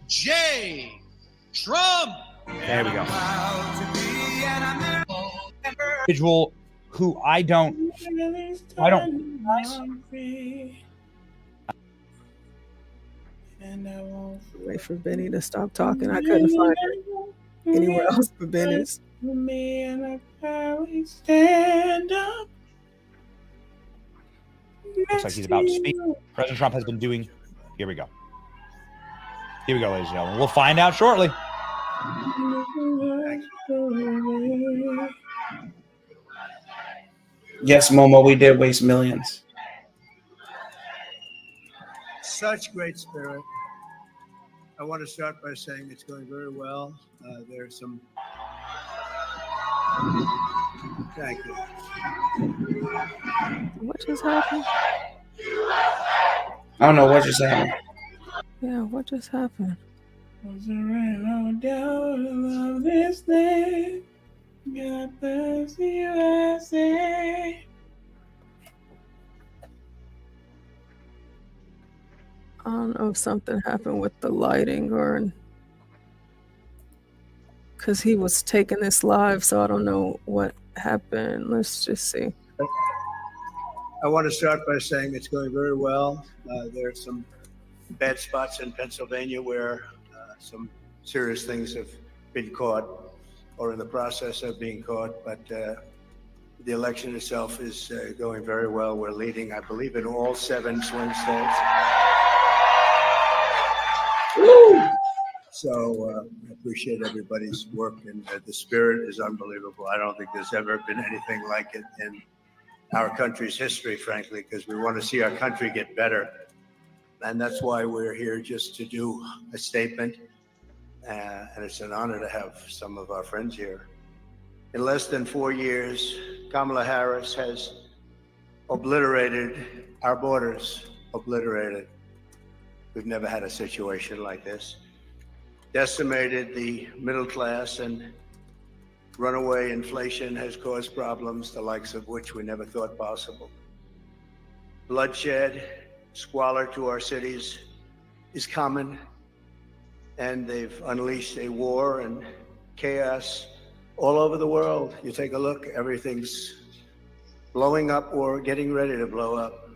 J. Trump. There we go. Individual who I don't. Wait for Benny to stop talking. I couldn't find it anywhere else but Benny's. Stand up. Looks like he's about to speak. President Trump has been doing. Here we go. Here we go, ladies and gentlemen. We'll find out shortly. Yes, Momo, we did waste millions. Such great spirit. I want to start by saying it's going very well. There's some. Thank you. What just happened? I don't know what just happened. Yeah, what just happened? Was around down of this thing. God bless the USA. I don't know if something happened with the lighting or because he was taking this live, so I don't know what happened. Let's just see. I want to start by saying it's going very well. There are some bad spots in Pennsylvania where some serious things have been caught. or in the process of being caught, but the election itself is going very well. We're leading, I believe, in all 7 swing states. So I appreciate everybody's work, and the spirit is unbelievable. I don't think there's ever been anything like it in our country's history, frankly, because we want to see our country get better. And that's why we're here, just to do a statement. And it's an honor to have some of our friends here. In less than 4 years, Kamala Harris has obliterated our borders, obliterated. We've never had a situation like this. Decimated the middle class, and runaway inflation has caused problems, the likes of which we never thought possible. Bloodshed, squalor to our cities is common, and they've unleashed a war and chaos all over the world. You take a look, everything's blowing up or getting ready to blow up.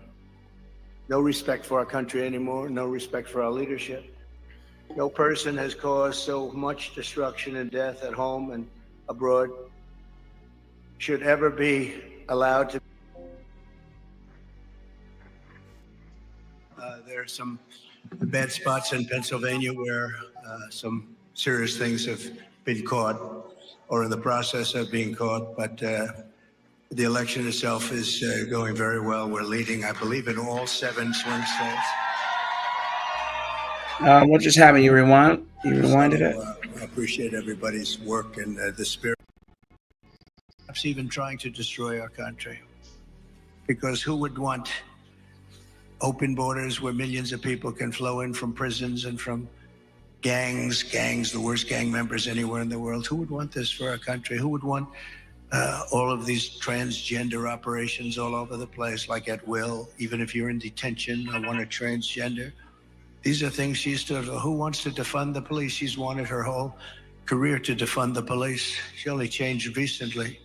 No respect for our country anymore, no respect for our leadership. No person has caused so much destruction and death at home and abroad should ever be allowed to. There are some bad spots in Pennsylvania where some serious things have been caught or in the process of being caught, but the election itself is going very well. We're leading, I believe, in all 7 swing states. What just happened? You rewinded it? I appreciate everybody's work and the spirit. Perhaps even trying to destroy our country. Because who would want open borders where millions of people can flow in from prisons and from gangs, the worst gang members anywhere in the world? Who would want this for our country? Who would want all of these transgender operations all over the place, like at will? Even if you're in detention, I want a transgender. These are things she used to. Who wants to defund the police? She's wanted her whole career to defund the police. She only changed recently.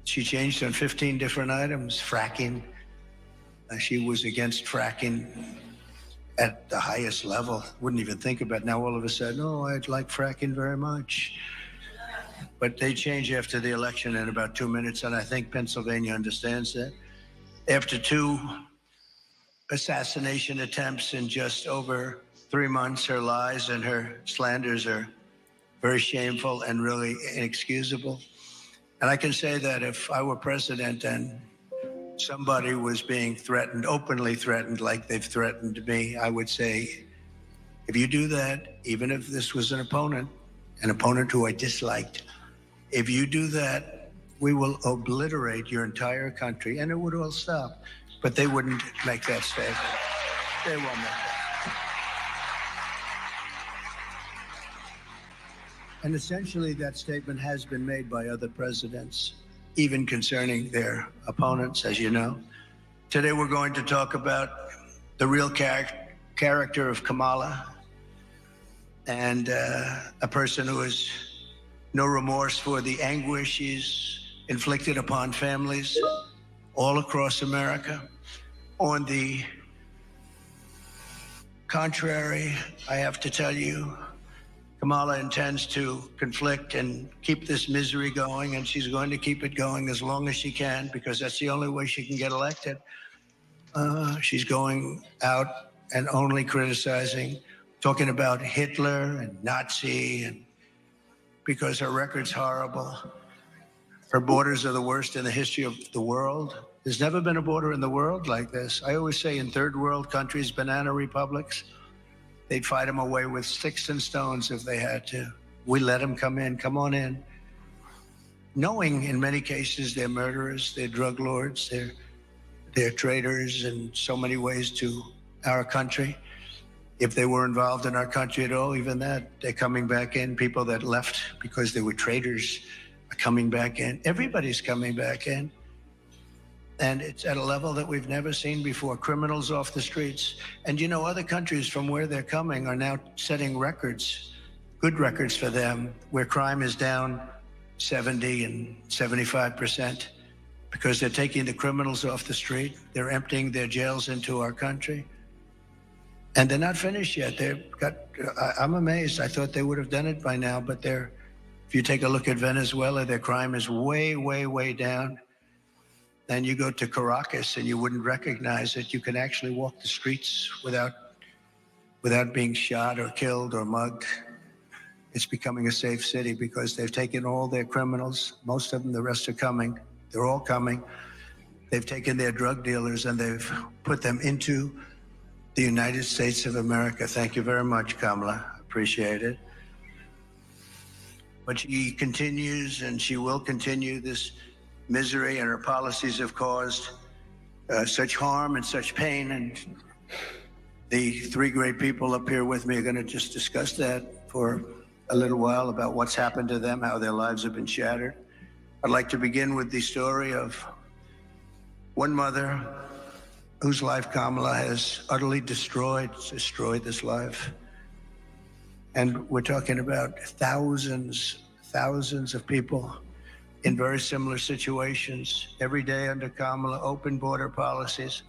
She changed on 15 different items. Fracking. She was against fracking at the highest level. Wouldn't even think about it. Now all of a sudden, oh, I'd like fracking very much. But they change after the election in about 2 minutes, and I think Pennsylvania understands that. After 2 assassination attempts in just over 3 months, her lies and her slanders are very shameful and really inexcusable. And I can say that if I were president and somebody was being threatened, openly threatened, like they've threatened me, I would say, if you do that, even if this was an opponent who I disliked, if you do that, we will obliterate your entire country, and it would all stop. But they wouldn't make that statement. They won't make that. And essentially, that statement has been made by other presidents, even concerning their opponents, as you know. Today, we're going to talk about the real character of Kamala, and a person who has no remorse for the anguish she's inflicted upon families all across America. On the contrary, I have to tell you, Kamala intends to conflict and keep this misery going, and she's going to keep it going as long as she can, because that's the only way she can get elected. She's going out and only criticizing, talking about Hitler and Nazi, and because her record's horrible. Her borders are the worst in the history of the world. There's never been a border in the world like this. I always say in third world countries, banana republics, they'd fight them away with sticks and stones if they had to. We let them come in, come on in. Knowing in many cases they're murderers, they're drug lords, they're traitors in so many ways to our country. If they were involved in our country at all, even that, they're coming back in. People that left because they were traitors are coming back in. Everybody's coming back in. And it's at a level that we've never seen before. Criminals off the streets. And you know, other countries from where they're coming are now setting records, good records for them, where crime is down 70 and 75% because they're taking the criminals off the street. They're emptying their jails into our country. And they're not finished yet. I'm amazed. I thought they would have done it by now, but if If you take a look at Venezuela, their crime is way, way, way down. Then you go to Caracas and you wouldn't recognize it. You can actually walk the streets without being shot or killed or mugged. It's becoming a safe city because they've taken all their criminals. Most of them, the rest are coming. They're all coming. They've taken their drug dealers and they've put them into the United States of America. Thank you very much, Kamala. Appreciate it. But she continues and she will continue this misery, and her policies have caused such harm and such pain. And the three great people up here with me are going to just discuss that for a little while about what's happened to them, how their lives have been shattered. I'd like to begin with the story of one mother whose life Kamala has utterly destroyed this life. And we're talking about thousands of people in very similar situations every day under Kamala, open border policies.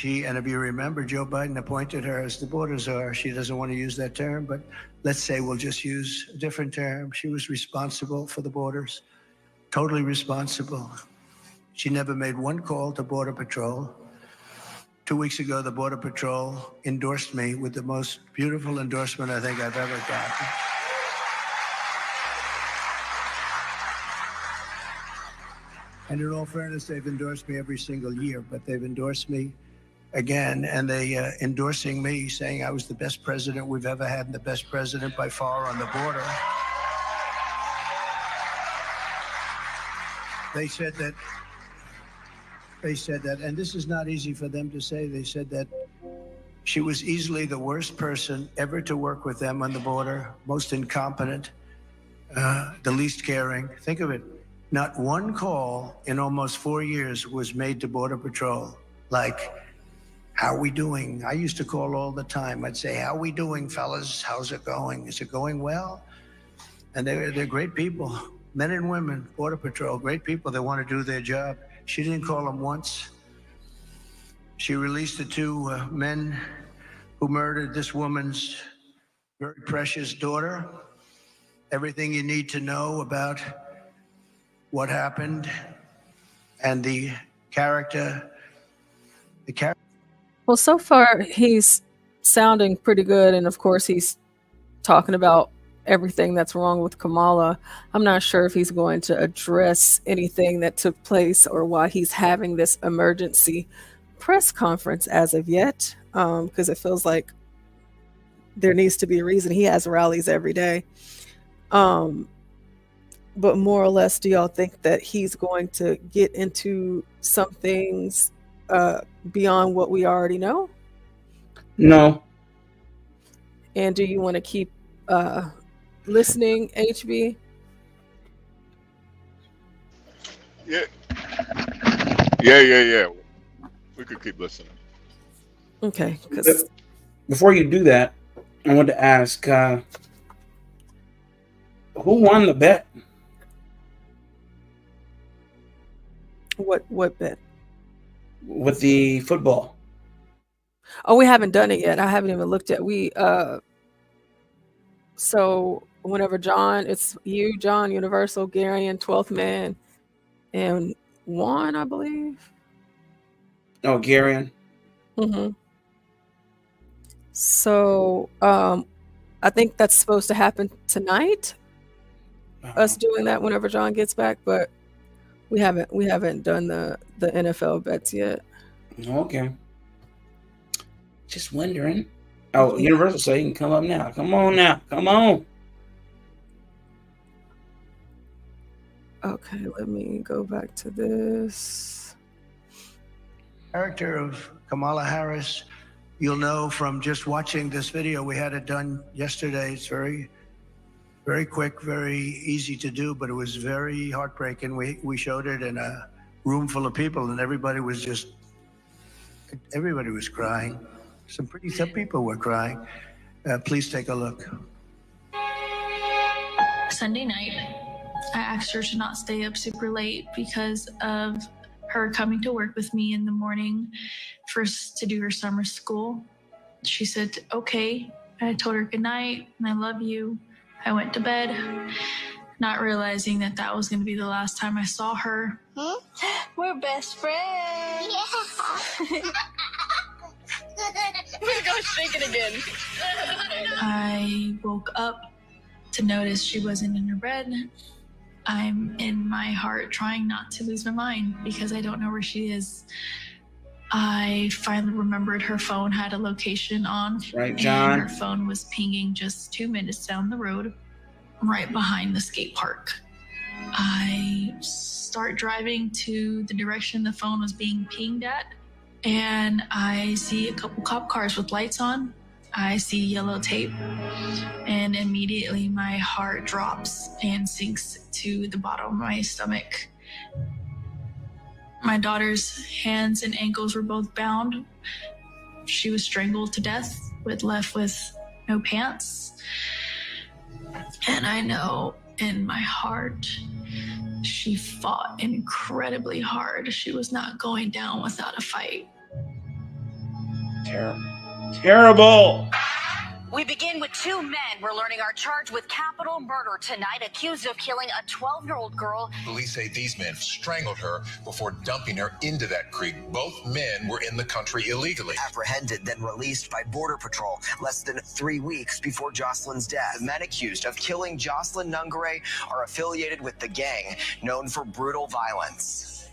And if you remember, Joe Biden appointed her as the border czar. She doesn't want to use that term, but let's say we'll just use a different term. She was responsible for the borders, totally responsible. She never made one call to Border Patrol. 2 weeks ago, the Border Patrol endorsed me with the most beautiful endorsement I think I've ever gotten. And in all fairness, they've endorsed me every single year, but they've endorsed me again, and they endorsing me, saying I was the best president we've ever had and the best president by far on the border. They said that, and this is not easy for them to say, they said that she was easily the worst person ever to work with them on the border, most incompetent, the least caring. Think of it. Not one call in almost 4 years was made to Border Patrol. Like, how are we doing? I used to call all the time. I'd say, how are we doing, fellas? How's it going? Is it going well? And they're great people, men and women, Border Patrol, great people. They want to do their job. She didn't call them once. She released the two men who murdered this woman's very precious daughter. Everything you need to know about what happened and the character. Well, so far he's sounding pretty good, and of course he's talking about everything that's wrong with Kamala. I'm not sure if he's going to address anything that took place or why he's having this emergency press conference as of yet, because it feels like there needs to be a reason. He has rallies every day. But more or less, do y'all think that he's going to get into some things beyond what we already know? No. And do you want to keep listening, HB? Yeah. We could keep listening. Okay. 'Cause before you do that, I want to ask, who won the bet? What bet? With the football. Oh, we haven't done it yet. I haven't even looked at so whenever John, it's you, John, Universal, Garion, 12th Man, and Juan, I believe. Oh, Garion. Mm-hmm. So I think that's supposed to happen tonight. Us doing that whenever John gets back, but we haven't done the NFL bets yet. Okay. Just wondering. Oh, Universal say you can come up now. Come on now. Come on. Okay, let me go back to this. Character of Kamala Harris, you'll know from just watching this video. We had it done yesterday. It's very, very quick, very easy to do, but it was very heartbreaking. We showed it in a room full of people, and everybody was crying. Some people were crying. Please take a look. Sunday night, I asked her to not stay up super late because of her coming to work with me in the morning to do her summer school. She said, okay. I told her good night and I love you. I went to bed, not realizing that that was going to be the last time I saw her. We're best friends. Yeah. We're going to shake it again. I woke up to notice she wasn't in her bed. I'm in my heart trying not to lose my mind because I don't know where she is. I finally remembered her phone had a location on. Right, John. And her phone was pinging just 2 minutes down the road, right behind the skate park. I start driving to the direction the phone was being pinged at, and I see a couple cop cars with lights on. I see yellow tape, and immediately my heart drops and sinks to the bottom of my stomach. My daughter's hands and ankles were both bound. She was strangled to death, left with no pants. And I know in my heart, she fought incredibly hard. She was not going down without a fight. Terrible. We begin with two men. We're learning are charged with capital murder tonight, accused of killing a 12-year-old girl. Police say these men strangled her before dumping her into that creek. Both men were in the country illegally. Apprehended, then released by Border Patrol less than 3 weeks before Jocelyn's death. The men accused of killing Jocelyn Nungare are affiliated with the gang known for brutal violence.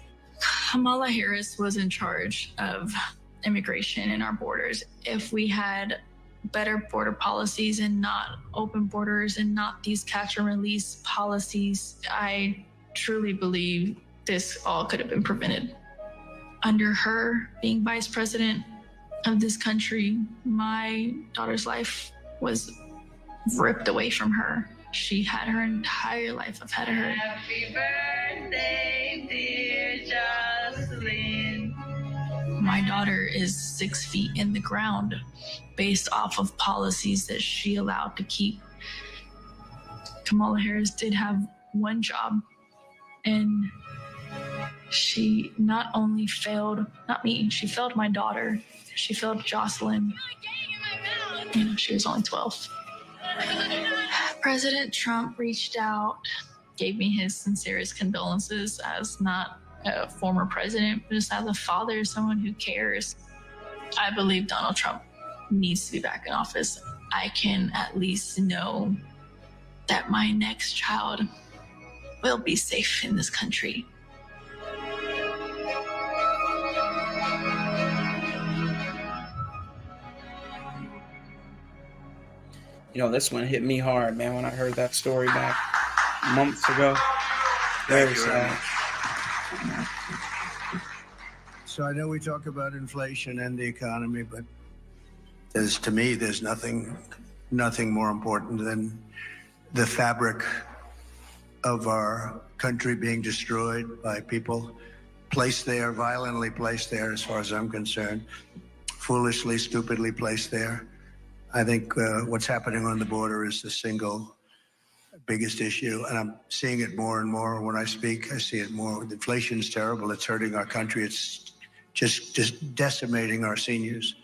Kamala Harris was in charge of immigration in our borders. If we had better border policies and not open borders and not these catch and release policies, I truly believe this all could have been prevented. Under her being vice president of this country, my daughter's life was ripped away from her. She had her entire life ahead of her. Happy birthday, dear Jocelyn. My daughter is 6 feet in the ground based off of policies that she allowed to keep. Kamala Harris did have one job, and she not only failed, not me, she failed my daughter. She failed Jocelyn. You know, she was only 12. President Trump reached out, gave me his sincerest condolences as not a former president, but just as a father, someone who cares. I believe Donald Trump needs to be back in office. I can at least know that my next child will be safe in this country. You know, this one hit me hard, man, when I heard that story back months ago. Very sad. So I know we talk about inflation and the economy, but to me, there's nothing more important than the fabric of our country being destroyed by people placed there, violently placed there, as far as I'm concerned, foolishly, stupidly placed there. I think what's happening on the border is the single biggest issue, and I'm seeing it more and more when I speak. I see it more. Inflation is terrible. It's hurting our country. It's just decimating our seniors.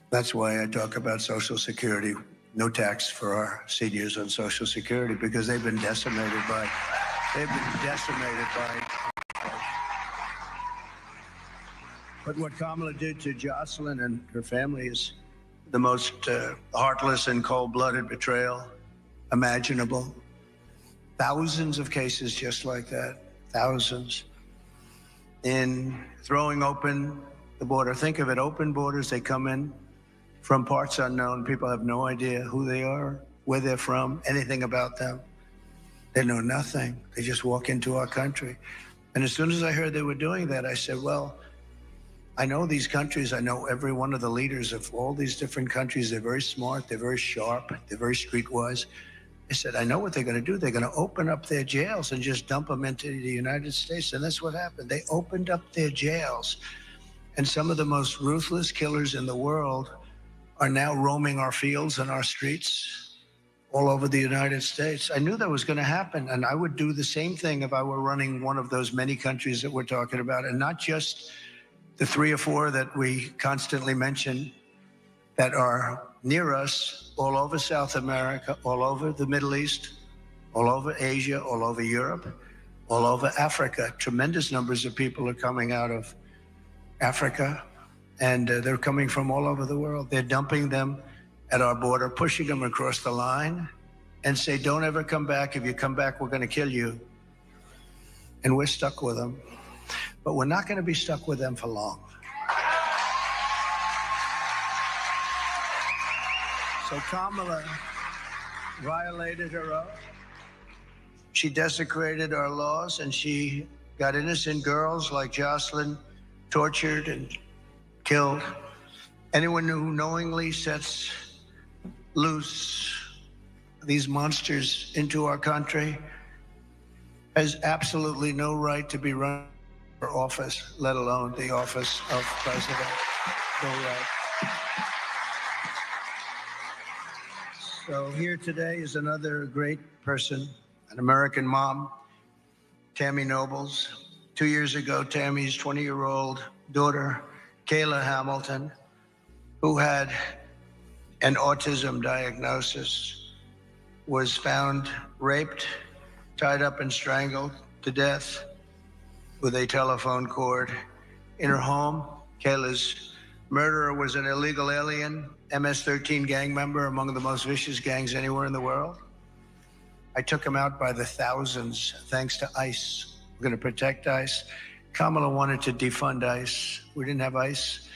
That's why I talk about Social Security, no tax for our seniors on Social Security, because they've been decimated by. But what Kamala did to Jocelyn and her family is the most heartless and cold-blooded betrayal imaginable. Thousands of cases just like that, thousands. In throwing open the border, think of it, open borders, they come in from parts unknown. People have no idea who they are, where they're from, anything about them. They know nothing. They just walk into our country. And as soon as I heard they were doing that, I said, well, I know these countries. I know every one of the leaders of all these different countries. They're very smart. They're very sharp. They're very streetwise. I said, I know what they're going to do. They're going to open up their jails and just dump them into the United States. And that's what happened. They opened up their jails. And some of the most ruthless killers in the world are now roaming our fields and our streets all over the United States. I knew that was going to happen. And I would do the same thing if I were running one of those many countries that we're talking about, and not just the 3 or 4 that we constantly mention that are near us, all over South America, all over the Middle East, all over Asia, all over Europe, all over Africa. Tremendous numbers of people are coming out of Africa, and they're coming from all over the world. They're dumping them at our border, pushing them across the line, and say, don't ever come back. If you come back, we're going to kill you. And we're stuck with them. But we're not going to be stuck with them for long. So Kamala violated her oath. She desecrated our laws, and she got innocent girls like Jocelyn tortured and killed. Anyone who knowingly sets loose these monsters into our country has absolutely no right to be run for office, let alone the office of president. No right. So here today is another great person, an American mom, Tammy Nobles. 2 years ago, Tammy's 20-year-old daughter, Kayla Hamilton, who had an autism diagnosis, was found raped, tied up and strangled to death with a telephone cord in her home. Kayla's murderer was an illegal alien, MS-13 gang member, among the most vicious gangs anywhere in the world. I took him out by the thousands, thanks to ICE. We're going to protect ICE. Kamala wanted to defund ICE. We didn't have ICE,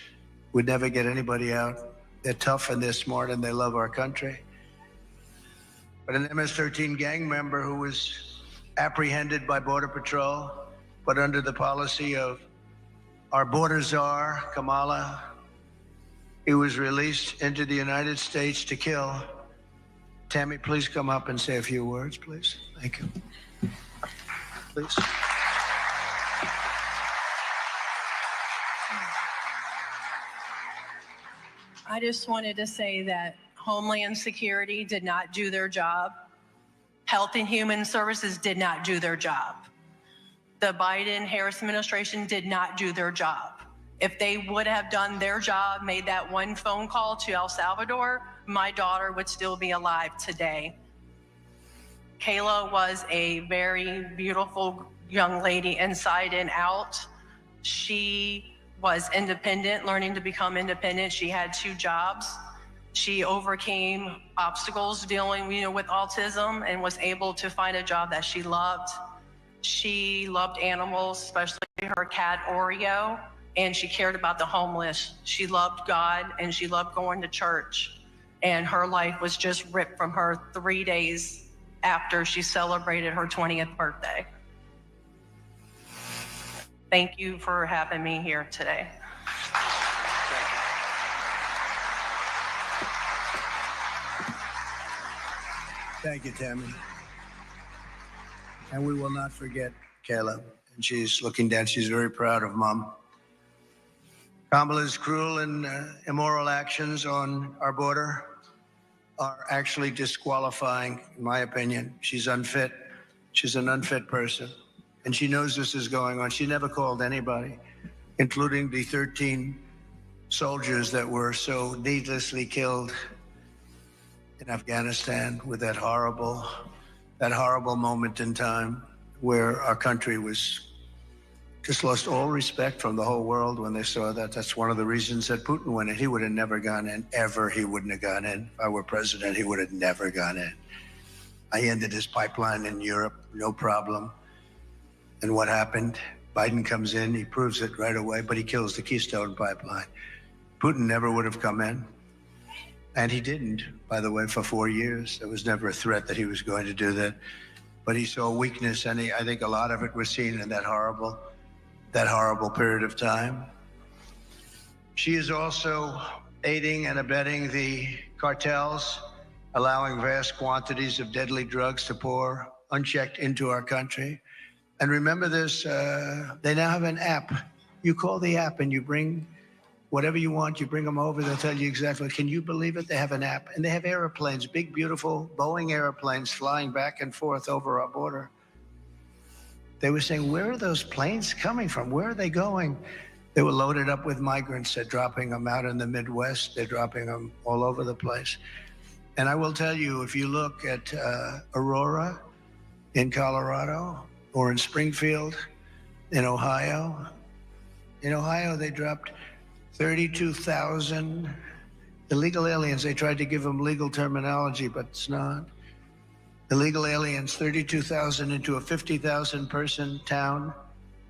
we'd never get anybody out. They're tough and they're smart and they love our country. But an MS-13 gang member who was apprehended by Border Patrol, but under the policy of our border czar, Kamala, he was released into the United States to kill. Tammy, please come up and say a few words, please. Thank you. Please. I just wanted to say that Homeland Security did not do their job. Health and Human Services did not do their job. The Biden-Harris administration did not do their job. If they would have done their job, made that one phone call to El Salvador, my daughter would still be alive today. Kayla was a very beautiful young lady inside and out. She was independent, learning to become independent. She had 2 jobs. She overcame obstacles dealing, with autism and was able to find a job that she loved. She loved animals, especially her cat Oreo, and she cared about the homeless. She loved God and she loved going to church. And her life was just ripped from her 3 days after she celebrated her 20th birthday. Thank you for having me here today. Thank you, Tammy. And we will not forget Kayla. And she's looking down. She's very proud of Mom. Kamala's cruel and immoral actions on our border are actually disqualifying, in my opinion. She's unfit. She's an unfit person. And she knows this is going on. She never called anybody, including the 13 soldiers that were so needlessly killed in Afghanistan with that horrible moment in time where our country was just lost all respect from the whole world when they saw that. That's one of the reasons that Putin went in. He would have never gone in, ever. He wouldn't have gone in. If I were president, he would have never gone in. I ended his pipeline in Europe, no problem. And what happened? Biden comes in, he proves it right away, but he kills the Keystone Pipeline. Putin never would have come in. And he didn't, by the way, for 4 years. There was never a threat that he was going to do that. But he saw weakness, and I think a lot of it was seen in that horrible period of time. She is also aiding and abetting the cartels, allowing vast quantities of deadly drugs to pour unchecked into our country. And remember this, they now have an app. You call the app and you bring whatever you want, you bring them over, they'll tell you exactly. Can you believe it? They have an app. And they have airplanes, big, beautiful Boeing airplanes flying back and forth over our border. They were saying, where are those planes coming from? Where are they going? They were loaded up with migrants. They're dropping them out in the Midwest. They're dropping them all over the place. And I will tell you, if you look at Aurora in Colorado or in Springfield in Ohio, they dropped 32,000 illegal aliens. They tried to give them legal terminology, but it's not. Illegal aliens, 32,000 into a 50,000 person town,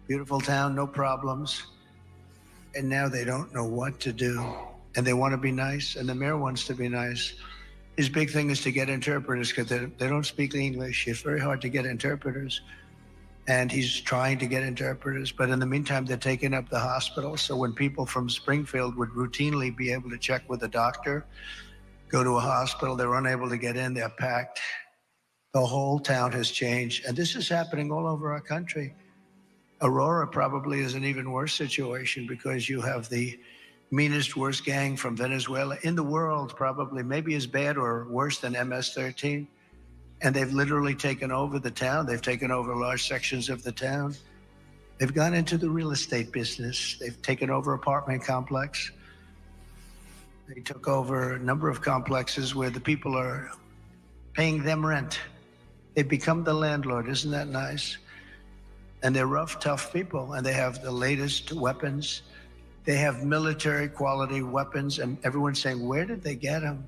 beautiful town, no problems. And now they don't know what to do. And they want to be nice, and the mayor wants to be nice. His big thing is to get interpreters because they don't speak English. It's very hard to get interpreters. And he's trying to get interpreters. But in the meantime, they're taking up the hospital. So when people from Springfield would routinely be able to check with a doctor, go to a hospital, they're unable to get in, they're packed. The whole town has changed. And this is happening all over our country. Aurora probably is an even worse situation because you have the meanest, worst gang from Venezuela in the world, probably maybe as bad or worse than MS-13. And they've literally taken over the town. They've taken over large sections of the town. They've gone into the real estate business. They've taken over apartment complex. They took over a number of complexes where the people are paying them rent. They've become the landlord. Isn't that nice? And they're rough, tough people, and they have the latest weapons. They have military quality weapons, and everyone's saying, where did they get them?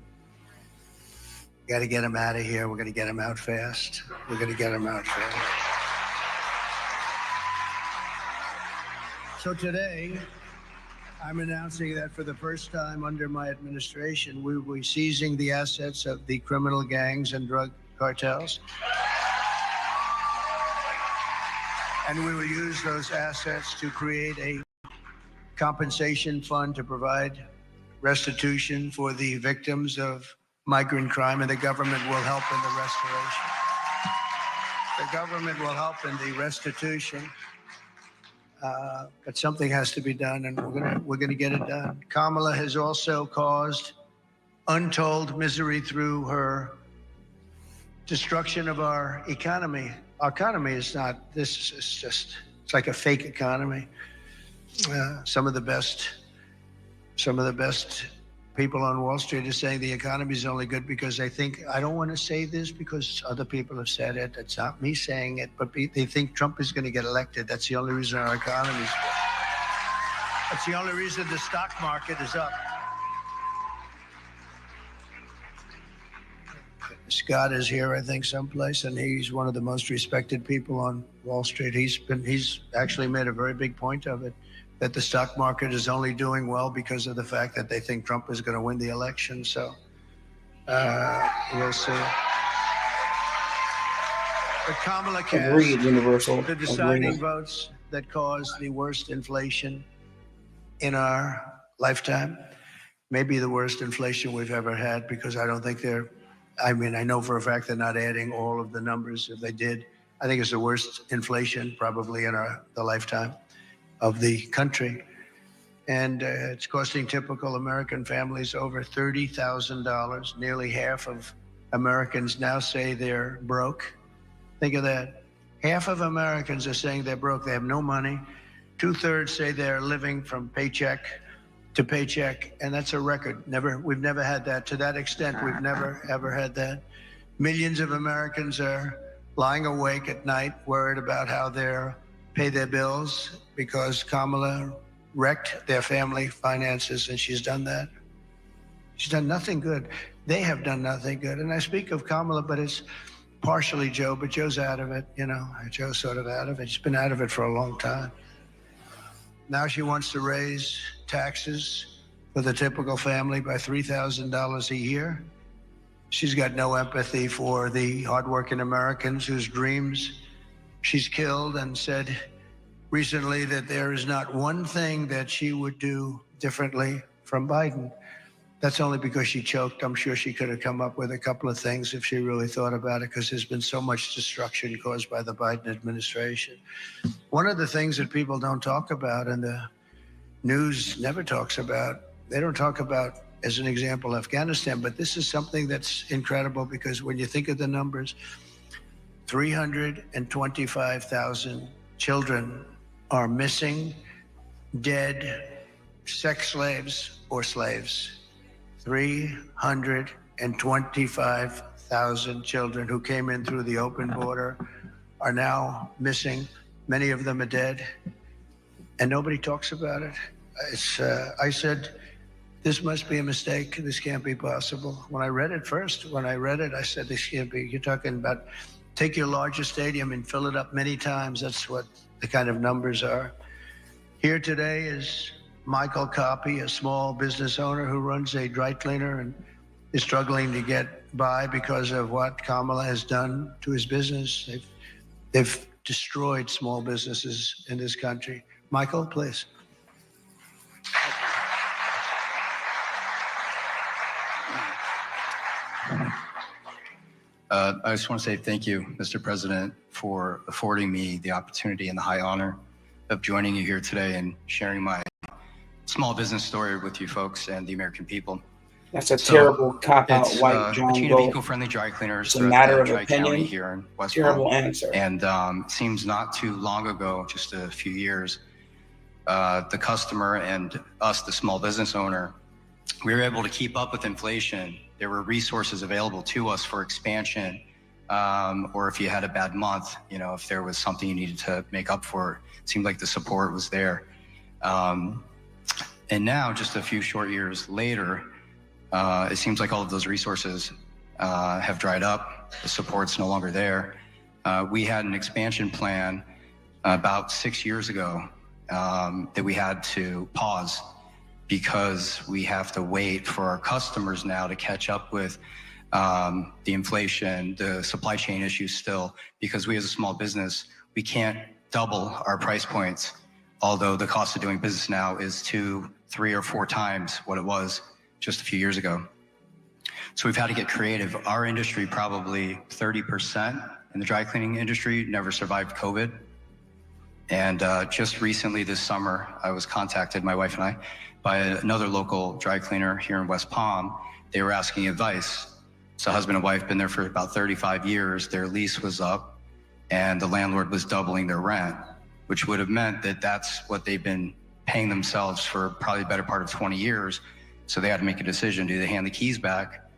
We got to get them out of here. We're going to get them out fast. We're going to get them out fast. So today, I'm announcing that for the first time under my administration, we will be seizing the assets of the criminal gangs and drug cartels. And we will use those assets to create a compensation fund to provide restitution for the victims of migrant crime, and the government will help in the restoration. The government will help in the restitution, but something has to be done, and we're gonna get it done. Kamala has also caused untold misery through her destruction of our economy. Our economy is not, this is just, it's like a fake economy. Some of the best people on Wall Street are saying the economy is only good because they think, I don't want to say this because other people have said it. It's not me saying it, but they think Trump is going to get elected. That's the only reason our economy is good. That's the only reason the stock market is up. Scott is here, I think, someplace, and he's one of the most respected people on Wall Street. He's actually made a very big point of it, that the stock market is only doing well because of the fact that they think Trump is going to win the election. So we'll see. But Kamala cast Agreed, Universal. the deciding Agreed. votes that caused the worst inflation in our lifetime, maybe the worst inflation we've ever had, because I don't think I know for a fact they're not adding all of the numbers. If they did, I think it's the worst inflation probably in the lifetime of the country. And it's costing typical American families over $30,000. Nearly half of Americans now say they're broke. Think of that. Half of Americans are saying they're broke. They have no money. 2/3 say they're living from paycheck to paycheck, and that's a record. We've never had that to that extent. We've never, ever had that. Millions of Americans are lying awake at night, worried about how they'll pay their bills because Kamala wrecked their family finances, and she's done that. She's done nothing good. They have done nothing good. And I speak of Kamala, but it's partially Joe, but Joe's out of it, Joe's sort of out of it. She's been out of it for a long time. Now she wants to raise taxes for the typical family by $3,000 a year. She's got no empathy for the hardworking Americans whose dreams she's killed, and said recently that there is not one thing that she would do differently from Biden. That's only because she choked. I'm sure she could have come up with a couple of things if she really thought about it, because there's been so much destruction caused by the Biden administration. One of the things that people don't talk about, and the news never talks about, they don't talk about, as an example, Afghanistan, but this is something that's incredible, because when you think of the numbers, 325,000 children are missing dead sex slaves or slaves. 325,000 children who came in through the open border are now missing. Many of them are dead, and nobody talks about it. I said, this must be a mistake. This can't be possible. When I read it, I said, this can't be. You're talking about take your largest stadium and fill it up many times. That's what the kind of numbers are. Here today is Michael Copy, a small business owner who runs a dry cleaner and is struggling to get by because of what Kamala has done to his business. They've destroyed small businesses in this country. Michael, please. I just want to say thank you, Mr. President, for affording me the opportunity and the high honor of joining you here today and sharing my small business story with you folks and the American people. That's a terrible cop-out white John Katrina Galt. Eco-friendly dry cleaners It's a matter of Tri-County opinion. here in West Terrible Palm. answer. And it seems not too long ago, just a few years, the customer and us, the small business owner, we were able to keep up with inflation. There were resources available to us for expansion, or if you had a bad month, you know, if there was something you needed to make up for, it seemed like the support was there. And now, just a few short years later, it seems like all of those resources have dried up. The support's no longer there. We had an expansion plan about 6 years ago that we had to pause because we have to wait for our customers now to catch up with the inflation, the supply chain issues still, because we as a small business, we can't double our price points, although the cost of doing business now is 2, 3, or 4 times what it was just a few years ago. So we've had to get creative. Our industry, probably 30% in the dry cleaning industry, never survived COVID. And just recently this summer, I was contacted, my wife and I, by another local dry cleaner here in West Palm. They were asking advice. So husband and wife been there for about 35 years. Their lease was up and the landlord was doubling their rent, which would have meant that that's what they've been paying themselves for probably the better part of 20 years. So they had to make a decision. Do they hand the keys back,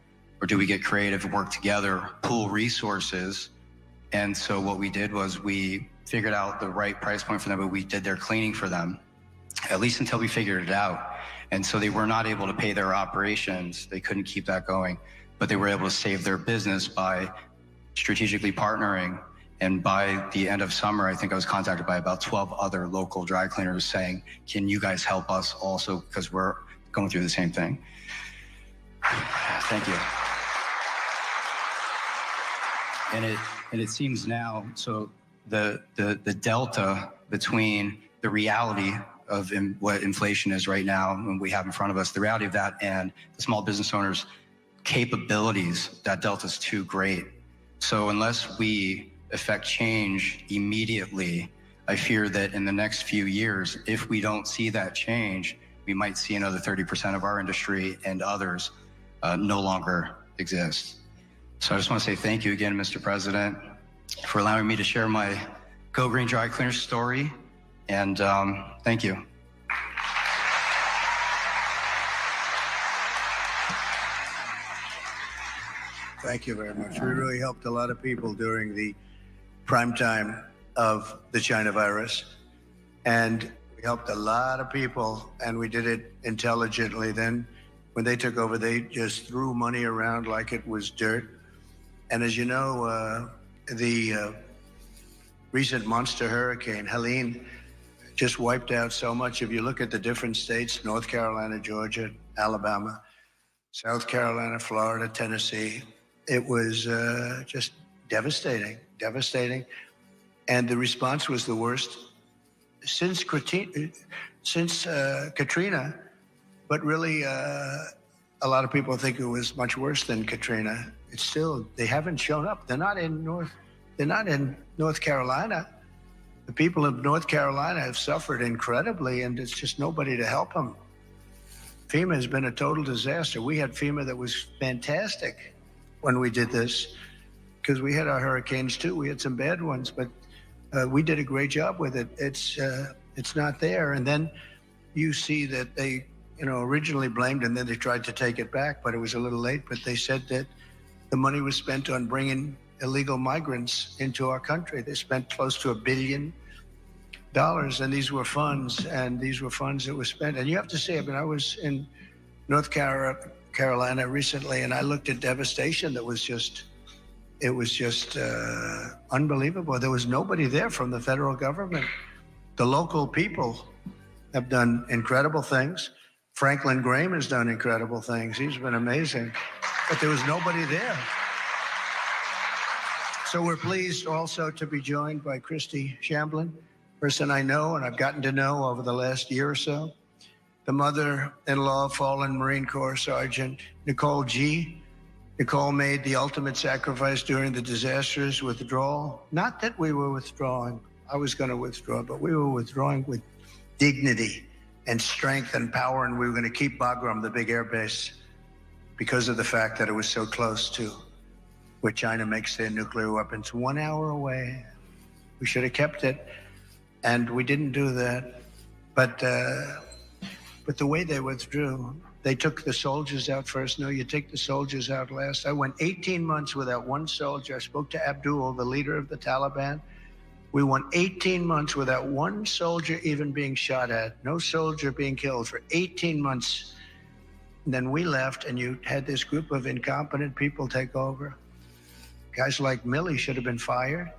or do we get creative and work together, pool resources? And so what we did was we figured out the right price point for them, but we did their cleaning for them, at least until we figured it out. And so they were not able to pay their operations. They couldn't keep that going, but they were able to save their business by strategically partnering. And by the end of summer, I think I was contacted by about 12 other local dry cleaners saying, can you guys help us also? Because we're going through the same thing. Thank you. And it seems now, so the delta between the reality of what inflation is right now and we have in front of us, the reality of that and the small business owners' capabilities, that delta is too great. So unless we affect change immediately, I fear that in the next few years, if we don't see that change, we might see another 30% of our industry and others no longer exist. So I just want to say thank you again, Mr. President, for allowing me to share my Go Green Dry Cleaner story. And thank you. Thank you very much. We really helped a lot of people during the prime time of the China virus. And we helped a lot of people, and we did it intelligently. Then when they took over, they just threw money around like it was dirt. And as you know, the recent monster hurricane, Helene, just wiped out so much. If you look at the different states, North Carolina, Georgia, Alabama, South Carolina, Florida, Tennessee, it was just devastating. And the response was the worst since Katrina, but really a lot of people think it was much worse than Katrina. It's still, they haven't shown up. They're not in North Carolina. The people of North Carolina have suffered incredibly, and it's just nobody to help them. FEMA has been a total disaster. We had FEMA that was fantastic when we did this, because we had our hurricanes too. We had some bad ones, but we did a great job with it. It's not there. And then you see that they, originally blamed and then they tried to take it back, but it was a little late. But they said that the money was spent on bringing illegal migrants into our country. They spent close to $1 billion, and these were funds that were spent. And you have to say, I was in North Carolina recently, and I looked at devastation that was just unbelievable. There was nobody there from the federal government. The local people have done incredible things. Franklin Graham has done incredible things. He's been amazing, but there was nobody there. So we're pleased also to be joined by Christy Shamblin, person I know and I've gotten to know over the last year or so, the mother-in-law of fallen Marine Corps Sergeant Nicole G. Nicole made the ultimate sacrifice during the disastrous withdrawal. Not that we were withdrawing. I was going to withdraw, but we were withdrawing with dignity and strength and power, and we were going to keep Bagram, the big air base, because of the fact that it was so close to where China makes their nuclear weapons, 1 hour away. We should have kept it, and we didn't do that. But the way they withdrew, they took the soldiers out first. No, you take the soldiers out last. I went 18 months without one soldier. I spoke to Abdul, the leader of the Taliban. We went 18 months without one soldier even being shot at, no soldier being killed for 18 months. And then we left, and you had this group of incompetent people take over. Guys like Milley should have been fired.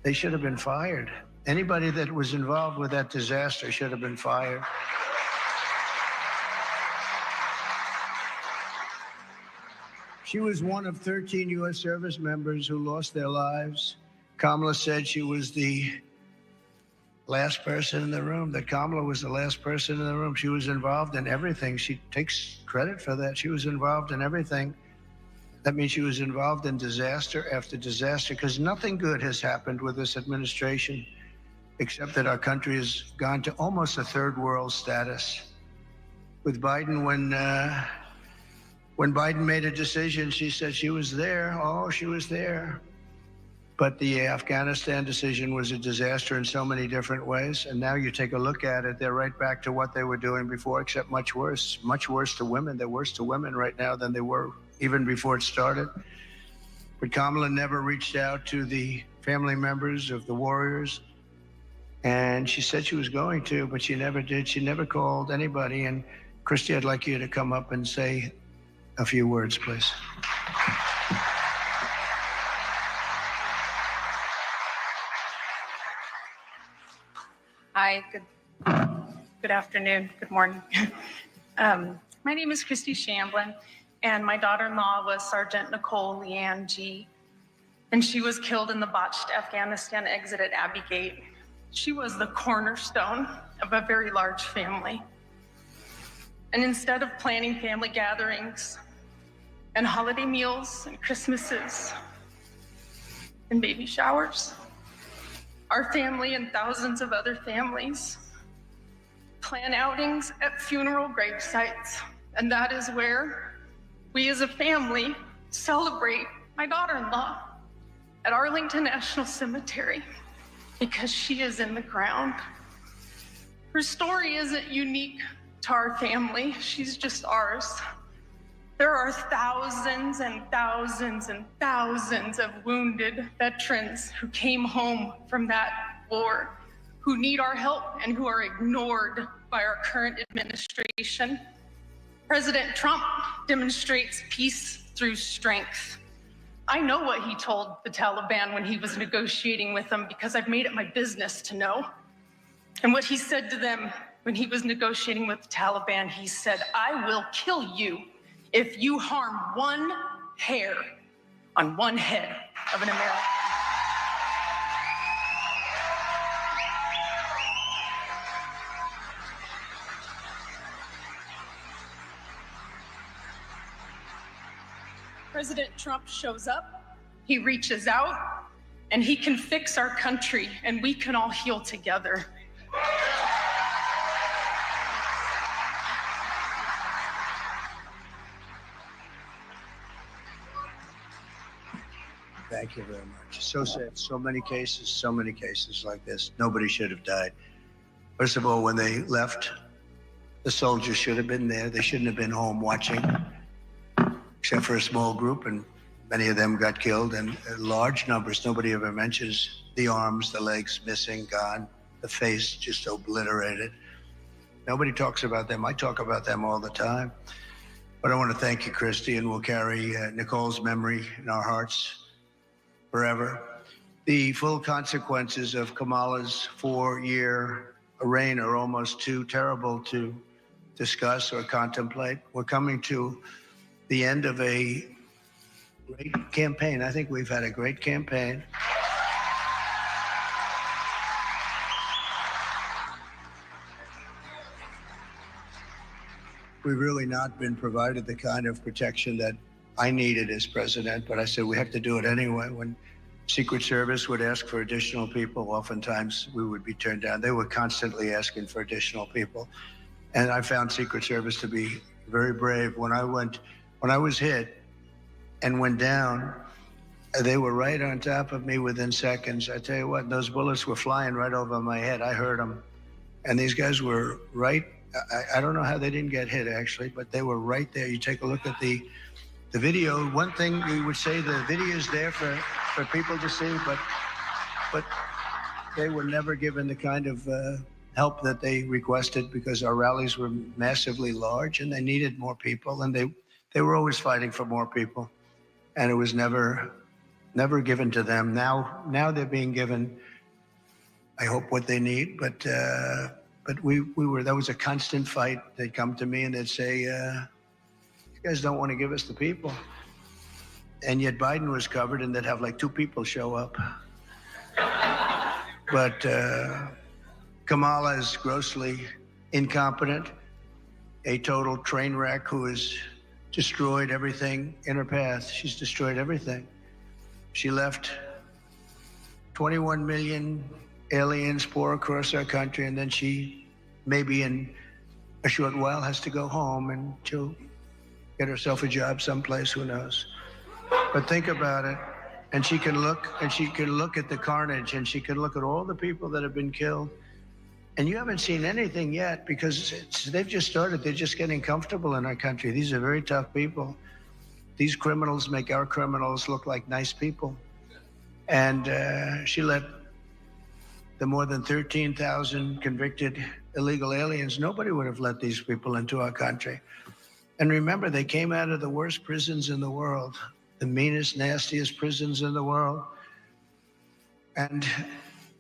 They should have been fired. Anybody that was involved with that disaster should have been fired. She was one of 13 U.S. service members who lost their lives. Kamala said she was the last person in the room, that Kamala was the last person in the room. She was involved in everything. She takes credit for that. She was involved in everything. That means she was involved in disaster after disaster, because nothing good has happened with this administration, except that our country has gone to almost a third world status. With Biden, when Biden made a decision, she said she was there. Oh, she was there. But the Afghanistan decision was a disaster in so many different ways. And now you take a look at it, they're right back to what they were doing before, except much worse to women. They're worse to women right now than they were even before it started. But Kamala never reached out to the family members of the warriors. And she said she was going to, but she never did. She never called anybody. And Christy, I'd like you to come up and say a few words, please. Hi, good afternoon, good morning. My name is Christy Shamblin, and my daughter-in-law was Sergeant Nicole Leanne G., and she was killed in the botched Afghanistan exit at Abbey Gate. She was the cornerstone of a very large family. And instead of planning family gatherings and holiday meals and Christmases and baby showers, our family and thousands of other families plan outings at funeral grave sites. And that is where we as a family celebrate my daughter-in-law at Arlington National Cemetery, because she is in the ground. Her story isn't unique to our family. She's just ours. There are thousands and thousands and thousands of wounded veterans who came home from that war, who need our help and who are ignored by our current administration. President Trump demonstrates peace through strength. I know what he told the Taliban when he was negotiating with them, because I've made it my business to know. And what he said to them when he was negotiating with the Taliban, he said, "I will kill you if you harm one hair on one head of an American." President Trump shows up, he reaches out, and he can fix our country, and we can all heal together. Thank you very much. So sad. So many cases like this. Nobody should have died. First of all, when they left, the soldiers should have been there. They shouldn't have been home watching, except for a small group, and many of them got killed, and large numbers. Nobody ever mentions the arms, the legs missing, gone, the face just obliterated. Nobody talks about them. I talk about them all the time. But I want to thank you, Christy, and we'll carry Nicole's memory in our hearts forever. The full consequences of Kamala's 4-year reign are almost too terrible to discuss or contemplate. We're coming to the end of a great campaign. I think we've had a great campaign. We've really not been provided the kind of protection that I needed as president, but I said we have to do it anyway. When Secret Service would ask for additional people, oftentimes we would be turned down. They were constantly asking for additional people. And I found Secret Service to be very brave. When I was hit and went down, they were right on top of me within seconds. I tell you what, those bullets were flying right over my head. I heard them. And these guys were right. I don't know how they didn't get hit, actually, but they were right there. You take a look at the video. One thing we would say, the video is there for people to see, but they were never given the kind of help that they requested, because our rallies were massively large and they needed more people, and they were always fighting for more people, and it was never given to them. Now they're being given, I hope, what they need, but we were, that was a constant fight. They'd come to me and they'd say, you guys don't want to give us the people. And yet Biden was covered, and they'd have like 2 people show up. But Kamala is grossly incompetent, a total train wreck who has destroyed everything in her path. She's destroyed everything. She left 21 million aliens pour across our country, and then she, maybe in a short while, has to go home, and she'll get herself a job someplace, who knows. But think about it, and she can look at the carnage, and she can look at all the people that have been killed. And you haven't seen anything yet, because they've just started. They're just getting comfortable in our country. These are very tough people. These criminals make our criminals look like nice people. And she let the more than 13,000 convicted illegal aliens, nobody would have let these people into our country. And remember, they came out of the worst prisons in the world, the meanest, nastiest prisons in the world. And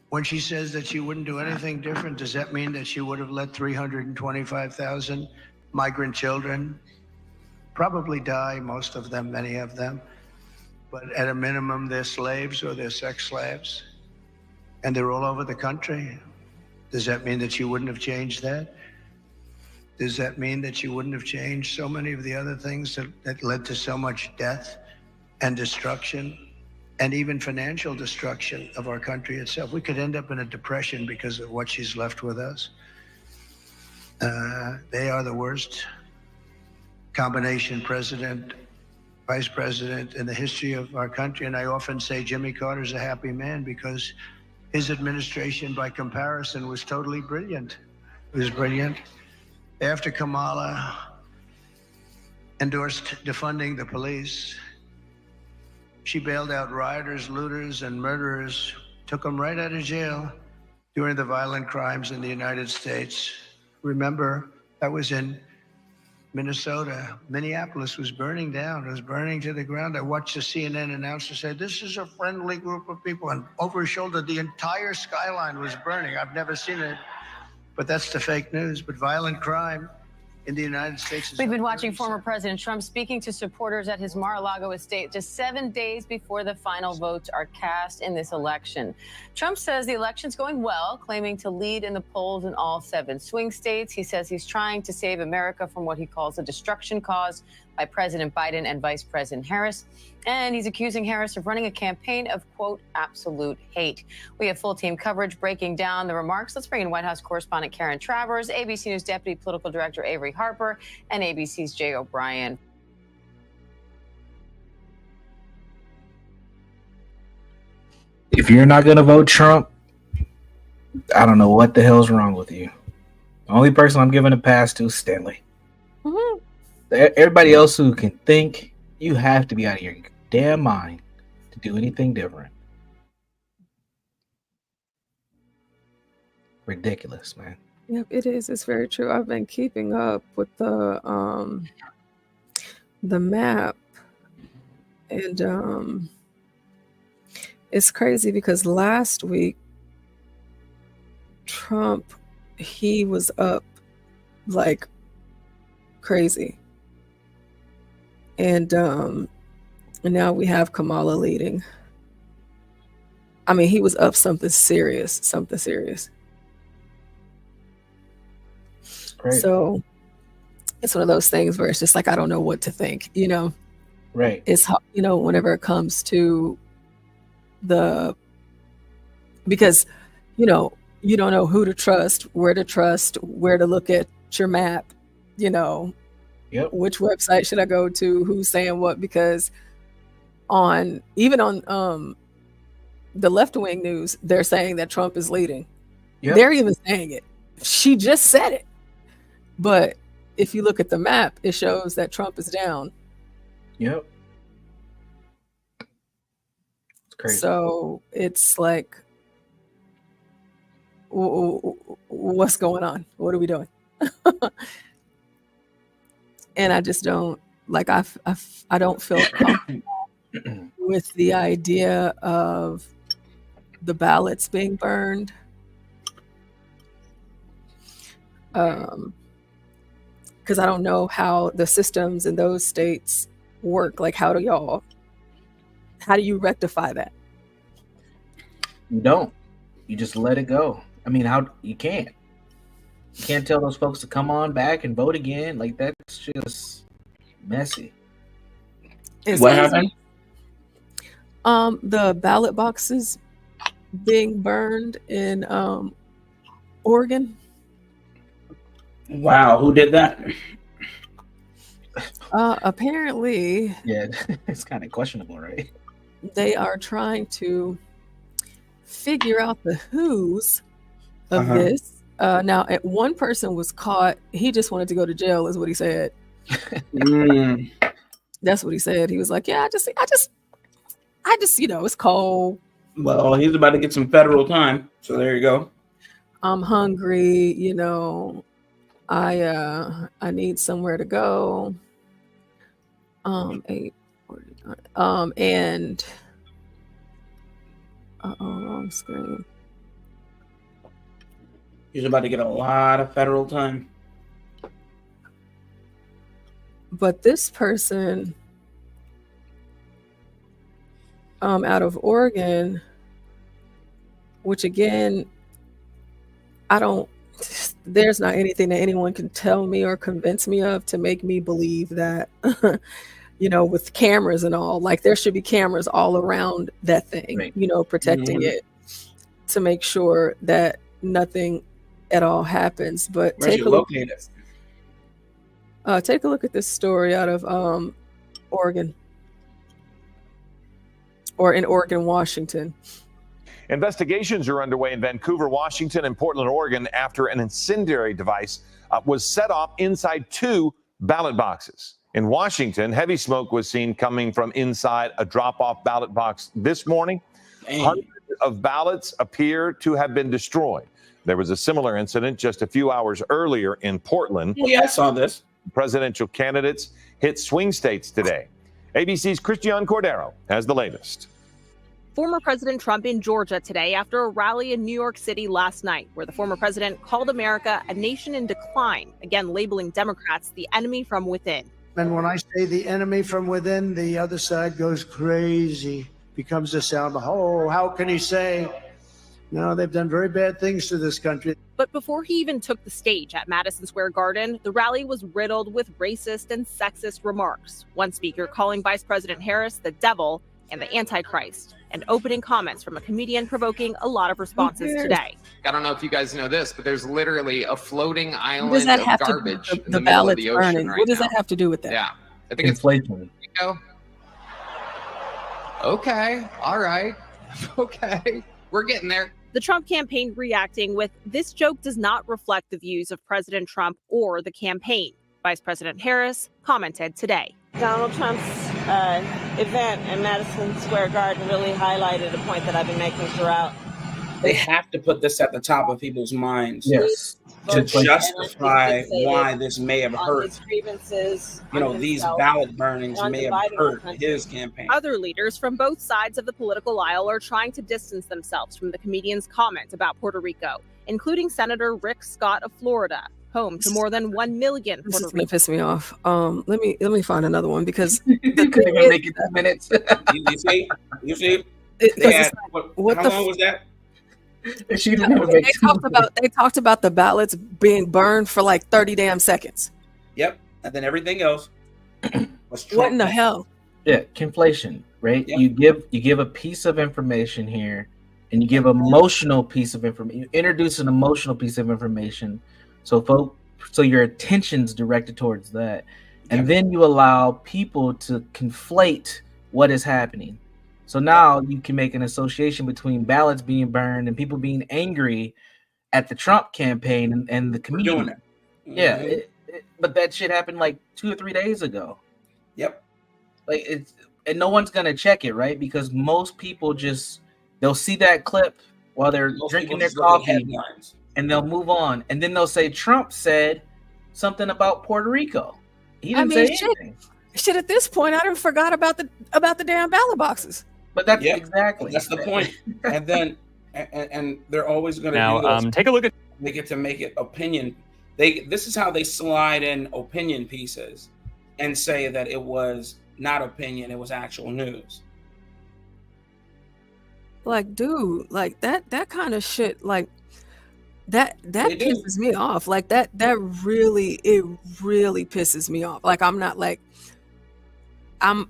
when she says that she wouldn't do anything different, does that mean that she would have let 325,000 migrant children probably die, most of them, many of them, but at a minimum, they're slaves or they're sex slaves, and they're all over the country? Does that mean that she wouldn't have changed that? Does that mean that she wouldn't have changed so many of the other things that led to so much death and destruction, and even financial destruction of our country itself? We could end up in a depression because of what she's left with us. They are the worst combination president, vice president in the history of our country. And I often say Jimmy Carter's a happy man, because his administration, by comparison, was totally brilliant. It was brilliant. After Kamala endorsed defunding the police, she bailed out rioters, looters, and murderers, took them right out of jail during the violent crimes in the United States. Remember, that was in Minnesota. Minneapolis was burning down. It was burning to the ground. I watched the CNN announcer say, this is a friendly group of people. And over his shoulder, the entire skyline was burning. I've never seen it, but that's the fake news. But violent crime in the United States is... We've been watching former President Trump speaking to supporters at his Mar-a-Lago estate just 7 days before the final votes are cast in this election. Trump says the election's going well, claiming to lead in the polls in all 7 swing states. He says he's trying to save America from what he calls a destruction caused by President Biden and Vice President Harris. And he's accusing Harris of running a campaign of, quote, absolute hate. We have full team coverage breaking down the remarks. Let's bring in White House correspondent Karen Travers, ABC News Deputy Political Director Avery Harper, and ABC's Jay O'Brien. If you're not going to vote Trump, I don't know what the hell's wrong with you. The only person I'm giving a pass to is Stanley. Mhm. Everybody else who can think, you have to be out of your damn mind to do anything different. Ridiculous, man. Yep, it is. It's very true. I've been keeping up with the map, and it's crazy because last week Trump, he was up like crazy, and now we have Kamala leading. I mean, he was up something serious, something serious. Right. So it's one of those things where it's just like I don't know what to think, you know. Right. It's you know, whenever it comes to because you know, you don't know who to trust, where to look at your map, you know. Yep. Which website should I go to, who's saying what, because even on the left-wing news, they're saying that Trump is leading. Yep. They're even saying it. She just said it. But if you look at the map, it shows that Trump is down. Yep. It's crazy. So it's like, what's going on? What are we doing? And I just don't like. I don't feel comfortable with the idea of the ballots being burned. Because I don't know how the systems in those states work. Like, how do you rectify that? You don't. You just let it go. I mean, you can't. You can't tell those folks to come on back and vote again. Like, that's just messy. What happened? The ballot boxes being burned in Oregon. Wow, who did that? Apparently, Yeah, it's kind of questionable, right? they are trying to figure out the who's of this. Now, one person was caught. He just wanted to go to jail, is what he said. That's what he said. He was like, "Yeah, I just, you know, it's cold. Well, he's about to get some federal time. So there you go. I'm hungry. You know, I need somewhere to go." And wrong screen. He's about to get a lot of federal time. But this person out of Oregon, which again, there's not anything that anyone can tell me or convince me of to make me believe that, you know, with cameras and all, like there should be cameras all around that thing, Right. you know, protecting it to make sure that nothing at all happens. But Where'd you locate it? take a look at this story out of Oregon, or in Oregon, Washington. Investigations are underway in Vancouver, Washington, and Portland, Oregon, after an incendiary device was set off inside 2 ballot boxes. In Washington, heavy smoke was seen coming from inside a drop-off ballot box this morning. Hundreds of ballots appear to have been destroyed. There was a similar incident just a few hours earlier in Portland. Oh, yeah, I saw this. Presidential candidates hit swing states today. ABC's Christian Cordero has the latest. Former President Trump in Georgia today after a rally in New York City last night, where the former president called America a nation in decline, again labeling Democrats the enemy from within. And when I say the enemy from within, the other side goes crazy, becomes a sound. Oh, how can he say? No, they've done very bad things to this country. But before he even took the stage at Madison Square Garden, the rally was riddled with racist and sexist remarks. One speaker calling Vice President Harris the devil and the Antichrist, and opening comments from a comedian provoking a lot of responses today. I don't know if you guys know this, but there's literally a floating What island does that of have to do garbage with in the the middle of ballots the ocean burning? right What does now. that have to do with that? Yeah, I think inflation. Okay, all right. Okay, we're getting there. The Trump campaign reacting with, "This joke does not reflect the views of President Trump or the campaign." Vice President Harris commented today. Donald Trump's event in Madison Square Garden really highlighted a point that I've been making throughout. They have to put this at the top of people's minds. Yes. To justify fixated why this may have on hurt. his grievances, You know, on these himself, ballot burnings on may have dividing our hurt country. his campaign. Other leaders from both sides of the political aisle are trying to distance themselves from the comedian's comment about Puerto Rico, including Senator Rick Scott of Florida, home to more than 1 million This Puerto is gonna Ricans. piss me off. Let me find another one because Couldn't even make it 2 minutes. You see? Because They it's had, like, what, what how the long was that? She didn't even make they talked about the ballots being burned for like 30 damn seconds. Yep. And then everything else was Trump. What in the hell? Yeah, conflation, right? You give a piece of information here, and you give emotional piece of information. You introduce an emotional piece of information, so your attention's directed towards that, and then you allow people to conflate what is happening. So now you can make an association between ballots being burned and people being angry at the Trump campaign and the comedian. Doing it. Yeah, but that shit happened like 2 or 3 days ago. Yep. Like and no one's gonna check it, right? Because most people they'll see that clip while they're drinking their coffee, and they'll move on, and then they'll say Trump said something about Puerto Rico. He didn't say anything. Shit, at this point, I done forgot about the damn ballot boxes. But that's exactly that's the point. And then and they're always going to Now, do this. take a look at. They get to make it opinion. This is how they slide in opinion pieces and say that it was not opinion, it was actual news. Like, dude, like that kind of shit, like that pisses me off. Like that really pisses me off. Like I'm not like I'm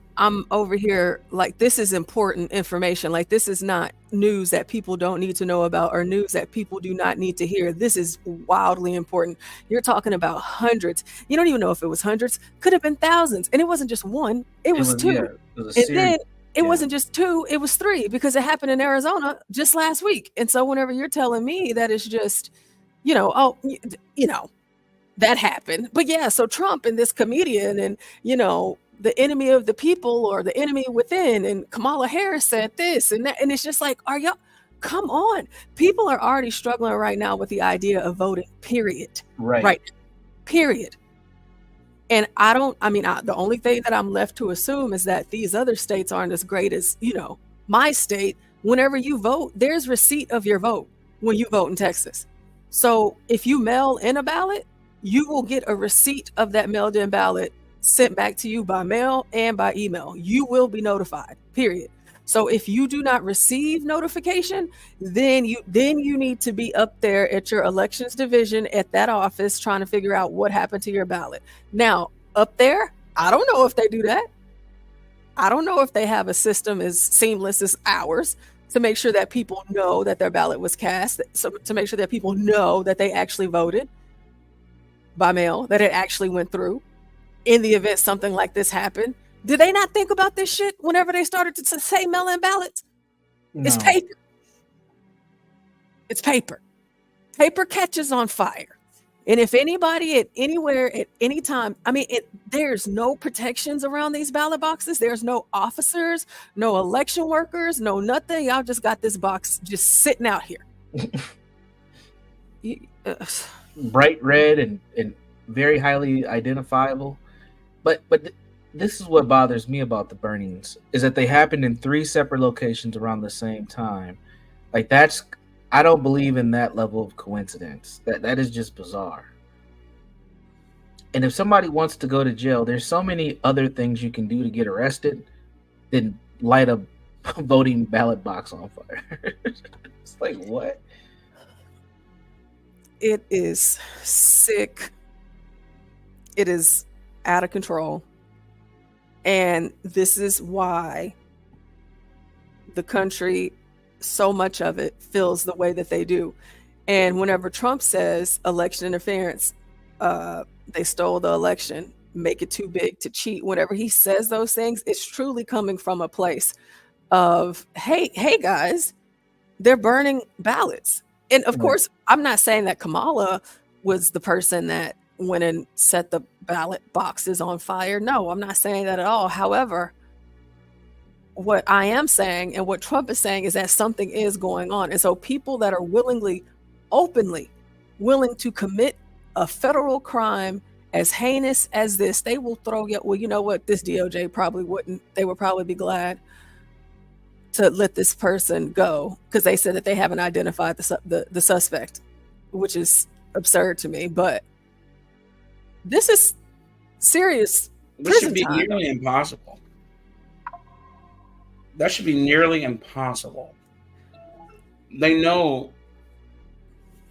over here like this is important information. Like this is not news that people don't need to know about or news that people do not need to hear. This is wildly important. You're talking about hundreds. You don't even know if it was hundreds. Could have been thousands. And it wasn't just one. It was two. Yeah, it was a and series. then it wasn't just two. It was three because it happened in Arizona just last week. And so whenever you're telling me that it's just, that happened. But yeah, so Trump and this comedian and, the enemy of the people or the enemy within, and Kamala Harris said this and that, and it's just like, are y'all, come on. People are already struggling right now with the idea of voting, period. Right. Period. And the only thing that I'm left to assume is that these other states aren't as great as, my state. Whenever you vote, there's receipt of your vote when you vote in Texas. So if you mail in a ballot, you will get a receipt of that mailed in ballot sent back to you by mail and by email. You will be notified, period. So if you do not receive notification, then you need to be up there at your elections division at that office trying to figure out what happened to your ballot. Now, up there, I don't know if they do that. I don't know if they have a system as seamless as ours to make sure that people know that their ballot was cast, so to make sure that people know that they actually voted by mail, that it actually went through. In the event something like this happened, did they not think about this shit whenever they started to say mail-in ballots? No. It's paper. It's paper. Paper catches on fire. And if anybody at anywhere at any time, there's no protections around these ballot boxes. There's no officers, no election workers, no nothing. Y'all just got this box just sitting out here. Bright red and very highly identifiable. But this is what bothers me about the burnings is that they happened in 3 separate locations around the same time. Like I don't believe in that level of coincidence. That is just bizarre. And if somebody wants to go to jail, there's so many other things you can do to get arrested than light a voting ballot box on fire. It's like, what? It is sick. It is out of control. And this is why the country, so much of it feels the way that they do. And whenever Trump says election interference, they stole the election, make it too big to cheat. Whenever he says those things, it's truly coming from a place of, hey guys, they're burning ballots. And of course, I'm not saying that Kamala was the person that went and set the ballot boxes on fire. No, I'm not saying that at all. However, what I am saying and what Trump is saying is that something is going on. And so people that are openly willing to commit a federal crime as heinous as this, they will throw you. Well, you know what? This DOJ probably wouldn't. They would probably be glad to let this person go because they said that they haven't identified the suspect, which is absurd to me. But this is serious. This should be time. nearly impossible. That should be nearly impossible. They know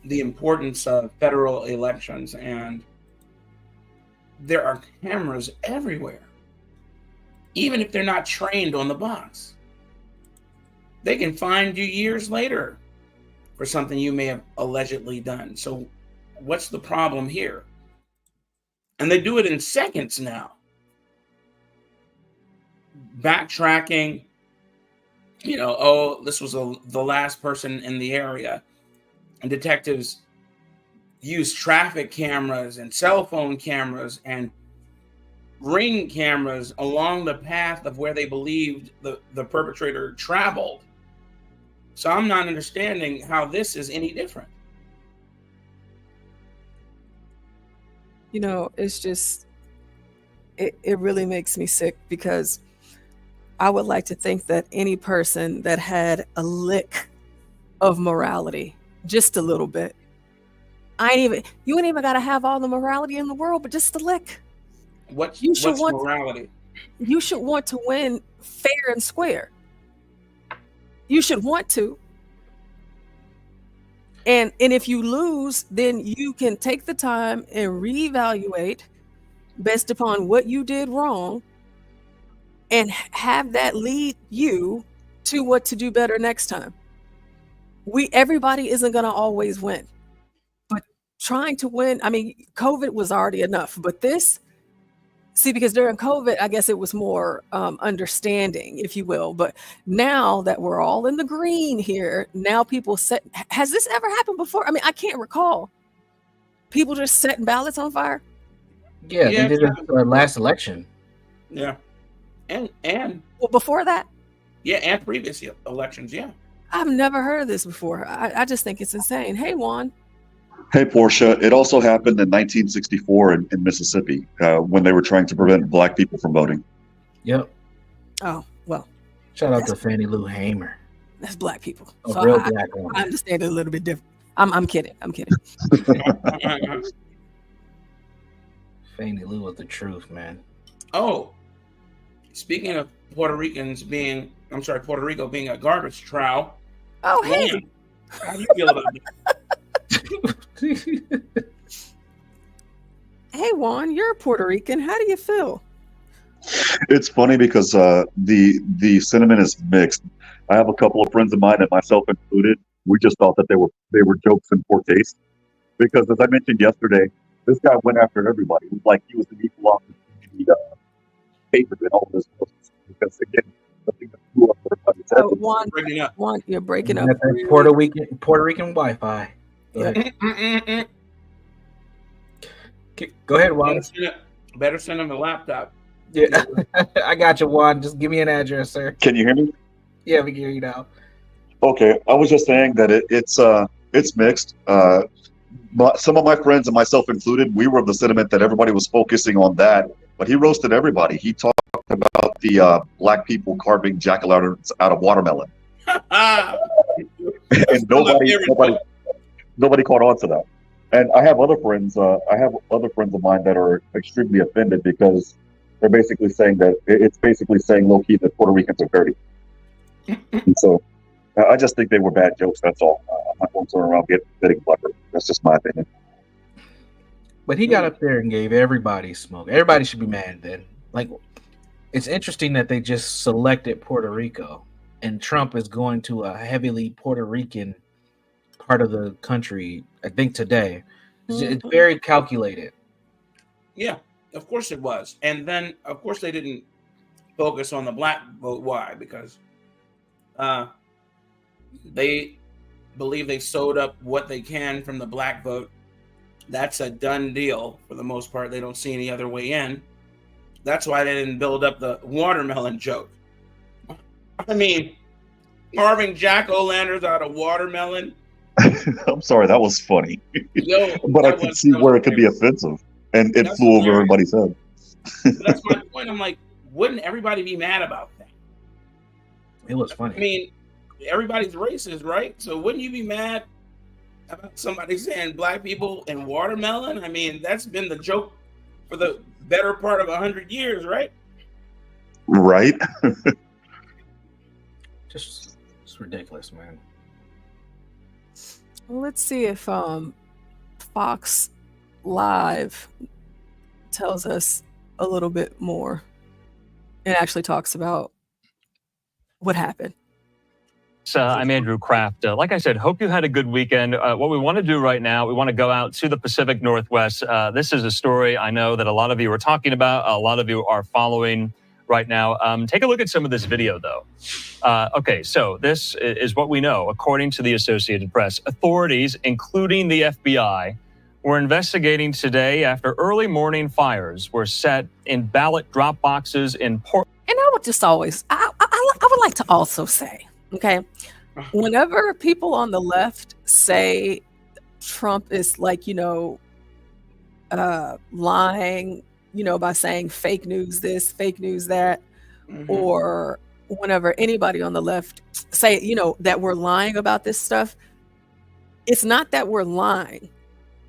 the importance of federal elections, and there are cameras everywhere. Even if they're not trained on the box, they can find you years later for something you may have allegedly done. So what's the problem here? And they do it in seconds now. Backtracking, this was the last person in the area. And detectives use traffic cameras and cell phone cameras and ring cameras along the path of where they believed the perpetrator traveled. So I'm not understanding how this is any different. It's just, it really makes me sick because I would like to think that any person that had a lick of morality, just a little bit, you ain't even got to have all the morality in the world, but just a lick. What's want morality? You should want to win fair and square. You should want to. And if you lose, then you can take the time and reevaluate based upon what you did wrong and have that lead you to what to do better next time. Everybody isn't going to always win, but trying to win, COVID was already enough, but because during COVID, I guess it was more understanding, if you will. But now that we're all in the green here, now people has this ever happened before? I can't recall. People just setting ballots on fire? Yeah, they did it for the last election. Yeah. And well, before that? Yeah, and previous elections, yeah. I've never heard of this before. I just think it's insane. Hey, Juan. Hey, Portia. It also happened in 1964 in Mississippi when they were trying to prevent black people from voting. Yep. Oh, well. Shout out to Fannie Lou Hamer. That's black people. Real black woman. I understand it a little bit different. I'm kidding. Fannie Lou was the truth, man. Oh, speaking of Puerto Rico being a garbage trowel. Oh, hey. Man, how do you feel about that? Hey, Juan, you're a Puerto Rican. How do you feel? It's funny because the sentiment is mixed. I have a couple of friends of mine, and myself included, we just thought that they were jokes in poor taste. Because as I mentioned yesterday, this guy went after everybody. It was like he was the equal opportunity favorite in all this. Because again, the thing that blew up everybody's head. Juan, you're breaking up. Puerto Rican Wi-Fi. Go ahead, Juan. Better send him a laptop. Yeah, I got you, Juan. Just give me an address, sir. Can you hear me? Yeah, we can hear you now. Okay, I was just saying that it's mixed. But some of my friends and myself included, we were of the sentiment that everybody was focusing on that, but he roasted everybody. He talked about the black people carving jack-o'-lanterns out of watermelon, and nobody caught on to that. And I have other friends. I have other friends of mine that are extremely offended because they're basically saying that it's basically saying low key that Puerto Ricans are dirty. And so I just think they were bad jokes. That's all. I'm not going to turn around getting buttered. That's just my opinion. But he got up there and gave everybody smoke. Everybody should be mad then. Like, it's interesting that they just selected Puerto Rico, and Trump is going to a heavily Puerto Rican part of the country, I think today. It's very calculated. Yeah, of course it was. And then, of course, they didn't focus on the black vote. Why? Because They believe they sewed up what they can from the black vote. That's a done deal for the most part. They don't see any other way in. That's why they didn't build up the watermelon joke. I mean, carving jack-o'-lanterns out of watermelon. I'm sorry, that was funny. Yo, but I could see where it could be offensive, and it flew over everybody's head. That's my point. I'm like, wouldn't everybody be mad about that? It was funny. I mean, everybody's racist, right? So wouldn't you be mad about somebody saying black people and watermelon? I mean, that's been the joke for the better part of 100 years, right? Right. Just ridiculous, man. Well, let's see if Fox Live tells us a little bit more and actually talks about what happened. I'm Andrew Kraft. Like I said, hope you had a good weekend. What we want to do right now, we want to go out to the Pacific Northwest. This is a story I know that a lot of you are talking about. A lot of you are following right now. Take a look at some of this video, though. Okay, so this is what we know. According to the Associated Press, authorities, including the FBI, were investigating today after early morning fires were set in ballot drop boxes in Portland. And I would just always, I would like to also say, okay, whenever people on the left say Trump is like, lying, by saying fake news this, fake news that, or whenever anybody on the left say, that we're lying about this stuff, it's not that we're lying,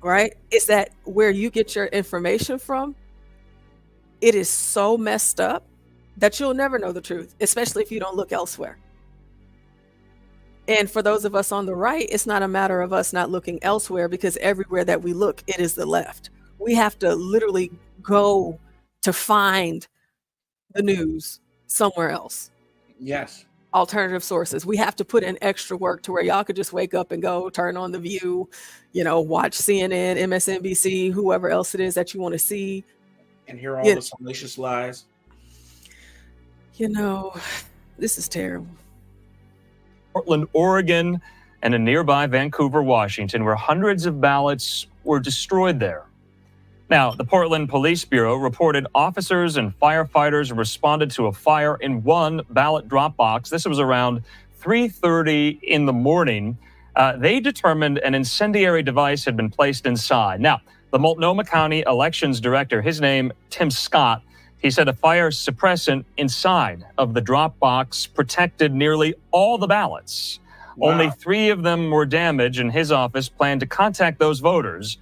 right? It's that where you get your information from, it is so messed up that you'll never know the truth, especially if you don't look elsewhere. And for those of us on the right, it's not a matter of us not looking elsewhere, because everywhere that we look, it is the left. We have to literally go to find the news somewhere else. Yes. Alternative sources. We have to put in extra work to where y'all could just wake up and go turn on The View, watch CNN, MSNBC, whoever else it is that you want to see. And hear all the salacious lies. This is terrible. Portland, Oregon, and in nearby Vancouver, Washington, where hundreds of ballots were destroyed there. Now, the Portland Police Bureau reported officers and firefighters responded to a fire in one ballot drop box. This was around 3:30 in the morning. They determined an incendiary device had been placed inside. Now, the Multnomah County Elections Director, his name, Tim Scott, he said a fire suppressant inside of the drop box protected nearly all the ballots. Wow. Only 3 of them were damaged, and his office planned to contact those voters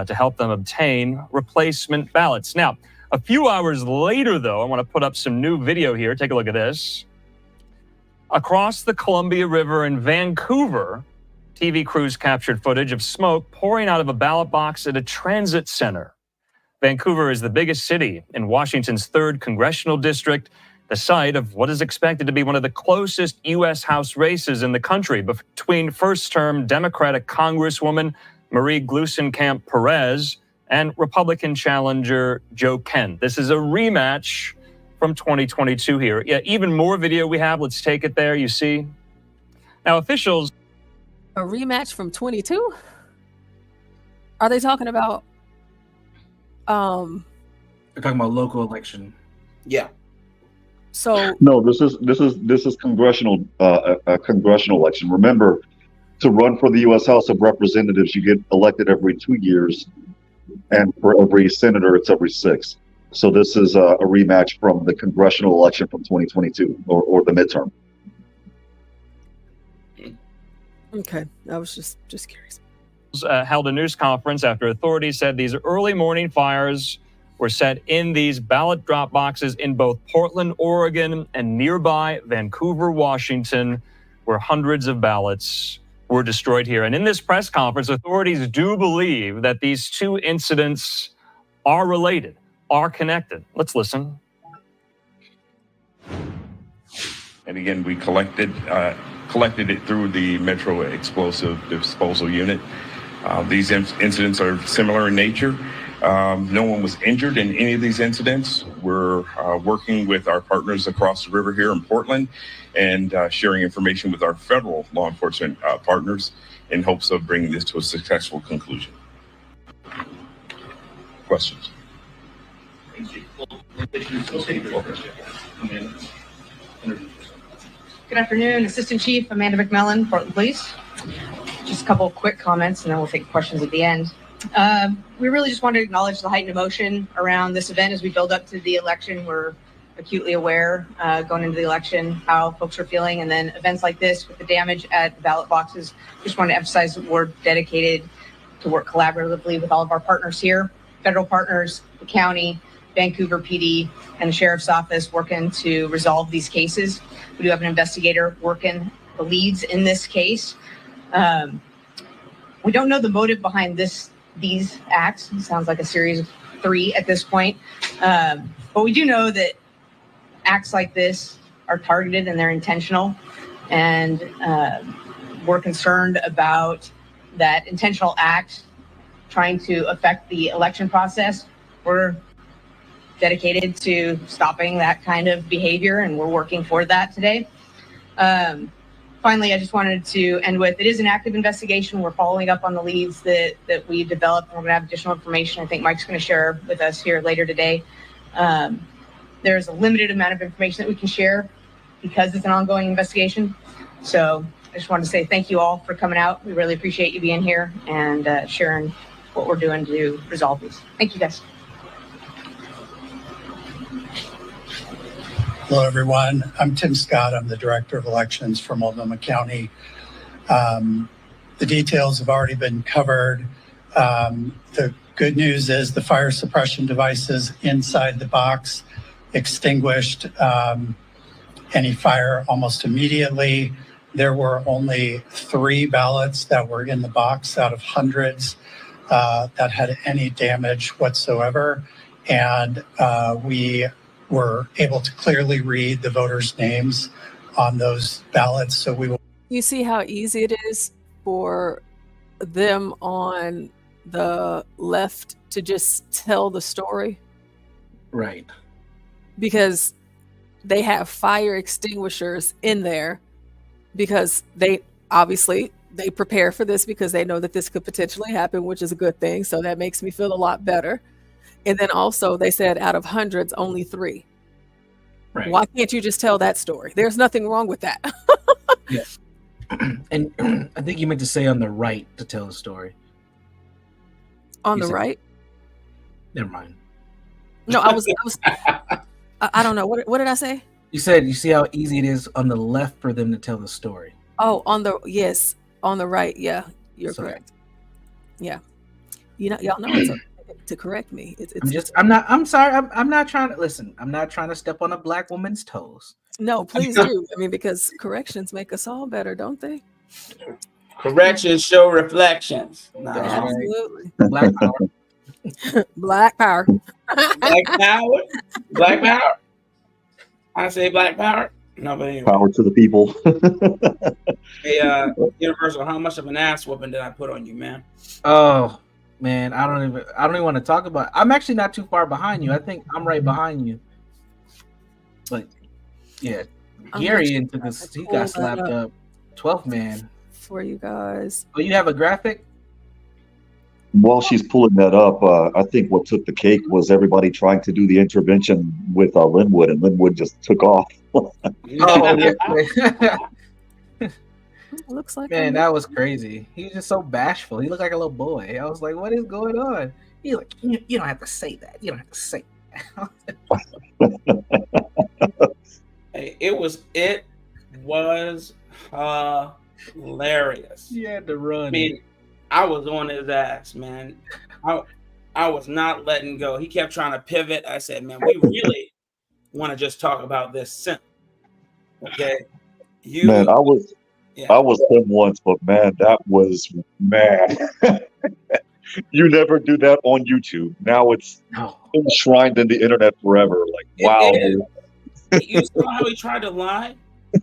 to help them obtain replacement ballots. Now, a few hours later, though, I want to put up some new video here. Take a look at this. Across the Columbia River in Vancouver, TV crews captured footage of smoke pouring out of a ballot box at a transit center. Vancouver is the biggest city in Washington's 3rd congressional district, the site of what is expected to be one of the closest U.S. House races in the country between first-term Democratic Congresswoman Marie Gluesenkamp Perez and Republican challenger Joe Kent. This is a rematch from 2022 here. Yeah, even more video we have. Let's take it there, you see. Now, officials... A rematch from 22? Are they talking about... They're talking about local election. Yeah. So no, this is congressional a congressional election. Remember, to run for the U.S. House of Representatives, you get elected every 2 years, and for every senator, it's every 6. So this is a rematch from the congressional election from 2022, or the midterm. Okay, I was just curious. Held a news conference after authorities said these early morning fires were set in these ballot drop boxes in both Portland, Oregon, and nearby Vancouver, Washington, where hundreds of ballots were destroyed here. And in this press conference, authorities do believe that these 2 incidents are related, are connected. Let's listen. And again, we collected it through the Metro Explosive Disposal Unit. These incidents are similar in nature. No one was injured in any of these incidents. We're working with our partners across the river here in Portland and sharing information with our federal law enforcement partners in hopes of bringing this to a successful conclusion. Questions? Good afternoon, Assistant Chief Amanda McMillan, Portland Police. Just a couple of quick comments and then we'll take questions at the end. We really just wanted to acknowledge the heightened emotion around this event as we build up to the election. We're acutely aware going into the election how folks are feeling, and then events like this with the damage at the ballot boxes. Just want to emphasize that we're dedicated to work collaboratively with all of our partners here, federal partners, the county, Vancouver PD, and the Sheriff's Office working to resolve these cases. We do have an investigator working the leads in this case. We don't know the motive behind these acts. It sounds like a series of 3 at this point. But we do know that acts like this are targeted and they're intentional. And we're concerned about that intentional act trying to affect the election process. We're dedicated to stopping that kind of behavior, and we're working for that today. Finally, I just wanted to end with, it is an active investigation. We're following up on the leads that we developed, and we're going to have additional information I think Mike's going to share with us here later today. There's a limited amount of information that we can share because it's an ongoing investigation. So I just wanted to say thank you all for coming out. We really appreciate you being here and sharing what we're doing to resolve these. Thank you, guys. Hello, everyone. I'm Tim Scott. I'm the Director of Elections for Multnomah County. The details have already been covered. The good news is the fire suppression devices inside the box extinguished any fire almost immediately. There were only 3 ballots that were in the box out of hundreds that had any damage whatsoever. And we were able to clearly read the voters' names on those ballots. So we will. You see how easy it is for them on the left to just tell the story? Right. Because they have fire extinguishers in there because they obviously they prepare for this because they know that this could potentially happen, which is a good thing. So that makes me feel a lot better. And then also they said out of hundreds, only 3. Right. Why can't you just tell that story? There's nothing wrong with that. Yeah. And I think you meant to say on the right to tell the story. On the right? Never mind. No, I was I don't know. What did I say? You said you see how easy it is on the left for them to tell the story. Oh, on the right. Yeah, you're correct. Yeah. You know, y'all know it's okay to correct me. I'm sorry. I'm not trying to listen. I'm not trying to step on a black woman's toes. No, please do. I mean, because corrections make us all better, don't they? Corrections show reflections. No. Absolutely. Black power. Black power. Black power. Black power. I say black power. No, but anyway. Power to the people. Hey, Universal, how much of an ass whooping did I put on you, man? Oh man, I don't even want to talk about it. I'm actually not too far behind you. I think I'm right behind you. But yeah, Gary he got slapped up. 12th man. For you guys. Oh, you have a graphic? While she's pulling that up, I think what took the cake was everybody trying to do the intervention with Linwood, and Linwood just took off. Oh, yeah. Looks like man, that was crazy. He was just so bashful. He looked like a little boy. I was like, "What is going on?" He's like, "You don't have to say that. You don't have to say that." Hey, it was hilarious. He had to run. I mean, I was on his ass, man. I was not letting go. He kept trying to pivot. I said, "Man, we really want to just talk about this simp." Okay, Man, I was him once, but man, that was mad. You never do that on YouTube. Now it's enshrined in the internet forever. Like, wow. You saw how he tried to lie?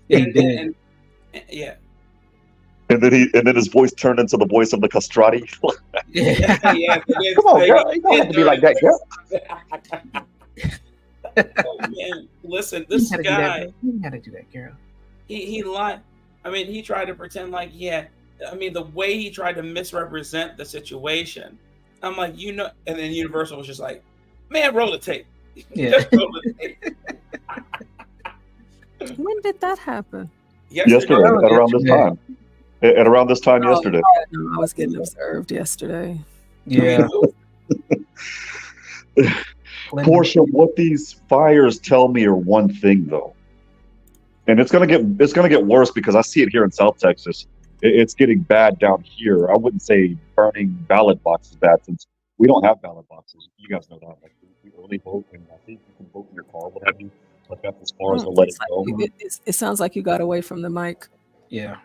He did. Yeah. And then his voice turned into the voice of the castrati. Yeah, Come on, girl. You don't have to be like that, girl. Oh man, listen, this You guy. gotta do that, girl. He lied. I mean, he tried to pretend like he had. I mean, the way he tried to misrepresent the situation. I'm like, and then Universal was just like, man, roll the tape. Yeah. Just roll the tape. When did that happen? Yesterday, at around this time. At around this time yesterday. No, I was getting observed yesterday. Yeah. Portia, what these fires tell me are one thing though, and it's gonna get worse because I see it here in South Texas. It's getting bad down here. I wouldn't say burning ballot boxes bad since we don't have ballot boxes. You guys know that. Like we early vote, and I think you can vote in your car, what have you. But that's as far as I'll let it go. It sounds like you got away from the mic. Yeah.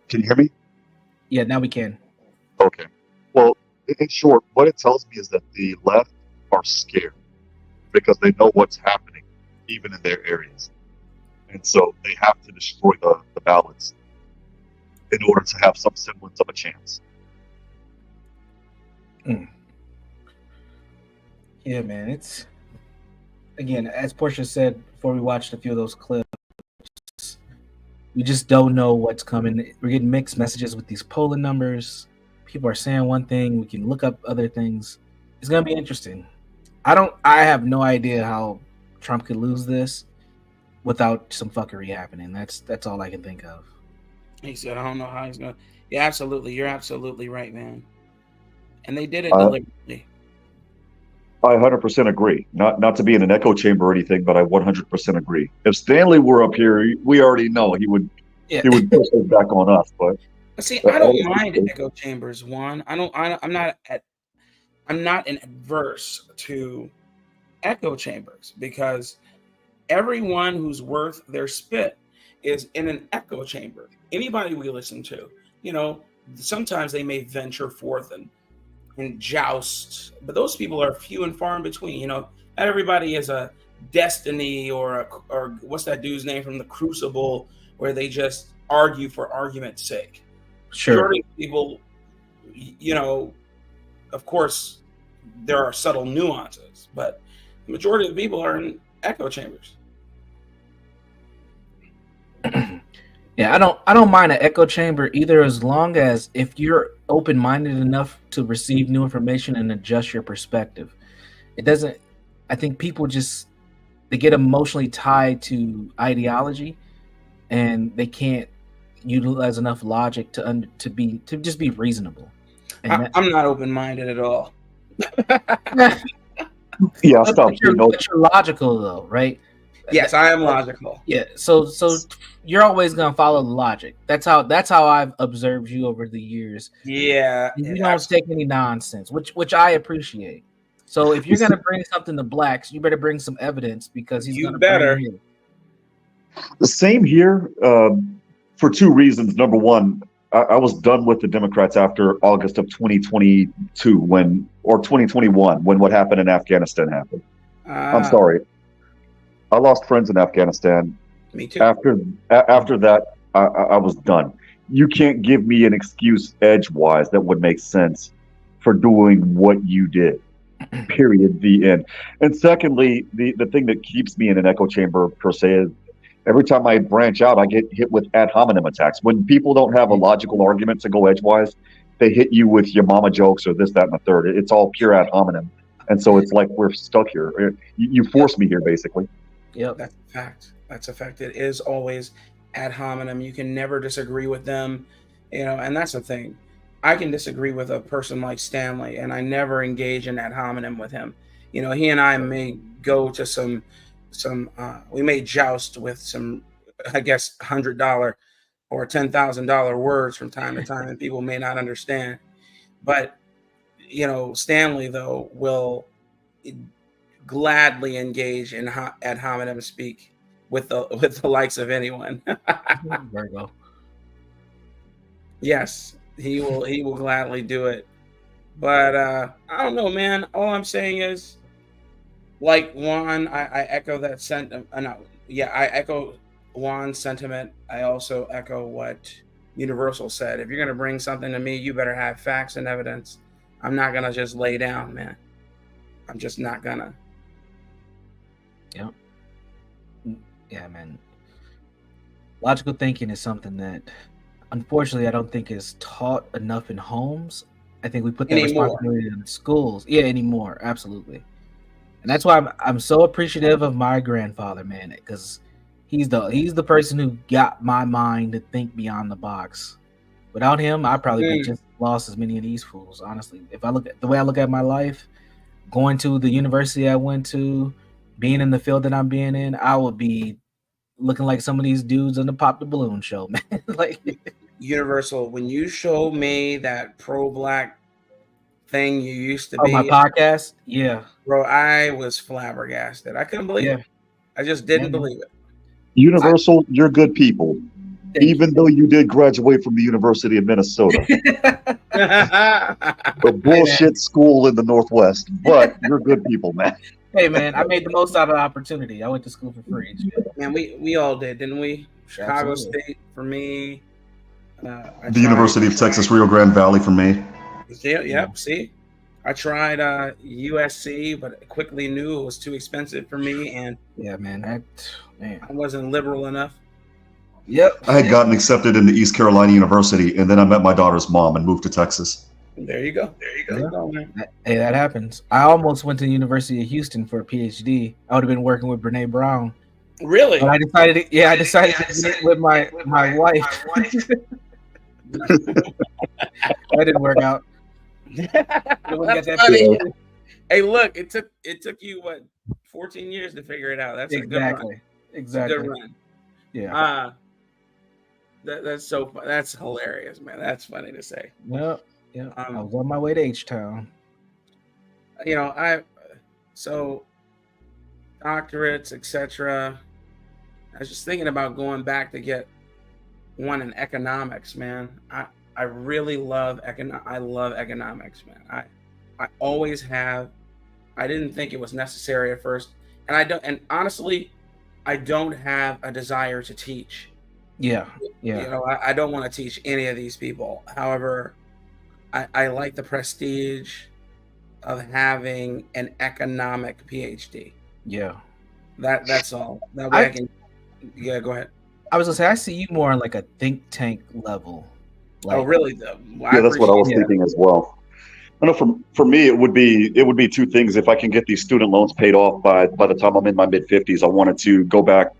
Can you hear me? Yeah, now we can. Okay. Well, in short, what it tells me is that the left are scared because they know what's happening, even in their areas. And so they have to destroy the ballots in order to have some semblance of a chance. Yeah, man. It's, again, as Portia said before we watched a few of those clips, we just don't know what's coming. We're getting mixed messages with these polling numbers. People are saying one thing. We can look up other things. It's going to be interesting. I have no idea how Trump could lose this without some fuckery happening. That's all I can think of. He said, I don't know how he's going to. Yeah, absolutely. You're absolutely right, man. And they did it deliberately. I 100% agree. Not to be in an echo chamber or anything, but I 100% agree. If Stanley were up here, we already know he would push it back on us. But see, I don't mind echo chambers. One, I'm not adverse to echo chambers because everyone who's worth their spit is in an echo chamber. Anybody we listen to, sometimes they may venture forth and joust, but those people are few and far in between. Not everybody is a Destiny or what's that dude's name from The Crucible, where they just argue for argument's sake. Sure. Majority of people, of course, there are subtle nuances, but the majority of the people are in echo chambers. Yeah, I don't mind an echo chamber either, as long as if you're open-minded enough to receive new information and adjust your perspective. It doesn't. I think people they get emotionally tied to ideology, and they can't utilize enough logic to just be reasonable. And I'm not open-minded at all. Yeah, stop. You're logical though, right? Yes, I am logical. Yeah, so you're always gonna follow the logic. That's how I've observed you over the years. Yeah, you don't take any nonsense, which I appreciate. So if you're gonna bring something to blacks, you better bring some evidence because he's gonna better. bring it. The same here for two reasons. Number one, I was done with the Democrats after August of 2022 or 2021 when what happened in Afghanistan happened. I'm sorry. I lost friends in Afghanistan. Me too. After that, I was done. You can't give me an excuse edgewise that would make sense for doing what you did. Period. The end. And secondly, the thing that keeps me in an echo chamber per se is every time I branch out, I get hit with ad hominem attacks. When people don't have a logical argument to go edgewise, they hit you with your mama jokes or this, that, and the third. It's all pure ad hominem. And so it's like we're stuck here. You force me here, basically. Yep. That's a fact. That's a fact. It is always ad hominem. You can never disagree with them, and that's the thing. I can disagree with a person like Stanley, and I never engage in ad hominem with him. He and I may go to we may joust with some, I guess, $100 or $10,000 words from time to time, and people may not understand. But, Stanley, though, will gladly engage in ad hominem speak with the likes of anyone. Virgo. Yes, he will gladly do it. But I don't know, man. All I'm saying is, like Juan, I echo that sentiment. I echo Juan's sentiment. I also echo what Universal said, if you're going to bring something to me, you better have facts and evidence. I'm not going to just lay down, man. I'm just not going to. Yep. Yeah, man. Logical thinking is something that, unfortunately, I don't think is taught enough in homes. I think we put that responsibility in schools. Yeah, anymore. Absolutely. And that's why I'm so appreciative of my grandfather, man, because he's the person who got my mind to think beyond the box. Without him, I'd probably be just lost as many of these fools, honestly. If I look at the way I look at my life, going to the university I went to, being in the field that I'm being in, I would be looking like some of these dudes on the Pop the Balloon show, man. Like Universal, when you showed me that pro-black thing you used to be my podcast, yeah, bro, I was flabbergasted. I couldn't believe it. I just didn't believe it. Universal, you're good people. Even though you did graduate from the University of Minnesota, a bullshit school in the Northwest, but you're good people, man. Hey, man, I made the most out of the opportunity. I went to school for free. Man, we all did, didn't we? Chicago Absolutely. State for me. The University of Texas, Rio Grande Valley for me. Yep. See, I tried USC, but quickly knew it was too expensive for me, and yeah, man, I wasn't liberal enough. Yep. I had gotten accepted into East Carolina University, and then I met my daughter's mom and moved to Texas. There you go. Hey, that happens. I almost went to the University of Houston for a PhD. I would have been working with Brene Brown. Really? But I decided to get with my wife. That didn't work out. That's funny. Hey, look, it took you what 14 years to figure it out. That's a good run. Exactly. It's a good run. Yeah. That's hilarious, man. That's funny to say. Yep. Yeah. I was on my way to H-Town. So doctorates, etc. I was just thinking about going back to get one in economics, man. I really love I love economics, man. I always have. I didn't think it was necessary at first, and honestly, I don't have a desire to teach. Yeah. I don't want to teach any of these people. However, I like the prestige of having an economic PhD. Yeah. That's all. That way I can. Yeah, go ahead. I was gonna say I see you more on like a think tank level. Oh, really? Yeah, that's what I was thinking as well. I know for me it would be two things. If I can get these student loans paid off by the time I'm in my mid-50s, I wanted to go back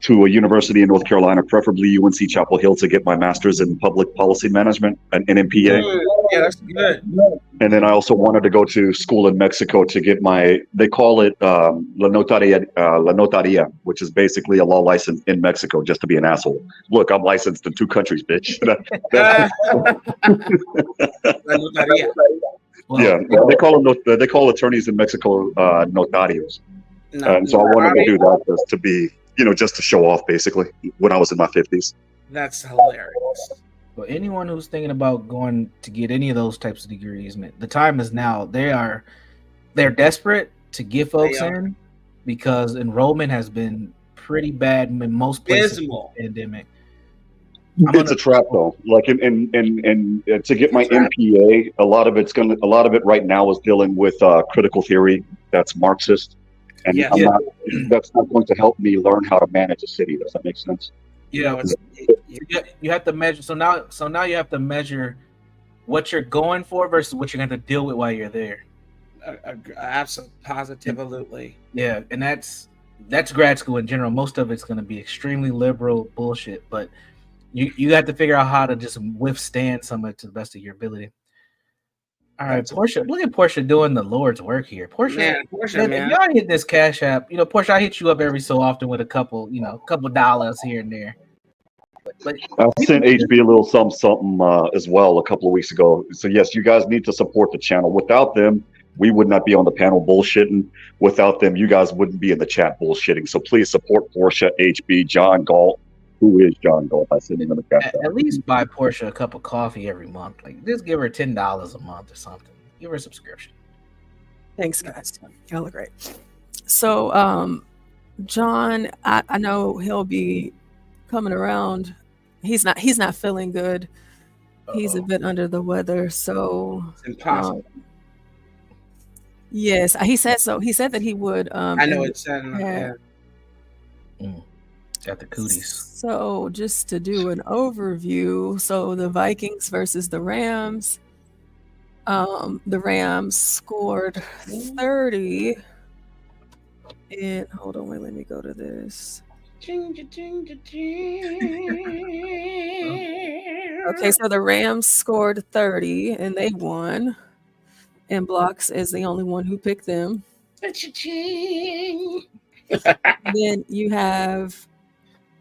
to a university in North Carolina, preferably UNC Chapel Hill, to get my master's in public policy management, an MPA. Yeah, that's good. And then I also wanted to go to school in Mexico to get they call it La Notaria, which is basically a law license in Mexico, just to be an asshole. Look, I'm licensed in 2 countries, bitch. Yeah, they call attorneys in Mexico notarios. And so I wanted to do that just to be, just to show off, basically, when I was in my 50s. That's hilarious. Well, anyone who's thinking about going to get any of those types of degrees, man, the time is now. They're desperate to get folks in because enrollment has been pretty bad in most places. Dismal. In the pandemic. It's a trap, though. Like, and to get my MPA, a lot of it right now is dealing with critical theory that's Marxist, and that's not going to help me learn how to manage a city. Does that make sense? Yeah, you have to measure. So now you have to measure what you're going for versus what you're going to deal with while you're there. Absolutely, positively. Yeah, and that's grad school in general. Most of it's going to be extremely liberal bullshit, but you have to figure out how to just withstand some of it to the best of your ability. All right, Portia. Look at Portia doing the Lord's work here. Portia, man. If y'all hit this Cash App, Portia, I hit you up every so often with a couple dollars here and there. But I sent HB a little something as well a couple of weeks ago. So yes, you guys need to support the channel. Without them, we would not be on the panel bullshitting. Without them, you guys wouldn't be in the chat bullshitting. So please support Portia, HB, John Galt. Who is John Galt? I sent him in the chat. At least buy Portia a cup of coffee every month. Like, just give her $10 a month or something. Give her a subscription. Thanks, guys. Y'all are great. So, John, I know he'll be coming around he's not feeling good. He's a bit under the weather, so It's impossible. Yes, he said so. He said that he would. I know it's yeah. Got the cooties. So just to do an overview, so the Vikings versus the Rams. The Rams scored 30. And hold on, wait, let me go to this. Okay, so the Rams scored 30 and they won. And Blocks is the only one who picked them. Then you have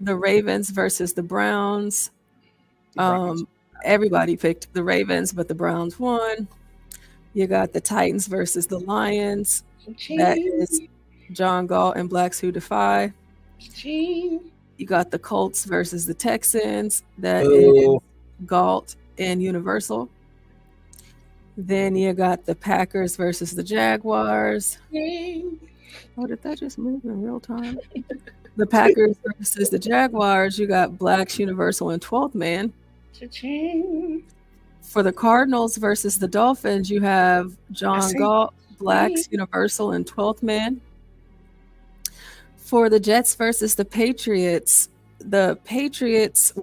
the Ravens versus the Browns. Everybody picked the Ravens, but the Browns won. You got the Titans versus the Lions. That is John Galt and Blacks Who Defy. You got the Colts versus the Texans. That is Galt and Universal. Then you got the Packers versus the Jaguars. Oh, did that just move in real time? The Packers versus the Jaguars. You got Blacks, Universal, and 12th Man. For the Cardinals versus the Dolphins, you have John Galt, Blacks, Universal, and 12th Man. For the Jets versus the Patriots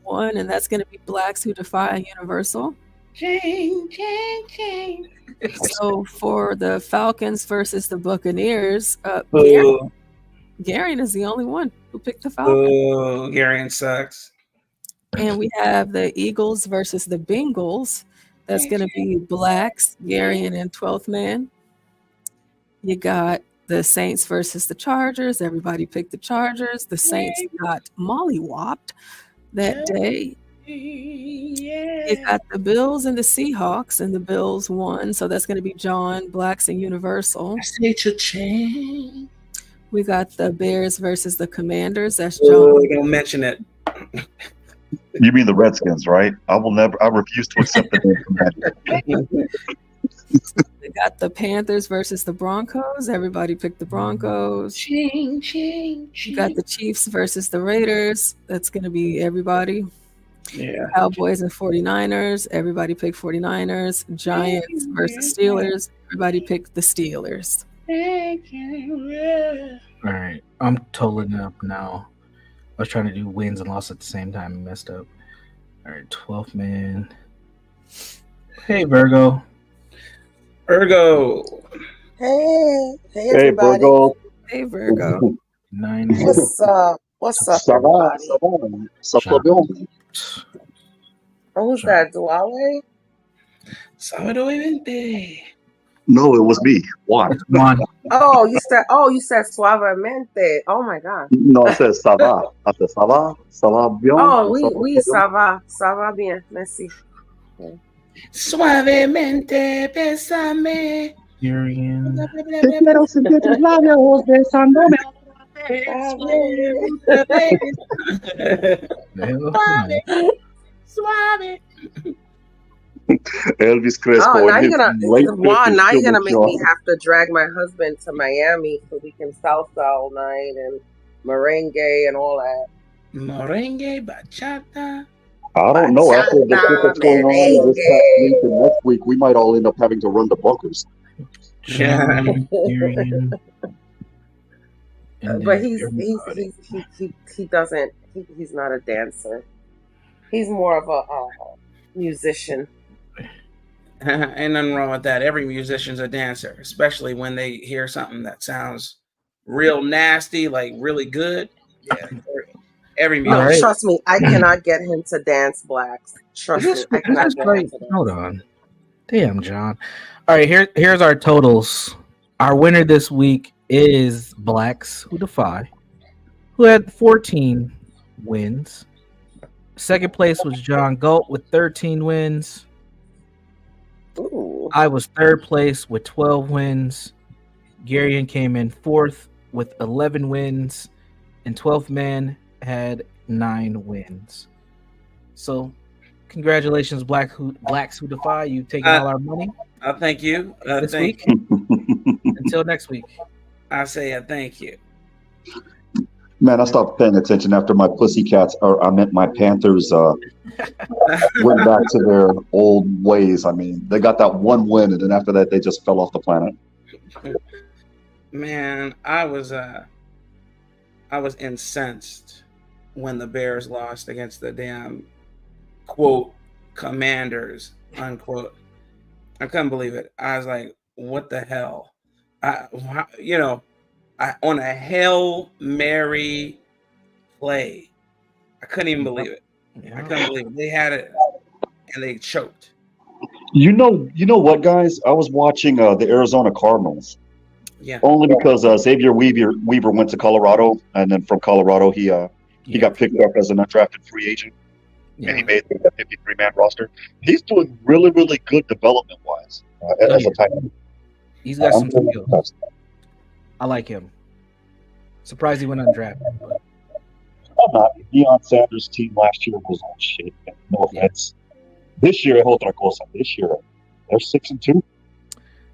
won, and that's going to be Blacks Who Defy and Universal. So for the Falcons versus the Buccaneers, Garion is the only one who picked the Falcons. Oh, Garion sucks. And we have the Eagles versus the Bengals. That's going to be Blacks, Garion, and 12th Man. You got the Saints versus the Chargers. Everybody picked the Chargers. The Saints got mollywopped that day. You got the Bills and the Seahawks, and the Bills won. So that's going to be John, Blacks, and Universal. We got the Bears versus the Commanders. That's John. Oh, don't mention it. You mean the Redskins, right? I refuse to accept the name Commander. We got the Panthers versus the Broncos. Everybody picked the Broncos. You got the Chiefs versus the Raiders. That's going to be everybody. Yeah. Cowboys and 49ers. Everybody picked 49ers. Giants versus Steelers. Everybody picked the Steelers. All right, I'm totaling it up now. I was trying to do wins and losses at the same time and messed up. All right, 12th Man. Hey, Virgo. Hey everybody. Virgo. Hey, Virgo. 9. What's up? What's up, everybody? Who's that? Duale? No, it was me. Juan. Oh, you said suavemente. Oh my God. No, I said ça va. I said ça va bien. Oh, oui, ça va bien. Merci. Okay. Suavemente, bésame. Syrian. Te quiero sentir tus labios besándome. Suave. Elvis Crespo. Oh, now you're gonna make me have to drag my husband to Miami so we can salsa all night and merengue and all that. Merengue, bachata. I don't know. After the shit that's going on this past week and next week, we might all end up having to run the bunkers. Yeah. But he's not a dancer. He's more of a musician. Ain't nothing wrong with that. Every musician's a dancer, especially when they hear something that sounds real nasty, like really good. Yeah, every musician. No, trust me, I cannot get him to dance Blacks. Trust me, I cannot get him to dance. Hold on. Damn, John. All right, here's our totals. Our winner this week is Blacks Who Defy, who had 14 wins. Second place was John Galt with 13 wins. Ooh. I was third place with 12 wins. Garion came in fourth with 11 wins. And 12th Man had 9 wins. So, congratulations, Blacks Who Defy. You've taken all our money. Thank you. This week. Until next week. I say thank you. Man, I stopped paying attention after my Pussycats, or I meant my Panthers, went back to their old ways. I mean, they got that one win, and then after that, they just fell off the planet. Man, I was incensed when the Bears lost against the damn quote Commanders unquote. I couldn't believe it. I was like, what the hell? On a Hail Mary play. I couldn't even believe it. I couldn't believe it. They had it and they choked. You know what, guys? I was watching the Arizona Cardinals. Yeah. Only because Xavier Weaver went to Colorado, and then from Colorado he got picked up as an undrafted free agent, and he made the 53-man roster. He's doing really, really good development wise as a tight end. He's got some skills. I like him. Surprised he went undrafted. But... I'm not. Deion Sanders' team last year was on shit. No offense. This year, this year they're 6-2.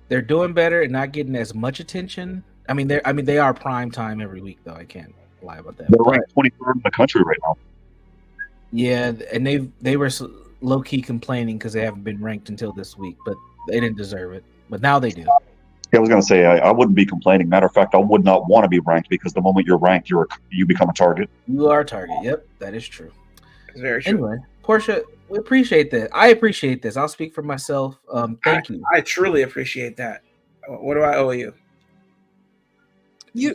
They're doing better and not getting as much attention. I mean, they are prime time every week, though. I can't lie about that. They're ranked 23rd in the country right now. Yeah, and they were low key complaining because they haven't been ranked until this week, but they didn't deserve it. But now they do. Yeah, I was gonna say I wouldn't be complaining. Matter of fact, I would not want to be ranked because the moment you're ranked, you become a target. You are a target. Yep, that is true. It's very true. Anyway, Portia, we appreciate that. I appreciate this. I'll speak for myself. Thank you. I truly appreciate that. What do I owe you? You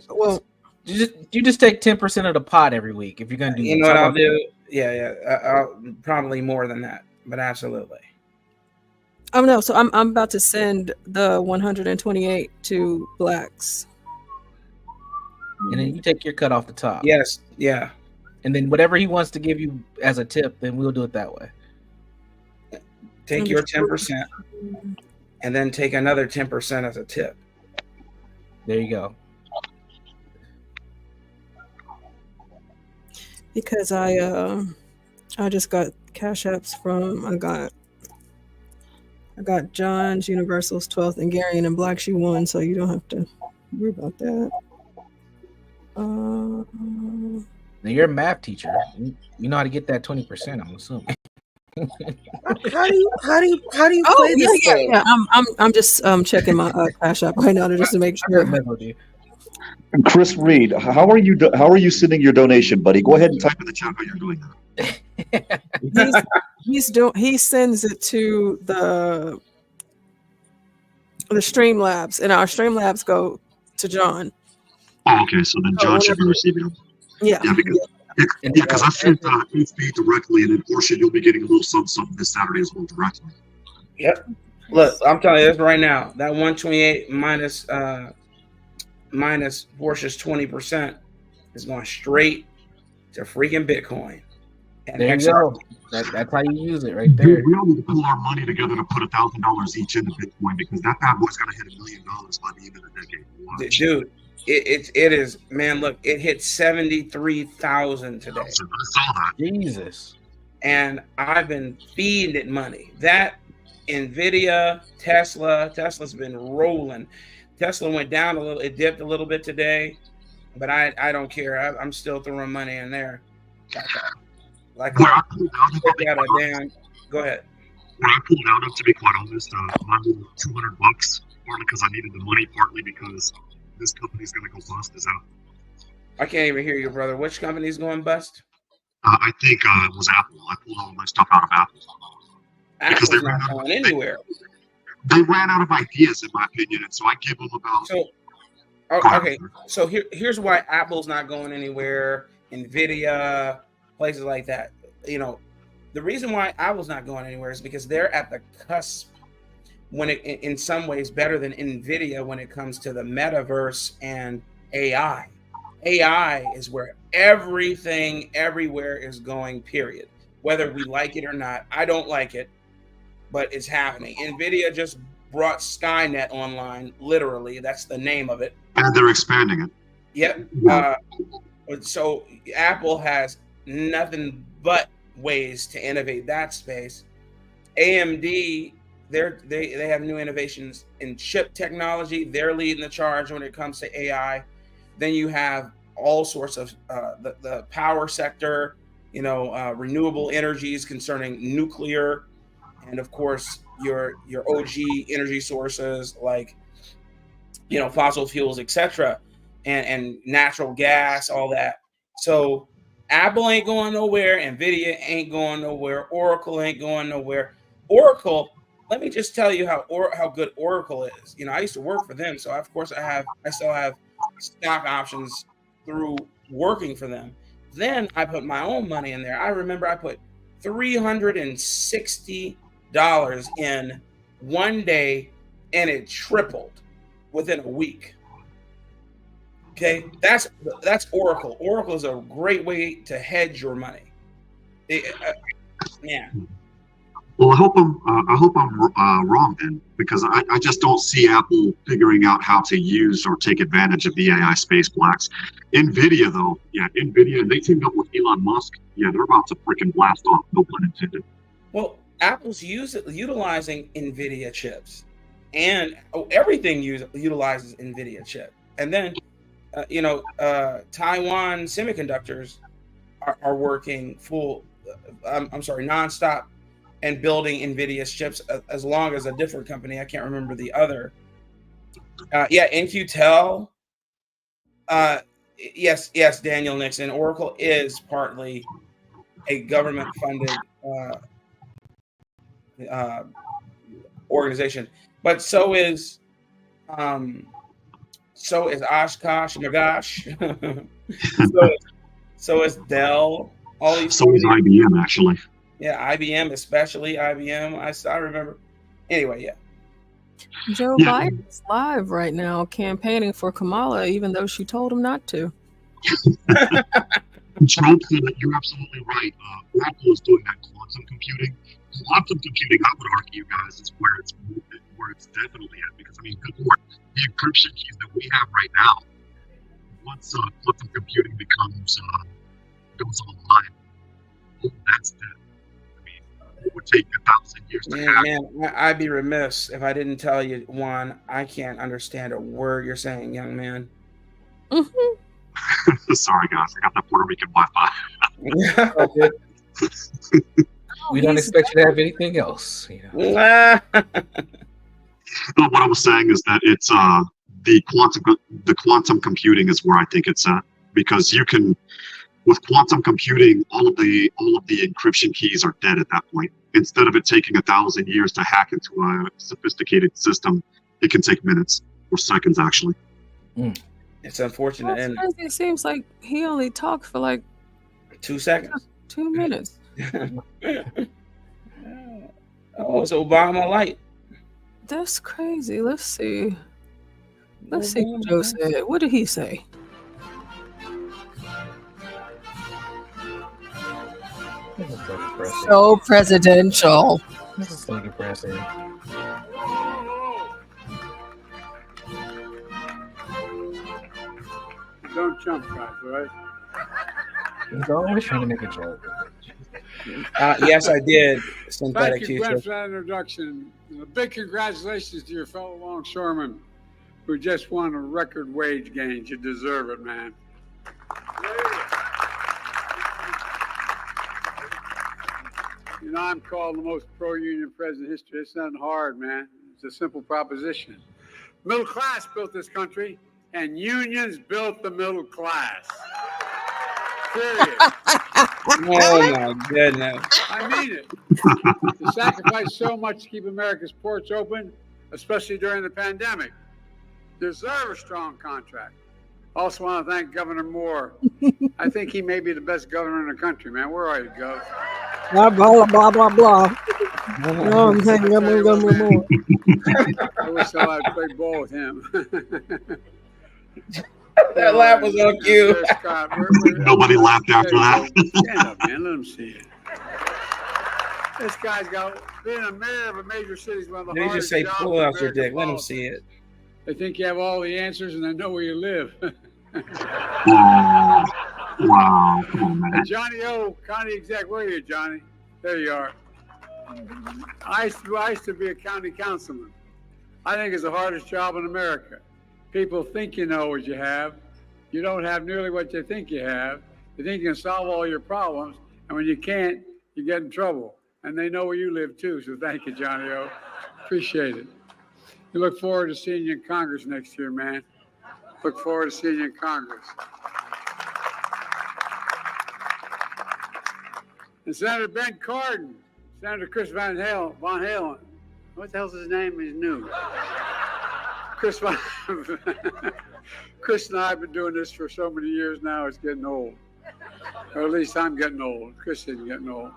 just take 10% of the pot every week if you're gonna do. You know what I'll do? Yeah. I'll probably more than that, but absolutely. Oh no! So I'm about to send the 128 to blacks, and then you take your cut off the top. Yes, yeah. And then whatever he wants to give you as a tip, then we'll do it that way. Take your 10%, and then take another 10% as a tip. There you go. because I just got cash apps from I got John's, Universal's 12th, and Garion and Black Shoe 1, so you don't have to worry about that. Now you're a math teacher. You know how to get that 20%, I'm assuming. How do you play this game? Yeah. I'm just checking my cash app right now just to make sure. Chris Reed, how are you sending your donation, buddy? Go ahead and type in the chat how you're doing that. He sends it to the Streamlabs, and our Streamlabs go to John. Oh, okay, so then John should be receiving them. Yeah. Because I sent HB directly, and then Portia, you'll be getting a little something this Saturday as well directly. Yep. Look, I'm telling you this right now. That 128 minus Portia's 20% is going straight to freaking Bitcoin. And there you go. That's how you use it right there. Dude, we all need to pull our money together to put $1,000 each into Bitcoin, because that bad boy's going to hit $1 million by the end of the decade. Watch. Dude, it is, man, look, it hit 73,000 today. I saw that. Jesus. And I've been feeding it money. That, NVIDIA, Tesla's been rolling. Tesla went down a little, it dipped a little bit today, but I don't care. I'm still throwing money in there. Go ahead. When I pulled out, to be quite honest, mine was $200, partly because I needed the money, partly because this company's going to go bust. Is out. I can't even hear you, brother. Which company's going bust? I think it was Apple. I pulled all my stuff out of Apple. Apple's not going anywhere. They ran out of ideas, in my opinion, and so I give them about. Okay, so here's why Apple's not going anywhere. NVIDIA, places like that. You know, the reason why Apple's not going anywhere is because they're at the cusp. When it, in some ways, better than NVIDIA when it comes to the metaverse and AI. AI is where everything, everywhere is going. Period. Whether we like it or not, I don't like it, but it's happening. NVIDIA just brought Skynet online. Literally, that's the name of it. And they're expanding it. Yep. So Apple has nothing but ways to innovate that space. AMD, they have new innovations in chip technology. They're leading the charge when it comes to AI. Then you have all sorts of the power sector, renewable energies concerning nuclear, and of course your OG energy sources like fossil fuels, etc., and natural gas, all that. So Apple ain't going nowhere, Nvidia ain't going nowhere, Oracle ain't going nowhere. Oracle, let me just tell you how good Oracle is. I used to work for them, so of course I still have stock options through working for them. Then I put my own money in there. I remember I put $360 in one day, and it tripled within a week. Okay, that's Oracle. Oracle is a great way to hedge your money. Well, I hope I'm wrong then, because I just don't see Apple figuring out how to use or take advantage of the AI space, Blacks. Nvidia though, Nvidia, they teamed up with Elon Musk. Yeah, they're about to freaking blast off. No pun intended. Well, Apple's utilizing Nvidia chips, and everything utilizes Nvidia chip. And then, Taiwan semiconductors are working nonstop and building Nvidia's chips, as long as a different company. I can't remember the other. NQTel. Yes, Daniel Nixon. Oracle is partly a government-funded organization, but so is Oshkosh Magash. so is Dell. All these. So is IBM, actually. Yeah, IBM, especially IBM. I remember. Anyway, yeah. Joe Biden's live right now campaigning for Kamala, even though she told him not to. Trump, you're absolutely right. Apple is doing that quantum computing. Quantum computing, I would argue, guys, is where it's definitely at. Because good Lord, the encryption keys that we have right now, once quantum computing goes online, that's dead. It would take 1,000 years to hack. Man, I'd be remiss if I didn't tell you, Juan, I can't understand a word you're saying, young man. Sorry, guys. I got that Puerto Rican Wi-Fi. We don't expect you to have anything else. What I was saying is that it's the quantum computing is where I think it's at, because you can, with quantum computing, all of the encryption keys are dead at that point. Instead of it taking 1,000 years to hack into a sophisticated system, it can take minutes or seconds, actually. It's unfortunate. And it seems like he only talked for like 2 seconds. 2 minutes. Oh, it's Obama light. That's crazy. Let's see what Joe said. What did he say? So presidential. This is so depressing. Don't jump, guys, all right? He's always trying to make a joke. Yes, I did. Synthetic Thank you, Brent, for that introduction. And a big congratulations to your fellow longshoremen who just won a record wage gains. You deserve it, man. I'm called the most pro-union president in history. It's not hard, man. It's a simple proposition. Middle class built this country, and unions built the middle class. Period. Oh, my goodness. I mean it. You sacrificed so much to keep America's ports open, especially during the pandemic. Deserve a strong contract. Also want to thank Governor Moore. I think he may be the best governor in the country, man. Where are you, Gov? Blah, blah, blah, blah, blah. No, I'm saying Governor Moore. I wish I could play ball with him. That laugh was on cue. Nobody laughed after that. Stand up, man. Let him see it. This guy's got, being a mayor of a major city is one of the Did he hardest just say, jobs pull in out your American dick? Let him politics. see it. They think you have all the answers and they know where you live. Wow, come on, man. Johnny O, county exec, where are you, Johnny? There you are. I used to be a county councilman. I think it's the hardest job in America. People think you know what you have, you don't have nearly what you think you have. You think you can solve all your problems, and when you can't, you get in trouble. And they know where you live too, so thank you, Johnny O. Appreciate it. We look forward to seeing you in Congress next year, man. Look forward to seeing you in Congress. And Senator Ben Cardin, Senator Chris Von Halen. What the hell's his name? He's new. Chris and I have been doing this for so many years now, it's getting old. Or at least I'm getting old. Chris isn't getting old.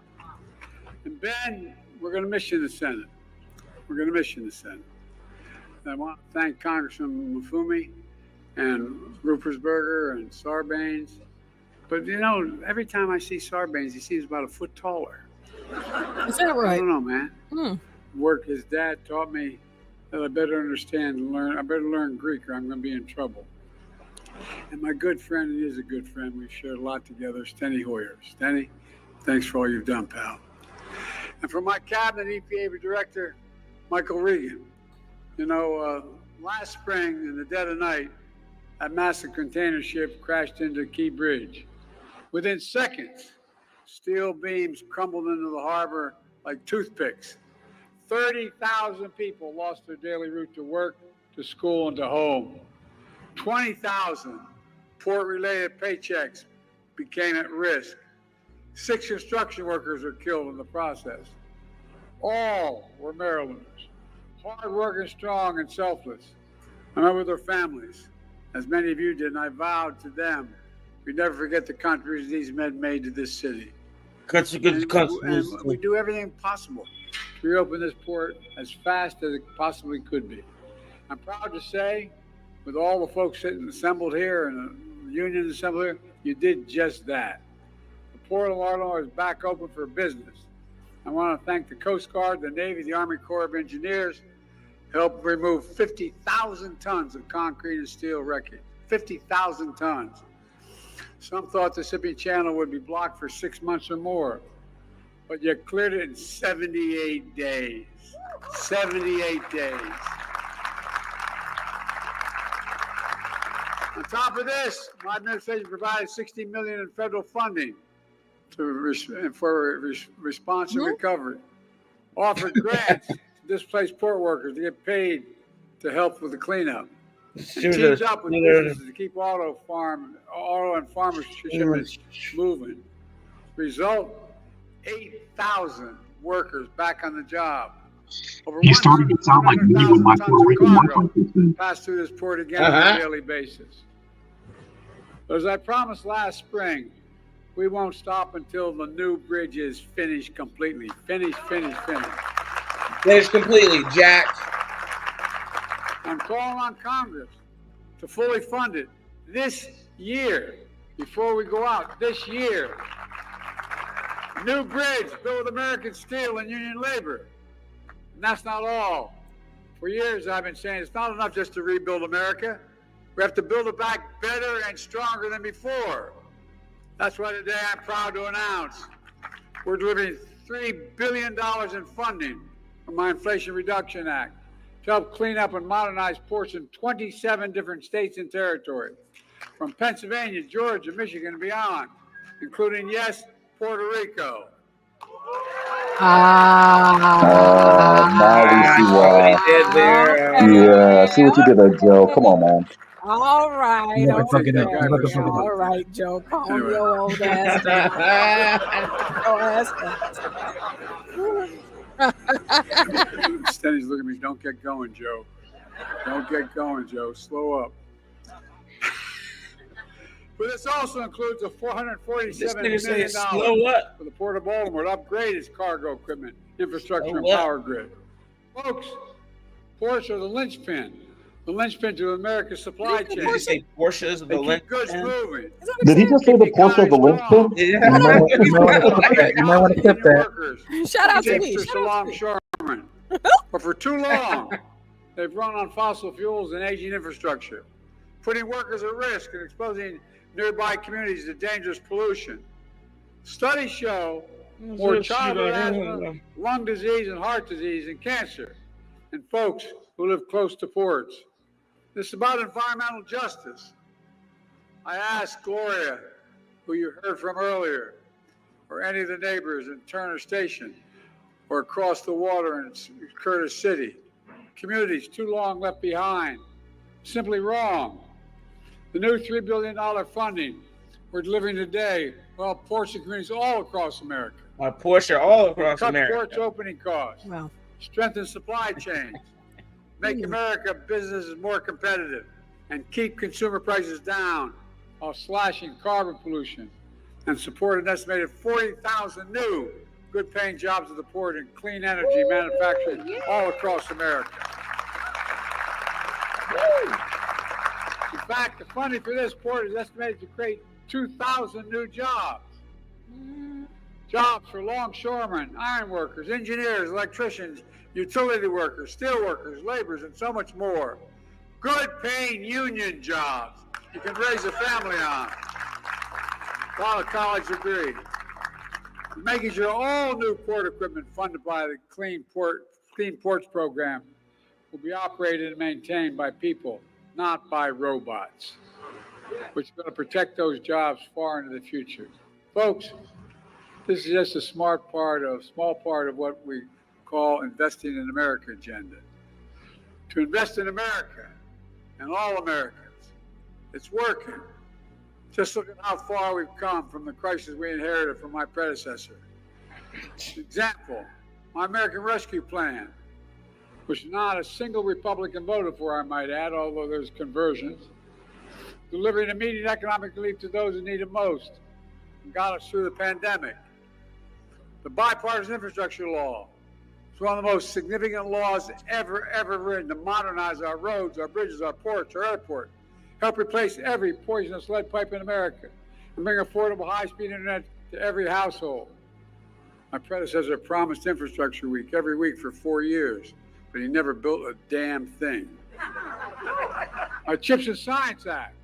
And Ben, we're going to miss you in the Senate. We're going to miss you in the Senate. I want to thank Congressman Mafumi and Ruppersberger and Sarbanes. But, you know, every time I see Sarbanes, he seems about a foot taller. Is that right? I don't know, man. Work his dad taught me that I better understand and learn. I better learn Greek or I'm going to be in trouble. And my good friend, and he is a good friend, we've shared a lot together, Steny Hoyer. Steny, thanks for all you've done, pal. And for my cabinet EPA director, Michael Regan. You know, last spring in the dead of night, a massive container ship crashed into Key Bridge. Within seconds, steel beams crumbled into the harbor like toothpicks. 30,000 people lost their daily route to work, to school, and to home. 20,000 port-related paychecks became at risk. 6 construction workers were killed in the process. All were Marylanders, hard-working, strong, and selfless. I met with their families, as many of you did, and I vowed to them we'd never forget the contributions these men made to this city. And we do everything possible to reopen this port as fast as it possibly could be. I'm proud to say, with all the folks sitting assembled here and the unions assembled here, you did just that. The Port of Baltimore is back open for business. I want to thank the Coast Guard, the Navy, the Army Corps of Engineers, helped remove 50,000 tons of concrete and steel wreckage. 50,000 tons. Some thought the Mississippi Channel would be blocked for 6 months or more, but you cleared it in 78 days. 78 days. On top of this, my administration provided $60 million in federal funding for response and recovery. Offered grants to displaced port workers to get paid to help with the cleanup. And teamed up with businesses to keep auto and farmer shipments moving. Result, 8,000 workers back on the job. Over You started to sound like me when my Puerto Rican wife pass through this port again on a daily basis. But as I promised last spring, we won't stop until the new bridge is finished completely. Finished. Finished completely, Jack. I'm calling on Congress to fully fund it this year, before we go out, this year. New bridge built with American steel and union labor. And that's not all. For years I've been saying it's not enough just to rebuild America. We have to build it back better and stronger than before. That's why today I'm proud to announce we're delivering $3 billion in funding from my Inflation Reduction Act to help clean up and modernize ports in 27 different states and territories, from Pennsylvania, Georgia, Michigan, and beyond, including, yes, Puerto Rico. Now we see why. Yeah, see what you did there, Joe. Come on, man. All right. Yeah, Okay. fucking up. All right, Joe. Calm your old ass down. Your ass down. Steny's looking at me. Don't get going, Joe. Don't get going, Joe. Slow up. But this also includes a $447 million for the Port of Baltimore to upgrade its cargo equipment, infrastructure, and power grid. Folks, ports are the linchpin to America's supply chain. Did you say Porsches? They keep goods moving. Did he just say the Porsche of the linchpin? You might want to clip that. Shout out to me. Shout out to me. But for too long, they've run on fossil fuels and aging infrastructure, putting workers at risk and exposing nearby communities to dangerous pollution. Studies show more childhood asthma, lung disease, and heart disease, and cancer in folks who live close to ports. This is about environmental justice. I asked Gloria, who you heard from earlier, or any of the neighbors in Turner Station, or across the water in Curtis City, communities too long left behind, simply wrong. The new $3 billion funding we're delivering today will help ports and communities all across America. A portion all across Cut America. ports opening costs, strengthen supply chains, make America businesses more competitive, and keep consumer prices down while slashing carbon pollution, and support an estimated 40,000 new good-paying jobs at the port in clean energy manufacturing all across America. In fact, the funding for this port is estimated to create 2,000 new jobs. Jobs for longshoremen, iron workers, engineers, electricians, utility workers, steel workers, laborers, and so much more. Good-paying union jobs you can raise a family on. A lot of colleagues agree. Making sure all new port equipment funded by the Clean Ports program will be operated and maintained by people, not by robots, which is going to protect those jobs far into the future. Folks, this is just a small part of what we call investing in America agenda. To invest in America and all Americans, it's working. Just look at how far we've come from the crisis we inherited from my predecessor. Example, my American Rescue Plan, which not a single Republican voted for, I might add, although there's conversions, delivering immediate economic relief to those who need it most, and got us through the pandemic. The bipartisan infrastructure law is one of the most significant laws ever written to modernize our roads, our bridges, our ports, our airport, help replace every poisonous lead pipe in America, and bring affordable high-speed internet to every household. My predecessor promised Infrastructure Week every week for 4 years, but he never built a damn thing. Our Chips and Science Act,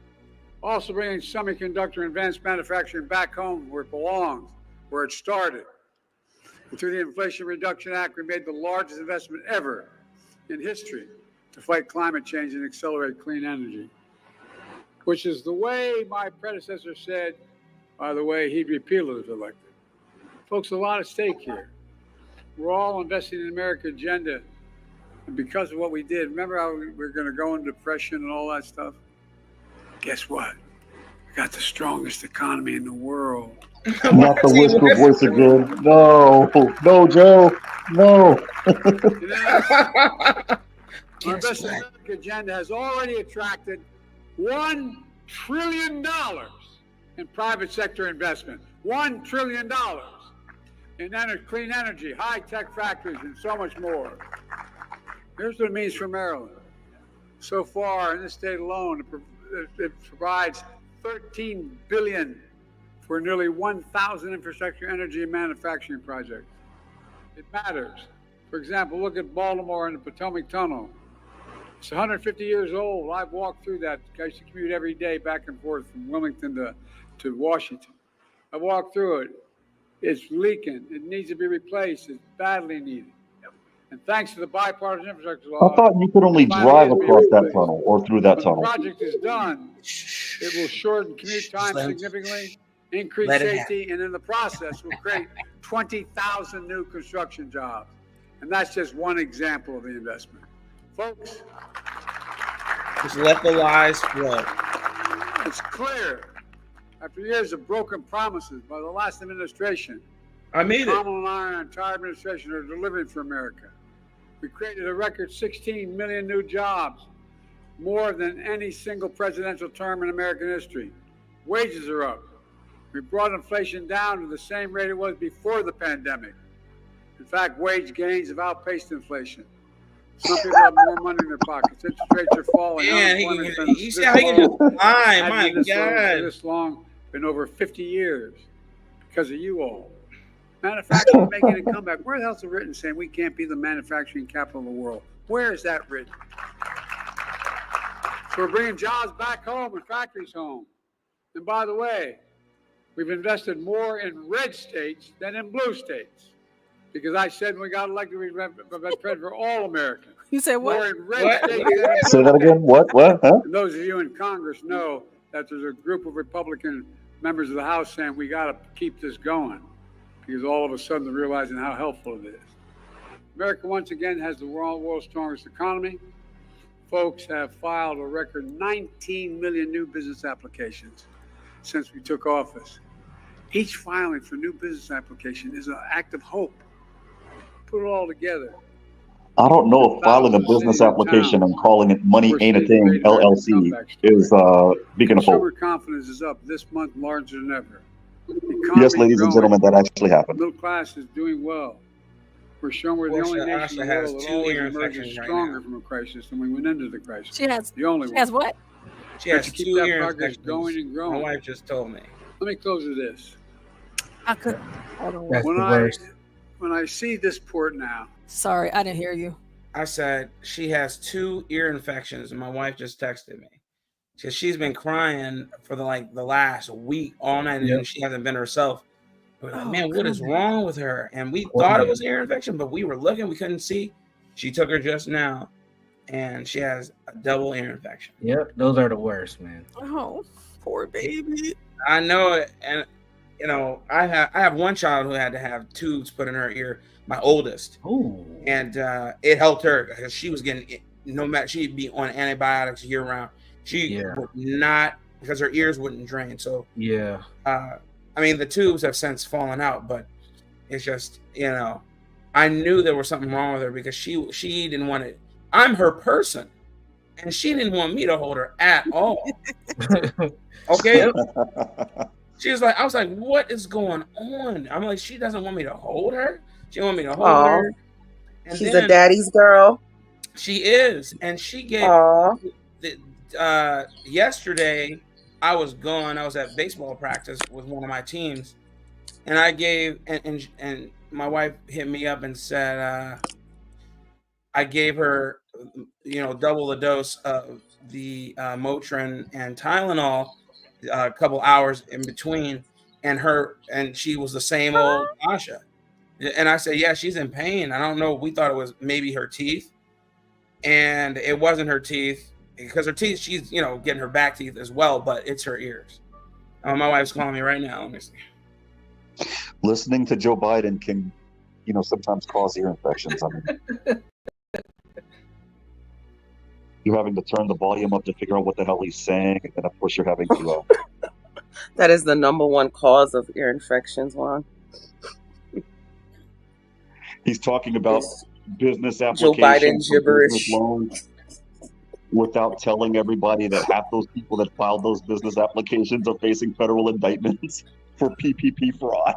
also bringing semiconductor and advanced manufacturing back home where it belongs, where it started. And through the Inflation Reduction Act, we made the largest investment ever in history to fight climate change and accelerate clean energy, which is the way my predecessor said, by the way, he'd repeal it if elected. Folks, a lot at stake here. We're all investing in the America agenda. And because of what we did, remember how we were going to go into depression and all that stuff? Guess what? We got the strongest economy in the world. Not the whisper voice again. No, Joe, no. Our Invest in America agenda has already attracted $1 trillion in private sector investment. $1 trillion in clean energy, high-tech factories, and so much more. Here's what it means for Maryland. So far, in this state alone, it provides $13 billion for nearly 1,000 infrastructure, energy, and manufacturing projects. It matters. For example, look at Baltimore and the Potomac Tunnel. It's 150 years old. I've walked through that. I used to commute every day back and forth from Wilmington to Washington. I walked through it. It's leaking. It needs to be replaced. It's badly needed. And thanks to the bipartisan infrastructure law, I thought you could only drive across that tunnel or through that tunnel. When the project is done, it will shorten commute time significantly, increase safety, and in the process will create 20,000 new construction jobs. And that's just one example of the investment. Folks, just let the lies flow. It's clear, after years of broken promises by the last administration, Kamala and our entire administration are delivering for America. We created a record 16 million new jobs, more than any single presidential term in American history. Wages are up. We brought inflation down to the same rate it was before the pandemic. In fact, wage gains have outpaced inflation. Some people have more money in their pockets. Interest rates are falling. Man, you see how he can just lie. My God. This long, been over 50 years because of you all. Manufacturing making a comeback. Where the hell's it written saying we can't be the manufacturing capital of the world? Where is that written? So we're bringing jobs back home and factories home. And by the way, we've invested more in red states than in blue states. Because I said when we got elected, we were president for all Americans. You said what? More in red states than in blue Say that again. What? Huh? And those of you in Congress know that there's a group of Republican members of the House saying we got to keep this going because all of a sudden they're realizing how helpful it is. America, once again, has the world's strongest economy. Folks have filed a record 19 million new business applications since we took office. Each filing for new business application is an act of hope. Put it all together. I don't know if filing a business application and calling it Money Ain't a Thing LLC is speaking of hope. Consumer confidence is up this month larger than ever. Yes, ladies and gentlemen, that actually happened. Middle class is doing well. We're showing we're the only nation in the world that always emerges stronger from a crisis than we went into the crisis. She has the only she one. has what? She has keep 2 that ear progress infections. going and growing. My wife just told me. Let me close with this. I could. When I see this port now. Sorry, I didn't hear you. I said she has 2 ear infections, and my wife just texted me. She's been crying for the last week all night, and she hasn't been herself. We're like, man, what is wrong with her? And we thought it was ear infection, but we were looking, we couldn't see. She took her just now, and she has a double ear infection. Yep, those are the worst, man. Oh, poor baby. I know it, and you know, I have one child who had to have tubes put in her ear, my oldest. Ooh. And it helped her because she was getting, no matter, she'd be on antibiotics year round. She would not, because her ears wouldn't drain. So yeah, I mean, the tubes have since fallen out, but it's just, you know, I knew there was something wrong with her because she didn't want it. I'm her person, and she didn't want me to hold her at all. Okay. She was like, I was like, what is going on? I'm like, she doesn't want me to hold her. She want me to hold her. And she's a daddy's girl. She is, and she gave. Yesterday, I was gone. I was at baseball practice with one of my teams, and I gave and my wife hit me up and said I gave her, you know, double the dose of the Motrin and Tylenol, a couple hours in between, and she was the same old Asha. And I said, yeah, she's in pain. I don't know. We thought it was maybe her teeth, and it wasn't her teeth because her teeth, she's, you know, getting her back teeth as well, but it's her ears. My wife's calling me right now. Let me see. Listening to Joe Biden can, you know, sometimes cause ear infections. I mean, you're having to turn the volume up to figure out what the hell he's saying, and then of course you're having to. That is the #1 cause of ear infections, Juan. He's talking about business Joe Biden applications, gibberish. business loans, without telling everybody that half those people that filed those business applications are facing federal indictments for PPP fraud.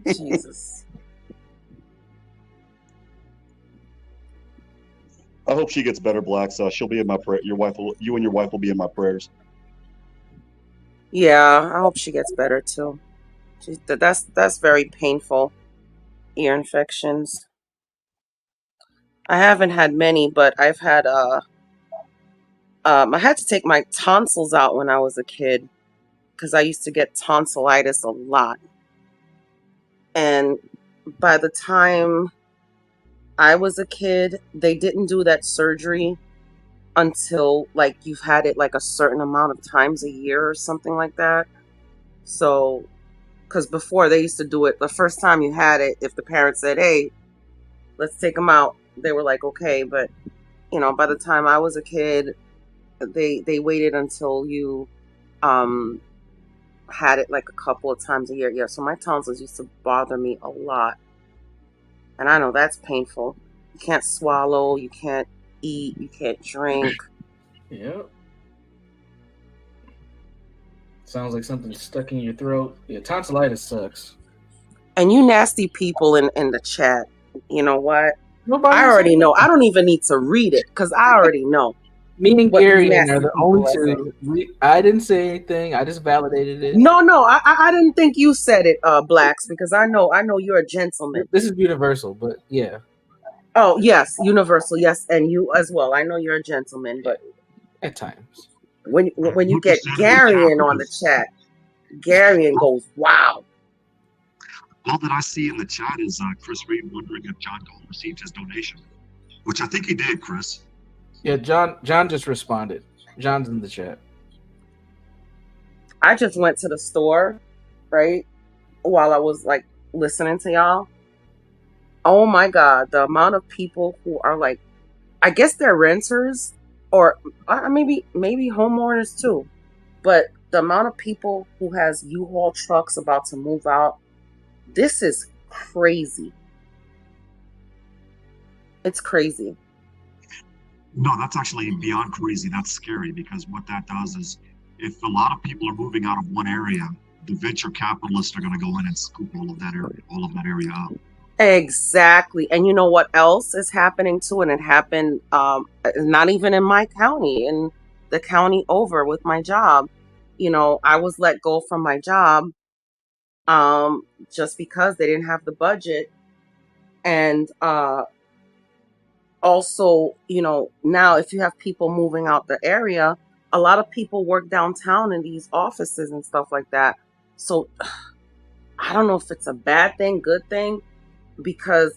Jesus. I hope she gets better, Blacks. She'll be in my prayer. You and your wife will be in my prayers. Yeah, I hope she gets better too. That's very painful. Ear infections. I haven't had many, but I've had I had to take my tonsils out when I was a kid because I used to get tonsillitis a lot. And by the time I was a kid, they didn't do that surgery until like you've had it like a certain amount of times a year or something like that. So, because before they used to do it the first time you had it, if the parents said, hey, let's take them out, they were like, okay. But, you know, by the time I was a kid, they waited until you had it like a couple of times a year. Yeah, so my tonsils used to bother me a lot. And I know that's painful. You can't swallow, you can't eat, you can't drink. Yep. Sounds like something stuck in your throat. Yeah, tonsillitis sucks. And you nasty people in the chat, you know what? Nobody I already said know. I don't even need to read it because I already know. Me and what Gary nasty are the people only are saying. two. I didn't say anything. I just validated it. No, I didn't think you said it, Blacks, because I know you're a gentleman. This is universal, but yeah. Oh yes, universal, yes, and you as well. I know you're a gentleman, but at times when you get Garian on the chat, Garian goes, "Wow." All that I see in the chat is Chris Reed wondering if John Galt received his donation, which I think he did, Chris. Yeah, John just responded. John's in the chat. I just went to the store, right, while I was like listening to y'all. Oh my God, the amount of people who are like, I guess they're renters or maybe homeowners too, but the amount of people who has U-Haul trucks about to move out, this is crazy. It's crazy. No, that's actually beyond crazy. That's scary because what that does is if a lot of people are moving out of one area, the venture capitalists are going to go in and scoop all of that area up. Exactly. And you know what else is happening too? And it happened not even in my county, in the county over with my job. You know, I was let go from my job just because they didn't have the budget. And also, you know, now if you have people moving out the area, a lot of people work downtown in these offices and stuff like that. So I don't know if it's a bad thing, good thing, because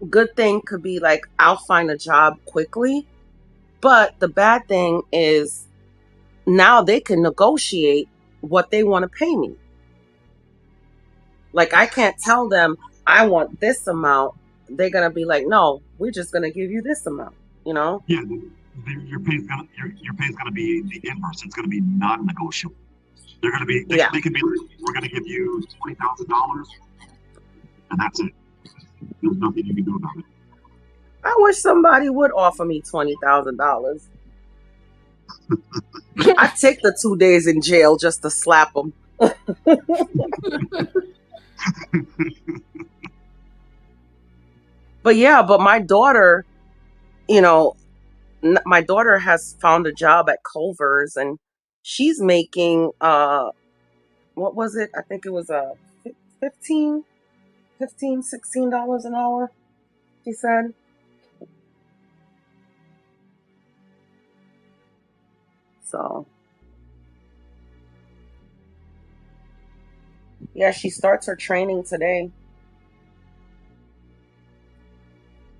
good thing could be like I'll find a job quickly, but the bad thing is now they can negotiate what they want to pay me. Like I can't tell them I want this amount. They're gonna be like, no, we're just gonna give you this amount, you know? Yeah, your pay's gonna be the inverse. It's gonna be non-negotiable. They're gonna be they can be like, we're gonna give you $20,000, and that's it. There's nothing you can do about it. I wish somebody would offer me $20,000. I'd take the 2 days in jail just to slap them. But yeah, but my daughter, you know, my daughter has found a job at Culver's and she's making, what was it? I think it was $16 an hour, she said. So, yeah, she starts her training today.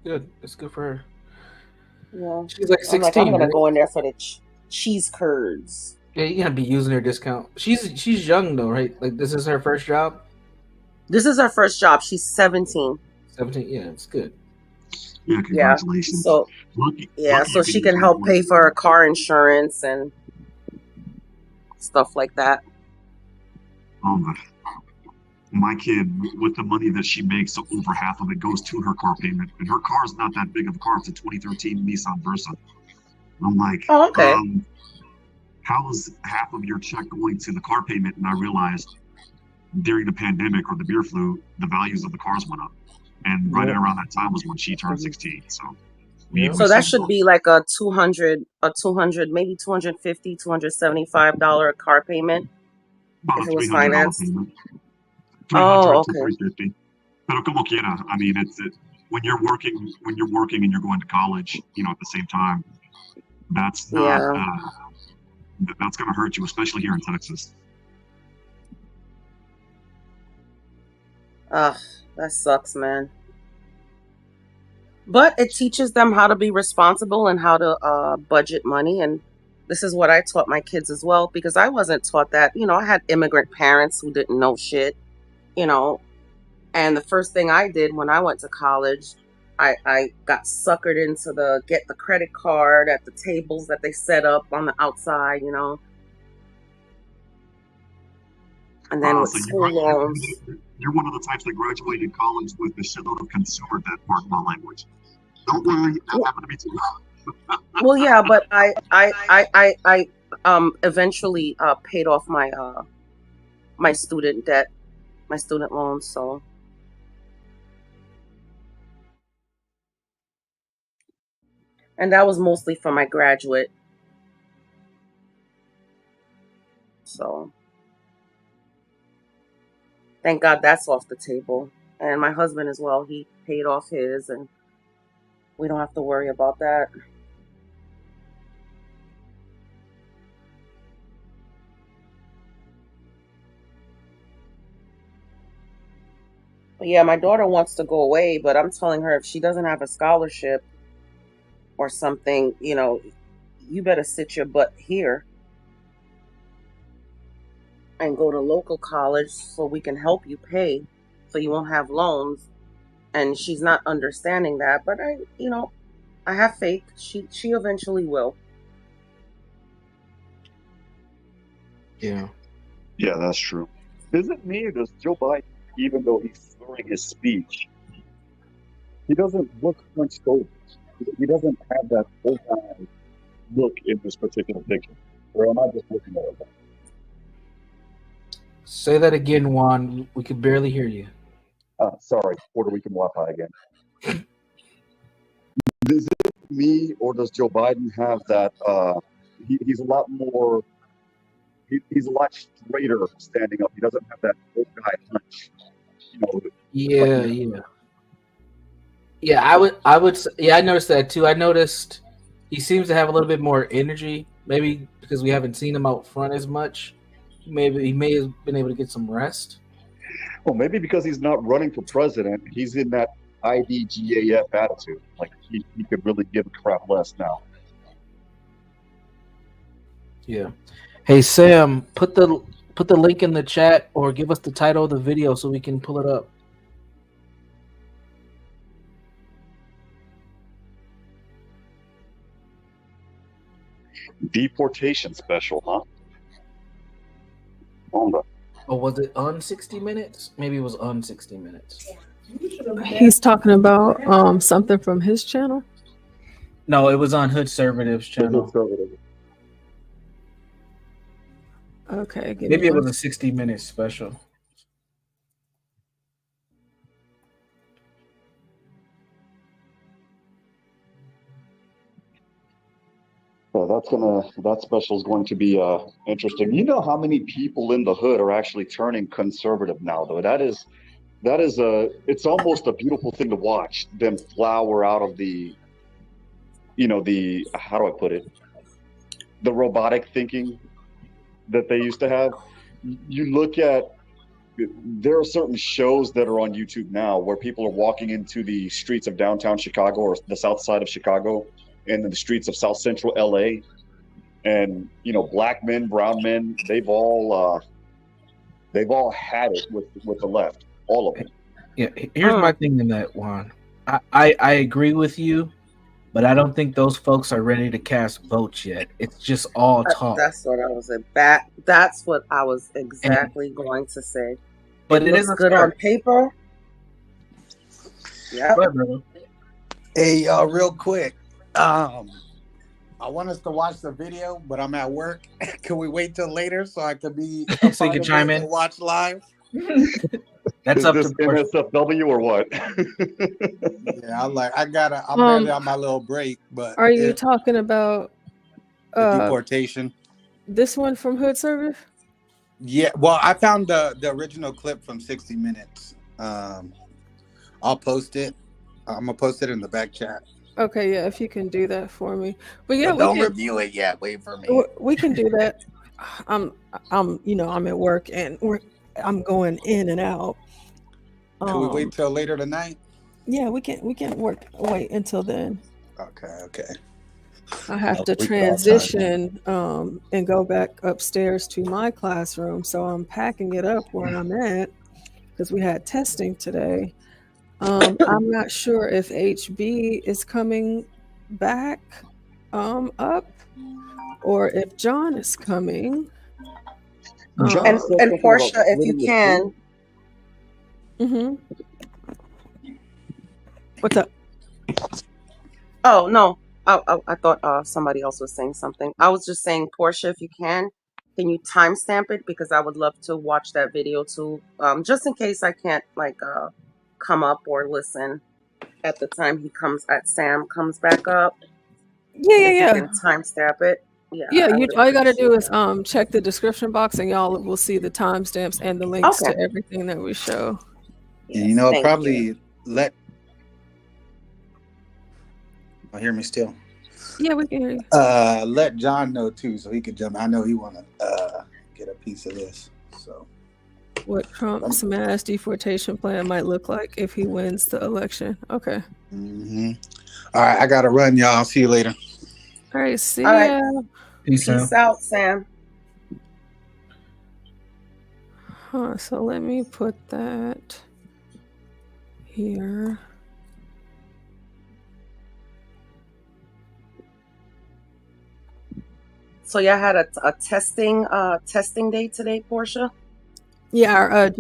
Good. It's good for her. Yeah. She's like 16. I'm gonna right? go in there for the cheese curds. Yeah, you gotta be using her discount. She's young though, right? Like this is her first job. This is her first job. She's 17. 17. Yeah, it's good. Yeah, congratulations. So lucky so she can help pay for her car insurance and stuff like that. Oh my kid, with the money that she makes, over half of it goes to her car payment, and her car is not that big of a car. It's a 2013 Nissan Versa. I'm like, oh, okay. How is half of your check going to the car payment? And I realized during the pandemic or the beer flu, the values of the cars went up, and right around that time was when she turned 16. So that should be like a $200, maybe $250, $275 car payment if it was financed. Payment. Oh, okay. $350. Pero como quiera, I mean, when you're working and you're going to college, you know, at the same time, that's not that's going to hurt you, especially here in Texas. Ugh, that sucks, man. But it teaches them how to be responsible and how to budget money. And this is what I taught my kids as well, because I wasn't taught that. You know, I had immigrant parents who didn't know shit, you know. And the first thing I did when I went to college, I got suckered into get the credit card at the tables that they set up on the outside, you know. And then with school loans. You're one of the types that graduated college with a shitload of consumer debt, pardon my language. Don't worry, that happened to me too. Well, yeah, but I eventually paid off my student debt, my student loans. So, and that was mostly for my graduate. So, thank God that's off the table. And my husband as well, he paid off his, and we don't have to worry about that. But yeah, my daughter wants to go away, but I'm telling her if she doesn't have a scholarship or something, you know, you better sit your butt here. and go to local college so we can help you pay so you won't have loans. And she's not understanding that, but I have faith. She eventually will. Yeah. Yeah, that's true. Is it me or does Joe Biden, even though he's slurring his speech, he doesn't look hunched over? He doesn't have that old guy look in this particular picture. Or am I just looking at it? Say that again, Juan. We could barely hear you. Sorry, Puerto Rican Wi-Fi again. Is it me or does Joe Biden have that? He's a lot more. He's a lot straighter standing up. He doesn't have that old guy hunch. Yeah. I would. Yeah, I noticed that too. I noticed he seems to have a little bit more energy. Maybe because we haven't seen him out front as much. Maybe he may have been able to get some rest. Well, maybe because he's not running for president, he's in that IDGAF attitude. Like he could really give a crap less now. Yeah. Hey Sam, put the link in the chat or give us the title of the video so we can pull it up. Deportation special, huh? Oh, was it on 60 Minutes? Maybe it was on 60 Minutes. He's talking about something from his channel. No, it was on Hoodservative's channel. Okay, maybe it was a 60 Minutes special. So that special is going to be interesting. You know how many people in the hood are actually turning conservative now, though. That is it's almost a beautiful thing to watch them flower out of the how do I put it? The robotic thinking that they used to have. You look at, there are certain shows that are on YouTube now where people are walking into the streets of downtown Chicago or the south side of Chicago and in the streets of South Central LA, and black men, brown men, they've all had it with the left, all of them. Yeah, here's my thing in that, Juan. I agree with you, but I don't think those folks are ready to cast votes yet. It's just all talk. That's what I was about. That's what I was exactly going to say. But it it looks is good on paper. Yeah. Hey, real quick. I want us to watch the video, but I'm at work. Can we wait till later so I can be so you can chime in and watch live? That's Is up this to NSFW or what? Yeah, I'm ready on my little break. But Are you talking about the deportation? This one from Hood Service? Yeah. Well, I found the original clip from 60 Minutes. I'll post it. I'm gonna post it in the back chat. Okay, yeah, if you can do that for me. But yeah, But don't review it yet. Wait for me. We can do that. I'm at work and I'm going in and out. Can we wait till later tonight? Yeah, we can wait until then. Okay. I have to transition and go back upstairs to my classroom, so I'm packing it up where I'm at because we had testing today. I'm not sure if HB is coming back up or if John is coming. And Portia, if you can. What's up? Oh no, I thought somebody else was saying something. I was just saying, Portia, if you can you timestamp it, because I would love to watch that video too, just in case I can't come up or listen at the time Sam comes back up. Yeah. You can timestamp it. Yeah. All you gotta do is check the description box and y'all will see the timestamps and the links to everything that we show. And probably let. Oh, hear me still? Yeah, we can hear you. Let John know too, so he could jump. I know he want to get a piece of this. So, what Trump's mass deportation plan might look like if he wins the election. Okay. All right, I gotta run, y'all. I'll see you later. All right, see All right. ya. Peace out, Sam. So let me put that here. So y'all had a testing day today, Portia? Yeah,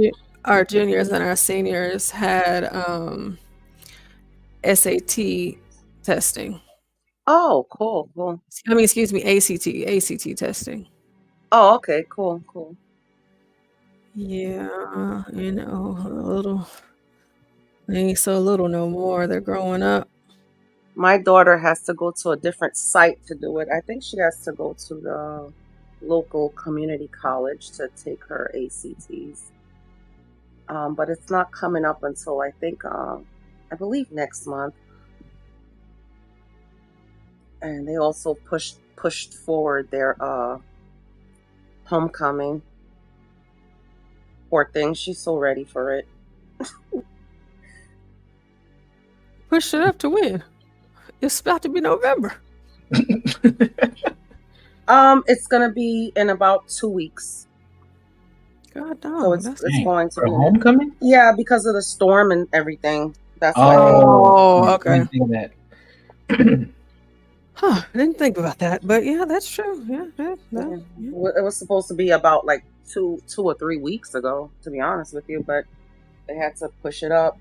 our juniors and our seniors had SAT testing. Oh, cool. I mean, excuse me, ACT testing. Oh, okay, cool. Yeah, a little. They ain't so little no more. They're growing up. My daughter has to go to a different site to do it. I think she has to go to the local community college to take her ACTs. But it's not coming up until I believe next month. And they also pushed forward their homecoming. Poor thing, she's so ready for it. Push it up to when? It's about to be November. It's gonna be in about 2 weeks. God damn. So it's going to For be homecoming? Yeah, because of the storm and everything. That's why okay. I didn't think of that. I didn't think about that, but yeah, that's true. Yeah. It was supposed to be about like 2 or 3 weeks ago, to be honest with you, but they had to push it up.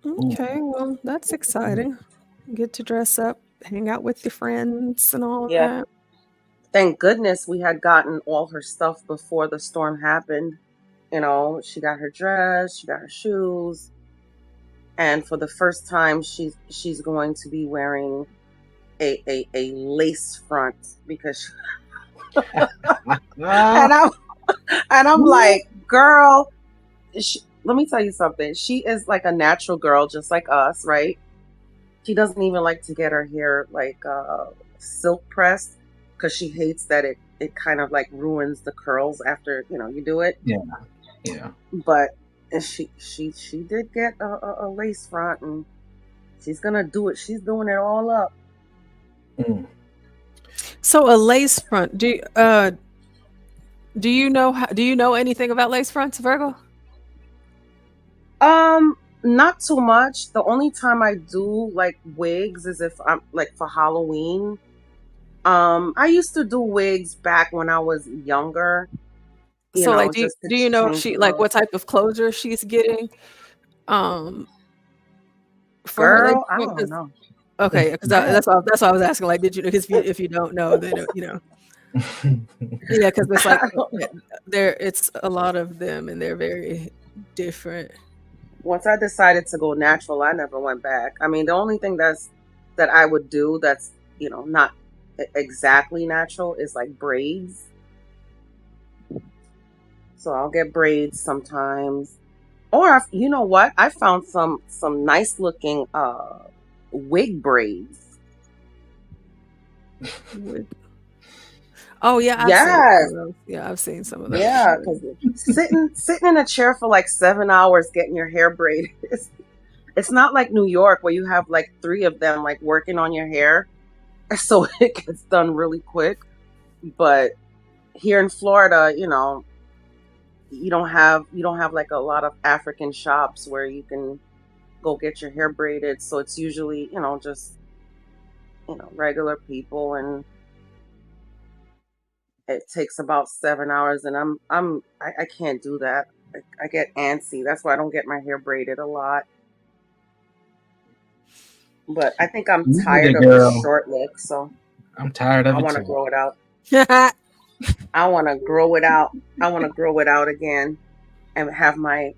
Okay, well, that's exciting. Get to dress up, hang out with your friends and all Yeah. that. Thank goodness we had gotten all her stuff before the storm happened. She got her dress, she got her shoes, and for the first time she's going to be wearing a lace front because and I'm like, girl, let me tell you something. She is like a natural girl, just like us, right? She doesn't even like to get her hair like silk pressed because she hates that it kind of like ruins the curls after you do it. Yeah. But she did get a lace front, and she's gonna do it. She's doing it all up. So a lace front. Do you know anything about lace fronts, Virgo? Not too much. The only time I do like wigs is if I'm like for Halloween. I used to do wigs back when I was younger. So like, just to do you know if change she the like look. what type of closure she's getting? For her lace Girl, I front? don't know. Okay, because that's why I was asking. Like, did you? Because if you don't know, then yeah, because it's like it's a lot of them, and they're very different. Once I decided to go natural, I never went back. I mean, the only thing that I would do that's not exactly natural is like braids. So I'll get braids sometimes, or you know what? I found some nice looking wig braids. Oh yeah, I've seen some of those. Yeah, because sitting in a chair for like 7 hours getting your hair braided, it's not like New York where you have like 3 of them like working on your hair, so it gets done really quick. But here in Florida, you don't have like a lot of African shops where you can go get your hair braided, so it's usually just regular people, and it takes about 7 hours, and I can't do that. I get antsy. That's why I don't get my hair braided a lot. But I think I'm tired of the short look, so I'm tired of it. I want to too. grow it out. I want to grow it out. I want to grow it out again, and have my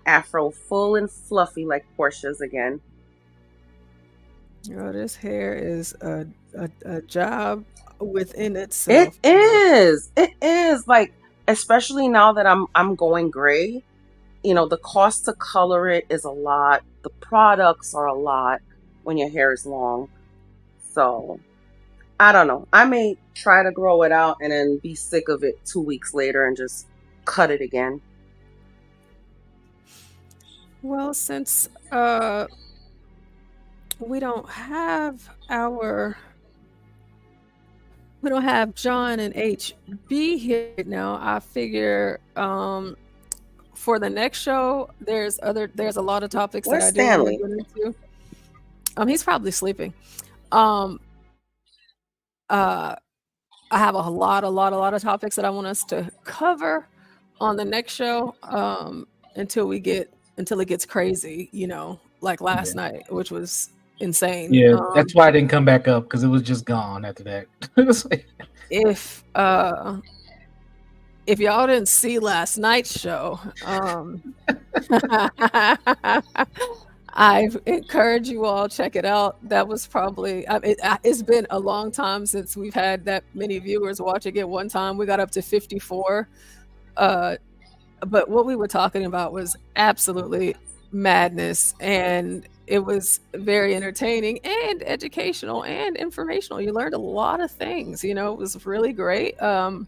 afro full and fluffy like Portia's again. Oh, this hair is a job within itself. It is like, especially now that I'm going gray. The cost to color it is a lot. The products are a lot when your hair is long. So I don't know. I may try to grow it out and then be sick of it 2 weeks later and just cut it again. Well, since we don't have our we don't have John and HB here right now. I figure for the next show, there's a lot of topics that Where's I do want to Stanley? get into. He's probably sleeping. I have a lot of topics that I want us to cover on the next show until it gets crazy, like last night, which was insane. Yeah, that's why I didn't come back up, because it was just gone after that. If y'all didn't see last night's show, I encourage you all check it out. That was probably it's been a long time since we've had that many viewers watching it. One time we got up to 54, but what we were talking about was absolutely madness, and it was very entertaining and educational and informational. You learned a lot of things. It was really great. I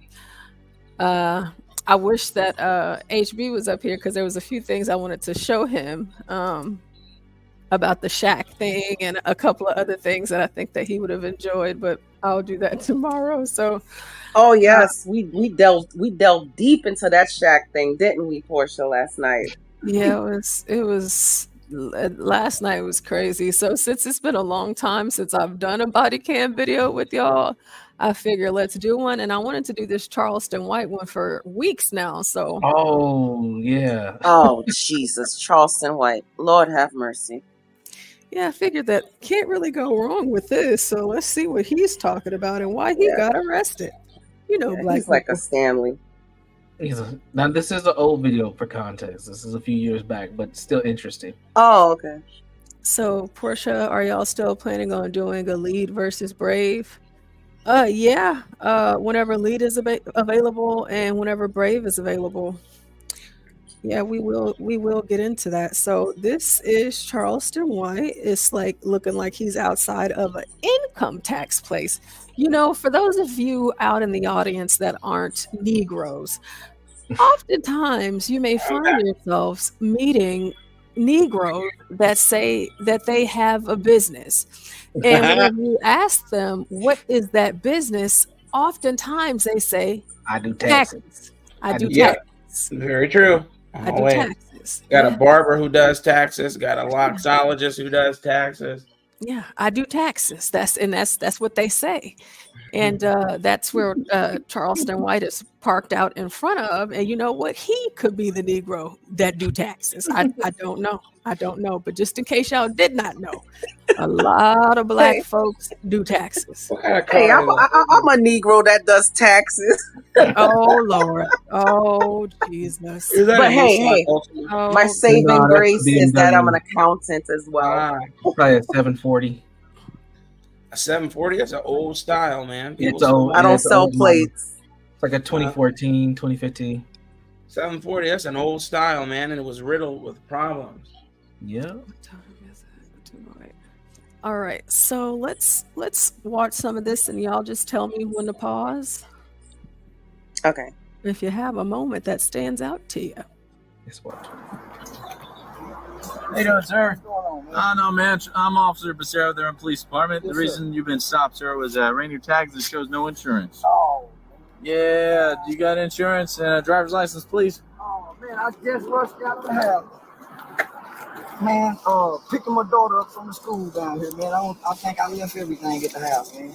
wish that HB was up here, because there was a few things I wanted to show him about the Shaq thing and a couple of other things that I think that he would have enjoyed, but I'll do that tomorrow. So Oh yes, we delved deep into that Shaq thing, didn't we, Portia, last night? yeah, it was last night was crazy. So since it's been a long time since I've done a body cam video with y'all, I figure let's do one. And I wanted to do this Charleston White one for weeks now. So Oh, yeah. Oh Jesus, Charleston White. Lord have mercy. yeah, I figured that can't really go wrong with this. So let's see what he's talking about and why he Yeah. got arrested. Black He's like a people. Stanley. Now, this is an old video for context. This is a few years back, but still interesting. Oh, okay. So Portia, are y'all still planning on doing a lead versus Brave? Yeah. Whenever lead is available and whenever Brave is available. Yeah, we will get into that. So this is Charleston White. It's like looking like he's outside of an income tax place. For those of you out in the audience that aren't Negroes, oftentimes you may find yourselves meeting Negroes that say that they have a business. And when you ask them, what is that business? Oftentimes they say, I do taxes. I do Yeah, taxes. very true. I do Wait. taxes. Got a Yeah. barber who does taxes. Got a loxologist who does taxes. Yeah, I do taxes. That's what they say. And that's where Charleston White is parked out in front of. And you know what? He could be the Negro that do taxes. I don't know. But just in case y'all did not know, a lot of black folks do taxes. Hey, I'm a Negro that does taxes. Oh Lord. Oh Jesus. But hey, Oh, my saving No, that's grace is that I'm an BMW. accountant as well. Probably a 740. A 740, that's an old style, man. People It's old. I don't it's sell old model. plates. It's like a 2014, 2015. 740, that's an old style, man, and it was riddled with problems. Yeah. all right. So let's watch some of this, and y'all just tell me when to pause. Okay. If you have a moment that stands out to you. Let's watch. How you doing, sir? No, man. I'm Officer Becerra there in Police Department. Yes, The sir. reason you've been stopped, sir, was ran your tags that shows no insurance. Oh, Yeah, you got insurance and a driver's license, please? oh man, I just rushed out of the house. Man, picking my daughter up from the school down here, man. I think I left everything at the house, man.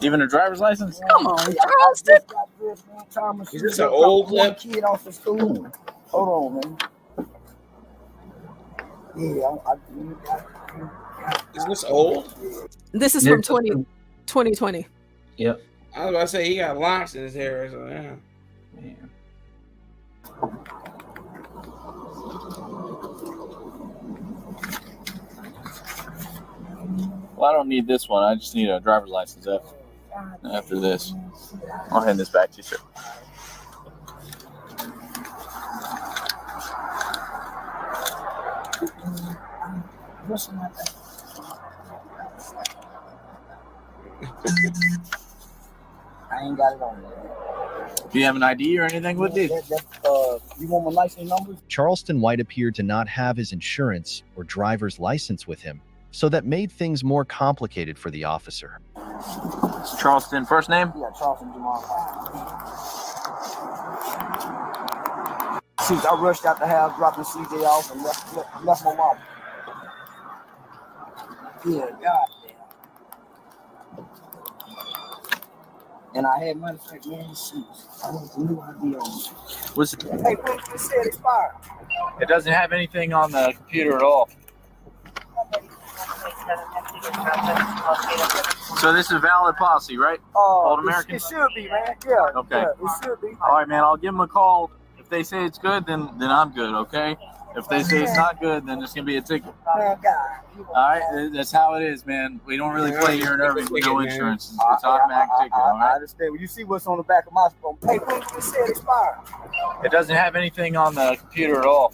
Even a driver's license? Come on, I Charleston. just got dressed, man. Time Is this an old one clip? kid off of school. Hold on, man. Yeah, Is this old? This is from 2020. Yep. I was about to say he got locks in his hair, so yeah. Well, I don't need this one. I just need a driver's license after this. I'll hand this back to you, sir. I ain't got it on there. Do you have an ID or anything with you? You want my license number? Charleston White appeared to not have his insurance or driver's license with him, so that made things more complicated for the officer. Charleston, first name? Yeah, Charleston Jamal. Shoot, I rushed out the house, dropping CJ off, and left my mom. Yeah, goddamn. And I had money for man shoes. I want a new ID on. What's Hey, when you said expired? It doesn't have anything on the computer at all. So this is a valid policy, right? Old American? It should be, man. Yeah. Okay. Yeah, it should be. All right, man. I'll give them a call. If they say it's good, then I'm good. Okay. If they say it's not good, then it's gonna be a ticket. Man, God. All right. That's how it is, man. We don't really play here in Irving with no insurance. It's automatic ticket. All I right. understand. When you see what's on the back of my phone, hey, when you said expired? It doesn't have anything on the computer at all.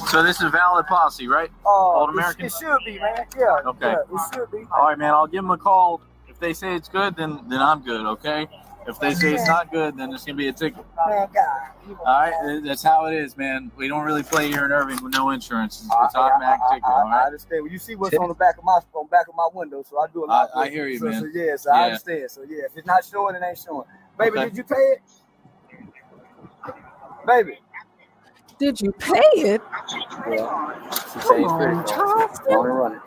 So this is a valid policy, right? Old American? It should be, man. Yeah. Okay. Yeah, it should be. All right, man. I'll give them a call. If they say it's good, then I'm good. Okay. If they say it's not good, then it's gonna be a ticket. Man, God. All right, that's how it is, man. We don't really play here in Irving with no insurance. It's automatic ticket. All I right. understand. When you see what's on the back of my window, so I do a lot. I hear you, so, man. So yeah, so I understand. So yeah, if it's not showing, it ain't showing. Baby, Okay. did you pay it? Baby. Did you pay it? Yeah. Come on, Charleston. I want to run it.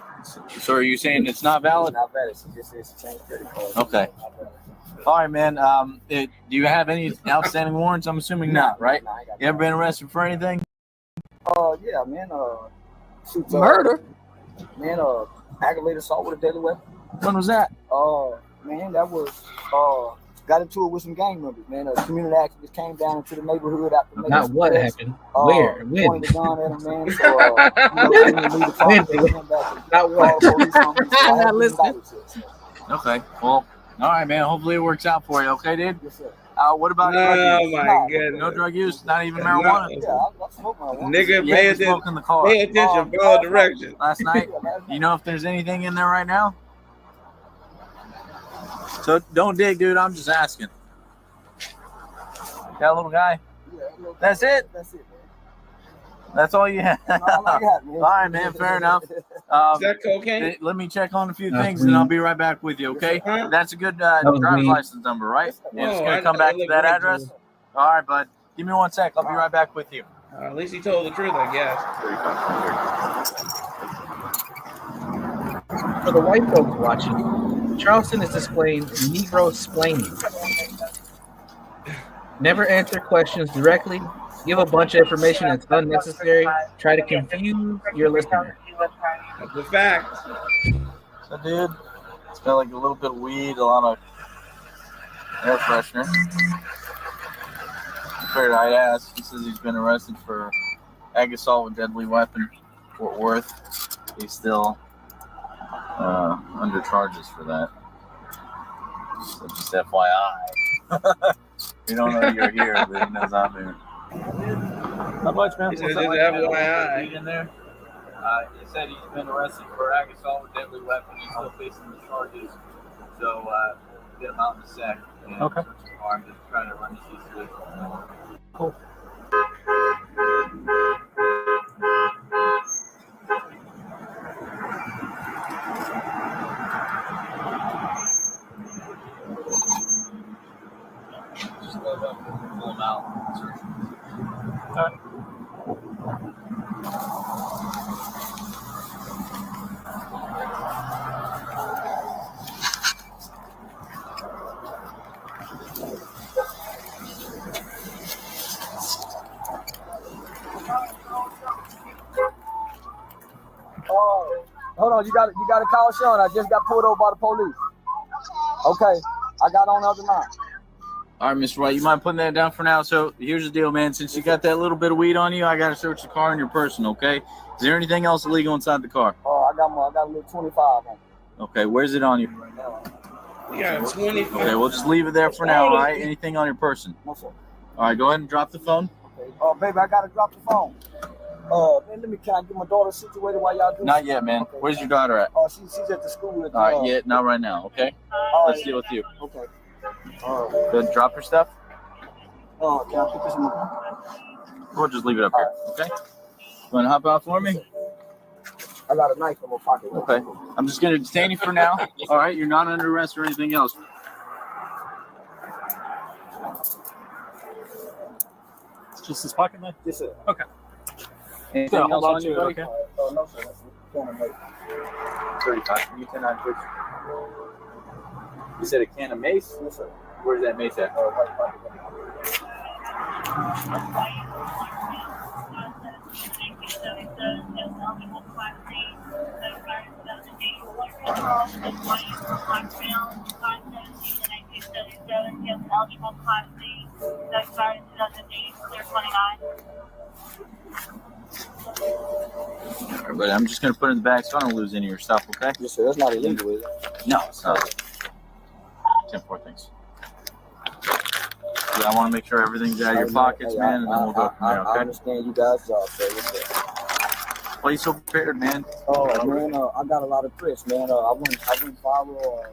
So are you saying it's not valid? Not valid. She just says she changed credit card. Okay. All right, man. Do you have any outstanding warrants? I'm assuming not, right? No, I got You ever been arrested for anything? Yeah, man. Shoot, Murder? Man, aggravated assault with a deadly weapon. When was that? Man, that was got into it with some gang members. Man, a community activist came down into the neighborhood after making Not what arrests. happened. Where? When? Pointed the gun at him, man. So, you know, leave the car, When? they came back and Not what? called the police on me, so I had Not to be listening. indicted, so. Okay. Well, all right, man. Hopefully it works out for you. Okay, dude? Yes, sir. What about Oh drug use? my goodness. No drug use? Not even marijuana? Yeah, I smoke marijuana. Nigga, You pay had to attention. smoke in the car. Pay attention. Follow directions. Last night? You know if there's anything in there right now? So don't dig, dude. I'm just asking. That little guy? That's it? That's it, man. That's all you have? All I got, man. All right, man. Fair enough. Is that cocaine? Let me check on a few That's things, and weed. I'll be right back with you, okay? Huh? That's a good was driver's weed. license number, right? And it's Oh, going to come I back to look that right address? to it. All right, bud. Give me 1 sec. I'll be right back with you. At least he told the truth, I guess. For the white folks watching, Charleston is displaying Negro splaining. Never answer questions directly. Give a bunch of information that's unnecessary. Try to confuse your listener. That's a fact. So, dude, it's got like a little bit of weed, a lot of air freshener. I figured I'd ask. He says he's been arrested for ag assault with deadly weapon, Fort Worth. He's still under charges for that. So just FYI. You don't know you're here, but he knows I'm here. How much, man? He said What's that it's like, FYI. weed in there? He said he's been arrested for ag assault with deadly weapon. He's still facing the charges. So get him out in a sec. And Okay. I'm just trying to run this easily. Cool. Just go up and pull him out. Search him. Hold on, you got to call Sean. I just got pulled over by the police. Okay, I got on the other line. All right, Mr. White, you mind putting that down for now? So here's the deal, man. Since you got that little bit of weed on you, I got to search the car and your person, okay? Is there anything else illegal inside the car? Oh, I got a little 25 on. Okay, where's it on you? Yeah, 25. Okay, we'll just leave it there for now, all right? Anything on your person? No, sir. All right, go ahead and drop the phone. Okay. Oh, baby, I got to drop the phone. Man, can I get my daughter situated while y'all do? Not yet, man. Okay. Where's your daughter at? Oh, she's at the school. At the, All right, yeah, not right now, okay? Let's deal with you. Okay. Go ahead and drop your stuff. Oh, can I put this in the car? We'll just leave it up here, okay? You want to hop out for me? I got a knife in my pocket. Okay. I'm just gonna detain you for now. All right. You're not under arrest or anything else. It's just his pocket knife? Yes, sir. Okay. Anything hold else on on to you, it, buddy? okay? No, sir. That's can of mace. 35. You 10-9, please. You said a can of mace? Yes, sir. Where's that mace at? All right, buddy, I'm just going to put it in the bag so I don't lose any of your stuff, okay? Yes, sir. That's not illegal, is it? No, it's not. 10-4, thanks. Yeah, I want to make sure everything's out of your pockets, man, and then we'll go from there, I okay? understand you guys' job, sir. Yes, sir. Why you so prepared, man? Oh, man, I got a lot of press, man. I went viral.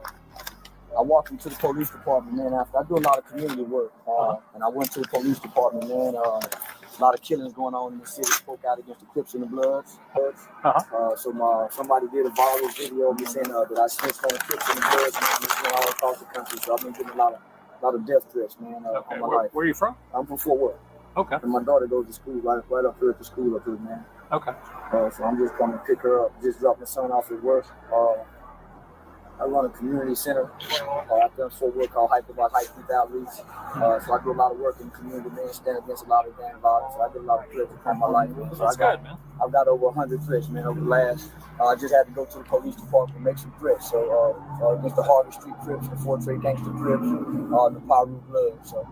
I walked into the police department, man, after I do a lot of community work. And I went to the police department, man. A lot of killings going on in the city. Spoke out against the Crips and the Bloods. So somebody did a viral video of me saying that I snitched on the Crips and the Bloods and all across the country. So I've been getting a lot of death threats, man, on my life. Where are you from? I'm from Fort Worth. Okay. And my daughter goes to school right up here at the school up here, man. Okay. So I'm just coming to pick her up. Just dropped my son off at work. I run a community center out there in Fort Worth called High Youth Outreach. So I do a lot of work in the community, man, stand against a lot of gang violence. So I did a lot of threats upon my life. So That's good, man. I've got over 100 threats, man, over the last. I just had to go to the police department and make some threats. So against the Harvey Street Crips, the Fort Trade Gangster Crips, the Pyru Blood. So.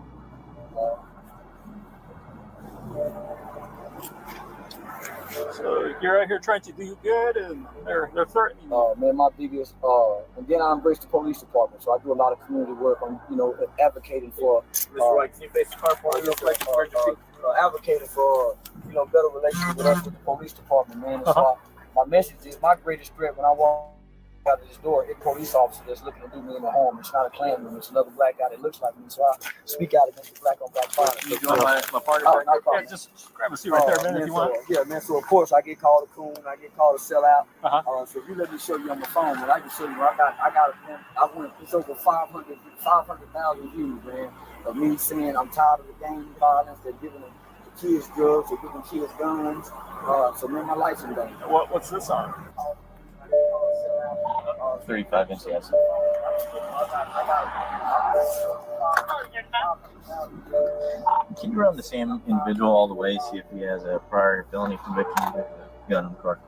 So you're out here trying to do good, and they're threatening you. Man, my biggest, and then I embrace the police department. So I do a lot of community work on, advocating for, advocating for, better relations with us with the police department, man. And so my message is, my greatest threat when I walk out of this door, it's a police officer that's looking to do me in the home. It's not a Klansman, it's another black guy that looks like me. So I speak out against the black on black violence. You doing my party back there? Yeah, just grab a seat right there, man, if you want. Yeah, man. So of course I get called a coon, I get called a sellout. So if you let me show you on my phone, man, I can show you. I went. It's over 500,000 views, man, of me saying I'm tired of the gang violence. They're giving the kids drugs, they're giving kids guns. So man, my life's in danger. What's this on? 35 inch, yes. Can you run the same individual all the way, see if he has a prior felony conviction with a gun in the car?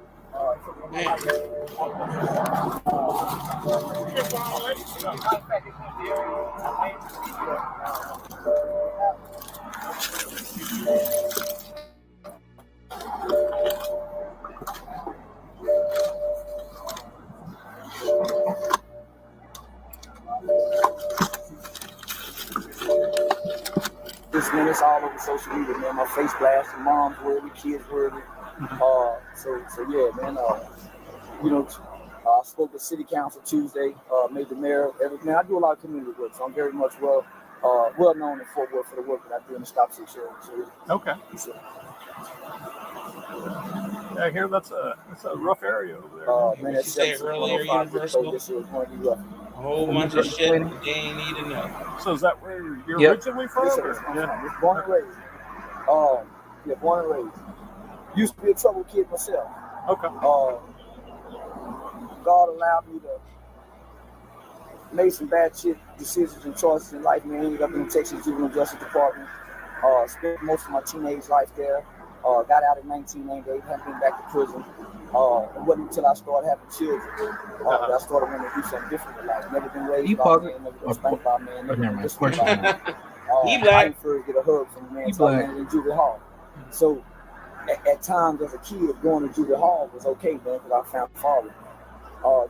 This man, it's all over social media, man. My face blasted, mom's worthy, kids worthy. So yeah, man. I spoke to City Council Tuesday, made the mayor. Man, I do a lot of community work, so I'm very much well known in Fort Worth for the work that I do in the Stop 6 area. So, okay. Yeah, here that's a rough area over there. Man, that's earlier Universal. A whole bunch of shit they ain't need to know. So is that where you're originally from? Yeah. Born and raised. Born and raised. Used to be a trouble kid myself. Okay. God allowed me to make some bad shit decisions and choices in life, man. Ended up in the Texas Juvenile Justice Department. Spent most of my teenage life there. Got out in 1998, haven't been back to prison. It wasn't until I started having children that I started wanting to do something different in life. Never been raised by a man, never been spanked by a man, never been disciplined by a man. I prefer to get a hug from a man in juvenile hall. So at times as a kid, going to juvenile hall was okay, man, because I found father.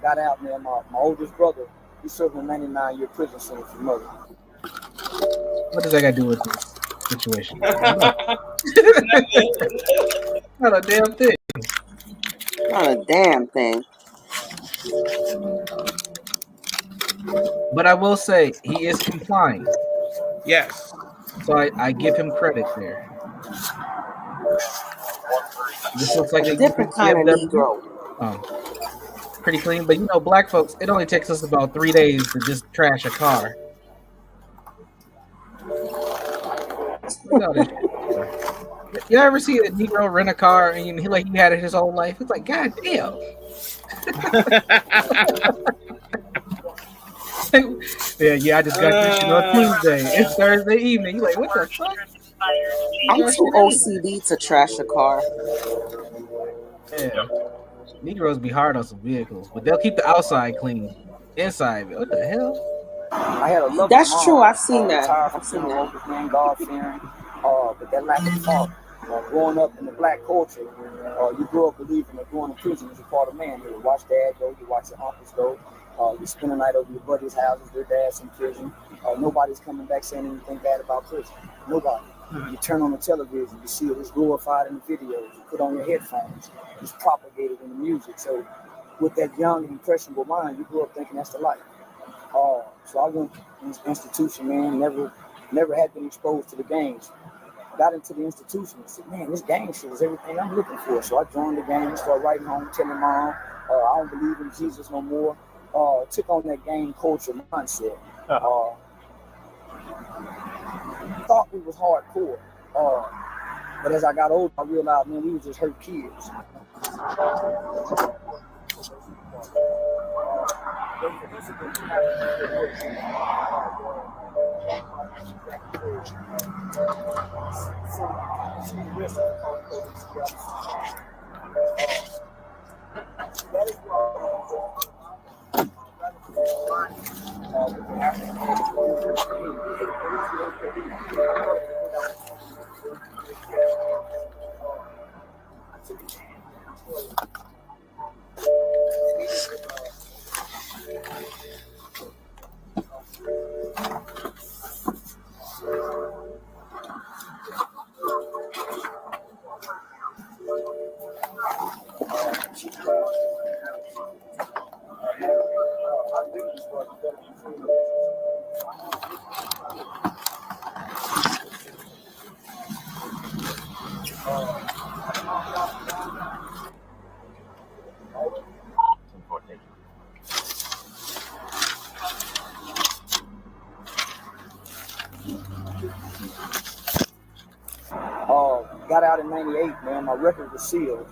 Got out, man. My oldest brother, he served a 99-year prison sentence for murder. What does that got to do with this situation? Not a damn thing. Not a damn thing. But I will say he is complying. Yes. So I give him credit there. This looks like a different kind of Negro. It's pretty clean. But black folks, it only takes us about 3 days to just trash a car. Look at all this shit. You ever see a Negro rent a car and he had it his whole life? It's like, God damn. Yeah, I just got this shit on Tuesday. It's Thursday evening. You like, what the fuck? I'm too OCD to trash a car. Yeah. Negroes be hard on some vehicles, but they'll keep the outside clean. Inside, what the hell? I had a lovely That's mom, true. I've seen that. I've seen that. Man, God fearing, but that lack of thought. Growing up in the black culture, you grew up believing that going to prison is a part of man. You watch dad go, you watch your uncles go. You spend the night over your buddies' houses, their dad's in prison. Nobody's coming back saying anything bad about prison. Nobody. You turn on the television, you see it is glorified in the videos. You put on your headphones, it's propagated in the music. So with that young and impressionable mind, you grew up thinking that's the life. So I went in this institution, man, never had been exposed to the gangs. Got into the institution and said, man, this gang shit is everything I'm looking for. So I joined the gang, started writing home, telling mom, I don't believe in Jesus no more. Took on that gang culture mindset. Thought we was hardcore. But as I got older, I realized, man, we was just hurt kids. Got out in '98, man. My record was sealed.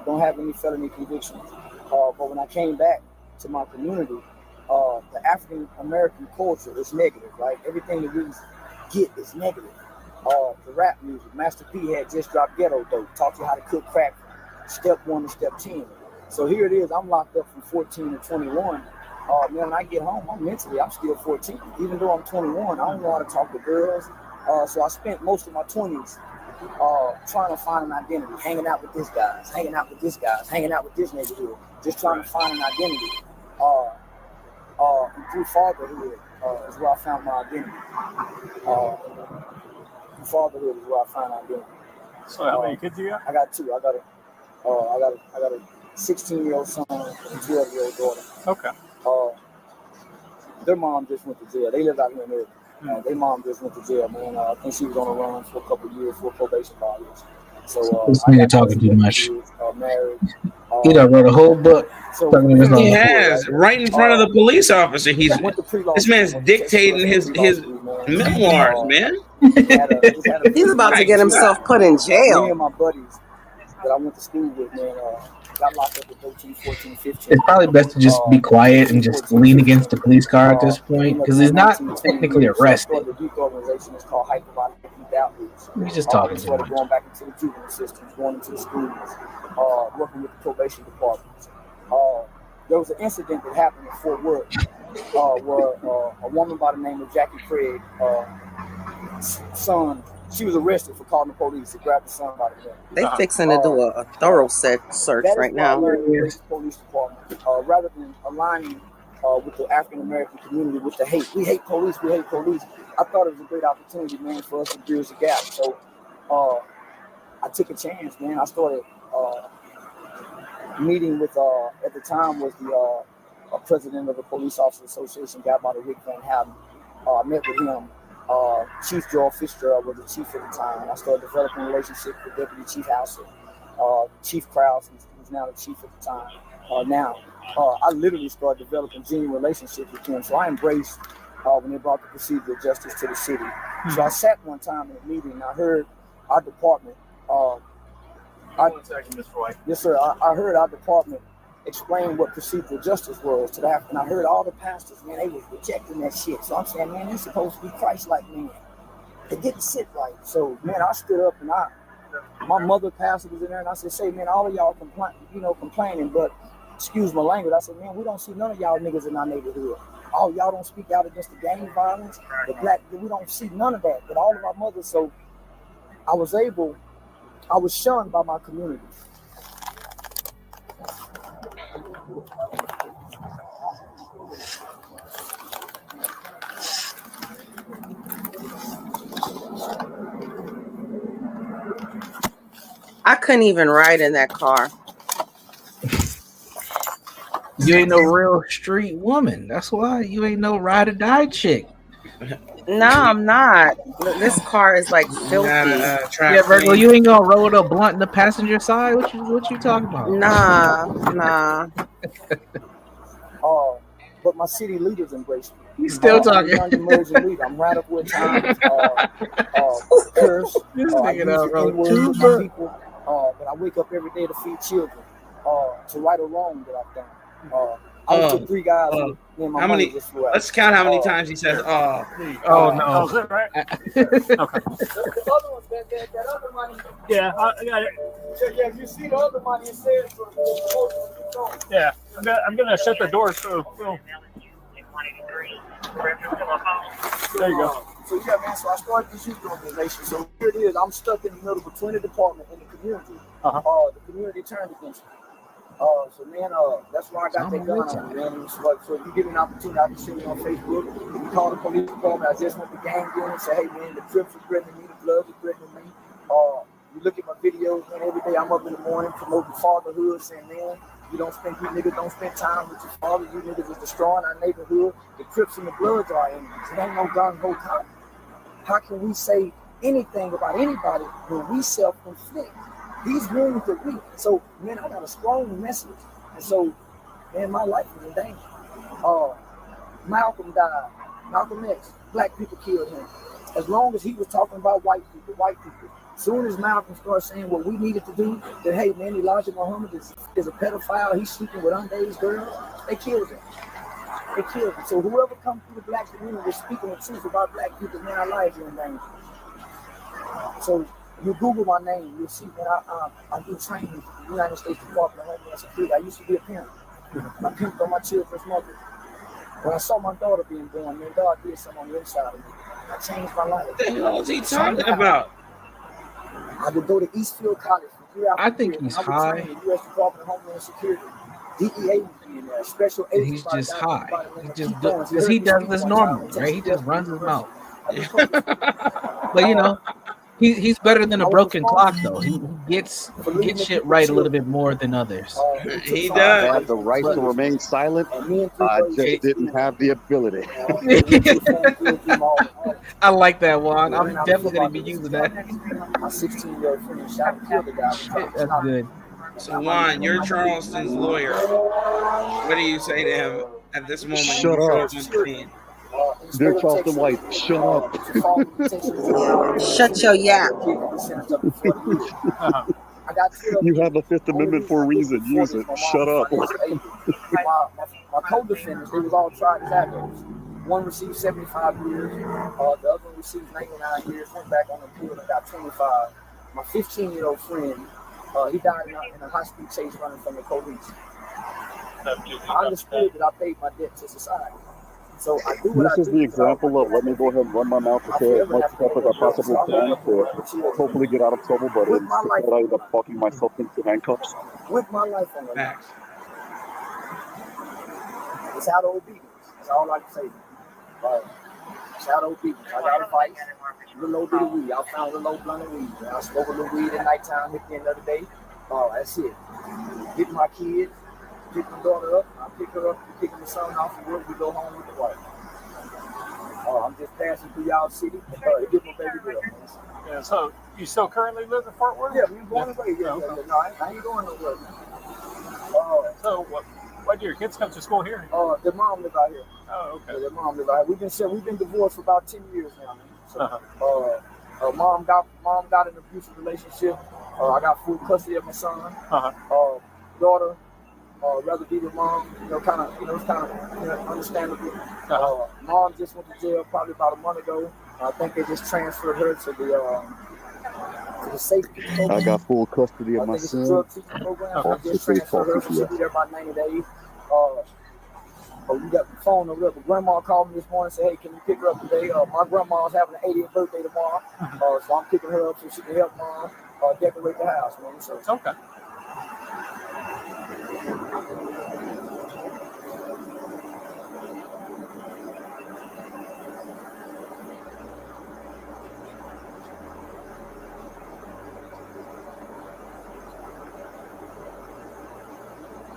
Don't have any felony convictions. But when I came back to my community, the African American culture is negative, right? Everything that we get is negative. The rap music, Master P had just dropped Ghetto Dope, taught you how to cook crack, step 1 to step 10. So here it is, I'm locked up from 14 to 21. Man, when I get home, I'm still 14. Even though I'm 21, I don't know how to talk to girls. So I spent most of my 20s trying to find an identity, hanging out with this guys, hanging out with this guys, hanging out with this neighborhood, just trying to find an identity. And through fatherhood is where I found my identity. Through fatherhood is where I found identity. So how many kids you got? I got 2. I got a 16-year-old son and a 12-year-old daughter. Okay. Their mom just went to jail. They live out here in Irving. Their mom just went to jail, man. I think she was on the run for a couple of years for probation violations. So This nigga talking too much. Married. He done wrote a whole book. He has, right in front of the police officer. This man's dictating his memoirs, man. He's about to get himself put in Me jail. and my buddies that I went to school with, man, got locked up at 13, 14, 15. It's probably best to just be quiet and just lean against the police car at this point because he's not technically arrested. The youth organization is called Hyperviolent Youth Outreach. He's just talking too Started much. going back into the juvenile systems, going into the schools, working with the probation departments. There was an incident that happened in Fort Worth where a woman by the name of Jackie Craig, son, she was arrested for calling the police to grab the son by the neck. They fixing to do a thorough search right now. The police department, rather than aligning with the African American community with the hate. We hate police. We hate police. I thought it was a great opportunity, man, for us to bridge the gap. So I took a chance, man. I started meeting with, at the time was the president of the Police Officers Association, a guy by the Rick Van Houten. I met with him. Chief Joel Fitzgerald was the chief at the time. I started developing a relationship with Deputy Chief Hauser, Chief Krause, who's now the chief at the time. now. I literally started developing genuine relationships with them. So I embraced when they brought the procedural justice to the city. So I sat one time in a meeting and I heard our department. One second, Mr. White. Yes, sir. I heard our department explain what procedural justice was to that, and I heard all the pastors, man, they was rejecting that shit. So I'm saying, man, they're supposed to be Christ-like men. They didn't sit right. So, man, I stood up and my mother pastor was in there, and I said, say, man, all of y'all complaining, but excuse my language. I said, man, we don't see none of y'all niggas in our neighborhood. All y'all don't speak out against the gang violence, the black, we don't see none of that. But all of our mothers, so I was shunned by my community. I couldn't even ride in that car. You ain't no real street woman. That's why you ain't no ride or die chick. No, I'm not. This car is like filthy. Yeah, Virgo, you ain't gonna roll a blunt in the passenger side. What you talking about? Nah. But my city leaders embrace me. He's still talking. I'm emerging leader. I'm radical at times. Curse. I use the N-word with my people. But I wake up every day to feed children. To right or wrong that I've done. I took 3 guys. How many? Let's count how many times he says, "Oh, no." Is it right? Okay. Yeah, I got it. Yeah, if you see the other money, it says. Yeah, I'm gonna shut the door. So. There you go. So yeah, man. So I started this youth organization. So here it is. I'm stuck in the middle between the department and the community. The community turned against me. So man, that's why I got that gun on me, man. So if you give me an opportunity, I can send you on Facebook. You call the police department. I just went to gang unit and say, hey man, the Crips are threatening me, the Bloods are threatening me. You look at my videos, man. Every day I'm up in the morning promoting fatherhood, saying, man, you niggas don't spend time with your father. You niggas is destroying our neighborhood. The Crips and the Bloods are enemies. It ain't no gun, no cop. How can we say anything about anybody when we self-inflict? These wounds are weak. So, man, I got a strong message. And so, man, my life is in danger. Malcolm died. Malcolm X, black people killed him. As long as he was talking about white people. As soon as Malcolm started saying what we needed to do, that, hey, man, Elijah Muhammad is a pedophile. He's sleeping with underage girls. They killed him. So whoever comes through the black community is speaking the truth about black people, man, our lives are in danger. So, you Google my name, you'll see that I do training in the United States Department of Homeland Security. I used to be a parent. I pimped on my children's mother. When I saw my daughter being born, man, God did something on the inside of me. I changed my life. What the hell is he talking about? I would go to Eastfield College. I think he's high. The U.S. Department of Homeland Security. DEA was in there. Special agents. He's just high. Because he does this normally, right? He just runs his mouth. But you know, he's better than a broken clock, though. He gets shit right a little bit more than others. He does. I have the right to remain silent. I just didn't have the ability. I like that, Juan. I'm definitely going to be using that. My 16-year-old friend shot and killed the guy. That's good. So, Juan, you're Charleston's lawyer. What do you say to him at this moment? Shut up. Dear Charleston White, shut up. Shut your yap. You have a Fifth Amendment for a reason. Use it. Shut up. My co-defendants, they was all tried as adults. One received 75 years. The other one received 99 years. Went back on appeal and got 25. My 15-year-old friend, he died in a high-speed chase running from the police. I understood that I paid my debt to society. So I do what this is the example of let me go ahead and run my mouth to say as much stuff as I possibly can to hopefully get out of trouble, but instead I end up talking myself into handcuffs. With my life on the line. It's out of obedience. That's all I can say. It's out of obedience. I got advice. A little bit of weed. I found a little blunt of weed. I smoke a little weed at nighttime at the end of the day. That's it. Get my kids. Pick my daughter up, I pick her up, pick my son off from work, we go home with the wife. I'm just passing through y'all city to get my baby girl. Yeah, so you still currently live in Fort Worth? Yeah, we born and raised. Yeah. No, I ain't going nowhere now. So why do your kids come to school here? Their mom live out here. Oh, okay. Yeah, their mom live out here. We've been divorced for about 10 years now, man. So, mom got an abusive relationship. I got full custody of my son. Daughter, rather be with mom. It's kind of understandable. Mom just went to jail probably about a month ago. I think they just transferred her to the safety program. I got full custody of my It's a son. drug treatment program. So I just transferred her. She'll be there about 90 days. We got the phone over there. But grandma called me this morning and said, hey, can you pick her up today? My grandma's having an 80th birthday tomorrow. So I'm picking her up so she can help mom decorate the house, man. So okay.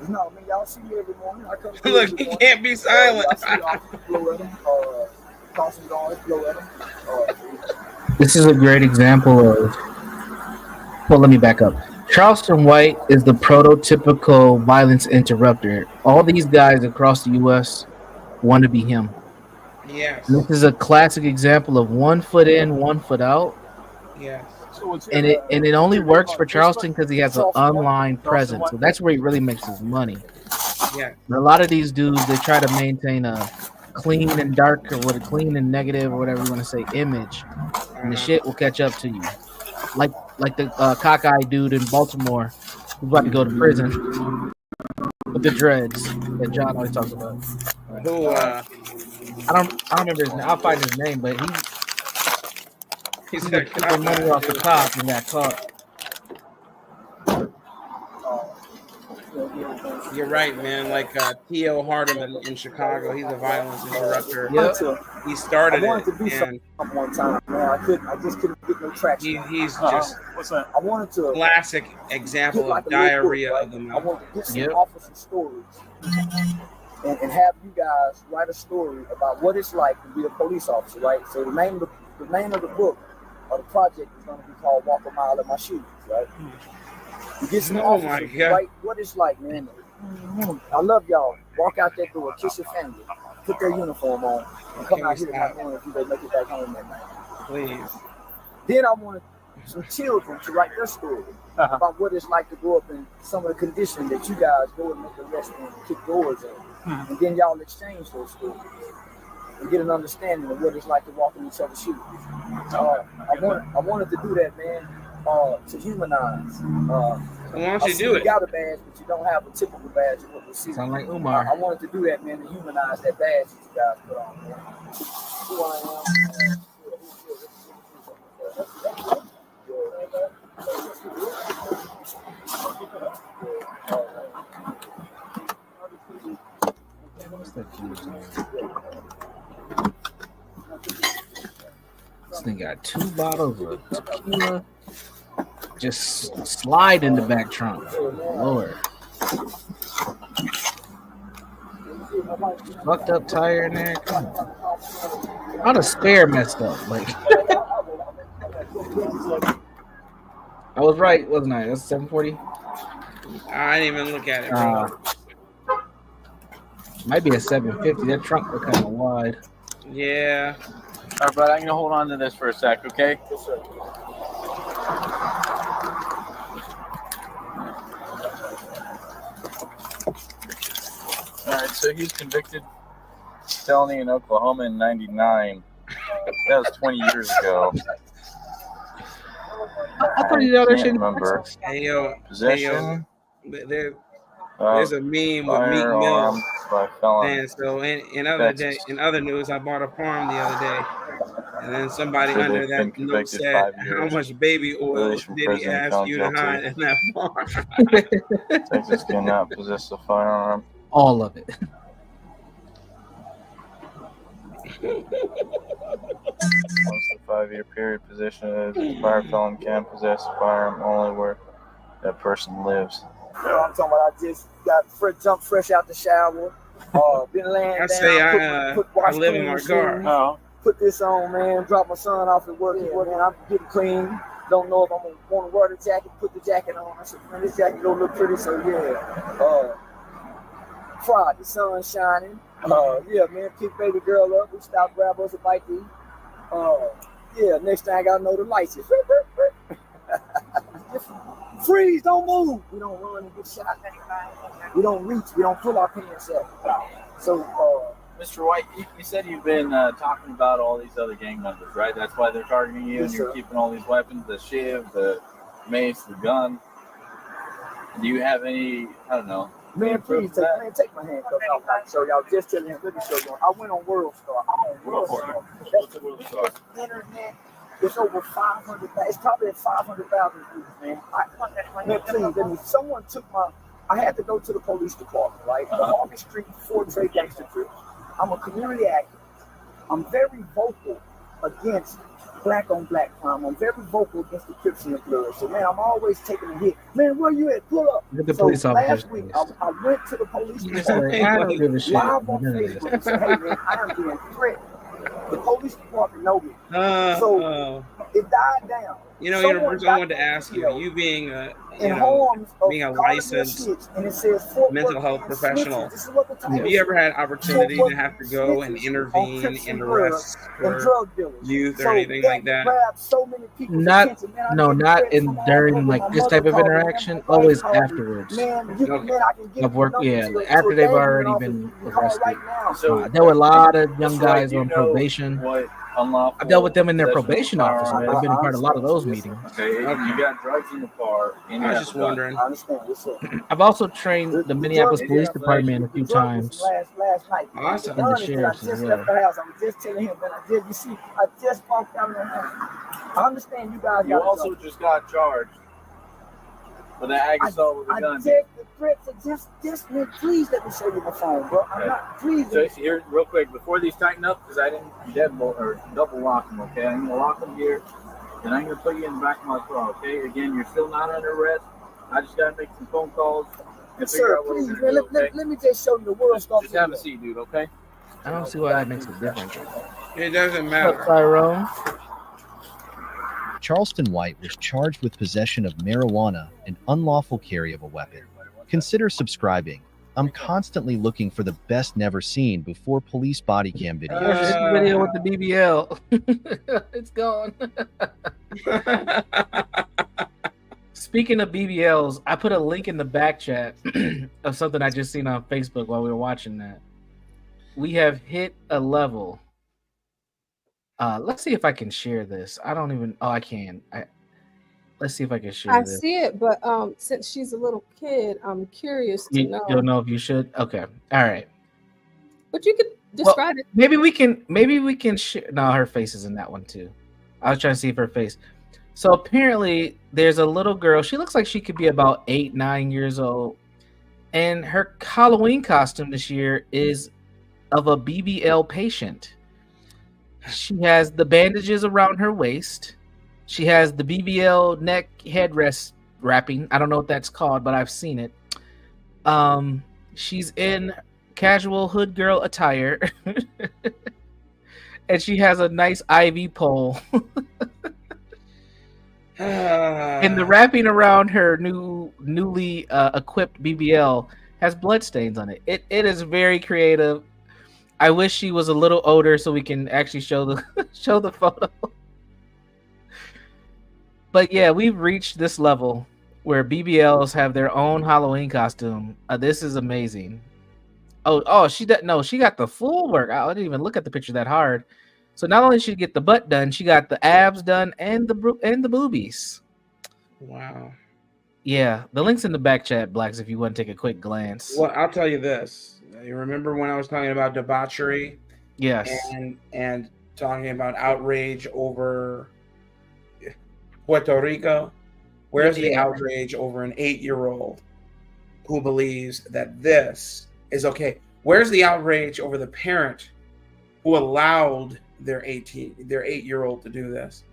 No, I mean, y'all see me every morning. I come Look, he can't be silent. I see y'all blow at him. Tossing guards, blow at him. This is a great example of. Well, let me back up. Charleston White is the prototypical violence interrupter. All these guys across the U.S. want to be him. Yes. And this is a classic example of 1 foot in, 1 foot out. Yes. And it only works for Charleston because he has an online presence. So that's where he really makes his money. Yeah. But a lot of these dudes, they try to maintain a clean and dark or what a clean and negative or whatever you want to say image, and the shit will catch up to you. Like the cockeyed dude in Baltimore who's about to go to prison with the dreads that John always talks about. Who? I don't remember his name. I'll find his name, but he's taking money off the top and got caught. You're right, man. Like T.O. Hardin in Chicago, he's a violence interrupter. Yep. He started I wanted to do it, something one time, man. I just couldn't get no traction. He's just what's that? I wanted to classic example of diarrhea of the I mouth. wanted to get some officer stories and have you guys write a story about what it's like to be a police officer, right? So the name of the book or the project is going to be called "Walk a Mile in My Shoes," right? You get some officers to write what it's like, man. I love y'all. Walk out that door, kiss your family, put their uniform on, and come out here tonight knowing if you they make it back home that night. Please. Then I wanted some children to write their story about what it's like to grow up in some of the conditions that you guys go and make arrests and kick doors in. And then y'all exchange those stories and get an understanding of what it's like to walk in each other's shoes. I wanted to do that, man, to humanize. Why don't you do it? You got a badge, but you don't have a typical badge of what we see. Sound like Umar. I wanted to do that, man, to humanize that badge that you guys put on, man. Who I am. This thing got 2 bottles of tequila. Just slide in the back trunk. Lord. Fucked up tire in there. Come on. How the spare messed up? Like I was right, wasn't I? That's 740. I didn't even look at it, bro. Might be a 750. That trunk look kind of wide. Yeah. All right, but I'm gonna hold on to this for a sec, okay? Yes, sir. All right, so he's convicted felony in Oklahoma in '99. That was 20 years ago. I thought you know that shit. Remember? Hey yo, Possession. There's a meme with Meek Mill. By felon. And so in other news, I bought a farm the other day, and then somebody So under they've that been note convicted said, 5 "How years. much baby oil Released from did he prison, ask found you to guilty. hide in that farm?" Texas cannot possess a firearm. All of it. Once the 5-year period, possession as a fire felon can possess a firearm only where that person lives. You know what I'm talking about? I just got jumped fresh out the shower. Been laying down. I live in my car. Put this on, man. Drop my son off at work. I'm getting clean. Don't know if I'm gonna want to wear the jacket. Put the jacket on. I said, man, this jacket don't look pretty. So yeah. Friday, sun shining. Yeah, man, pick baby girl up. We stop, grab us a bite to eat. Yeah, next thing I know, the lights is freeze, don't move. We don't run and get shot. We don't reach. We don't pull our pants up. So, Mr. White, you said you've been talking about all these other gang members, right? That's why they're targeting you, Yes, and you're sir. keeping all these weapons, the shiv, the mace, the gun. Do you have any, I don't know, man, please take my handcuffs off. I'll show y'all. Just telling him, let me show you. I went on World Star. I'm on World Star. That's the internet. It's over 500. It's probably at 500,000 views, man. Man, please, let me. Someone took my. I had to go to the police department, right? The Harvey Street Ford Trade Gangster Trip. I'm a community activist. I'm very vocal against black on black crime. I'm very vocal against the Crips and the Bloods. So, man, I'm always taking a hit. Man, where you at? Pull up. Look at the So police last officers. week, I went to the police I don't department give a shit. live on Facebook and said, hey, man, I am being threatened. The police department know me. So it died down. You know, Someone Universal, I wanted to ask you, you being a, being a licensed mental health professional, have you ever had opportunity to have to go and intervene in arrests for youth or anything like that? Not in during like this type of interaction. Always afterwards. I've worked, yeah, like, after they've already been arrested. There were a lot of young guys on probation. I've dealt with them in their probation office. I've been a part of a lot of those meetings. Okay, you got drugs in the car. And I was just wondering. I understand. I've also trained the Minneapolis Police Department a few times. Last night. Awesome. And the sheriffs I just as well. left the house. I was just telling him that you see, I just walked out of the house. I understand you guys. You also just got charged for the ag assault with a gun. I checked the threats. Just man, please let me show you my phone, bro. I'm not. Please. So here, real quick, before these tighten up, because I didn't deadbolt or double lock them. Okay, I'm gonna lock them here, and I'm gonna put you in the back of my car. Okay, again, you're still not under arrest. I just gotta make some phone calls and figure Sir, out what please, we're man, gonna do. Okay? let me just show you the world stuff. Just have a seat, dude. Okay. I don't see why that makes a difference. It doesn't What's up, matter. Tyrone? Charleston White was charged with possession of marijuana and unlawful carry of a weapon. Consider subscribing. I'm constantly looking for the best never seen before police body cam videos. This is the video with the BBL. It's gone. Speaking of BBLs, I put a link in the back chat of something I just seen on Facebook while we were watching that. We have hit a level. Let's see if I can share this. I don't even. Oh, I can. Let's see if I can share I this. see it, but since she's a little kid, I'm curious to know. You'll know if you should. Okay. All right. But you could describe it. Maybe we can share. No, her face is in that one too. I was trying to see if her face. So apparently, there's a little girl. She looks like she could be about 8, 9 years old, and her Halloween costume this year is of a BBL patient. She has the bandages around her waist. She has the BBL neck headrest wrapping. I don't know what that's called, but I've seen it. She's in casual hood girl attire, and she has a nice IV pole. And the wrapping around her newly equipped BBL has bloodstains on it. It is very creative. I wish she was a little older so we can actually show the photo. But yeah, we've reached this level where BBLs have their own Halloween costume. This is amazing. Oh, she got the full work. I didn't even look at the picture that hard. So not only did she get the butt done, she got the abs done and the boobies. Wow. Yeah, the link's in the back chat, Blacks, if you want to take a quick glance. Well, I'll tell you this. You remember when I was talking about debauchery? Yes. And talking about outrage over Puerto Rico? Where's the outrage over an 8-year-old who believes that this is okay? Where's the outrage over the parent who allowed their 8-year-old to do this?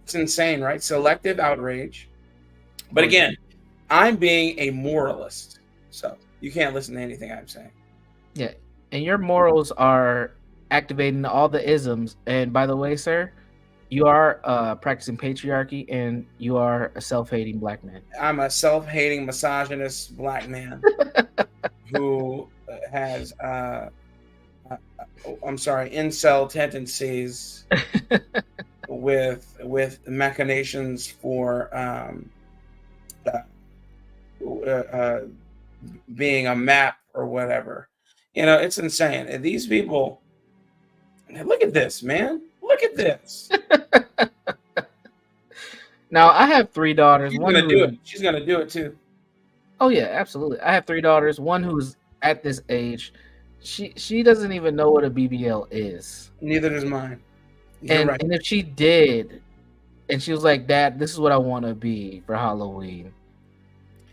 It's insane, right? Selective outrage. But again, I'm being a moralist, so you can't listen to anything I'm saying. Yeah, and your morals are activating all the isms. And by the way, sir, you are practicing patriarchy, and you are a self-hating black man. I'm a self-hating, misogynist black man who has incel tendencies with machinations for being a map or whatever. It's insane. These people, look at this, man. Look at this. Now I have 3 daughters. She's One gonna who do is- it. She's gonna do it too. Oh yeah, absolutely. I have 3 daughters. One who's at this age, she doesn't even know what a BBL is. Neither does mine. You're And right. and if she did, and she was like, "Dad, this is what I want to be for Halloween,"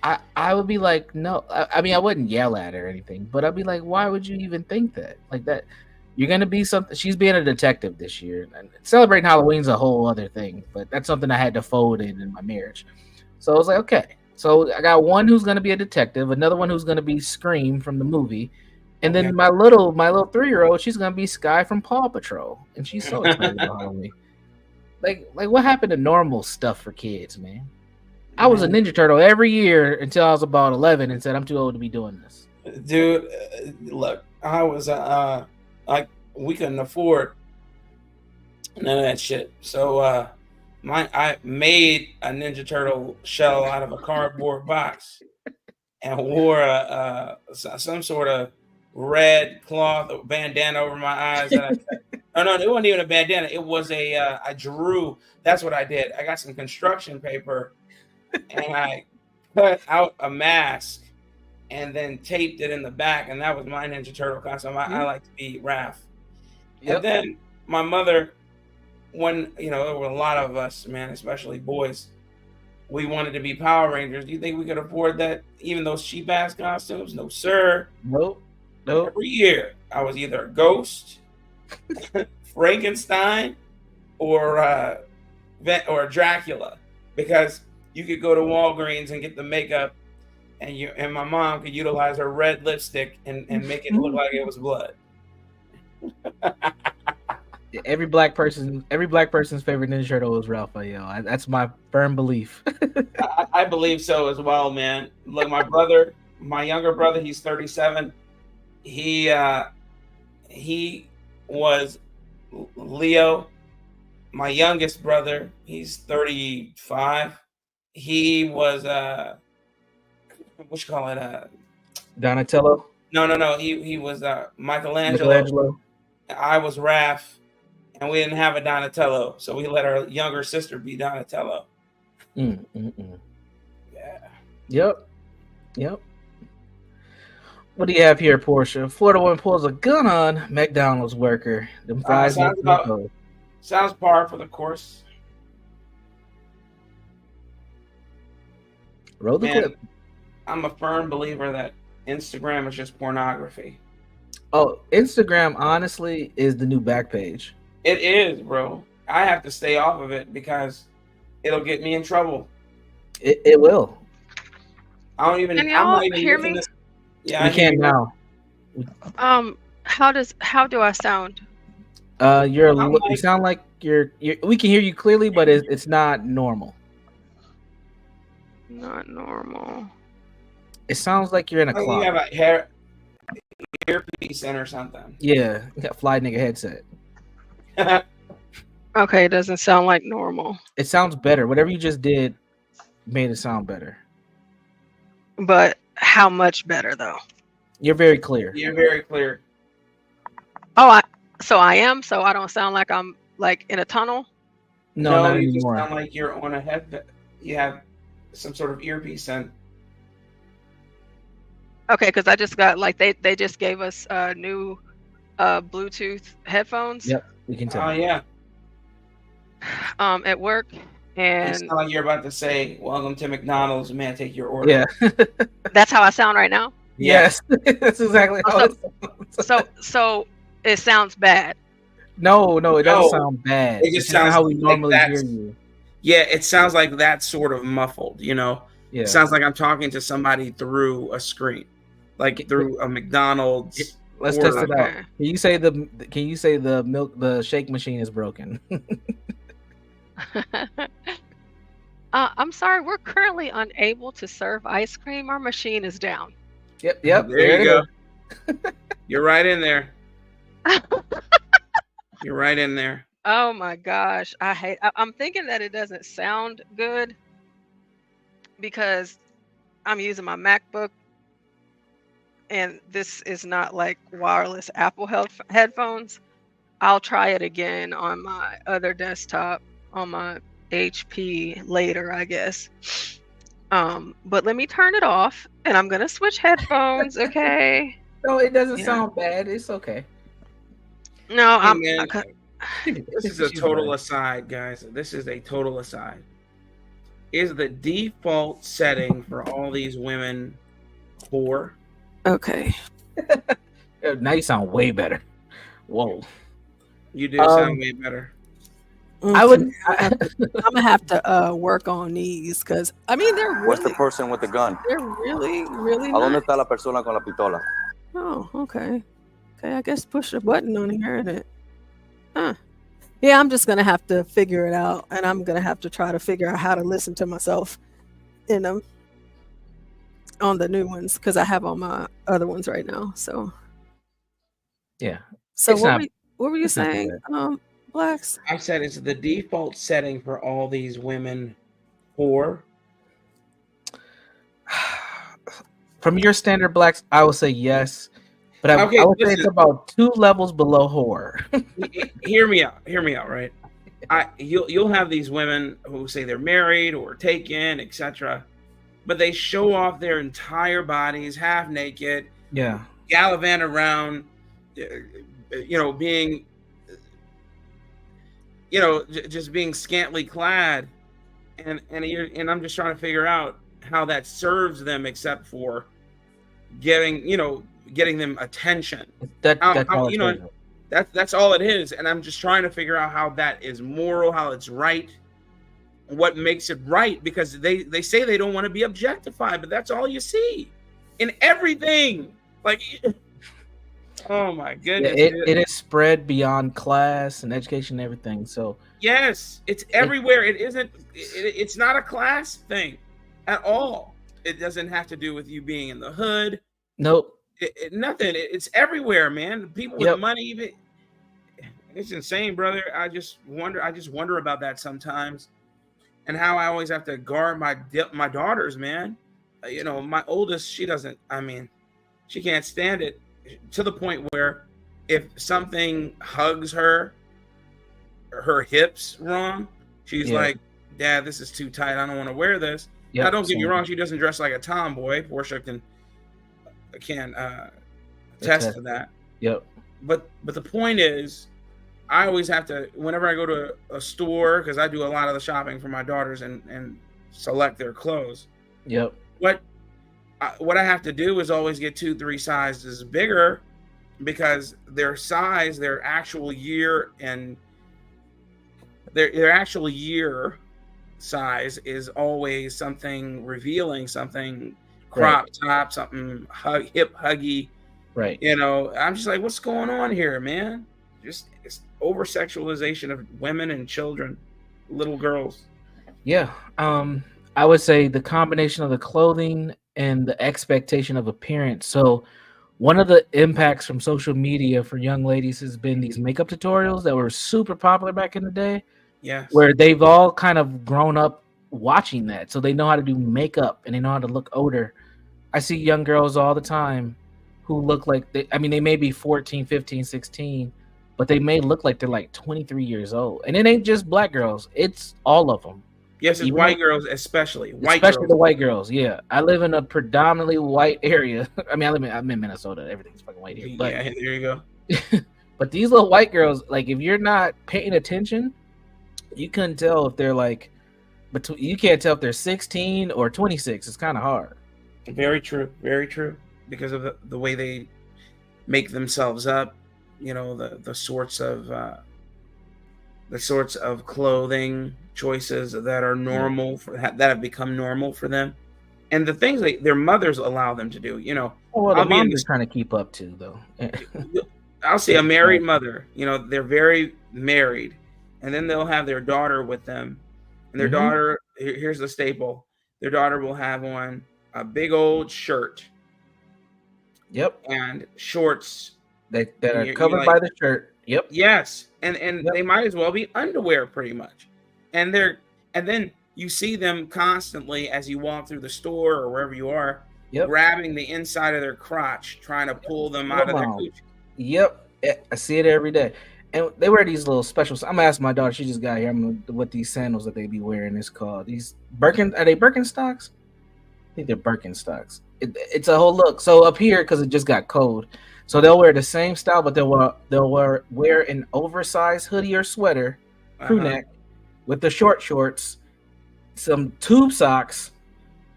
I would be like, "No." I mean, I wouldn't yell at her or anything, but I'd be like, "Why would you even think that? Like that? You're gonna be something." She's being a detective this year, and celebrating Halloween's a whole other thing. But that's something I had to fold in my marriage. So I was like, okay. So I got one who's gonna be a detective, another one who's gonna be Scream from the movie, and then my little 3-year-old, she's gonna be Sky from Paw Patrol, and she's so excited about Halloween. Like what happened to normal stuff for kids, man? I was a Ninja Turtle every year until I was about 11 and said I'm too old to be doing this. Dude, look, I was like, we couldn't afford none of that shit. So I made a Ninja Turtle shell out of a cardboard box and wore some sort of red cloth or bandana over my eyes. That no, it wasn't even a bandana. It was I drew. That's what I did. I got some construction paper and I cut out a mask and then taped it in the back, and that was my Ninja Turtle costume. I like to be Raph. Yep. And then my mother, when there were a lot of us, man, especially boys, we wanted to be Power Rangers. Do you think we could afford that? Even those cheap ass costumes? No, sir. Nope. Every year, I was either a ghost, Frankenstein, or Dracula, because you could go to Walgreens and get the makeup, and my mom could utilize her red lipstick and make it look like it was blood. Every black person's favorite Ninja Turtle was Raphael. That's my firm belief. I believe so as well, man. Look, my younger brother, he's 37. He was Leo. My youngest brother, he's 35. He was what you call it? Donatello? No. He was Michelangelo. I was Raph, and we didn't have a Donatello, so we let our younger sister be Donatello. Yeah. Yep. What do you have here, Portia? Florida woman pulls a gun on McDonald's worker. Them fries sounds par for the course. Roll the clip. I'm a firm believer that Instagram is just pornography. Oh, Instagram honestly is the new back page. It is, bro. I have to stay off of it because it'll get me in trouble. It will. I don't even. Can y'all hear me? Yeah, we can now. How do I sound? You sound like you're. We can hear you clearly, but it's not normal. Not normal. It sounds like you're in a closet. You have a earpiece in or something. Yeah, you got a fly nigga headset. Okay, it doesn't sound like normal. It sounds better. Whatever you just did made it sound better. But how much better though? You're very clear. You're very clear. Oh, I am. So I don't sound like I'm like in a tunnel. No, not you anymore. just sound like you're on a headset. You have some sort of earpiece in. Okay, because I just got they just gave us new Bluetooth headphones. Yep, we can tell. Oh yeah. At work, and It's not like you're about to say, "Welcome to McDonald's, may I take your order?" Yeah. That's how I sound right now. Yes, that's exactly how it sounds. So it sounds bad. No, it doesn't sound bad. It just sounds how we like normally that's- hear you. Yeah, it sounds like that's sort of muffled, Yeah. It sounds like I'm talking to somebody through a screen, like through a McDonald's. Let's test it out. Can you say the shake machine is broken? I'm sorry, we're currently unable to serve ice cream. Our machine is down. Yep. There you go. You're right in there. You're right in there. Oh my gosh, I'm thinking that it doesn't sound good because I'm using my MacBook and this is not like wireless Apple headphones. I'll try it again on my other desktop on my HP later, I guess. But let me turn it off and I'm gonna switch headphones, okay? No, it doesn't Yeah. sound bad. It's okay. No, Hey, I'm man, this is a total aside, guys. This is a total aside. Is the default setting for all these women whore? Okay. Now you sound way better. Whoa. You do sound way better. I would. I'm gonna have to work on these because I mean they're What's the really, person with the gun? they're really, really ¿A dónde nice. está la persona con la pistola? Oh, okay. Okay, I guess push a button on here and it. Huh. Yeah, I'm just gonna have to figure it out, and I'm gonna have to try to figure out how to listen to myself in them on the new ones because I have all my other ones right now. So, Yeah. so It's what not- what were you it's not too saying, Blacks? I said it's the default setting for all these women whore. From your standard blacks, I would say yes, but I would say it's listen. about 2 levels below whore. Hear me out. Hear me out. Right. You'll have these women who say they're married or taken, etc., but they show off their entire bodies, half naked, Yeah. gallivant around, being, just being scantily clad, and I'm just trying to figure out how that serves them, except for getting them attention. That's all it's for. That's all it is, and I'm just trying to figure out how that is moral, how it's right, what makes it right, because they say they don't want to be objectified, but that's all you see in everything. Like, oh my goodness, it is spread beyond class and education and everything. So yes, it's everywhere. It's not a class thing at all. It doesn't have to do with you being in the hood. Nope. Nothing. It's everywhere, man. People with money, even. It's insane, brother. I just wonder about that sometimes, and how I always have to guard my daughters, man. My oldest, she doesn't. I mean, she can't stand it, to the point where if something hugs her hips wrong, she's like, "Dad, this is too tight. I don't want to wear this." Now, don't get me wrong. She doesn't dress like a tomboy. Portia can attest to that. Yep. But the point is, I always have to, whenever I go to a store, because I do a lot of the shopping for my daughters and select their clothes. Yep. What I have to do is always get 2-3 sizes bigger, because their size, their actual year, and their actual year size is always something revealing, something crop top, something hip huggy. Right. I'm just like, what's going on here, man? Just it's over sexualization of women and children, little girls. Yeah. I would say the combination of the clothing and the expectation of appearance. So one of the impacts from social media for young ladies has been these makeup tutorials that were super popular back in the day. Yes. Where they've all kind of grown up watching that. So they know how to do makeup and they know how to look older. I see young girls all the time who look like they may be 14, 15, 16, but they may look like they're like 23 years old. And it ain't just black girls. It's all of them. Yes, it's white girls, especially the white girls. Yeah. I live in a predominantly white area. I'm in Minnesota. Everything's fucking white here. But, yeah, there you go. But these little white girls, like, if you're not paying attention, you couldn't tell if they're like, you can't tell if they're 16 or 26. It's kind of hard. Very true. Very true. Because of the way they make themselves up, the sorts of clothing choices that are normal that have become normal for them, and the things their mothers allow them to do. Well, the moms are trying to keep up too, though. I'll see a married mother. They're very married, and then they'll have their daughter with them, and their daughter. Here's the staple: their daughter will have on a big old shirt Yep. And shorts that and are you're covered like, by the shirt. Yep. yes, and they might as well be underwear pretty much, and then you see them constantly as you walk through the store or wherever you are, Yep. grabbing the inside of their crotch, trying to pull them out of their cooch. Yep. I see it every day. And they wear these little specials. I'm gonna ask my daughter. She just got here. What these sandals that they be wearing is called. These Are they Birkenstocks? I think they're Birkenstocks. It's a whole look. So up here, because it just got cold, so they'll wear the same style, but they'll wear an oversized hoodie or sweater, crew neck, with the shorts, some tube socks,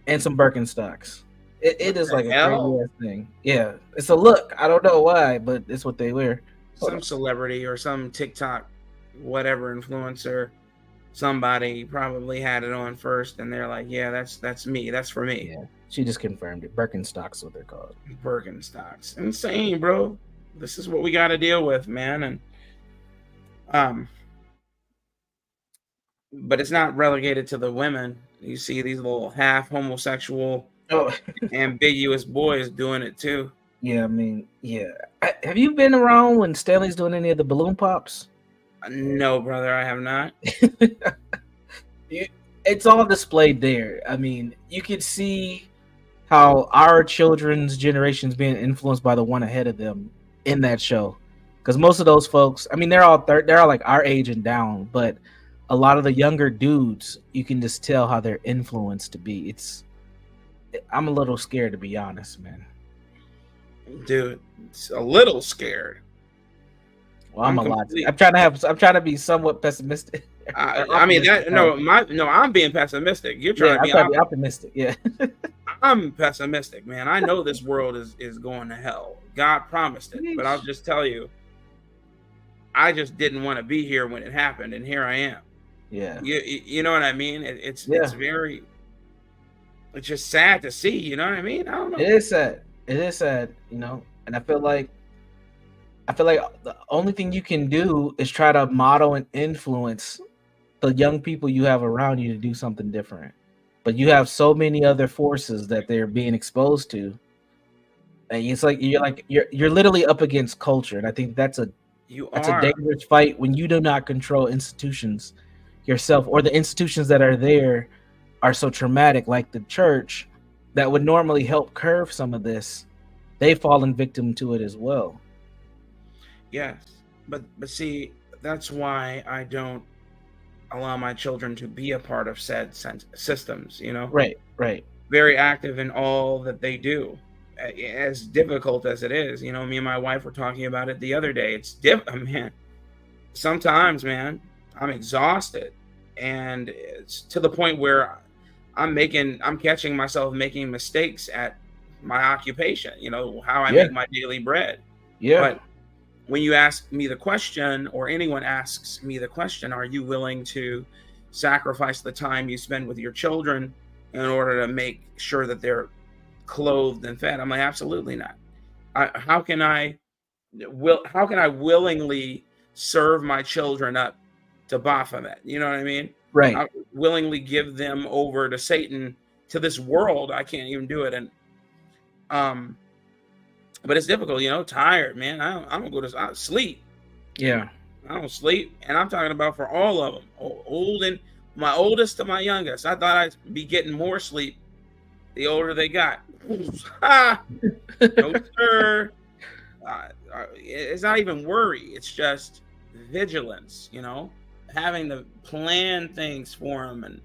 and some Birkenstocks. It is like a crazy ass thing. Yeah, it's a look. I don't know why, but it's what they wear. Some celebrity or some TikTok, whatever influencer, somebody probably had it on first, and they're like, "Yeah, that's me. That's for me." Yeah, she just confirmed it. Birkenstocks, what they're called. Birkenstocks, insane, bro. This is what we got to deal with, man, and but it's not relegated to the women. You see these little half homosexual, ambiguous boys doing it too. Yeah, I mean, yeah. Have you been around when Stanley's doing any of the balloon pops? No, brother, I have not. It's all displayed there. I mean, you could see how our children's generation's being influenced by the one ahead of them in that show. Because most of those folks, I mean, they're all like our age and down, but a lot of the younger dudes, you can just tell how they're influenced to be. I'm a little scared, to be honest, man. Dude, it's a little scared. Well, I'm trying to be somewhat pessimistic. I mean, I'm being pessimistic. You're trying to be optimistic. Yeah. I'm pessimistic, man. I know this world is going to hell. God promised it, but I'll just tell you, I just didn't want to be here when it happened, and here I am. Yeah. You know what I mean? It's just sad to see. You know what I mean? I don't know. It is sad, you know, and I feel like the only thing you can do is try to model and influence the young people you have around you to do something different. But you have so many other forces that they're being exposed to, and it's like you're literally up against culture, and I think that's a dangerous fight when you do not control institutions yourself, or the institutions that are there are so traumatic, like the church, that would normally help curb some of this. They've fallen victim to it as well. Yes, but see, that's why I don't allow my children to be a part of said systems. You know, right. Very active in all that they do, as difficult as it is. You know, me and my wife were talking about it the other day. It's man. Sometimes, man, I'm exhausted, and it's to the point where I'm catching myself making mistakes at my occupation, you know, how I make my daily bread. Yeah. But when you ask me the question, or anyone asks me the question, are you willing to sacrifice the time you spend with your children in order to make sure that they're clothed and fed? I'm like, absolutely not. How can I willingly serve my children up to Baphomet? You know what I mean? Right. I willingly give them over to Satan, to this world. I can't even do it. And but it's difficult, you know. Tired, man. I don't go to sleep. Yeah, I don't sleep, and I'm talking about for all of them, old and my oldest to my youngest. I thought I'd be getting more sleep the older they got. No sir. It's not even worry. It's just vigilance, you know, having to plan things for them and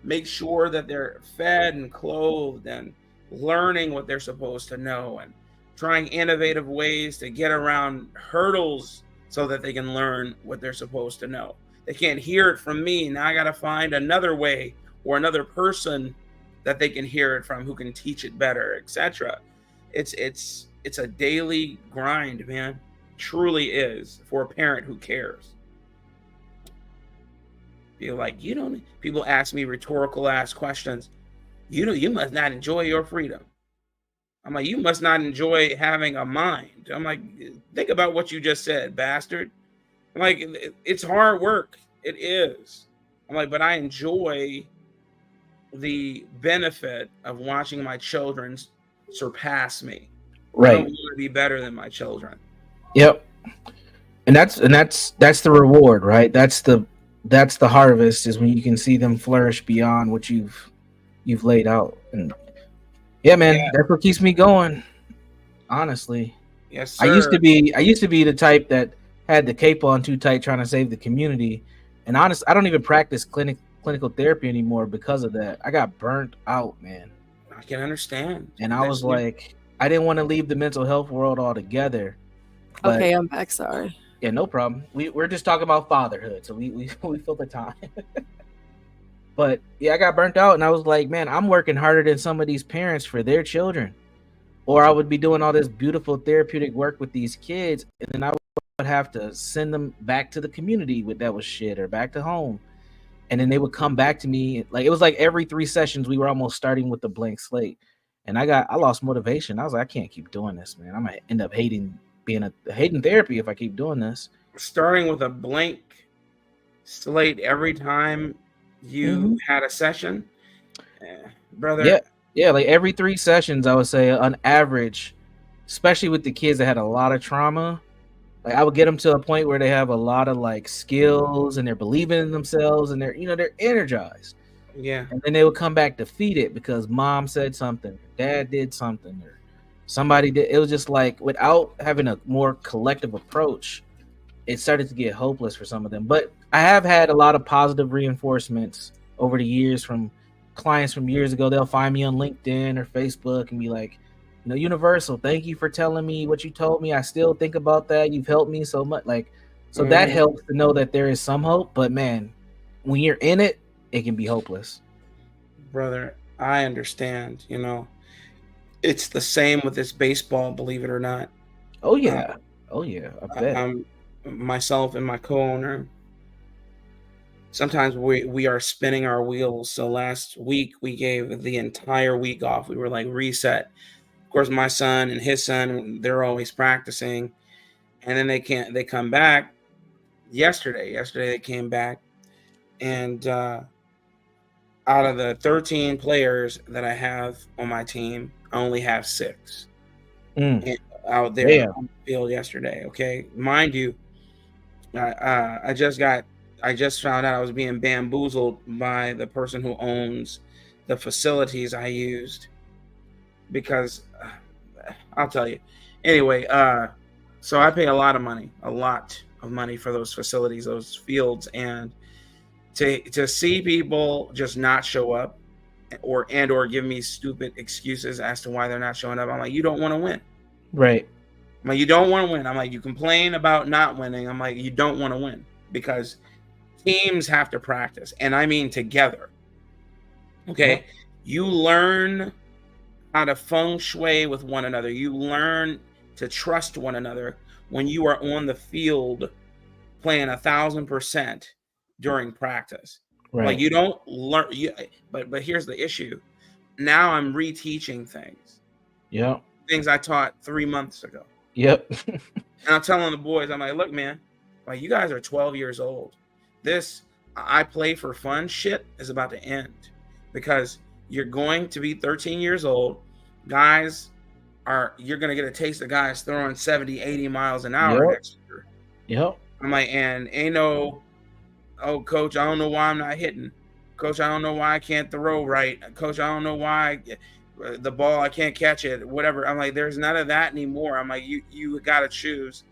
make sure that they're fed and clothed and learning what they're supposed to know, and trying innovative ways to get around hurdles so that they can learn what they're supposed to know. They can't hear it from me. Now I got to find another way or another person that they can hear it from who can teach it better, etc. It's a daily grind, man. Truly is, for a parent who cares. Feel like people ask me rhetorical ass questions. You must not enjoy your freedom. I'm like, you must not enjoy having a mind. I'm like, think about what you just said, bastard. I'm like, it's hard work. It is. I'm like, but I enjoy the benefit of watching my children surpass me. I don't Right. want to be better than my children. Yep. And that's the reward, right? That's the harvest, is when you can see them flourish beyond what you've laid out. And yeah, man, Yeah. that's what keeps me going. Honestly. Yes, I used sir. to be the type that had the cape on too tight trying to save the community. And honestly, I don't even practice clinical therapy anymore because of that. I got burnt out, man. I can understand. And I was like, I didn't want to leave the mental health world altogether. But Okay, I'm back. Sorry. yeah, no problem. We're just talking about fatherhood, so we fill the time. But yeah, I got burnt out, and I was like, man, I'm working harder than some of these parents for their children. Or I would be doing all this beautiful therapeutic work with these kids, and then I would have to send them back to the community with that was shit, or back to home. And then they would come back to me. Like, it was like every 3 sessions we were almost starting with a blank slate. And I lost motivation. I was like, I can't keep doing this, man. I'm gonna end up hating therapy if I keep doing this. Starting with a blank slate every time you had a session, brother. Yeah, like every 3 sessions, I would say on average, especially with the kids that had a lot of trauma, like I would get them to a point where they have a lot of like skills and they're believing in themselves and they're energized. Yeah. And then they would come back defeated because mom said something, dad did something, or somebody did. It was just like, without having a more collective approach, it started to get hopeless for some of them. But I have had a lot of positive reinforcements over the years from clients from years ago. They'll find me on LinkedIn or Facebook and be like, Universal, thank you for telling me what you told me. I still think about that. You've helped me so much. That helps to know that there is some hope. But man, when you're in it, it can be hopeless. Brother, I understand. It's the same with this baseball, believe it or not. Oh yeah. I bet. Myself and my co-owner, sometimes we are spinning our wheels. So last week we gave the entire week off. We were like reset. Of course, my son and his son, they're always practicing, and then they come back. Yesterday they came back, and out of the 13 players that I have on my team, I only have 6 out there on the field yesterday. Okay, mind you, I just found out I was being bamboozled by the person who owns the facilities I used, because I'll tell you. Anyway, so I pay a lot of money for those facilities, those fields, and to see people just not show up or give me stupid excuses as to why they're not showing up. I'm like, you don't want to win. Right. I'm like, you don't want to win. I'm like, you complain about not winning. I'm like, you don't want to win, because teams have to practice, and I mean together. Okay. You learn how to feng shui with one another. You learn to trust one another when you are on the field playing 1,000% during practice. Right. Like, you don't learn. But here's the issue. Now I'm reteaching things. Yeah. Things I taught 3 months ago. Yep. And I'm telling the boys, I'm like, look, man, like, you guys are 12 years old. This I play for fun shit is about to end, because you're going to be 13 years old. You're going to get a taste of guys throwing 70, 80 miles an hour next year. Yep. I'm like, and ain't no, oh, coach, I don't know why I'm not hitting. Coach, I don't know why I can't throw right. Coach, I don't know why the ball, I can't catch it, whatever. I'm like, there's none of that anymore. I'm like, you got to choose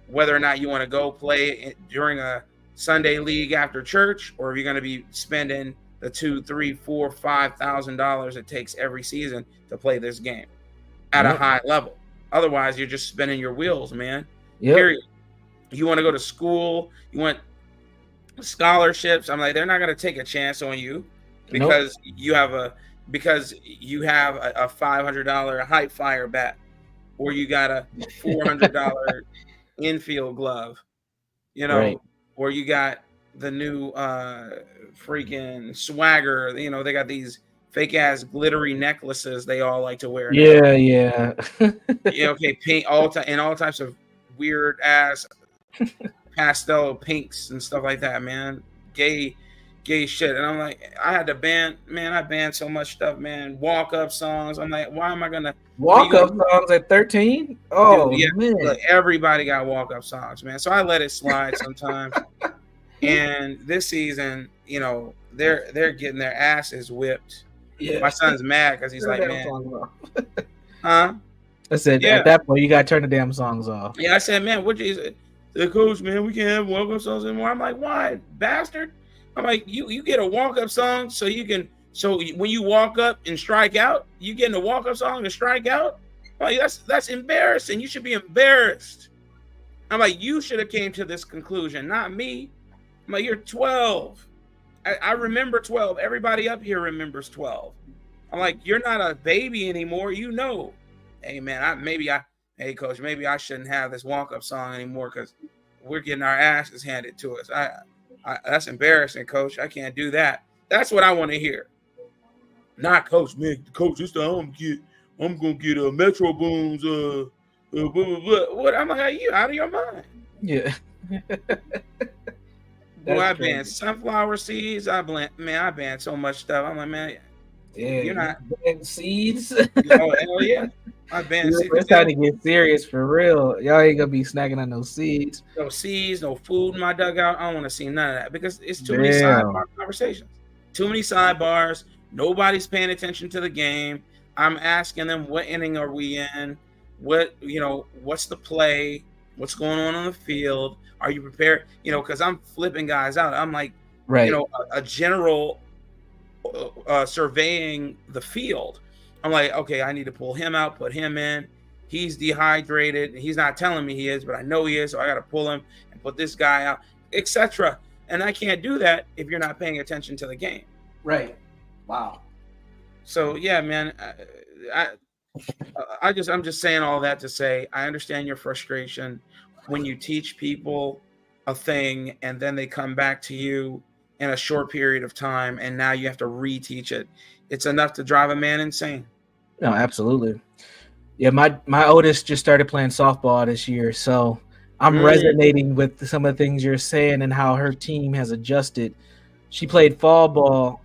whether or not you want to go play during a Sunday league after church, or if you're going to be spending the $2,000, $3,000, $4,000, $5,000 it takes every season to play this game at a high level. Otherwise, you're just spinning your wheels, man. Period. You want to go to school, you want scholarships. I'm like, they're not going to take a chance on you because you have a $500 hype fire bat, or you got a $400 infield glove, Right. or you got the new freaking swagger. They got these fake ass glittery necklaces they all like to wear. Yeah. Okay, paint all types of weird ass pastel pinks and stuff like that, man. Gay gay shit. And I'm like, I had to ban, man, I banned so much stuff, man. Walk up songs. I'm like, why am I gonna walk up songs at 13? Oh, dude, yeah, man. look, everybody got walk up songs, man. So I let it slide sometimes. And this season, you know, they're getting their asses whipped. Yeah. My son's mad because he's like, Turn the man, damn songs off. huh? I said, Yeah. at that point, you got to turn the damn songs off. Yeah, I said, man, what you the coach, man, we can't have walk-up songs anymore. I'm like, why, bastard? I'm like, you get a walk-up song so you can, so when you walk up and strike out, you getting a walk-up song to strike out? I'm like, that's embarrassing. You should be embarrassed. I'm like, you should have came to this conclusion, not me. I'm like, you're 12. I remember 12. Everybody up here remembers 12. I'm like, you're not a baby anymore. You know. Hey, man, hey, coach, maybe I shouldn't have this walk-up song anymore because we're getting our asses handed to us. That's embarrassing, coach. I can't do that. That's what I want to hear. Not, coach, man, coach, this time I'm going to get a Metro Booms, blah, blah, blah. What? I'm like, are you out of your mind? Yeah. Well, I banned sunflower seeds. I banned so much stuff. I'm like, man, yeah, you're not banned seeds. Oh, hell yeah. I banned seeds. It's time to get serious for real. Y'all ain't gonna be snacking on no seeds. No seeds, no food in my dugout. I don't want to see none of that because it's too many sidebar conversations. Too many sidebars. Nobody's paying attention to the game. I'm asking them, what inning are we in? What's the play? What's going on the field? Are you prepared? Because I'm flipping guys out. I'm like, right. A general surveying the field. I'm like, okay, I need to pull him out, put him in. He's dehydrated. He's not telling me he is, but I know he is. So I got to pull him and put this guy out, etc. And I can't do that if you're not paying attention to the game. Right. Wow. So yeah, man, I'm just saying all that to say I understand your frustration when you teach people a thing and then they come back to you in a short period of time and now you have to reteach it. It's enough to drive a man insane. No, absolutely. Yeah, my oldest just started playing softball this year, so I'm resonating with some of the things you're saying and how her team has adjusted. She played fall ball.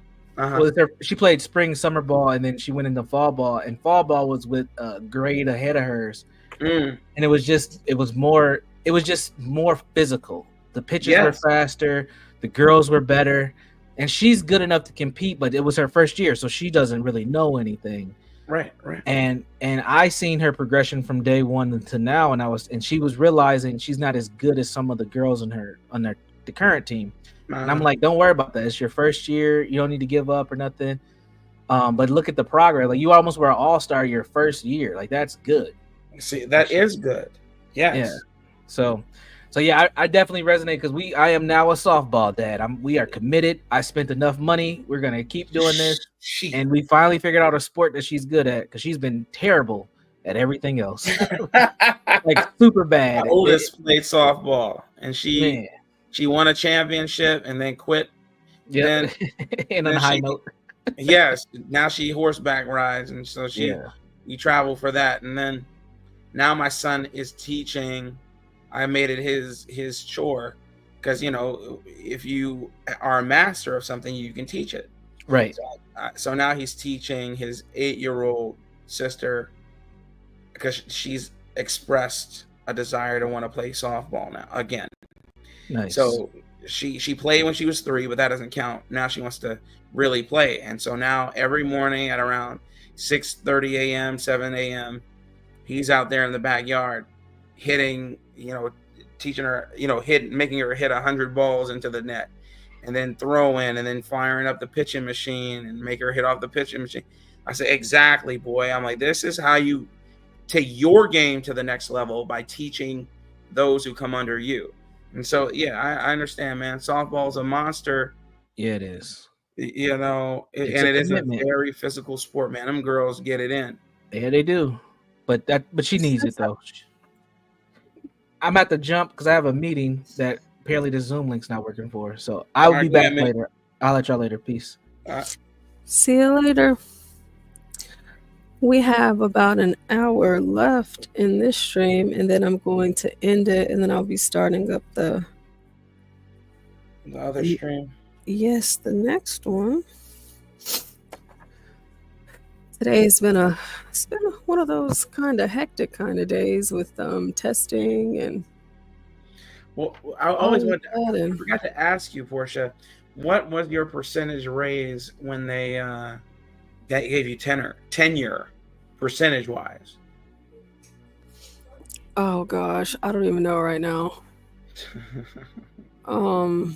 She played spring, summer ball, and then she went into fall ball. And fall ball was with a grade ahead of hers, and it was just more physical. The pitches were faster, the girls were better, and she's good enough to compete. But it was her first year, so she doesn't really know anything. Right. And I seen her progression from day one to now, and she was realizing she's not as good as some of the girls on the current team. And I'm like, don't worry about that. It's your first year. You don't need to give up or nothing. But look at the progress. Like, you almost were an all-star your first year. Like, that's good. See, that is good. Yes. Yeah. So yeah, I definitely resonate because I am now a softball dad. We are committed. I spent enough money. We're gonna keep doing this, and we finally figured out a sport that she's good at because she's been terrible at everything else, like super bad. My oldest played softball, and she won a championship and then quit. Yeah, and on a high note. Yes, now she horseback rides, and so we travel for that, and then now my son is teaching. I made it his chore because, if you are a master of something, you can teach it. Right. So now he's teaching his 8-year-old sister because she's expressed a desire to want to play softball now again. Nice. So she played when she was 3, but that doesn't count. Now she wants to really play. And so now every morning at around 6:30 a.m., 7 a.m., he's out there in the backyard hitting, teaching her, making her hit 100 balls into the net and then throwing and then firing up the pitching machine and make her hit off the pitching machine. I said, exactly, boy. I'm like, this is how you take your game to the next level, by teaching those who come under you. And so, yeah, I understand, man. Softball's a monster. Yeah, it is. And it is a very physical sport, man. Them girls get it in. Yeah, they do. But she needs it, though. I'm at the jump because I have a meeting that apparently the Zoom link's not working for. So I'll be back later. I'll let y'all later. Peace. See you later. We have about an hour left in this stream, and then I'm going to end it, and then I'll be starting up the other stream. Yes, the next one. Today's been one of those kind of hectic kind of days with testing and. Well, I always Oh, want. God, I and forgot to ask you, Portia, what was your percentage raise when they gave you tenure, percentage wise? oh gosh, I don't even know right now. I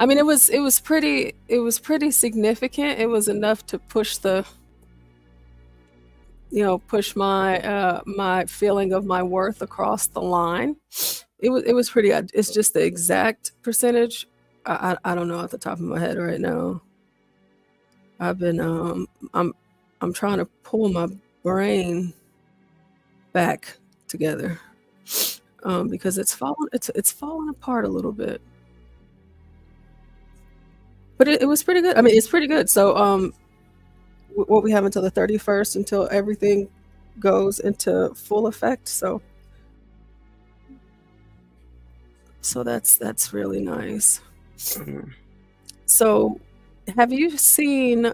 mean, it was pretty significant. It was enough to push my feeling of my worth across the line. It was pretty. It's just the exact percentage. I don't know at the top of my head right now. I've been I'm trying to pull my brain back together because it's fallen apart a little bit. But it was pretty good. I mean, it's pretty good. So what we have until the 31st until everything goes into full effect. So that's really nice. So have you seen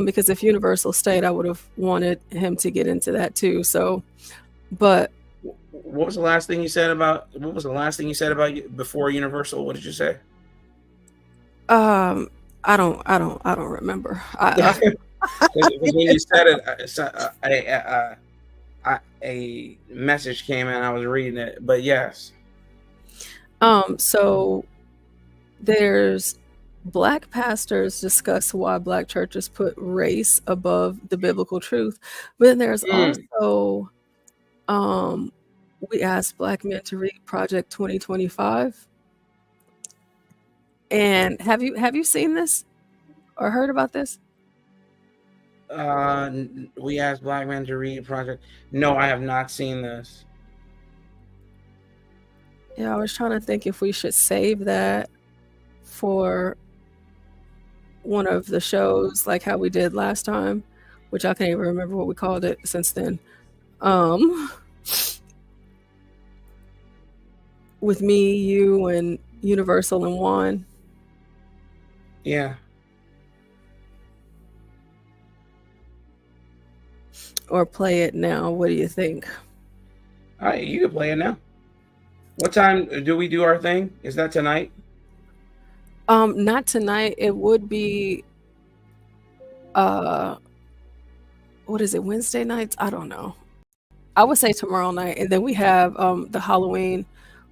because if Universal stayed, I would have wanted him to get into that too. So, but what was the last thing you said about before Universal? What did you say? I don't remember. When you said it, a message came in. I was reading it, but yes. So there's Black pastors discuss why Black churches put race above the biblical truth, but then there's also we asked Black men to read Project 2025. And have you seen this or heard about this? We asked Black men to read Project. No, I have not seen this. Yeah, I was trying to think if we should save that for one of the shows, like how we did last time, which I can't even remember what we called it since then. With me, you, and Universal and Juan. Yeah. Or play it now. What do you think? All right, you can play it now. What time do we do our thing? Is that tonight? Not tonight. It would be what is it, Wednesday nights? I don't know. I would say tomorrow night, and then we have the Halloween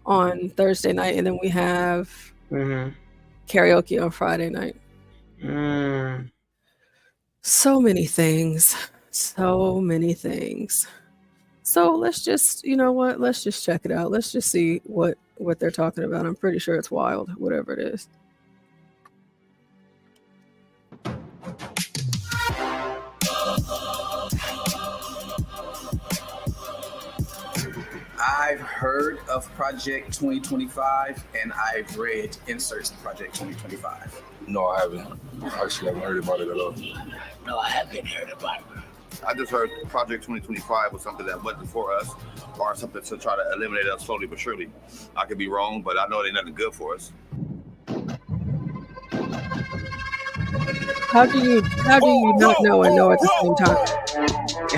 on Thursday night, and then we have karaoke on Friday night. So many things. So let's just, you know what? Let's just check it out. Let's just see what they're talking about. I'm pretty sure it's wild, whatever it is. I've heard of Project 2025 and I've read inserts in Project 2025. No, I haven't. Actually, I haven't heard about it at all. No, I haven't heard about it. I just heard Project 2025 was something that wasn't for us or something to try to eliminate us slowly but surely. I could be wrong, but I know it ain't nothing good for us. How do you not know and know at the same time?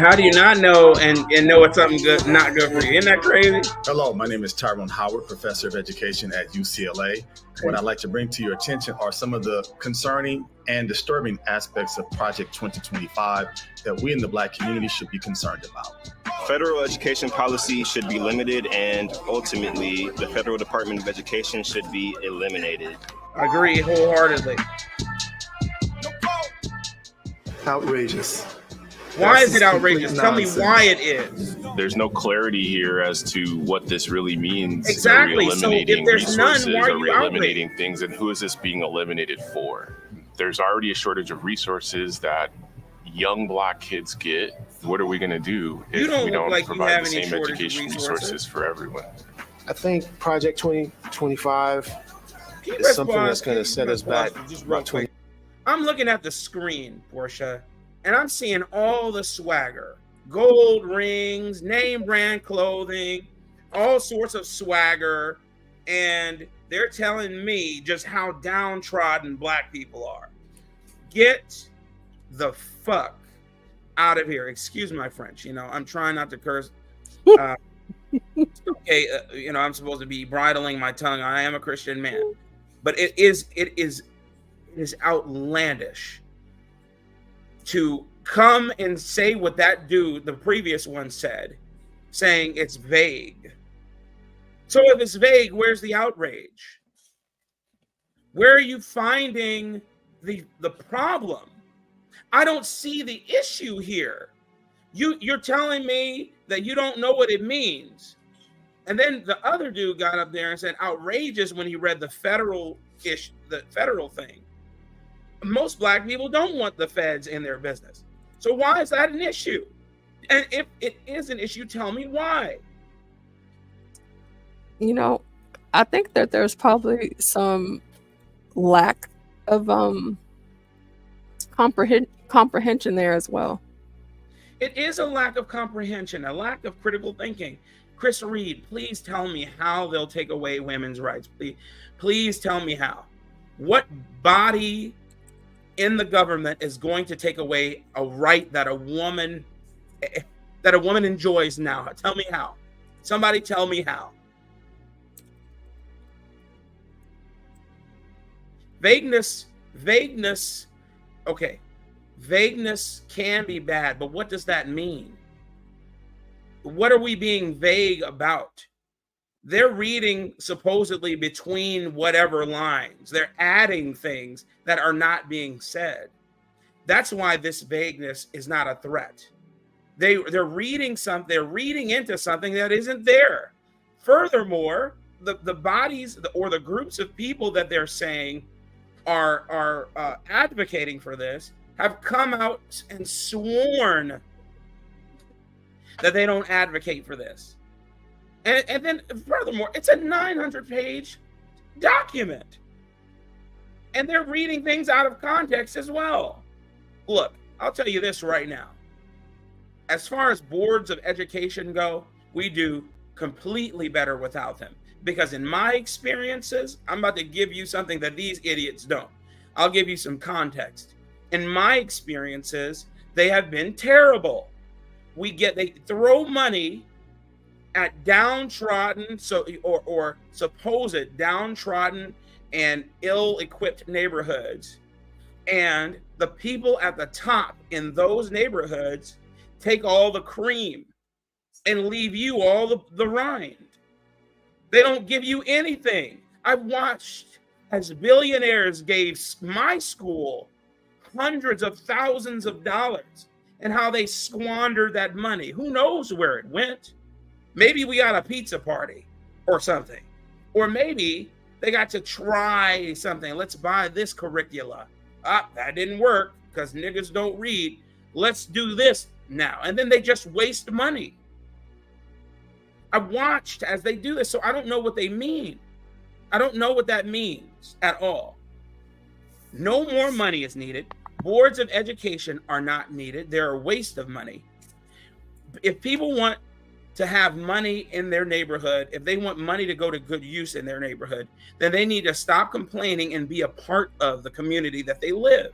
How do you not know and know it's something good, not good for you? Isn't that crazy? Hello, my name is Tyrone Howard, professor of education at UCLA. What I'd like to bring to your attention are some of the concerning and disturbing aspects of Project 2025 that we in the Black community should be concerned about. Federal education policy should be limited, and ultimately, the Federal Department of Education should be eliminated. I agree wholeheartedly. Outrageous. Why is it outrageous? Tell me why it is. There's no clarity here as to what this really means. Exactly. Are we eliminating So if there's resources? none, why are we you eliminating things? And who is this being eliminated for? There's already a shortage of resources that young Black kids get. What are we going to do if we don't provide the same education resources for everyone? I think Project 2025 is something that's going to set us back about 20. I'm looking at the screen, Portia, and I'm seeing all the swagger. Gold rings, name brand clothing, all sorts of swagger, and they're telling me just how downtrodden black people are. Get the fuck out of here. Excuse my French. You know, I'm trying not to curse. Okay, you know, I'm supposed to be bridling my tongue. I am a Christian man, but it is outlandish to come and say what that dude, the previous one, said, saying it's vague. So if it's vague, where's the outrage? Where are you finding the problem? I don't see the issue here. You're telling me that you don't know what it means. And then the other dude got up there and said outrageous when he read the federal thing. Most black people don't want the feds in their business. So why is that an issue? And if it is an issue, tell me why. You know, I think that there's probably some lack of comprehension there as well. It is a lack of comprehension, a lack of critical thinking. Chris Reed, please tell me how they'll take away women's rights. Please tell me how. What body in the government is going to take away a right that a woman enjoys now? Tell me how. Somebody tell me how. Vagueness, okay. Vagueness can be bad, but what does that mean? What are we being vague about? They're reading supposedly between whatever lines. They're adding things that are not being said. That's why this vagueness is not a threat. They're reading something, they're reading into something that isn't there. Furthermore, the bodies or the groups of people that they're saying are advocating for this have come out and sworn that they don't advocate for this. And then furthermore, it's a 900-page document. And they're reading things out of context as well. Look, I'll tell you this right now. As far as boards of education go, we do completely better without them. Because in my experiences, I'm about to give you something that these idiots don't. I'll give you some context. In my experiences, they have been terrible. They throw money at downtrodden, or supposed downtrodden and ill-equipped neighborhoods, and the people at the top in those neighborhoods take all the cream and leave you all the rind. They don't give you anything. I've watched as billionaires gave my school hundreds of thousands of dollars and how they squandered that money. Who knows where it went? Maybe we got a pizza party or something. Or maybe they got to try something. Let's buy this curricula. That didn't work because niggas don't read. Let's do this now. And then they just waste money. I watched as they do this, so I don't know what they mean. I don't know what that means at all. No more money is needed. Boards of education are not needed. They're a waste of money. If people want to have money in their neighborhood, if they want money to go to good use in their neighborhood, then they need to stop complaining and be a part of the community that they live.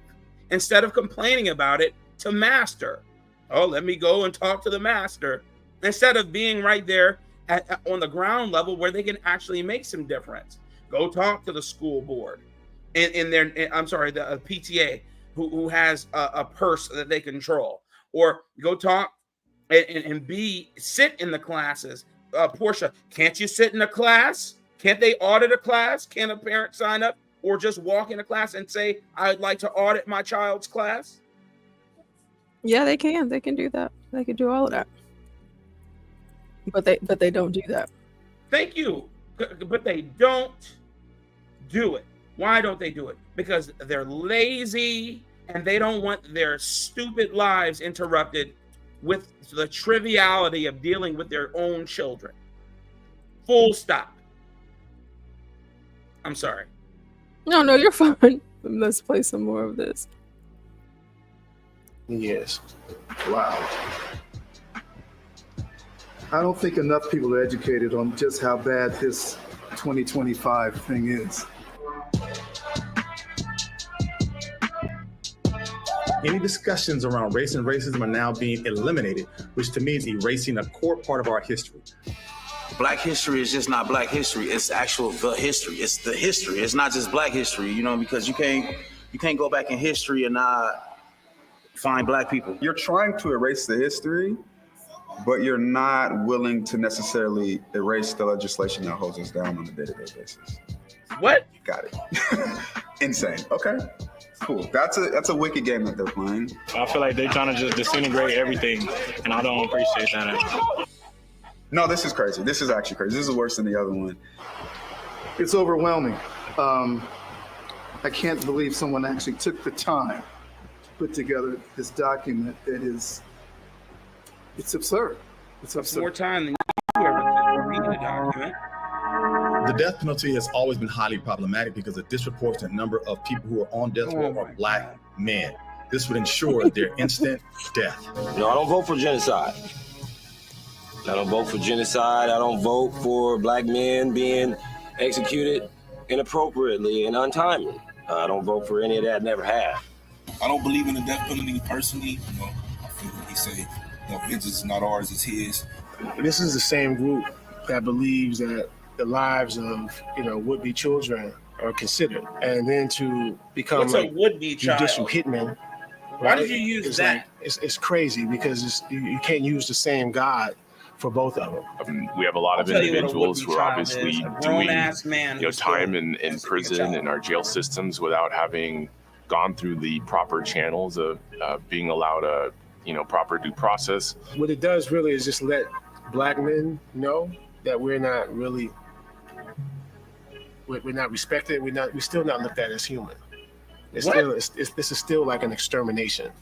Instead of complaining about it to master. Oh, let me go and talk to the master. Instead of being right there on the ground level where they can actually make some difference. Go talk to the school board the PTA who has a purse that they control, or go talk and sit in the classes. Portia, can't you sit in a class? Can't they audit a class? Can a parent sign up or just walk in a class and say, I'd like to audit my child's class? Yeah, they can. They can do that. They can do all of that. But they don't do that. Thank you. But they don't do it. Why don't they do it? Because they're lazy and they don't want their stupid lives interrupted with the triviality of dealing with their own children. Full stop. I'm sorry. No, you're fine. Let's play some more of this. Yes. Wow. I don't think enough people are educated on just how bad this 2025 thing is. Any discussions around race and racism are now being eliminated, which to me is erasing a core part of our history. Black history is just not Black history. It's actual the history. It's the history. It's not just Black history, you know, because you can't go back in history and not find Black people. You're trying to erase the history, but you're not willing to necessarily erase the legislation that holds us down on a day-to-day basis. What? Got it. Insane. Okay. Cool. That's a wicked game that they're playing. I feel like they're trying to just disintegrate everything, and I don't appreciate that. No, this is crazy. This is actually crazy. This is worse than the other one. It's overwhelming. I can't believe someone actually took the time to put together this document that is, it's absurd. It's absurd. More time than you ever took to read the document. The death penalty has always been highly problematic because a disproportionate number of people who are on death row are Black men. This would ensure their instant death. No, I don't vote for genocide. I don't vote for genocide. I don't vote for Black men being executed inappropriately and untimely. I don't vote for any of that, never have. I don't believe in the death penalty personally. You know, I feel like he say, vengeance is not ours, it's his. This is the same group that believes that the lives of, would-be children are considered. And then to become What's a would-be judicial child? hitman. Why did you use it's that? It's crazy because you can't use the same God for both of them. We have a lot of individuals who are obviously doing man time in prison and our jail systems without having gone through the proper channels of being allowed a proper due process. What it does really is just let Black men know that we're not really, we're not respected. We're still not looked at as human. This is still like an extermination.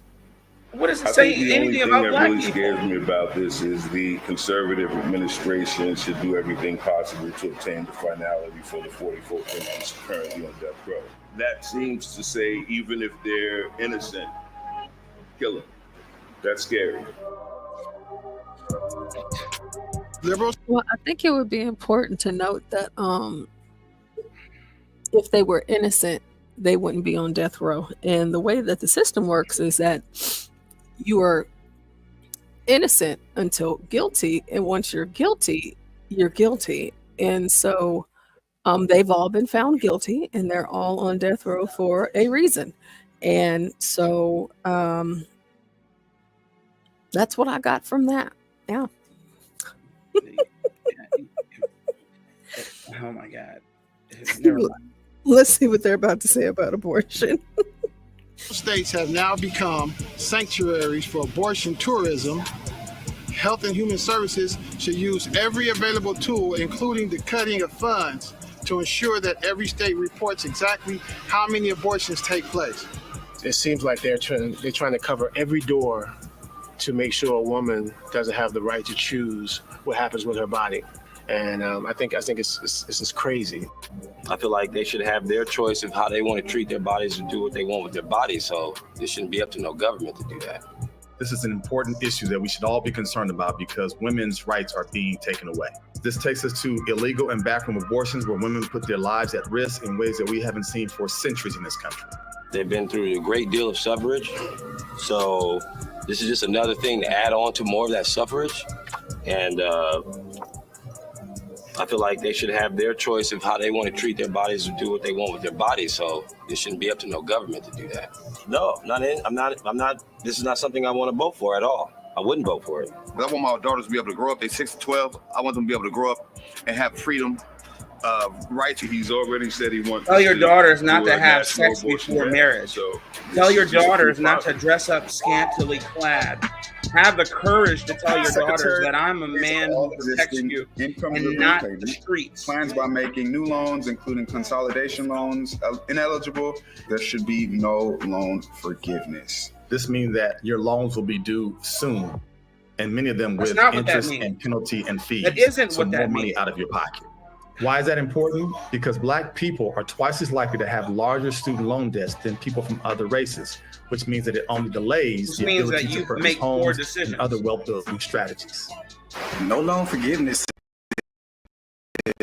What does it I say think the anything only about thing that Black really people? scares me about this is the conservative administration should do everything possible to obtain the finality for the 44 criminals currently on death row. That seems to say even if they're innocent, kill them. That's scary. Liberals? Well, I think it would be important to note that if they were innocent, they wouldn't be on death row. And the way that the system works is that you are innocent until guilty, and once you're guilty, you're guilty. And so they've all been found guilty, and they're all on death row for a reason. And so that's what I got from that. Yeah. Oh my God. Let's see what they're about to say about abortion. States have now become sanctuaries for abortion tourism. Health and Human Services should use every available tool, including the cutting of funds, to ensure that every state reports exactly how many abortions take place. It seems like they're trying to cover every door to make sure a woman doesn't have the right to choose what happens with her body. And I think it's just crazy. I feel like they should have their choice of how they want to treat their bodies and do what they want with their bodies. So it shouldn't be up to no government to do that. This is an important issue that we should all be concerned about because women's rights are being taken away. This takes us to illegal and backroom abortions where women put their lives at risk in ways that we haven't seen for centuries in this country. They've been through a great deal of suffrage. So this is just another thing to add on to more of that suffrage. And I feel like they should have their choice of how they want to treat their bodies and do what they want with their bodies. So it shouldn't be up to no government to do that. No, I'm not. This is not something I want to vote for at all. I wouldn't vote for it. I want my daughters to be able to grow up. They're 6 to 12. I want them to be able to grow up and have freedom, rights. He's already said he wants. Tell your daughters not do to a have national sex abortion before ban. marriage. So Tell your this is just a daughters free not to product. dress up scantily clad. Have the courage to tell your daughters Secretary that I'm a man who protects you and not the streets. Plans by making new loans, including consolidation loans, ineligible. There should be no loan forgiveness. This means that your loans will be due soon, and many of them That's with not what that interest means. and penalty and fees. That isn't so what that more money means. out of your pocket. Why is that important? Because Black people are twice as likely to have larger student loan debts than people from other races, which means that it only delays Which the means ability that to you purchase make poor homes decisions. and other wealth building strategies. No loan forgiveness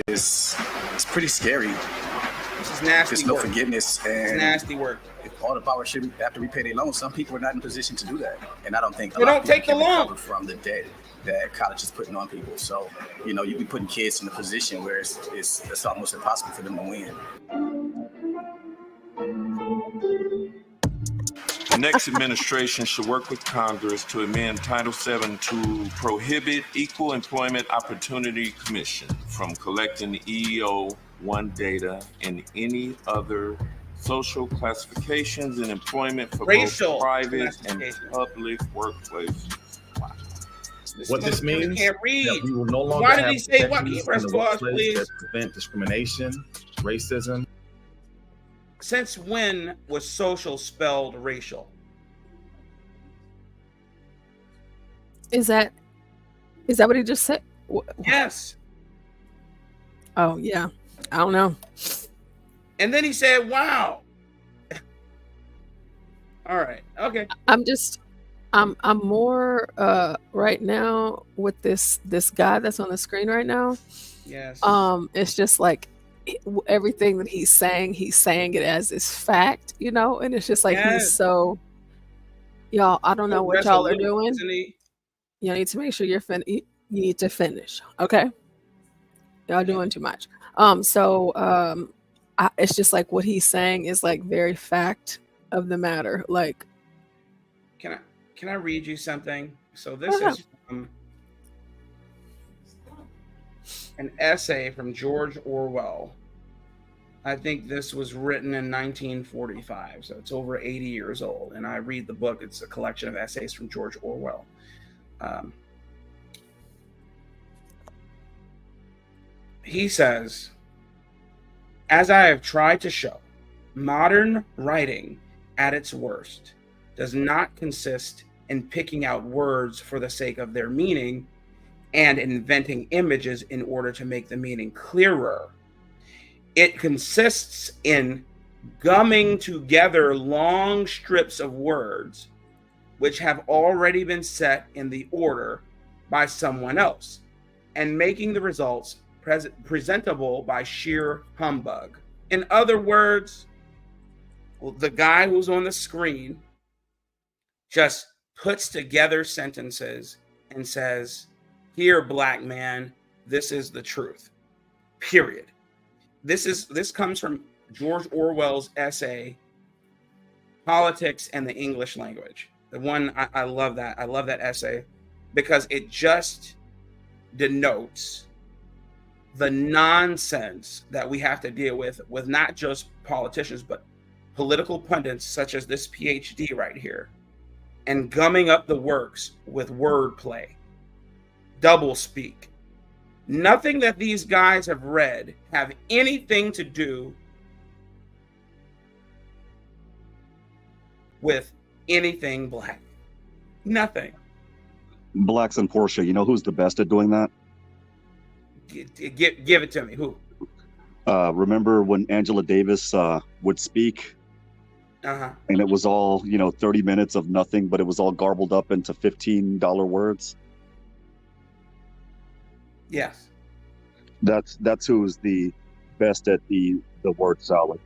is it's pretty scary. This is nasty There's no work. forgiveness, and It's nasty work. if all the power should after we pay their loans, some people are not in a position to do that, and I don't think a They lot don't of people take the can loan. recover from the debt that college is putting on people. So, you know, you be putting kids in a position where it's almost impossible for them to win. The next administration should work with Congress to amend Title VII to prohibit Equal Employment Opportunity Commission from collecting EEO-1 data and any other social classifications in employment for Racial both private and classification. public workplaces. What this means can't is read. that we will no longer Why did have he say what? protections First in the of all, workplace please. that prevent discrimination, racism. Since when was social spelled racial? Is that what he just said? Yes. Oh yeah. I don't know. And then he said, wow. All right. Okay. I'm more right now with this guy that's on the screen right now. Yes. It's just like everything that he's saying it as is fact, you know, and it's just like Yes. he's so y'all, I don't know what y'all are Resolute, doing. isn't he? You need to make sure you need to finish. Okay. Y'all doing too much. It's just like what he's saying is like very fact of the matter. Like, Can I read you something? So this Yeah. is from an essay from George Orwell. I think this was written in 1945, so it's over 80 years old. And I read the book. It's a collection of essays from George Orwell. He says, as I have tried to show, modern writing at its worst does not consist in picking out words for the sake of their meaning and inventing images in order to make the meaning clearer. It consists in gumming together long strips of words which have already been set in the order by someone else and making the results presentable by sheer humbug. In other words, the guy who's on the screen just puts together sentences and says, here, black man, this is the truth. Period. This comes from George Orwell's essay, Politics and the English Language. The one I love that. I love that essay because it just denotes the nonsense that we have to deal with not just politicians, but political pundits such as this PhD right here, and gumming up the works with wordplay, double speak. Nothing that these guys have read have anything to do with anything black. Nothing. Blacks and Portia, you know who's the best at doing that? Give it to me. Who? Remember when Angela Davis would speak? Uh-huh. And it was all, 30 minutes of nothing, but it was all garbled up into $15 words. Yes. That's who's the best at the word salad.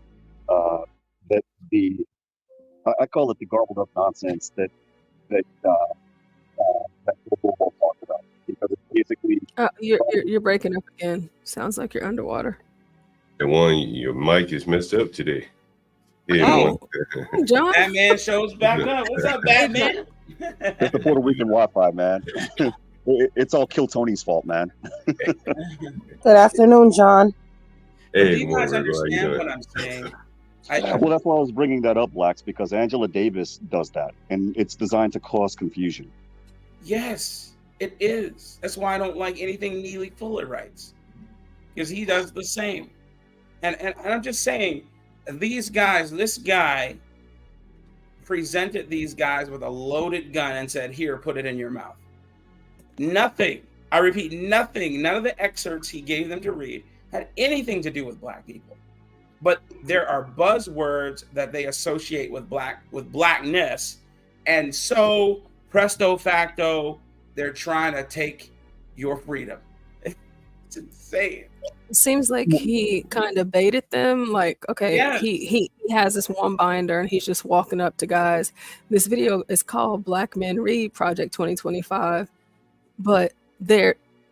I call it the garbled up nonsense that we'll talk about, because it's basically you're breaking up again. Sounds like you're underwater. And one, your mic is messed up today. Oh, John. Batman shows back up. What's up, Batman? it's the Puerto Rican Wi-Fi, man. It's all Kill Tony's fault, man. Good afternoon, John. Hey, Do you guys understand what I'm saying? Well, that's why I was bringing that up, Blacks, because Angela Davis does that, and it's designed to cause confusion. Yes, it is. That's why I don't like anything Neely Fuller writes, because he does the same. And I'm just saying, these guys, this guy presented these guys with a loaded gun and said, here, put it in your mouth. Nothing, I repeat, nothing, none of the excerpts he gave them to read had anything to do with black people. But there are buzzwords that they associate with blackness. And so, presto facto, they're trying to take your freedom. It's insane. It seems like he kind of baited them. Like, okay, Yes. he has this one binder and he's just walking up to guys. This video is called Black Men Read Project 2025, but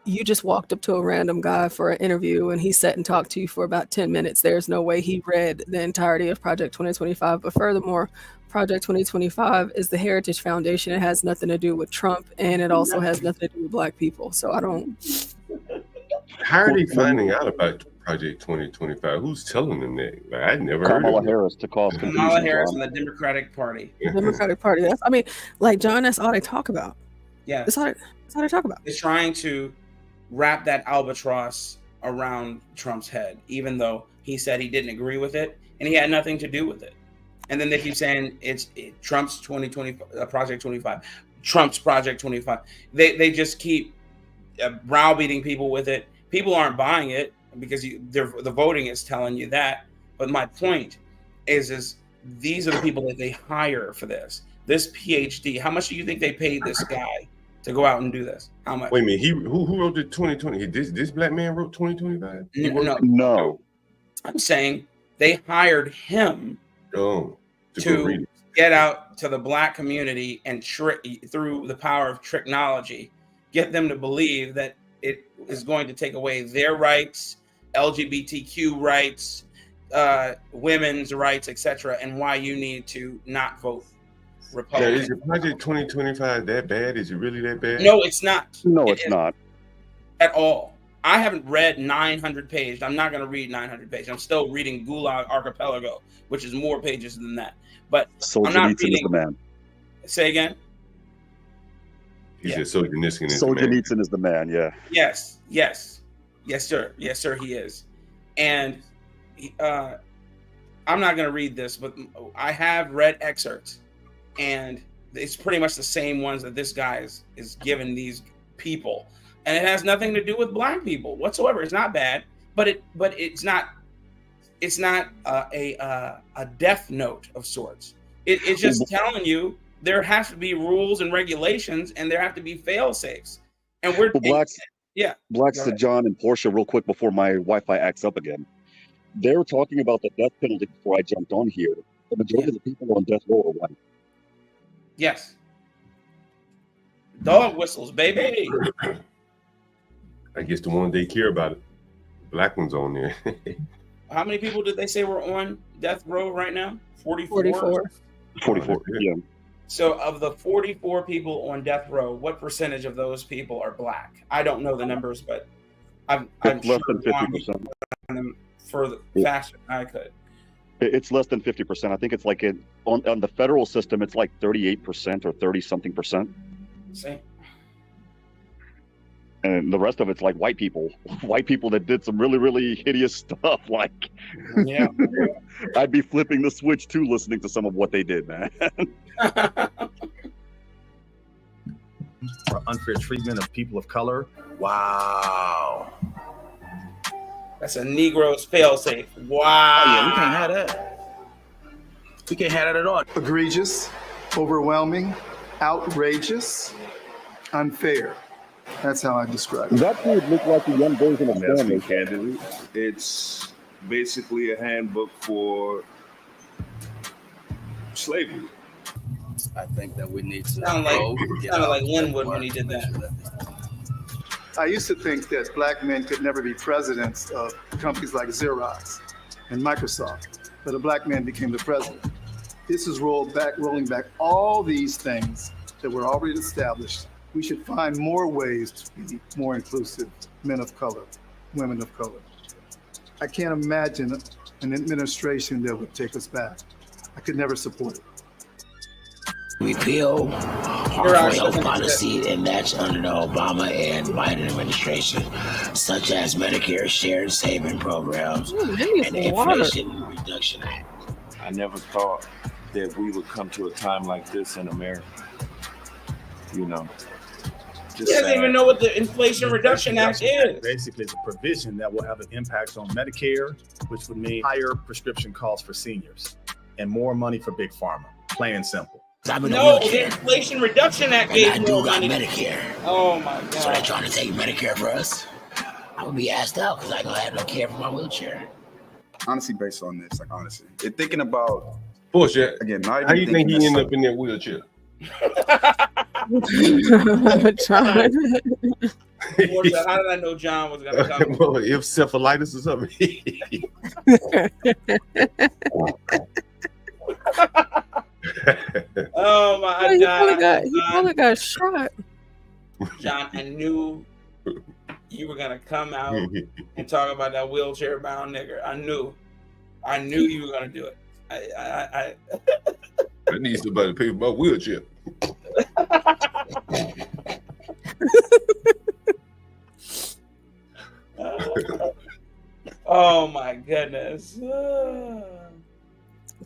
you just walked up to a random guy for an interview and he sat and talked to you for about 10 minutes. There's no way he read the entirety of Project 2025. But furthermore, Project 2025 is the Heritage Foundation. It has nothing to do with Trump, and it also has nothing to do with Black people. So I don't. How are they finding out about Project 2025? Who's telling them that? Like, I'd never heard Kamala of it. Harris to cause confusion. Kamala Harris John. and the Democratic Party. The Democratic Party. Like John, that's all they talk about. Yeah. That's all they talk about. It's trying to wrap that albatross around Trump's head, even though he said he didn't agree with it and he had nothing to do with it. And then they keep saying it's Trump's 2020 Project 25, Trump's Project 25. They just keep browbeating people with it. People aren't buying it because the voting is telling you that. But my point is these are the people that they hire for this. This PhD. How much do you think they paid this guy to go out and do this? How much? Wait a minute. Who wrote the 2020? This black man wrote 2025? No. I'm saying they hired him to get out to the Black community and through the power of technology, get them to believe that it is going to take away their rights, LGBTQ rights, women's rights, etc., and why you need to not vote Republican. Now, is the Project 2025 that bad? Is it really that bad? No, it's not. No, it's not. At all. I haven't read 900 pages. I'm not going to read 900 pages. I'm still reading Gulag Archipelago, which is more pages than that. But I'm not Solzhenitsyn reading. is the man. Say again? He said Solzhenitsyn is Solzhenitsyn is the man, yeah. Yes, sir. Yes, sir, he is. And I'm not going to read this, but I have read excerpts, and it's pretty much the same ones that this guy is giving these people. And it has nothing to do with Black people whatsoever. It's not bad, but it's not a death note of sorts. It's just telling you there has to be rules and regulations, and there have to be fail safes. And Blacks Go to ahead. John and Portia real quick before my Wi-Fi acts up again. They were talking about the death penalty before I jumped on here. The majority of the people on death row are white. Yes. Dog whistles, baby. I guess the one they care about it. Black ones on there. How many people did they say were on death row right now? 44? 44, yeah. So of the 44 people on death row, what percentage of those people are Black? I don't know the numbers, but I'm It's less sure than 50%. them further faster than I could. It's less than 50%. I think it's like on the federal system, it's like 38% or 30-something percent. See? And the rest of it's like white people that did some really, really hideous stuff. Like, yeah, I'd be flipping the switch too, listening to some of what they did, man. For unfair treatment of people of color. Wow. That's a Negro's failsafe. Wow. Oh, yeah, we can't have that. We can't have that at all. Egregious, overwhelming, outrageous, unfair. That's how I describe it. That would look like a young version of Nestle family. candidly. It's basically a handbook for slavery. I think that we need to Sounded like Linwood when he did that. I used to think that Black men could never be presidents of companies like Xerox and Microsoft, but a Black man became the president. This is rolling back all these things that were already established. We should find more ways to be more inclusive, men of color, women of color. I can't imagine an administration that would take us back. I could never support it. Repeal harmful health policy enacted under the Obama and Biden administration, such as Medicare shared saving programs and the Inflation Reduction Act. I never thought that we would come to a time like this in America. You know, He doesn't even know what the Inflation Reduction Act is. Basically, it's a provision that will have an impact on Medicare, which would mean higher prescription costs for seniors and more money for big pharma. Plain and simple. I'm in a No, the wheelchair. Inflation Reduction Act And I gave do more got money. Medicare. Oh my God! So they're trying to take Medicare for us. I'm gonna be asked out because I don't have no care for my wheelchair. Honestly, based on this, like honestly, and thinking about bullshit. Again, not How even you think thinking he ended necessarily- up in that wheelchair? John. How did I know John was gonna come? Well, if encephalitis or something. Oh my Well, God! he probably got shot. John, I knew you were gonna come out and talk about that wheelchair bound nigger. I knew you were gonna do it. I need somebody to pay for my wheelchair. Oh my goodness!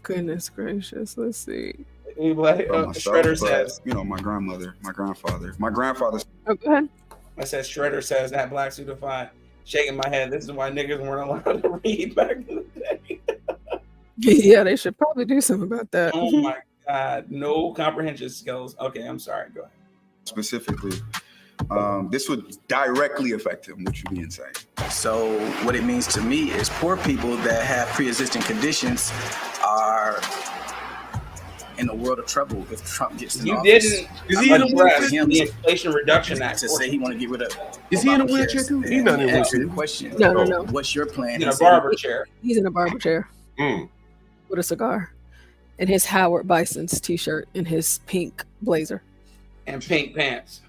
Goodness gracious. Let's see. Like, myself, Shredder but, says. you know, my grandmother, my grandfather. My grandfather. Oh, go ahead. I said Shredder says that black suit of fine. Shaking my head. This is why niggas weren't allowed to read back in the day. Yeah, they should probably do something about that. Oh my God! No comprehension skills. Okay, I'm sorry. Go ahead. Specifically, this would directly affect him, which would be insane. So what it means to me is poor people that have pre-existing conditions are in a world of trouble if Trump gets in You office. didn't Is he in a address wheelchair? the Inflation Reduction Act To say he want to get rid of. Is he in a Obamacare wheelchair too? He's and not in a ask him wheelchair. the question. No. What's your plan? In He a said- barber chair. He's in a barber chair with a cigar and his Howard Bison's t-shirt and his pink blazer. And pink pants.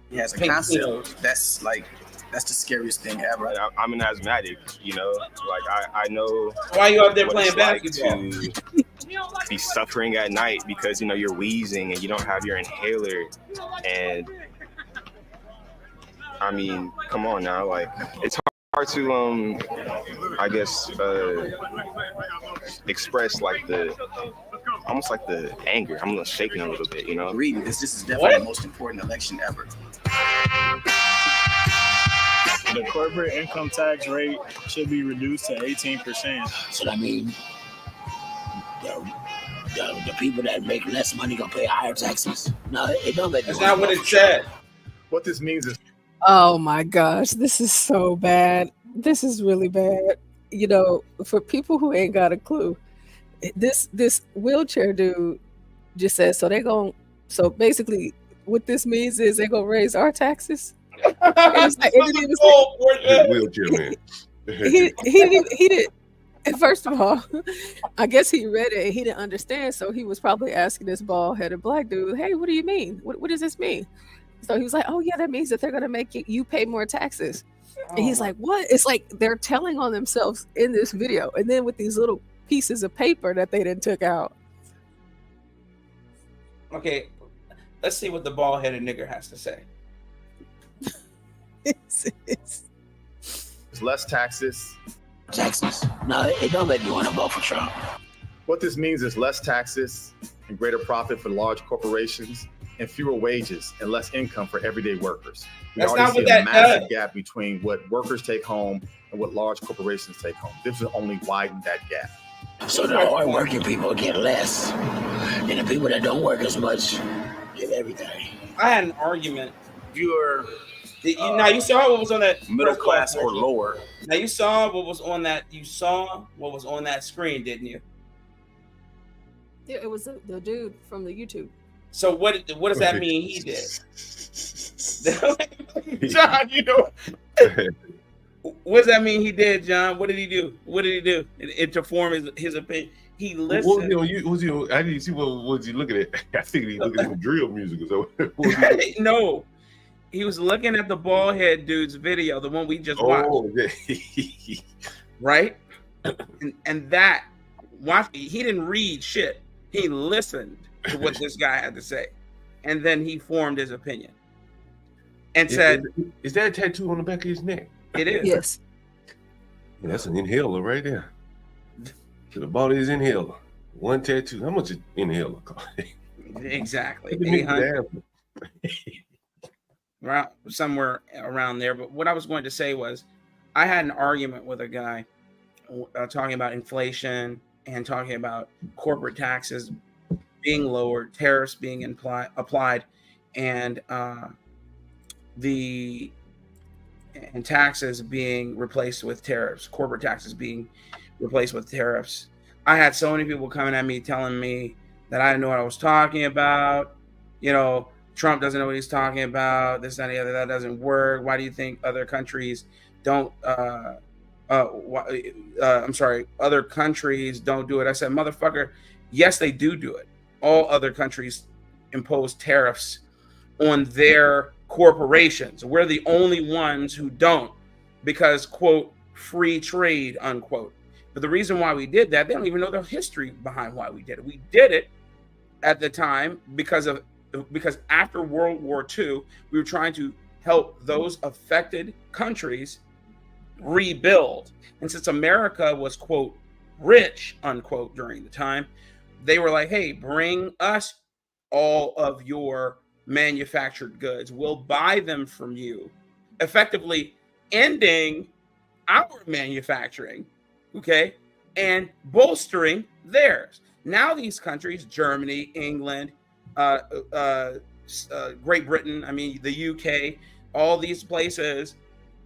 He has a Pink concept pillows. that's the scariest thing ever. I'm an asthmatic, you know. Like I know. Why you out there what playing it's like basketball? to be suffering at night because you know you're wheezing and you don't have your inhaler, and I mean, come on now, like it's hard to I guess express like almost like the anger. I'm shaking a little bit, you know. Reading this is definitely the most important election ever. The corporate income tax rate should be reduced to 18%. So that means the people that make less money gonna pay higher taxes. No, it don't make. That's not what it said. What this means is Oh my gosh, this is so bad. This is really bad. You know, for people who ain't got a clue, this wheelchair dude just said so basically what this means is they're gonna raise our taxes. Wheelchair man. He didn't. And first of all, I guess he read it and he didn't understand, so he was probably asking this bald-headed black dude, "Hey, what do you mean? What does this mean?" So he was like, "Oh yeah, that means that they're gonna make you pay more taxes." And he's like, "What?" It's like they're telling on themselves in this video, and then with these little pieces of paper that they didn't took out. Okay, let's see what the bald-headed nigger has to say. It's less taxes. Taxes. No, it don't make me want to vote for Trump. What this means is less taxes and greater profit for large corporations and fewer wages and less income for everyday workers. We That's already not what see a that massive does. gap between what workers take home and what large corporations take home. This will only widen that gap. So the hard working people get less, and the people that don't work as much get everything. I had an argument. You're now you saw what was on that middle first class off, or lower. Now you saw what was on that. You saw what was on that screen, didn't you? Yeah, it was the dude from the YouTube. So what does that mean he did? John, you know. What does that mean he did, John? What did he do? What did he do to form his opinion? He listened. What was he, I didn't see what was he looking at. I figured he looking at drill music or something. What was he doing? No, he was looking at the bald head dude's video, the one we just watched. Oh, yeah. Right? And that he didn't read shit. He listened to what this guy had to say, and then he formed his opinion and said, "Is that a tattoo on the back of his neck?" It is. Yes. Yeah, that's an inhaler right there. To the body is inhaler. One tattoo. How much is inhaler cost? Exactly. Look at me, 800. Around somewhere around there. But what I was going to say was, I had an argument with a guy talking about inflation and talking about corporate taxes being lowered, tariffs being applied, and taxes being replaced with tariffs, corporate taxes being replaced with tariffs. I had so many people coming at me telling me that I didn't know what I was talking about. You know, Trump doesn't know what he's talking about. This, that, and the other. That doesn't work. Why do you think other countries don't? I'm sorry, other countries don't do it. I said, motherfucker, yes, they do it. All other countries impose tariffs on their corporations. We're the only ones who don't, because, quote, free trade, unquote. But the reason why we did that, they don't even know the history behind why we did it. We did it at the time because after World War II, we were trying to help those affected countries rebuild. And since America was, quote, rich, unquote, during the time, they were like, hey, bring us all of your manufactured goods. We'll buy them from you, effectively ending our manufacturing, okay, and bolstering theirs. Now these countries, Germany, England, Great Britain, I mean, the UK, all these places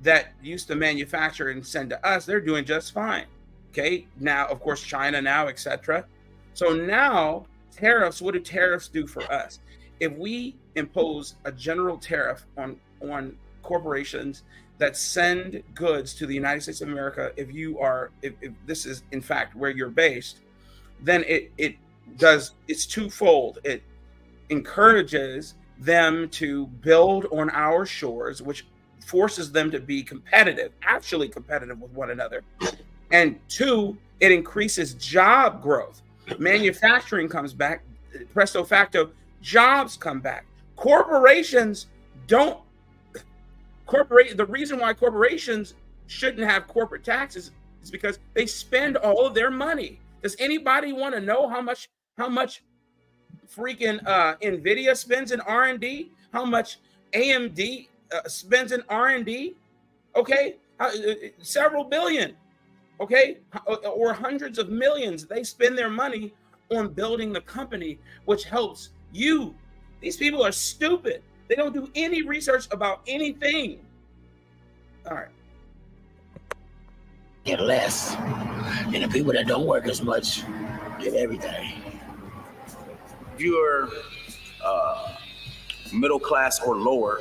that used to manufacture and send to us, they're doing just fine. Okay, now, of course, China now, etc. So now tariffs, what do tariffs do for us? If we impose a general tariff on corporations that send goods to the United States of America, if this is in fact where you're based, then it's twofold. It encourages them to build on our shores, which forces them to be competitive, actually competitive with one another. And two, it increases job growth. Manufacturing comes back, presto facto, jobs come back. Corporations don't the reason why corporations shouldn't have corporate taxes is because they spend all of their money. Does anybody want to know how much freaking Nvidia spends in R&D? How much AMD spends in R&D? Okay, several billion. Okay, or hundreds of millions. They spend their money on building the company, which helps you. These people are stupid. They don't do any research about anything. All right. Get less. And the people that don't work as much get everything. If you're middle class or lower,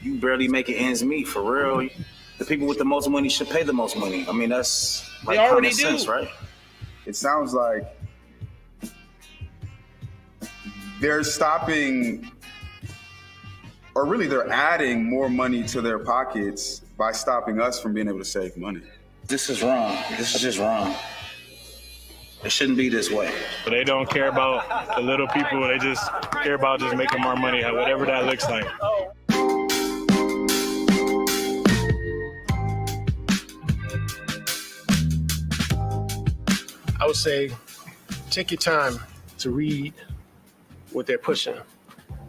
you barely making ends meet, for real. The people with the most money should pay the most money. I mean, that's like common sense, right? It sounds like they're stopping, or really they're adding more money to their pockets by stopping us from being able to save money. This is wrong. This is just wrong. It shouldn't be this way. They don't care about the little people. They just care about just making more money, whatever that looks like. I would say take your time to read what they're pushing.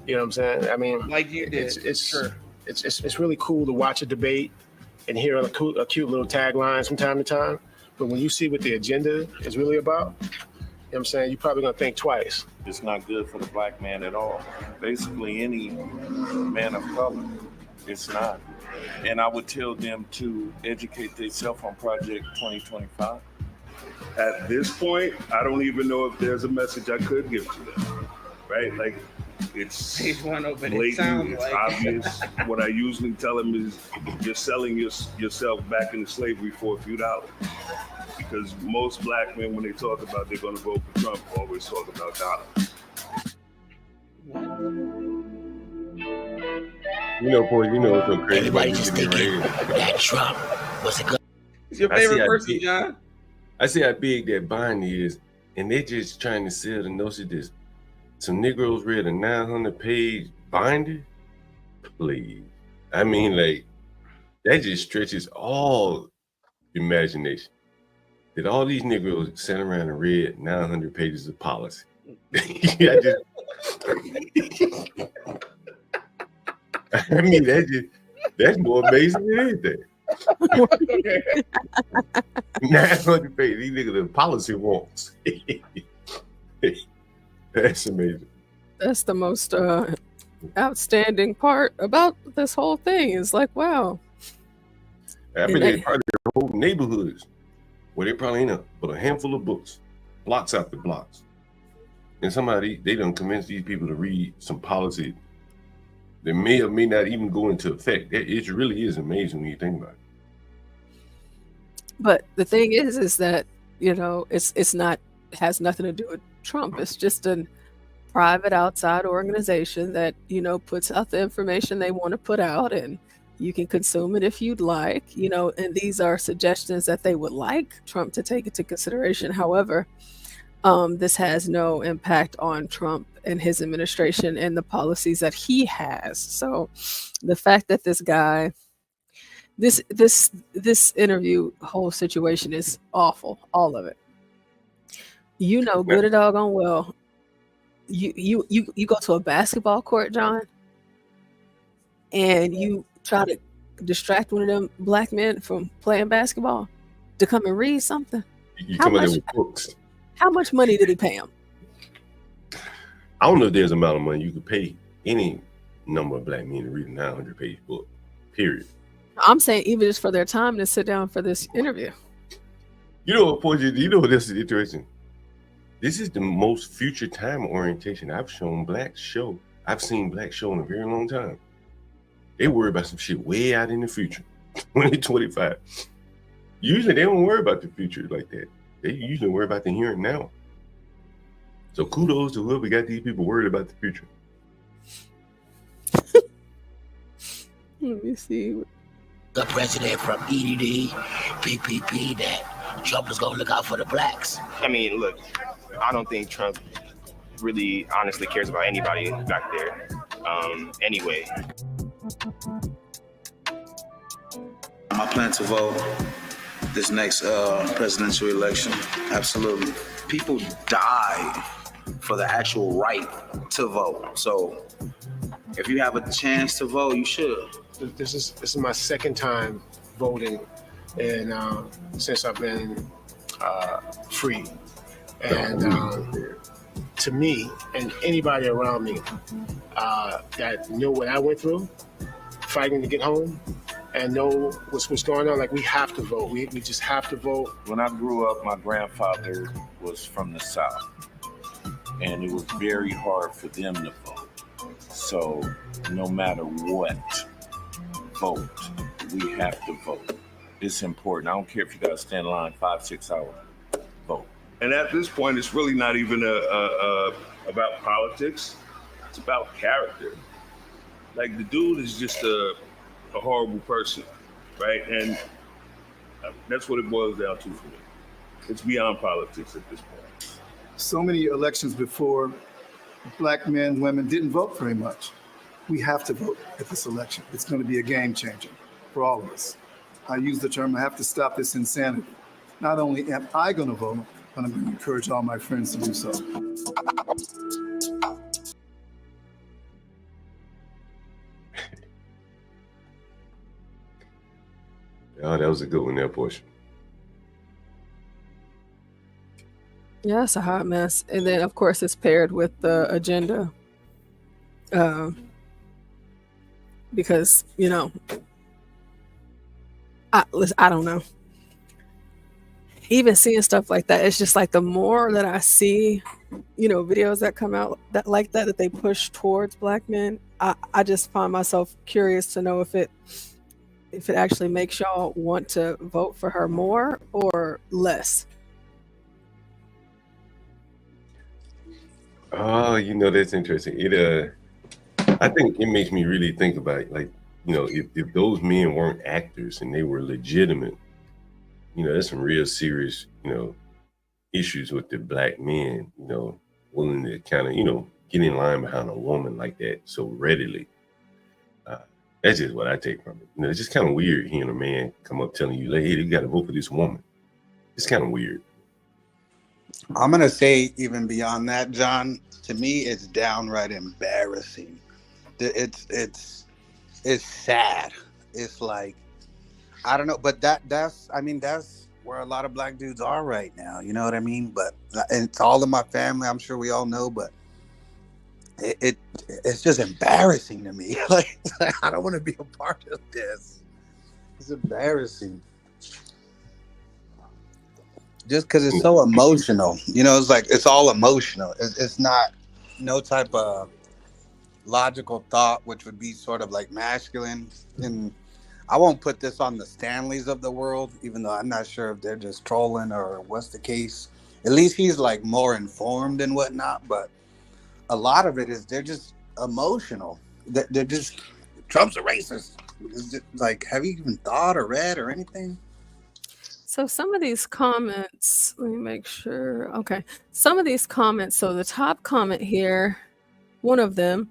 You know what I'm saying? I mean, like you did. It's really cool to watch a debate and hear a cute little tagline from time to time. But when you see what the agenda is really about, you know what I'm saying, you're probably gonna think twice. It's not good for the black man at all. Basically, any man of color, it's not. And I would tell them to educate themselves on Project 2025. At this point, I don't even know if there's a message I could give to them, right? Like, it's blatant, it's obvious. What I usually tell them is you're selling yourself back into slavery for a few dollars. Because most black men, when they talk about they're going to vote for Trump, always talk about dollars. You know, boy, you know some crazy. Everybody just thinking that Trump was a good. Is your favorite person, John? I see how big that bind is, and they're just trying to sell the notion that some Negroes read a 900-page binder. Please, I mean, like, that just stretches all imagination. That all these Negroes sat around and read 900 pages of policy. I mean, that's more amazing than anything. 900 pages. These niggas the policy wonks. That's amazing. That's the most outstanding part about this whole thing. Is like, wow. I mean, they probably whole neighborhoods where they probably ain't but a handful of books, blocks after blocks. And somebody, they done convince these people to read some policy that may or may not even go into effect. It really is amazing when you think about it. But the thing is that, you know, it's not, has nothing to do with Trump. It's just a private outside organization that, you know, puts out the information they want to put out, and you can consume it if you'd like, you know, and these are suggestions that they would like Trump to take into consideration. However, this has no impact on Trump and his administration and the policies that he has. So the fact that this guy, this interview whole situation is awful, all of it. You know good and doggone well, you go to a basketball court, John, and you try to distract one of them black men from playing basketball to come and read something. You come in there with books. How much money did he pay him? I don't know if there's an amount of money you could pay any number of black men to read a 900-page book, period. I'm saying even just for their time to sit down for this interview. You know what, Portia, you know what this is interesting? This is the most future time orientation I've seen black show in a very long time. They worry about some shit way out in the future, 2025. Usually they don't worry about the future like that. They usually worry about the here and now. So kudos to whoever got these people worried about the future. Let me see. The president from EDD, PPP, that Trump was gonna look out for the blacks. I mean, look, I don't think Trump really honestly cares about anybody back there. Anyway. I plan to vote this next presidential election. Absolutely. People die for the actual right to vote. So if you have a chance to vote, you should. This is my second time voting, and since I've been free. And to me and anybody around me that know what I went through, fighting to get home, and know what's going on, like, we have to vote. We just have to vote. When I grew up, my grandfather was from the South, and it was very hard for them to vote. So no matter what, vote. We have to vote. It's important. I don't care if you got to stand in line 5-6 hours. Vote. And at this point, it's really not even about politics. It's about character. Like, the dude is just a horrible person, right? And that's what it boils down to for me. It's beyond politics at this point. So many elections before, black men, women didn't vote very much. We have to vote at this election. It's going to be a game changer for all of us. I use the term, I have to stop this insanity. Not only am I going to vote, but I'm going to encourage all my friends to do so. Oh, that was a good one there, Portia. Yeah, it's a hot mess. And then, of course, it's paired with the agenda. Because, you know, I don't know. Even seeing stuff like that, it's just like the more that I see, you know, videos that come out that they push towards black men, I just find myself curious to know if it actually makes y'all want to vote for her more or less. Oh, you know, that's interesting. I think it makes me really think about it. Like, you know, if those men weren't actors and they were legitimate, you know, there's some real serious, you know, issues with the black men, you know, willing to kind of, you know, get in line behind a woman like that so readily. That's just what I take from it. You know, it's just kind of weird hearing a man come up telling you, like, hey, you got to vote for this woman. It's kind of weird. I'm going to say even beyond that, John, to me, it's downright embarrassing. It's sad. It's like, I don't know, but that's where a lot of black dudes are right now. You know what I mean? But it's all in my family. I'm sure we all know, but it's just embarrassing to me. Like I don't want to be a part of this. It's embarrassing. Just because it's so emotional, it's like it's all emotional. It's not no type of logical thought, which would be sort of like masculine. And I won't put this on the Stanleys of the world, even though I'm not sure if they're just trolling or what's the case. At least he's like more informed and whatnot. But a lot of it is they're just emotional. They're just Trump's a racist. It's just like, have you even thought or read or anything? So some of these comments, let me make sure. Okay. Some of these comments. So the top comment here, one of them,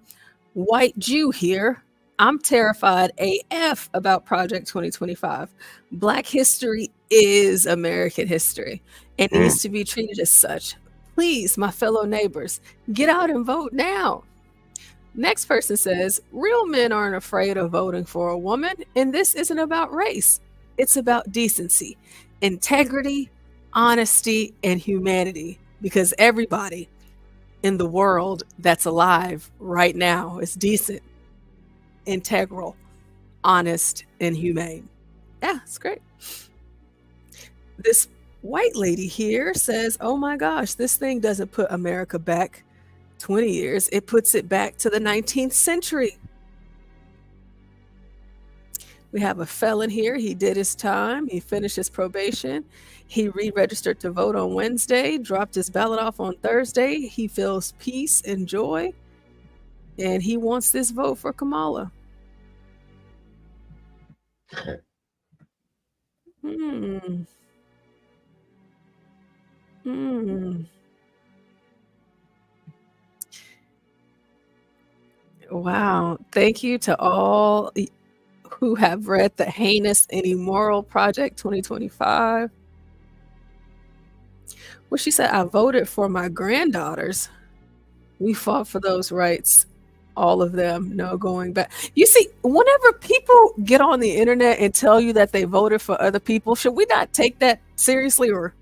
white Jew here. I'm terrified AF about Project 2025. Black history is American history and needs to be treated as such. Please, my fellow neighbors, get out and vote now. Next person says, real men aren't afraid of voting for a woman, and this isn't about race. It's about decency, integrity, honesty, and humanity, because everybody in the world that's alive right now is decent, integral, honest, and humane. Yeah, it's great. This white lady here says, oh my gosh, this thing doesn't put America back 20 years. It puts it back to the 19th century. We have a felon here. He did his time. He finished his probation. He re-registered to vote on Wednesday, dropped his ballot off on Thursday. He feels peace and joy, and he wants this vote for Kamala. Wow. Thank you to all who have read the heinous and immoral Project 2025. Well, she said, I voted for my granddaughters. We fought for those rights. All of them, no going back. You see, whenever people get on the internet and tell you that they voted for other people, should we not take that seriously? Or,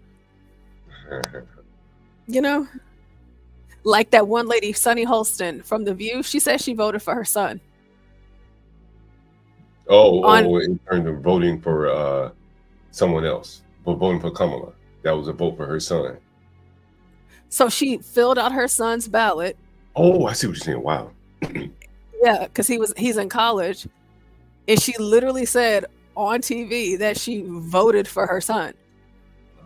like that one lady, Sunny Holston from The View, she said she voted for her son. In terms of voting for someone else, but voting for Kamala, that was a vote for her son. So she filled out her son's ballot. Oh, I see what you're saying. Wow. Yeah, because he's in college, and she literally said on TV that she voted for her son.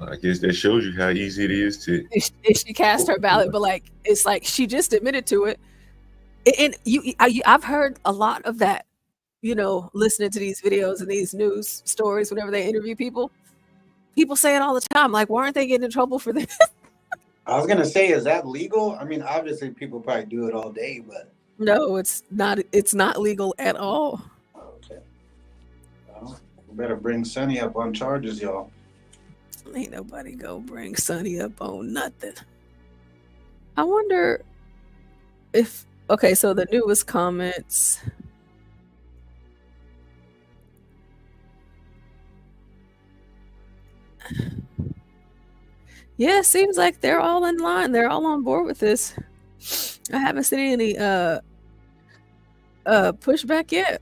I guess that shows you how easy it is to. And she cast her ballot, but it's like she just admitted to it. And I've heard a lot of that. Listening to these videos and these news stories, whenever they interview people say it all the time. Like, why aren't they getting in trouble for this? I was gonna say, is that legal? I mean, obviously people probably do it all day, but no, it's not. It's not legal at all. Okay. Well, we better bring Sonny up on charges, y'all. Ain't nobody go bring Sonny up on nothing. I wonder if so the newest comments. Yeah, it seems like they're all in line. They're all on board with this. I haven't seen any pushback yet.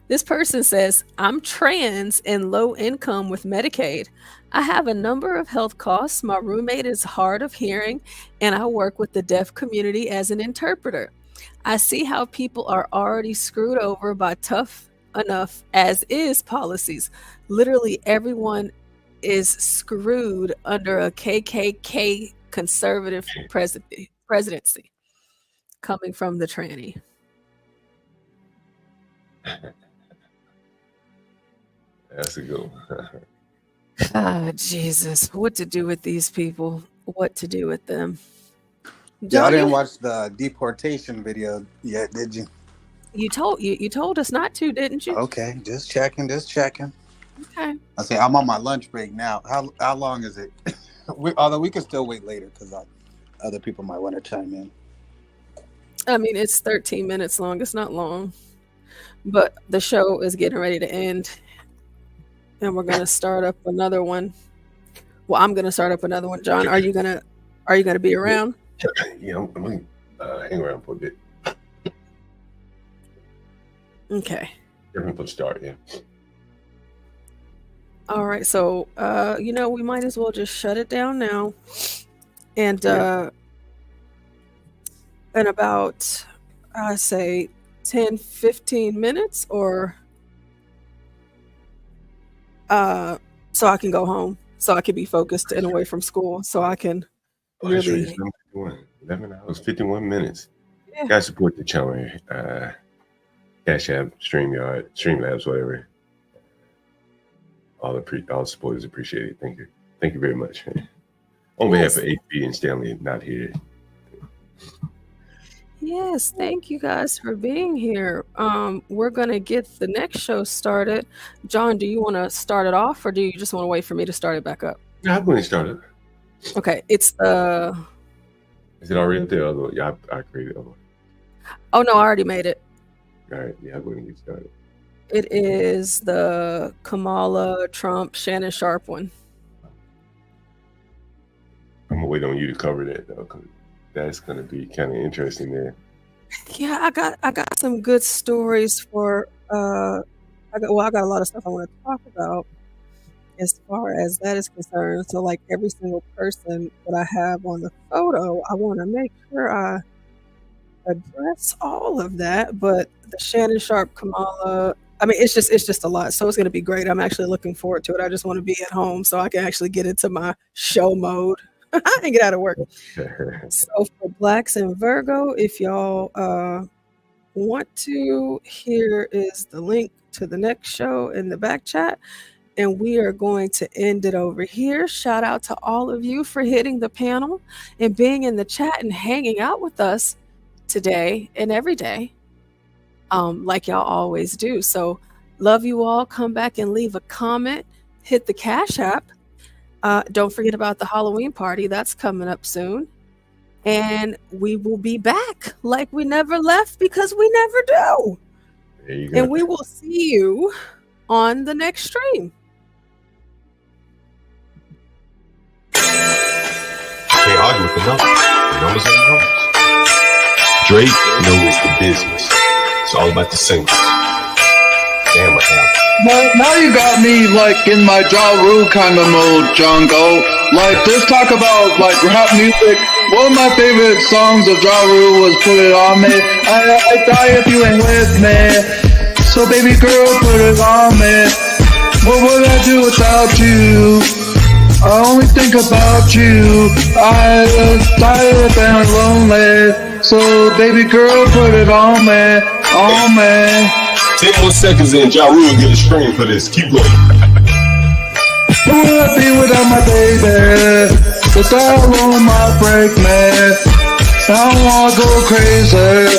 This person says, I'm trans and low income with Medicaid. I have a number of health costs. My roommate is hard of hearing, and I work with the deaf community as an interpreter. I see how people are already screwed over by tough enough as is policies. Literally everyone is screwed under a KKK conservative presidency coming from the tranny. That's a good one. Jesus, what to do with these people? What to do with them? Y'all didn't watch the deportation video yet, did you? You told us not to, didn't you? Okay, just checking. Okay. I say I'm on my lunch break now. How long is it? Although we can still wait later because other people might want to chime in. I mean, it's 13 minutes long. It's not long. but the show is getting ready to end, and we're gonna start up another one. Well, I'm gonna start up another one. John, are you gonna be around? Yeah, I'm gonna hang around for a bit. Okay. Everyone for the start, yeah. All right. So, we might as well just shut it down now, and in about, I say, 10, 15 minutes, or so I can go home, so I can be focused and away from school, so I can really. 11 hours, 51 minutes. Yeah. Guys, support the channel here. Cash App, StreamYard, Streamlabs, whatever. All support is appreciated. Thank you. Thank you very much. On behalf of HB and Stanley, not here. Yes, thank you guys for being here. We're gonna get the next show started. John, do you want to start it off, or do you just want to wait for me to start it back up? No, I'm going to start it. Okay, it's Is it already there? Yeah, I created it. Oh no, I already made it. All right, yeah, I'm going to get started. It is the Kamala, Trump, Shannon Sharp one. I'm gonna wait on you to cover that though, because that's gonna be kind of interesting there. Yeah, I got some good stories for I got a lot of stuff I want to talk about as far as that is concerned. So like every single person that I have on the photo, I want to make sure I address all of that. But the Shannon Sharp, Kamala, I mean, it's just a lot. So it's going to be great. I'm actually looking forward to it. I just want to be at home so I can actually get into my show mode and get out of work. So for Blacks and Virgo, if y'all want to, here is the link to the next show in the back chat. And we are going to end it over here. Shout out to all of you for hitting the panel and being in the chat and hanging out with us today and every day, like y'all always do. So love you all. Come back and leave a comment. Hit the Cash App. Don't forget about the Halloween party. That's coming up soon. And we will be back like we never left, because we never do. There you go. And we will see you on the next stream. Can't argue with the numbers. The numbers are the numbers. Drake knows the business. It's all about the singles. Damn, what happened? Now you got me like in my Ja Rule kind of mode, John Galt. Like just talk about like rap music. One of my favorite songs of Ja Rule was Put It On Me. I die if you ain't with me. So baby girl, put it on me. What would I do without you? I only think about you. I was tired and lonely. So baby girl, put it on me, on me. 10 more seconds and Ja Rule get a stream for this. Keep going. Who would I be without my baby? The style on my break, man. I don't wanna go crazy.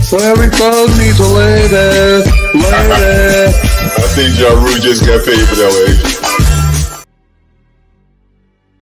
So every thug needs a lady, lady. I think Ja Rule just got paid for that way.